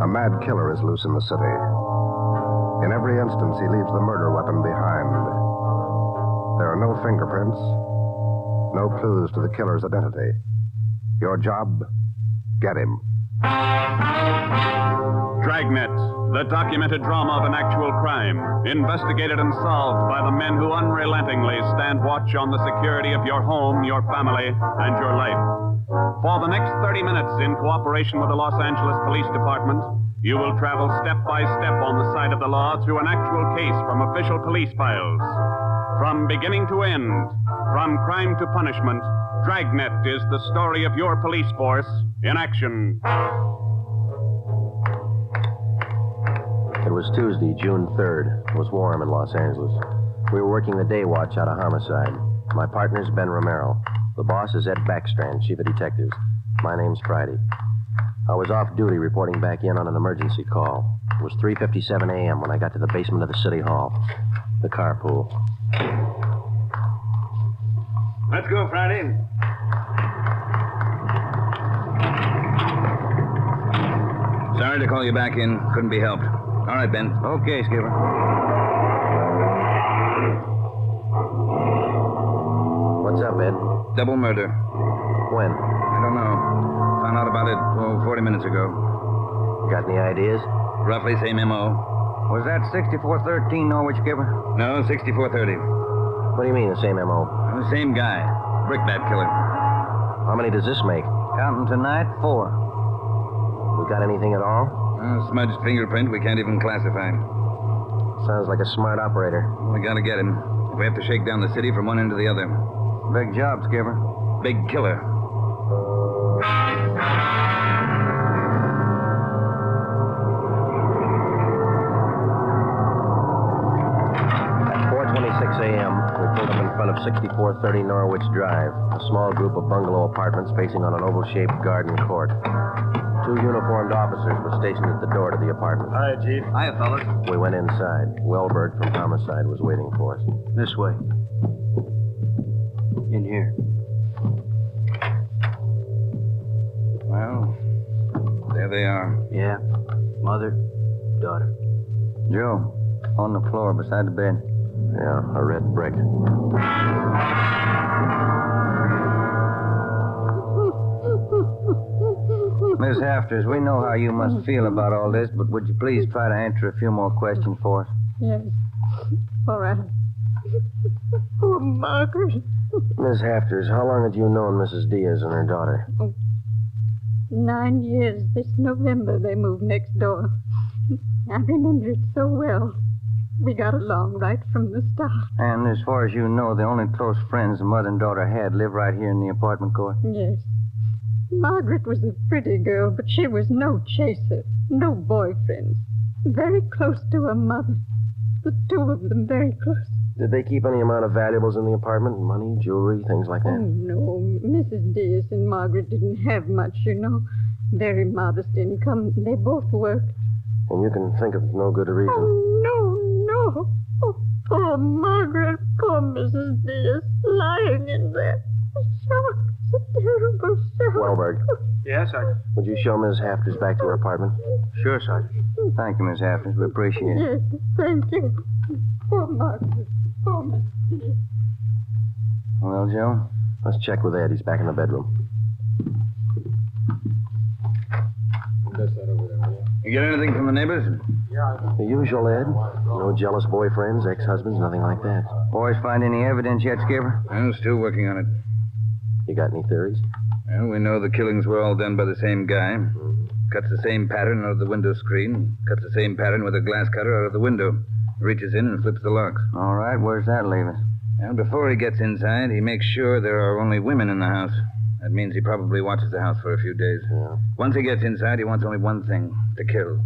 A mad killer is loose in the city. In every instance, he leaves the murder weapon behind. There are no fingerprints, no clues to the killer's identity. Your job, get him. Dragnet, the documented drama of an actual crime, investigated and solved by the men who unrelentingly stand watch on the security of your home, your family, and your life. For the next 30 minutes, in cooperation with the Los Angeles Police Department, you will travel step by step on the side of the law through an actual case from official police files. From beginning to end, from crime to punishment, Dragnet is the story of your police force in action. It was Tuesday, June 3rd. It was warm in Los Angeles. We were working the day watch out of homicide. My partner's Ben Romero. The boss is Ed Backstrand, chief of detectives. My name's Friday. I was off duty reporting back in on an emergency call. It was 3:57 a.m. when I got to the basement of the city hall. The carpool. Let's go, Friday. Sorry to call you back in. Couldn't be helped. All right, Ben. Okay, Skipper. What's up, Ed? Double murder. When? I don't know. Found out about it, 40 minutes ago. Got any ideas? Roughly same M.O. Was that 6413 Norwich, Skipper? No, 6430. What do you mean, the same M.O.? The same guy. Brickbat killer. How many does this make? Counting tonight, 4. We got anything at all? Smudged fingerprint we can't even classify. Sounds like a smart operator. We gotta get him. If we have to shake down the city from one end to the other. Big job, Skipper. Big killer. At 4:26 a.m., we pulled up in front of 6430 Norwich Drive, a small group of bungalow apartments facing on an oval-shaped garden court. 2 uniformed officers were stationed at the door to the apartment. Hi, Chief. Hiya, fellas. We went inside. Wellberg from Homicide was waiting for us. This way. In here. Well, there they are. Yeah. Mother, daughter. Joe, on the floor beside the bed. Yeah, a red brick. Miss Hafters, we know how you must feel about all this, but would you please try to answer a few more questions for us? Yes. All right. Oh, Margaret. Miss Hafters, how long had you known Mrs. Diaz and her daughter? 9 years. This November they moved next door. I remember it so well. We got along right from the start. And as far as you know, the only close friends the mother and daughter had live right here in the apartment court? Yes. Margaret was a pretty girl, but she was no chaser, no boyfriends. Very close to her mother. The 2 of them very close. Did they keep any amount of valuables in the apartment? Money, jewelry, things like that? Oh, no. Mrs. Diaz and Margaret didn't have much, you know. Very modest income. They both worked. And you can think of no good reason. Oh, no. Oh, poor Margaret. Poor Mrs. Diaz. Lying in there. Shock. It's a terrible shock. Wellberg. Yes, Sergeant. Would you show Miss Hafters back to her apartment? Sure, Sergeant. Thank you, Miss Hafters. We appreciate it. Yes, thank you. Poor Margaret. Poor Miss Diaz. Well, Joe? Let's check with Ed. He's back in the bedroom. You get anything from the neighbors? The usual, Ed. No jealous boyfriends, ex-husbands, nothing like that. Boys find any evidence yet, Skipper? I'm still working on it. You got any theories? Well, we know the killings were all done by the same guy. Cuts the same pattern out of the window screen. Cuts the same pattern with a glass cutter out of the window. Reaches in and flips the locks. All right, where's that leave us? And before he gets inside, he makes sure there are only women in the house. That means he probably watches the house for a few days. Yeah. Once he gets inside, he wants only one thing, to kill.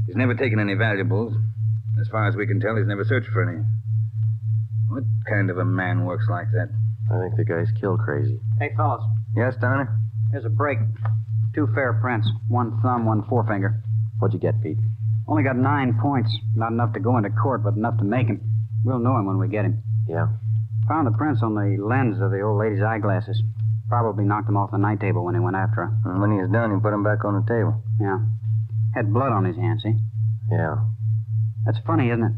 He's never taken any valuables. As far as we can tell, he's never searched for any. What kind of a man works like that? I think the guy's kill crazy. Hey, fellas. Yes, Donnie? Here's a break. 2 fair prints. 1 thumb, 1 forefinger. What'd you get, Pete? Only got 9 points. Not enough to go into court, but enough to make him. We'll know him when we get him. Yeah? Found the prints on the lens of the old lady's eyeglasses. Probably knocked him off the night table when he went after her. And when he was done, he put them back on the table. Yeah. Had blood on his hands, see? Yeah. That's funny, isn't it?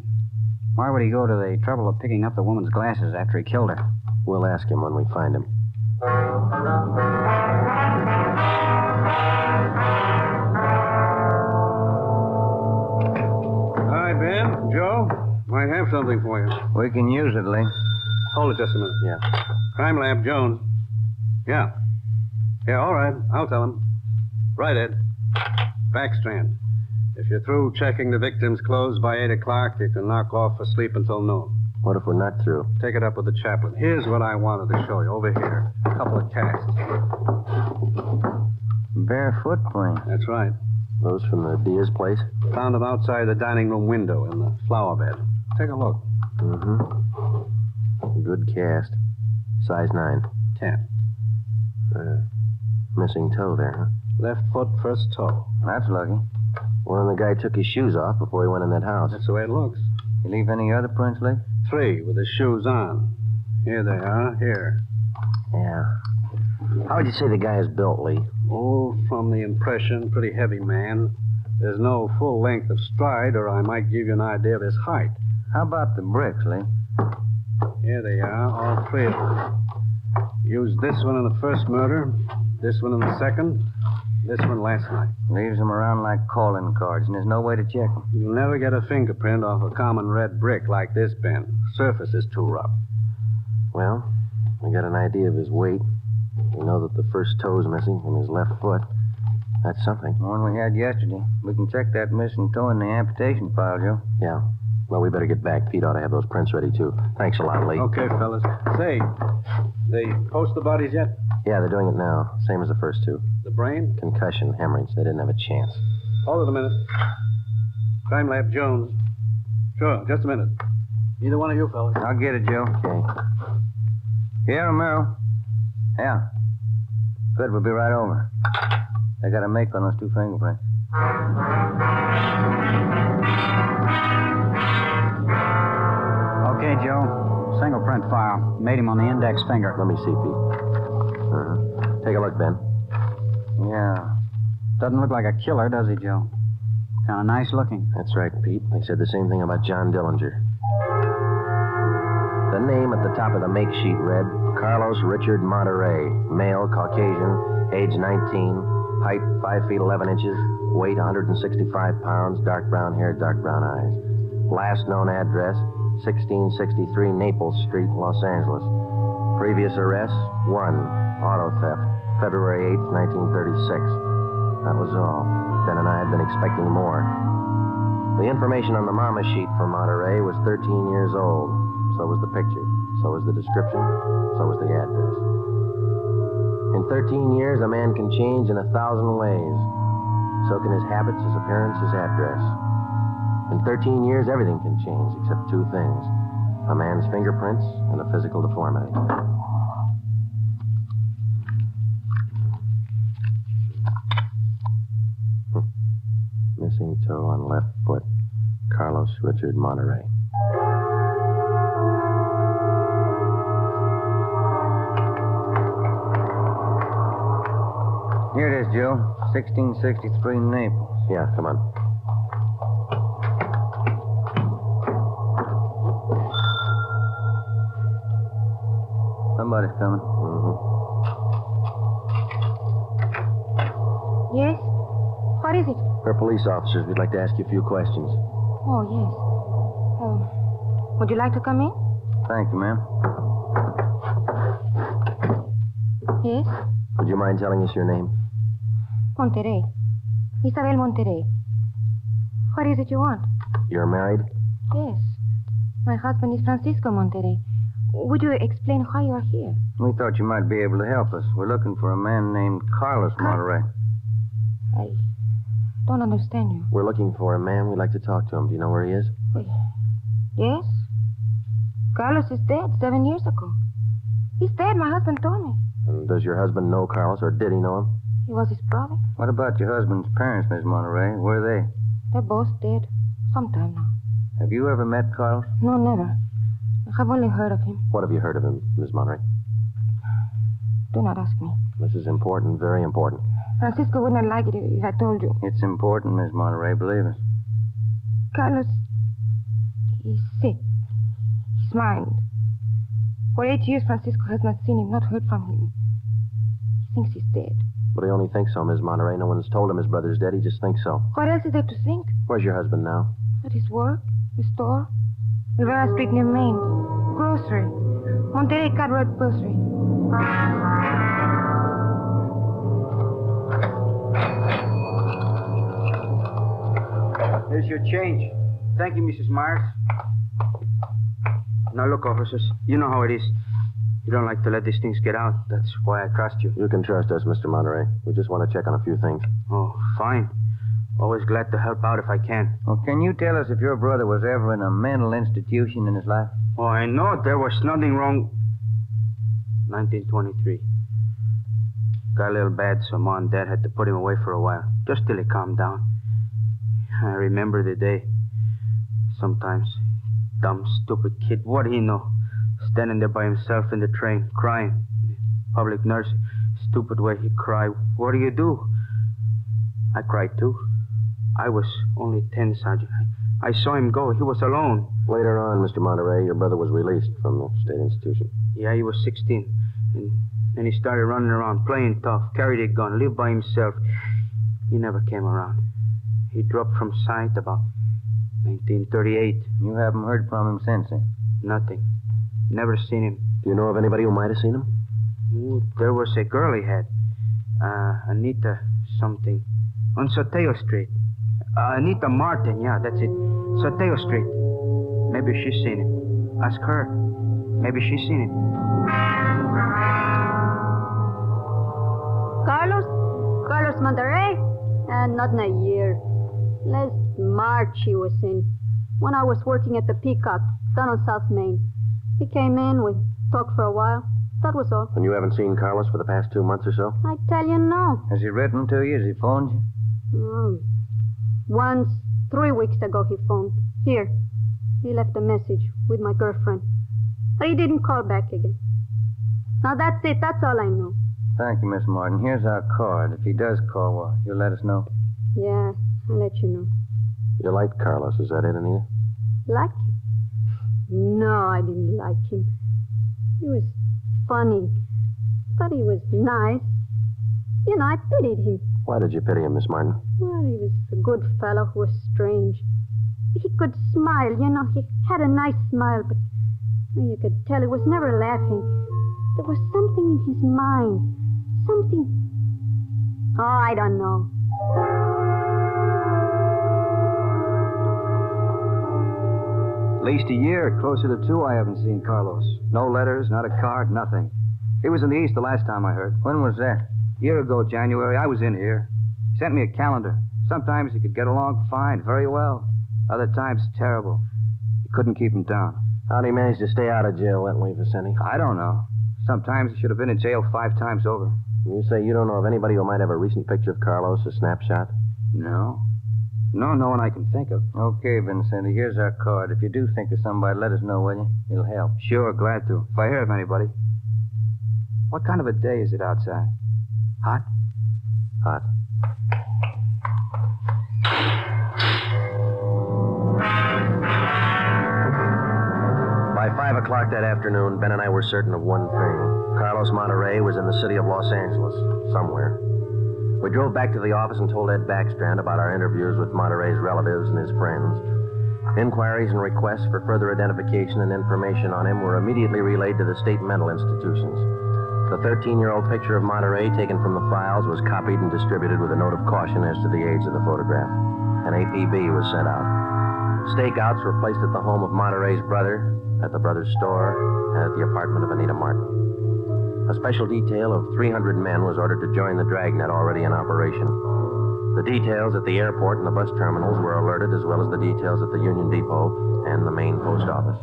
Why would he go to the trouble of picking up the woman's glasses after he killed her? We'll ask him when we find him. Hi, Ben. Joe. Might have something for you. We can use it, Lee. Hold it just a minute. Yeah. Crime Lab, Jones. Yeah. Yeah, all right. I'll tell him. Right, Ed. Backstrand. If you're through checking the victim's clothes by 8 o'clock, you can knock off for sleep until noon. What if we're not through? Take it up with the chaplain. Here's what I wanted to show you. Over here. A couple of casts. Bare footprint. That's right. Those from the Diaz place? Found them outside the dining room window in the flower bed. Take a look. Mm-hmm. Good cast. Size 9. 10. Missing toe there, huh? Left foot, first toe. That's lucky. Well, then the guy took his shoes off before he went in that house. That's the way it looks. You leave any other prints, Lee? 3 with his shoes on. Here they are. Here. Yeah. How would you say the guy is built, Lee? Oh, from the impression, pretty heavy man. There's no full length of stride, or I might give you an idea of his height. How about the bricks, Lee? Here they are, all 3 of them. Used this one in the first murder, this one in the second, this one last night. Leaves them around like calling cards, and there's no way to check them. You'll never get a fingerprint off a common red brick like this, Ben. Surface is too rough. Well, we got an idea of his weight. We know that the first toe's missing from his left foot. That's something. More than we had yesterday. We can check that missing toe in the amputation file, Joe. Yeah. Well, we better get back. Pete ought to have those prints ready, too. Thanks a lot, Lee. Okay, fellas. Say, they post the bodies yet? Yeah, they're doing it now. Same as the first 2. The brain? Concussion, hemorrhage. They didn't have a chance. Hold it a minute. Crime Lab Jones. Sure, just a minute. Either one of you fellas. I'll get it, Joe. Okay. Yeah, Romero. Yeah. Good, we'll be right over. They got a make on those 2 fingerprints. Okay, Joe. Single print file. Made him on the index finger. Let me see, Pete. Take a look, Ben. Yeah. Doesn't look like a killer, does he, Joe? Kind of nice looking. That's right, Pete. They said the same thing about John Dillinger. The name at the top of the make sheet read Carlos Richard Monterey, male, Caucasian, age 19, height 5 feet 11 inches, weight 165 pounds, dark brown hair, dark brown eyes. Last known address, 1663 Naples Street, Los Angeles. Previous arrests, 1, auto theft, February 8th, 1936. That was all. Ben and I had been expecting more. The information on the mama sheet for Monterey was 13 years old. So was the picture. So was the description. So was the address. In 13 years, a man can change in 1,000 ways. So can his habits, his appearance, his address. In 13 years, everything can change except 2 things. A man's fingerprints and a physical deformity. Missing toe on left foot. Carlos Richard Monterey. Here it is, Joe. 1663 Naples. Yeah, come on. Somebody's coming. Yes? What is it? We're police officers. We'd like to ask you a few questions. Oh, yes. Would you like to come in? Thank you, ma'am. Yes? Would you mind telling us your name? Monterey. Isabel Monterey. What is it you want? You're married? Yes. My husband is Francisco Monterey. Would you explain why you are here? We thought you might be able to help us. We're looking for a man named Carlos Monterey. I don't understand you. We're looking for a man. We'd like to talk to him. Do you know where he is? Yes. Carlos is dead 7 years ago. He's dead, my husband told me. And does your husband know Carlos, or did he know him? He was his brother. What about your husband's parents, Miss Monterey? Where are they? They're both dead. Sometime now. Have you ever met Carlos? No, never. I have only heard of him. What have you heard of him, Miss Monterey? Do not ask me. This is important, very important. Francisco would not like it if I told you. It's important, Miss Monterey, believe us. Carlos, he's sick. His mind. For 8 years, Francisco has not seen him, not heard from him. He thinks he's dead. But he only thinks so, Miss Monterey. No one's told him his brother's dead. He just thinks so. What else is there to think? Where's your husband now? At his work, the store, Rivera Street near Main, grocery, Monterey Cartwright grocery. Here's your change. Thank you, Mrs. Myers. Now, look, officers, you know how it is. You don't like to let these things get out. That's why I trust you. You can trust us, Mr. Monterey. We just want to check on a few things. Oh, fine. Always glad to help out if I can. Well, can you tell us if your brother was ever in a mental institution in his life? Oh, I know there was nothing wrong. 1923. Got a little bad, so Ma and Dad had to put him away for a while, just till he calmed down. I remember the day. Sometimes. Dumb, stupid kid. What do he know? Standing there by himself in the train, crying. Public nurse. Stupid way he cried. What do you do? I cried too. I was only 10, Sergeant. I saw him go. He was alone. Later on, Mr. Monterey, your brother was released from the state institution. Yeah, he was 16. And then he started running around, playing tough, carried a gun, lived by himself. He never came around. He dropped from sight about 1938. You haven't heard from him since then? Nothing. Never seen him. Do you know of anybody who might have seen him? Ooh, there was a girl he had. Anita something. On Soteo Street. Anita Martin, yeah, that's it. Soteo Street. Maybe she's seen him. Ask her. Maybe she's seen him. Carlos Monterey? Not in a year. Last March he was in. When I was working at the Peacock, down on South Main. He came in, we talked for a while. That was all. And you haven't seen Carlos for the past 2 months or so? I tell you, no. Has he written to you? Has he phoned you? Once, 3 weeks ago, he phoned. Here. He left a message with my girlfriend. But he didn't call back again. Now, that's it. That's all I know. Thank you, Miss Martin. Here's our card. If he does call, well, you'll let us know. Yeah, I'll let you know. You liked Carlos, is that it, Anita? Like him? No, I didn't like him. He was funny. But he was nice. You know, I pitied him. Why did you pity him, Miss Martin? Well, he was a good fellow who was strange. He could smile, you know. He had a nice smile, but you could tell he was never laughing. There was something in his mind. Something... Oh, I don't know. At least a year, closer to 2, I haven't seen Carlos. No letters, not a card, nothing. He was in the East the last time I heard. When was that? A year ago, January. I was in here. He sent me a calendar. Sometimes he could get along fine, very well. Other times, terrible. He couldn't keep him down. How'd he manage to stay out of jail that way, Vicente? I don't know. Sometimes he should have been in jail 5 times over. You say you don't know of anybody who might have a recent picture of Carlos, a snapshot? No. No one I can think of. Okay, Vincente, here's our card. If you do think of somebody, let us know, will you? It'll help. Sure, glad to. If I hear of anybody. What kind of a day is it outside? Hot? Hot. By 5 o'clock that afternoon, Ben and I were certain of one thing. Carlos Monterey was in the city of Los Angeles, somewhere. We drove back to the office and told Ed Backstrand about our interviews with Monterey's relatives and his friends. Inquiries and requests for further identification and information on him were immediately relayed to the state mental institutions. The 13-year-old picture of Monterey taken from the files was copied and distributed with a note of caution as to the age of the photograph. An APB was sent out. Stakeouts were placed at the home of Monterey's brother, at the brother's store, and at the apartment of Anita Martin. A special detail of 300 men was ordered to join the Dragnet already in operation. The details at the airport and the bus terminals were alerted, as well as the details at the Union Depot and the main post office.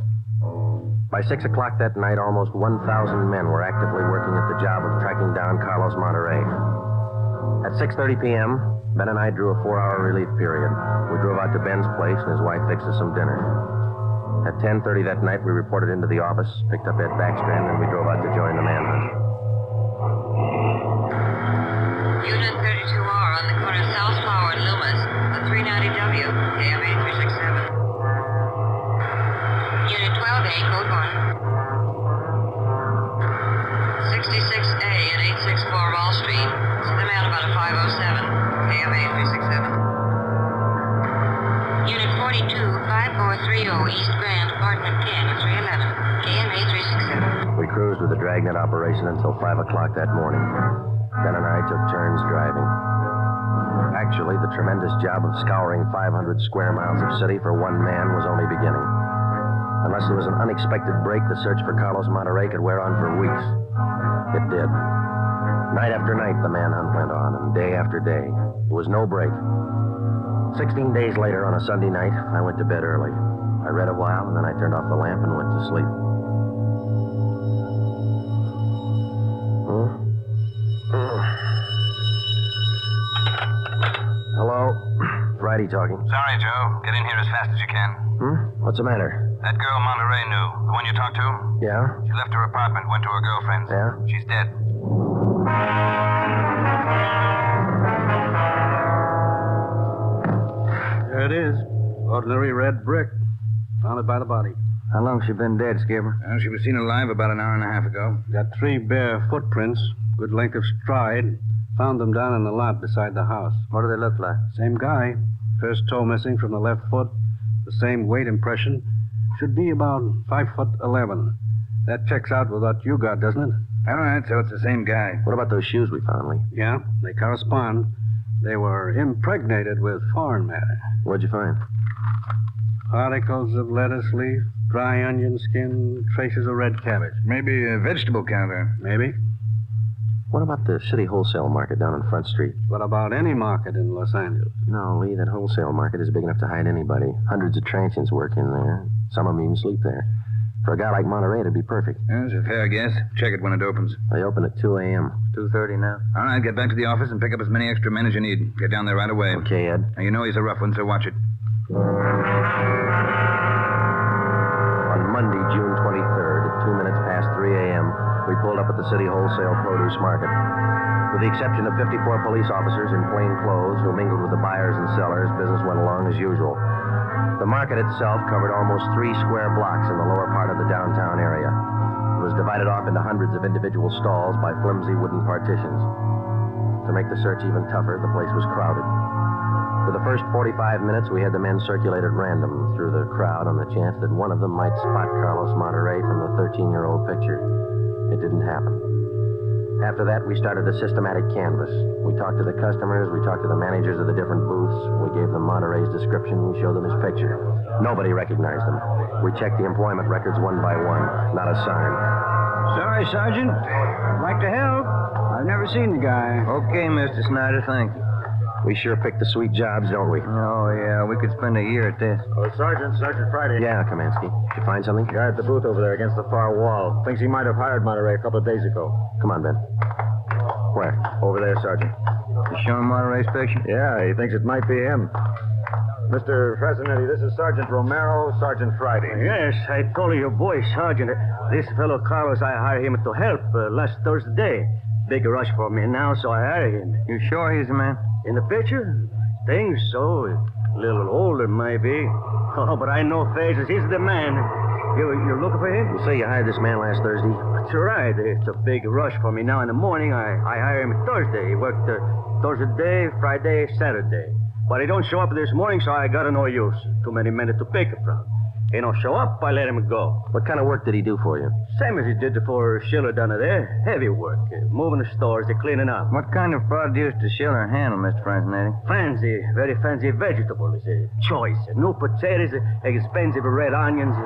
By 6 o'clock that night, almost 1,000 men were actively working at the job of tracking down Carlos Monterey. At 6:30 p.m., Ben and I drew a 4-hour relief period. We drove out to Ben's place, and his wife fixed us some dinner. At 10:30 that night, we reported into the office, picked up Ed Backstrand, and we drove out to join the manhunt. Unit 32R on the corner of South Flower and Loomis, the 390W, AM 8367. Unit 12A, code 1. 66A at 864 Wall Street. See them out about a 507, AM 8367. Unit 42, 5430 East Grand, apartment 10, 311, KMA 367. We cruised with the Dragnet operation until 5 o'clock that morning. Ben and I took turns driving. Actually, the tremendous job of scouring 500 square miles of city for one man was only beginning. Unless there was an unexpected break, the search for Carlos Monterey could wear on for weeks. It did. Night after night, the manhunt went on, and day after day. There was no break. 16 days later, on a Sunday night, I went to bed early. I read a while, and then I turned off the lamp and went to sleep. Hello? Friday talking. Sorry, Joe. Get in here as fast as you can. What's the matter? That girl Monterey knew, the one you talked to? Yeah? She left her apartment, went to her girlfriend's. Yeah? She's dead. There it is. Ordinary red brick. Found it by the body. How long's she been dead, Skipper? Well, she was seen alive about an hour and a half ago. Got 3 bare footprints, good length of stride. Found them down in the lot beside the house. What do they look like? Same guy. First toe missing from the left foot. The same weight impression. Should be about 5'11". That checks out with what you got, doesn't it? All right, so it's the same guy. What about those shoes we found, Lee? Yeah, they correspond. They were impregnated with foreign matter. What'd you find? Particles of lettuce leaf, dry onion skin, traces of red cabbage. Maybe a vegetable counter. Maybe. What about the city wholesale market down on Front Street? What about any market in Los Angeles? No, Lee, that wholesale market is big enough to hide anybody. Hundreds of transients work in there. Some of them even sleep there. For a guy like Monterey, it'd be perfect. That's a fair guess. Check it when it opens. They open at 2 a.m. 2:30 now. All right, get back to the office and pick up as many extra men as you need. Get down there right away. Okay, Ed. Now, you know he's a rough one, so watch it. On Monday, June 23rd, at 2 minutes past 3 a.m., we pulled up at the city wholesale produce market. With the exception of 54 police officers in plain clothes who mingled with the buyers and sellers, business went along as usual. The market itself covered almost 3 square blocks in the lower part of the downtown area. It was divided off into hundreds of individual stalls by flimsy wooden partitions. To make the search even tougher, the place was crowded. For the first 45 minutes, we had the men circulate at random through the crowd on the chance that one of them might spot Carlos Monterey from the 13-year-old picture. It didn't happen. After that, we started a systematic canvass. We talked to the customers, we talked to the managers of the different booths, we gave them Monterey's description, we showed them his picture. Nobody recognized him. We checked the employment records one by one. Not a sign. Sorry, Sergeant. I'd like to help. I've never seen the guy. Okay, Mr. Snyder, thank you. We sure pick the sweet jobs, don't we? Oh, yeah, we could spend a year at this. Oh, Sergeant Friday. Yeah, Kamansky. Did you find something? Guy at the booth over there against the far wall. Thinks he might have hired Monterey a couple of days ago. Come on, Ben. Where? Over there, Sergeant. You showing Monterey's picture? Yeah, he thinks it might be him. Mr. President, this is Sergeant Romero, Sergeant Friday. Yes, I told your boy, Sergeant. This fellow Carlos, I hired him to help last Thursday. Big rush for me now, so I hired him. You sure he's the man? In the picture? Think so. A little older, maybe. Oh, but I know faces. He's the man. You're looking for him? You say you hired this man last Thursday? That's right. It's a big rush for me now in the morning. I hired him Thursday. He worked Thursday, Friday, Saturday. But he don't show up this morning, so I got no use. Too many men to pick from. He don't show up, I let him go. What kind of work did he do for you? Same as he did for Schiller down there. Heavy work. Moving the stores, cleaning up. What kind of produce does Schiller handle, Mr. Francinetti? Fancy, very fancy vegetables. Choice. New potatoes, expensive red onions.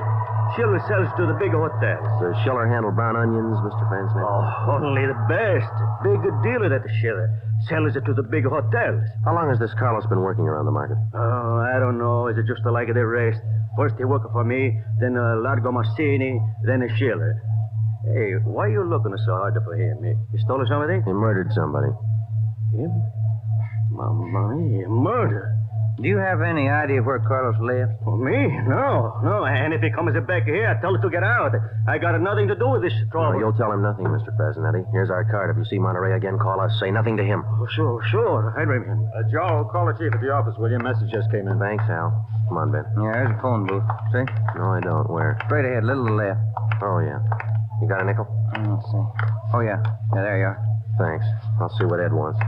Schiller sells to the big hotels. Does Schiller handle brown onions, Mr. Francinetti? Oh, only the best. Big dealer at the Schiller. Sells it to the big hotels. How long has this Carlos been working around the market? Oh, I don't know. Is it just like the rest? First he worked for me, then Largo Massini, then a Schiller. Hey, why are you looking so hard for him? He stole something? He murdered somebody. Him? Mamma mia, murder? Do you have any idea where Carlos lives? Well, me? No. And if he comes back here, I tell him to get out. I got nothing to do with this trouble. No, you'll tell him nothing, Mr. Presidente. Here's our card. If you see Monterey again, call us. Say nothing to him. Oh, sure. I remember. Joe, call the chief at the office, will you? Message just came in. Thanks, Al. Come on, Ben. Yeah, there's a phone booth. See? No, I don't. Where? Straight ahead, little to the left. Oh, yeah. You got a nickel? Let's see. Oh, yeah. Yeah, there you are. Thanks. I'll see what Ed wants.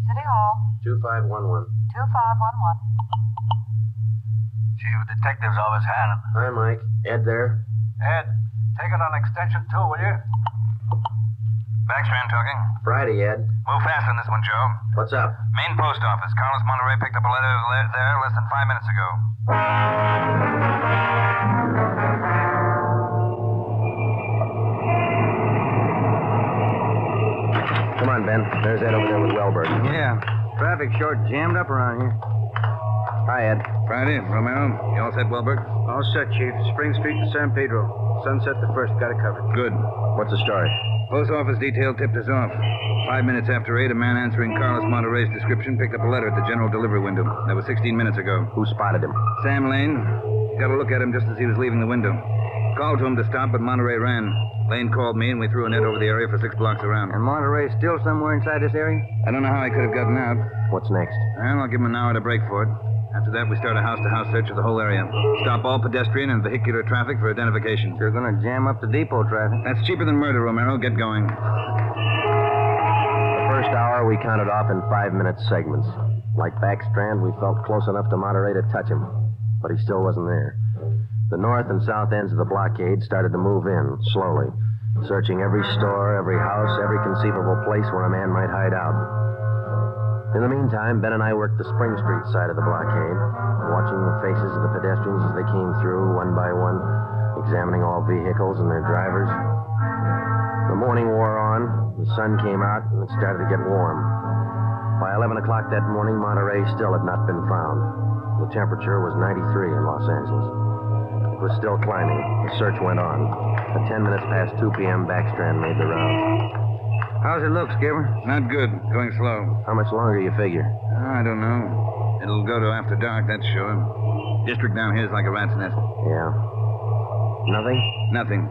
City Hall. 2511. 2511. Chief of Detectives Office, Helen. Hi, Mike. Ed there? Ed, take it on extension 2, will you? Backstrand talking. Friday, Ed. Move fast on this one, Joe. What's up? Main post office. Carlos Monterey picked up a letter there less than 5 minutes ago. Ben. There's Ed over there with Wellberg. Yeah. Traffic short jammed up around here. Hi, Ed. Friday, Romero. You all set, Wellberg? All set, Chief. Spring Street to San Pedro. Sunset the first. Got it covered. Good. What's the story? Post office detail tipped us off. 5 minutes after 8, a man answering Carlos Monterey's description picked up a letter at the general delivery window. That was 16 minutes ago. Who spotted him? Sam Lane. Got a look at him just as he was leaving the window. Called to him to stop, but Monterey ran. Lane called me, and we threw a net over the area for 6 blocks around. And Monterey's still somewhere inside this area? I don't know how he could have gotten out. What's next? Well, I'll give him an hour to break for it. After that, we start a house-to-house search of the whole area. Stop all pedestrian and vehicular traffic for identification. You're going to jam up the depot traffic. That's cheaper than murder, Romero. Get going. The first hour we counted off in 5-minute segments. Like Backstrand, we felt close enough to Monterey to touch him, but he still wasn't there. The north and south ends of the blockade started to move in, slowly, searching every store, every house, every conceivable place where a man might hide out. In the meantime, Ben and I worked the Spring Street side of the blockade, watching the faces of the pedestrians as they came through, one by one, examining all vehicles and their drivers. The morning wore on, the sun came out, and it started to get warm. By 11 o'clock that morning, Monterey still had not been found. The temperature was 93 in Los Angeles. It was still climbing. The search went on. At 10 minutes past 2 p.m., Backstrand made the rounds. How's it look, Skipper? Not good. Going slow. How much longer you figure? I don't know. It'll go to after dark, that's sure. District down here is like a rat's nest. Yeah. Nothing? Nothing.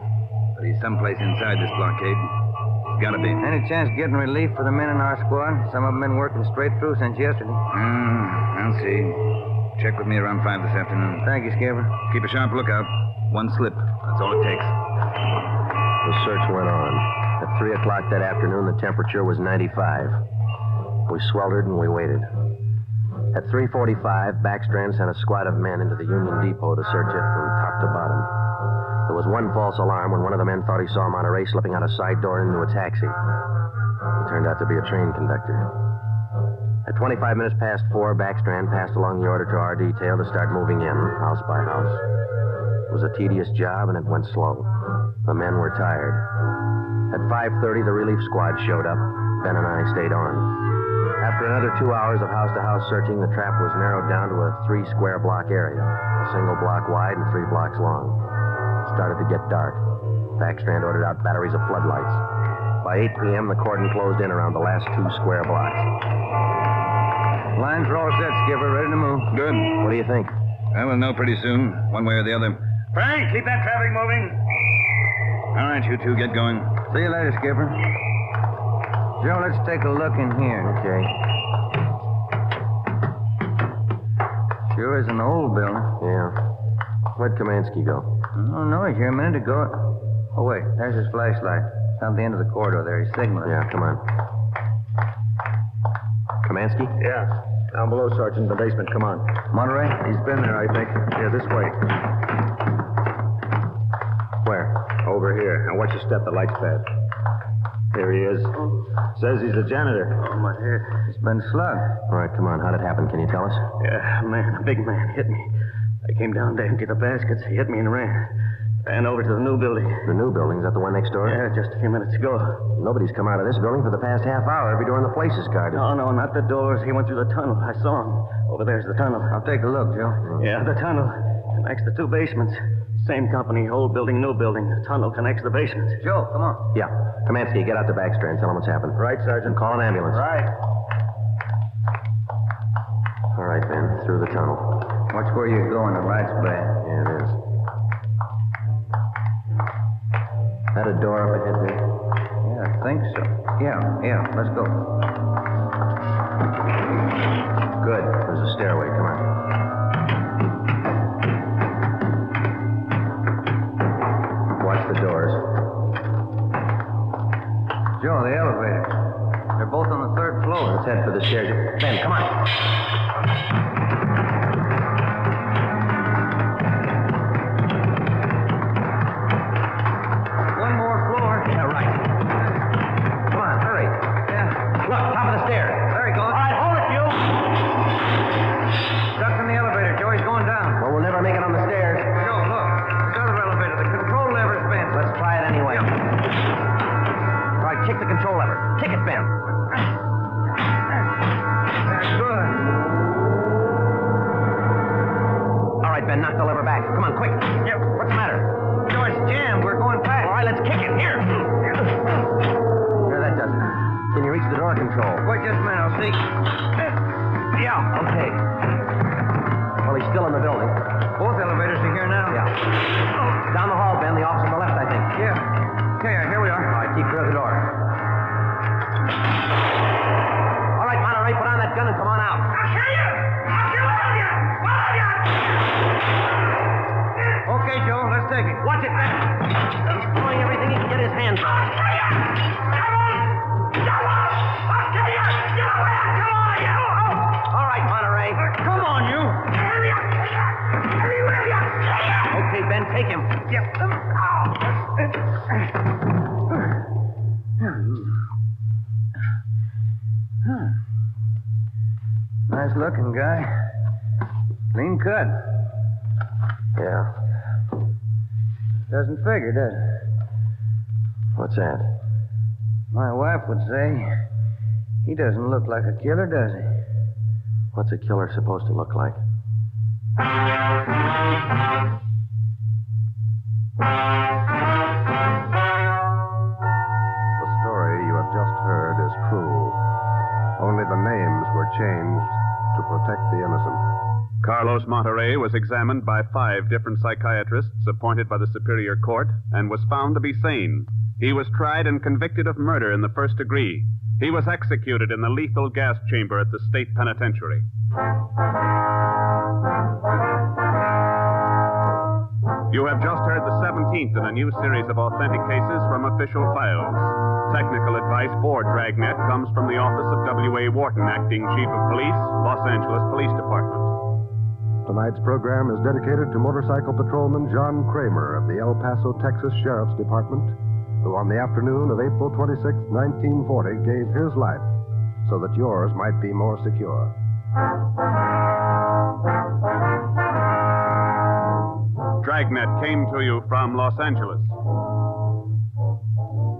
But he's someplace inside this blockade. He's gotta be. Any chance getting relief for the men in our squad? Some of them been working straight through since yesterday. I'll see. Check with me around 5 this afternoon. Thank you, Skipper. Keep a sharp lookout. One slip. That's all it takes. The search went on. At 3 o'clock that afternoon, the temperature was 95. We sweltered and we waited. At 3:45, Backstrand sent a squad of men into the Union Depot to search it from top to bottom. There was one false alarm when one of the men thought he saw Monterey slipping out a side door into a taxi. He turned out to be a train conductor. At 25 minutes past 4, Backstrand passed along the order to our detail to start moving in, house by house. It was a tedious job, and it went slow. The men were tired. At 5:30, the relief squad showed up. Ben and I stayed on. After another 2 hours of house-to-house searching, the trap was narrowed down to a 3-square-block area, a single block wide and 3 blocks long. It started to get dark. Backstrand ordered out batteries of floodlights. By 8 p.m., the cordon closed in around the last 2 square blocks. Lines are all set, Skipper. Ready to move. Good. What do you think? Well, we'll know pretty soon, one way or the other. Frank, keep that traffic moving. All right, you two, get going. See you later, Skipper. Joe, let's take a look in here. Okay. Sure is an old building. Yeah. Where'd Kamansky go? Oh, no, he's here a minute ago. Oh, wait, there's his flashlight. It's on the end of the corridor there. He's signaling. Yeah, come on. Kamansky? Yeah. Down below, Sergeant, in the basement. Come on. Monterey? He's been there, I think. Yeah, this way. Where? Over here. Now watch your step. The light's bad. Here he is. Says he's a janitor. Oh, my head. He's been slugged. All right, come on. How'd it happen? Can you tell us? Yeah, a big man hit me. I came down to empty the baskets. He hit me and ran. Ran over to the new building. The new building? Is that the one next door? Yeah, just a few minutes ago. Nobody's come out of this building for the past half hour. Every door in the place is guarded. No, not the doors. He went through the tunnel. I saw him. Over there's the tunnel. I'll take a look, Joe. Yeah, the tunnel connects the 2 basements. Same company, old building, new building. The tunnel connects the basements. Joe, come on. Yeah. Kamansky, get out the Backstrand. Tell him what's happened. Right, Sergeant. Call an ambulance. Right. All right, Ben. Through the tunnel. Watch where you're going. The light's bad. Yeah, it is. That a door up ahead there? Yeah, I think so. Yeah. Let's go. Good. There's a stairway. Come on. Watch the doors. Joe, the elevator. They're both on the 3rd floor. Let's head for the stairs. Ben, come on. One more floor. Yeah, right. Come on, hurry. Yeah. Look, top of the stairs. There he goes. All right, hold it, you. Stuck in the elevator, Joe. He's going down. Well, we'll never make it on the stairs. Joe, look. This other elevator. The control lever's bent. Let's try it anyway. All right, kick the control lever. Kick it, Ben. Ben. Knock the lever back. Come on, quick. Yep. What's the matter? The door's jammed. We're going fast. All right, let's kick it. Here. There, that does it. Can you reach the door control? Wait just a minute. I'll see. Yeah. Okay. Well, he's still in the building. Both elevators are here now? Yeah. Down the hall, Ben. The office on the left, I think. Yeah. Okay, here we are. All right, keep clear of the door. All right, Monterey, put on that gun and come on out. I'll kill you! I'll kill all of you! All of you! Okay, Joe, let's take it. Watch it, Ben. He's throwing everything he can get his hands on. I'll kill you! Come on! I'll kill you! Get away! Come on, you! All right, Monterey. Come on, you! Okay, Ben, take him. Yep. Nice looking guy. Clean cut. Yeah. Doesn't figure, does it? What's that? My wife would say he doesn't look like a killer, does he? What's a killer supposed to look like? The story you have just heard is true. Only the names were changed to protect the innocent. Carlos Monterey was examined by 5 different psychiatrists appointed by the Superior Court and was found to be sane. He was tried and convicted of murder in the first degree. He was executed in the lethal gas chamber at the state penitentiary. You have just heard the 17th in a new series of authentic cases from official files. Technical advice for Dragnet comes from the office of W.A. Wharton, Acting Chief of Police, Los Angeles Police Department. Tonight's program is dedicated to motorcycle patrolman John Kramer of the El Paso, Texas Sheriff's Department, who on the afternoon of April 26, 1940, gave his life so that yours might be more secure. Dragnet came to you from Los Angeles.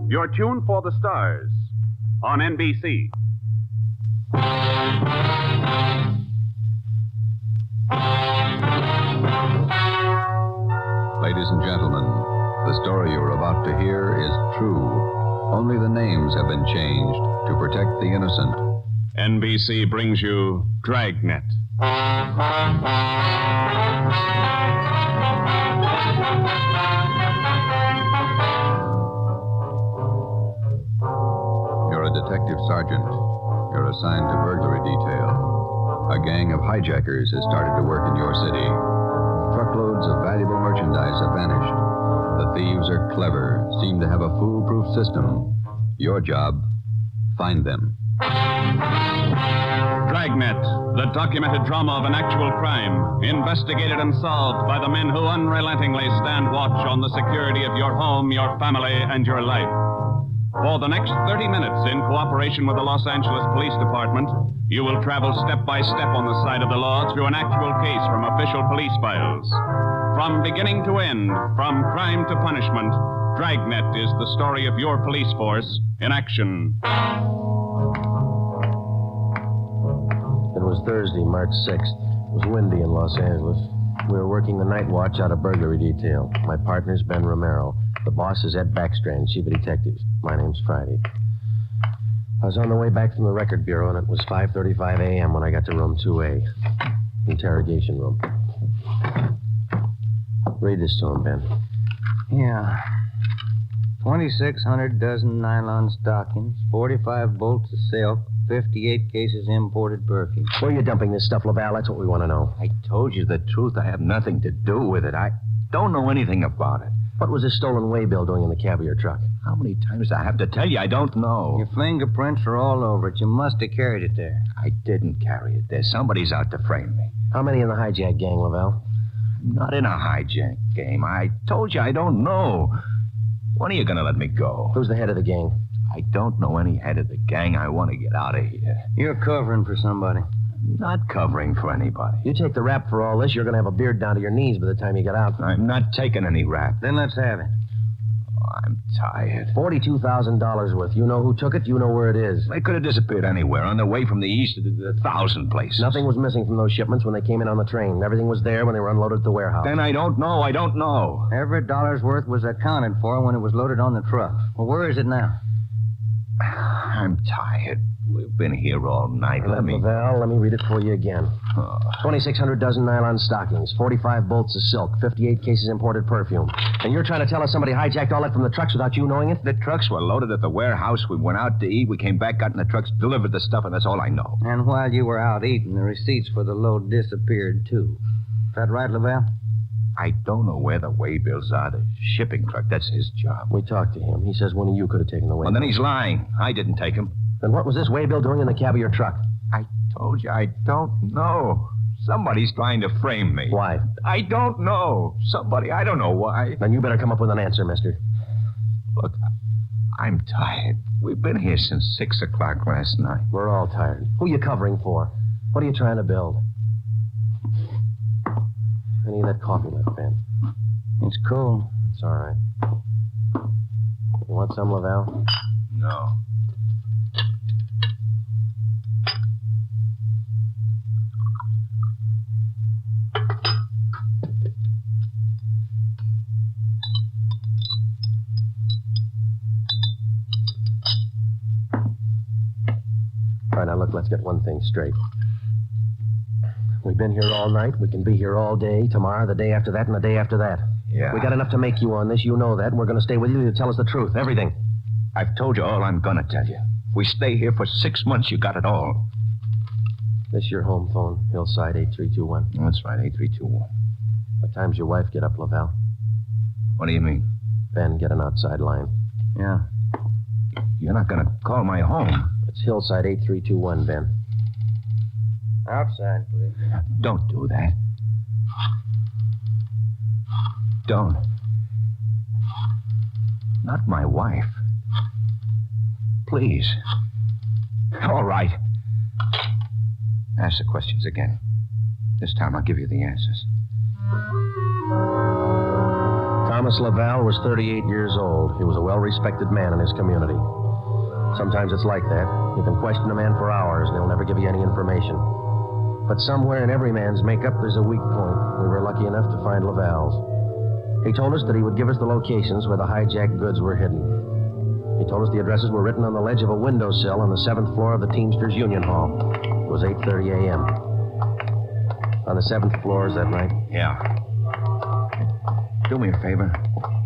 Your tune for the stars on NBC. Ladies and gentlemen, the story you're about to hear is true. Only the names have been changed to protect the innocent. NBC brings you Dragnet. You're a detective sergeant. You're assigned to burglary detail. A gang of hijackers has started to work in your city. Truckloads of valuable merchandise have vanished. The thieves are clever, seem to have a foolproof system. Your job, find them. Dragnet, the documented drama of an actual crime, investigated and solved by the men who unrelentingly stand watch on the security of your home, your family, and your life. For the next 30 minutes, in cooperation with the Los Angeles Police Department, you will travel step by step on the side of the law through an actual case from official police files. From beginning to end, from crime to punishment, Dragnet is the story of your police force in action. It was Thursday, March 6th. It was windy in Los Angeles. We were working the night watch out of burglary detail. My partner's Ben Romero. The boss is Ed Backstrand, chief of detectives. My name's Friday. I was on the way back from the record bureau, and it was 5:35 a.m. when I got to room 2A. Interrogation room. Read this to him, Ben. Yeah. 2,600 dozen nylon stockings, 45 bolts of silk, 58 cases imported perfume. Where are you dumping this stuff, Laval? That's what we want to know. I told you the truth. I have nothing to do with it. I don't know anything about it. What was this stolen waybill doing in the cab of your truck? How many times do I have to tell you? I don't know. Your fingerprints are all over it. You must have carried it there. I didn't carry it there. Somebody's out to frame me. How many in the hijack gang, Laval? I'm not in a hijack game. I told you I don't know. When are you going to let me go? Who's the head of the gang? I don't know any head of the gang. I want to get out of here. You're covering for somebody. I'm not covering for anybody. You take the rap for all this, you're going to have a beard down to your knees by the time you get out. I'm not taking any rap. Then let's have it. I'm tired. $42,000 worth. You know who took it. You know where it is. They could have disappeared anywhere. On their way from the east to the 1,000 places. Nothing was missing from those shipments when they came in on the train. Everything was there when they were unloaded at the warehouse. Then I don't know. I don't know. Every dollar's worth was accounted for when it was loaded on the truck. Well, where is it now? I'm tired. We've been here all night. Let me read it for you again. 2,600 dozen nylon stockings, 45 bolts of silk, 58 cases imported perfume. And you're trying to tell us somebody hijacked all that from the trucks without you knowing it? The trucks were loaded at the warehouse. We went out to eat. We came back, got in the trucks, delivered the stuff, and that's all I know. And while you were out eating, the receipts for the load disappeared, too. Is that right, Laval? I don't know where the waybills are. The shipping truck, that's his job. We talked to him. He says one of you could have taken the waybill. Well, then he's lying. I didn't take him. Then what was this waybill doing in the cab of your truck? I told you, I don't know. Somebody's trying to frame me. Why? I don't know. Somebody, I don't know why. Then you better come up with an answer, mister. Look, I'm tired. We've been here since 6 o'clock last night. We're all tired. Who are you covering for? What are you trying to build? Any of that coffee left, Ben? It's cold. It's all right. You want some, Laval? No. All right, now look, let's get one thing straight. We've been here all night. We can be here all day, tomorrow, the day after that, and the day after that. Yeah. We got enough to make you on this. You know that. And we're going to stay with you to tell us the truth. Everything. I've told you all I'm going to tell you. We stay here for 6 months. You got it all. This your home phone, Hillside 8321. That's right, 8321. What time's your wife get up, Laval? What do you mean? Ben, get an outside line. Yeah. You're not going to call my home. It's Hillside 8321, Ben. Outside, please. Don't do that. Don't. Not my wife. Please. All right. Ask the questions again. This time I'll give you the answers. Thomas Laval was 38 years old. He was a well-respected man in his community. Sometimes it's like that. You can question a man for hours, and he'll never give you any information. But somewhere in every man's makeup, there's a weak point. We were lucky enough to find Laval's. He told us that he would give us the locations where the hijacked goods were hidden. He told us the addresses were written on the ledge of a windowsill on the 7th floor of the Teamsters Union Hall. It was 8:30 a.m. On the 7th floor, is that right? Yeah. Do me a favor.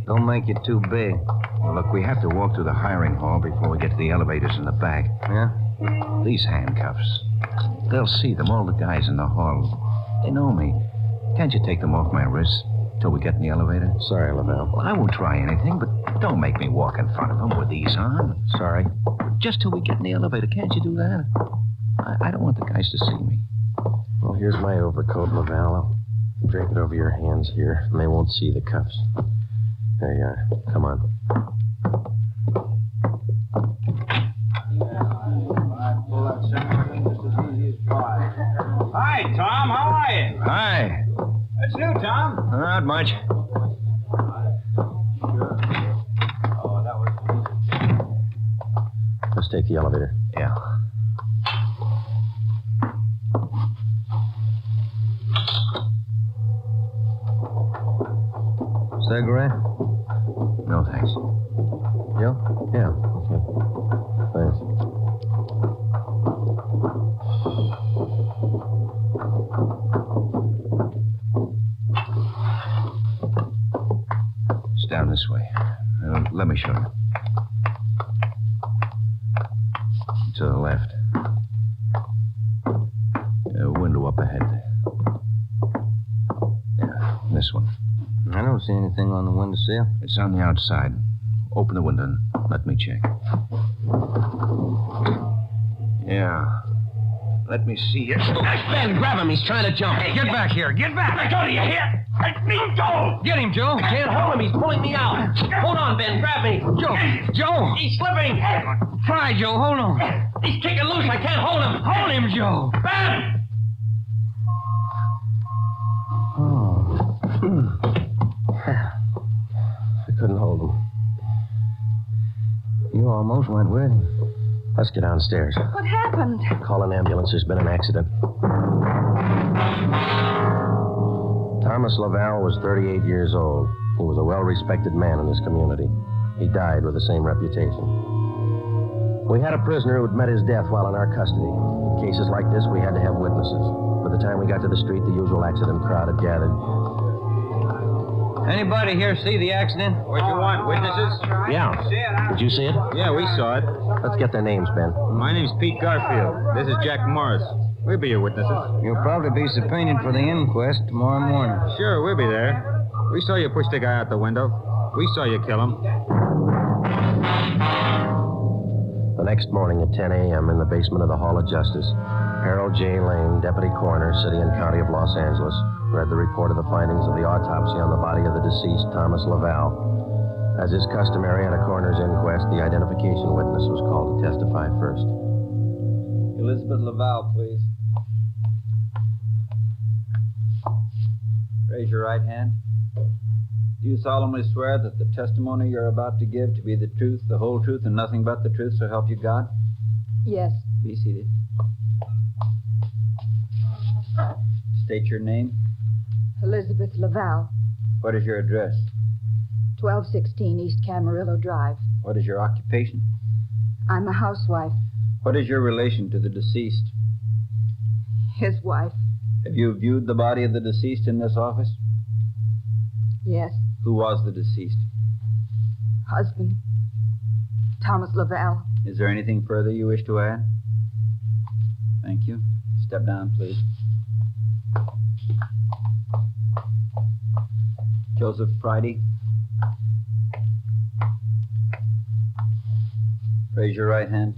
Don't make it too big. Well, look, we have to walk through the hiring hall before we get to the elevators in the back. Yeah? These handcuffs. They'll see them, all the guys in the hall. They know me. Can't you take them off my wrists till we get in the elevator? Sorry, Laval. Well, I won't try anything, but don't make me walk in front of them with these on. Sorry. Just till we get in the elevator. Can't you do that? I don't want the guys to see me. Well, here's my overcoat, Laval. I'll drape it over your hands here, and they won't see the cuffs. There you are. Come on. Hi, Tom. How are you? Hi. What's new, Tom? Not much. Let's take the elevator. Yeah. Cigarette? No, thanks. You? Yeah, okay. Thanks. It's down this way. Let me show you. To the left. Window up ahead. Yeah, this one. I don't see anything on the windowsill. It's on the outside. Open the window and let me check. Yeah. Let me see here. Ben, grab him. He's trying to jump. Hey, get back here. Get back. I told you, you hear? Let me go. Get him, Joe. Can't hold him. He's pulling me out. Hold on, Ben. Grab me. Joe. He's slipping. Try, Joe. Hold on. He's kicking loose. I can't hold him. Hold him, Joe. Ben! I couldn't hold him. went with him. Let's get downstairs. What happened? Call an ambulance. There's been an accident. Thomas Laval was 38 years old. He was a well-respected man in this community. He died with the same reputation. We had a prisoner who had met his death while in our custody. In cases like this, we had to have witnesses. By the time we got to the street, the usual accident crowd had gathered. Anybody here see the accident? What you want, witnesses? Yeah. Did you see it? Yeah, we saw it. Let's get their names, Ben. My name's Pete Garfield. This is Jack Morris. We'll be your witnesses. You'll probably be subpoenaed for the inquest tomorrow morning. Sure, we'll be there. We saw you push the guy out the window. We saw you kill him. The next morning at 10 a.m. in the basement of the Hall of Justice, Harold J. Lane, Deputy Coroner, City and County of Los Angeles, read the report of the findings of the autopsy on the body of the deceased, Thomas Laval. As is customary at a coroner's inquest, the identification witness was called to testify first. Elizabeth Laval, please. Raise your right hand. Do you solemnly swear that the testimony you're about to give to be the truth, the whole truth, and nothing but the truth, so help you God? Yes. Be seated. State your name. Elizabeth Laval, What is your address? 1216 East Camarillo Drive. What is your occupation? I'm a housewife. What is your relation to the deceased? His wife. Have you viewed the body of the deceased in this office? Yes. Who was the deceased? Husband. Thomas Laval. Is there anything further you wish to add? Thank you. Step down, please. Joseph Friday. Raise your right hand.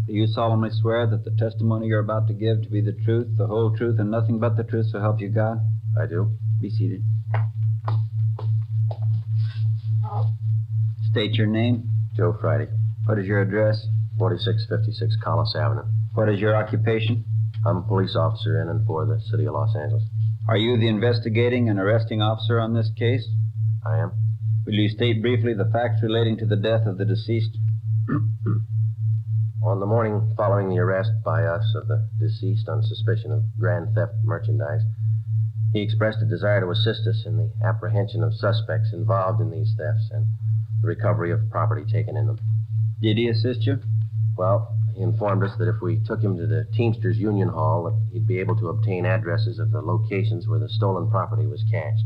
Do you solemnly swear that the testimony you're about to give to be the truth, the whole truth, and nothing but the truth, so help you God? I do. Be seated. State your name. Joe Friday. What is your address? 4656 Collis Avenue. What is your occupation? I'm a police officer in and for the City of Los Angeles. Are you the investigating and arresting officer on this case? I am. Will you state briefly the facts relating to the death of the deceased? On the morning following the arrest by us of the deceased on suspicion of grand theft merchandise, he expressed a desire to assist us in the apprehension of suspects involved in these thefts and the recovery of property taken in them. Did he assist you? Well, he informed us that if we took him to the Teamsters Union Hall, that he'd be able to obtain addresses of the locations where the stolen property was cached.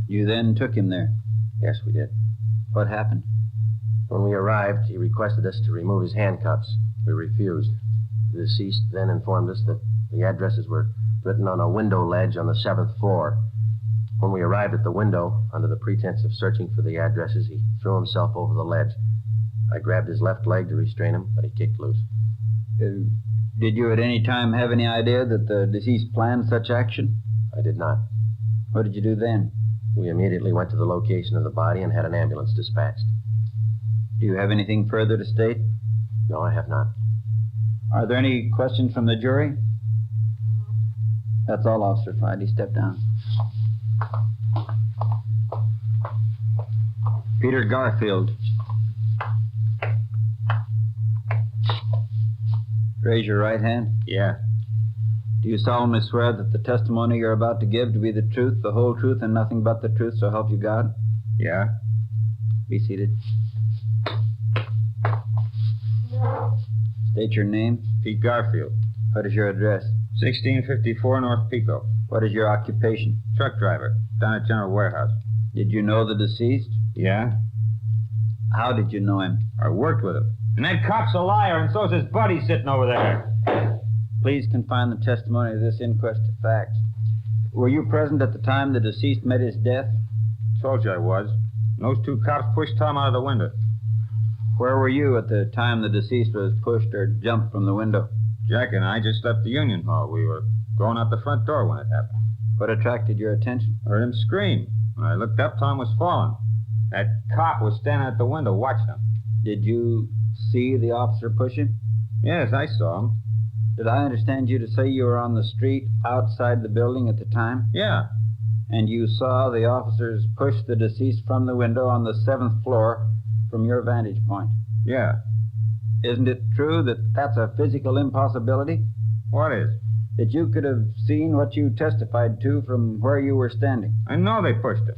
You then took him there? Yes, we did. What happened? When we arrived, he requested us to remove his handcuffs. We refused. The deceased then informed us that the addresses were written on a window ledge on the 7th floor. When we arrived at the window, under the pretense of searching for the addresses, he threw himself over the ledge. I grabbed his left leg to restrain him, but he kicked loose. Did you at any time have any idea that the deceased planned such action? I did not. What did you do then? We immediately went to the location of the body and had an ambulance dispatched. Do you have anything further to state? No, I have not. Are there any questions from the jury? That's all, Officer Friday. Step down. Peter Garfield. Raise your right hand. Yeah. Do you solemnly swear that the testimony you're about to give to be the truth, the whole truth, and nothing but the truth, so help you God? Yeah. Be seated. State your name. Pete Garfield. What is your address? 1654 North Pico. What is your occupation? Truck driver. Down at General Warehouse. Did you know the deceased? Yeah. How did you know him? I worked with him. And that cop's a liar, and so's his buddy sitting over there. Please confine the testimony of this inquest to facts. Were you present at the time the deceased met his death? Told you I was. And those two cops pushed Tom out of the window. Where were you at the time the deceased was pushed or jumped from the window? Jack and I just left the Union Hall. We were going out the front door when it happened. What attracted your attention? I heard him scream. When I looked up, Tom was falling. That cop was standing at the window watching him. Did you see the officer push him? Yes, I saw him. Did I understand you to say you were on the street outside the building at the time? Yeah. And you saw the officers push the deceased from the window on the 7th floor from your vantage point? Yeah. Isn't it true that that's a physical impossibility? What is? That you could have seen what you testified to from where you were standing. I know they pushed it.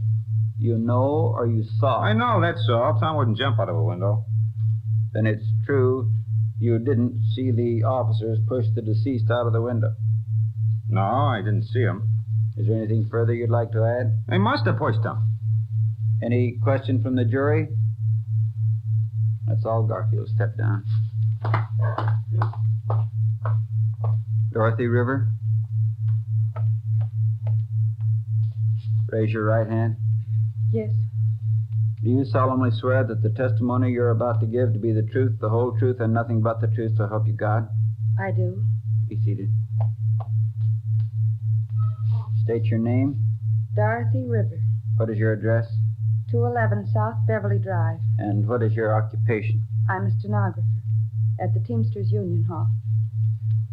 You know or you saw? I know, that's all. Tom wouldn't jump out of a window. Then it's true you didn't see the officers push the deceased out of the window. No, I didn't see him. Is there anything further you'd like to add? They must have pushed him. Any question from the jury? That's all, Garfield. Step down. Dorothy River. Raise your right hand. Yes. Do you solemnly swear that the testimony you're about to give to be the truth, the whole truth, and nothing but the truth, so help you God? I do. Be seated. State your name. Dorothy River. What is your address? 211 South Beverly Drive. And what is your occupation? I'm a stenographer at the Teamsters Union Hall.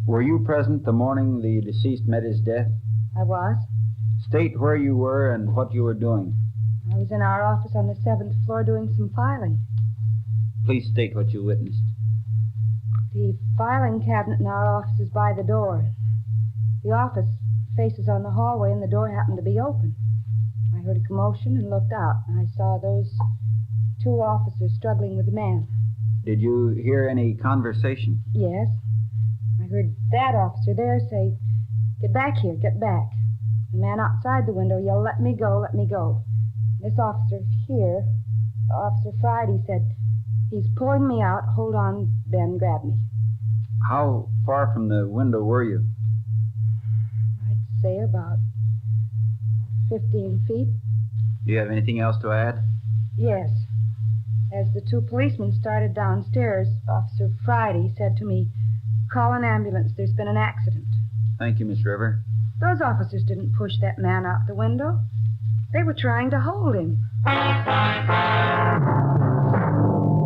Were you present the morning the deceased met his death? I was. State where you were and what you were doing. I was in our office on the 7th floor doing some filing. Please state what you witnessed. The filing cabinet in our office is by the door. The office faces on the hallway, and the door happened to be open. I heard a commotion and looked out. I saw those two officers struggling with a man. Did you hear any conversation? Yes. I heard that officer there say, "Get back here, get back." The man outside the window yelled, "Let me go, let me go." This officer here, Officer Friday, said, "He's pulling me out. Hold on, Ben, grab me." How far from the window were you? I'd say about 15 feet. Do you have anything else to add? Yes. As the two policemen started downstairs, Officer Friday said to me, "Call an ambulance. There's been an accident." Thank you, Miss River. Those officers didn't push that man out the window. They were trying to hold him.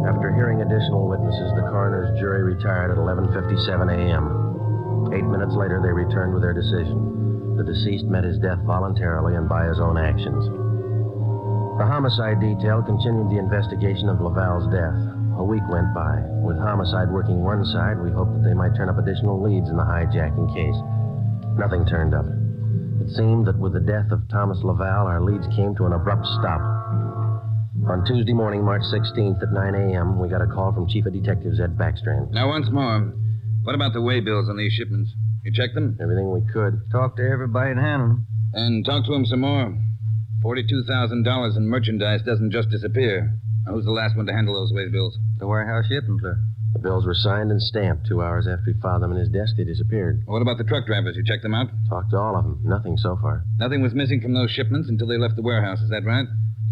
After hearing additional witnesses, the coroner's jury retired at 11:57 a.m. 8 minutes later, they returned with their decision. The deceased met his death voluntarily and by his own actions. The homicide detail continued the investigation of Laval's death. A week went by. With homicide working one side, we hoped that they might turn up additional leads in the hijacking case. Nothing turned up. It seemed that with the death of Thomas Laval, our leads came to an abrupt stop. On Tuesday morning, March 16th at 9 a.m., we got a call from Chief of Detectives Ed Backstrand. Now, once more, what about the waybills on these shipments? You checked them? Everything we could. Talked to everybody and handled them. And talk to them some more. $42,000 in merchandise doesn't just disappear. Now, who's the last one to handle those waybills? The warehouse shipping, sir. The bills were signed and stamped. 2 hours after he filed them in his desk, they disappeared. What about the truck drivers? You checked them out? Talked to all of them. Nothing so far. Nothing was missing from those shipments until they left the warehouse. Is that right?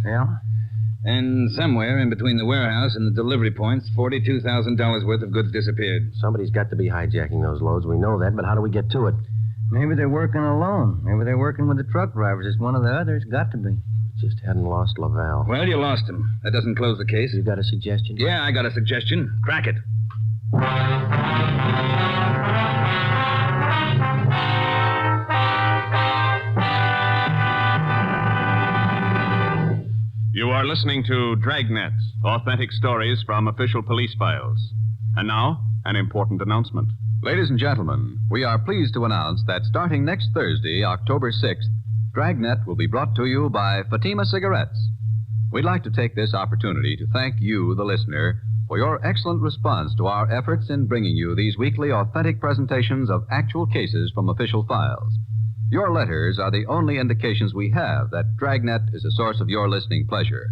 Yeah. And somewhere in between the warehouse and the delivery points, $42,000 worth of goods disappeared. Somebody's got to be hijacking those loads. We know that, but how do we get to it? Maybe they're working alone. Maybe they're working with the truck drivers. It's one of the others. Got to be. Just hadn't lost Laval. Well, you lost him. That doesn't close the case. You got a suggestion? Yeah, I got a suggestion. Crack it. You are listening to Dragnet, authentic stories from official police files. And now, an important announcement. Ladies and gentlemen, we are pleased to announce that starting next Thursday, October 6th, Dragnet will be brought to you by Fatima Cigarettes. We'd like to take this opportunity to thank you, the listener, for your excellent response to our efforts in bringing you these weekly authentic presentations of actual cases from official files. Your letters are the only indications we have that Dragnet is a source of your listening pleasure.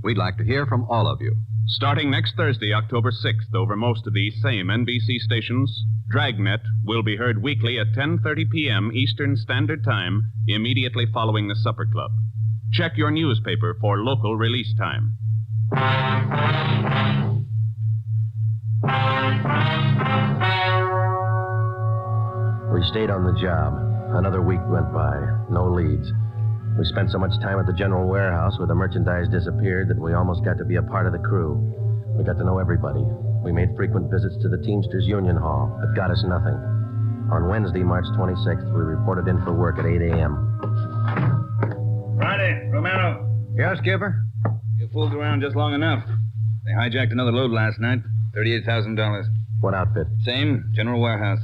We'd like to hear from all of you. Starting next Thursday, October 6th, over most of these same NBC stations, Dragnet will be heard weekly at 10:30 p.m. Eastern Standard Time, immediately following the Supper Club. Check your newspaper for local release time. We stayed on the job. Another week went by. No leads. We spent so much time at the general warehouse where the merchandise disappeared that we almost got to be a part of the crew. We got to know everybody. We made frequent visits to the Teamsters Union Hall, but got us nothing. On Wednesday, March 26th, we reported in for work at 8 a.m. Friday, Romero. Yeah, Skipper? You fooled around just long enough. They hijacked another load last night. $38,000. What outfit? Same, General Warehouse.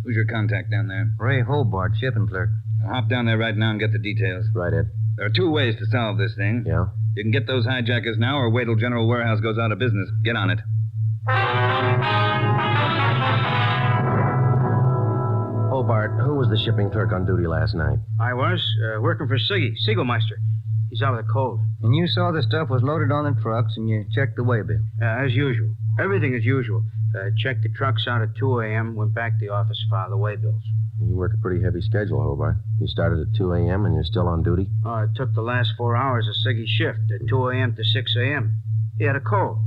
Who's your contact down there? Ray Hobart, shipping clerk. I'll hop down there right now and get the details. Right, Ed. There are two ways to solve this thing. Yeah? You can get those hijackers now or wait till General Warehouse goes out of business. Get on it. Hobart, who was the shipping clerk on duty last night? I was, working for Siggy, Siegelmeister. He's out of the cold. And you saw the stuff was loaded on the trucks and you checked the waybill. As usual. Everything as usual. Checked the trucks out at 2 a.m., went back to the office, filed the waybills. You work a pretty heavy schedule, Hobart. You started at 2 a.m. and you're still on duty? It took the last 4 hours of Siggy's shift, at 2 a.m. to 6 a.m. He had a cold.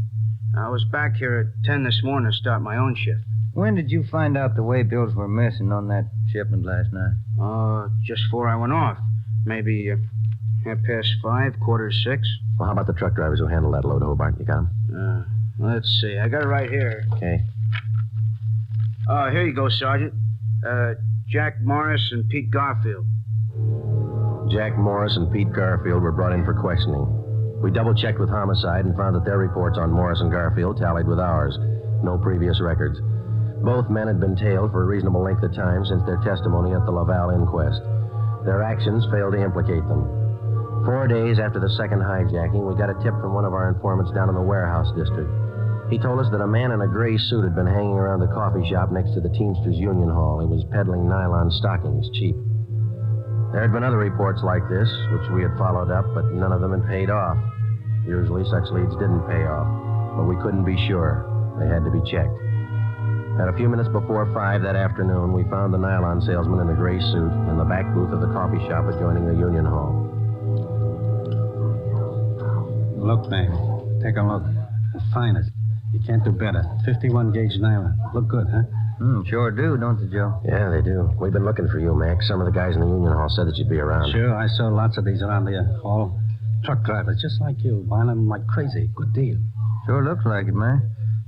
I was back here at 10 this morning to start my own shift. When did you find out the waybills were missing on that shipment last night? Just before I went off. Maybe 5:30, 5:45. Well, how about the truck drivers who handled that load, Hobart? You got them? Let's see. I got it right here. Okay. Here you go, Sergeant. Jack Morris and Pete Garfield. Jack Morris and Pete Garfield were brought in for questioning. We double-checked with Homicide and found that their reports on Morris and Garfield tallied with ours. No previous records. Both men had been tailed for a reasonable length of time since their testimony at the Laval inquest. Their actions failed to implicate them. 4 days after the second hijacking, we got a tip from one of our informants down in the warehouse district. He told us that a man in a gray suit had been hanging around the coffee shop next to the Teamsters Union Hall. He was peddling nylon stockings, cheap. There had been other reports like this, which we had followed up, but none of them had paid off. Usually such leads didn't pay off, but we couldn't be sure. They had to be checked. At a few minutes before 5 that afternoon, we found the nylon salesman in the gray suit in the back booth of the coffee shop adjoining the Union Hall. Look, man. Take a look. The finest. You can't do better. 51 gauge nylon. Look good, huh? Sure do, don't they, Joe? Yeah, they do. We've been looking for you, Max. Some of the guys in the Union Hall said that you'd be around. Sure, I saw lots of these around the hall. Truck drivers, just like you, buying them like crazy. Good deal. Sure looks like it, man.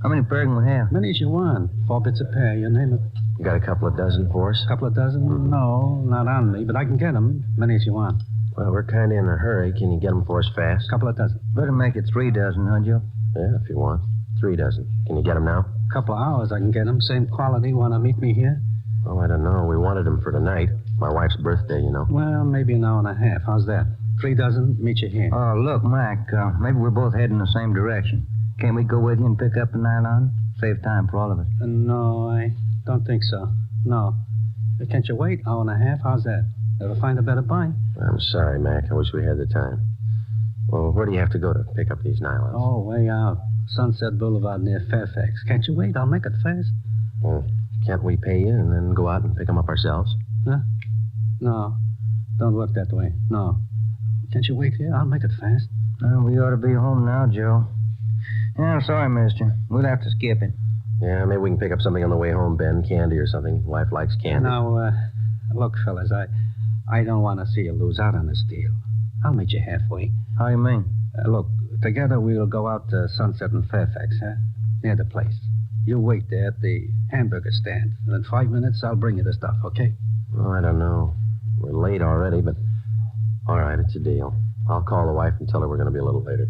How many pair can we have? Many as you want. 4 bits a pair, you name it. You got a couple of dozen for us? Couple of dozen? No, not on me, but I can get them. Many as you want. Well, we're kind of in a hurry. Can you get them for us fast? Couple of dozen. Better make it 3 dozen, huh, Joe? Yeah, if you want. 3 dozen. Can you get them now? Couple of hours I can get them. Same quality. Want to meet me here? Oh, I don't know. We wanted them for tonight. My wife's birthday, you know. Well, maybe an hour and a half. How's that? 3 dozen, meet you here. Oh, look, Mac, maybe we're both heading the same direction. Can't we go with you and pick up the nylon? Save time for all of us. No, I don't think so. No. Can't you wait? Hour and a half? How's that? Ever find a better buy? I'm sorry, Mac. I wish we had the time. Well, where do you have to go to pick up these nylons? Oh, way out. Sunset Boulevard near Fairfax. Can't you wait? I'll make it fast. Well, can't we pay you and then go out and pick them up ourselves? Huh? No. Don't work that way. No. Can't you wait here? I'll make it fast. We ought to be home now, Joe. Yeah, I'm sorry, mister. We'll have to skip it. Yeah, maybe we can pick up something on the way home, Ben. Candy or something. Wife likes candy. Now, look, fellas, I don't want to see you lose out on this deal. I'll meet you halfway. How you mean? Look, together we'll go out to Sunset and Fairfax, huh? Near the place. You wait there at the hamburger stand. And in 5 minutes, I'll bring you the stuff, okay? Oh, I don't know. We're late already, but... All right, it's a deal. I'll call the wife and tell her we're going to be a little later.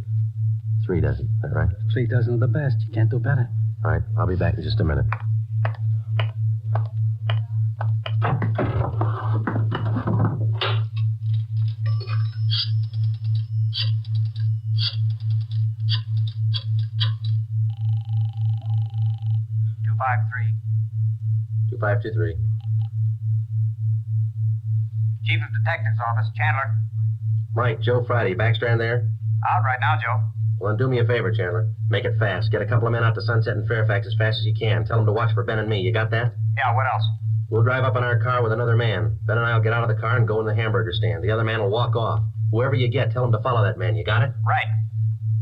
3 dozen, is that right? 3 dozen of the best. You can't do better. All right, I'll be back in just a minute. $253. 2523. Chief of Detectives Office, Chandler. Mike, Joe Friday, Backstrand there? Out right now, Joe. Well, then do me a favor, Chandler. Make it fast. Get a couple of men out to Sunset and Fairfax as fast as you can. Tell them to watch for Ben and me. You got that? Yeah, what else? We'll drive up in our car with another man. Ben and I will get out of the car and go in the hamburger stand. The other man will walk off. Whoever you get, tell him to follow that man. You got it? Right.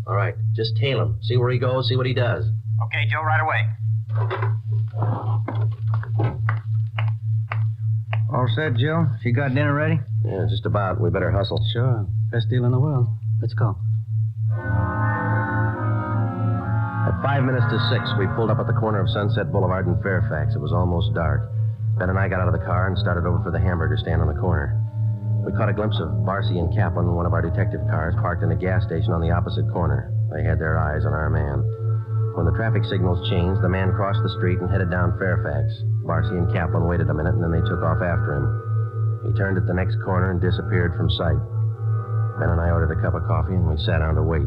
All right. Just tail him. See where he goes, see what he does. Okay, Joe, right away. All set, Joe? She got dinner ready? Yeah, just about. We better hustle. Sure. Best deal in the world. Let's go. At 5 minutes to 6, we pulled up at the corner of Sunset Boulevard and Fairfax. It was almost dark. Ben and I got out of the car and started over for the hamburger stand on the corner. We caught a glimpse of Barcy and Kaplan, one of our detective cars, parked in a gas station on the opposite corner. They had their eyes on our man. When the traffic signals changed, the man crossed the street and headed down Fairfax. Barcy and Kaplan waited a minute, and then they took off after him. He turned at the next corner and disappeared from sight. Ben and I ordered a cup of coffee, and we sat down to wait.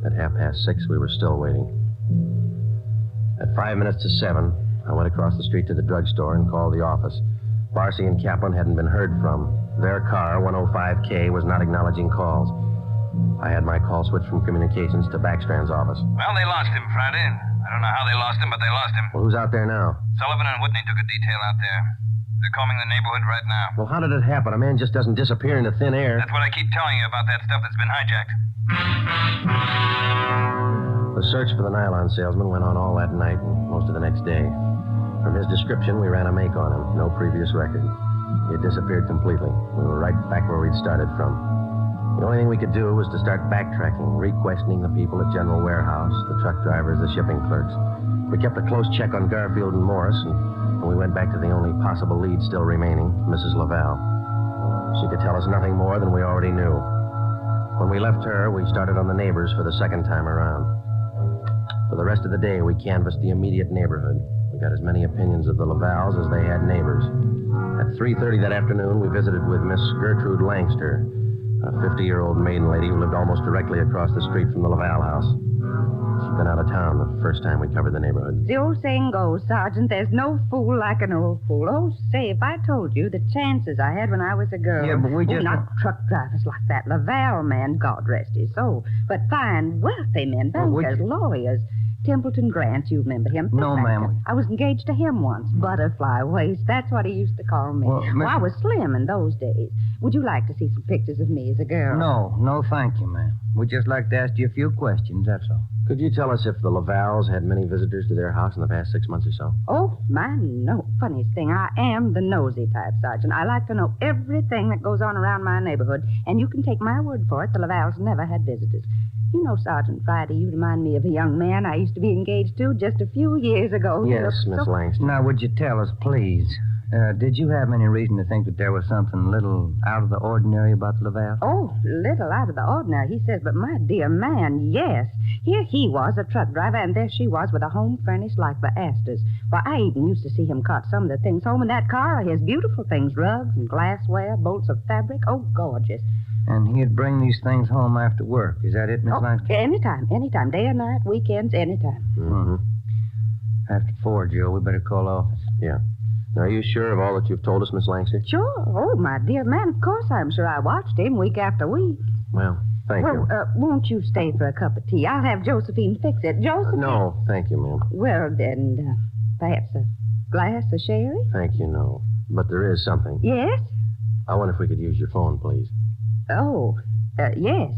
At 6:30, we were still waiting. At 7:05, I went across the street to the drugstore and called the office. Barcy and Kaplan hadn't been heard from. Their car, 105K, was not acknowledging calls. I had my call switched from communications to Backstrand's office. Well, they lost him Friday. I don't know how they lost him, but they lost him. Well, who's out there now? Sullivan and Whitney took a detail out there. They're combing the neighborhood right now. Well, how did it happen? A man just doesn't disappear into thin air. That's what I keep telling you about that stuff that's been hijacked. The search for the nylon salesman went on all that night and most of the next day. From his description, we ran a make on him. No previous record. He had disappeared completely. We were right back where we'd started from. The only thing we could do was to start backtracking, re-questioning the people at General Warehouse, the truck drivers, the shipping clerks. We kept a close check on Garfield and Morris, and we went back to the only possible lead still remaining, Mrs. Laval. She could tell us nothing more than we already knew. When we left her, we started on the neighbors for the second time around. For the rest of the day, we canvassed the immediate neighborhood. We got as many opinions of the Lavals as they had neighbors. At 3:30 that afternoon, we visited with Miss Gertrude Langster, a 50-year-old maiden lady who lived almost directly across the street from the Laval house. She'd been out of town the first time we covered the neighborhood. The old saying goes, Sergeant, there's no fool like an old fool. Oh, say, if I told you the chances I had when I was a girl. Yeah, but we just... not truck drivers like that Laval man, God rest his soul, but fine, wealthy men, bankers, lawyers. Templeton Grant, you remember him? No, ma'am. I was engaged to him once. Butterfly waist, that's what he used to call me. Well, I was slim in those days. Would you like to see some pictures of me as a girl? No, thank you, ma'am. We'd just like to ask you a few questions, that's all. Could you tell us if the Lavals had many visitors to their house in the past 6 months or so? Oh, my, no. Funniest thing, I am the nosy type, Sergeant. I like to know everything that goes on around my neighborhood, and you can take my word for it, the Lavals never had visitors. You know, Sergeant Friday, you remind me of a young man I used to be engaged to just a few years ago. Yes, Miss Langston. Now, would you tell us, please, did you have any reason to think that there was something a little out of the ordinary about the Laval? Oh, little out of the ordinary, he says, but my dear man, yes. Here he was, a truck driver, and there she was with a home furnished like the Astors. Why, I even used to see him cart some of the things home in that car, his beautiful things, rugs and glassware, bolts of fabric. Oh, gorgeous. And he'd bring these things home after work. Is that it, Miss Langston? Anytime. Day or night, weekends, anytime. Mm-hmm. After 4, Joe, we better call office. Yeah. Now, are you sure of all that you've told us, Miss Langster? Sure. Oh, my dear man, of course I'm sure. I watched him week after week. Well, thank you. Won't you stay for a cup of tea? I'll have Josephine fix it. Josephine? No, thank you, ma'am. Well, then, perhaps a glass of sherry? Thank you, no. But there is something. Yes? I wonder if we could use your phone, please. Oh, yes.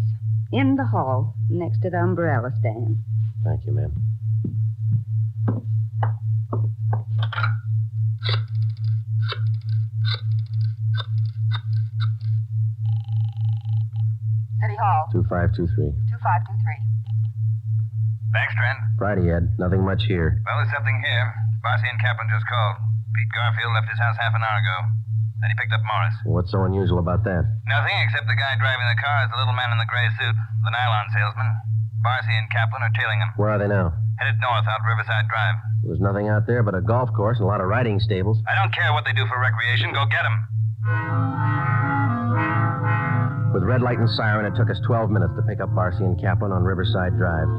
In the hall, next to the umbrella stand. Thank you, ma'am. City Hall. 2523. 2523. Backstrand. Friday, Ed. Nothing much here. Well, there's something here. Barcy and Kaplan just called. Pete Garfield left his house half an hour ago. Then he picked up Morris. What's so unusual about that? Nothing, except the guy driving the car is the little man in the gray suit, the nylon salesman. Barcy and Kaplan are tailing him. Where are they now? Headed north out Riverside Drive. There's nothing out there but a golf course and a lot of riding stables. I don't care what they do for recreation. Go get them. With red light and siren, it took us 12 minutes to pick up Barcy and Kaplan on Riverside Drive.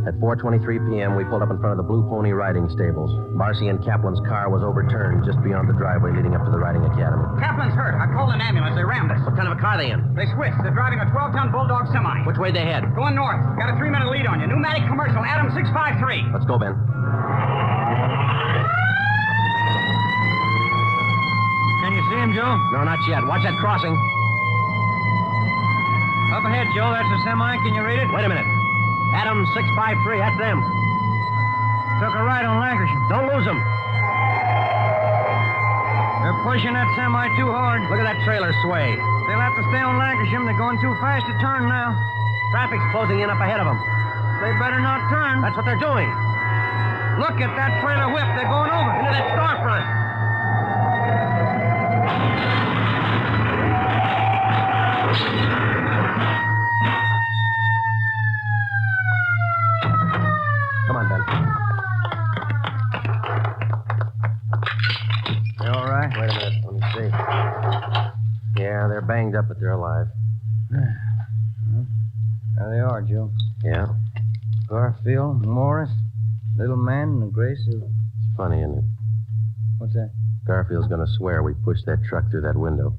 At 4:23 p.m., we pulled up in front of the Blue Pony riding stables. Barcy and Kaplan's car was overturned just beyond the driveway leading up to the riding academy. Kaplan's hurt. I called an ambulance. They rammed us. What kind of a car are they in? They switched. They're driving a 12-ton Bulldog semi. Which way they head? Going north. Got a 3-minute lead on you. Pneumatic commercial, Adam 653. Let's go, Ben. Can you see him, Joe? No, not yet. Watch that crossing. Up ahead, Joe. That's a semi. Can you read it? Wait a minute. Adam 653. That's them. Took a right on Lancashire. Don't lose them. They're pushing that semi too hard. Look at that trailer sway. They'll have to stay on Lancashire. They're going too fast to turn now. Traffic's closing in up ahead of them. They better not turn. That's what they're doing. Look at that trailer whip. They're going over. Into that storefront. Come on, Ben. see. Yeah, they're banged up, but they're alive. There they are, Joe. Yeah? Garfield, Morris, little man, and the gray suit. It's funny, isn't it? What's that? Garfield's gonna swear we pushed that truck through that window.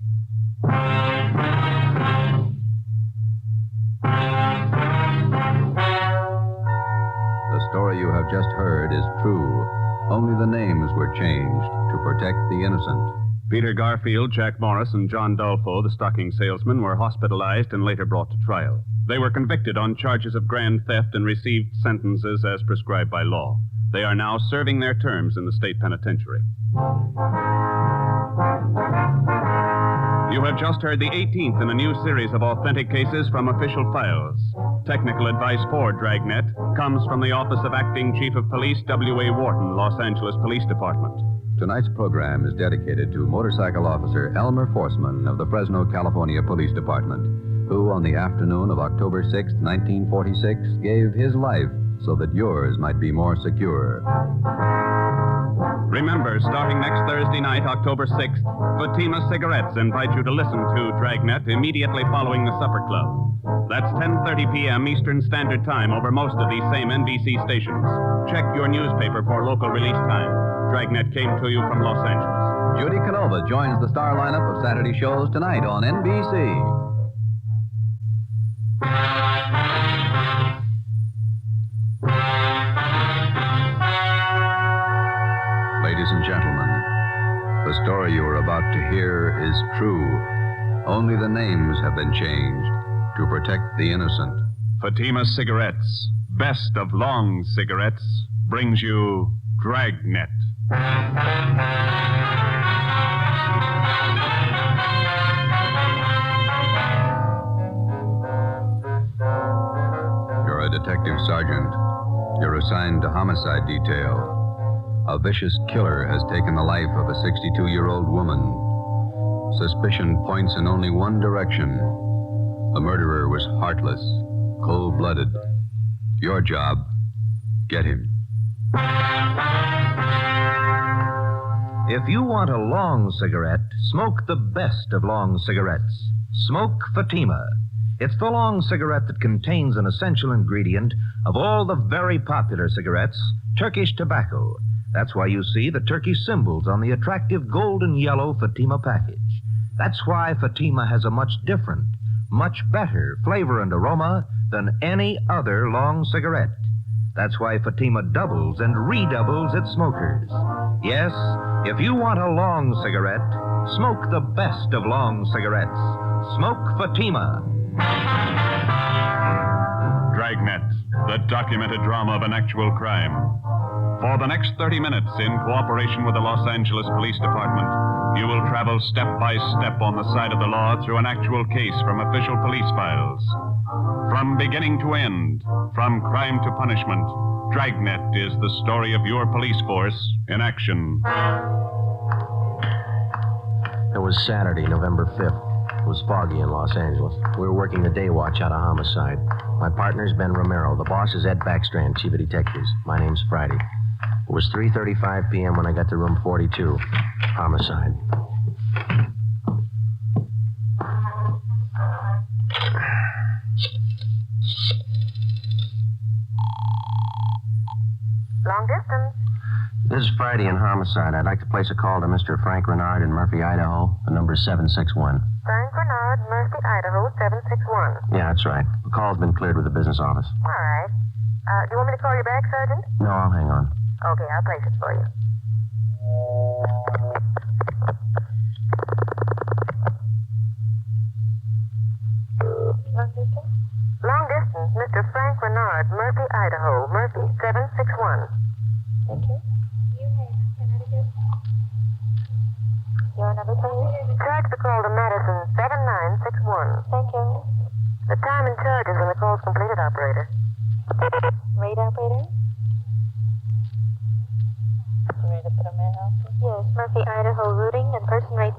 The story you have just heard is true. Only the names were changed to protect the innocent. Peter Garfield, Jack Morris, and John Dolfo, the stocking salesman, were hospitalized and later brought to trial. They were convicted on charges of grand theft and received sentences as prescribed by law. They are now serving their terms in the state penitentiary. You have just heard the 18th in a new series of authentic cases from official files. Technical advice for Dragnet comes from the Office of Acting Chief of Police W.A. Wharton, Los Angeles Police Department. Tonight's program is dedicated to motorcycle officer Elmer Forsman of the Fresno, California Police Department, who on the afternoon of October 6, 1946, gave his life so that yours might be more secure. Remember, starting next Thursday night, October 6th, Fatima Cigarettes invite you to listen to Dragnet immediately following the Supper Club. That's 10:30 p.m. Eastern Standard Time over most of these same NBC stations. Check your newspaper for local release time. Dragnet came to you from Los Angeles. Judy Canova joins the star lineup of Saturday shows tonight on NBC. Ladies and gentlemen, the story you are about to hear is true. Only the names have been changed to protect the innocent. Fatima Cigarettes, best of long cigarettes, brings you Dragnet. You're a detective sergeant. You're assigned to homicide detail. A vicious killer has taken the life of a 62-year-old woman. Suspicion points in only one direction. The murderer was heartless, cold-blooded. Your job, get him. If you want a long cigarette, smoke the best of long cigarettes. Smoke Fatima. It's the long cigarette that contains an essential ingredient of all the very popular cigarettes, Turkish tobacco. That's why you see the Turkish symbols on the attractive golden yellow Fatima package. That's why Fatima has a much different, much better flavor and aroma than any other long cigarette. That's why Fatima doubles and redoubles its smokers. Yes, if you want a long cigarette, smoke the best of long cigarettes. Smoke Fatima. Dragnet, the documented drama of an actual crime. For the next 30 minutes, in cooperation with the Los Angeles Police Department, you will travel step by step on the side of the law through an actual case from official police files. From beginning to end, from crime to punishment, Dragnet is the story of your police force in action. It was Saturday, November 5th. It was foggy in Los Angeles. We were working the day watch out of homicide. My partner's Ben Romero. The boss is Ed Backstrand, chief of detectives. My name's Friday. It was 3:35 p.m. when I got to room 42. Homicide. Long distance. This is Friday in homicide. I'd like to place a call to Mr. Frank Rinard in Murphy, Idaho. The number's 761. Frank Rinard, Murphy, Idaho, 761. Yeah, that's right. The call's been cleared with the business office. All right. Do you want me to call you back, Sergeant? No, I'll hang on. Okay, I'll place it for you. Long distance? Long distance, Mr. Frank Rinard, Murphy, Idaho, Murphy, 761. Thank you. Your number, please? Charge the call to Madison, 7961. Thank you. The time and charges when the call's completed, operator. Read, operator? You ready to put them in, officer? Yes, Murphy, Idaho, routing and person rate.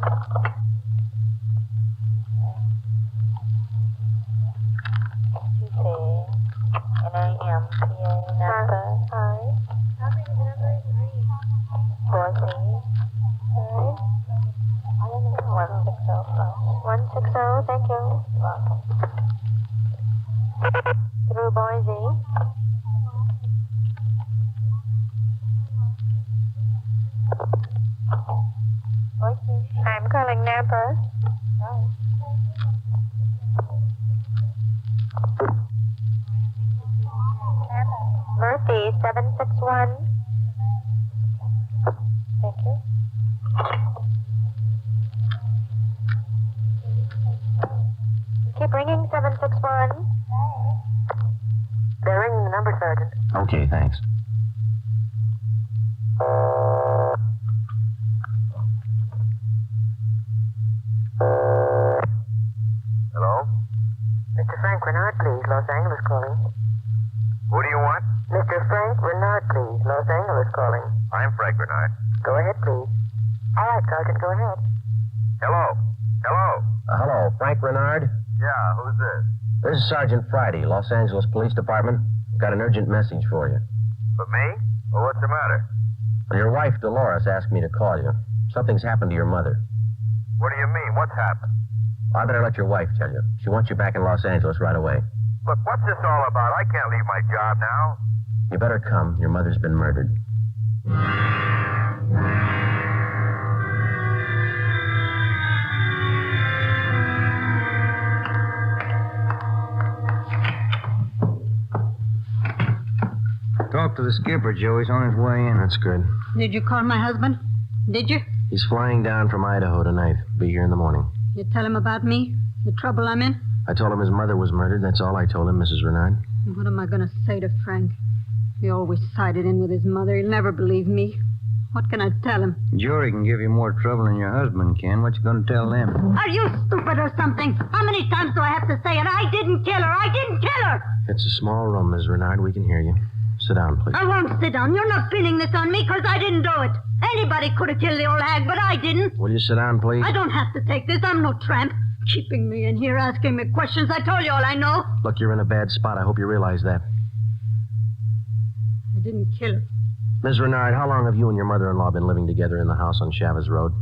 N-A-M-P-A, Napa. Hi. How many numbers? 4, 3. All right. 160, thank you. Through Boise. I'm calling Napa. Murphy, 761. Thank you. Keep ringing, 761. They're ringing the number, Sergeant. Okay, thanks. Hello? Mr. Frank Rinard, please. Los Angeles calling. Who do you want? Mr. Frank Rinard, please. Los Angeles calling. I'm Frank Renard. Go ahead, please. All right, Sergeant, go ahead. Hello? Hello? Hello, Frank Rinard? Yeah, who's this? This is Sergeant Friday, Los Angeles Police Department. Got an urgent message for you. For me? Well, what's the matter? Your wife, Dolores, asked me to call you. Something's happened to your mother. What do you mean? What's happened? I better let your wife tell you. She wants you back in Los Angeles right away. Look, what's this all about? I can't leave my job now. You better come. Your mother's been murdered. Talk to the skipper, Joe. He's on his way in. That's good. Did you call my husband? Did you? He's flying down from Idaho tonight. Be here in the morning. You tell him about me? The trouble I'm in? I told him his mother was murdered. That's all I told him, Mrs. Renard. What am I going to say to Frank? He always sided in with his mother. He'll never believe me. What can I tell him? Jury can give you more trouble than your husband can. What you going to tell them? Are you stupid or something? How many times do I have to say it? I didn't kill her. I didn't kill her. It's a small room, Ms. Renard. We can hear you. Sit down, please. I won't sit down. You're not pinning this on me because I didn't do it. Anybody could have killed the old hag, but I didn't. Will you sit down, please? I don't have to take this. I'm no tramp. Keeping me in here, asking me questions. I told you all I know. Look, you're in a bad spot. I hope you realize that. I didn't kill her. Ms. Renard, how long have you and your mother-in-law been living together in the house on Chavez Road?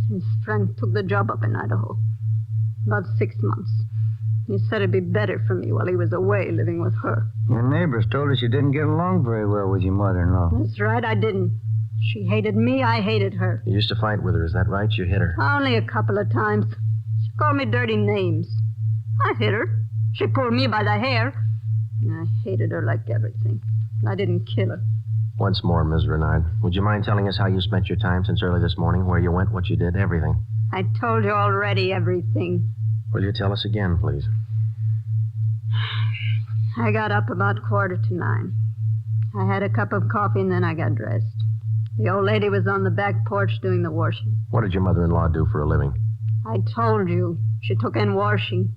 Since Frank took the job up in Idaho. About 6 months. He said it'd be better for me while he was away living with her. Your neighbors told us you didn't get along very well with your mother-in-law. That's right, I didn't. She hated me, I hated her. You used to fight with her, is that right? You hit her. Only a couple of times. She called me dirty names. I hit her. She pulled me by the hair. I hated her like everything. I didn't kill her. Once more, Ms. Renard, would you mind telling us how you spent your time since early this morning, where you went, what you did, everything? I told you already everything. Will you tell us again, please? I got up about 8:45. I had a cup of coffee and then I got dressed. The old lady was on the back porch doing the washing. What did your mother-in-law do for a living? I told you. She took in washing.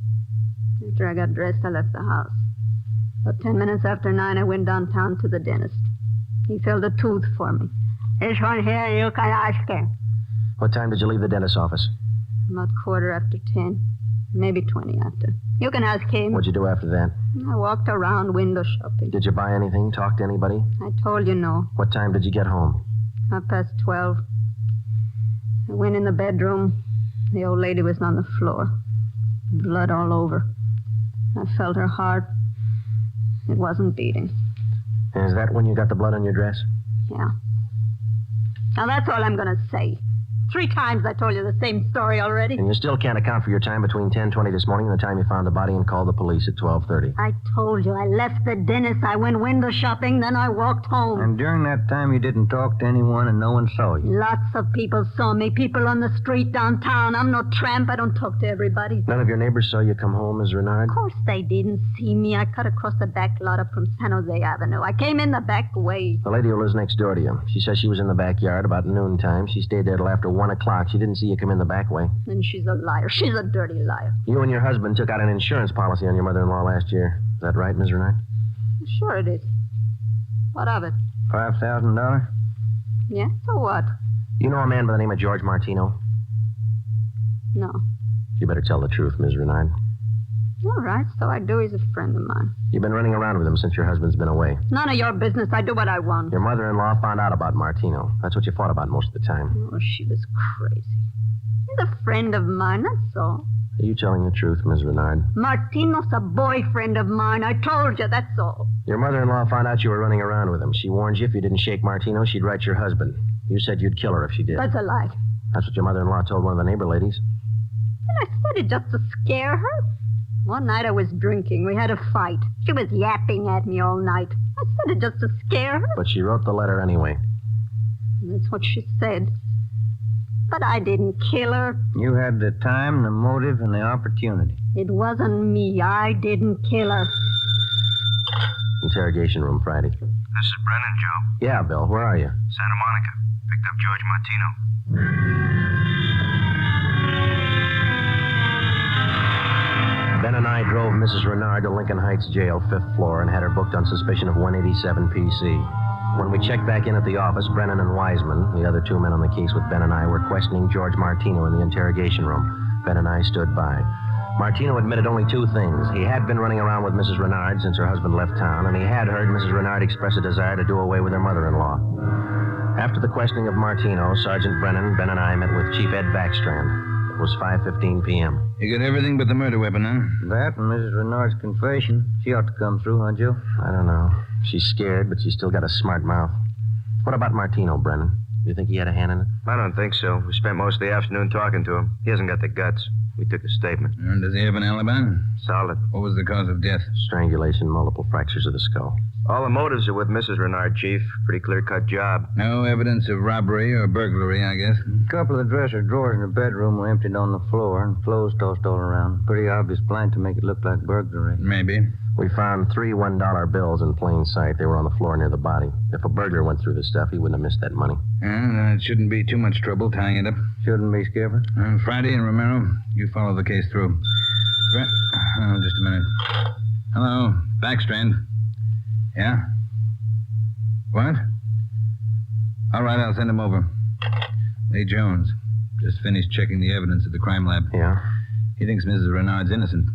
After I got dressed, I left the house. About 10 minutes after 9, I went downtown to the dentist. He filled a tooth for me. This one here, you can ask him. What time did you leave the dentist's office? About 10:15. Maybe 20 after. You can ask him. What'd you do after that? I walked around window shopping. Did you buy anything? Talk to anybody? I told you no. What time did you get home? 12:30. I went in the bedroom. The old lady was on the floor. Blood all over. I felt her heart. It wasn't beating. And is that when you got the blood on your dress? Yeah. Now that's all I'm going to say. 3 times I told you the same story already. And you still can't account for your time between 10:20 this morning and the time you found the body and called the police at 12:30. I told you I left the dentist. I went window shopping, then I walked home. And during that time, you didn't talk to anyone and no one saw you. Lots of people saw me. People on the street downtown. I'm no tramp. I don't talk to everybody. None of your neighbors saw you come home, Ms. Renard? Of course they didn't see me. I cut across the back lot up from San Jose Avenue. I came in the back way. The lady who lives next door to you. She says she was in the backyard about noontime. She stayed there till after 1 o'clock. She didn't see you come in the back way. Then she's a liar. She's a dirty liar. You and your husband took out an insurance policy on your mother-in-law last year. Is that right, Ms. Renard? Sure it is. What of it? $5,000? Yeah, so what? You know a man by the name of George Martino? No. You better tell the truth, Ms. Renard. All right, so I do. He's a friend of mine. You've been running around with him since your husband's been away. None of your business. I do what I want. Your mother-in-law found out about Martino. That's what you fought about most of the time. Oh, she was crazy. He's a friend of mine, that's all. Are you telling the truth, Miss Rinard? Martino's a boyfriend of mine. I told you, that's all. Your mother-in-law found out you were running around with him. She warned you if you didn't shake Martino, she'd write your husband. You said you'd kill her if she did. That's a lie. That's what your mother-in-law told one of the neighbor ladies. And I said it just to scare her. One night I was drinking. We had a fight. She was yapping at me all night. I said it just to scare her. But she wrote the letter anyway. That's what she said. But I didn't kill her. You had the time, the motive, and the opportunity. It wasn't me. I didn't kill her. Interrogation room, Friday. This is Brennan, Joe. Yeah, Bill. Where are you? Santa Monica. Picked up George Martino. Ben and I drove Mrs. Rinard to Lincoln Heights Jail, 5th floor, and had her booked on suspicion of 187 PC. When we checked back in at the office, Brennan and Wiseman, the other two men on the case with Ben and I, were questioning George Martino in the interrogation room. Ben and I stood by. Martino admitted only two things. He had been running around with Mrs. Rinard since her husband left town, and he had heard Mrs. Rinard express a desire to do away with her mother-in-law. After the questioning of Martino, Sergeant Brennan, Ben and I met with Chief Ed Backstrand. It was 5:15 p.m. You got everything but the murder weapon, huh? That and Mrs. Renard's confession. She ought to come through, huh, Joe? I don't know. She's scared, but she's still got a smart mouth. What about Martino, Brennan? You think he had a hand in it? I don't think so. We spent most of the afternoon talking to him. He hasn't got the guts. We took a statement. And does he have an alibi? Solid. What was the cause of death? Strangulation, multiple fractures of the skull. All the motives are with Mrs. Rinard, Chief. Pretty clear-cut job. No evidence of robbery or burglary, I guess. A couple of the dresser drawers in the bedroom were emptied on the floor and clothes tossed all around. Pretty obvious plan to make it look like burglary. Maybe. We found 3 $1 bills in plain sight. They were on the floor near the body. If a burglar went through the stuff, he wouldn't have missed that money. Then it shouldn't be too much trouble tying it up. Shouldn't be, Skipper. Friday and Romero, you follow the case through. Just a minute. Hello, Backstrand. Yeah? What? All right, I'll send him over. Lee Jones. Just finished checking the evidence at the crime lab. Yeah? He thinks Mrs. Renard's innocent.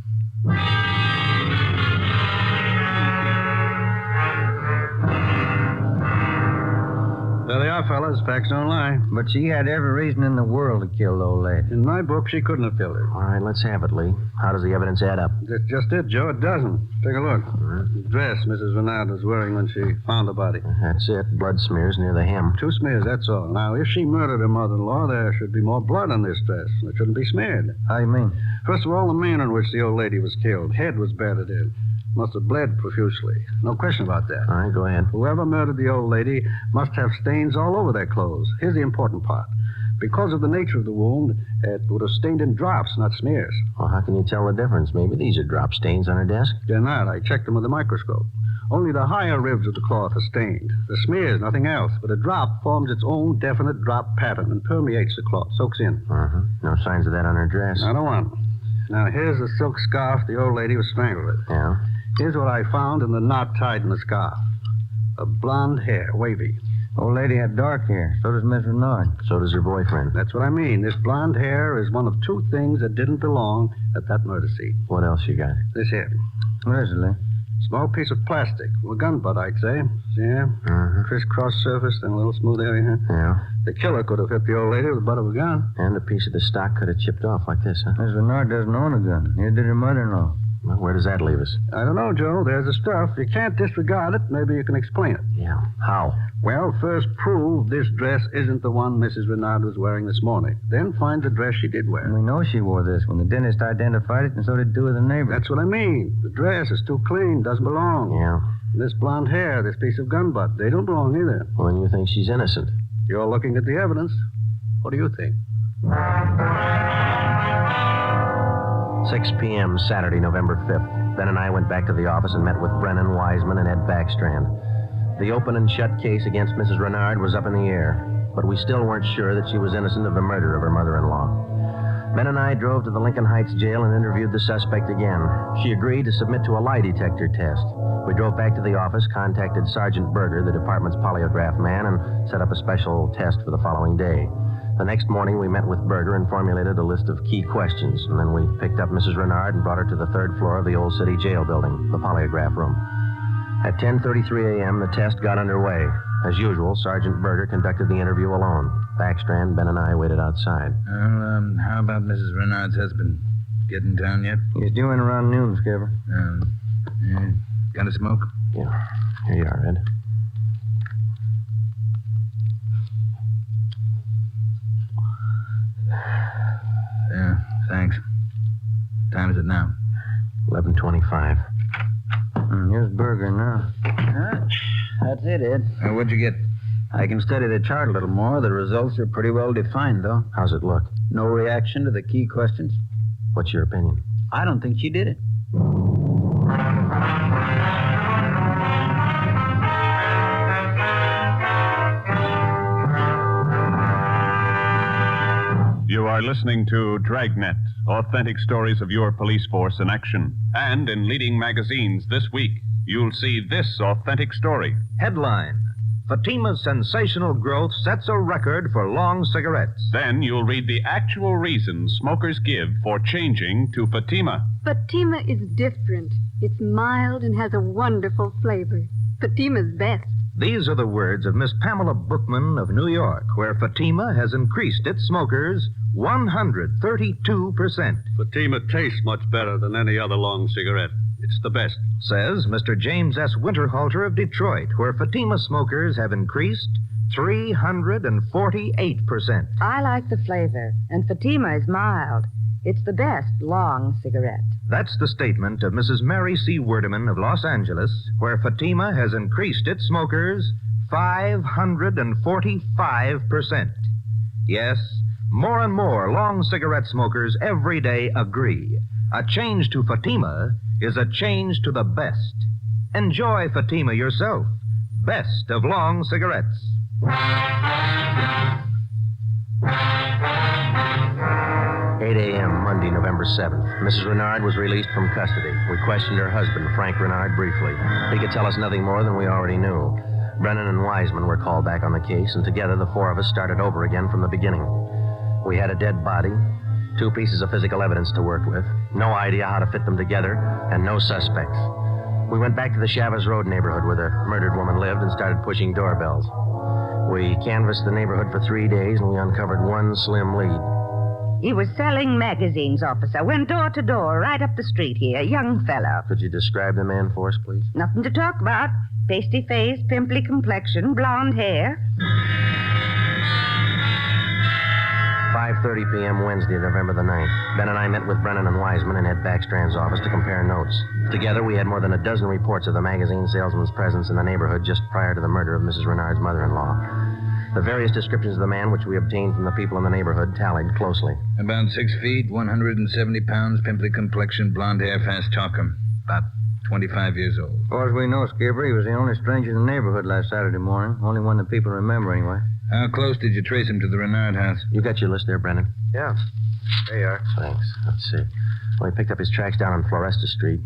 There they are, fellas. Facts don't lie. But she had every reason in the world to kill the old lady. In my book, she couldn't have killed her. All right, let's have it, Lee. How does the evidence add up? That's just it, Joe. It doesn't. Take a look. The dress Mrs. Renard was wearing when she found the body. That's it. Blood smears near the hem. 2 smears, that's all. Now, if she murdered her mother-in-law, there should be more blood on this dress. It shouldn't be smeared. How do you mean? First of all, the manner in which the old lady was killed. Head was battered in. Must have bled profusely. No question about that. All right, go ahead. Whoever murdered the old lady must have stains all over their clothes. Here's the important part. Because of the nature of the wound, it would have stained in drops, not smears. Well, how can you tell the difference? Maybe these are drop stains on her desk. They're not. I checked them with a microscope. Only the higher ribs of the cloth are stained. The smears, nothing else. But a drop forms its own definite drop pattern and permeates the cloth, soaks in. Uh-huh. No signs of that on her dress. Not a one. Now, here's the silk scarf the old lady was strangled with. Yeah? Here's what I found in the knot tied in the scarf. A blonde hair, wavy. Old lady had dark hair. So does Miss Renard. So does her boyfriend. That's what I mean. This blonde hair is one of 2 things that didn't belong at that murder scene. What else you got? This here. What is it, Lee? Small piece of plastic. Well, a gun butt, I'd say. See here? Crisscross surface, then a little smooth area here. Yeah. The killer could have hit the old lady with the butt of a gun. And a piece of the stock could have chipped off like this, huh? Miss Renard doesn't own a gun. Neither did her mother-in-law. Well, where does that leave us? I don't know, Joe. There's the stuff. You can't disregard it. Maybe you can explain it. Yeah. How? Well, first prove this dress isn't the one Mrs. Rinard was wearing this morning. Then find the dress she did wear. We know she wore this when the dentist identified it, and so did 2 of the neighbors. That's what I mean. The dress is too clean. Doesn't belong. Yeah. This blonde hair, this piece of gun butt, they don't belong either. Well, then you think she's innocent? You're looking at the evidence. What do you think? 6 p.m. Saturday, November 5th. Ben and I went back to the office and met with Brennan, Wiseman, and Ed Backstrand. The open and shut case against Mrs. Rinard was up in the air, but we still weren't sure that she was innocent of the murder of her mother-in-law. Ben and I drove to the Lincoln Heights jail and interviewed the suspect again. She agreed to submit to a lie detector test. We drove back to the office, contacted Sergeant Berger, the department's polygraph man, and set up a special test for the following day. The next morning, we met with Berger and formulated a list of key questions, and then we picked up Mrs. Rinard and brought her to the 3rd floor of the old city jail building, the polygraph room. At 10:33 a.m., the test got underway. As usual, Sergeant Berger conducted the interview alone. Backstrand, Ben, and I waited outside. Well, how about Mrs. Renard's husband? Get in town yet? He's due in around noon, Skipper. Yeah. Got a smoke? Yeah. Here you are, Red. Yeah, thanks. What time is it now? 11:25. Here's Burger now. That's it, Ed. What'd you get? I can study the chart a little more. The results are pretty well defined, though. How's it look? No reaction to the key questions. What's your opinion? I don't think she did it. You are listening to Dragnet, authentic stories of your police force in action. And in leading magazines this week, you'll see this authentic story. Headline: Fatima's sensational growth sets a record for long cigarettes. Then you'll read the actual reasons smokers give for changing to Fatima. Fatima is different. It's mild and has a wonderful flavor. Fatima's best. These are the words of Miss Pamela Bookman of New York, where Fatima has increased its smokers 132%. Fatima tastes much better than any other long cigarette. It's the best. Says Mr. James S. Winterhalter of Detroit, where Fatima smokers have increased 348%. I like the flavor, and Fatima is mild. It's the best long cigarette. That's the statement of Mrs. Mary C. Werdeman of Los Angeles, where Fatima has increased its smokers 545%. Yes, more and more long cigarette smokers every day agree. A change to Fatima is a change to the best. Enjoy Fatima yourself. Best of long cigarettes. 8 a.m., Monday, November 7th. Mrs. Rinard was released from custody. We questioned her husband, Frank Rinard, briefly. He could tell us nothing more than we already knew. Brennan and Wiseman were called back on the case, and together the four of us started over again from the beginning. We had a dead body, 2 pieces of physical evidence to work with, no idea how to fit them together, and no suspects. We went back to the Chavez Road neighborhood where the murdered woman lived and started pushing doorbells. We canvassed the neighborhood for 3 days, and we uncovered one slim lead. He was selling magazines, officer. Went door to door, right up the street here. Young fellow. Could you describe the man for us, please? Nothing to talk about. Pasty face, pimply complexion, blonde hair. 5:30 p.m. Wednesday, November the 9th. Ben and I met with Brennan and Wiseman in Ed Backstrand's office to compare notes. Together, we had more than a dozen reports of the magazine salesman's presence in the neighborhood just prior to the murder of Mrs. Renard's mother-in-law. The various descriptions of the man which we obtained from the people in the neighborhood tallied closely. About 6 feet, 170 pounds, pimply complexion, blonde hair, fast talker. About 25 years old. As far as we know, Skipper, he was the only stranger in the neighborhood last Saturday morning. Only one that people remember, anyway. How close did you trace him to the Renard house? You got your list there, Brennan? Yeah. There you are. Thanks. Let's see. Well, he picked up his tracks down on Floresta Street,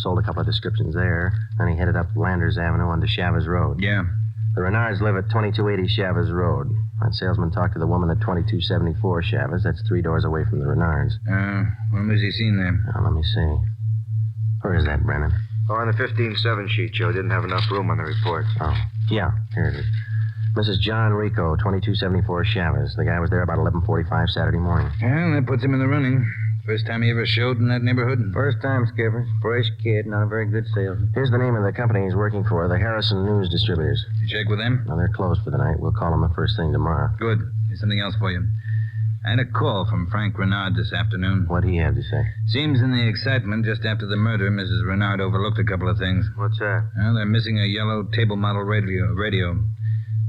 sold a couple of descriptions there, then he headed up Landers Avenue onto Chavez Road. Yeah. The Renards live at 2280 Chavez Road. That salesman talked to the woman at 2274 Chavez. That's 3 doors away from the Renards. When was he seen there? Now, let me see. Where is that, Brennan? Oh, on the 15-7 sheet, Joe. Didn't have enough room on the report. Oh, yeah. Here it is. Mrs. John Rico, 2274 Chavez. The guy was there about 11:45 Saturday morning. Well, that puts him in the running. First time he ever showed in that neighborhood? First time, Skipper. Fresh kid, not a very good salesman. Here's the name of the company he's working for, the Harrison News Distributors. You check with them? No, they're closed for the night. We'll call them the first thing tomorrow. Good. There's something else for you. I had a call from Frank Rinard this afternoon. What'd he have to say? Seems in the excitement just after the murder, Mrs. Rinard overlooked a couple of things. What's that? Well, they're missing a yellow table model radio.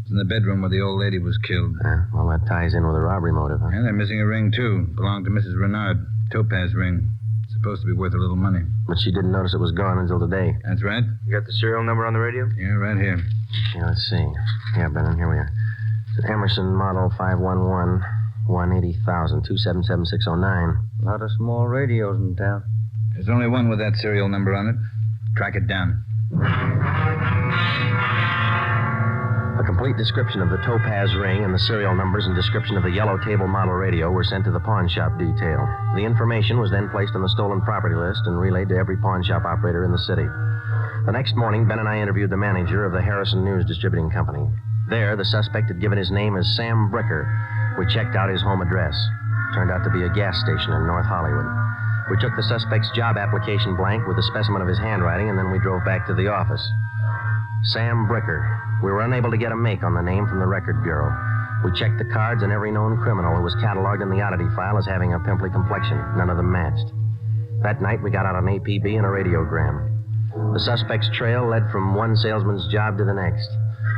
It's in the bedroom where the old lady was killed. Well, that ties in with a robbery motive, huh? Yeah, they're missing a ring, too. Belonged to Mrs. Renard. Topaz ring. Supposed to be worth a little money. But she didn't notice it was gone until today. That's right. You got the serial number on the radio? Yeah, right here. Yeah, let's see. Yeah, Brennan, here we are. It's an Emerson model 511, 180,000, 277-609. A lot of small radios in town. There's only one with that serial number on it. Track it down. A complete description of the topaz ring and the serial numbers and description of the yellow table model radio were sent to the pawn shop detail. The information was then placed on the stolen property list and relayed to every pawn shop operator in the city. The next morning, Ben and I interviewed the manager of the Harrison News Distributing Company. There, the suspect had given his name as Sam Bricker. We checked out his home address. Turned out to be a gas station in North Hollywood. We took the suspect's job application blank with a specimen of his handwriting, and then we drove back to the office. Sam Bricker. We were unable to get a make on the name from the record bureau. We checked the cards on every known criminal who was cataloged in the oddity file as having a pimply complexion. None of them matched. That night, we got out an APB and a radiogram. The suspect's trail led from one salesman's job to the next.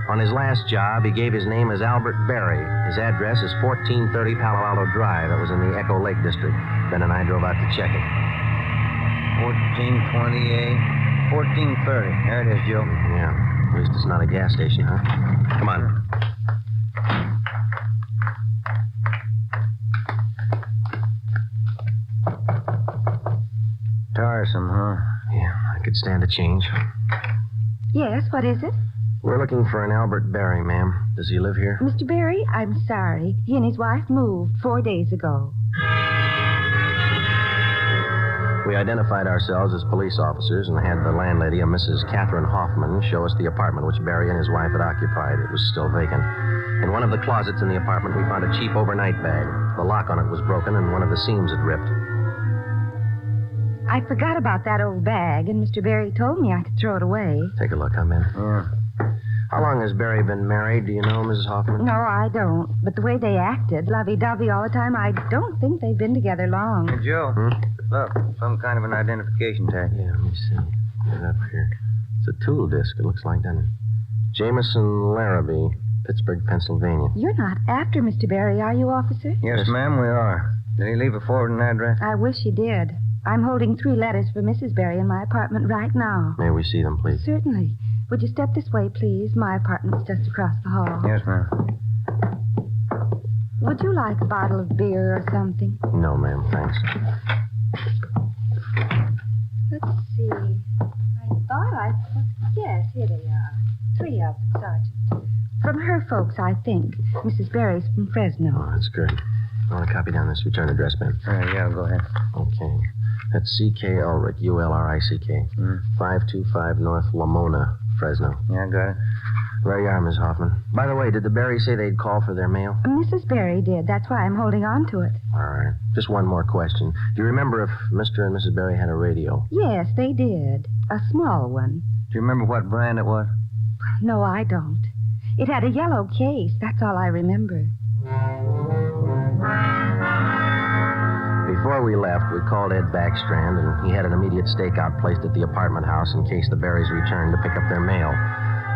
On his last job, he gave his name as Albert Berry. His address is 1430 Palo Alto Drive. That was in the Echo Lake district. Ben and I drove out to check it. 1428, 1430. There it is, Joe. Yeah. At least it's not a gas station, huh? Come on. Tiresome, huh? Yeah, I could stand a change. Yes, what is it? We're looking for an Albert Berry, ma'am. Does he live here? Mr. Berry, I'm sorry. He and his wife moved 4 days ago. We identified ourselves as police officers and had the landlady, a Mrs. Catherine Hoffman, show us the apartment which Berry and his wife had occupied. It was still vacant. In one of the closets in the apartment, we found a cheap overnight bag. The lock on it was broken and one of the seams had ripped. I forgot about that old bag, and Mr. Berry told me I could throw it away. Take a look, huh, Ben? Yeah. How long has Berry been married? Do you know, Mrs. Hoffman? No, I don't. But the way they acted, lovey-dovey all the time, I don't think they've been together long. Hey, Joe. Look, some kind of an identification tag. Yeah, let me see. Get it up here. It's a tool disc, it looks like, doesn't it? Jameson Larrabee, Pittsburgh, Pennsylvania. You're not after Mr. Berry, are you, officer? Yes, ma'am, we are. Did he leave a forwarding address? I wish he did. I'm holding 3 letters for Mrs. Berry in my apartment right now. May we see them, please? Certainly. Would you step this way, please? My apartment's just across the hall. Yes, ma'am. Would you like a bottle of beer or something? No, ma'am, thanks. Let's see. I thought I put... Yes, here they are. 3 of them, Sergeant. From her folks, I think. Mrs. Berry's from Fresno. Oh, that's good. I want to copy down this return address, Ben. Yeah, go ahead. Okay. That's C.K. Ulrich, U-L-R-I-C-K. 525 North Lamona, Fresno. Yeah, I got it. There you are, Miss Hoffman. By the way, did the Berry say they'd call for their mail? Mrs. Berry did. That's why I'm holding on to it. All right. Just one more question. Do you remember if Mr. and Mrs. Berry had a radio? Yes, they did. A small one. Do you remember what brand it was? No, I don't. It had a yellow case. That's all I remember. Before we left, we called Ed Backstrand, and he had an immediate stakeout placed at the apartment house in case the Berrys returned to pick up their mail.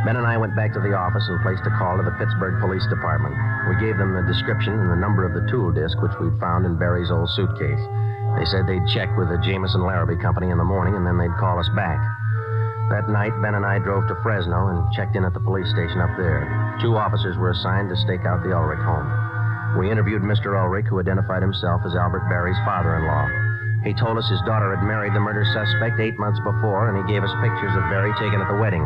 Ben and I went back to the office and placed a call to the Pittsburgh Police Department. We gave them the description and the number of the tool disc which we'd found in Berry's old suitcase. They said they'd check with the Jameson Larrabee Company in the morning, and then they'd call us back. That night, Ben and I drove to Fresno and checked in at the police station up there. 2 officers were assigned to stake out the Ulrich home. We interviewed Mr. Ulrich, who identified himself as Albert Berry's father-in-law. He told us his daughter had married the murder suspect 8 months before, and he gave us pictures of Berry taken at the wedding.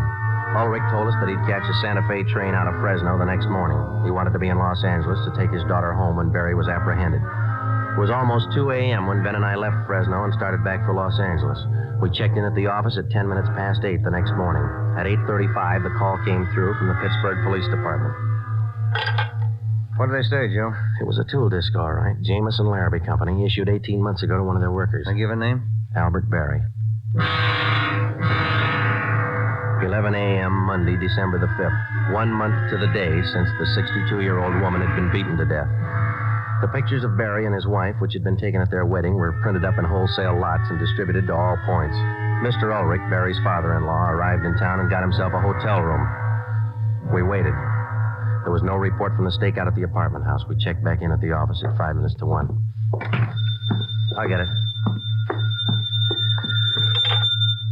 Ulrich told us that he'd catch a Santa Fe train out of Fresno the next morning. He wanted to be in Los Angeles to take his daughter home when Berry was apprehended. It was almost 2 a.m. when Ben and I left Fresno and started back for Los Angeles. We checked in at the office at 10 minutes past 8 the next morning. At 8:35, the call came through from the Pittsburgh Police Department. What did they say, Joe? It was a tool disc, all right. Jameson Larrabee Company, issued 18 months ago to one of their workers. They give a name? Albert Berry. 11 a.m. Monday, December the 5th. 1 month to the day since the 62-year-old woman had been beaten to death. The pictures of Berry and his wife, which had been taken at their wedding, were printed up in wholesale lots and distributed to all points. Mr. Ulrich, Berry's father-in-law, arrived in town and got himself a hotel room. We waited. There was no report from the stakeout at the apartment house. We checked back in at the office at 5 minutes to 1. I'll get it.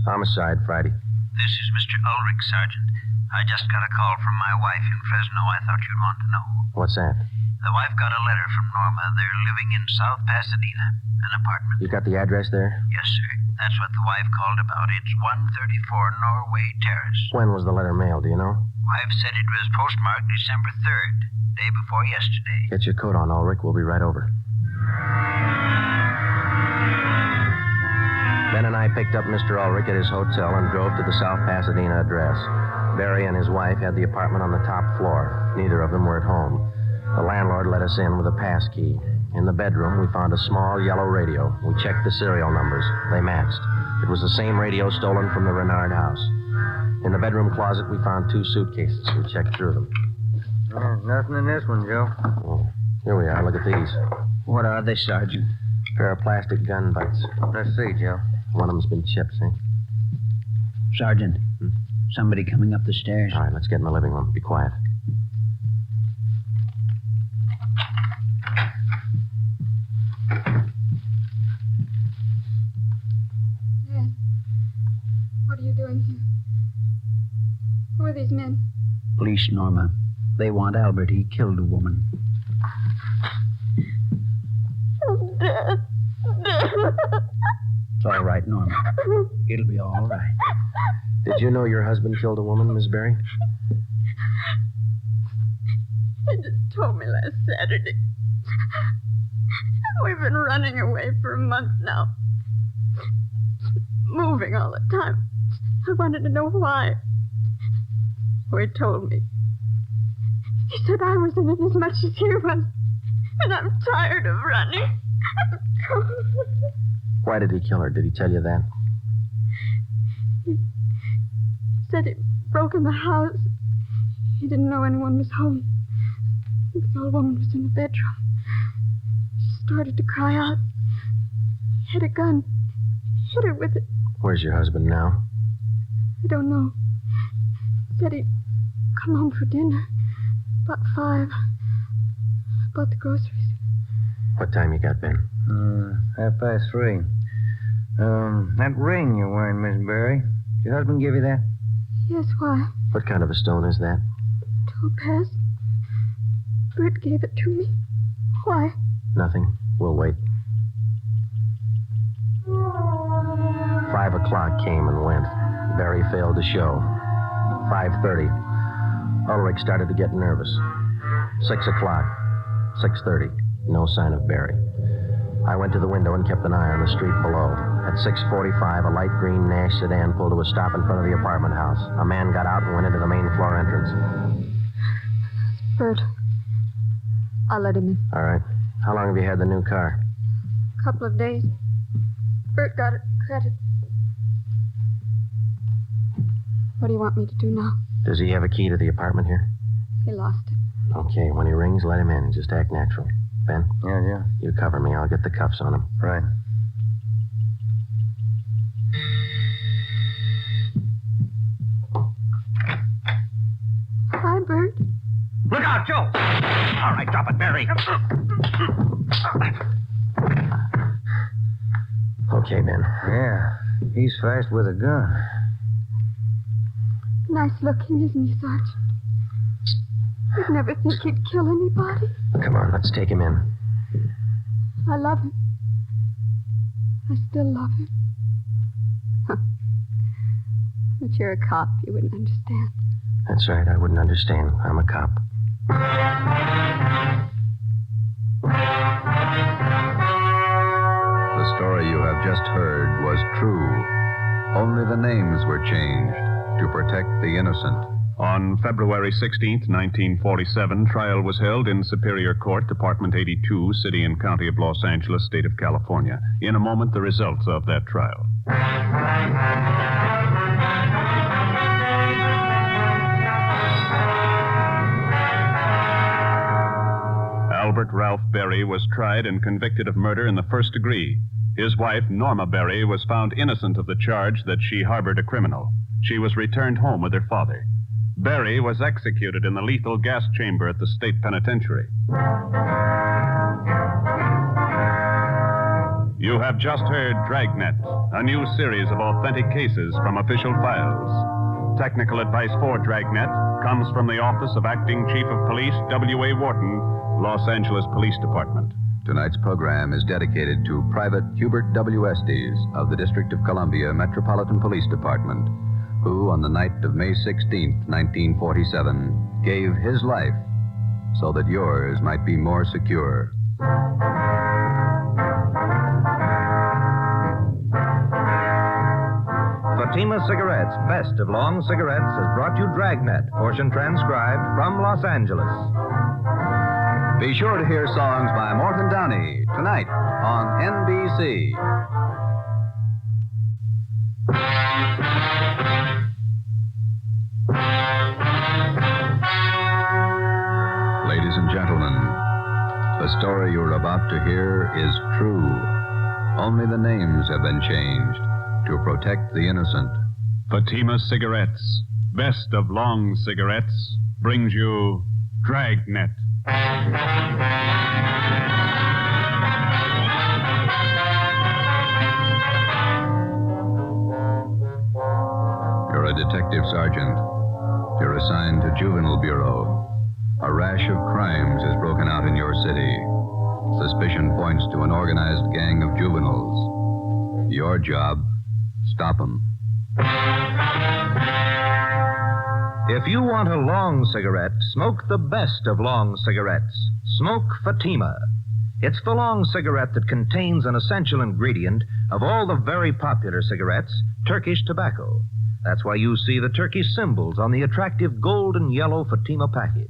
Homicide, Friday. This is Mr. Ulrich, Sergeant. I just got a call from my wife in Fresno. I thought you'd want to know. What's that? The wife got a letter from Norma. They're living in South Pasadena, an apartment. You got the address there? Yes, sir. That's what the wife called about. It's 134 Norway Terrace. When was the letter mailed, do you know? Wife said it was postmarked December 3rd, day before yesterday. Get your coat on, Ulrich. We'll be right over. Ben and I picked up Mr. Ulrich at his hotel and drove to the South Pasadena address. Berry and his wife had the apartment on the top floor. Neither of them were at home. The landlord let us in with a pass key. In the bedroom, we found a small yellow radio. We checked the serial numbers. They matched. It was the same radio stolen from the Rinard house. In the bedroom closet, we found 2 suitcases. We checked through them. Nothing in this one, Joe. Oh, here we are. Look at these. What are they, Sergeant? A pair of plastic gun butts. Let's see, Joe. One of them's been chipped, see? Sergeant, somebody coming up the stairs. All right, let's get in the living room. Be quiet. Dad, what are you doing here? Who are these men? Police, Norma. They want Albert. He killed a woman. Dad. It's all right, Norma. It'll be all right. Did you know your husband killed a woman, Miss Berry? He just told me last Saturday. We've been running away for a month now. Moving all the time. I wanted to know why. So he told me. He said I was in it as much as he was. And I'm tired of running. Why did he kill her? Did he tell you that? He said he broke in the house. He didn't know anyone was home. The old woman was in the bedroom. She started to cry out. He had a gun. Hit her with it. Where's your husband now? I don't know. He said he'd come home for dinner. About 5. I bought the groceries. What time you got, Ben? 3:30. That ring you're wearing, Miss Berry. Did your husband give you that? Yes, why? What kind of a stone is that? Topaz. Bert gave it to me. Why? Nothing. We'll wait. 5 o'clock came and went. Berry failed to show. 5:30. Ulrich started to get nervous. 6 o'clock. 6:30. No sign of Berry. I went to the window and kept an eye on the street below. At 6:45, a light green Nash sedan pulled to a stop in front of the apartment house. A man got out and went into the main floor entrance. Bert. I'll let him in. All right. How long have you had the new car? A couple of days. Bert got it credit. What do you want me to do now? Does he have a key to the apartment here? He lost it. Okay, when he rings, let him in. Just act natural. Ben? Yeah. You cover me. I'll get the cuffs on him. Right. Hi, Bert. Look out, Joe! All right, drop it, Berry. Okay, Ben. Yeah. He's fast with a gun. Nice looking, isn't he, Sarge? You'd never think he'd kill anybody. Come on, let's take him in. I love him. I still love him. Huh. But you're a cop. You wouldn't understand. That's right. I wouldn't understand. I'm a cop. The story you have just heard was true. Only the names were changed to protect the innocent. On February 16th, 1947, trial was held in Superior Court, Department 82, City and County of Los Angeles, State of California. In a moment, the results of that trial. Albert Ralph Berry was tried and convicted of murder in the first degree. His wife, Norma Berry, was found innocent of the charge that she harbored a criminal. She was returned home with her father. Berry was executed in the lethal gas chamber at the state penitentiary. You have just heard Dragnet, a new series of authentic cases from official files. Technical advice for Dragnet comes from the Office of Acting Chief of Police W.A. Wharton, Los Angeles Police Department. Tonight's program is dedicated to Private Hubert W. Estes of the District of Columbia Metropolitan Police Department, who, on the night of May 16, 1947, gave his life so that yours might be more secure. For Fatima Cigarettes, best of long cigarettes, has brought you Dragnet, portion transcribed from Los Angeles. Be sure to hear songs by Morton Downey tonight on NBC. Ladies and gentlemen, the story you're about to hear is true. Only the names have been changed to protect the innocent. Fatima Cigarettes, best of long cigarettes, brings you Dragnet. You're a detective sergeant. You're assigned to Juvenile Bureau. A rash of crimes has broken out in your city. Suspicion points to an organized gang of juveniles. Your job, stop them. If you want a long cigarette, smoke the best of long cigarettes. Smoke Fatima. It's the long cigarette that contains an essential ingredient of all the very popular cigarettes, Turkish tobacco. That's why you see the Turkish symbols on the attractive gold and yellow Fatima package.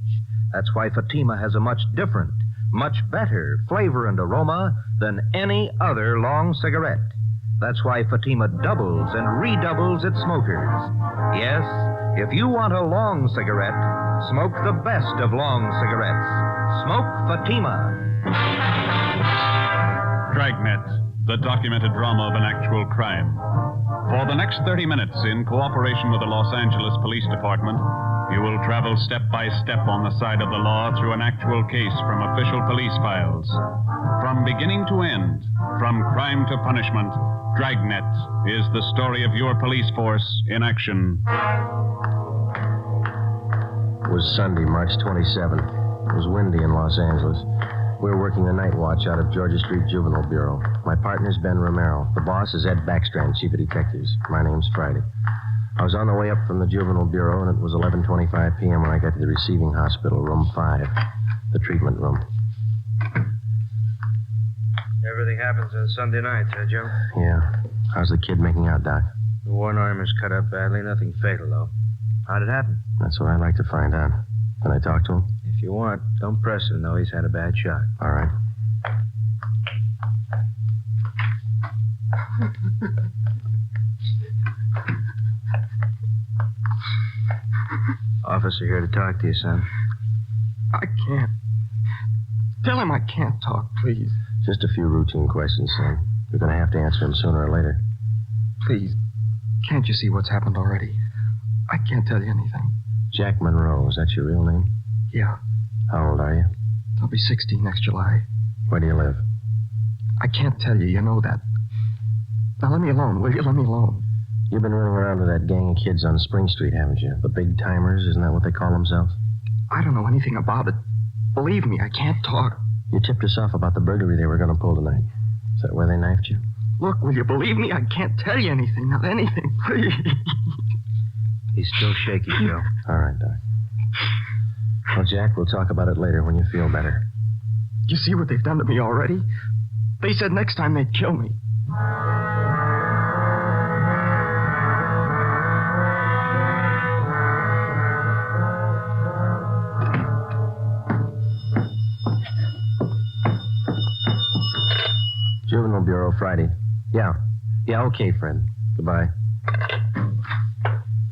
That's why Fatima has a much different, much better flavor and aroma than any other long cigarette. That's why Fatima doubles and redoubles its smokers. Yes, if you want a long cigarette, smoke the best of long cigarettes. Smoke Fatima. Dragnet, the documented drama of an actual crime. For the next 30 minutes, in cooperation with the Los Angeles Police Department, you will travel step by step on the side of the law through an actual case from official police files. From beginning to end, from crime to punishment, Dragnet is the story of your police force in action. It was Sunday, March 27th. It was windy in Los Angeles. We were working the night watch out of Georgia Street Juvenile Bureau. My partner's Ben Romero. The boss is Ed Backstrand, chief of detectives. My name's Friday. I was on the way up from the Juvenile Bureau, and it was 11:25 p.m. when I got to the receiving hospital, room 5, the treatment room. Everything happens on Sunday nights, huh, Joe? Yeah. How's the kid making out, Doc? The one arm is cut up badly. Nothing fatal, though. How'd it happen? That's what I'd like to find out. Can I talk to him? If you want, don't press him, though. He's had a bad shock. All right. Officer here to talk to you, son. I can't. Tell him I can't talk, please. Just a few routine questions, son. You're going to have to answer them sooner or later. Please. Can't you see what's happened already? I can't tell you anything. Jack Monroe, is that your real name? Yeah. How old are you? I'll be 60 next July. Where do you live? I can't tell you. You know that. Now, let me alone, will you? Let me alone. You've been running around with that gang of kids on Spring Street, haven't you? The big timers, isn't that what they call themselves? I don't know anything about it. Believe me, I can't talk. You tipped us off about the burglary they were going to pull tonight. Is that where they knifed you? Look, will you believe me? I can't tell you anything. Not anything, please. He's still shaky, Joe. All right, Doc. Well, Jack, we'll talk about it later when you feel better. You see what they've done to me already? They said next time they'd kill me. Juvenile Bureau, Friday. Yeah, okay, Fred. Goodbye.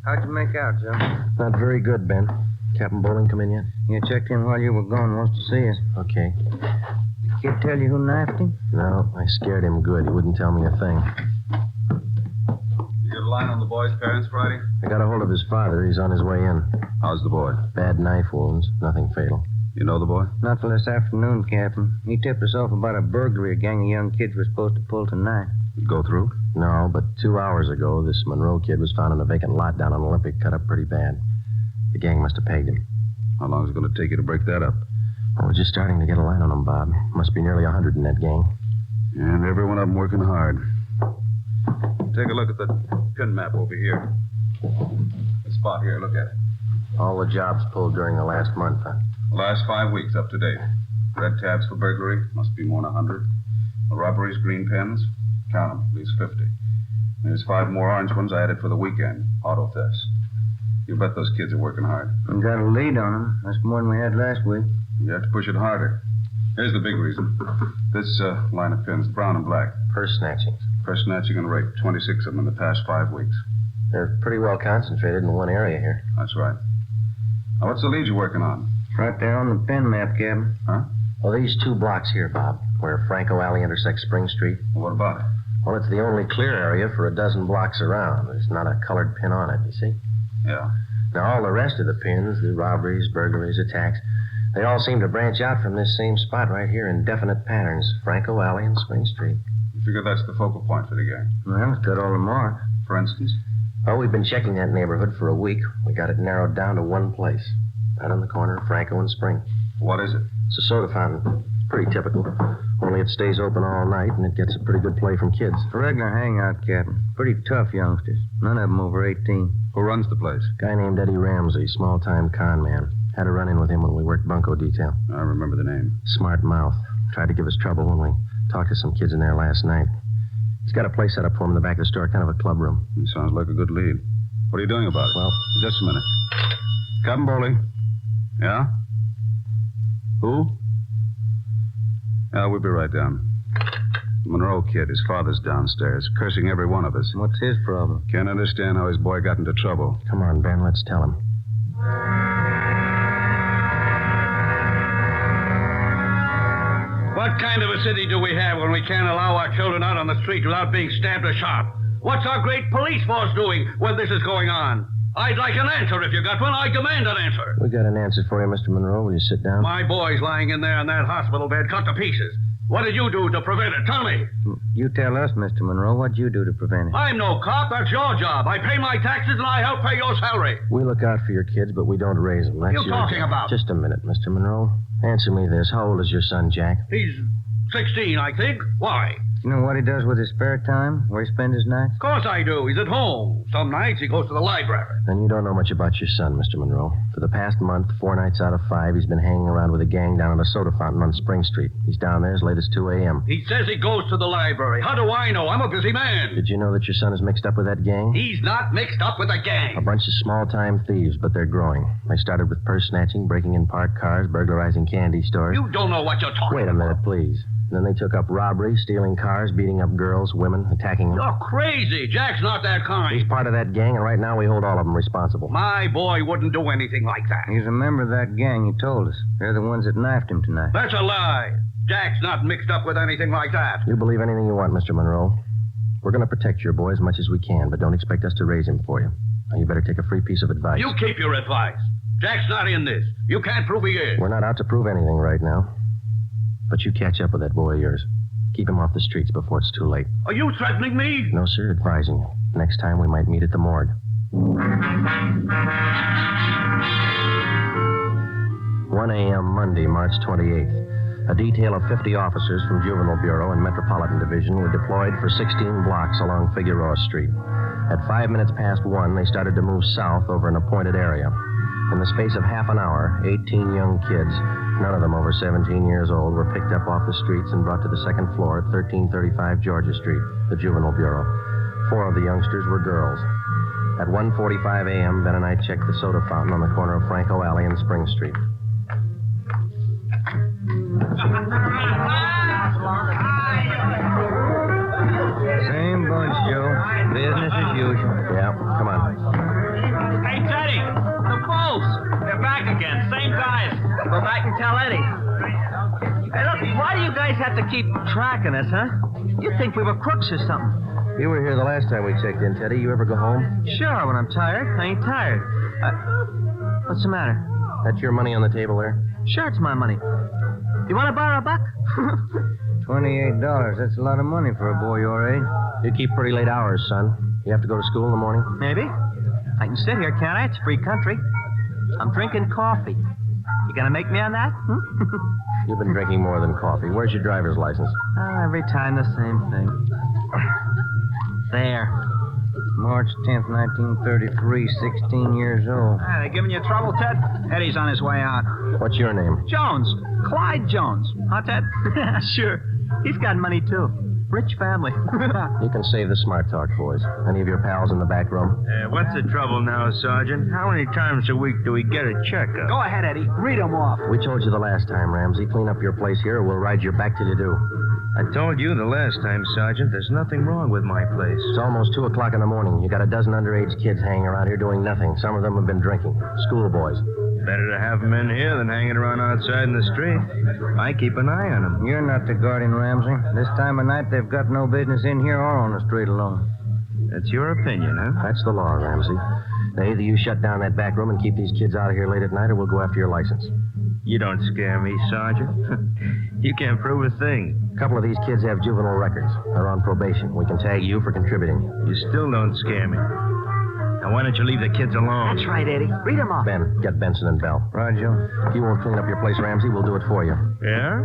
How'd you make out, Joe? Not very good, Ben. Captain Bowling come in yet? You checked in while you were gone. Wants to see us. Okay. The kid tell you who knifed him? No, I scared him good. He wouldn't tell me a thing. You get a line on the boy's parents, Friday? I got a hold of his father. He's on his way in. How's the boy? Bad knife wounds. Nothing fatal. You know the boy? Not till this afternoon, Captain. He tipped us off about a burglary a gang of young kids were supposed to pull tonight. Go through? No, but 2 hours ago, this Monroe kid was found in a vacant lot down on Olympic, cut up pretty bad. The gang must have pegged him. How long is it going to take you to break that up? Well, we're just starting to get a line on them, Bob. Must be nearly 100 in that gang. And every one of them working hard. Take a look at the pin map over here. The spot here, look at it. All the jobs pulled during the last month, huh? The last 5 weeks up to date. Red tabs for burglary, must be more than 100. The robberies, green pens, count them, at least 50. There's 5 more orange ones I added for the weekend. Auto thefts. You bet those kids are working hard. We got a lead on them. That's more than we had last week. You have to push it harder. Here's the big reason. This line of pins, brown and black. Purse snatchings. Purse snatching and rape. 26 of them in the past 5 weeks. They're pretty well concentrated in one area here. That's right. Now, what's the lead you're working on? Right there on the pin map, Captain. Huh? Well, these 2 blocks here, Bob, where Franco Alley intersects Spring Street. Well, what about it? Well, it's the only clear area for a dozen blocks around. There's not a colored pin on it, you see? Yeah. Now, all the rest of the pins, the robberies, burglaries, attacks, they all seem to branch out from this same spot right here in definite patterns. Franco Alley and Spring Street. You figure that's the focal point for the gang? Well, it's got all the marks. For instance? Well, we've been checking that neighborhood for a week. We got it narrowed down to one place. Right on the corner of Franco and Spring. What is it? It's a soda fountain. It's pretty typical. Only it stays open all night, and it gets a pretty good play from kids. A regular hangout, Captain. Pretty tough youngsters. None of them over 18. Who runs the place? A guy named Eddie Ramsey, small-time con man. Had a run-in with him when we worked bunco detail. I remember the name. Smart mouth. Tried to give us trouble when we talked to some kids in there last night. He's got a place set up for him in the back of the store, kind of a club room. He sounds like a good lead. What are you doing about it? Well, just a minute. Captain Bowling. Yeah? Who? Yeah, we'll be right down. The Monroe kid, his father's downstairs, cursing every one of us. What's his problem? Can't understand how his boy got into trouble. Come on, Ben, let's tell him. What kind of a city do we have when we can't allow our children out on the street without being stabbed or shot? What's our great police force doing when this is going on? I'd like an answer if you got one. I demand an answer. We got an answer for you, Mr. Monroe. Will you sit down? My boy's lying in there in that hospital bed, cut to pieces. What did you do to prevent it? Tell me. You tell us, Mr. Monroe. What'd you do to prevent it? I'm no cop. That's your job. I pay my taxes and I help pay your salary. We look out for your kids, but we don't raise them. That's What are you talking about? Just a minute, Mr. Monroe. Answer me this. How old is your son, Jack? He's 16, I think. Why? You know what he does with his spare time? Where he spends his nights? Of course I do. He's at home. Some nights he goes to the library. Then you don't know much about your son, Mr. Monroe. For the past month, 4 nights out of 5, he's been hanging around with a gang down at a soda fountain on Spring Street. He's down there as late as 2 a.m. He says he goes to the library. How do I know? I'm a busy man. Did you know that your son is mixed up with that gang? He's not mixed up with a gang. A bunch of small-time thieves, but they're growing. They started with purse snatching, breaking in parked cars, burglarizing candy stores. You don't know what you're talking about. Wait a minute, please. Then they took up robbery, stealing cars, beating up girls, women, attacking them. You're crazy. Jack's not that kind. He's part of that gang, and right now we hold all of them responsible. My boy wouldn't do anything like that. He's a member of that gang, he told us. They're the ones that knifed him tonight. That's a lie. Jack's not mixed up with anything like that. You believe anything you want, Mr. Monroe. We're going to protect your boy as much as we can, but don't expect us to raise him for you. Now, you better take a free piece of advice. You keep your advice. Jack's not in this. You can't prove he is. We're not out to prove anything right now. But you catch up with that boy of yours. Keep him off the streets before it's too late. Are you threatening me? No, sir, advising you. Next time we might meet at the morgue. 1 a.m. Monday, March 28th. A detail of 50 officers from Juvenile Bureau and Metropolitan Division were deployed for 16 blocks along Figueroa Street. At 5 minutes past 1, they started to move south over an appointed area. In the space of half an hour, 18 young kids, none of them over 17 years old, were picked up off the streets and brought to the second floor at 1335 Georgia Street, the Juvenile Bureau. 4 of the youngsters were girls. At 1:45 a.m., Ben and I checked the soda fountain on the corner of Franco Alley and Spring Street. Same bunch, Joe. Business as usual. Yeah, come on. Hey, Teddy, the Bulls. They're back again. Same guys. Go back and tell Eddie. Hey, look, why do you guys have to keep tracking us, huh? You'd think we were crooks or something. You were here the last time we checked in, Teddy. You ever go home? Sure, when I'm tired. I ain't tired. What's the matter? That's your money on the table there? Sure, it's my money. You want to borrow a buck? $28. That's a lot of money for a boy your age. You keep pretty late hours, son. You have to go to school in the morning? Maybe. I can sit here, can't I? It's free country. I'm drinking coffee. You gonna make me on that? You've been drinking more than coffee. Where's your driver's license? Oh, every time the same thing. There. March 10th, 1933, 16 years old. They giving you trouble, Ted? Eddie's on his way out. What's your name? Jones. Clyde Jones. Huh, Ted? Sure. He's got money, too. Rich family. You can save the smart talk, boys. Any of your pals in the back room? What's the trouble now, Sergeant? How many times a week do we get a checkup? Go ahead, Eddie. Read them off. We told you the last time, Ramsey. Clean up your place here or we'll ride your back till you do. I told you the last time, Sergeant, there's nothing wrong with my place. It's almost 2 o'clock in the morning. You got a dozen underage kids hanging around here doing nothing. Some of them have been drinking. Schoolboys. Better to have them in here than hanging around outside in the street. I keep an eye on them. You're not the guardian, Ramsey. This time of night, they've got no business in here or on the street alone. That's your opinion, huh? That's the law, Ramsey. Now, either you shut down that back room and keep these kids out of here late at night, or we'll go after your license. You don't scare me, Sergeant. You can't prove a thing. A couple of these kids have juvenile records. They're on probation. We can tag you for contributing. You still don't scare me. Now, why don't you leave the kids alone? That's right, Eddie. Read them off. Ben, get Benson and Bell. Roger. If you won't clean up your place, Ramsey, we'll do it for you. Yeah?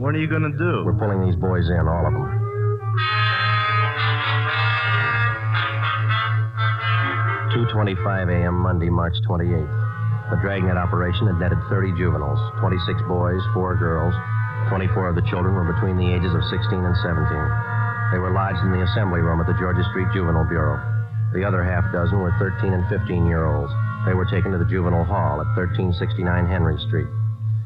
What are you going to do? We're pulling these boys in, all of them. 2:25 a.m. Monday, March 28th. The Dragnet operation had netted 30 juveniles, 26 boys, 4 girls. 24 of the children were between the ages of 16 and 17. They were lodged in the assembly room at the Georgia Street Juvenile Bureau. The other half dozen were 13 and 15-year-olds. They were taken to the juvenile hall at 1369 Henry Street.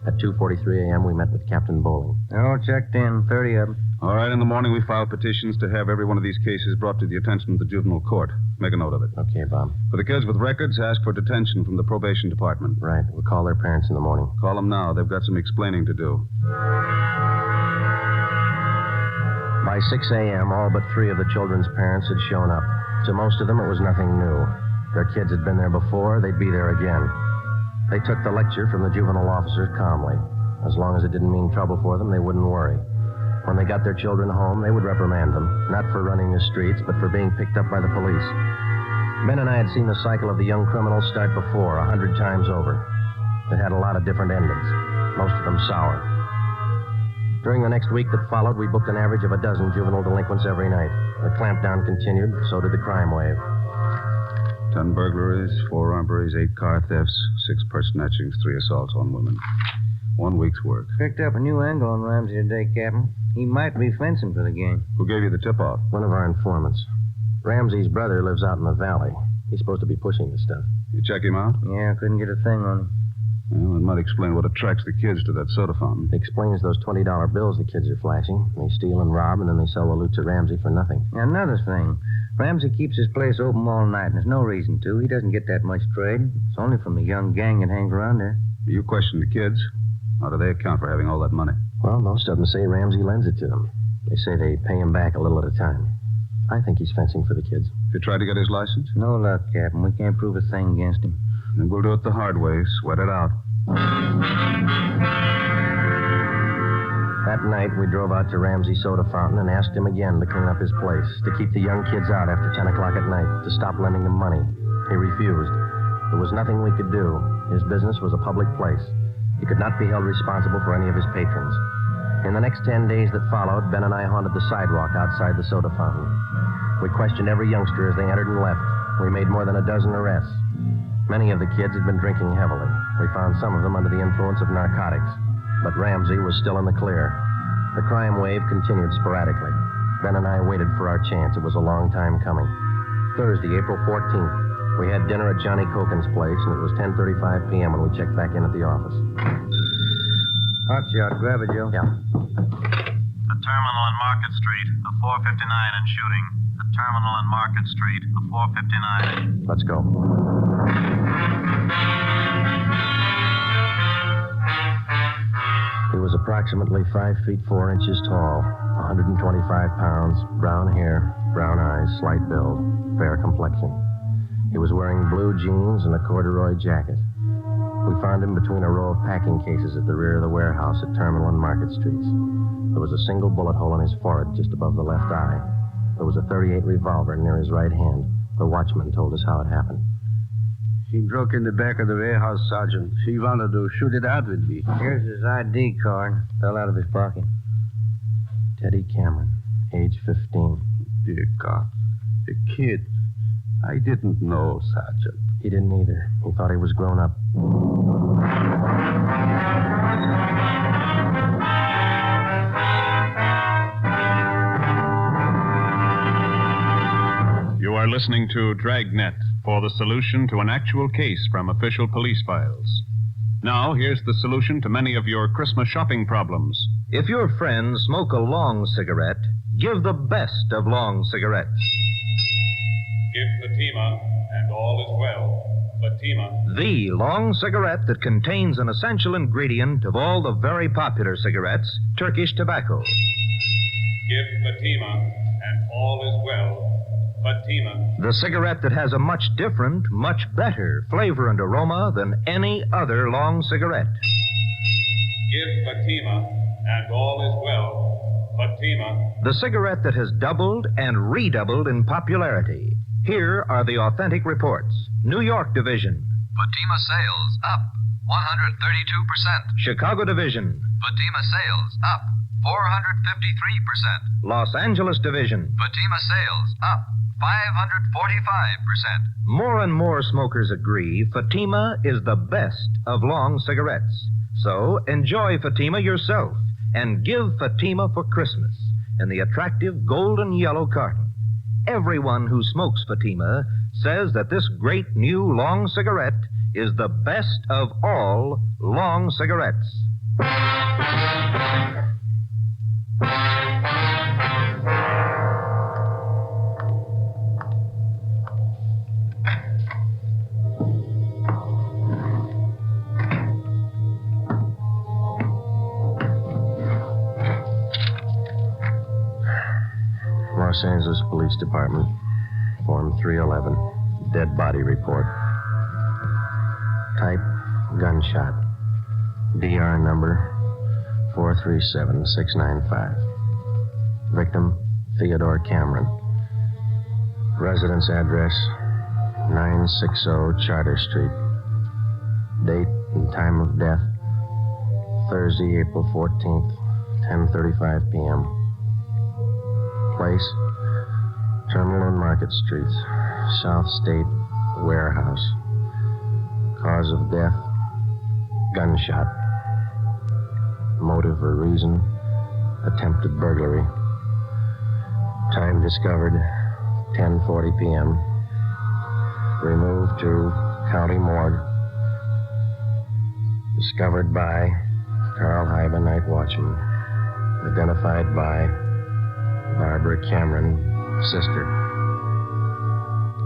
At 2:43 a.m., we met with Captain Bowling. They're all checked in, 30 of them. All right, in the morning we file petitions to have every one of these cases brought to the attention of the juvenile court. Make a note of it. Okay, Bob. For the kids with records, ask for detention from the probation department. Right. We'll call their parents in the morning. Call them now. They've got some explaining to do. By 6 a.m., all but 3 of the children's parents had shown up. To most of them, it was nothing new. Their kids had been there before. They'd be there again. They took the lecture from the juvenile officers calmly. As long as it didn't mean trouble for them, they wouldn't worry. When they got their children home, they would reprimand them, not for running the streets, but for being picked up by the police. Ben and I had seen the cycle of the young criminals start before, 100 times over. It had a lot of different endings, most of them sour. During the next week that followed, we booked an average of a dozen juvenile delinquents every night. The clampdown continued, so did the crime wave. 10 burglaries, 4 robberies, 8 car thefts, 6 purse snatchings, 3 assaults on women. 1 week's work. Picked up a new angle on Ramsey today, Captain. He might be fencing for the gang. Who gave you the tip-off? One of our informants. Ramsey's brother lives out in the valley. He's supposed to be pushing the stuff. You check him out? Yeah, couldn't get a thing on him. Well, it might explain what attracts the kids to that soda fountain. It explains those $20 bills the kids are flashing. They steal and rob, and then they sell the loot to Ramsey for nothing. Another thing. Ramsey keeps his place open all night, and there's no reason to. He doesn't get that much trade. It's only from the young gang that hangs around there. You question the kids. How do they account for having all that money? Well, most of them say Ramsey lends it to them. They say they pay him back a little at a time. I think he's fencing for the kids. You tried to get his license? No luck, Captain. We can't prove a thing against him. Then we'll do it the hard way. Sweat it out. That night, we drove out to Ramsey's soda fountain and asked him again to clean up his place, to keep the young kids out after 10 o'clock at night, to stop lending them money. He refused. There was nothing we could do. His business was a public place. He could not be held responsible for any of his patrons. In the next 10 days that followed, Ben and I haunted the sidewalk outside the soda fountain. We questioned every youngster as they entered and left. We made more than a dozen arrests. Many of the kids had been drinking heavily. We found some of them under the influence of narcotics. But Ramsey was still in the clear. The crime wave continued sporadically. Ben and I waited for our chance. It was a long time coming. Thursday, April 14th. We had dinner at Johnny Cokin's place, and it was 10:35 p.m. when we checked back in at the office. Hotshot, grab it, Joe. Yeah. The terminal on Market Street, a 459 and shooting. The terminal on Market Street, a 459. Let's go. He was approximately 5 feet 4 inches tall, 125 pounds, brown hair, brown eyes, slight build, fair complexion. He was wearing blue jeans and a corduroy jacket. We found him between a row of packing cases at the rear of the warehouse at Terminal and Market Streets. There was a single bullet hole in his forehead just above the left eye. There was a .38 revolver near his right hand. The watchman told us how it happened. He broke in the back of the warehouse, Sergeant. He wanted to shoot it out with me. Here's his ID card. Fell out of his pocket. Teddy Cameron, age 15. Dear God. A kid. I didn't know, Sergeant. He didn't either. He thought he was grown up. are listening to Dragnet for the solution to an actual case from official police files. Now, here's the solution to many of your Christmas shopping problems. If your friends smoke a long cigarette, give the best of long cigarettes. Give Fatima, and all is well. Fatima. The long cigarette that contains an essential ingredient of all the very popular cigarettes, Turkish tobacco. Give Fatima, and all is well. Fatima. The cigarette that has a much different, much better flavor and aroma than any other long cigarette. Give Fatima, and all is well. Fatima. The cigarette that has doubled and redoubled in popularity. Here are the authentic reports. New York Division. Fatima sales up 132%. Chicago Division. Fatima sales up 453%. Los Angeles Division. Fatima sales up 545%. More and more smokers agree Fatima is the best of long cigarettes. So enjoy Fatima yourself and give Fatima for Christmas in the attractive golden yellow carton. Everyone who smokes Fatima says that this great new long cigarette is the best of all long cigarettes. Los Angeles Police Department, Form 311, dead body report. Type, gunshot. DR number 437695. Victim, Theodore Cameron. Residence address, 960 Charter Street. Date and time of death, Thursday, April 14th, 10:35 p.m. Place, Terminal and Market Streets, South State Warehouse. Cause of death, gunshot. Motive or reason, attempted burglary. Time discovered, 10:40 p.m. Removed to County Morgue. Discovered by Carl Hyben, night watchman. Identified by Barbara Cameron, sister.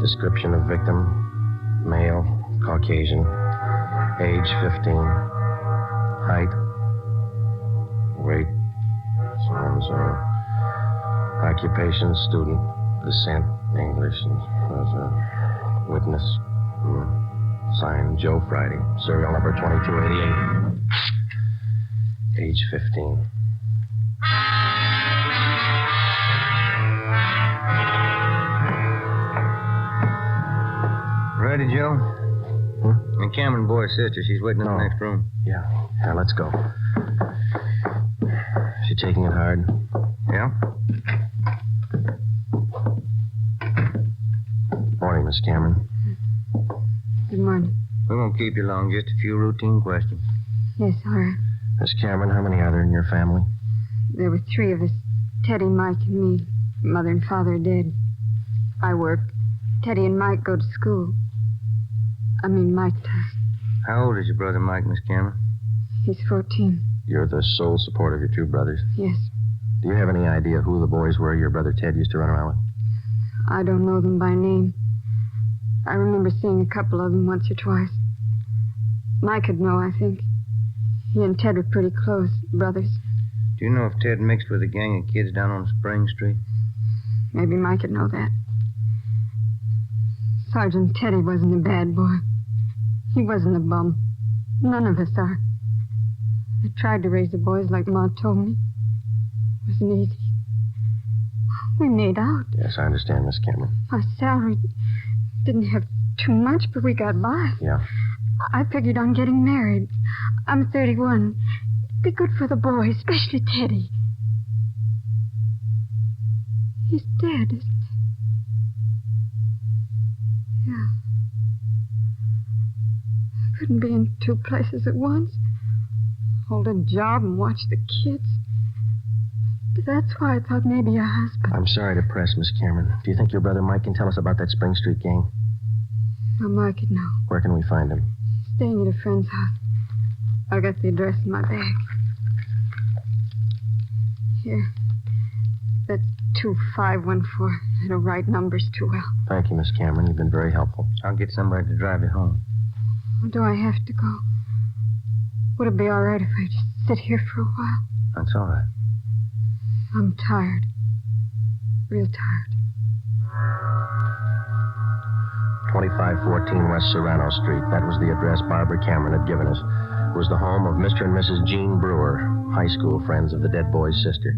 Description of victim, male, Caucasian, age 15, height, weight, so and so. Occupation, student, descent, English, and was a witness. Signed, Joe Friday, serial number 2288, age 15. Ready, Joe? And Cameron Boy's sister, she's waiting in the next room. Yeah, let's go. She taking it hard? Yeah. Morning, Miss Cameron. Good morning. We won't keep you long, just a few routine questions. Yes, all right. Miss Cameron, how many are there in your family? There were three of us. Teddy, Mike, and me. Mother and father are dead. I work. Teddy and Mike go to school. Mike does. How old is your brother Mike, Miss Cameron? He's 14. You're the sole support of your two brothers? Yes. Do you have any idea who the boys were your brother Ted used to run around with? I don't know them by name. I remember seeing a couple of them once or twice. Mike would know, I think. He and Ted were pretty close, brothers. Do you know if Ted mixed with a gang of kids down on Spring Street? Maybe Mike would know that. Sergeant Teddy wasn't a bad boy. He wasn't a bum. None of us are. I tried to raise the boys like Ma told me. It wasn't easy. We made out. Yes, I understand, Miss Cameron. Our salary didn't have too much, but we got by. Yeah. I figured on getting married. I'm 31. It'd be good for the boys, especially Teddy. He's dead, isn't he? Yeah. I couldn't be in two places at once. Hold a job and watch the kids. That's why I thought maybe your husband. I'm sorry to press, Miss Cameron. Do you think your brother Mike can tell us about that Spring Street gang? I'll mark it now. Where can we find him? Staying at a friend's house. I got the address in my bag. Here. That's 2514. I don't write numbers too well. Thank you, Miss Cameron. You've been very helpful. I'll get somebody to drive you home. Do I have to go? Would it be all right if I just sit here for a while? That's all right. I'm tired. Real tired. 2514 West Serrano Street. That was the address Barbara Cameron had given us. It was the home of Mr. and Mrs. Jean Brewer, high school friends of the dead boy's sister.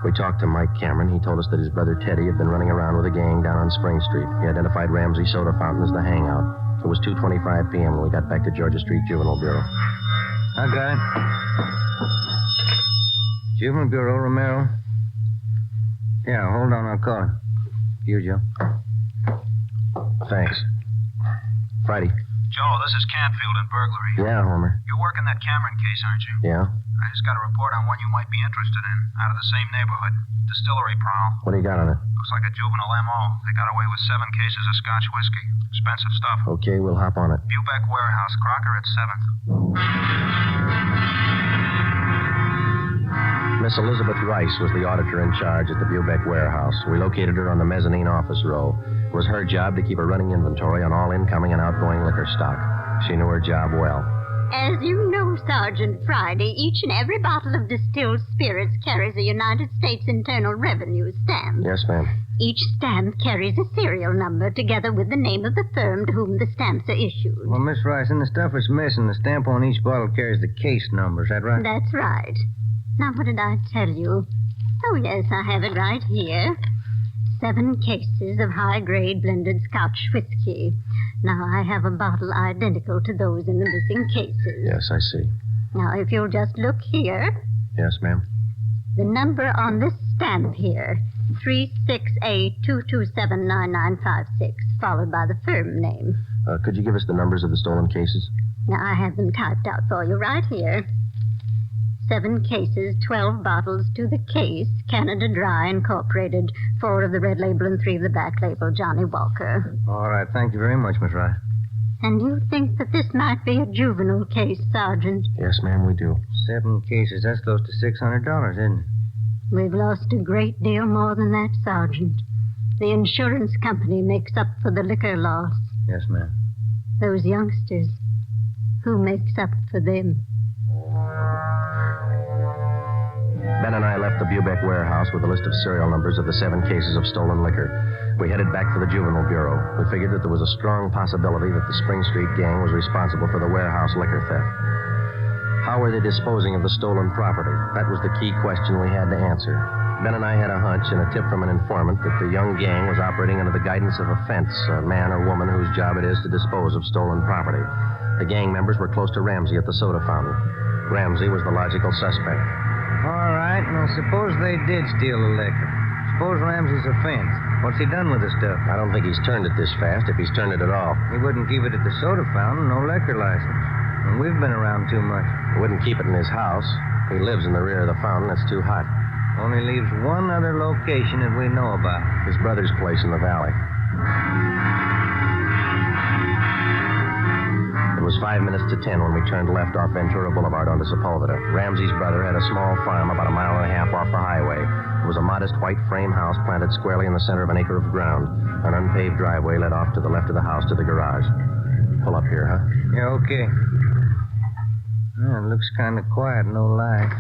We talked to Mike Cameron. He told us that his brother Teddy had been running around with a gang down on Spring Street. He identified Ramsey Soda Fountain as the hangout. It was 2:25 p.m. when we got back to Georgia Street Juvenile Bureau. I got it. Juvenile Bureau, Romero. Yeah, hold on, I'll call him. You, Joe. Thanks. Friday. Joe, this is Canfield in Burglary. Yeah, Homer. You're working that Cameron case, aren't you? Yeah? I just got a report on one you might be interested in, out of the same neighborhood. Distillery prowl. What do you got on it? Looks like a juvenile M.O. They got away with 7 cases of Scotch whiskey. Expensive stuff. Okay, we'll hop on it. Bubeck Warehouse, Crocker at 7th. Miss Elizabeth Rice was the auditor in charge at the Bubeck Warehouse. We located her on the mezzanine office row. It was her job to keep a running inventory on all incoming and outgoing liquor stock. She knew her job well. As you know, Sergeant Friday, each and every bottle of distilled spirits carries a United States Internal Revenue stamp. Yes, ma'am. Each stamp carries a serial number together with the name of the firm to whom the stamps are issued. Well, Miss Rice, in the stuff that's missing, the stamp on each bottle carries the case number. Is that right? That's right. Now, what did I tell you? Oh, yes, I have it right here. 7 cases of high-grade blended Scotch whiskey. Now, I have a bottle identical to those in the missing cases. Yes, I see. Now, if you'll just look here. Yes, ma'am. The number on this stamp here, 368-227-9956, followed by the firm name. Could you give us the numbers of the stolen cases? Now, I have them typed out for you right here. 7 cases, 12 bottles to the case, Canada Dry Incorporated, 4 of the red label and 3 of the black label, Johnny Walker. All right, thank you very much, Miss Rice. And you think that this might be a juvenile case, Sergeant? Yes, ma'am, we do. 7 cases, that's close to $600, isn't it? We've lost a great deal more than that, Sergeant. The insurance company makes up for the liquor loss. Yes, ma'am. Those youngsters, who makes up for them? Ben and I left the Bubeck Warehouse with a list of serial numbers of the 7 cases of stolen liquor. We headed back for the Juvenile Bureau. We figured that there was a strong possibility that the Spring Street gang was responsible for the warehouse liquor theft. How were they disposing of the stolen property? That was the key question we had to answer. Ben and I had a hunch and a tip from an informant that the young gang was operating under the guidance of a fence, a man or woman whose job it is to dispose of stolen property. The gang members were close to Ramsey at the soda fountain. Ramsey was the logical suspect. All right, now suppose they did steal the liquor. Suppose Ramsey's a fence. What's he done with the stuff? I don't think he's turned it this fast, if he's turned it at all. He wouldn't keep it at the soda fountain, no liquor license. And we've been around too much. He wouldn't keep it in his house. He lives in the rear of the fountain. It's too hot. Only leaves one other location that we know about. His brother's place in the valley. It was 5 minutes to 10 when we turned left off Ventura Boulevard onto Sepulveda. Ramsey's brother had a small farm about a mile and a half off the highway. It was a modest white frame house planted squarely in the center of an acre of ground. An unpaved driveway led off to the left of the house to the garage. Pull up here, huh? Yeah, okay. Yeah, it looks kind of quiet, no light.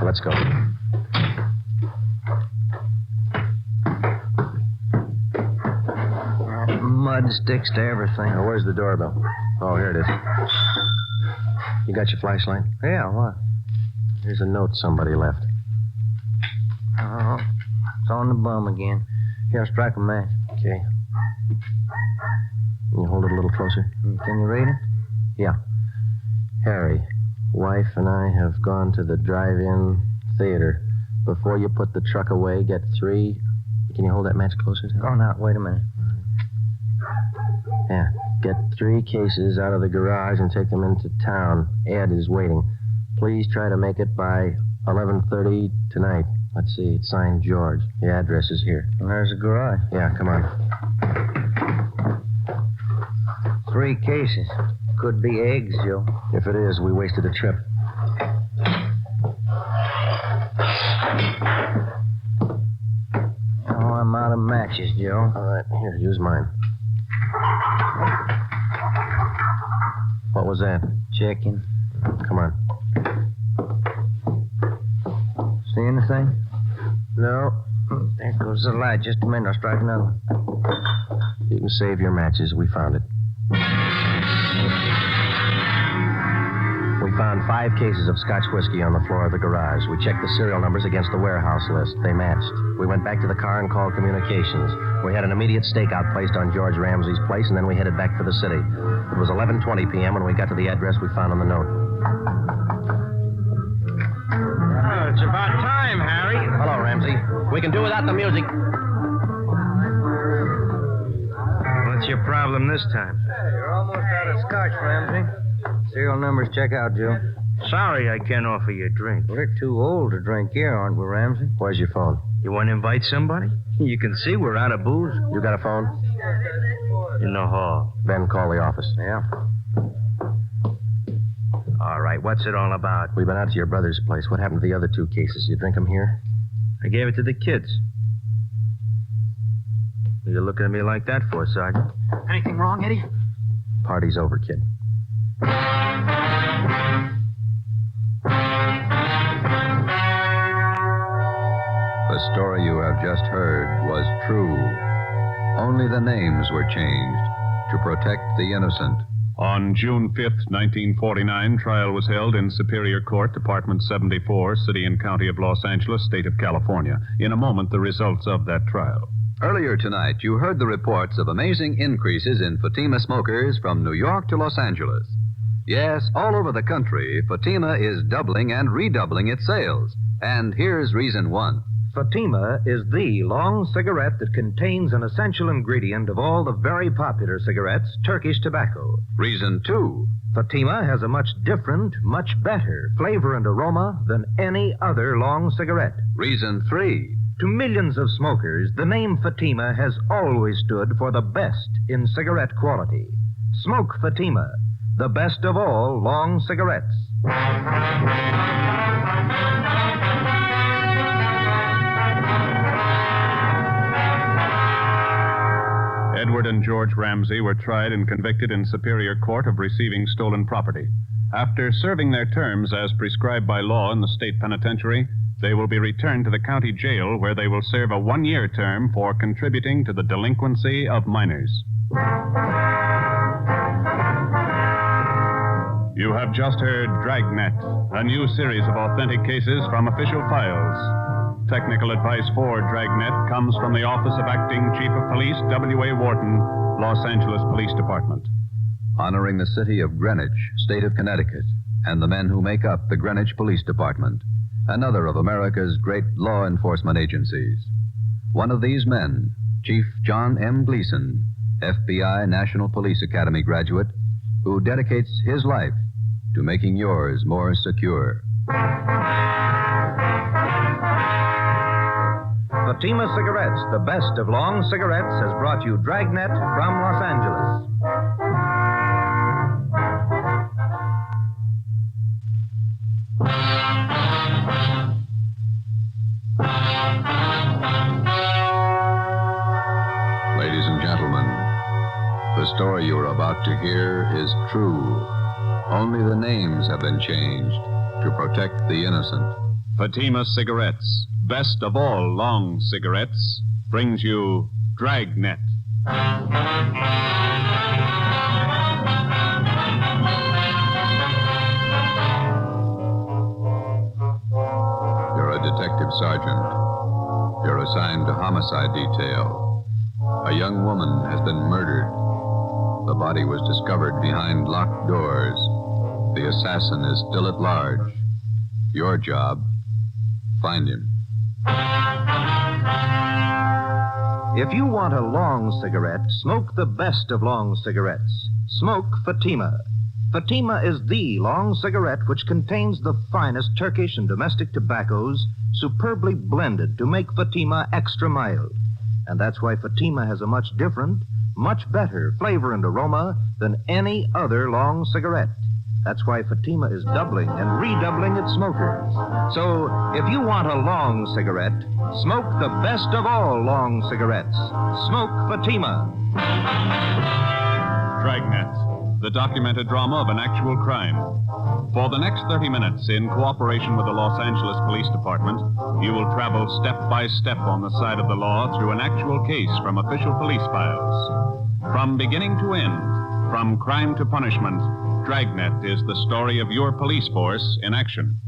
Let's go. Mud sticks to everything. Now, where's the doorbell? Oh, here it is. You got your flashlight? Yeah, what? Here's a note somebody left. Oh, it's on the bum again. Here, strike a match. Okay. Can you hold it a little closer? Can you read it? Yeah. Harry, wife and I have gone to the drive-in theater. Before you put the truck away, get 3... Can you hold that match closer? Oh, now, wait a minute. Yeah. Get 3 cases out of the garage and take them into town. Ed is waiting. Please try to make it by 11:30 tonight. Let's see, it's signed George. The address is here. And there's a garage. Yeah, come on. 3 cases. Could be eggs, Joe. If it is, we wasted a trip. Oh, I'm out of matches, Joe. All right, here, use mine. What was that? Checking. Come on. See anything? No. There goes the light. Just a minute. I'll strike another one. You can save your matches. We found it. We found 5 cases of Scotch whiskey on the floor of the garage. We checked the serial numbers against the warehouse list. They matched. We went back to the car and called communications. We had an immediate stakeout placed on George Ramsey's place, and then we headed back for the city. It was 11:20 p.m. when we got to the address we found on the note. Oh, it's about time, Harry. Hello, Ramsey. We can do without the music. What's your problem this time? Hey, you're almost out of scotch, Ramsey. Serial numbers check out, Joe. Sorry I can't offer you a drink. We're too old to drink here, aren't we, Ramsey? Where's your phone? You want to invite somebody? You can see we're out of booze. You got a phone? In the hall. Ben, call the office. Yeah. All right, what's it all about? We've been out to your brother's place. What happened to the other 2 cases? You drink them here? I gave it to the kids. What are you looking at me like that for, Sergeant? Anything wrong, Eddie? Party's over, kid. The story you have just heard was true. Only the names were changed to protect the innocent. On June 5th, 1949, trial was held in Superior Court, Department 74, City and County of Los Angeles, State of California. In a moment, the results of that trial. Earlier tonight, you heard the reports of amazing increases in Fatima smokers from New York to Los Angeles. Yes, all over the country, Fatima is doubling and redoubling its sales. And here's reason 1. Fatima is the long cigarette that contains an essential ingredient of all the very popular cigarettes, Turkish tobacco. Reason 2. Fatima has a much different, much better flavor and aroma than any other long cigarette. Reason 3. To millions of smokers, the name Fatima has always stood for the best in cigarette quality. Smoke Fatima, the best of all long cigarettes. Edward and George Ramsey were tried and convicted in Superior Court of receiving stolen property. After serving their terms as prescribed by law in the state penitentiary, they will be returned to the county jail where they will serve a 1-year term for contributing to the delinquency of minors. You have just heard Dragnet, a new series of authentic cases from official files. Technical advice for Dragnet comes from the Office of Acting Chief of Police, W.A. Wharton, Los Angeles Police Department. Honoring the city of Greenwich, state of Connecticut, and the men who make up the Greenwich Police Department, another of America's great law enforcement agencies. One of these men, Chief John M. Gleason, FBI National Police Academy graduate, who dedicates his life to making yours more secure. Fatima Cigarettes, the best of long cigarettes, has brought you Dragnet from Los Angeles. Ladies and gentlemen, the story you're about to hear is true. Only the names have been changed to protect the innocent. Fatima Cigarettes, best of all long cigarettes, brings you Dragnet. You're a detective sergeant. You're assigned to homicide detail. A young woman has been murdered. The body was discovered behind locked doors. The assassin is still at large. Your job, find him. If you want a long cigarette, smoke the best of long cigarettes. Smoke Fatima. Fatima is the long cigarette which contains the finest Turkish and domestic tobaccos superbly blended to make Fatima extra mild. And that's why Fatima has a much different, much better flavor and aroma than any other long cigarette. That's why Fatima is doubling and redoubling its smokers. So, if you want a long cigarette, smoke the best of all long cigarettes. Smoke Fatima. Dragnet, the documented drama of an actual crime. For the next 30 minutes, in cooperation with the Los Angeles Police Department, you will travel step by step on the side of the law through an actual case from official police files. From beginning to end, from crime to punishment, Dragnet is the story of your police force in action.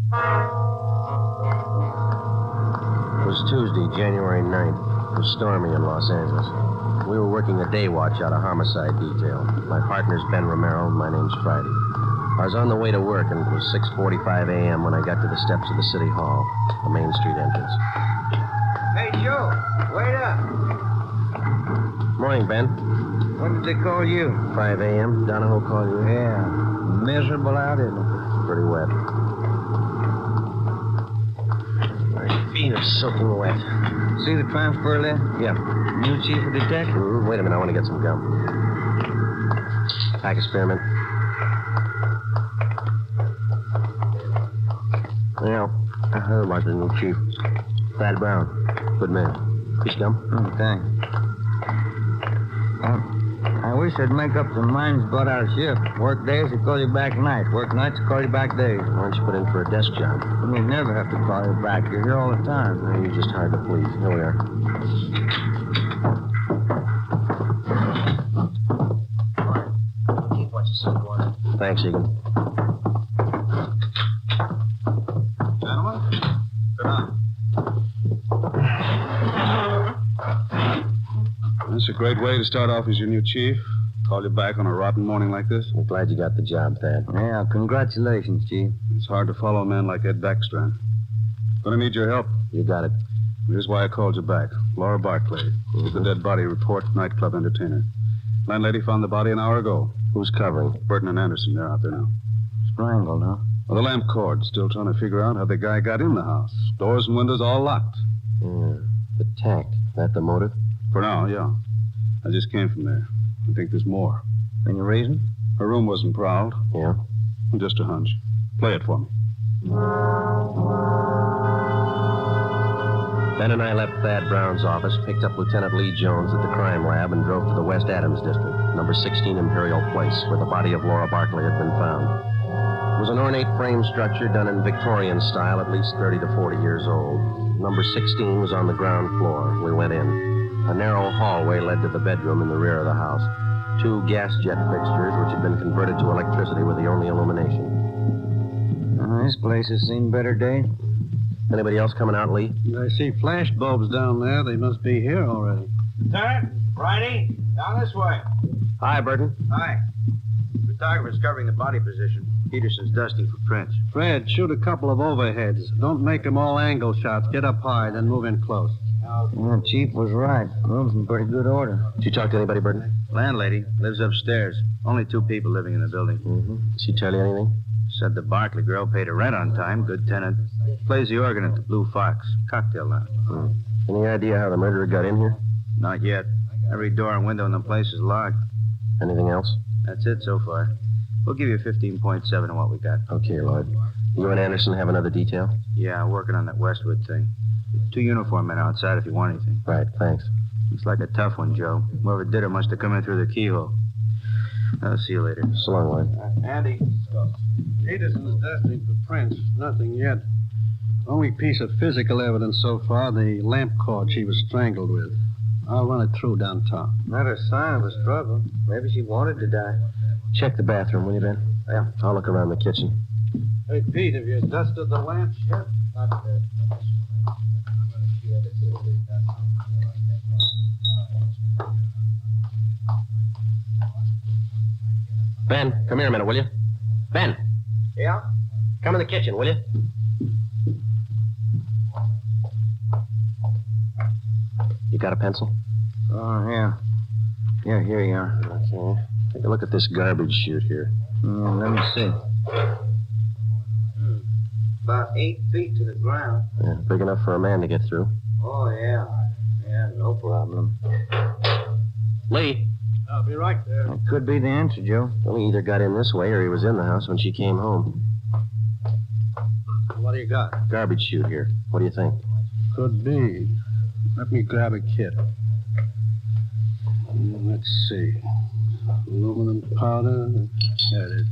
It was Tuesday, January 9th. It was stormy in Los Angeles. We were working a day watch out of homicide detail. My partner's Ben Romero, and my name's Friday. I was on the way to work, and it was 6:45 a.m. when I got to the steps of the City Hall, the Main Street entrance. Hey, Joe, wait up. Morning, Ben. When did they call you? 5 a.m. Donahoe called you? Yeah. Miserable out, isn't it? Pretty wet. My feet are soaking wet. See the transfer list? Yeah. New chief of detective? Wait a minute, I want to get some gum. Pack of spearmint. Yeah, I heard about the new chief. Thad Brown. Good man. Piece of gum? Oh, thanks. I wish I'd make up some minds about our shift. Work days, they call you back nights. Work nights, they call you back days. Why don't you put in for a desk job? We never have to call you back. You're here all the time. No, you're just hard to please. Here we are. Keep what you said, Warren. Thanks, Egan. Gentlemen, sit down. That's a great way to start off as your new chief. Call you back on a rotten morning like this. I'm glad you got the job, Thad. Yeah, congratulations, Chief. It's hard to follow a man like Ed Backstrand. Gonna need your help. You got it. Here's why I called you back. Laura Barkley. With the dead body report, nightclub entertainer. Landlady found the body an hour ago. Who's covering? Burton and Anderson, they're out there now. Strangled, huh? Well, the lamp cord. Still trying to figure out how the guy got in the house. Doors and windows all locked. Yeah. The tact. That the motive? For now, yeah. I just came from there. I think there's more. Any reason? Her room wasn't prowled. Yeah? Just a hunch. Play it for me. Ben and I left Thad Brown's office, picked up Lieutenant Lee Jones at the crime lab, and drove to the West Adams district, number 16 Imperial Place, where the body of Laura Barkley had been found. It was an ornate frame structure done in Victorian style, at least 30 to 40 years old. Number 16 was on the ground floor. We went in. A narrow hallway led to the bedroom in the rear of the house. 2 gas jet fixtures, which had been converted to electricity, were the only illumination. This place has seen better days. Anybody else coming out, Lee? I see flash bulbs down there. They must be here already. Lieutenant, Friday, down this way. Hi, Burton. Hi. Photographer's covering the body position. Peterson's dusting for prints. Fred, shoot a couple of overheads. Don't make them all angle shots. Get up high, then move in close. Well, Chief was right. Room's in pretty good order. Did you talk to anybody, Burton? Landlady lives upstairs. Only 2 people living in the building. Mm-hmm. Did she tell you anything? Said the Barkley girl paid her rent on time. Good tenant. Plays the organ at the Blue Fox. Cocktail lounge. Any idea how the murderer got in here? Not yet. Every door and window in the place is locked. Anything else? That's it so far. We'll give you 15.7 on what we got. Okay, Lloyd. You and Anderson have another detail? Yeah, working on that Westwood thing. 2 uniform men outside if you want anything. Right, thanks. Looks like a tough one, Joe. Whoever did it must have come in through the keyhole. I'll see you later. So long, Lloyd. Andy. Peterson's dusting for prints. Nothing yet. Only piece of physical evidence so far, the lamp cord she was strangled with. I'll run it through downtown. Not a sign of a struggle. Maybe she wanted to die. Check the bathroom, will you, Ben? Yeah. I'll look around the kitchen. Hey, Pete, have you dusted the lamps yet? Not yet. Ben, come here a minute, will you? Ben. Yeah? Come in the kitchen, will you? You got a pencil? Oh, yeah. Yeah, here you are. Okay. Take a look at this garbage chute here. Let me see. About 8 feet to the ground. Yeah, big enough for a man to get through. Oh, yeah. Yeah, no problem. Lee. I'll be right there. That could be the answer, Joe. Well, he either got in this way or he was in the house when she came home. What do you got? Garbage chute here. What do you think? Could be. Let me grab a kit. Let's see. Aluminum powder. There it is.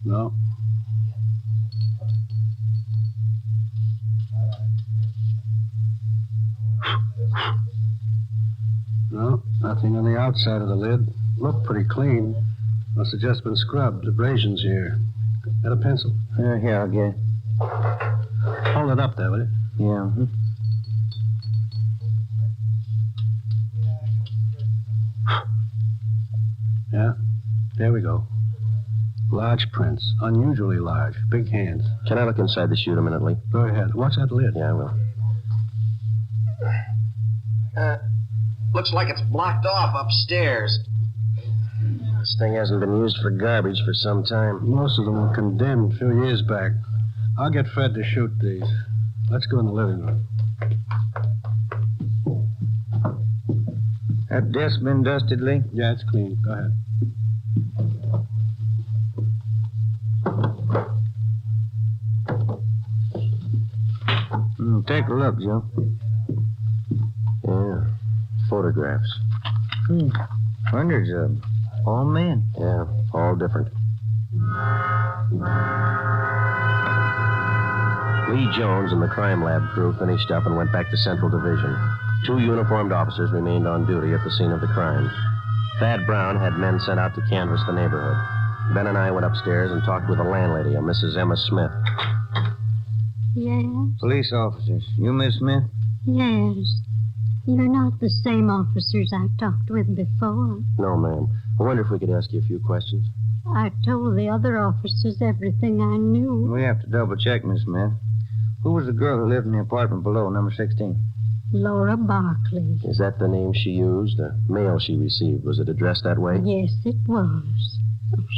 No. No, nothing on the outside of the lid. Looked pretty clean. Must have just been scrubbed. Abrasions here. Got a pencil? Here, I'll get it. Hold it up there, will you? Yeah. Yeah, there we go. Large prints. Unusually large. Big hands. Can I look inside the chute a minute, Lee? Go ahead. Watch that lid. Yeah, I will. Looks like it's blocked off upstairs. This thing hasn't been used for garbage for some time. Most of them were condemned a few years back. I'll get Fred to shoot these. Let's go in the living room. That desk been dusted, Lee? Yeah, it's clean. Go ahead. Take a look, Joe. Yeah. Photographs. Hundreds of them. All men. Yeah, all different. Lee Jones and the crime lab crew finished up and went back to Central Division. 2 uniformed officers remained on duty at the scene of the crime. Thad Brown had men sent out to canvass the neighborhood. Ben and I went upstairs and talked with the landlady, a Mrs. Emma Smith. Yes? Police officers. You, Miss Smith? Yes. You're not the same officers I talked with before. No, ma'am. I wonder if we could ask you a few questions. I told the other officers everything I knew. We have to double check, Miss Smith. Who was the girl who lived in the apartment below, number 16? Laura Barkley. Is that the name she used? The mail she received, was it addressed that way? Yes, it was.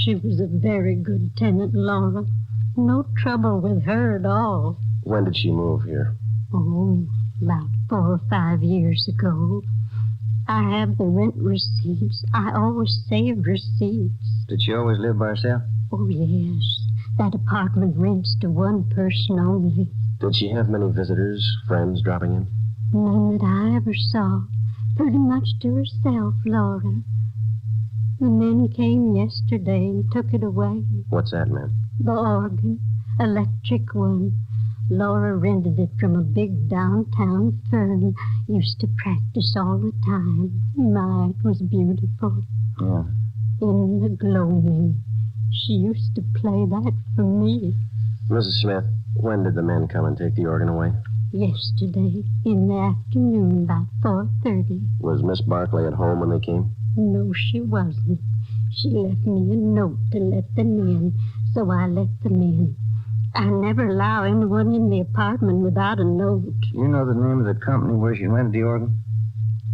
She was a very good tenant, Laura. No trouble with her at all. When did she move here? Oh, about 4 or 5 years ago. I have the rent receipts. I always save receipts. Did she always live by herself? Oh, yes. That apartment rents to one person only. Did she have many visitors, friends dropping in? None that I ever saw. Pretty much to herself, Laura. The men came yesterday and took it away. What's that, ma'am? The organ. Electric one. Laura rented it from a big downtown firm. Used to practice all the time. My, it was beautiful. Yeah. In the gloaming. She used to play that for me. Mrs. Smith, when did the men come and take the organ away? Yesterday, in the afternoon, about 4:30. Was Miss Barkley at home when they came? No, she wasn't. She left me a note to let them in, so I let them in. I never allow anyone in the apartment without a note. You know the name of the company where she rented the organ?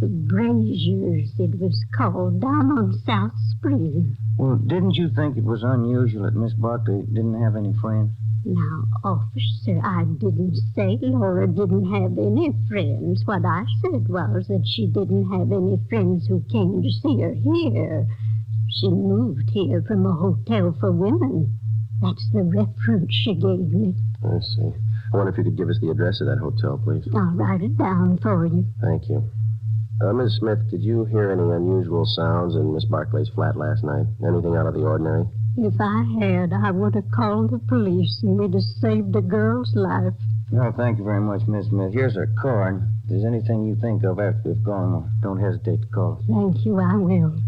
The Braziers, it was called, down on South Spring. Well, didn't you think it was unusual that Miss Barkley didn't have any friends? Now, officer, I didn't say Laura didn't have any friends. What I said was that she didn't have any friends who came to see her here. She moved here from a hotel for women. That's the reference she gave me. I see. I wonder if you could give us the address of that hotel, please. I'll write it down for you. Thank you. Miss Smith, did you hear any unusual sounds in Miss Barkley's flat last night? Anything out of the ordinary? If I had, I would have called the police and we'd have saved a girl's life. No, thank you very much, Miss Smith. Here's her card. If there's anything you think of after we've gone, don't hesitate to call us. Thank you, I will.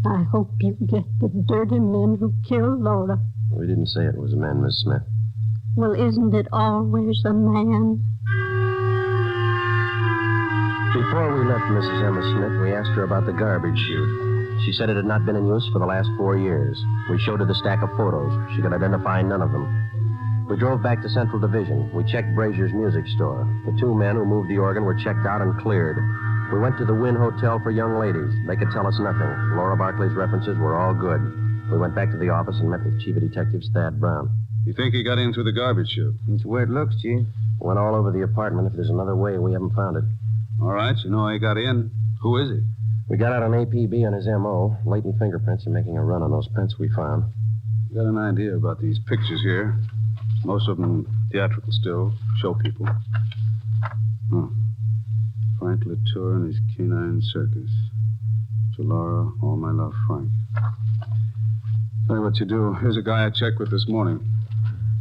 I hope you get the dirty men who killed Laura. We didn't say it was a man, Miss Smith. Well, isn't it always a man? Before we left Mrs. Emma Smith, we asked her about the garbage chute. She said it had not been in use for the last 4 years. We showed her the stack of photos. She could identify none of them. We drove back to Central Division. We checked Brazier's music store. The 2 men who moved the organ were checked out and cleared. We went to the Wynn Hotel for young ladies. They could tell us nothing. Laura Barkley's references were all good. We went back to the office and met with Chief of Detectives Thad Brown. You think he got in through the garbage chute? That's the way it looks, Chief. Went all over the apartment. If there's another way, we haven't found it. All right, you know how he got in. Who is he? We got out an APB on his M.O. Latent fingerprints are making a run on those prints we found. Got an idea about these pictures here. Most of them theatrical still. Show people. Frank Latour and his canine circus. To Laura, all my love, Frank. Tell you what you do. Here's a guy I checked with this morning.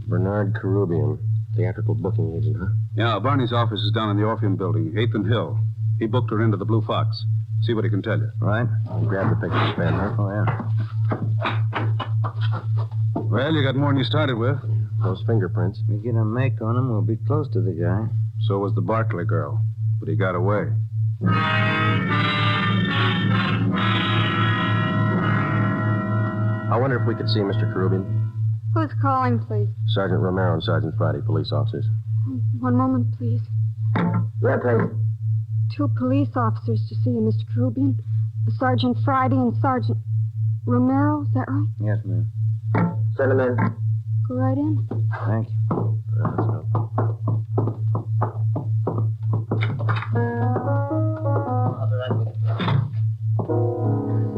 Bernard Carubian, theatrical booking agent, huh? Yeah, Barney's office is down in the Orpheum building, 8th and Hill. He booked her into the Blue Fox. See what he can tell you. Right. I'll grab the picture, Ben, huh? Oh, yeah. Well, you got more than you started with. Those fingerprints. We get a make on him, we'll be close to the guy. So was the Barkley girl. But he got away. I wonder if we could see Mr. Carubian. Who's calling, please? Sergeant Romero and Sergeant Friday, police officers. One moment, please. Yeah, please. 2 police officers to see you, Mr. Carubian. Sergeant Friday and Sergeant Romero, is that right? Yes, ma'am. Send him in. Go right in. Thank you. Let's go.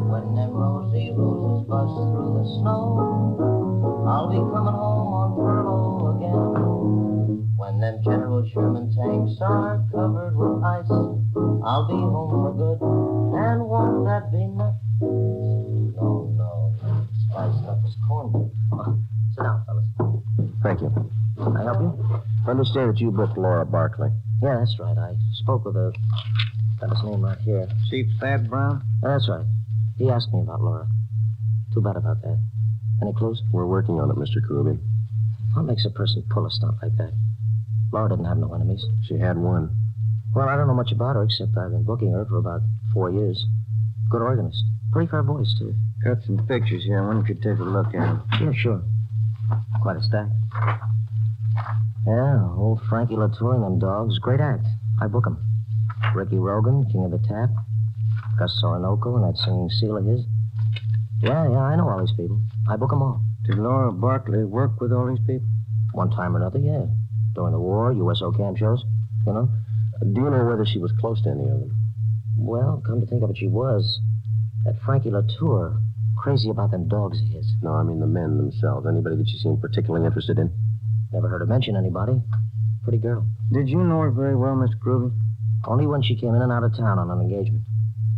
When them rosy roses bust through the snow, I'll be coming home on furlough again. When them General Sherman tanks are covered with ice, I'll be home for good, and won't that be nice? No. Spiced up as cornbread. Sit down, fellas. Thank you. Can I help you? I understand that you booked Laura Barkley. Yeah, that's right. I spoke with her. Got his name right here. Chief Thad Brown? That's right. He asked me about Laura. Too bad about that. Any clues? We're working on it, Mr. Carubian. What makes a person pull a stunt like that? Laura didn't have no enemies. She had one. Well, I don't know much about her, except I've been booking her for about 4 years. Good organist. Pretty fair voice, too. Got some pictures here. Why don't you take a look at them? Yeah, sure. Quite a stack. Yeah, old Frankie Latour and them dogs. Great act. I book 'em. Ricky Rogan, King of the Tap. Gus Orinoco and that singing seal of his. Yeah, I know all these people. I book 'em all. Did Laura Barkley work with all these people? One time or another, yeah. During the war, USO camp shows, you know. Do you know whether she was close to any of them? Well, come to think of it, she was. That Frankie Latour, crazy about them dogs of his. No, I mean the men themselves. Anybody that she seemed particularly interested in? Never heard her mention anybody. Pretty girl. Did you know her very well, Mr. Carubian? Only when she came in and out of town on an engagement.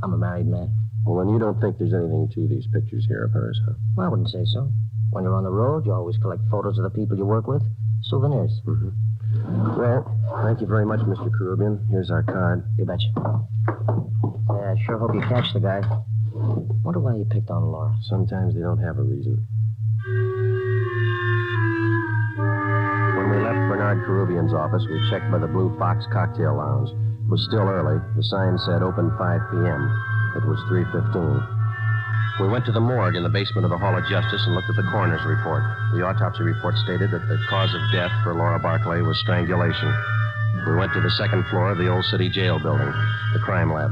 I'm a married man. Well, then you don't think there's anything to these pictures here of hers, huh? Well, I wouldn't say so. When you're on the road, you always collect photos of the people you work with. Souvenirs. Mm-hmm. Well, thank you very much, Mr. Carubian. Here's our card. You betcha. Yeah, I sure hope you catch the guy. Wonder why you picked on Laura. Sometimes they don't have a reason. When we left Bernard Carubian's office, we checked by the Blue Fox Cocktail Lounge. It was still early. The sign said open 5 p.m. It was 3:15. We went to the morgue in the basement of the Hall of Justice and looked at the coroner's report. The autopsy report stated that the cause of death for Laura Barkley was strangulation. We went to the second floor of the old city jail building, the crime lab.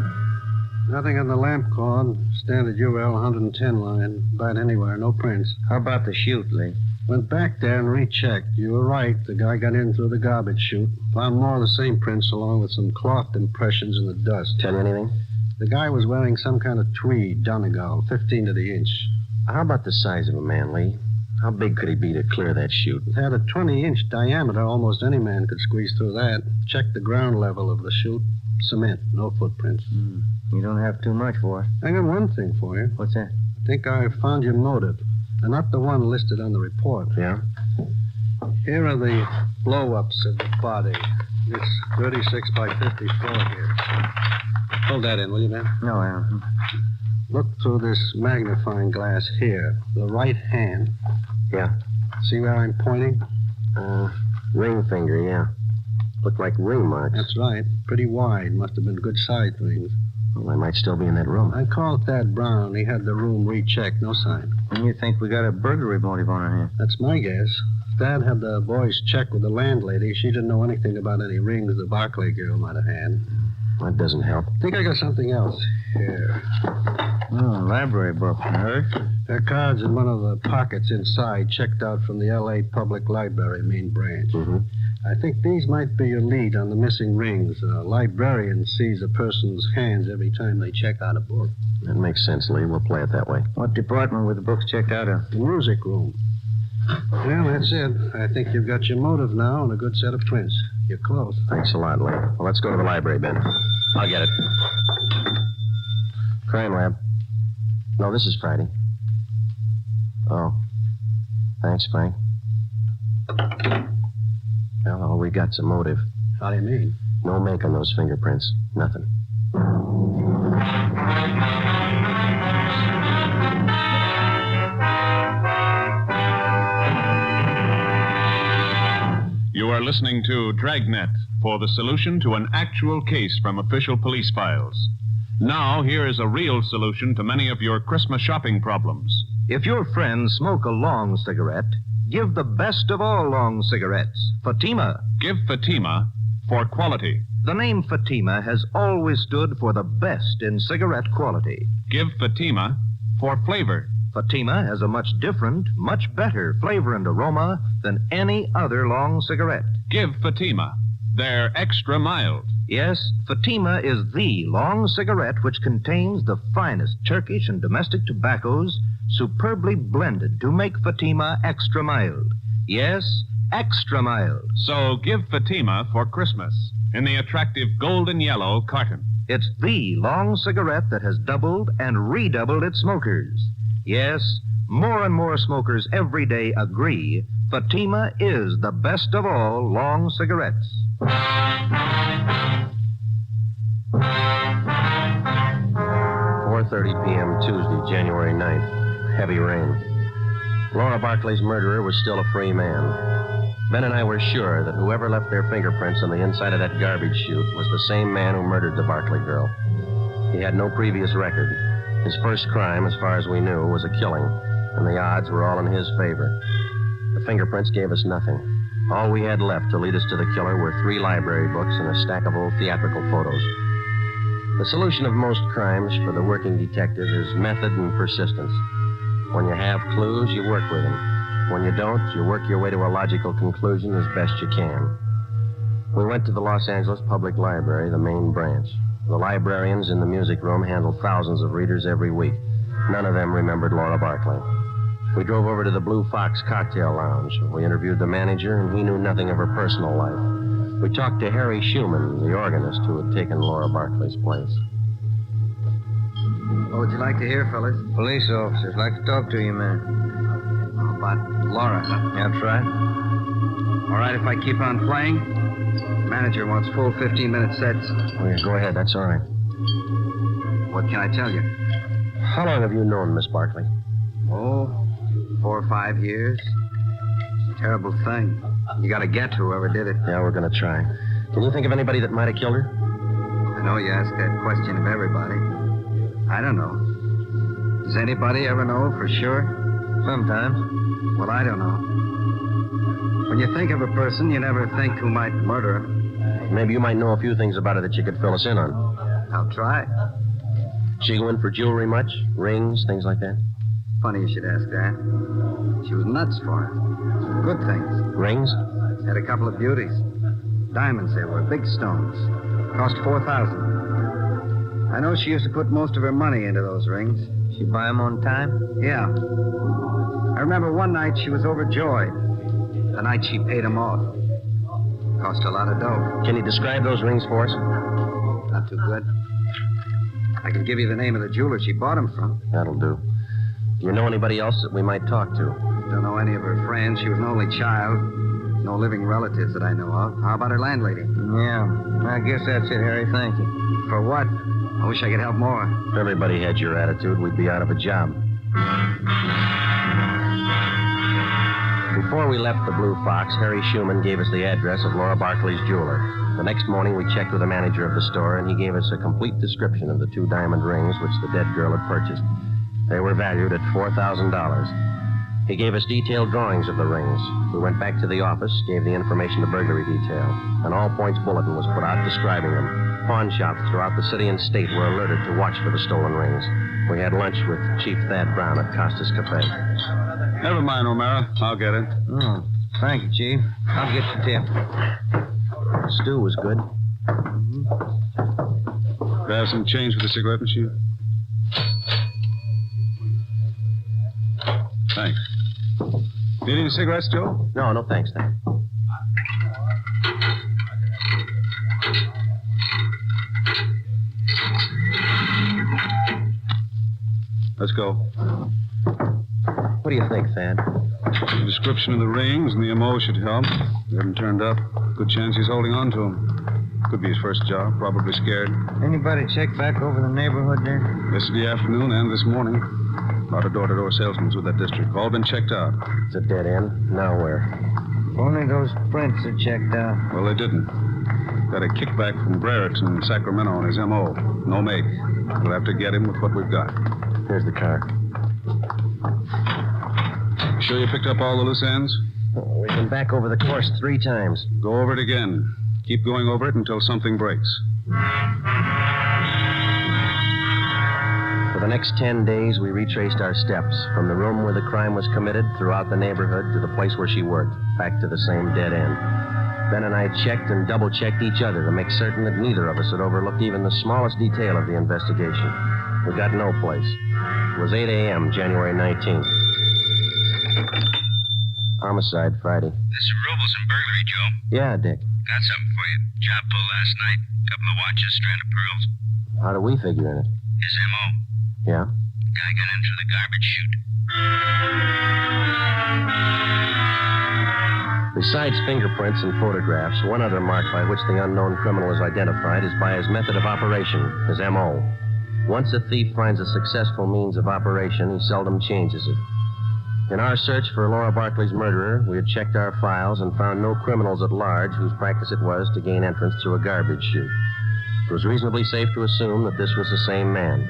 Nothing on the lamp cord. Standard UL 110 line. About anywhere. No prints. How about the chute, Lee? Went back there and rechecked. You were right. The guy got in through the garbage chute. Found more of the same prints along with some cloth impressions in the dust. Tell you anything? The guy was wearing some kind of tweed, Donegal, 15 to the inch. How about the size of a man, Lee? How big could he be to clear that chute? It had a 20-inch diameter. Almost any man could squeeze through that. Checked the ground level of the chute. Cement, no footprints. You don't have too much for it. I got one thing for you. What's that? I think I found your motive. And not the one listed on the report. Yeah? Here are the blow-ups of the body. This 36 by 54 here. Hold that in, will you, man? No, Al. Look through this magnifying glass here. The right hand. Yeah. See where I'm pointing? Ring finger, yeah. Look like ring marks. That's right. Pretty wide. Must have been good side rings. Well, they might still be in that room. I called Thad Brown. He had the room rechecked. No sign. And you think we got a burglary motive on our hands? That's my guess. Thad had the boys check with the landlady. She didn't know anything about any rings the Barkley girl might have had. That doesn't help. I think I got something else. Here. Oh, library book. There are cards in one of the pockets inside, checked out from the L.A. Public Library main branch. Mm-hmm. I think these might be your lead on the missing rings. A librarian sees a person's hands every time they check out a book. That makes sense, Lee. We'll play it that way. What department were the books checked out of? The music room. Well, that's it. I think you've got your motive now and a good set of prints. You're close. Thanks a lot, Lee. Well, let's go to the library, Ben. I'll get it. Crime lab. No, this is Friday. Oh. Thanks, Frank. Well, all we got's a motive. How do you mean? No make on those fingerprints. Nothing. You are listening to Dragnet for the solution to an actual case from official police files. Now, here is a real solution to many of your Christmas shopping problems. If your friends smoke a long cigarette, give the best of all long cigarettes, Fatima. Give Fatima for quality. The name Fatima has always stood for the best in cigarette quality. Give Fatima for flavor. Fatima has a much different, much better flavor and aroma than any other long cigarette. Give Fatima. They're extra mild. Yes, Fatima is the long cigarette which contains the finest Turkish and domestic tobaccos superbly blended to make Fatima extra mild. Yes, extra mild. So give Fatima for Christmas in the attractive golden yellow carton. It's the long cigarette that has doubled and redoubled its smokers. Yes, more and more smokers every day agree Fatima is the best of all long cigarettes. 4:30 p.m. Tuesday, January 9th. Heavy rain. Laura Barkley's murderer was still a free man. Ben and I were sure that whoever left their fingerprints on the inside of that garbage chute was the same man who murdered the Barkley girl. He had no previous record. His first crime, as far as we knew, was a killing, and the odds were all in his favor. The fingerprints gave us nothing. All we had left to lead us to the killer were 3 library books and a stack of old theatrical photos. The solution of most crimes for the working detective is method and persistence. When you have clues, you work with them. When you don't, you work your way to a logical conclusion as best you can. We went to the Los Angeles Public Library, the main branch. The librarians in the music room handle thousands of readers every week. None of them remembered Laura Barkley. We drove over to the Blue Fox Cocktail Lounge. We interviewed the manager, and he knew nothing of her personal life. We talked to Harry Schumann, the organist who had taken Laura Barkley's place. What would you like to hear, fellas? Police officers like to talk to you, man. How about Laura? That's right. All right, if I keep on playing? Manager wants full 15-minute sets. Oh, yeah, go ahead. That's all right. What can I tell you? How long have you known Miss Barkley? Oh, 4 or 5 years. It's a terrible thing. You got to get whoever did it. Yeah, we're going to try. Can you think of anybody that might have killed her? I know you ask that question of everybody. I don't know. Does anybody ever know for sure? Sometimes. Well, I don't know. When you think of a person, you never think who might murder her. Maybe you might know a few things about her that you could fill us in on. I'll try. She go in for jewelry much? Rings, things like that? Funny you should ask that. She was nuts for it. Good things. Rings? Had a couple of beauties. Diamonds they were, big stones. Cost $4,000. I know she used to put most of her money into those rings. She buy them on time? Yeah. I remember one night she was overjoyed. The night she paid them off. Cost a lot of dough. Can you describe those rings for us? Not too good. I can give you the name of the jeweler she bought them from. That'll do. Do you know anybody else that we might talk to? Don't know any of her friends. She was an only child. No living relatives that I know of. How about her landlady? Yeah. I guess that's it, Harry. Thank you. For what? I wish I could help more. If everybody had your attitude, we'd be out of a job. Before we left the Blue Fox, Harry Schumann gave us the address of Laura Barkley's jeweler. The next morning, we checked with the manager of the store, and he gave us a complete description of the 2 diamond rings which the dead girl had purchased. They were valued at $4,000. He gave us detailed drawings of the rings. We went back to the office, gave the information to burglary detail. An all-points bulletin was put out describing them. Pawn shops throughout the city and state were alerted to watch for the stolen rings. We had lunch with Chief Thad Brown at Costa's Cafe. Never mind, O'Mara. I'll get it. Oh, thank you, Chief. I'll get the tip. The stew was good. Grab some change for the cigarette machine. Thanks. Need any cigarettes, Joe? No, thanks, Thad. Let's go. What do you think, Thad? The description of the rings and the MO should help. They haven't turned up. Good chance he's holding on to them. Could be his first job. Probably scared. Anybody check back over the neighborhood there? Yesterday afternoon and this morning. A lot of door-to-door salesmen through that district. All been checked out. It's a dead end. Now where? If only those prints are checked out. Well, they didn't. Got a kickback from Brerett's in Sacramento on his MO. No make. We'll have to get him with what we've got. Here's the car. Sure you picked up all the loose ends? Oh, we've been back over the course 3 times. Go over it again. Keep going over it until something breaks. For the next 10 days, we retraced our steps from the room where the crime was committed throughout the neighborhood to the place where she worked, back to the same dead end. Ben and I checked and double-checked each other to make certain that neither of us had overlooked even the smallest detail of the investigation. We got no place. It was 8 a.m., January 19th. Homicide, Friday. This is Robles and Burglary, Joe. Yeah, Dick. Got something for you. Job pull last night. Couple of watches, strand of pearls. How do we figure in it? His M.O. Yeah? Guy got in through the garbage chute. Besides fingerprints and photographs, one other mark by which the unknown criminal is identified is by his method of operation, his M.O. Once a thief finds a successful means of operation, he seldom changes it. In our search for Laura Barkley's murderer, we had checked our files and found no criminals at large whose practice it was to gain entrance through a garbage chute. It was reasonably safe to assume that this was the same man.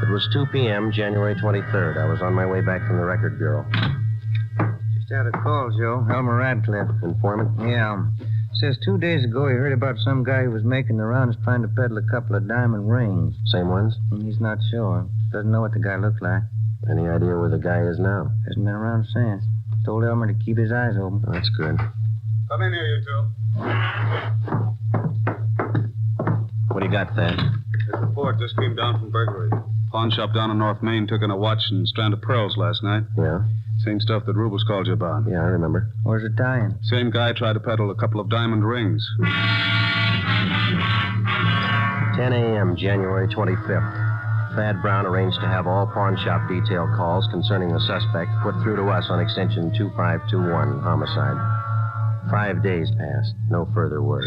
It was 2 p.m., January 23rd. I was on my way back from the record bureau. Just had a call, Joe. Elmer Radcliffe. Informant? Yeah. Says 2 days ago he heard about some guy who was making the rounds trying to peddle a couple of diamond rings. Same ones? He's not sure. Doesn't know what the guy looked like. Any idea where the guy is now? Hasn't been around since. Told Elmer to keep his eyes open. Oh, that's good. Come in here, you two. What do you got, Thad? This report just came down from Burglary. Pawn shop down on North Main took in a watch and strand of pearls last night. Yeah? Same stuff that Rubles called you about. Yeah, I remember. Where's it tying? Same guy tried to peddle a couple of diamond rings. 10 a.m., January 25th. Thad Brown arranged to have all pawn shop detail calls concerning the suspect put through to us on extension 2521, homicide. 5 days passed. No further word.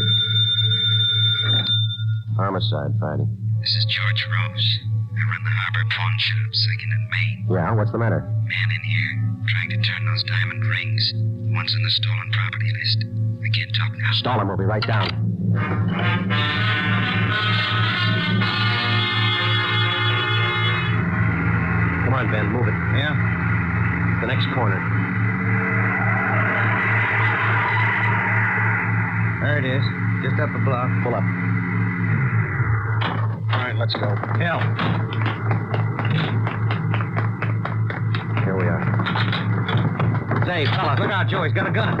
Homicide, Friday. This is George Rose. I run the Harbor Pawn Shop, 2nd and Main. Yeah, what's the matter? Man in here, trying to turn those diamond rings. One's on the stolen property list. I can't talk now. Stall him, we'll be right down. Come on, Ben, move it. Yeah? The next corner. There it is. Just up a block. Pull up. All right, let's go. Hell. Here we are. Say, fellas, look out, Joe. He's got a gun.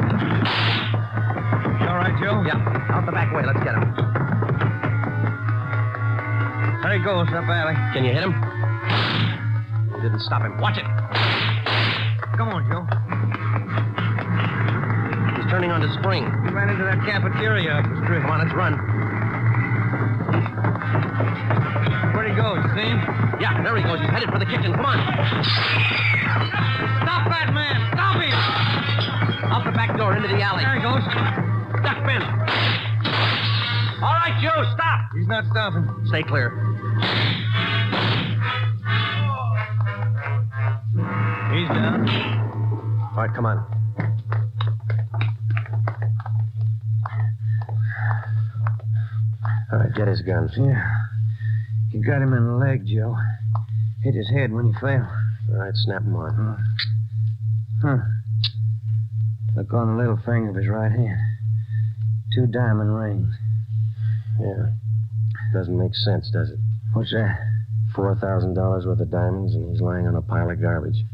You all right, Joe? Yeah. Out the back way. Let's get him. There he goes, up alley. Can you hit him? You didn't stop him. Watch it. Come on, Joe. He's turning onto spring. He ran into that cafeteria up the street. Come on, let's run. Where'd he go? You see him? Yeah, there he goes. He's headed for the kitchen. Come on. Stop that man! Stop him! Out the back door into the alley. There he goes. Duck, Ben. All right, Joe, stop. He's not stopping. Stay clear. He's down. All right, come on. All right, get his guns. Yeah. You got him in the leg, Joe. Hit his head when he fell. All right, snap him on. Huh. Look on the little finger of his right hand. 2 diamond rings. Yeah. Doesn't make sense, does it? What's that? $4,000 worth of diamonds, and he's lying on a pile of garbage.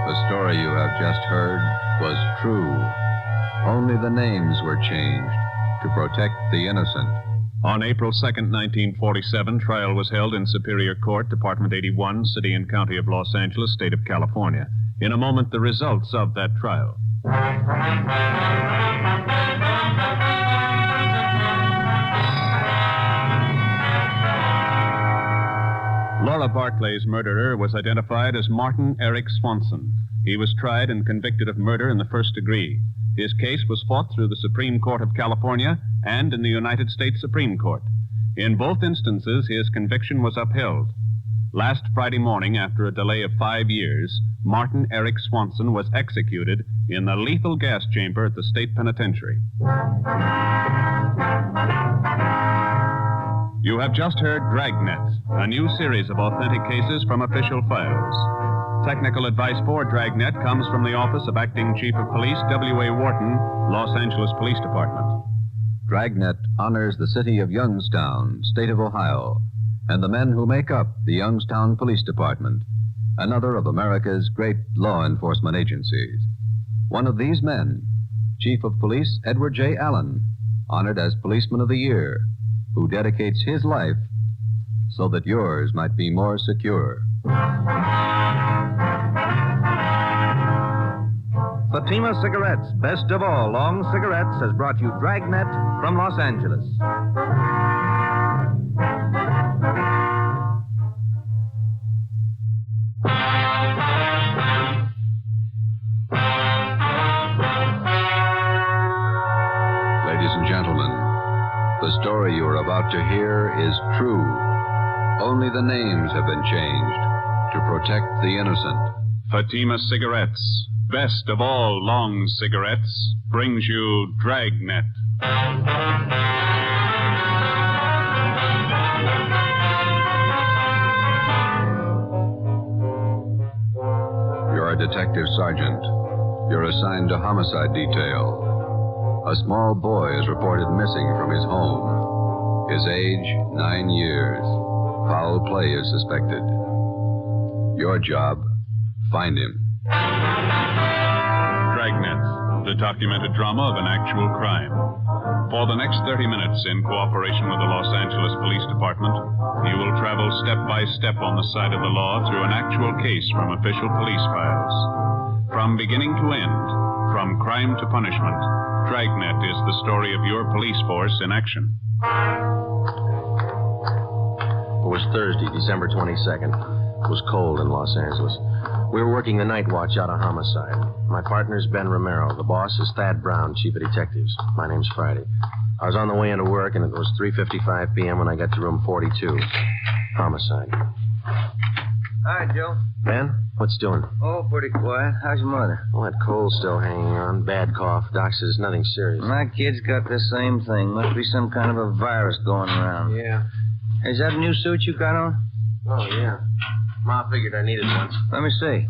The story you have just heard was true. Only the names were changed to protect the innocent. On April 2nd, 1947, trial was held in Superior Court, Department 81, City and County of Los Angeles, State of California. In a moment, the results of that trial. Laura Barkley's murderer was identified as Martin Eric Swanson. He was tried and convicted of murder in the first degree. His case was fought through the Supreme Court of California and in the United States Supreme Court. In both instances, his conviction was upheld. Last Friday morning, after a delay of 5 years, Martin Eric Swanson was executed in the lethal gas chamber at the state penitentiary. You have just heard Dragnet, a new series of authentic cases from official files. Technical advice for Dragnet comes from the Office of Acting Chief of Police W.A. Wharton, Los Angeles Police Department. Dragnet honors the city of Youngstown, state of Ohio, and the men who make up the Youngstown Police Department, another of America's great law enforcement agencies. One of these men, Chief of Police Edward J. Allen, honored as Policeman of the Year, who dedicates his life so that yours might be more secure. Fatima Cigarettes, best of all long cigarettes, has brought you Dragnet from Los Angeles. Ladies and gentlemen, the story you are about to hear is true. Only the names have been changed to protect the innocent. Fatima Cigarettes, best of all long cigarettes, brings you Dragnet. You're a detective sergeant. You're assigned to homicide detail. A small boy is reported missing from his home. His age, 9 years. Foul play is suspected. Your job, find him. Dragnet, the documented drama of an actual crime. For the next 30 minutes, in cooperation with the Los Angeles Police Department, you will travel step by step on the side of the law through an actual case from official police files. From beginning to end, from crime to punishment, Dragnet is the story of your police force in action. It was Thursday, December 22nd. It was cold in Los Angeles. We were working the night watch out of homicide. My partner's Ben Romero. The boss is Thad Brown, chief of detectives. My name's Friday. I was on the way into work, and it was 3:55 p.m. when I got to room 42. Homicide. Hi, Joe. Ben, what's doing? Oh, pretty quiet. How's your mother? Well, that cold's still hanging on. Bad cough. Doc says nothing serious. My kid's got the same thing. Must be some kind of a virus going around. Yeah. Is that a new suit you got on? Oh, yeah. Ma figured I needed one. Let me see.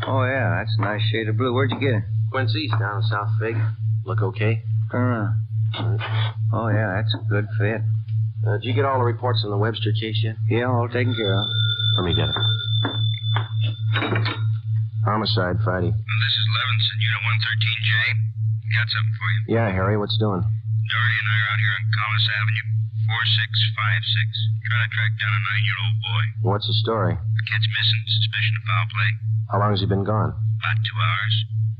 Oh, yeah, that's a nice shade of blue. Where'd you get it? Quincy's down in South Fig. Look okay? Turn around. Oh, yeah, that's a good fit. Did you get all the reports on the Webster case yet? Yeah, all taken care of. Let me get it. Homicide, Friday. This is Levinson, Unit 113J. Got something for you. Yeah, Harry, what's doing? Doherty and I are out here on Collis Avenue, 4656. Trying to track down a 9-year-old boy. What's the story? The kid's missing. Suspicion of foul play. How long has he been gone? About 2 hours.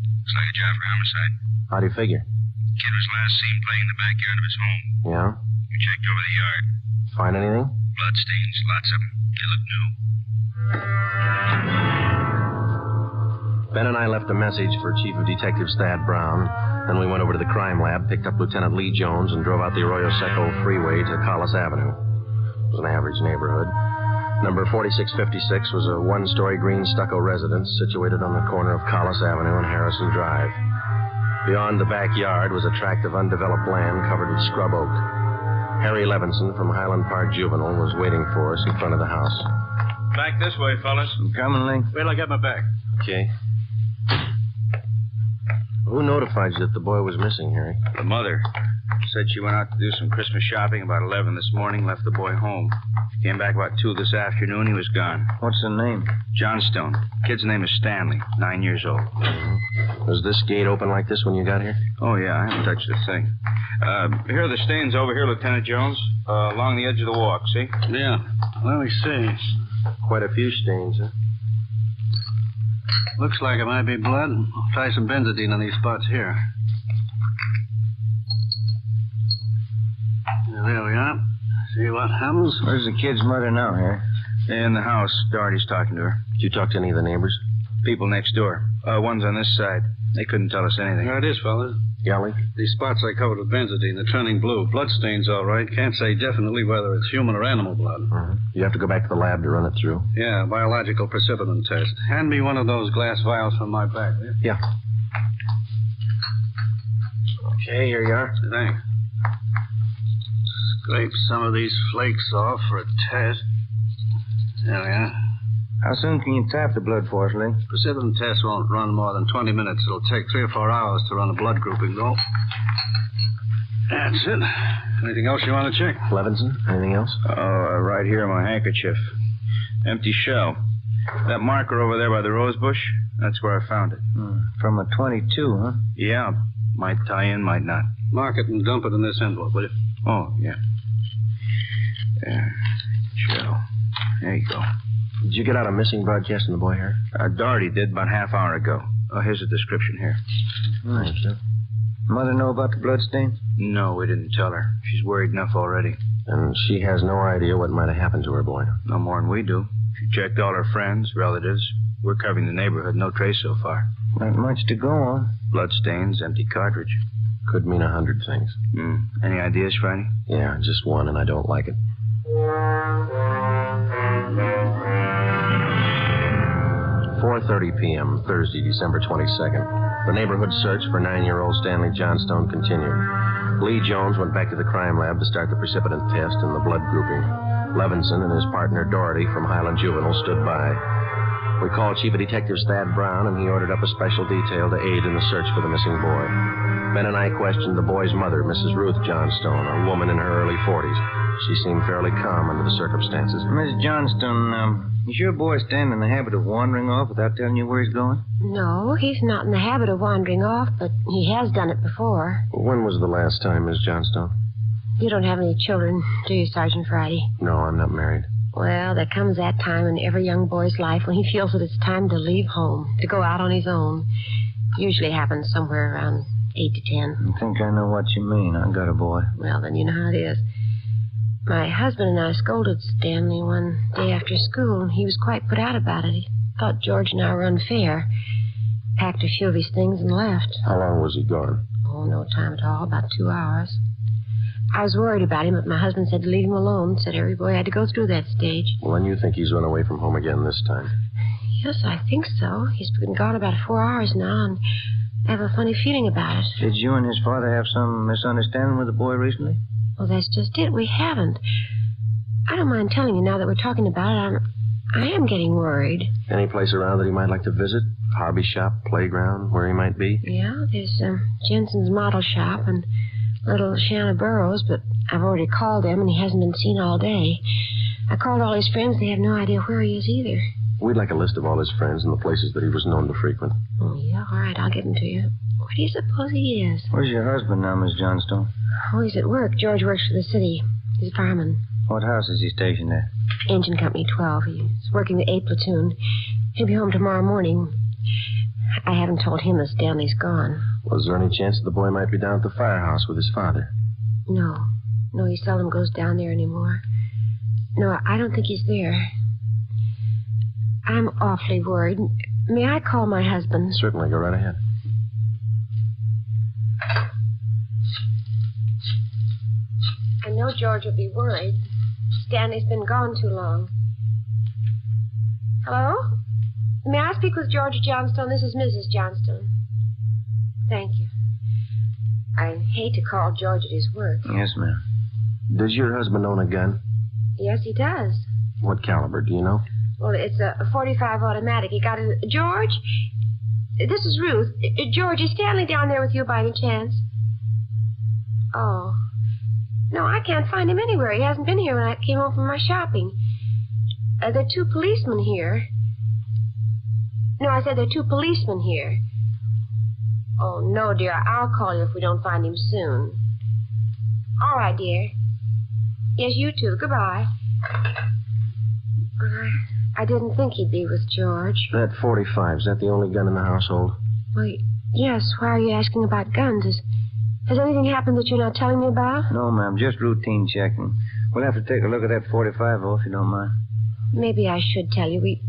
Looks like a job for homicide. How do you figure? Kid was last seen playing in the backyard of his home. Yeah? We checked over the yard. Find anything? Blood stains, lots of them. They look new. Ben and I left a message for Chief of Detectives Thad Brown. Then we went over to the crime lab, picked up Lieutenant Lee Jones, and drove out the Arroyo Seco freeway to Collis Avenue. It was an average neighborhood. Number 4656 was a one-story green stucco residence situated on the corner of Collis Avenue and Harrison Drive. Beyond the backyard was a tract of undeveloped land covered with scrub oak. Harry Levinson from Highland Park Juvenile was waiting for us in front of the house. Back this way, fellas. I'm coming, Lee. Wait till I get my back. Okay. Who notified you that the boy was missing, Harry? The mother. Said she went out to do some Christmas shopping about 11 this morning, left the boy home. Came back about 2 this afternoon, he was gone. What's the name? Johnstone. Kid's name is Stanley, 9 years old. Mm-hmm. Was this gate open like this when you got here? Oh, yeah, I haven't touched a thing. Here are the stains over here, Lieutenant Jones, along the edge of the walk, see? Yeah. Let me see. Quite a few stains, huh? Looks like it might be blood. I'll try some benzodine on these spots here. There we are. See what happens? Where's the kid's mother now, Harry? In the house. Doherty's talking to her. Did you talk to any of the neighbors? People next door. One's on this side. They couldn't tell us anything. There it is, fellas. Yelly? These spots I covered with benzodine. They're turning blue. Blood stains, all right. Can't say definitely whether it's human or animal blood. Mm-hmm. You have to go back to the lab to run it through. Yeah, biological precipitin test. Hand me one of those glass vials from my bag, will you? Yeah. Okay, here you are. Thanks. Scrape some of these flakes off for a test. There we are. How soon can you tap the blood for us, Lee? Precipitin test won't run more than 20 minutes. It'll take 3 or 4 hours to run a blood grouping, though. That's it. Anything else you want to check? Levinson, anything else? Oh, right here, my handkerchief. Empty shell. That marker over there by the rose bush, that's where I found it. From a 22, huh? Yeah. Might tie in, might not. Mark it and dump it in this envelope, will you? Oh, yeah. There. Shell. There you go. Did you get out a missing broadcast on the boy here? Doherty did about half hour ago. Oh, here's a description here. Thanks, sir. Mother know about the blood stains? No, we didn't tell her. She's worried enough already. And she has no idea what might have happened to her boy? No more than we do. She checked all her friends, relatives. We're covering the neighborhood. No trace so far. Not much to go on. Blood stains, empty cartridge. Could mean 100 things. Any ideas, Franny? Yeah, just one, and I don't like it. 4:30 p.m., Thursday, December 22nd. The neighborhood search for 9-year-old Stanley Johnstone continued. Lee Jones went back to the crime lab to start the precipitin test and the blood grouping. Levinson and his partner Doherty from Highland Juvenile stood by. We called Chief of Detectives Thad Brown, and he ordered up a special detail to aid in the search for the missing boy. Ben and I questioned the boy's mother, Mrs. Ruth Johnstone, a woman in her early 40s. She seemed fairly calm under the circumstances. Miss Johnstone, is your boy Stan in the habit of wandering off without telling you where he's going? No, he's not in the habit of wandering off, but he has done it before. When was the last time, Miss Johnstone? You don't have any children, do you, Sergeant Friday? No, I'm not married. Well, there comes that time in every young boy's life when he feels that it's time to leave home, to go out on his own. Usually happens somewhere around 8 to 10. I think I know what you mean. I got a boy. Well, then you know how it is. My husband and I scolded Stanley one day after school, and he was quite put out about it. He thought George and I were unfair. Packed a few of his things and left. How long was he gone? Oh, no time at all. About 2 hours. I was worried about him, but my husband said to leave him alone. Said every boy had to go through that stage. Well, then you think he's run away from home again this time? Yes, I think so. He's been gone about 4 hours now, and I have a funny feeling about it. Did you and his father have some misunderstanding with the boy recently? Well, that's just it. We haven't. I don't mind telling you now that we're talking about it. I am getting worried. Any place around that he might like to visit? Hobby shop, playground, where he might be? Yeah, there's Jensen's model shop and little Shanna Burrows, but I've already called them, and he hasn't been seen all day. I called all his friends. They have no idea where he is either. We'd like a list of all his friends and the places that he was known to frequent. Oh, yeah, all right, I'll get them to you. Where do you suppose he is? Where's your husband now, Miss Johnstone? Oh, he's at work. George works for the city. He's a fireman. What house is he stationed at? Engine Company 12. He's working the 8th platoon. He'll be home tomorrow morning. I haven't told him that Stanley's gone. Was there any chance that the boy might be down at the firehouse with his father? No. No, he seldom goes down there anymore. No, I don't think he's there. I'm awfully worried. May I call my husband? Certainly. Go right ahead. I know George will be worried. Stanley's been gone too long. Hello? May I speak with George Johnstone? This is Mrs. Johnstone. Thank you. I hate to call George at his work. Yes, ma'am. Does your husband own a gun? Yes, he does. What caliber, do you know? Well, it's a .45 automatic. He got it. George? This is Ruth. George, is Stanley down there with you by any chance? Oh. No, I can't find him anywhere. He hasn't been here when I came home from my shopping. There are 2 policemen here. No, I said there are 2 policemen here. Oh, no, dear. I'll call you if we don't find him soon. All right, dear. Yes, you too. Goodbye. I didn't think he'd be with George. That .45, is that the only gun in the household? Well, yes. Why are you asking about guns? Has anything happened that you're not telling me about? No, ma'am. Just routine checking. We'll have to take a look at that .45, though, if you don't mind. Maybe I should tell you. We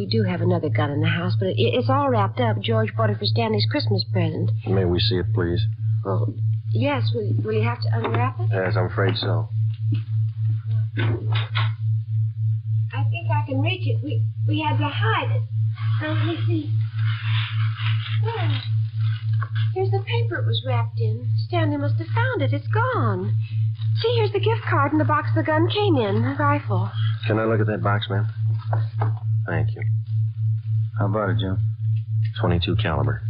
do have another gun in the house, but it's all wrapped up. George bought it for Stanley's Christmas present. May we see it, please? Well, yes. Will you have to unwrap it? Yes, I'm afraid so. I think I can reach it. We had to hide it. Now, let me see. There. Here's the paper it was wrapped in. Stanley must have found it. It's gone. See, here's the gift card and the box the gun came in, the rifle. Can I look at that box, ma'am? Thank you. How about it, Joe? .22 caliber.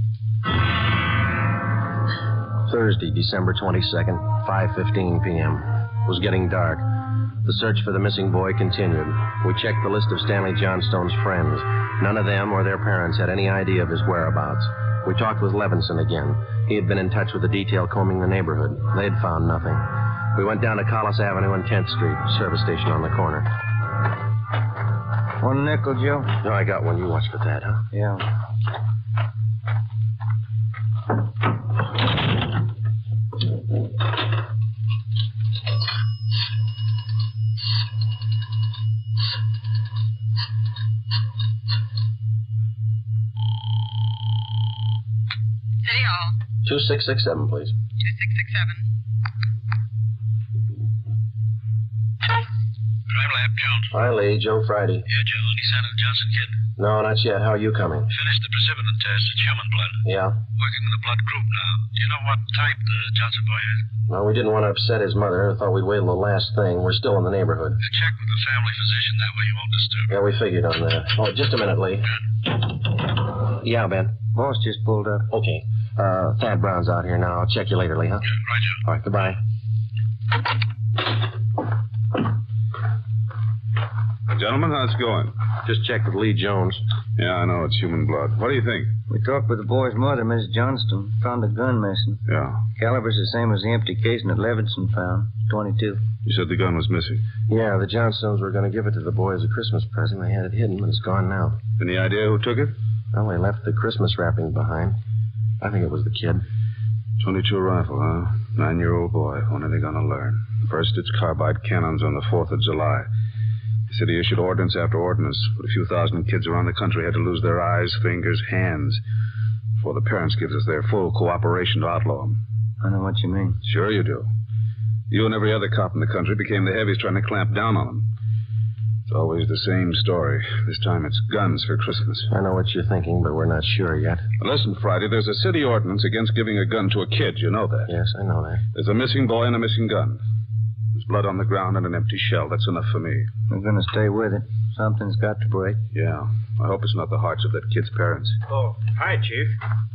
Thursday, December 22nd, 5:15 p.m. It was getting dark. The search for the missing boy continued. We checked the list of Stanley Johnstone's friends. None of them or their parents had any idea of his whereabouts. We talked with Levinson again. He had been in touch with the detail combing the neighborhood. They had found nothing. We went down to Collis Avenue and 10th Street, service station on the corner. 1 nickel, Joe? No, I got one. You watch for that, huh? Yeah. City Hall. 2667, please. 2667. Crime Lab, Jones. Hi, Lee. Joe Friday. Yeah, Joe. Any sign of the Johnson kid? No, not yet. How are you coming? Finished the precipitin test. It's human blood. Yeah? Working with the blood group now. Do you know what type the Johnson boy has? Well, we didn't want to upset his mother. Thought we'd wait till the last thing. We're still in the neighborhood. Check with the family physician. That way you won't disturb. Yeah, we figured on that. Oh, just a minute, Lee. Yeah, Ben. Boss just pulled up. Okay. Thad Brown's out here now. I'll check you later, Lee, huh? Yeah, right, Joe. All right, goodbye. Gentlemen, how's it going? Just checked with Lee Jones. Yeah, I know. It's human blood. What do you think? We talked with the boy's mother, Miss Johnstone. Found a gun missing. Yeah. Caliber's the same as the empty casing that Levinson found. 22. You said the gun was missing. Yeah, the Johnstones were going to give it to the boy as a Christmas present. They had it hidden, but it's gone now. Any idea who took it? Well, they left the Christmas wrapping behind. I think it was the kid. 22 rifle, huh? 9-year-old boy. When are they going to learn? First, it's carbide cannons on the 4th of July. The city issued ordinance after ordinance, but a few thousand kids around the country had to lose their eyes, fingers, hands before the parents gives us their full cooperation to outlaw them. I know what you mean. Sure you do. You and every other cop in the country became the heavies trying to clamp down on them. It's always the same story. This time it's guns for Christmas. I know what you're thinking, but we're not sure yet. Now listen, Friday, there's a city ordinance against giving a gun to a kid. You know that? Yes, I know that. There's a missing boy and a missing gun. There's blood on the ground and an empty shell. That's enough for me. We're going to stay with it. Something's got to break. Yeah. I hope it's not the hearts of that kid's parents. Oh, hi, Chief.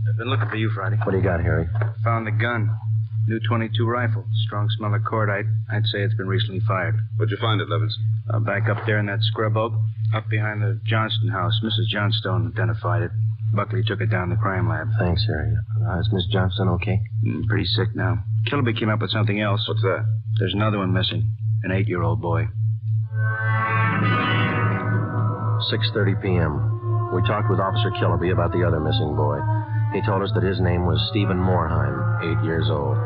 I've been looking for you, Friday. What do you got, Harry? Found the gun. New .22 rifle. Strong smell of cordite. I'd say it's been recently fired. Where'd you find it, Levinson? Back up there in that scrub oak. Up behind the Johnston house. Mrs. Johnstone identified it. Buckley took it down to the crime lab. Thanks, Harry. Is Miss Johnson okay? Pretty sick now. Kilby came up with something else. What's that? There's another one missing. An 8-year-old boy. 6:30 p.m. We talked with Officer Kilby about the other missing boy. He told us that his name was Stephen Moorheim, 8 years old.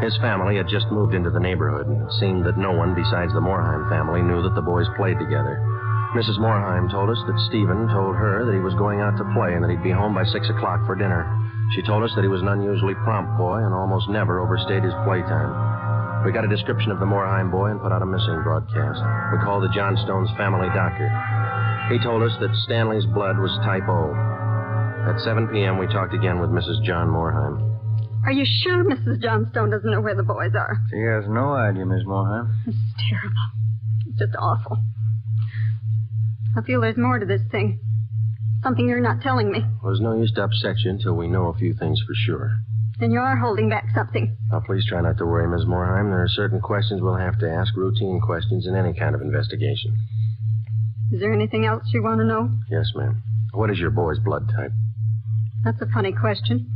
His family had just moved into the neighborhood, and it seemed that no one besides the Moorheim family knew that the boys played together. Mrs. Moorheim told us that Stephen told her that he was going out to play and that he'd be home by 6 o'clock for dinner. She told us that he was an unusually prompt boy and almost never overstayed his playtime. We got a description of the Moorheim boy and put out a missing broadcast. We called the Johnstone's family doctor. He told us that Stanley's blood was type O. At 7 p.m., we talked again with Mrs. John Moorheim. Are you sure Mrs. Johnstone doesn't know where the boys are? She has no idea, Miss Moorheim. This is terrible. It's just awful. I feel there's more to this thing. Something you're not telling me. Well, there's no use to upset you until we know a few things for sure. Then you are holding back something. Now, please try not to worry, Miss Moorheim. There are certain questions we'll have to ask, routine questions in any kind of investigation. Is there anything else you want to know? Yes, ma'am. What is your boy's blood type? That's a funny question.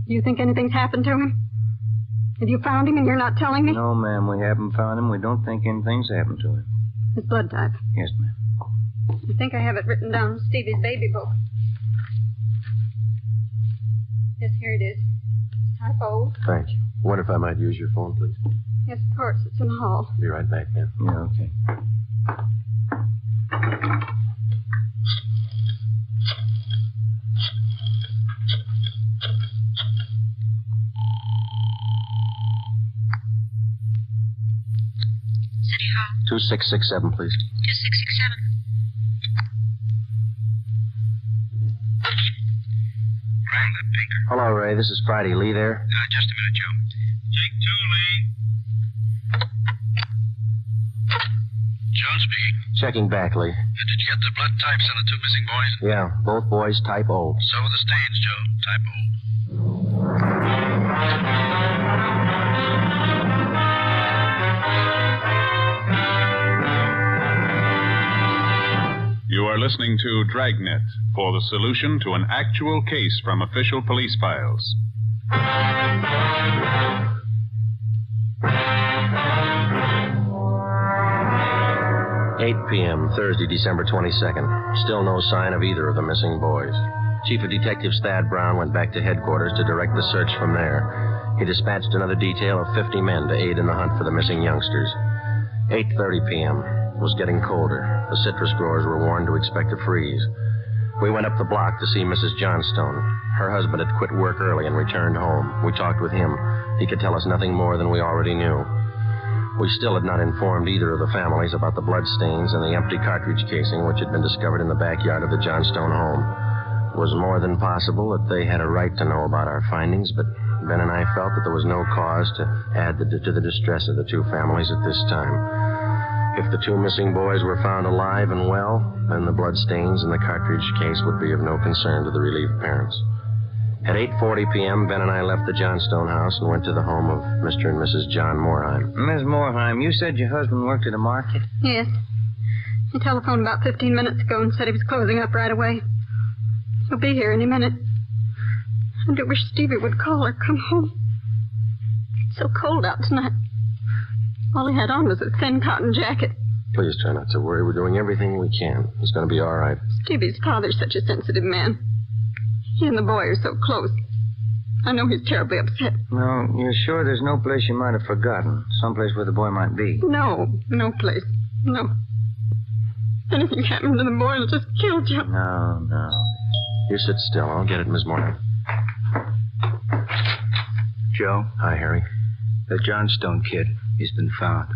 Do you think anything's happened to him? Have you found him and you're not telling me? No, ma'am, we haven't found him. We don't think anything's happened to him. His blood type? Yes, ma'am. I think I have it written down in Stevie's baby book. Yes, here it is. Type O. Thank you. I wonder if I might use your phone, please. Yes, of course. It's in the hall. Be right back, then. Yeah, okay. City Hall. 2667, please. 2667. Hello, Ray. This is Friday. Lee there? Just a minute, Joe. Take 2, Lee. Joe speaking. Checking back, Lee. Did you get the blood types on the 2 missing boys? Yeah, both boys type O. So are the stains, Joe. Type O. You are listening to Dragnet for the solution to an actual case from official police files. 8 p.m., Thursday, December 22nd. Still no sign of either of the missing boys. Chief of Detectives Thad Brown went back to headquarters to direct the search from there. He dispatched another detail of 50 men to aid in the hunt for the missing youngsters. 8:30 p.m. It was getting colder. The citrus growers were warned to expect a freeze. We went up the block to see Mrs. Johnstone. Her husband had quit work early and returned home. We talked with him. He could tell us nothing more than we already knew. We still had not informed either of the families about the bloodstains and the empty cartridge casing which had been discovered in the backyard of the Johnstone home. It was more than possible that they had a right to know about our findings, but Ben and I felt that there was no cause to add to the distress of the two families at this time. If the two missing boys were found alive and well, then the bloodstains in the cartridge case would be of no concern to the relieved parents. At 8:40 p.m., Ben and I left the Johnstone house and went to the home of Mr. and Mrs. John Moorheim. Miss Moorheim, you said your husband worked at a market? Yes. He telephoned about 15 minutes ago and said he was closing up right away. He'll be here any minute. I do wish Stevie would call or come home. It's so cold out tonight. All he had on was a thin cotton jacket. Please try not to worry. We're doing everything we can. He's going to be all right. Stevie's father's such a sensitive man. He and the boy are so close. I know he's terribly upset. No, you're sure there's no place you might have forgotten? Someplace where the boy might be? No place. No. If anything happened to the boy, it'll just kill Joe. No. You sit still. I'll get it, Miss Moorheim. Joe? Hi, Harry. The Johnstone kid. He's been found.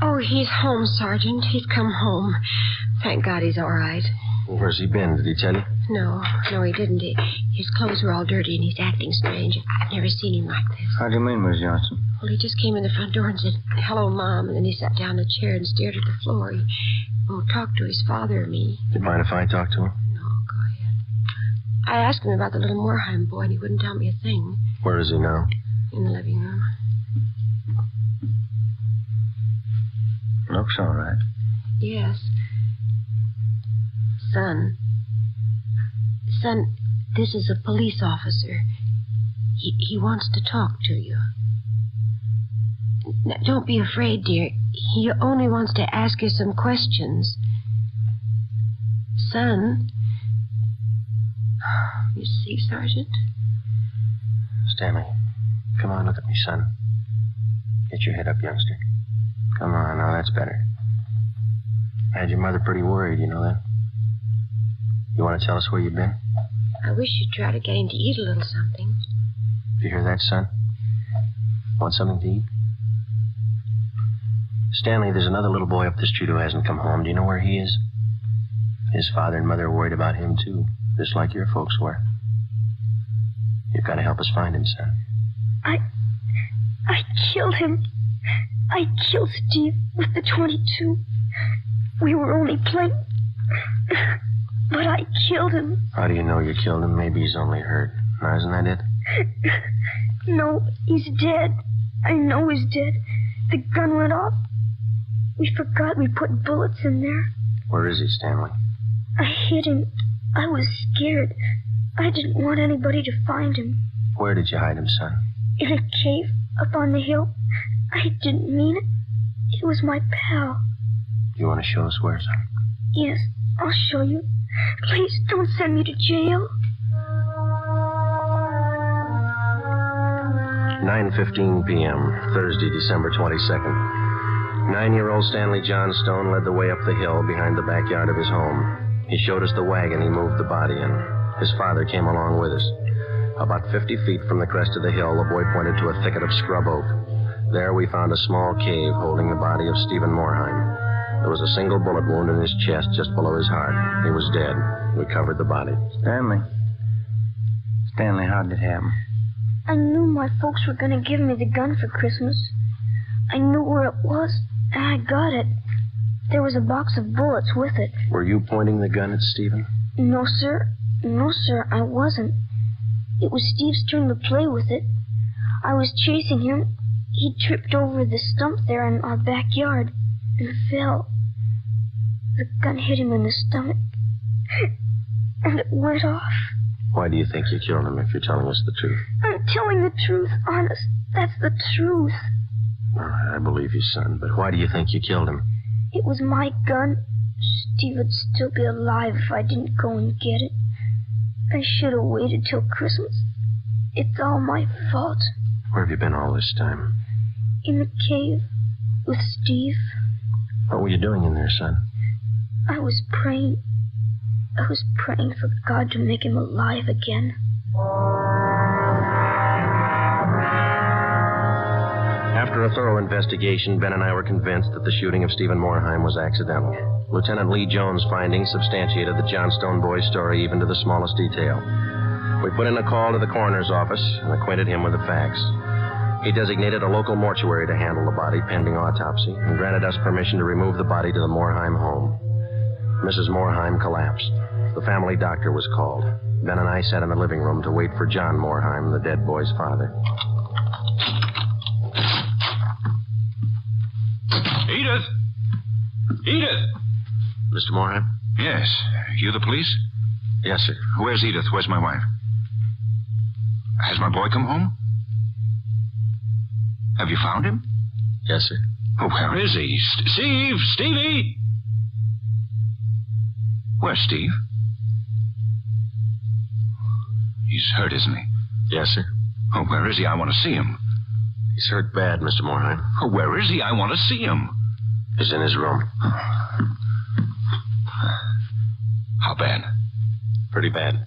Oh, he's home, Sergeant. He's come home. Thank God he's all right. Where's he been? Did he tell you? No, he didn't. His clothes were all dirty and he's acting strange. I've never seen him like this. How do you mean, Miss Johnson? Well, he just came in the front door and said, "Hello, Mom," and then he sat down in a chair and stared at the floor. He won't talk to his father or me. Do you mind if I talk to him? No, go ahead. I asked him about the little Moorheim boy, and he wouldn't tell me a thing. Where is he now? In the living room. Looks all right. Yes. Son, this is a police officer. He wants to talk to you. Now, don't be afraid, dear. He only wants to ask you some questions. Son. You see, Sergeant? Stanley, come on, look at me, son. Get your head up, youngster. Come on, now that's better. Had your mother pretty worried, you know that? You want to tell us where you've been? I wish you'd try to get him to eat a little something. You hear that, son? Want something to eat? Stanley, there's another little boy up the street who hasn't come home. Do you know where he is? His father and mother are worried about him, too, just like your folks were. You've got to help us find him, son. I killed him. I killed Steve with the .22. We were only playing. But I killed him. How do you know you killed him? Maybe he's only hurt. Now, isn't that it? No, he's dead. I know he's dead. The gun went off. We forgot we put bullets in there. Where is he, Stanley? I hid him. I was scared. I didn't want anybody to find him. Where did you hide him, son? In a cave up on the hill. I didn't mean it. It was my pal. You want to show us where, son? Yes, I'll show you. Please don't send me to jail. 9:15 p.m., Thursday, December 22nd. 9-year-old Stanley Johnstone led the way up the hill behind the backyard of his home. He showed us the wagon he moved the body in. His father came along with us. About 50 feet from the crest of the hill, the boy pointed to a thicket of scrub oak. There we found a small cave holding the body of Stephen Morheim. There was a single bullet wound in his chest just below his heart. He was dead. We covered the body. Stanley, how did it happen? I knew my folks were going to give me the gun for Christmas. I knew where it was, and I got it. There was a box of bullets with it. Were you pointing the gun at Stephen? No, sir. No, sir, I wasn't. It was Steve's turn to play with it. I was chasing him. He tripped over the stump there in our backyard and fell. The gun hit him in the stomach, and it went off. Why do you think you killed him if you're telling us the truth? I'm telling the truth, honest. That's the truth. All right, I believe you, son, but why do you think you killed him? It was my gun. Steve would still be alive if I didn't go and get it. I should have waited till Christmas. It's all my fault. Where have you been all this time? In the cave with Steve. What were you doing in there, son? I was praying. I was praying for God to make him alive again. After a thorough investigation, Ben and I were convinced that the shooting of Stephen Morheim was accidental. Lieutenant Lee Jones' findings substantiated the Johnstone boy's story even to the smallest detail. We put in a call to the coroner's office and acquainted him with the facts. He designated a local mortuary to handle the body pending autopsy and granted us permission to remove the body to the Morheim home. Mrs. Morheim collapsed. The family doctor was called. Ben and I sat in the living room to wait for John Morheim, the dead boy's father. Edith! Edith! Mr. Morheim? Yes. You the police? Yes, sir. Where's Edith? Where's my wife? Has my boy come home? Have you found him? Yes, sir. Oh, where is he? Steve! Stevie! Where's Steve? He's hurt, isn't he? Yes, sir. Oh, where is he? I want to see him. He's hurt bad, Mr. Morheim. Oh, where is he? I want to see him. He's in his room. How bad? Pretty bad.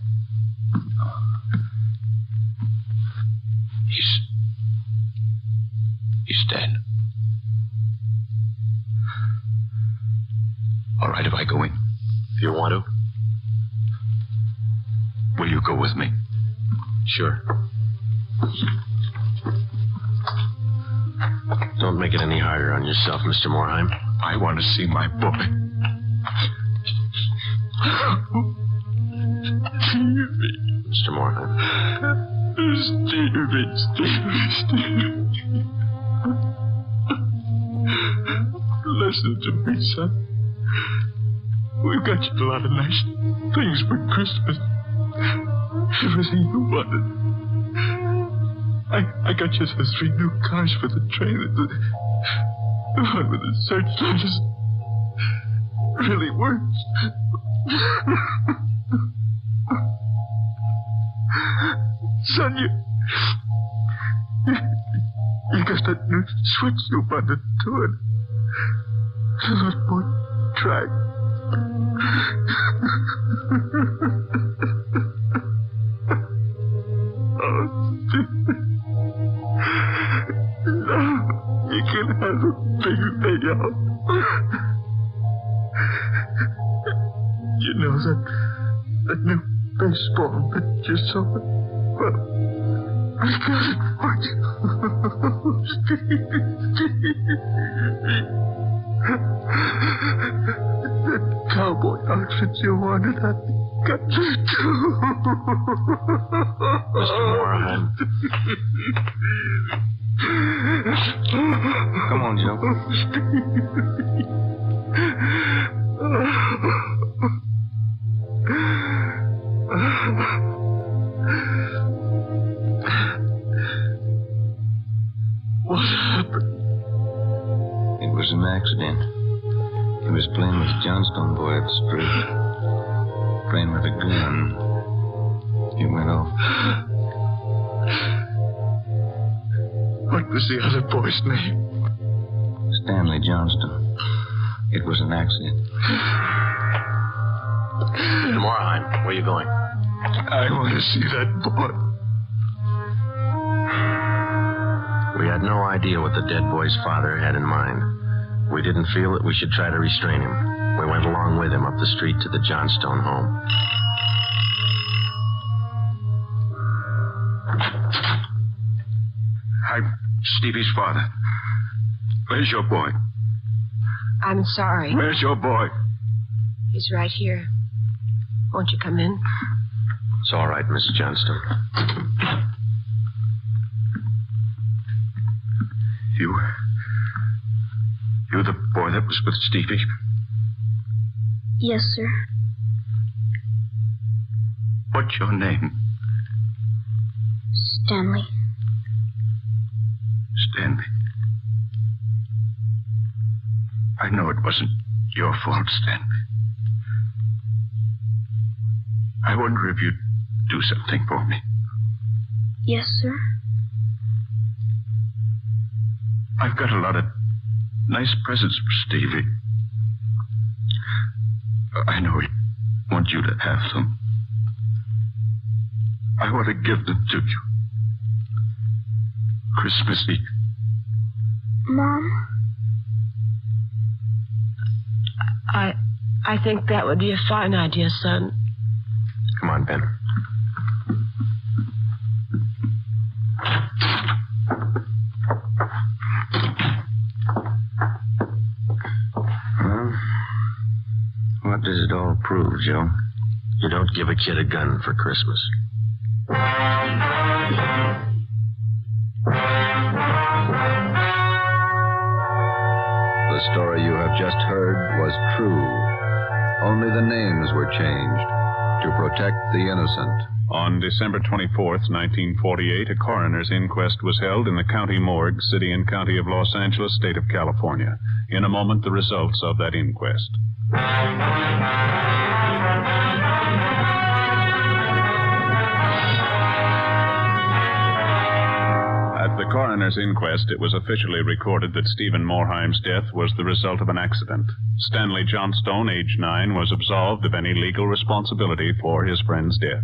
He's dead. All right if I go in. If you want to. Will you go with me? Sure. Don't make it any harder on yourself, Mr. Morheim. I want to see my boy. Mr. Morheim. Stevie. Listen to me, son. We've got you a lot of nice things for Christmas. Everything you wanted. I got you those 3 new cars for the train. The one with the searchlight is really works. Son, you got that new switch you wanted to it. The little boy track. Oh, Steve. No, you can have a big payout. You know that new baseball that you saw? Well, I got it for you. Steve. That cowboy outfit you wanted, I got you too. Mr. Moorheim. Come on, Joe. What happened? It was an accident. He was playing with Johnstone boy up the street. Playing with a gun. He went off. What was the other boy's name? Stanley Johnston. It was an accident. Mr. Moorheim, where are you going? I want to see that boy. We had no idea what the dead boy's father had in mind. We didn't feel that we should try to restrain him. We went along with him up the street to the Johnstone home. I'm Stevie's father. Where's your boy? I'm sorry. Where's your boy? He's right here. Won't you come in? It's all right, Miss Johnstone. You the boy that was with Stevie? Yes, sir. What's your name? Stanley. Stanley. I know it wasn't your fault, Stanley. I wonder if you'd do something for me. Yes, sir. I've got a lot of nice presents for Stevie. I know he'd want you to have them. I want to give them to you. Christmas Eve. Mom? I think that would be a fine idea, son. Come on, Ben. Well, what does it all prove, Joe? You don't give a kid a gun for Christmas. The story you have just heard was true. Only the names were changed to protect the innocent. On December 24th, 1948, a coroner's inquest was held in the county morgue, city and county of Los Angeles, state of California. In a moment, the results of that inquest. At the coroner's inquest, it was officially recorded that Stephen Moorheim's death was the result of an accident. Stanley Johnstone, age 9, was absolved of any legal responsibility for his friend's death.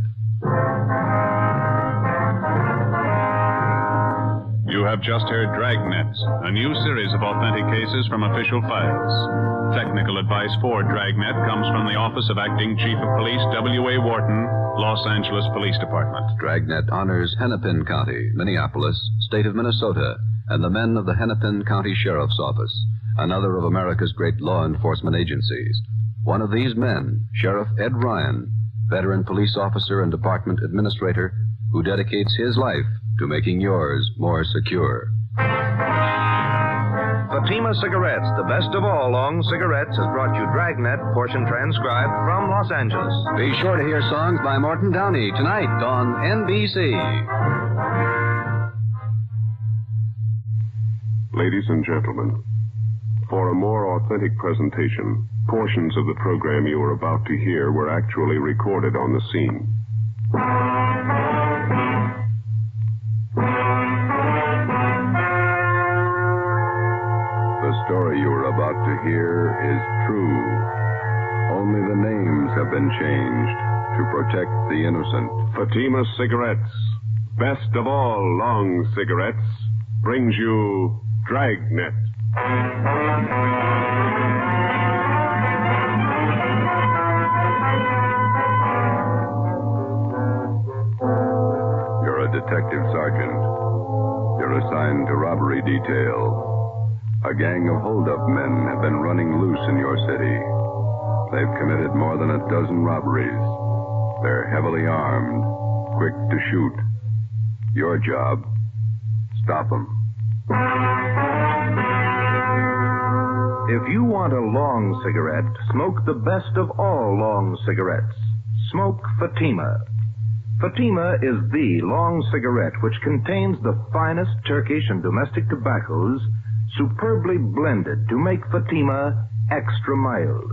You have just heard Dragnet, a new series of authentic cases from official files. Technical advice for Dragnet comes from the Office of Acting Chief of Police W.A. Wharton, Los Angeles Police Department. Dragnet honors Hennepin County, Minneapolis, state of Minnesota, and the men of the Hennepin County Sheriff's Office, another of America's great law enforcement agencies. One of these men, Sheriff Ed Ryan, veteran police officer and department administrator, who dedicates his life to making yours more secure. Fatima Cigarettes, the best of all long cigarettes, has brought you Dragnet, portion transcribed from Los Angeles. Be sure to hear songs by Morton Downey tonight on NBC. Ladies and gentlemen, for a more authentic presentation, portions of the program you are about to hear were actually recorded on the scene. The story you are about to hear is true. been changed to protect the innocent. Fatima Cigarettes, best of all long cigarettes, brings you Dragnet. You're a detective sergeant. You're assigned to robbery detail. A gang of hold-up men have been running loose in your city. They've committed more than a dozen robberies. They're heavily armed, quick to shoot. Your job, stop them. If you want a long cigarette, smoke the best of all long cigarettes. Smoke Fatima. Fatima is the long cigarette which contains the finest Turkish and domestic tobaccos superbly blended to make Fatima extra mild.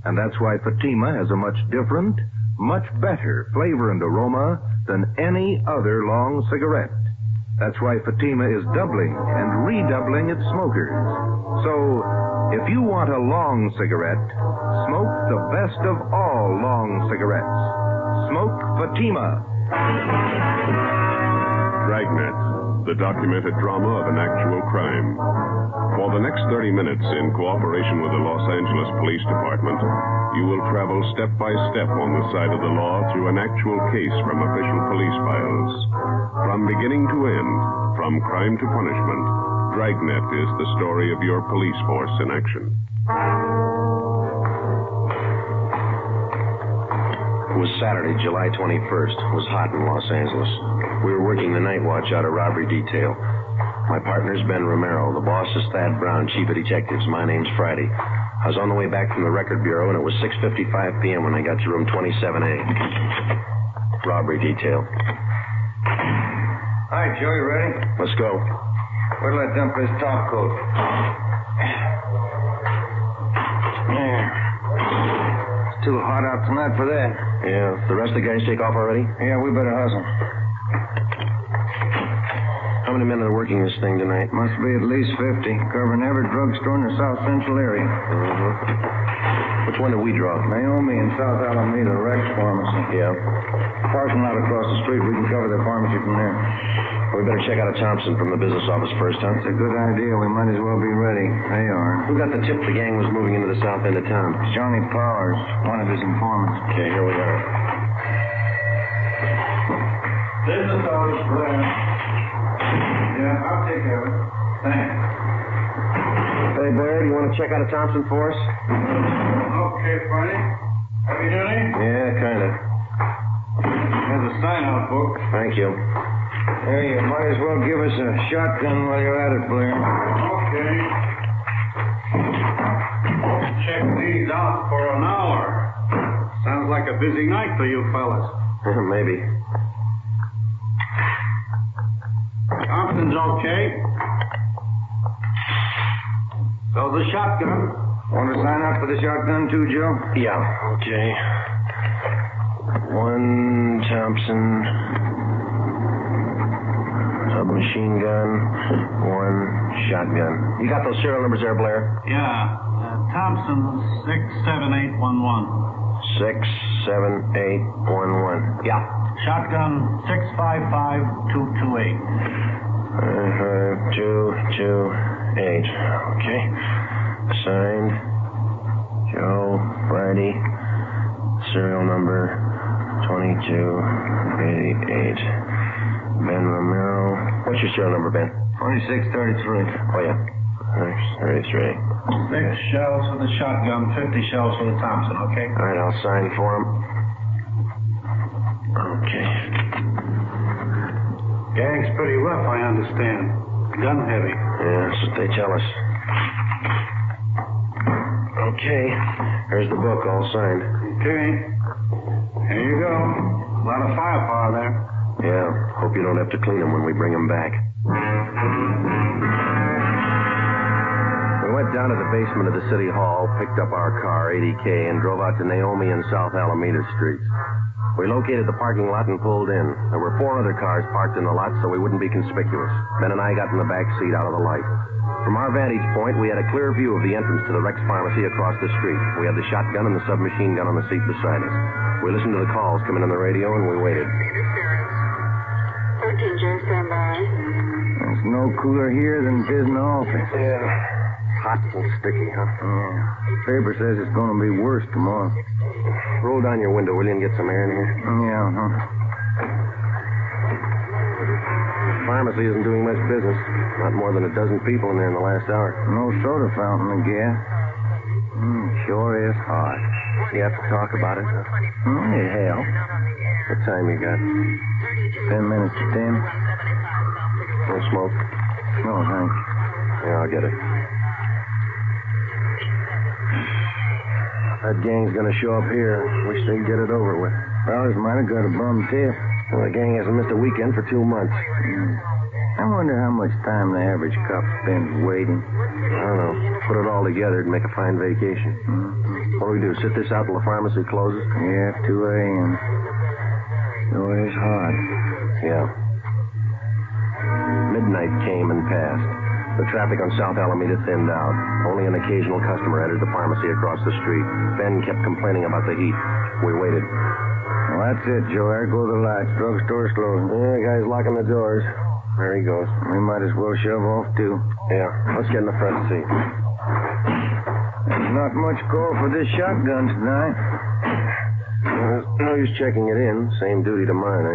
And that's why Fatima has a much different, much better flavor and aroma than any other long cigarette. That's why Fatima is doubling and redoubling its smokers. So, if you want a long cigarette, smoke the best of all long cigarettes. Smoke Fatima. Dragnet, the documented drama of an actual crime. For the next 30 minutes, in cooperation with the Los Angeles Police Department, you will travel step by step on the side of the law through an actual case from official police files. From beginning to end, from crime to punishment, Dragnet is the story of your police force in action. It was Saturday, July 21st. It was hot in Los Angeles. We were working the night watch out of robbery detail. My partner's Ben Romero. The boss is Thad Brown, chief of detectives. My name's Friday. I was on the way back from the record bureau, and it was 6:55 p.m. when I got to room 27A. Robbery detail. Hi, Joe, you ready? Let's go. Where'll I dump this top coat? It's too hot out tonight for that. Yeah, the rest of the guys take off already? Yeah, we better hustle. How many men are working this thing tonight? Must be at least 50, covering every drugstore in the South Central area. Which one did we draw? Naomi in South Alameda, Rex Pharmacy. Yeah. Parking lot across the street. We can cover the pharmacy from there. We better check out a Thompson from the business office first, huh? That's a good idea. We might as well be ready. They are. Who got the tip the gang was moving into the south end of town? Johnny Powers, one of his informants. Okay, here we are. Business office, Blair. Yeah, I'll take care of it. Thanks. Hey, Blair, do you want to check out a Thompson for us? Okay, Friday. Heavy duty? Yeah, kind of. There's a sign-out book. Thank you. Hey, you might as well give us a shotgun while you're at it, Blair. Okay. Check these out for an hour. Sounds like a busy night for you fellas. Maybe. Thompson's okay. So the shotgun. Want to sign up for the shotgun too, Joe? Yeah, okay. One Thompson submachine gun, one shotgun. You got those serial numbers there, Blair? Yeah. Thompson 67811. 67811. Yeah. Shotgun 655228. 5228. Okay. Signed, Joe Friday. Serial number 2288. Ben Romero. What's your serial number, Ben? 2633. Oh, yeah. 633. 6 shells for the shotgun, 50 shells for the Thompson, okay? All right, I'll sign for him. Okay. Gang's pretty rough, I understand. Gun heavy. Yeah, that's what they tell us. Okay. Here's the book, all signed. Okay. Here you go. A lot of firepower there. Yeah. Hope you don't have to clean them when we bring them back. We went down to the basement of the city hall, picked up our car, 80K, and drove out to Naomi and South Alameda Streets. We located the parking lot and pulled in. There were 4 other cars parked in the lot so we wouldn't be conspicuous. Ben and I got in the back seat out of the light. From our vantage point, we had a clear view of the entrance to the Rex Pharmacy across the street. We had the shotgun and the submachine gun on the seat beside us. We listened to the calls coming on the radio and we waited. 13J, stand by. There's no cooler here than it is in the office. Yeah. Hot and sticky, huh? Yeah. Paper says it's going to be worse tomorrow. Roll down your window, will you, and get some air in here? Yeah, The pharmacy isn't doing much business. Not more than a dozen people in there in the last hour. No soda fountain, I guess. Sure is hot. You have to talk about it, huh? It helps. What time you got? 10 minutes to 10. No smoke? No, thanks. Yeah, I'll get it. That gang's gonna show up here. Wish they'd get it over with. Fellas might have got a bum tip. Well, the gang hasn't missed a weekend for 2 months. I wonder how much time the average cop spends waiting. I don't know. Put it all together and make a fine vacation. What do we do, sit this out till the pharmacy closes? Yeah, 2 a.m. Sure is hot. Yeah. Midnight came and passed. The traffic on South Alameda thinned out. Only an occasional customer entered the pharmacy across the street. Ben kept complaining about the heat. We waited. Well, that's it, Joe. There go the lights. Drugstore's closing. Yeah, the guy's locking the doors. There he goes. We might as well shove off, too. Yeah, let's get in the front seat. There's not much call for this shotgun tonight. There's no use checking it in. Same duty to mine, eh?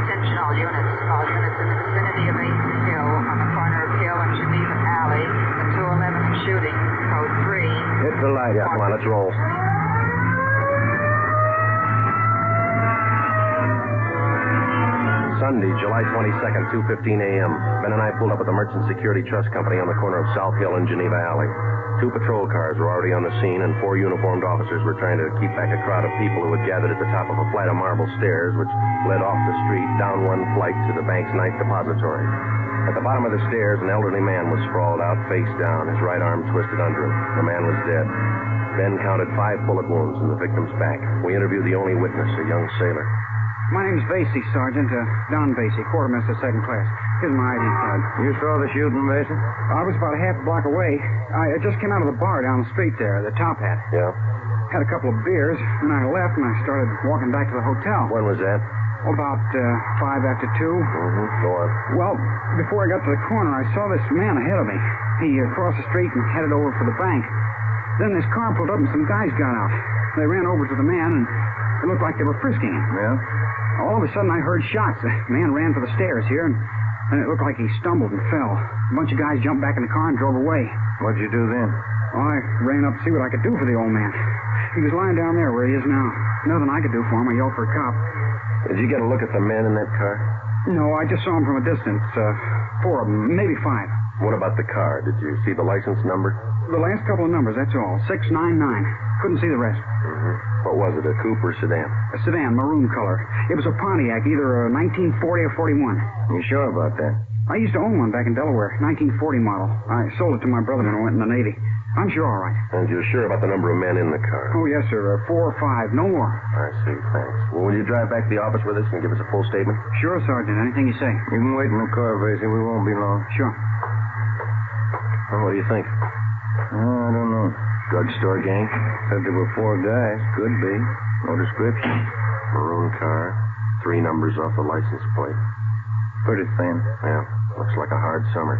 Attention all units. All units in the vicinity of 8th Hill, on the corner of Hill and Geneva Alley, the 211 shooting, code 3. Hit the light. Yeah, come on, let's roll. Sunday, July 22nd, 2:15 a.m. Ben and I pulled up at the Merchant Security Trust Company on the corner of South Hill and Geneva Alley. 2 patrol cars were already on the scene, and 4 uniformed officers were trying to keep back a crowd of people who had gathered at the top of a flight of marble stairs, which led off the street, down one flight to the bank's ninth depository. At the bottom of the stairs, an elderly man was sprawled out, face down, his right arm twisted under him. The man was dead. Ben counted 5 bullet wounds in the victim's back. We interviewed the only witness, a young sailor. My name's Vasey, Sergeant. Don Vasey, quartermaster, 2nd class. Here's my ID card. You saw the shooting, Vasey? I was about a half block away. I just came out of the bar down the street there, the Top Hat. Yeah? Had a couple of beers, and I left, and I started walking back to the hotel. When was that? About 5 after 2. Go on. Well, before I got to the corner, I saw this man ahead of me. He crossed the street and headed over for the bank. Then this car pulled up, and some guys got out. They ran over to the man, and it looked like they were frisking him. Yeah? All of a sudden, I heard shots. The man ran for the stairs here, and it looked like he stumbled and fell. A bunch of guys jumped back in the car and drove away. What'd you do then? Well, I ran up to see what I could do for the old man. He was lying down there where he is now. Nothing I could do for him. I yelled for a cop. Did you get a look at the men in that car? No, I just saw him from a distance. 4 of them, maybe 5. What about the car? Did you see the license number? The last couple of numbers, that's all. 699. Couldn't see the rest. What was it, a coupe or sedan? A sedan, maroon color. It was a Pontiac, either a 1940 or 41. You sure about that? I used to own one back in Delaware, 1940 model. I sold it to my brother when I went in the Navy. I'm sure all right. And you're sure about the number of men in the car? Oh, yes, sir. 4 or 5, no more. I see, thanks. Well, will you drive back to the office with us and give us a full statement? Sure, Sergeant. Anything you say. You can wait in the car, Vasey. We won't be long. Sure. Well, what do you think? I don't know. Drugstore gang? Said there were 4 guys. Could be. No description. Maroon car. 3 numbers off the license plate. Pretty thin. Yeah. Looks like a hard summer.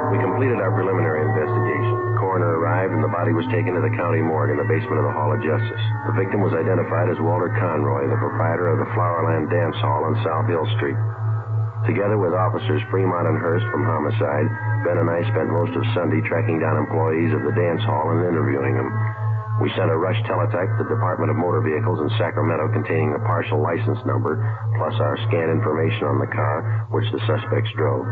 We completed our preliminary investigation. The coroner arrived, and the body was taken to the county morgue in the basement of the Hall of Justice. The victim was identified as Walter Conroy, the proprietor of the Flowerland Dance Hall on South Hill Street. Together with officers Fremont and Hurst from homicide, Ben and I spent most of Sunday tracking down employees of the dance hall and interviewing them. We sent a rush teletype to the Department of Motor Vehicles in Sacramento containing the partial license number, plus our scanned information on the car, which the suspects drove.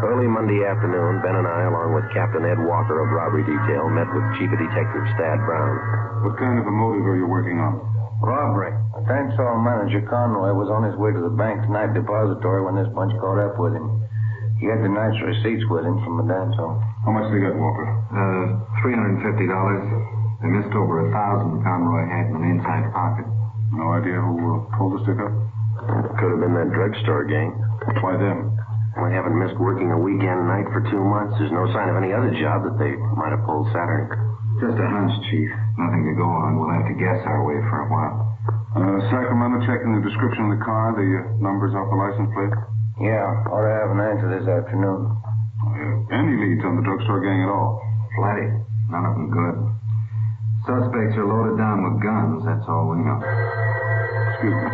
Early Monday afternoon, Ben and I, along with Captain Ed Walker of Robbery Detail, met with Chief of Detectives Thad Brown. What kind of a motive are you working on? Robbery. Dance hall manager Conroy was on his way to the bank's night depository when this bunch caught up with him. He had the night's receipts with him from Medanto. How much they got, Walker? $350. They missed over 1,000 Conroy had in an inside pocket. No idea who pulled the stick up? It could have been that drugstore gang. Why them? We haven't missed working a weekend night for 2 months. There's no sign of any other job that they might have pulled Saturday. Just a hunch, Chief. Nothing to go on. We'll have to guess our way for a while. Sacramento checking the description of the car, the numbers off the license plate? Yeah, ought to have an answer this afternoon. Any leads on the drugstore gang at all? Plenty. None of them good. Suspects are loaded down with guns. That's all we know. Excuse me.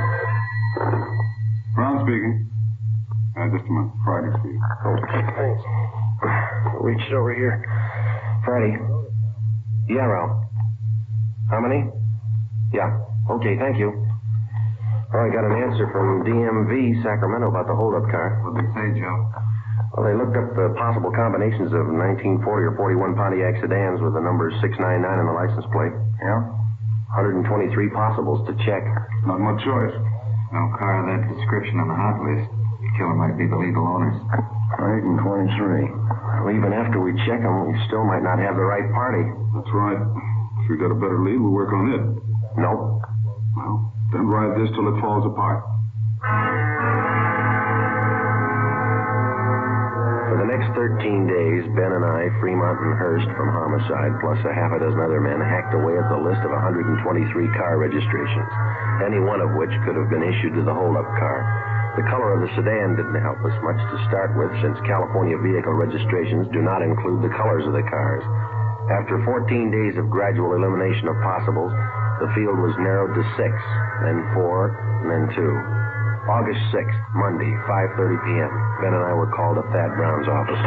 Brown speaking. Just a minute. Friday speaking. Okay, thanks. Reach over here. Friday. Yeah, Ralph. How many? Yeah. Okay, thank you. Oh, I got an answer from DMV, Sacramento, about the holdup car. What'd they say, Joe? Well, they looked up the possible combinations of 1940 or 41 Pontiac sedans with the number 699 in the license plate. Yeah? 123 possibles to check. Not much choice. No car of that description on the hot list. Killer might be the legal owners. 123. Well, even after we check them, we still might not have the right party. That's right. If we got a better lead, we'll work on it. Nope. Well, then ride this till it falls apart. For the next 13 days, Ben and I, Fremont and Hurst from homicide, plus a half a dozen other men, hacked away at the list of 123 car registrations, any one of which could have been issued to the holdup car. The color of the sedan didn't help us much to start with, since California vehicle registrations do not include the colors of the cars. After 14 days of gradual elimination of possibles, the field was narrowed to 6, then 4, and then 2. August 6th, Monday, 5:30 p.m. Ben and I were called to Thad Brown's office.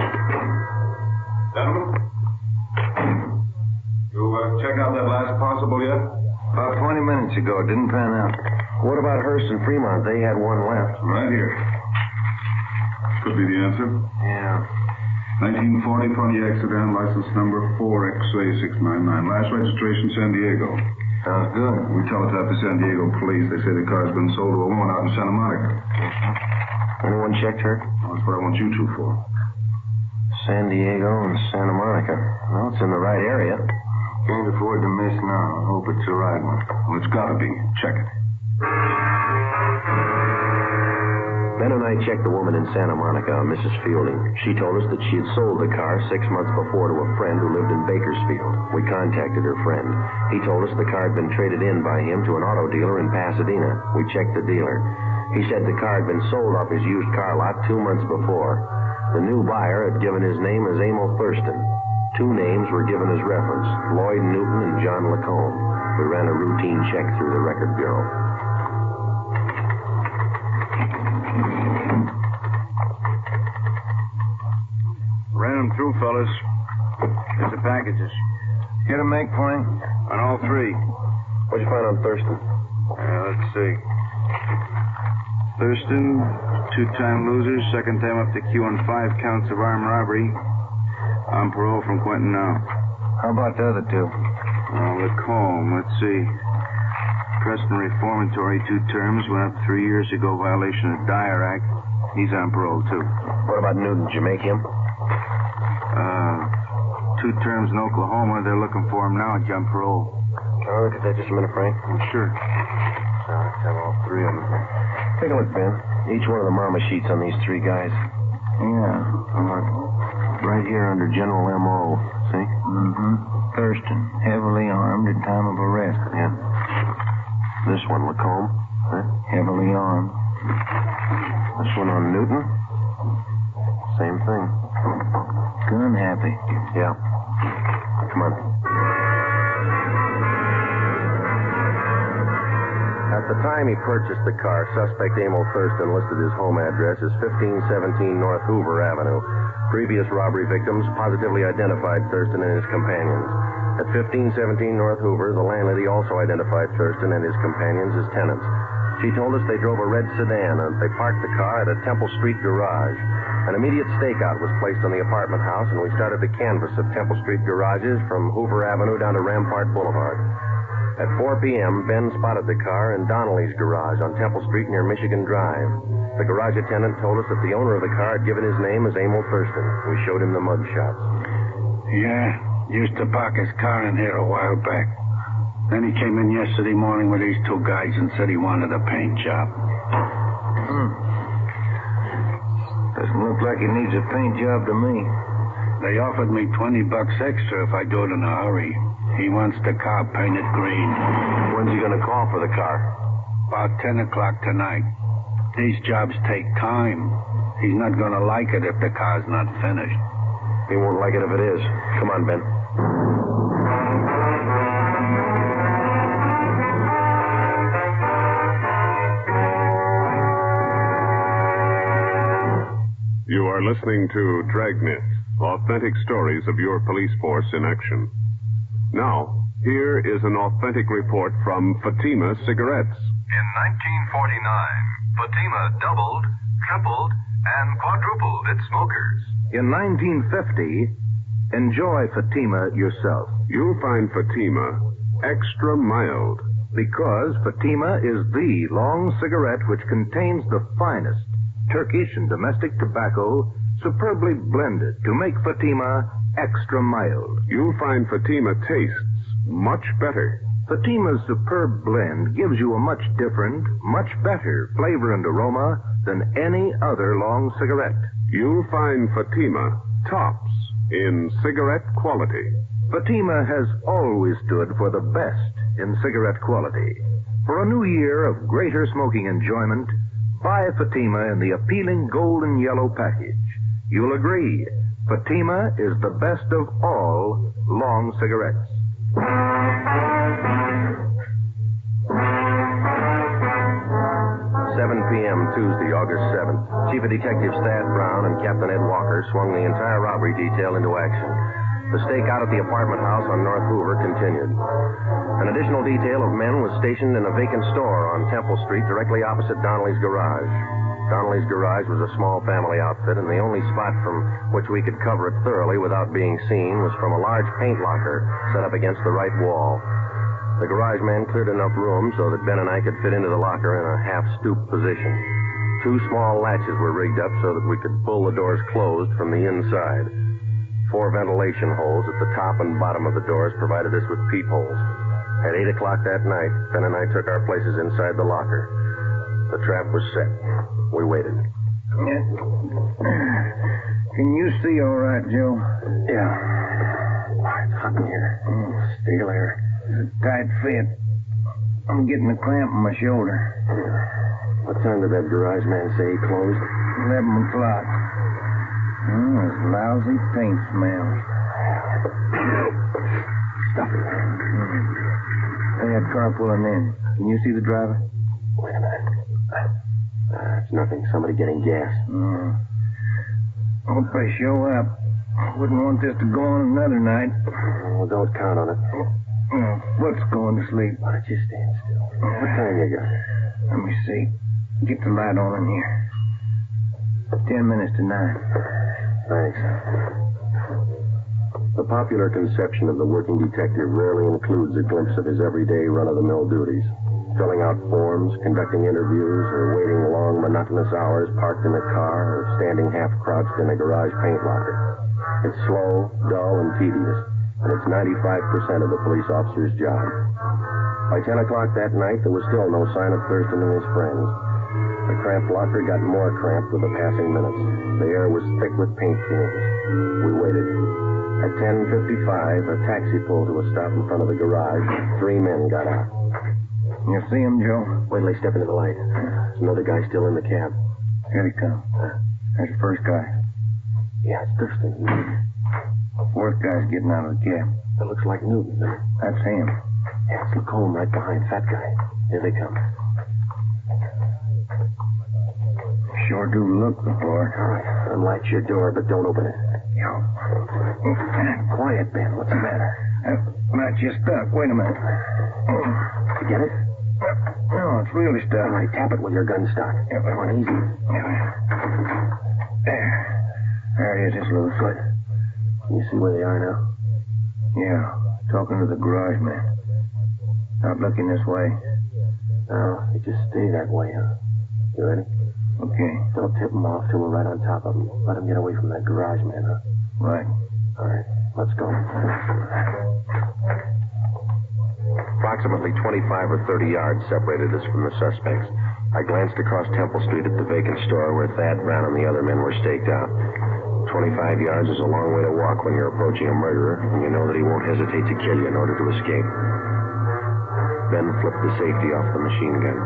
Gentlemen, you checked out that last possible yet? About 20 minutes ago. It didn't pan out. What about Hurst and Fremont? They had one left. Right here. Could be the answer. Yeah. 1940 Pontiac sedan, license number 4XA699. Last registration, San Diego. Sounds good. We teletyped the San Diego police. They say the car's been sold to a woman out in Santa Monica. Anyone checked her? Well, that's what I want you two for. San Diego and Santa Monica. Well, it's in the right area. Can't afford to miss now. I hope it's the right one. Well, it's gotta be. Check it. Ben and I checked the woman in Santa Monica, Mrs. Fielding. She told us that she had sold the car 6 months before to a friend who lived in Bakersfield. We contacted her friend. He told us the car had been traded in by him to an auto dealer in Pasadena. We checked the dealer. He said the car had been sold off his used car lot 2 months before. The new buyer had given his name as Emil Thurston. 2 names were given as reference, Lloyd Newton and John Lacombe. We ran a routine check through the record bureau. Ran them through, fellas. Here's the packages. Get a make for him? On all 3. What'd you find on Thurston? Let's see. Thurston, 2-time loser, second time up to Q on 5 counts of armed robbery. On parole from Quentin now. How about the other 2? Lacombe, let's see. Preston reformatory, 2 terms, went up 3 years ago, violation of Dyer Act. He's on parole, too. What about Newton? Did you make him? 2 terms in Oklahoma. They're looking for him now, on parole. Can I look at that just a minute, Frank? Sure. Let's have all 3 of them. Take a look, Ben. Each one of the mama sheets on these 3 guys. Yeah. Right here under General M.O. See? Mm-hmm. Thurston, heavily armed at time of arrest. Yeah. This one, Lacombe. Huh? Heavily armed. This one on Newton. Same thing. Gun happy. Yeah. Come on. At the time he purchased the car, suspect Emil Thurston listed his home address as 1517 North Hoover Avenue. Previous robbery victims positively identified Thurston and his companions. At 1517 North Hoover, the landlady also identified Thurston and his companions as tenants. She told us they drove a red sedan and they parked the car at a Temple Street garage. An immediate stakeout was placed on the apartment house, and we started the canvass of Temple Street garages from Hoover Avenue down to Rampart Boulevard. At 4 p.m., Ben spotted the car in Donnelly's garage on Temple Street near Michigan Drive. The garage attendant told us that the owner of the car had given his name as Emil Thurston. We showed him the mug shots. Yeah, used to park his car in here a while back. Then he came in yesterday morning with these two guys and said he wanted a paint job. Doesn't look like he needs a paint job to me. They offered me $20 extra if I do it in a hurry. He wants the car painted green. When's he going to call for the car? About 10 o'clock tonight. These jobs take time. He's not going to like it if the car's not finished. He won't like it if it is. Come on, Ben. You are listening to Dragnet, authentic stories of your police force in action. Now, here is an authentic report from Fatima Cigarettes. In 1949, Fatima doubled, tripled, and quadrupled its smokers. In 1950, enjoy Fatima yourself. You'll find Fatima extra mild. Because Fatima is the long cigarette which contains the finest Turkish and domestic tobacco superbly blended to make Fatima extra mild. You'll find Fatima tastes much better. Fatima's superb blend gives you a much different, much better flavor and aroma than any other long cigarette. You'll find Fatima tops in cigarette quality. Fatima has always stood for the best in cigarette quality. For a new year of greater smoking enjoyment, buy Fatima in the appealing golden yellow package. You'll agree, Fatima is the best of all long cigarettes. 7 p.m. Tuesday, August 7th. Chief of Detectives Thad Brown and Captain Ed Walker swung the entire robbery detail into action. The stakeout at the apartment house on North Hoover continued. An additional detail of men was stationed in a vacant store on Temple Street directly opposite Donnelly's garage. Donnelly's garage was a small family outfit, and the only spot from which we could cover it thoroughly without being seen was from a large paint locker set up against the right wall. The garage man cleared enough room so that Ben and I could fit into the locker in a half-stoop position. 2 small latches were rigged up so that we could pull the doors closed from the inside. 4 ventilation holes at the top and bottom of the doors provided us with peepholes. At 8 o'clock that night, Ben and I took our places inside the locker. The trap was set. We waited. Can you see all right, Joe? Yeah. It's hot in here. Steel air. It's a tight fit. I'm getting a cramp in my shoulder. What time did that garage man say he closed? 11 o'clock. It's lousy paint smell. Stuff it. They had car pulling in. Can you see the driver? Wait a minute. It's nothing. Somebody getting gas. Hope they show up. Wouldn't want this to go on another night. Well, don't count on it. What's going to sleep? Why don't you stand still? What time you got? Let me see. Get the light on in here. 10 minutes to 9. Thanks. The popular conception of the working detective rarely includes a glimpse of his everyday run-of-the-mill duties. Filling out forms, conducting interviews, or waiting long, monotonous hours parked in a car or standing half-crouched in a garage paint locker. It's slow, dull, and tedious, and it's 95% of the police officer's job. By 10 o'clock that night, there was still no sign of Thurston and his friends. The cramped locker got more cramped with the passing minutes. The air was thick with paint fumes. We waited. At 10:55, a taxi pulled to a stop in front of the garage. 3 men got out. You see him, Joe? Wait till they step into the light. There's another guy still in the cab. Here he comes. There's the first guy. Yeah, it's Thurston. Fourth guy's getting out of the cab. That looks like Newton. That's him. Yeah, it's Lacombe right behind. Fat guy. Here they come. Sure do look the part. All right. Unlatch your door, but don't open it. Yeah. Quiet, Ben. What's the matter? Latch is stuck. Wait a minute. You get it? No, it's really stuck. All right, tap it with your gun stock. Come on, easy. There it is. It's loose. Good. Can you see where they are now? Yeah. Talking to the garage man. Not looking this way. No, they just stay that way, huh? You ready? Okay. Don't tip him off till we're right on top of him. Let him get away from that garage man, huh? Right. All right, let's go. Approximately 25 or 30 yards separated us from the suspects. I glanced across Temple Street at the vacant store where Thad Brown and the other men were staked out. 25 yards is a long way to walk when you're approaching a murderer, and you know that he won't hesitate to kill you in order to escape. Ben flipped the safety off the machine gun.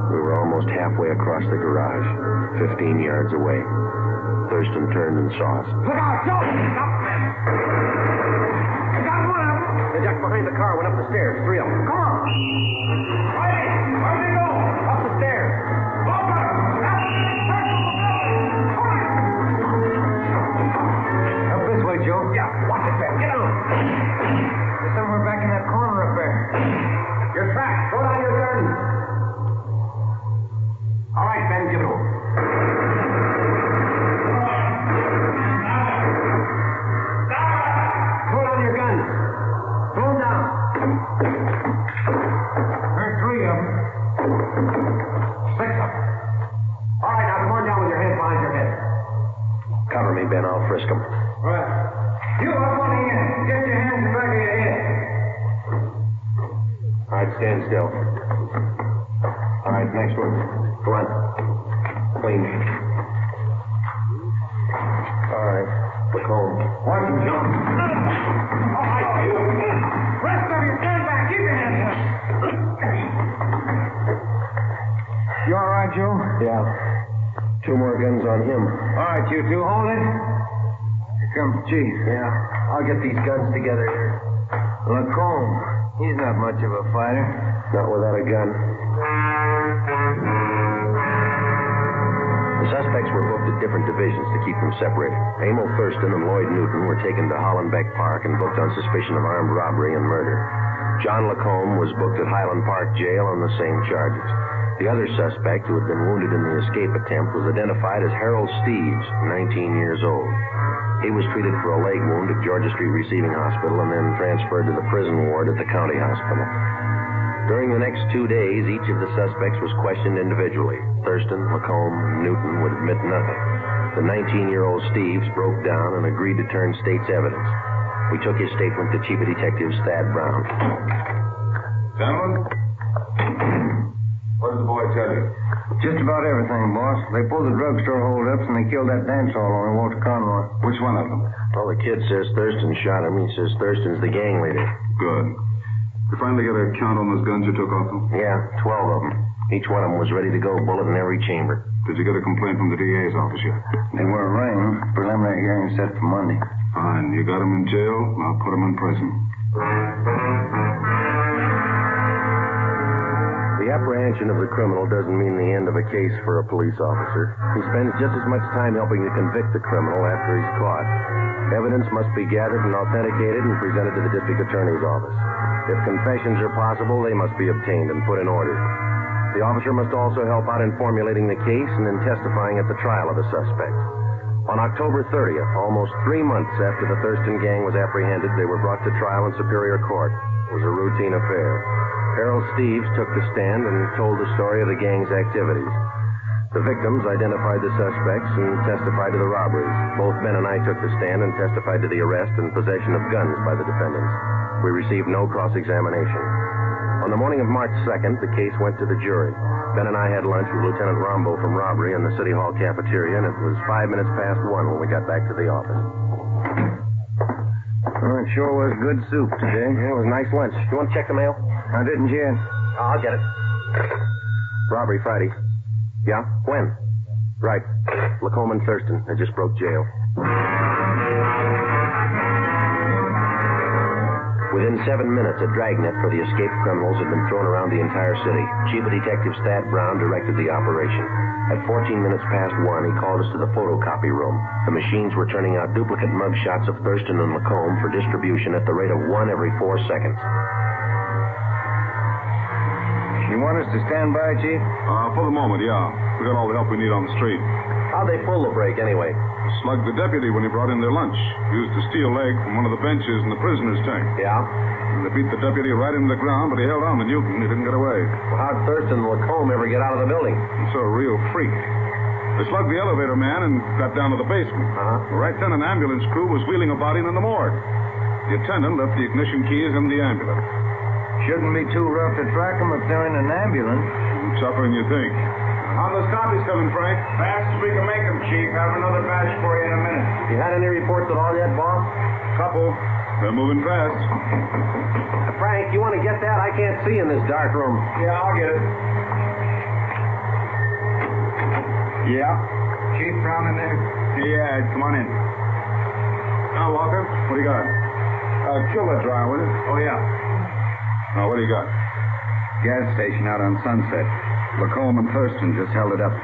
We were almost halfway across the garage, 15 yards away. Thurston turned and saw us. Look out, Joe! Stop! I got one of them! They ducked behind the car, went up the stairs, 3 of them. Come on! Riley, where they go? Up the stairs. Up this way, Joe. Yeah, watch it, Ben. Get on. They're somewhere back in that corner up there. Your track. Throw down your gun. All right, Ben, give it over. Throw down your guns. Throw them down. There's 3 of them. 6 of them. All right, now come on down with your hands behind your head. Cover me, Ben. I'll frisk them. Right. You up on the end. Get your hands in the back of your head. All right, stand still. All right, next one. Go on. Clean. All right, look home. Watch him, John. All right, you. Rest of you, stand back. Keep your hands up. You all right, Joe? Yeah. 2 more guns on him. All right, you two, hold it. Here comes the chief. Yeah, I'll get these guns together here. Lacombe, he's not much of a fighter. Not without a gun. The suspects were booked at different divisions to keep them separated. Emil Thurston and Lloyd Newton were taken to Hollenbeck Park and booked on suspicion of armed robbery and murder. John Lacombe was booked at Highland Park Jail on the same charges. The other suspect, who had been wounded in the escape attempt, was identified as Harold Steves, 19 years old. He was treated for a leg wound at Georgia Street Receiving Hospital and then transferred to the prison ward at the county hospital. During the next 2 days, each of the suspects was questioned individually. Thurston, Lacombe, and Newton would admit nothing. The 19-year-old Steves broke down and agreed to turn state's evidence. We took his statement to Chief of Detectives Thad Brown. Gentlemen, what did the boy tell you? Just about everything, boss. They pulled the drugstore holdups and they killed that dance hall owner, Walter Conroy. Which one of them? Well, the kid says Thurston shot him. He says Thurston's the gang leader. Good. You finally get a count on those guns you took off them? Yeah, 12 of them. Each one of them was ready to go, bullet in every chamber. Did you get a complaint from the DA's office yet? They were arraigned. Preliminary hearing set for Monday. Fine. You got them in jail. I'll put them in prison. The apprehension of the criminal doesn't mean the end of a case for a police officer. He spends just as much time helping to convict the criminal after he's caught. Evidence must be gathered and authenticated and presented to the district attorney's office. If confessions are possible, they must be obtained and put in order. The officer must also help out in formulating the case and in testifying at the trial of the suspect. On October 30th, almost 3 months after the Thurston gang was apprehended, they were brought to trial in Superior Court. It was a routine affair. Harold Steves took the stand and told the story of the gang's activities. The victims identified the suspects and testified to the robberies. Both Ben and I took the stand and testified to the arrest and possession of guns by the defendants. We received no cross-examination. On the morning of March 2nd, the case went to the jury. Ben and I had lunch with Lieutenant Rombo from robbery in the City Hall cafeteria, and it was 5 minutes past 1 when we got back to the office. Well, it sure was good soup today. Yeah, it was a nice lunch. You want to check the mail? I didn't yet. I'll get it. Robbery Friday. Yeah? When? Right. Lacombe and Thurston. They just broke jail. Within 7 minutes, a dragnet for the escaped criminals had been thrown around the entire city. Chief of Detectives Thad Brown directed the operation. At 14 minutes past 1, he called us to the photocopy room. The machines were turning out duplicate mugshots of Thurston and Lacombe for distribution at the rate of 1 every 4 seconds. You want us to stand by, Chief? For the moment, yeah. We got all the help we need on the street. How'd they pull the break, anyway? Slugged the deputy when he brought in their lunch. Used a steel leg from one of the benches in the prisoner's tank. Yeah? And they beat the deputy right into the ground, but he held on to Newton. He didn't get away. Well, how'd Thurston and Lacombe ever get out of the building? He's a real freak. They slugged the elevator man and got down to the basement. Right then, an ambulance crew was wheeling a body into the morgue. The attendant left the ignition keys in the ambulance. Shouldn't be too rough to track them if they're in an ambulance. Tougher than you think. How those copies coming, Frank? Fast as we can make them, Chief. Have another batch for you in a minute. You had any reports at all yet, boss? Couple. They're moving fast. Frank, you want to get that? I can't see in this dark room. Yeah, I'll get it. Yeah? Chief Brown in there? Yeah, come on in. Now, Walker, what do you got? Chiller dry, will it? Oh, yeah. Now, what do you got? Gas station out on Sunset. Lacombe and Thurston just held it up.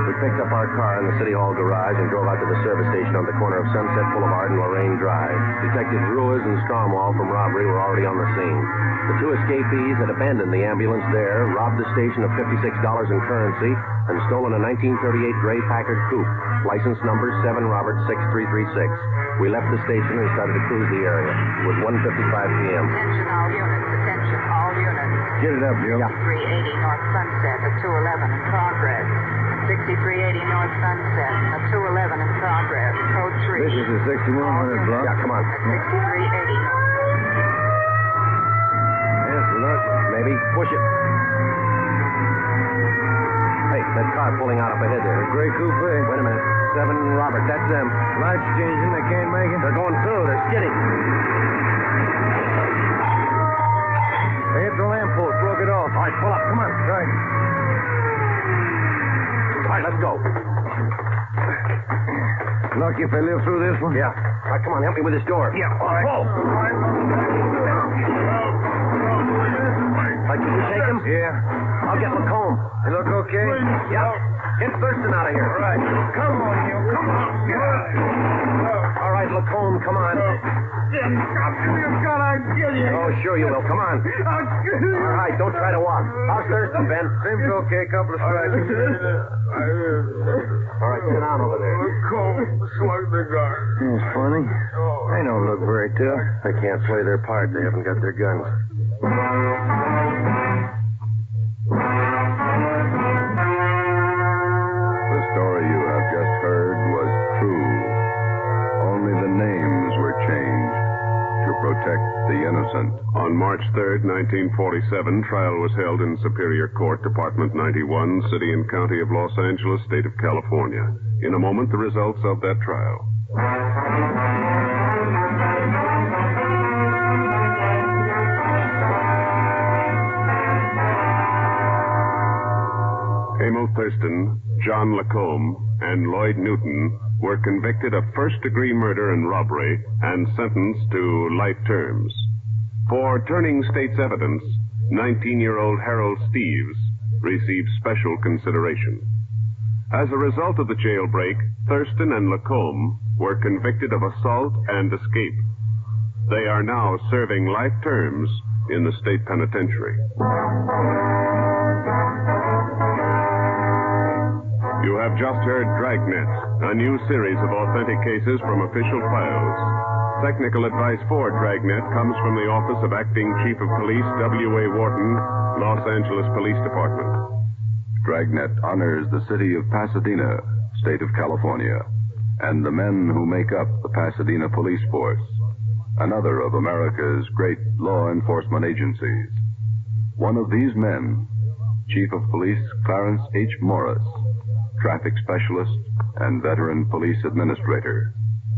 We picked up our car in the City Hall garage and drove out to the service station on the corner of Sunset Boulevard and Lorraine Drive. Detectives Ruiz and Stromwall from robbery were already on the scene. The two escapees had abandoned the ambulance there, robbed the station of $56 in currency, and stolen a 1938 gray Packard coupe, license number 7 Robert 6336. We left the station and started to cruise the area. It was 1:55 p.m. Attention all units, attention all units. Get it up, Joe. 6380 North Sunset, a 211 in progress. 6380 North Sunset, a 211 in progress. Code 3. This is the 6100 block. Yeah, come on. 6380 North. Yes, look. Maybe. Push it. Hey, that car pulling out up ahead there. A gray coupe. Wait a minute. 7 Robert, that's them. Lights changing. They can't make it. They're going through. They're skidding. They hit the lamppost. Broke it off. All right, pull up. Come on. Right. All right, let's go. Lucky if they live through this one. Yeah. All right, come on. Help me with this door. Yeah, all right. Pull. Can you take him? Yeah. I'll get Lacombe. You look okay? Yeah. Get Thurston out of here. Right. Come on, you. Come on. All right, Lacombe, come on. Oh, sure you will. Come on. All right, don't try to walk. How's Thurston, Ben? Seems okay. Couple of scratches. All right, sit down over there. It's funny. They don't look very tough. They can't play their part. They haven't got their guns. The story you have just heard was true. Only the names were changed to protect the innocent. On March 3rd, 1947, trial was held in Superior Court, Department 91, City and County of Los Angeles, State of California. In a moment, the results of that trial. Emil Thurston, John Lacombe, and Lloyd Newton were convicted of first-degree murder and robbery and sentenced to life terms. For turning state's evidence, 19-year-old Harold Steves received special consideration. As a result of the jailbreak, Thurston and Lacombe were convicted of assault and escape. They are now serving life terms in the state penitentiary. You have just heard Dragnet, a new series of authentic cases from official files. Technical advice for Dragnet comes from the Office of Acting Chief of Police W.A. Wharton, Los Angeles Police Department. Dragnet honors the city of Pasadena, state of California, and the men who make up the Pasadena Police Force, another of America's great law enforcement agencies. One of these men, Chief of Police Clarence H. Morris, traffic specialist and veteran police administrator,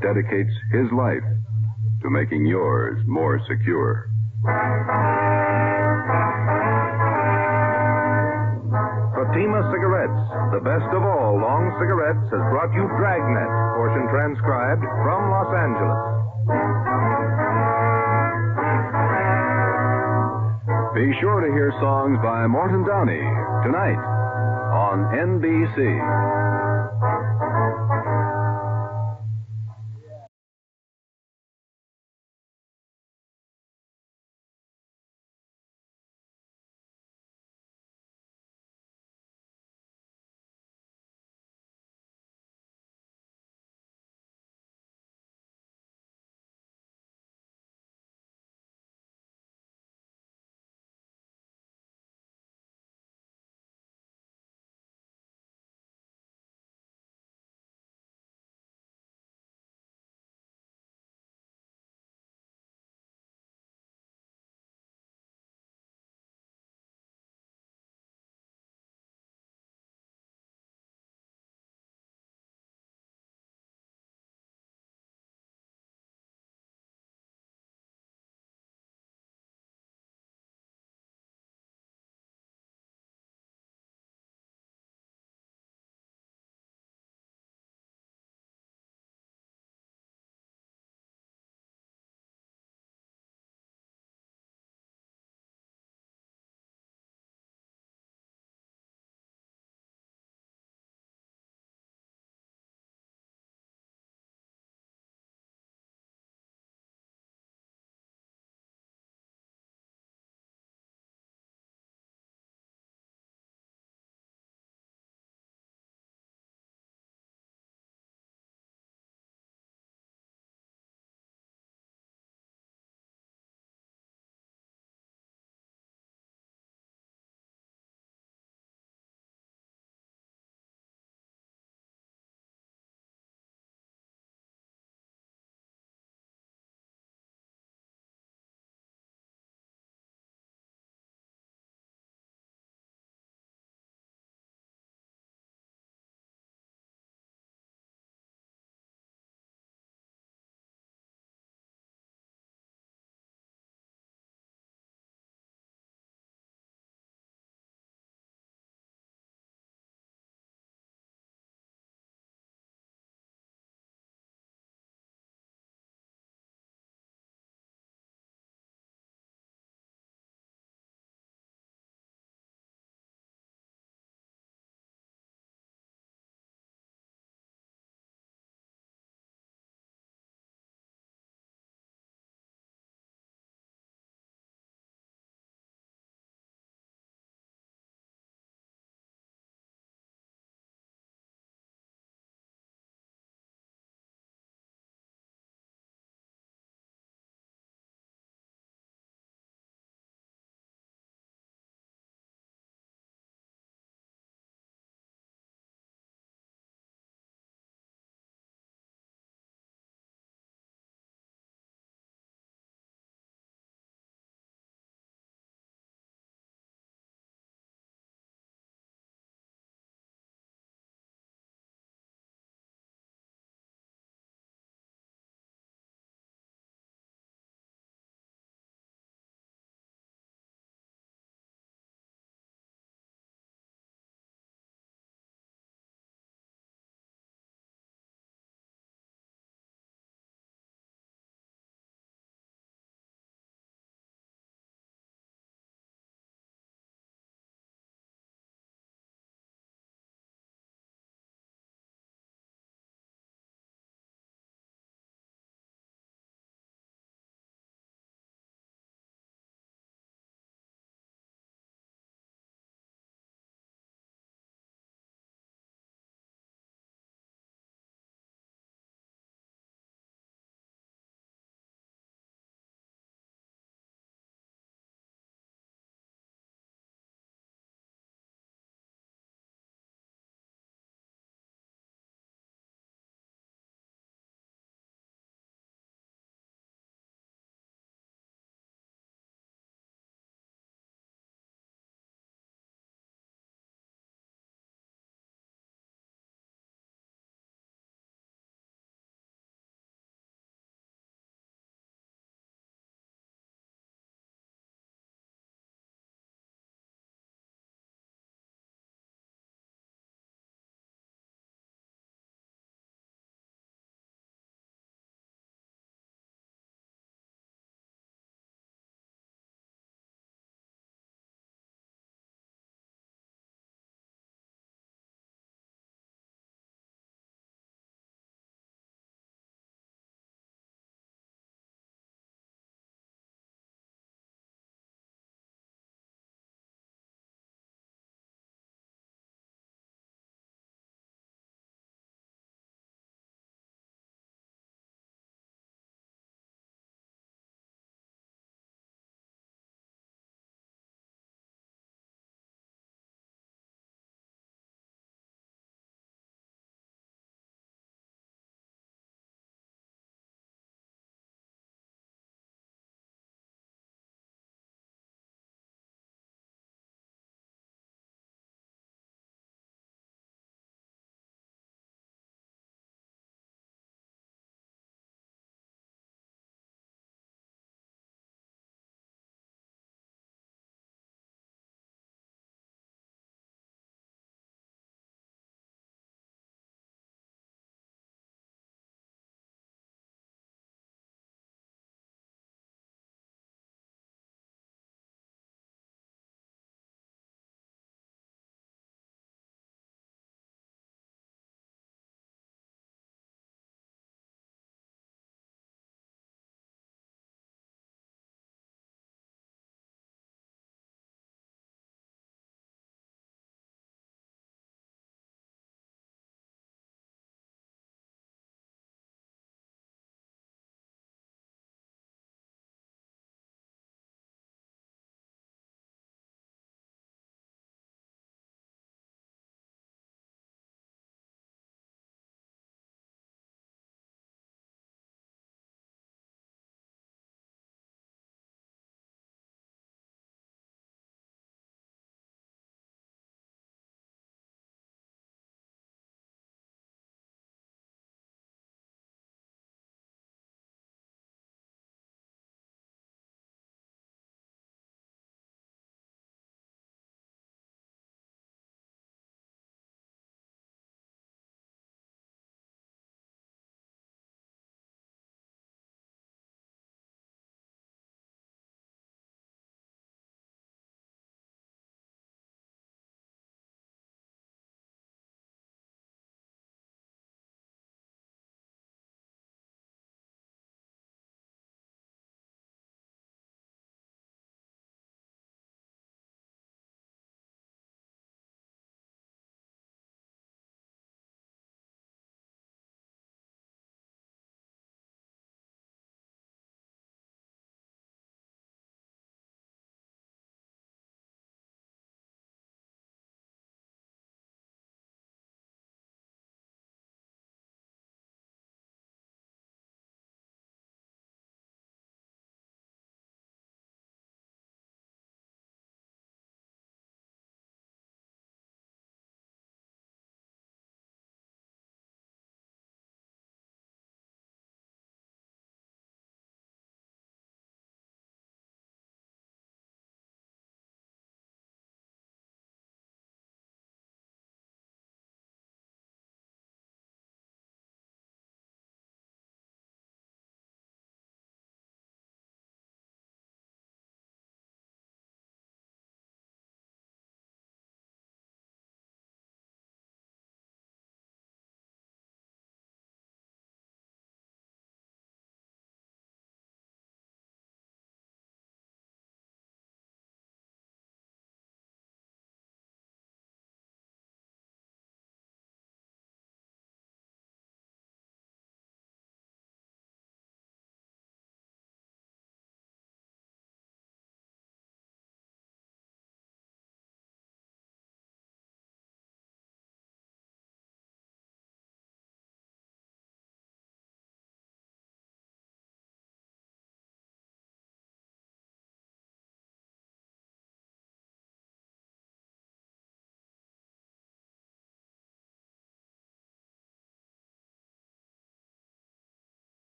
dedicates his life to making yours more secure. Fatima Cigarettes, the best of all long cigarettes, has brought you Dragnet, portion transcribed from Los Angeles. Be sure to hear songs by Morton Downey tonight on NBC.